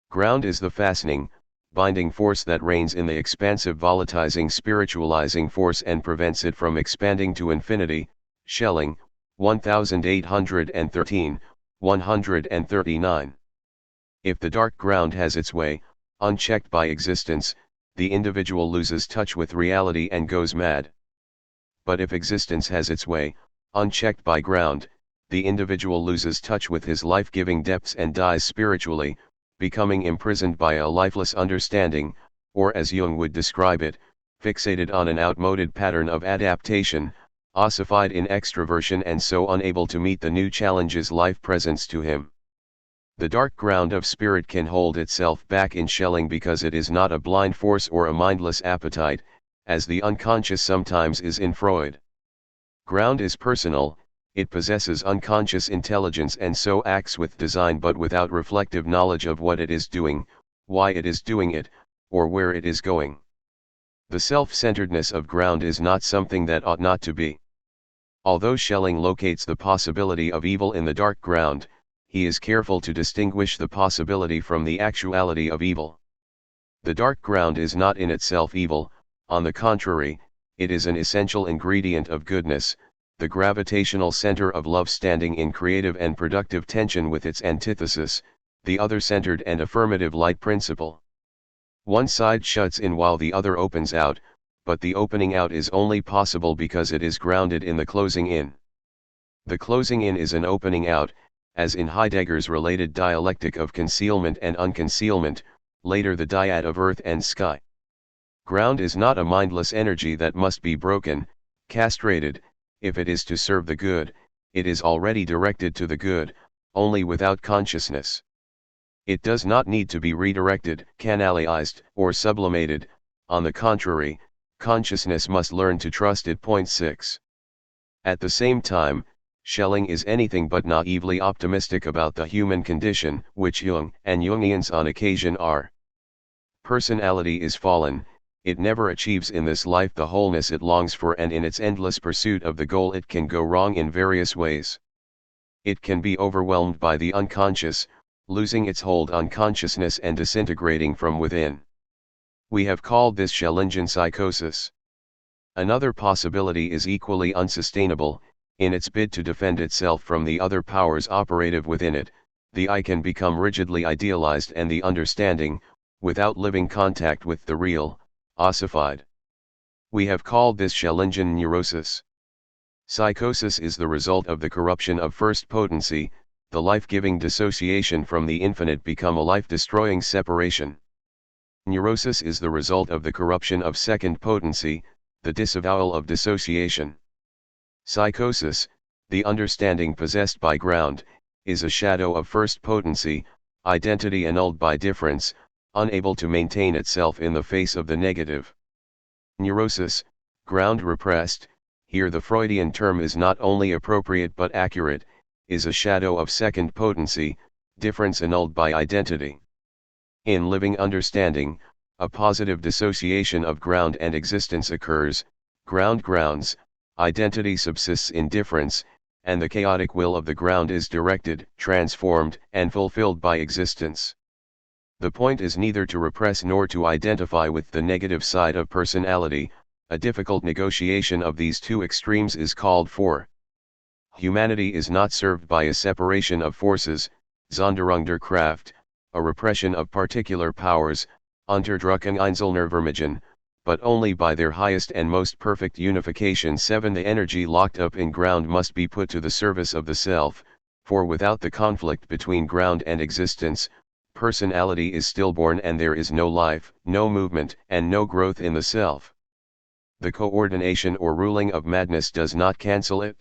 Ground is the fastening, binding force that reigns in the expansive volatilizing spiritualizing force and prevents it from expanding to infinity. Schelling, 1813, 139. If the dark ground has its way, unchecked by existence, the individual loses touch with reality and goes mad. But if existence has its way, unchecked by ground, the individual loses touch with his life-giving depths and dies spiritually, becoming imprisoned by a lifeless understanding, or as Jung would describe it, fixated on an outmoded pattern of adaptation, ossified in extroversion and so unable to meet the new challenges life presents to him. The dark ground of spirit can hold itself back in Schelling because it is not a blind force or a mindless appetite, as the unconscious sometimes is in Freud. Ground is personal, it possesses unconscious intelligence and so acts with design but without reflective knowledge of what it is doing, why it is doing it, or where it is going. The self-centeredness of ground is not something that ought not to be. Although Schelling locates the possibility of evil in the dark ground, he is careful to distinguish the possibility from the actuality of evil. The dark ground is not in itself evil, on the contrary, it is an essential ingredient of goodness, the gravitational center of love standing in creative and productive tension with its antithesis, the other-centered and affirmative light principle. One side shuts in while the other opens out, but the opening out is only possible because it is grounded in the closing in. The closing in is an opening out, as in Heidegger's related dialectic of concealment and unconcealment, later the dyad of earth and sky. Ground is not a mindless energy that must be broken, castrated. If it is to serve the good, it is already directed to the good, only without consciousness. It does not need to be redirected, canalized, or sublimated, on the contrary, consciousness must learn to trust it. 6. At the same time, Schelling is anything but naively optimistic about the human condition, which Jung and Jungians on occasion are. Personality is fallen. It never achieves in this life the wholeness it longs for, and in its endless pursuit of the goal it can go wrong in various ways. It can be overwhelmed by the unconscious, losing its hold on consciousness and disintegrating from within. We have called this Schellingian psychosis. Another possibility is equally unsustainable. In its bid to defend itself from the other powers operative within it, the I can become rigidly idealized and the understanding, without living contact with the real, ossified. We have called this Schellingian neurosis. Psychosis is the result of the corruption of first potency, the life-giving dissociation from the infinite become a life-destroying separation. Neurosis is the result of the corruption of second potency, the disavowal of dissociation. Psychosis, the understanding possessed by ground, is a shadow of first potency, identity annulled by difference, unable to maintain itself in the face of the negative. Neurosis, ground repressed, here the Freudian term is not only appropriate but accurate, is a shadow of second potency, difference annulled by identity. In living understanding, a positive dissociation of ground and existence occurs, ground grounds, identity subsists in difference, and the chaotic will of the ground is directed, transformed, and fulfilled by existence. The point is neither to repress nor to identify with the negative side of personality. A difficult negotiation of these two extremes is called for. Humanity is not served by a separation of forces, Sonderung der Kraft, a repression of particular powers, Unterdrückung einzelner Vermögen, but only by their highest and most perfect unification. 7. The energy locked up in ground must be put to the service of the self, for without the conflict between ground and existence, personality is stillborn and there is no life, no movement, and no growth in the self. The coordination or ruling of madness does not cancel it.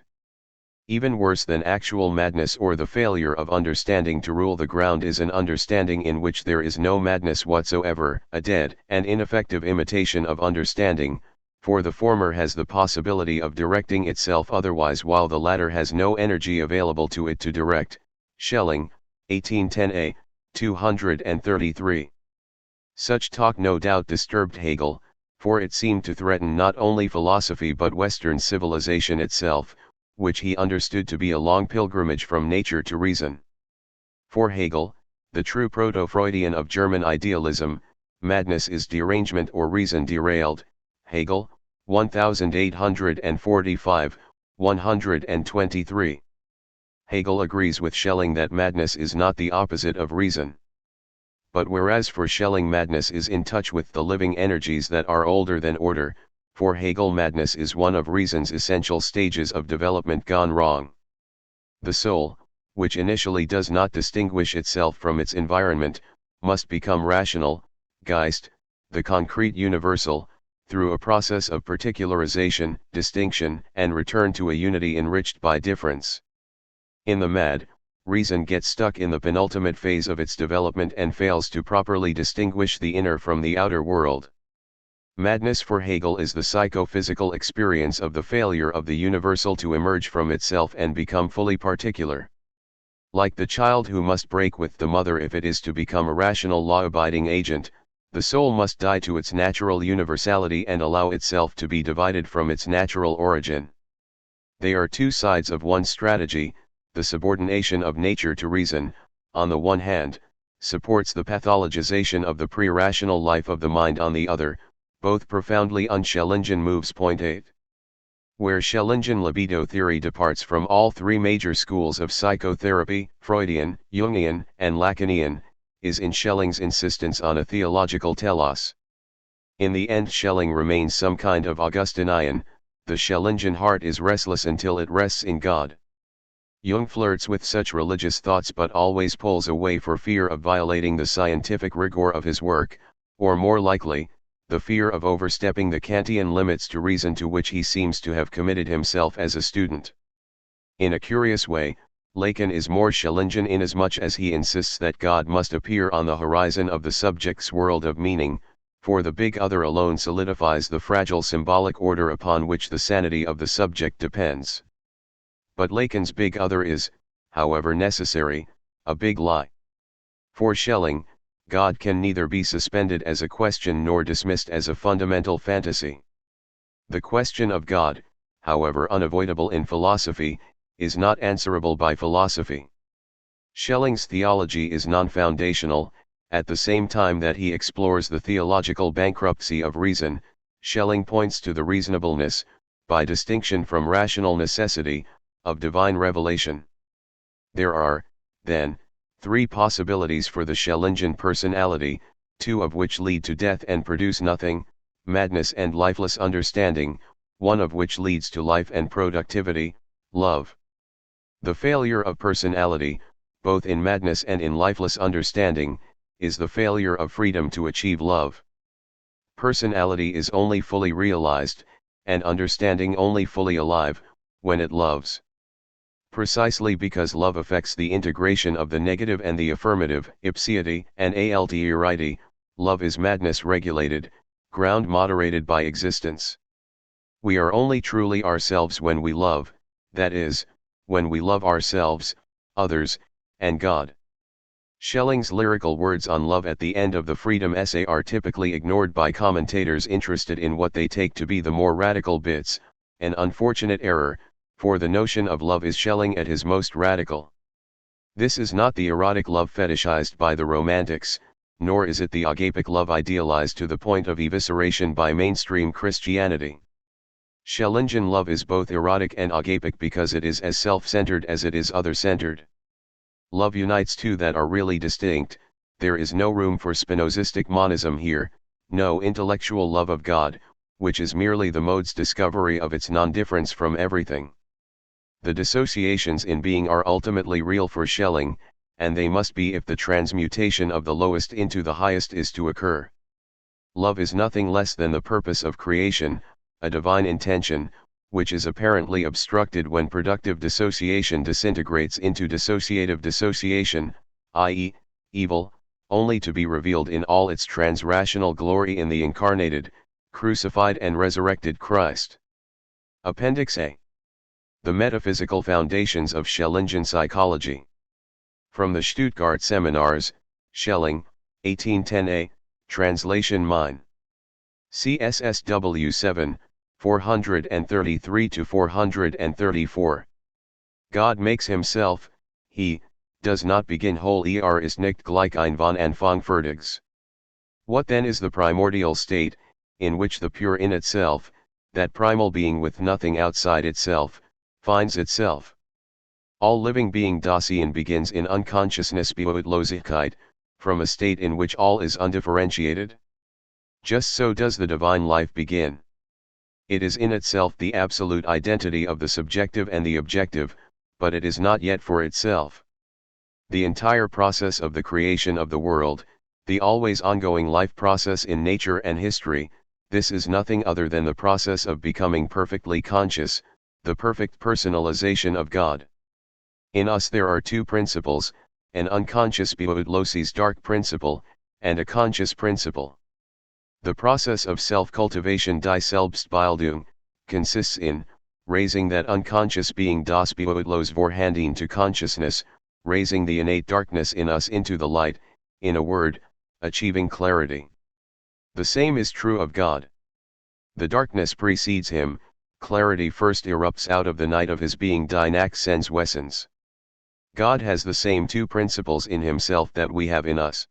Even worse than actual madness or the failure of understanding to rule the ground is an understanding in which there is no madness whatsoever, a dead and ineffective imitation of understanding, for the former has the possibility of directing itself otherwise while the latter has no energy available to it to direct. Schelling, 1810a, 233. Such talk no doubt disturbed Hegel, for it seemed to threaten not only philosophy but Western civilization itself, which he understood to be a long pilgrimage from nature to reason. For Hegel, the true proto-Freudian of German idealism, madness is derangement or reason derailed. Hegel, 1845, 123. Hegel agrees with Schelling that madness is not the opposite of reason. But whereas for Schelling madness is in touch with the living energies that are older than order, for Hegel madness is one of reason's essential stages of development gone wrong. The soul, which initially does not distinguish itself from its environment, must become rational, Geist, the concrete universal, through a process of particularization, distinction, and return to a unity enriched by difference. In the mad, reason gets stuck in the penultimate phase of its development and fails to properly distinguish the inner from the outer world. Madness for Hegel is the psychophysical experience of the failure of the universal to emerge from itself and become fully particular. Like the child who must break with the mother if it is to become a rational law-abiding agent, the soul must die to its natural universality and allow itself to be divided from its natural origin. They are two sides of one strategy. The subordination of nature to reason, on the one hand, supports the pathologization of the pre-rational life of the mind on the other, both profoundly un-Schellingian moves. Point 8. Where Schellingian libido theory departs from all three major schools of psychotherapy, Freudian, Jungian, and Lacanian, is in Schelling's insistence on a theological telos. In the end, Schelling remains some kind of Augustinian. The Schellingian heart is restless until it rests in God. Jung flirts with such religious thoughts but always pulls away for fear of violating the scientific rigor of his work, or more likely, the fear of overstepping the Kantian limits to reason to which he seems to have committed himself as a student. In a curious way, Lacan is more Schellingian inasmuch as he insists that God must appear on the horizon of the subject's world of meaning, for the big other alone solidifies the fragile symbolic order upon which the sanity of the subject depends. But Lacan's big other is, however necessary, a big lie. For Schelling, God can neither be suspended as a question nor dismissed as a fundamental fantasy. The question of God, however unavoidable in philosophy, is not answerable by philosophy. Schelling's theology is non-foundational. At the same time that he explores the theological bankruptcy of reason, Schelling points to the reasonableness, by distinction from rational necessity, of divine revelation. There are, then, three possibilities for the Schellingian personality, two of which lead to death and produce nothing, madness and lifeless understanding, one of which leads to life and productivity, love. The failure of personality, both in madness and in lifeless understanding, is the failure of freedom to achieve love. Personality is only fully realized, and understanding only fully alive, when it loves. Precisely because love affects the integration of the negative and the affirmative, ipseity and alterity, love is madness regulated, ground moderated by existence. We are only truly ourselves when we love, that is, when we love ourselves, others, and God. Schelling's lyrical words on love at the end of the Freedom essay are typically ignored by commentators interested in what they take to be the more radical bits, an unfortunate error, for the notion of love is Schelling at his most radical. This is not the erotic love fetishized by the Romantics, nor is it the agapic love idealized to the point of evisceration by mainstream Christianity. Schellingian love is both erotic and agapic because it is as self-centered as it is other-centered. Love unites two that are really distinct. There is no room for Spinozistic monism here, no intellectual love of God, which is merely the mode's discovery of its non-difference from everything. The dissociations in being are ultimately real for Schelling, and they must be if the transmutation of the lowest into the highest is to occur. Love is nothing less than the purpose of creation, a divine intention, which is apparently obstructed when productive dissociation disintegrates into dissociative dissociation, i.e., evil, only to be revealed in all its transrational glory in the incarnated, crucified and resurrected Christ. Appendix A. The Metaphysical Foundations of Schellingian Psychology. From the Stuttgart Seminars, Schelling, 1810a, translation mine. CSSW 7, 433-434. God makes himself, he, does not begin whole ist nicht gleich ein von Anfang fertigs. What then is the primordial state, in which the pure in itself, that primal being with nothing outside itself, finds itself? All living being Dasein begins in unconsciousness Beoitlosigkeit, from a state in which all is undifferentiated. Just so does the divine life begin. It is in itself the absolute identity of the subjective and the objective, but it is not yet for itself. The entire process of the creation of the world, the always ongoing life process in nature and history, This is nothing other than the process of becoming perfectly conscious, the perfect personalization of God. In us there are two principles, an unconscious Beoudloses dark principle, and a conscious principle. The process of self-cultivation die Selbstbildung consists in raising that unconscious being das Beoudlos Vorhanden to consciousness, raising the innate darkness in us into the light, in a word, achieving clarity. The same is true of God. The darkness precedes him, clarity first erupts out of the night of his being die nach sens Wessens. God has the same two principles in himself that we have in us.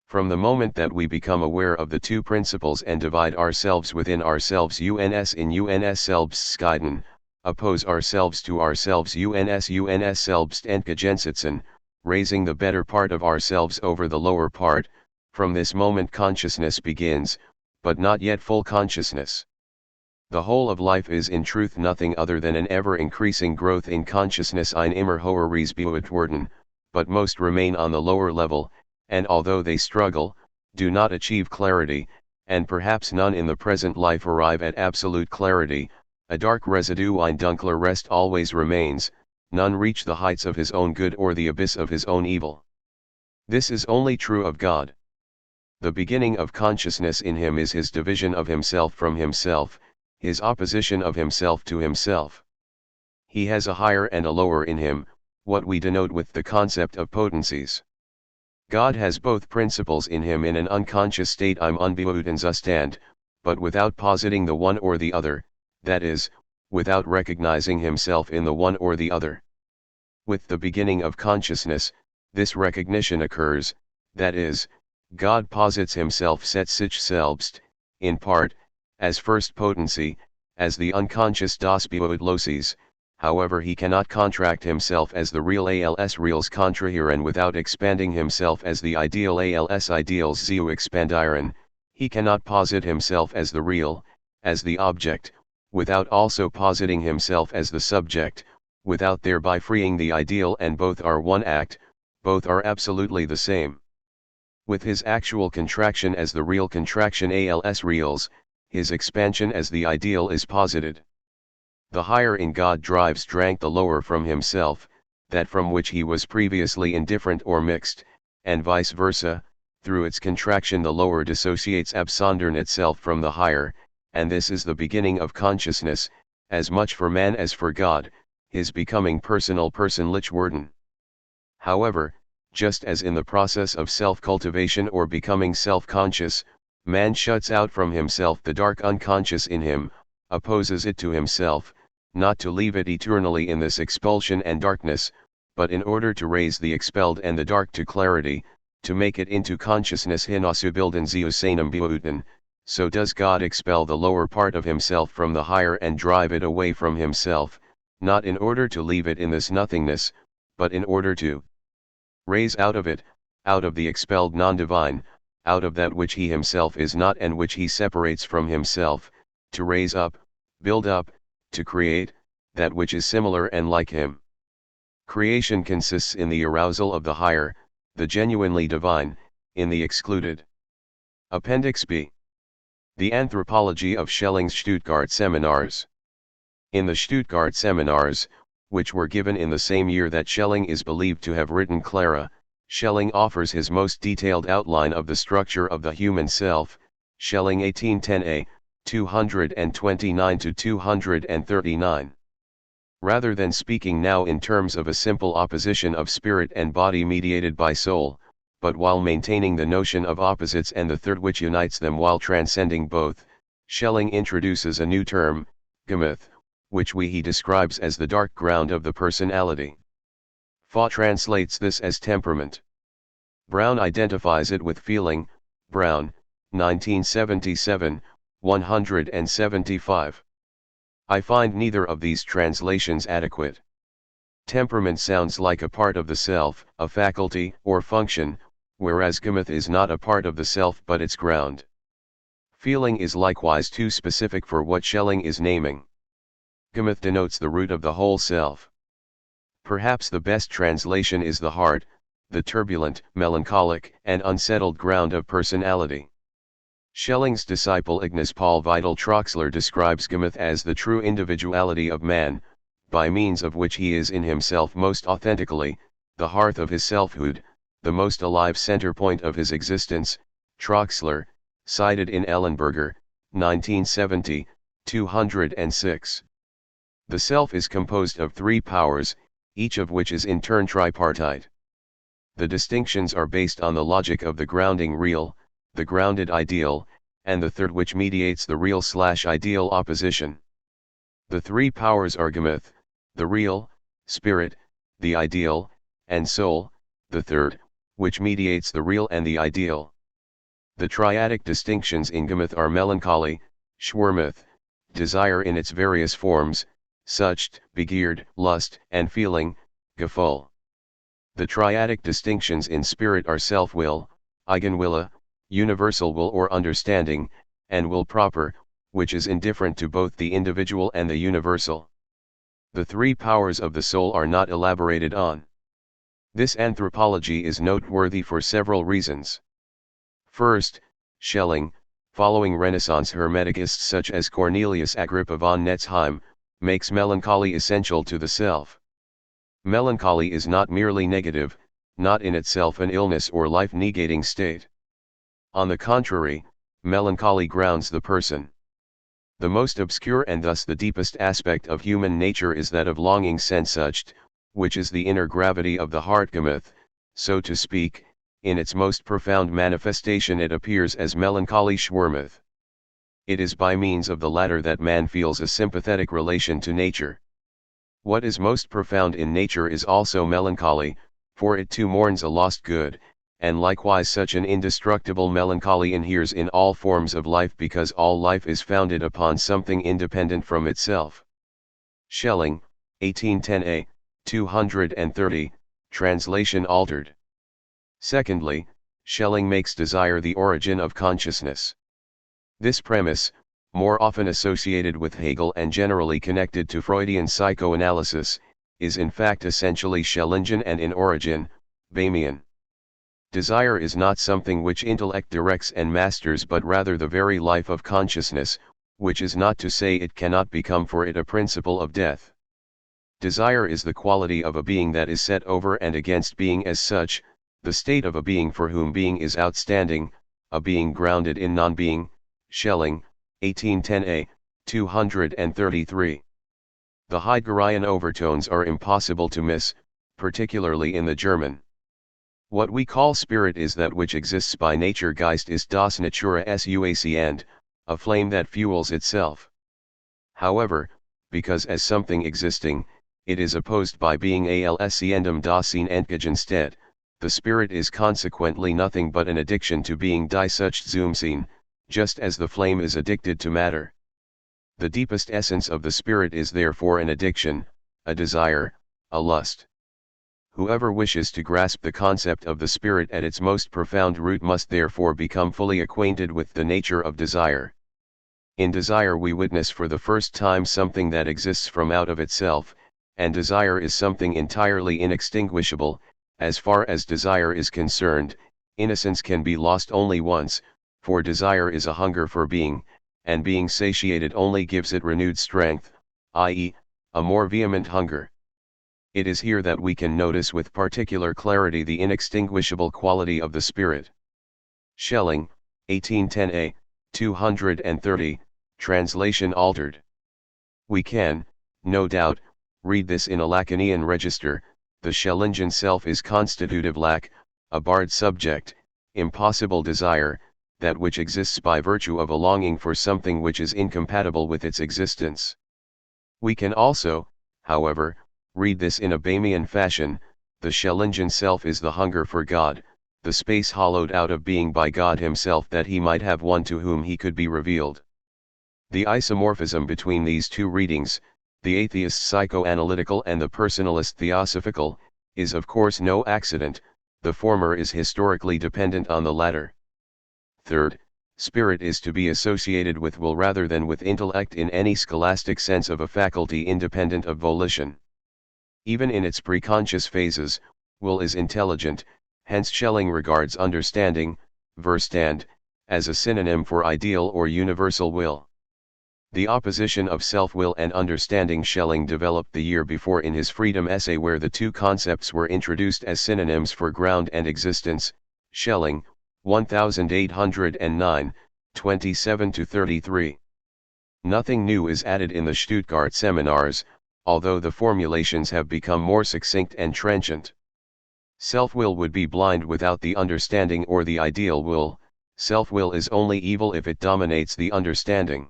From the moment that we become aware of the two principles and divide ourselves within ourselves uns in uns Selbstscheiden, oppose ourselves to ourselves uns Selbstentgegensetzen, raising the better part of ourselves over the lower part, from this moment consciousness begins, but not yet full consciousness. The whole of life is in truth nothing other than an ever-increasing growth in consciousness ein immer höheres Beobachten, but most remain on the lower level, and although they struggle, do not achieve clarity, and perhaps none in the present life arrive at absolute clarity, a dark residue ein dunkler Rest always remains, none reach the heights of his own good or the abyss of his own evil. This is only true of God. The beginning of consciousness in him is his division of himself from himself, his opposition of himself to himself. He has a higher and a lower in him, what we denote with the concept of potencies. God has both principles in him in an unconscious state im unbeobachten Zustand, but without positing the one or the other, that is, without recognizing himself in the one or the other. With the beginning of consciousness, this recognition occurs, that is, God posits himself set sich selbst, in part, as first potency, as the unconscious das Beoudloses, however he cannot contract himself as the real als reals contrahieren without expanding himself as the ideal als ideals zu expandieren, he cannot posit himself as the real, as the object, without also positing himself as the subject, without thereby freeing the ideal, and both are one act, both are absolutely the same. With his actual contraction as the real contraction als reals, his expansion as the ideal is posited. The higher in God drives drank the lower from himself, that from which he was previously indifferent or mixed, and vice versa, through its contraction the lower dissociates absondern itself from the higher, and this is the beginning of consciousness, as much for man as for God, his becoming personal personlich werden. However, just as in the process of self-cultivation or becoming self-conscious, man shuts out from himself the dark unconscious in him, opposes it to himself, not to leave it eternally in this expulsion and darkness, but in order to raise the expelled and the dark to clarity, to make it into consciousness hinauszubilden zu seinem Beobachten, so does God expel the lower part of himself from the higher and drive it away from himself, not in order to leave it in this nothingness, but in order to raise out of it, out of the expelled non-divine, out of that which he himself is not and which he separates from himself, to raise up, build up, to create, that which is similar and like him. Creation consists in the arousal of the higher, the genuinely divine, in the excluded. Appendix B. The Anthropology of Schelling's Stuttgart Seminars. In the Stuttgart Seminars, which were given in the same year that Schelling is believed to have written Clara, Schelling offers his most detailed outline of the structure of the human self, Schelling 1810a, 229-239. Rather than speaking now in terms of a simple opposition of spirit and body mediated by soul, but while maintaining the notion of opposites and the third which unites them while transcending both, Schelling introduces a new term, Gemüth, which he describes as the dark ground of the personality. Fa translates this as temperament. Brown identifies it with feeling, Brown, 1977, 175. I find neither of these translations adequate. Temperament sounds like a part of the self, a faculty or function, whereas Gemüth is not a part of the self but its ground. Feeling is likewise too specific for what Schelling is naming. Gemüth denotes the root of the whole self. Perhaps the best translation is the heart, the turbulent, melancholic, and unsettled ground of personality. Schelling's disciple Ignace Paul Vidal Troxler describes Gameth as the true individuality of man, by means of which he is in himself most authentically, the hearth of his selfhood, the most alive center point of his existence. Troxler, cited in Ellenberger, 1970, 206. The self is composed of three powers, each of which is in turn tripartite. The distinctions are based on the logic of the grounding real, the grounded ideal, and the third which mediates the real/ideal opposition. The three powers are Gameth, the real, spirit, the ideal, and soul, the third, which mediates the real and the ideal. The triadic distinctions in Gameth are melancholy, Schwermuth, desire in its various forms, Sucht, begeerd, lust, and feeling, Gefühl. The triadic distinctions in spirit are self-will, Eigenwille, universal will or understanding, and will proper, which is indifferent to both the individual and the universal. The three powers of the soul are not elaborated on. This anthropology is noteworthy for several reasons. First, Schelling, following Renaissance Hermeticists such as Cornelius Agrippa von Netzheim, makes melancholy essential to the self. Melancholy is not merely negative, not in itself an illness or life-negating state. On the contrary, melancholy grounds the person. The most obscure and thus the deepest aspect of human nature is that of longing Sehnsucht, which is the inner gravity of the heart. Gameth, so to speak, in its most profound manifestation it appears as melancholy Schwermuth. It is by means of the latter that man feels a sympathetic relation to nature. What is most profound in nature is also melancholy, for it too mourns a lost good, and likewise such an indestructible melancholy inheres in all forms of life because all life is founded upon something independent from itself. Schelling, 1810a, 230, translation altered. Secondly, Schelling makes desire the origin of consciousness. This premise, more often associated with Hegel and generally connected to Freudian psychoanalysis, is in fact essentially Schellingian and in origin, Bahmian. Desire is not something which intellect directs and masters but rather the very life of consciousness, which is not to say it cannot become for it a principle of death. Desire is the quality of a being that is set over and against being as such, the state of a being for whom being is outstanding, a being grounded in non-being. Schelling, 1810a, 233. The Heideggerian overtones are impossible to miss, particularly in the German. What we call spirit is that which exists by nature. Geist ist das Natura suac and, a flame that fuels itself. However, because as something existing, it is opposed by being alscendum dasein entgegensteht, the spirit is consequently nothing but an addiction to being die Sucht zum Sein, just as the flame is addicted to matter. The deepest essence of the spirit is therefore an addiction, a desire, a lust. Whoever wishes to grasp the concept of the spirit at its most profound root must therefore become fully acquainted with the nature of desire. In desire we witness for the first time something that exists from out of itself, and desire is something entirely inextinguishable. As far as desire is concerned, innocence can be lost only once, for desire is a hunger for being, and being satiated only gives it renewed strength, i.e., a more vehement hunger. It is here that we can notice with particular clarity the inextinguishable quality of the spirit. Schelling, 1810a, 230, translation altered. We can, no doubt, read this in a Lacanian register. The Schellingian self is constitutive lack, a barred subject, impossible desire, that which exists by virtue of a longing for something which is incompatible with its existence. We can also, however, read this in a Bahmian fashion. The Schellingian self is the hunger for God, the space hollowed out of being by God himself that he might have one to whom he could be revealed. The isomorphism between these two readings, the atheist psychoanalytical and the personalist theosophical, is of course no accident. The former is historically dependent on the latter. Third, spirit is to be associated with will rather than with intellect in any scholastic sense of a faculty independent of volition. Even in its preconscious phases, will is intelligent, hence Schelling regards understanding, Verstand, as a synonym for ideal or universal will. The opposition of self-will and understanding Schelling developed the year before in his Freedom essay, where the two concepts were introduced as synonyms for ground and existence. Schelling, 1809, 27-33. Nothing new is added in the Stuttgart seminars, although the formulations have become more succinct and trenchant. Self-will would be blind without the understanding or the ideal will. Self-will is only evil if it dominates the understanding.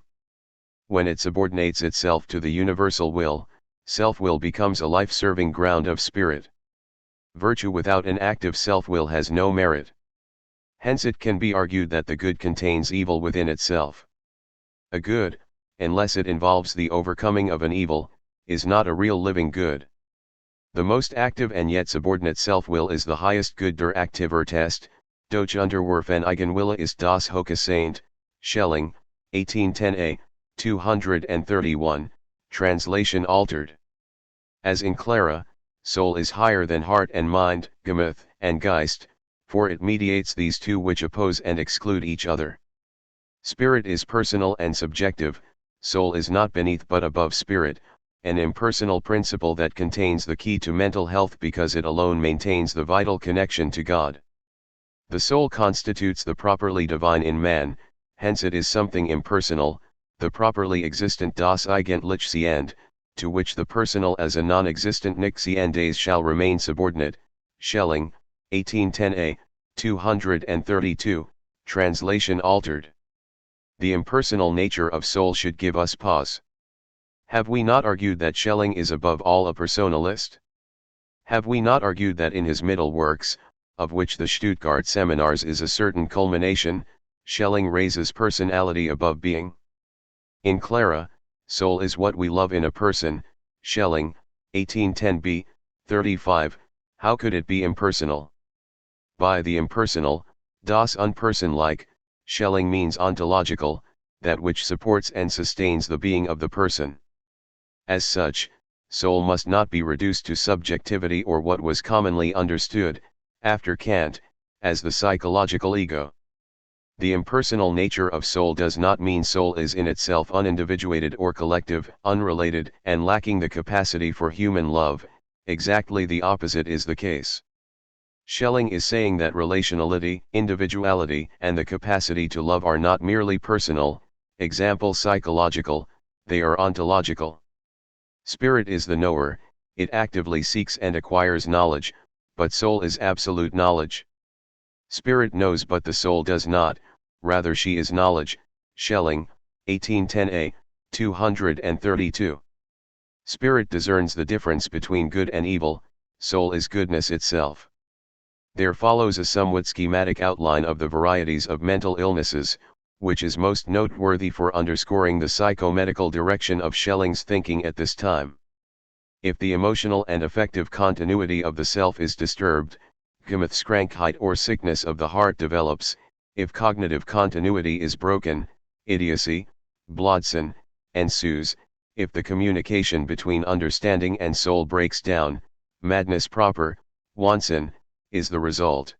When it subordinates itself to the universal will, self-will becomes a life-serving ground of spirit. Virtue without an active self-will has no merit. Hence it can be argued that the good contains evil within itself. A good, unless it involves the overcoming of an evil, is not a real living good. The most active and yet subordinate self-will is the highest good. Der aktiver Test, durch Unterwerfen Eigenwille ist das hohe Saint, Schelling, 1810a, 231, translation altered. As in Clara, soul is higher than heart and mind, Gemüth, and Geist, for it mediates these two which oppose and exclude each other. Spirit is personal and subjective, soul is not beneath but above spirit, an impersonal principle that contains the key to mental health because it alone maintains the vital connection to God. The soul constitutes the properly divine in man, hence it is something impersonal, the properly existent das eigentliche End, to which the personal as a non-existent nichts Endes shall remain subordinate. Schelling, 1810a, 232, translation altered. The impersonal nature of soul should give us pause. Have we not argued that Schelling is above all a personalist? Have we not argued that in his middle works, of which the Stuttgart seminars is a certain culmination, Schelling raises personality above being? In Clara, soul is what we love in a person. Schelling, 1810b, 35, how could it be impersonal? By the impersonal, das unpersonliche, Schelling means ontological, that which supports and sustains the being of the person. As such, soul must not be reduced to subjectivity or what was commonly understood, after Kant, as the psychological ego. The impersonal nature of soul does not mean soul is in itself unindividuated or collective, unrelated, and lacking the capacity for human love. Exactly the opposite is the case. Schelling is saying that relationality, individuality, and the capacity to love are not merely personal, example psychological, they are ontological. Spirit is the knower, it actively seeks and acquires knowledge, but soul is absolute knowledge. Spirit knows but the soul does not, rather she is knowledge. Schelling, 1810a, 232. Spirit discerns the difference between good and evil, soul is goodness itself. There follows a somewhat schematic outline of the varieties of mental illnesses, which is most noteworthy for underscoring the psychomedical direction of Schelling's thinking at this time. If the emotional and affective continuity of the self is disturbed, Gemütskrankheit or sickness of the heart develops. If cognitive continuity is broken, idiocy, Blödsinn, ensues. If the communication between understanding and soul breaks down, madness proper, Wahnsinn, is the result.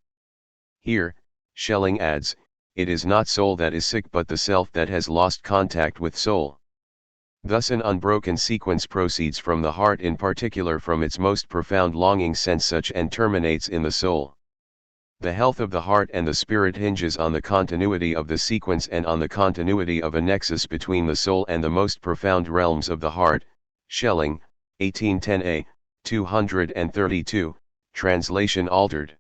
Here, Schelling adds, it is not soul that is sick but the self that has lost contact with soul. Thus an unbroken sequence proceeds from the heart, in particular from its most profound longing sense such, and terminates in the soul. The health of the heart and the spirit hinges on the continuity of the sequence and on the continuity of a nexus between the soul and the most profound realms of the heart. Schelling, 1810a, 232, translation altered.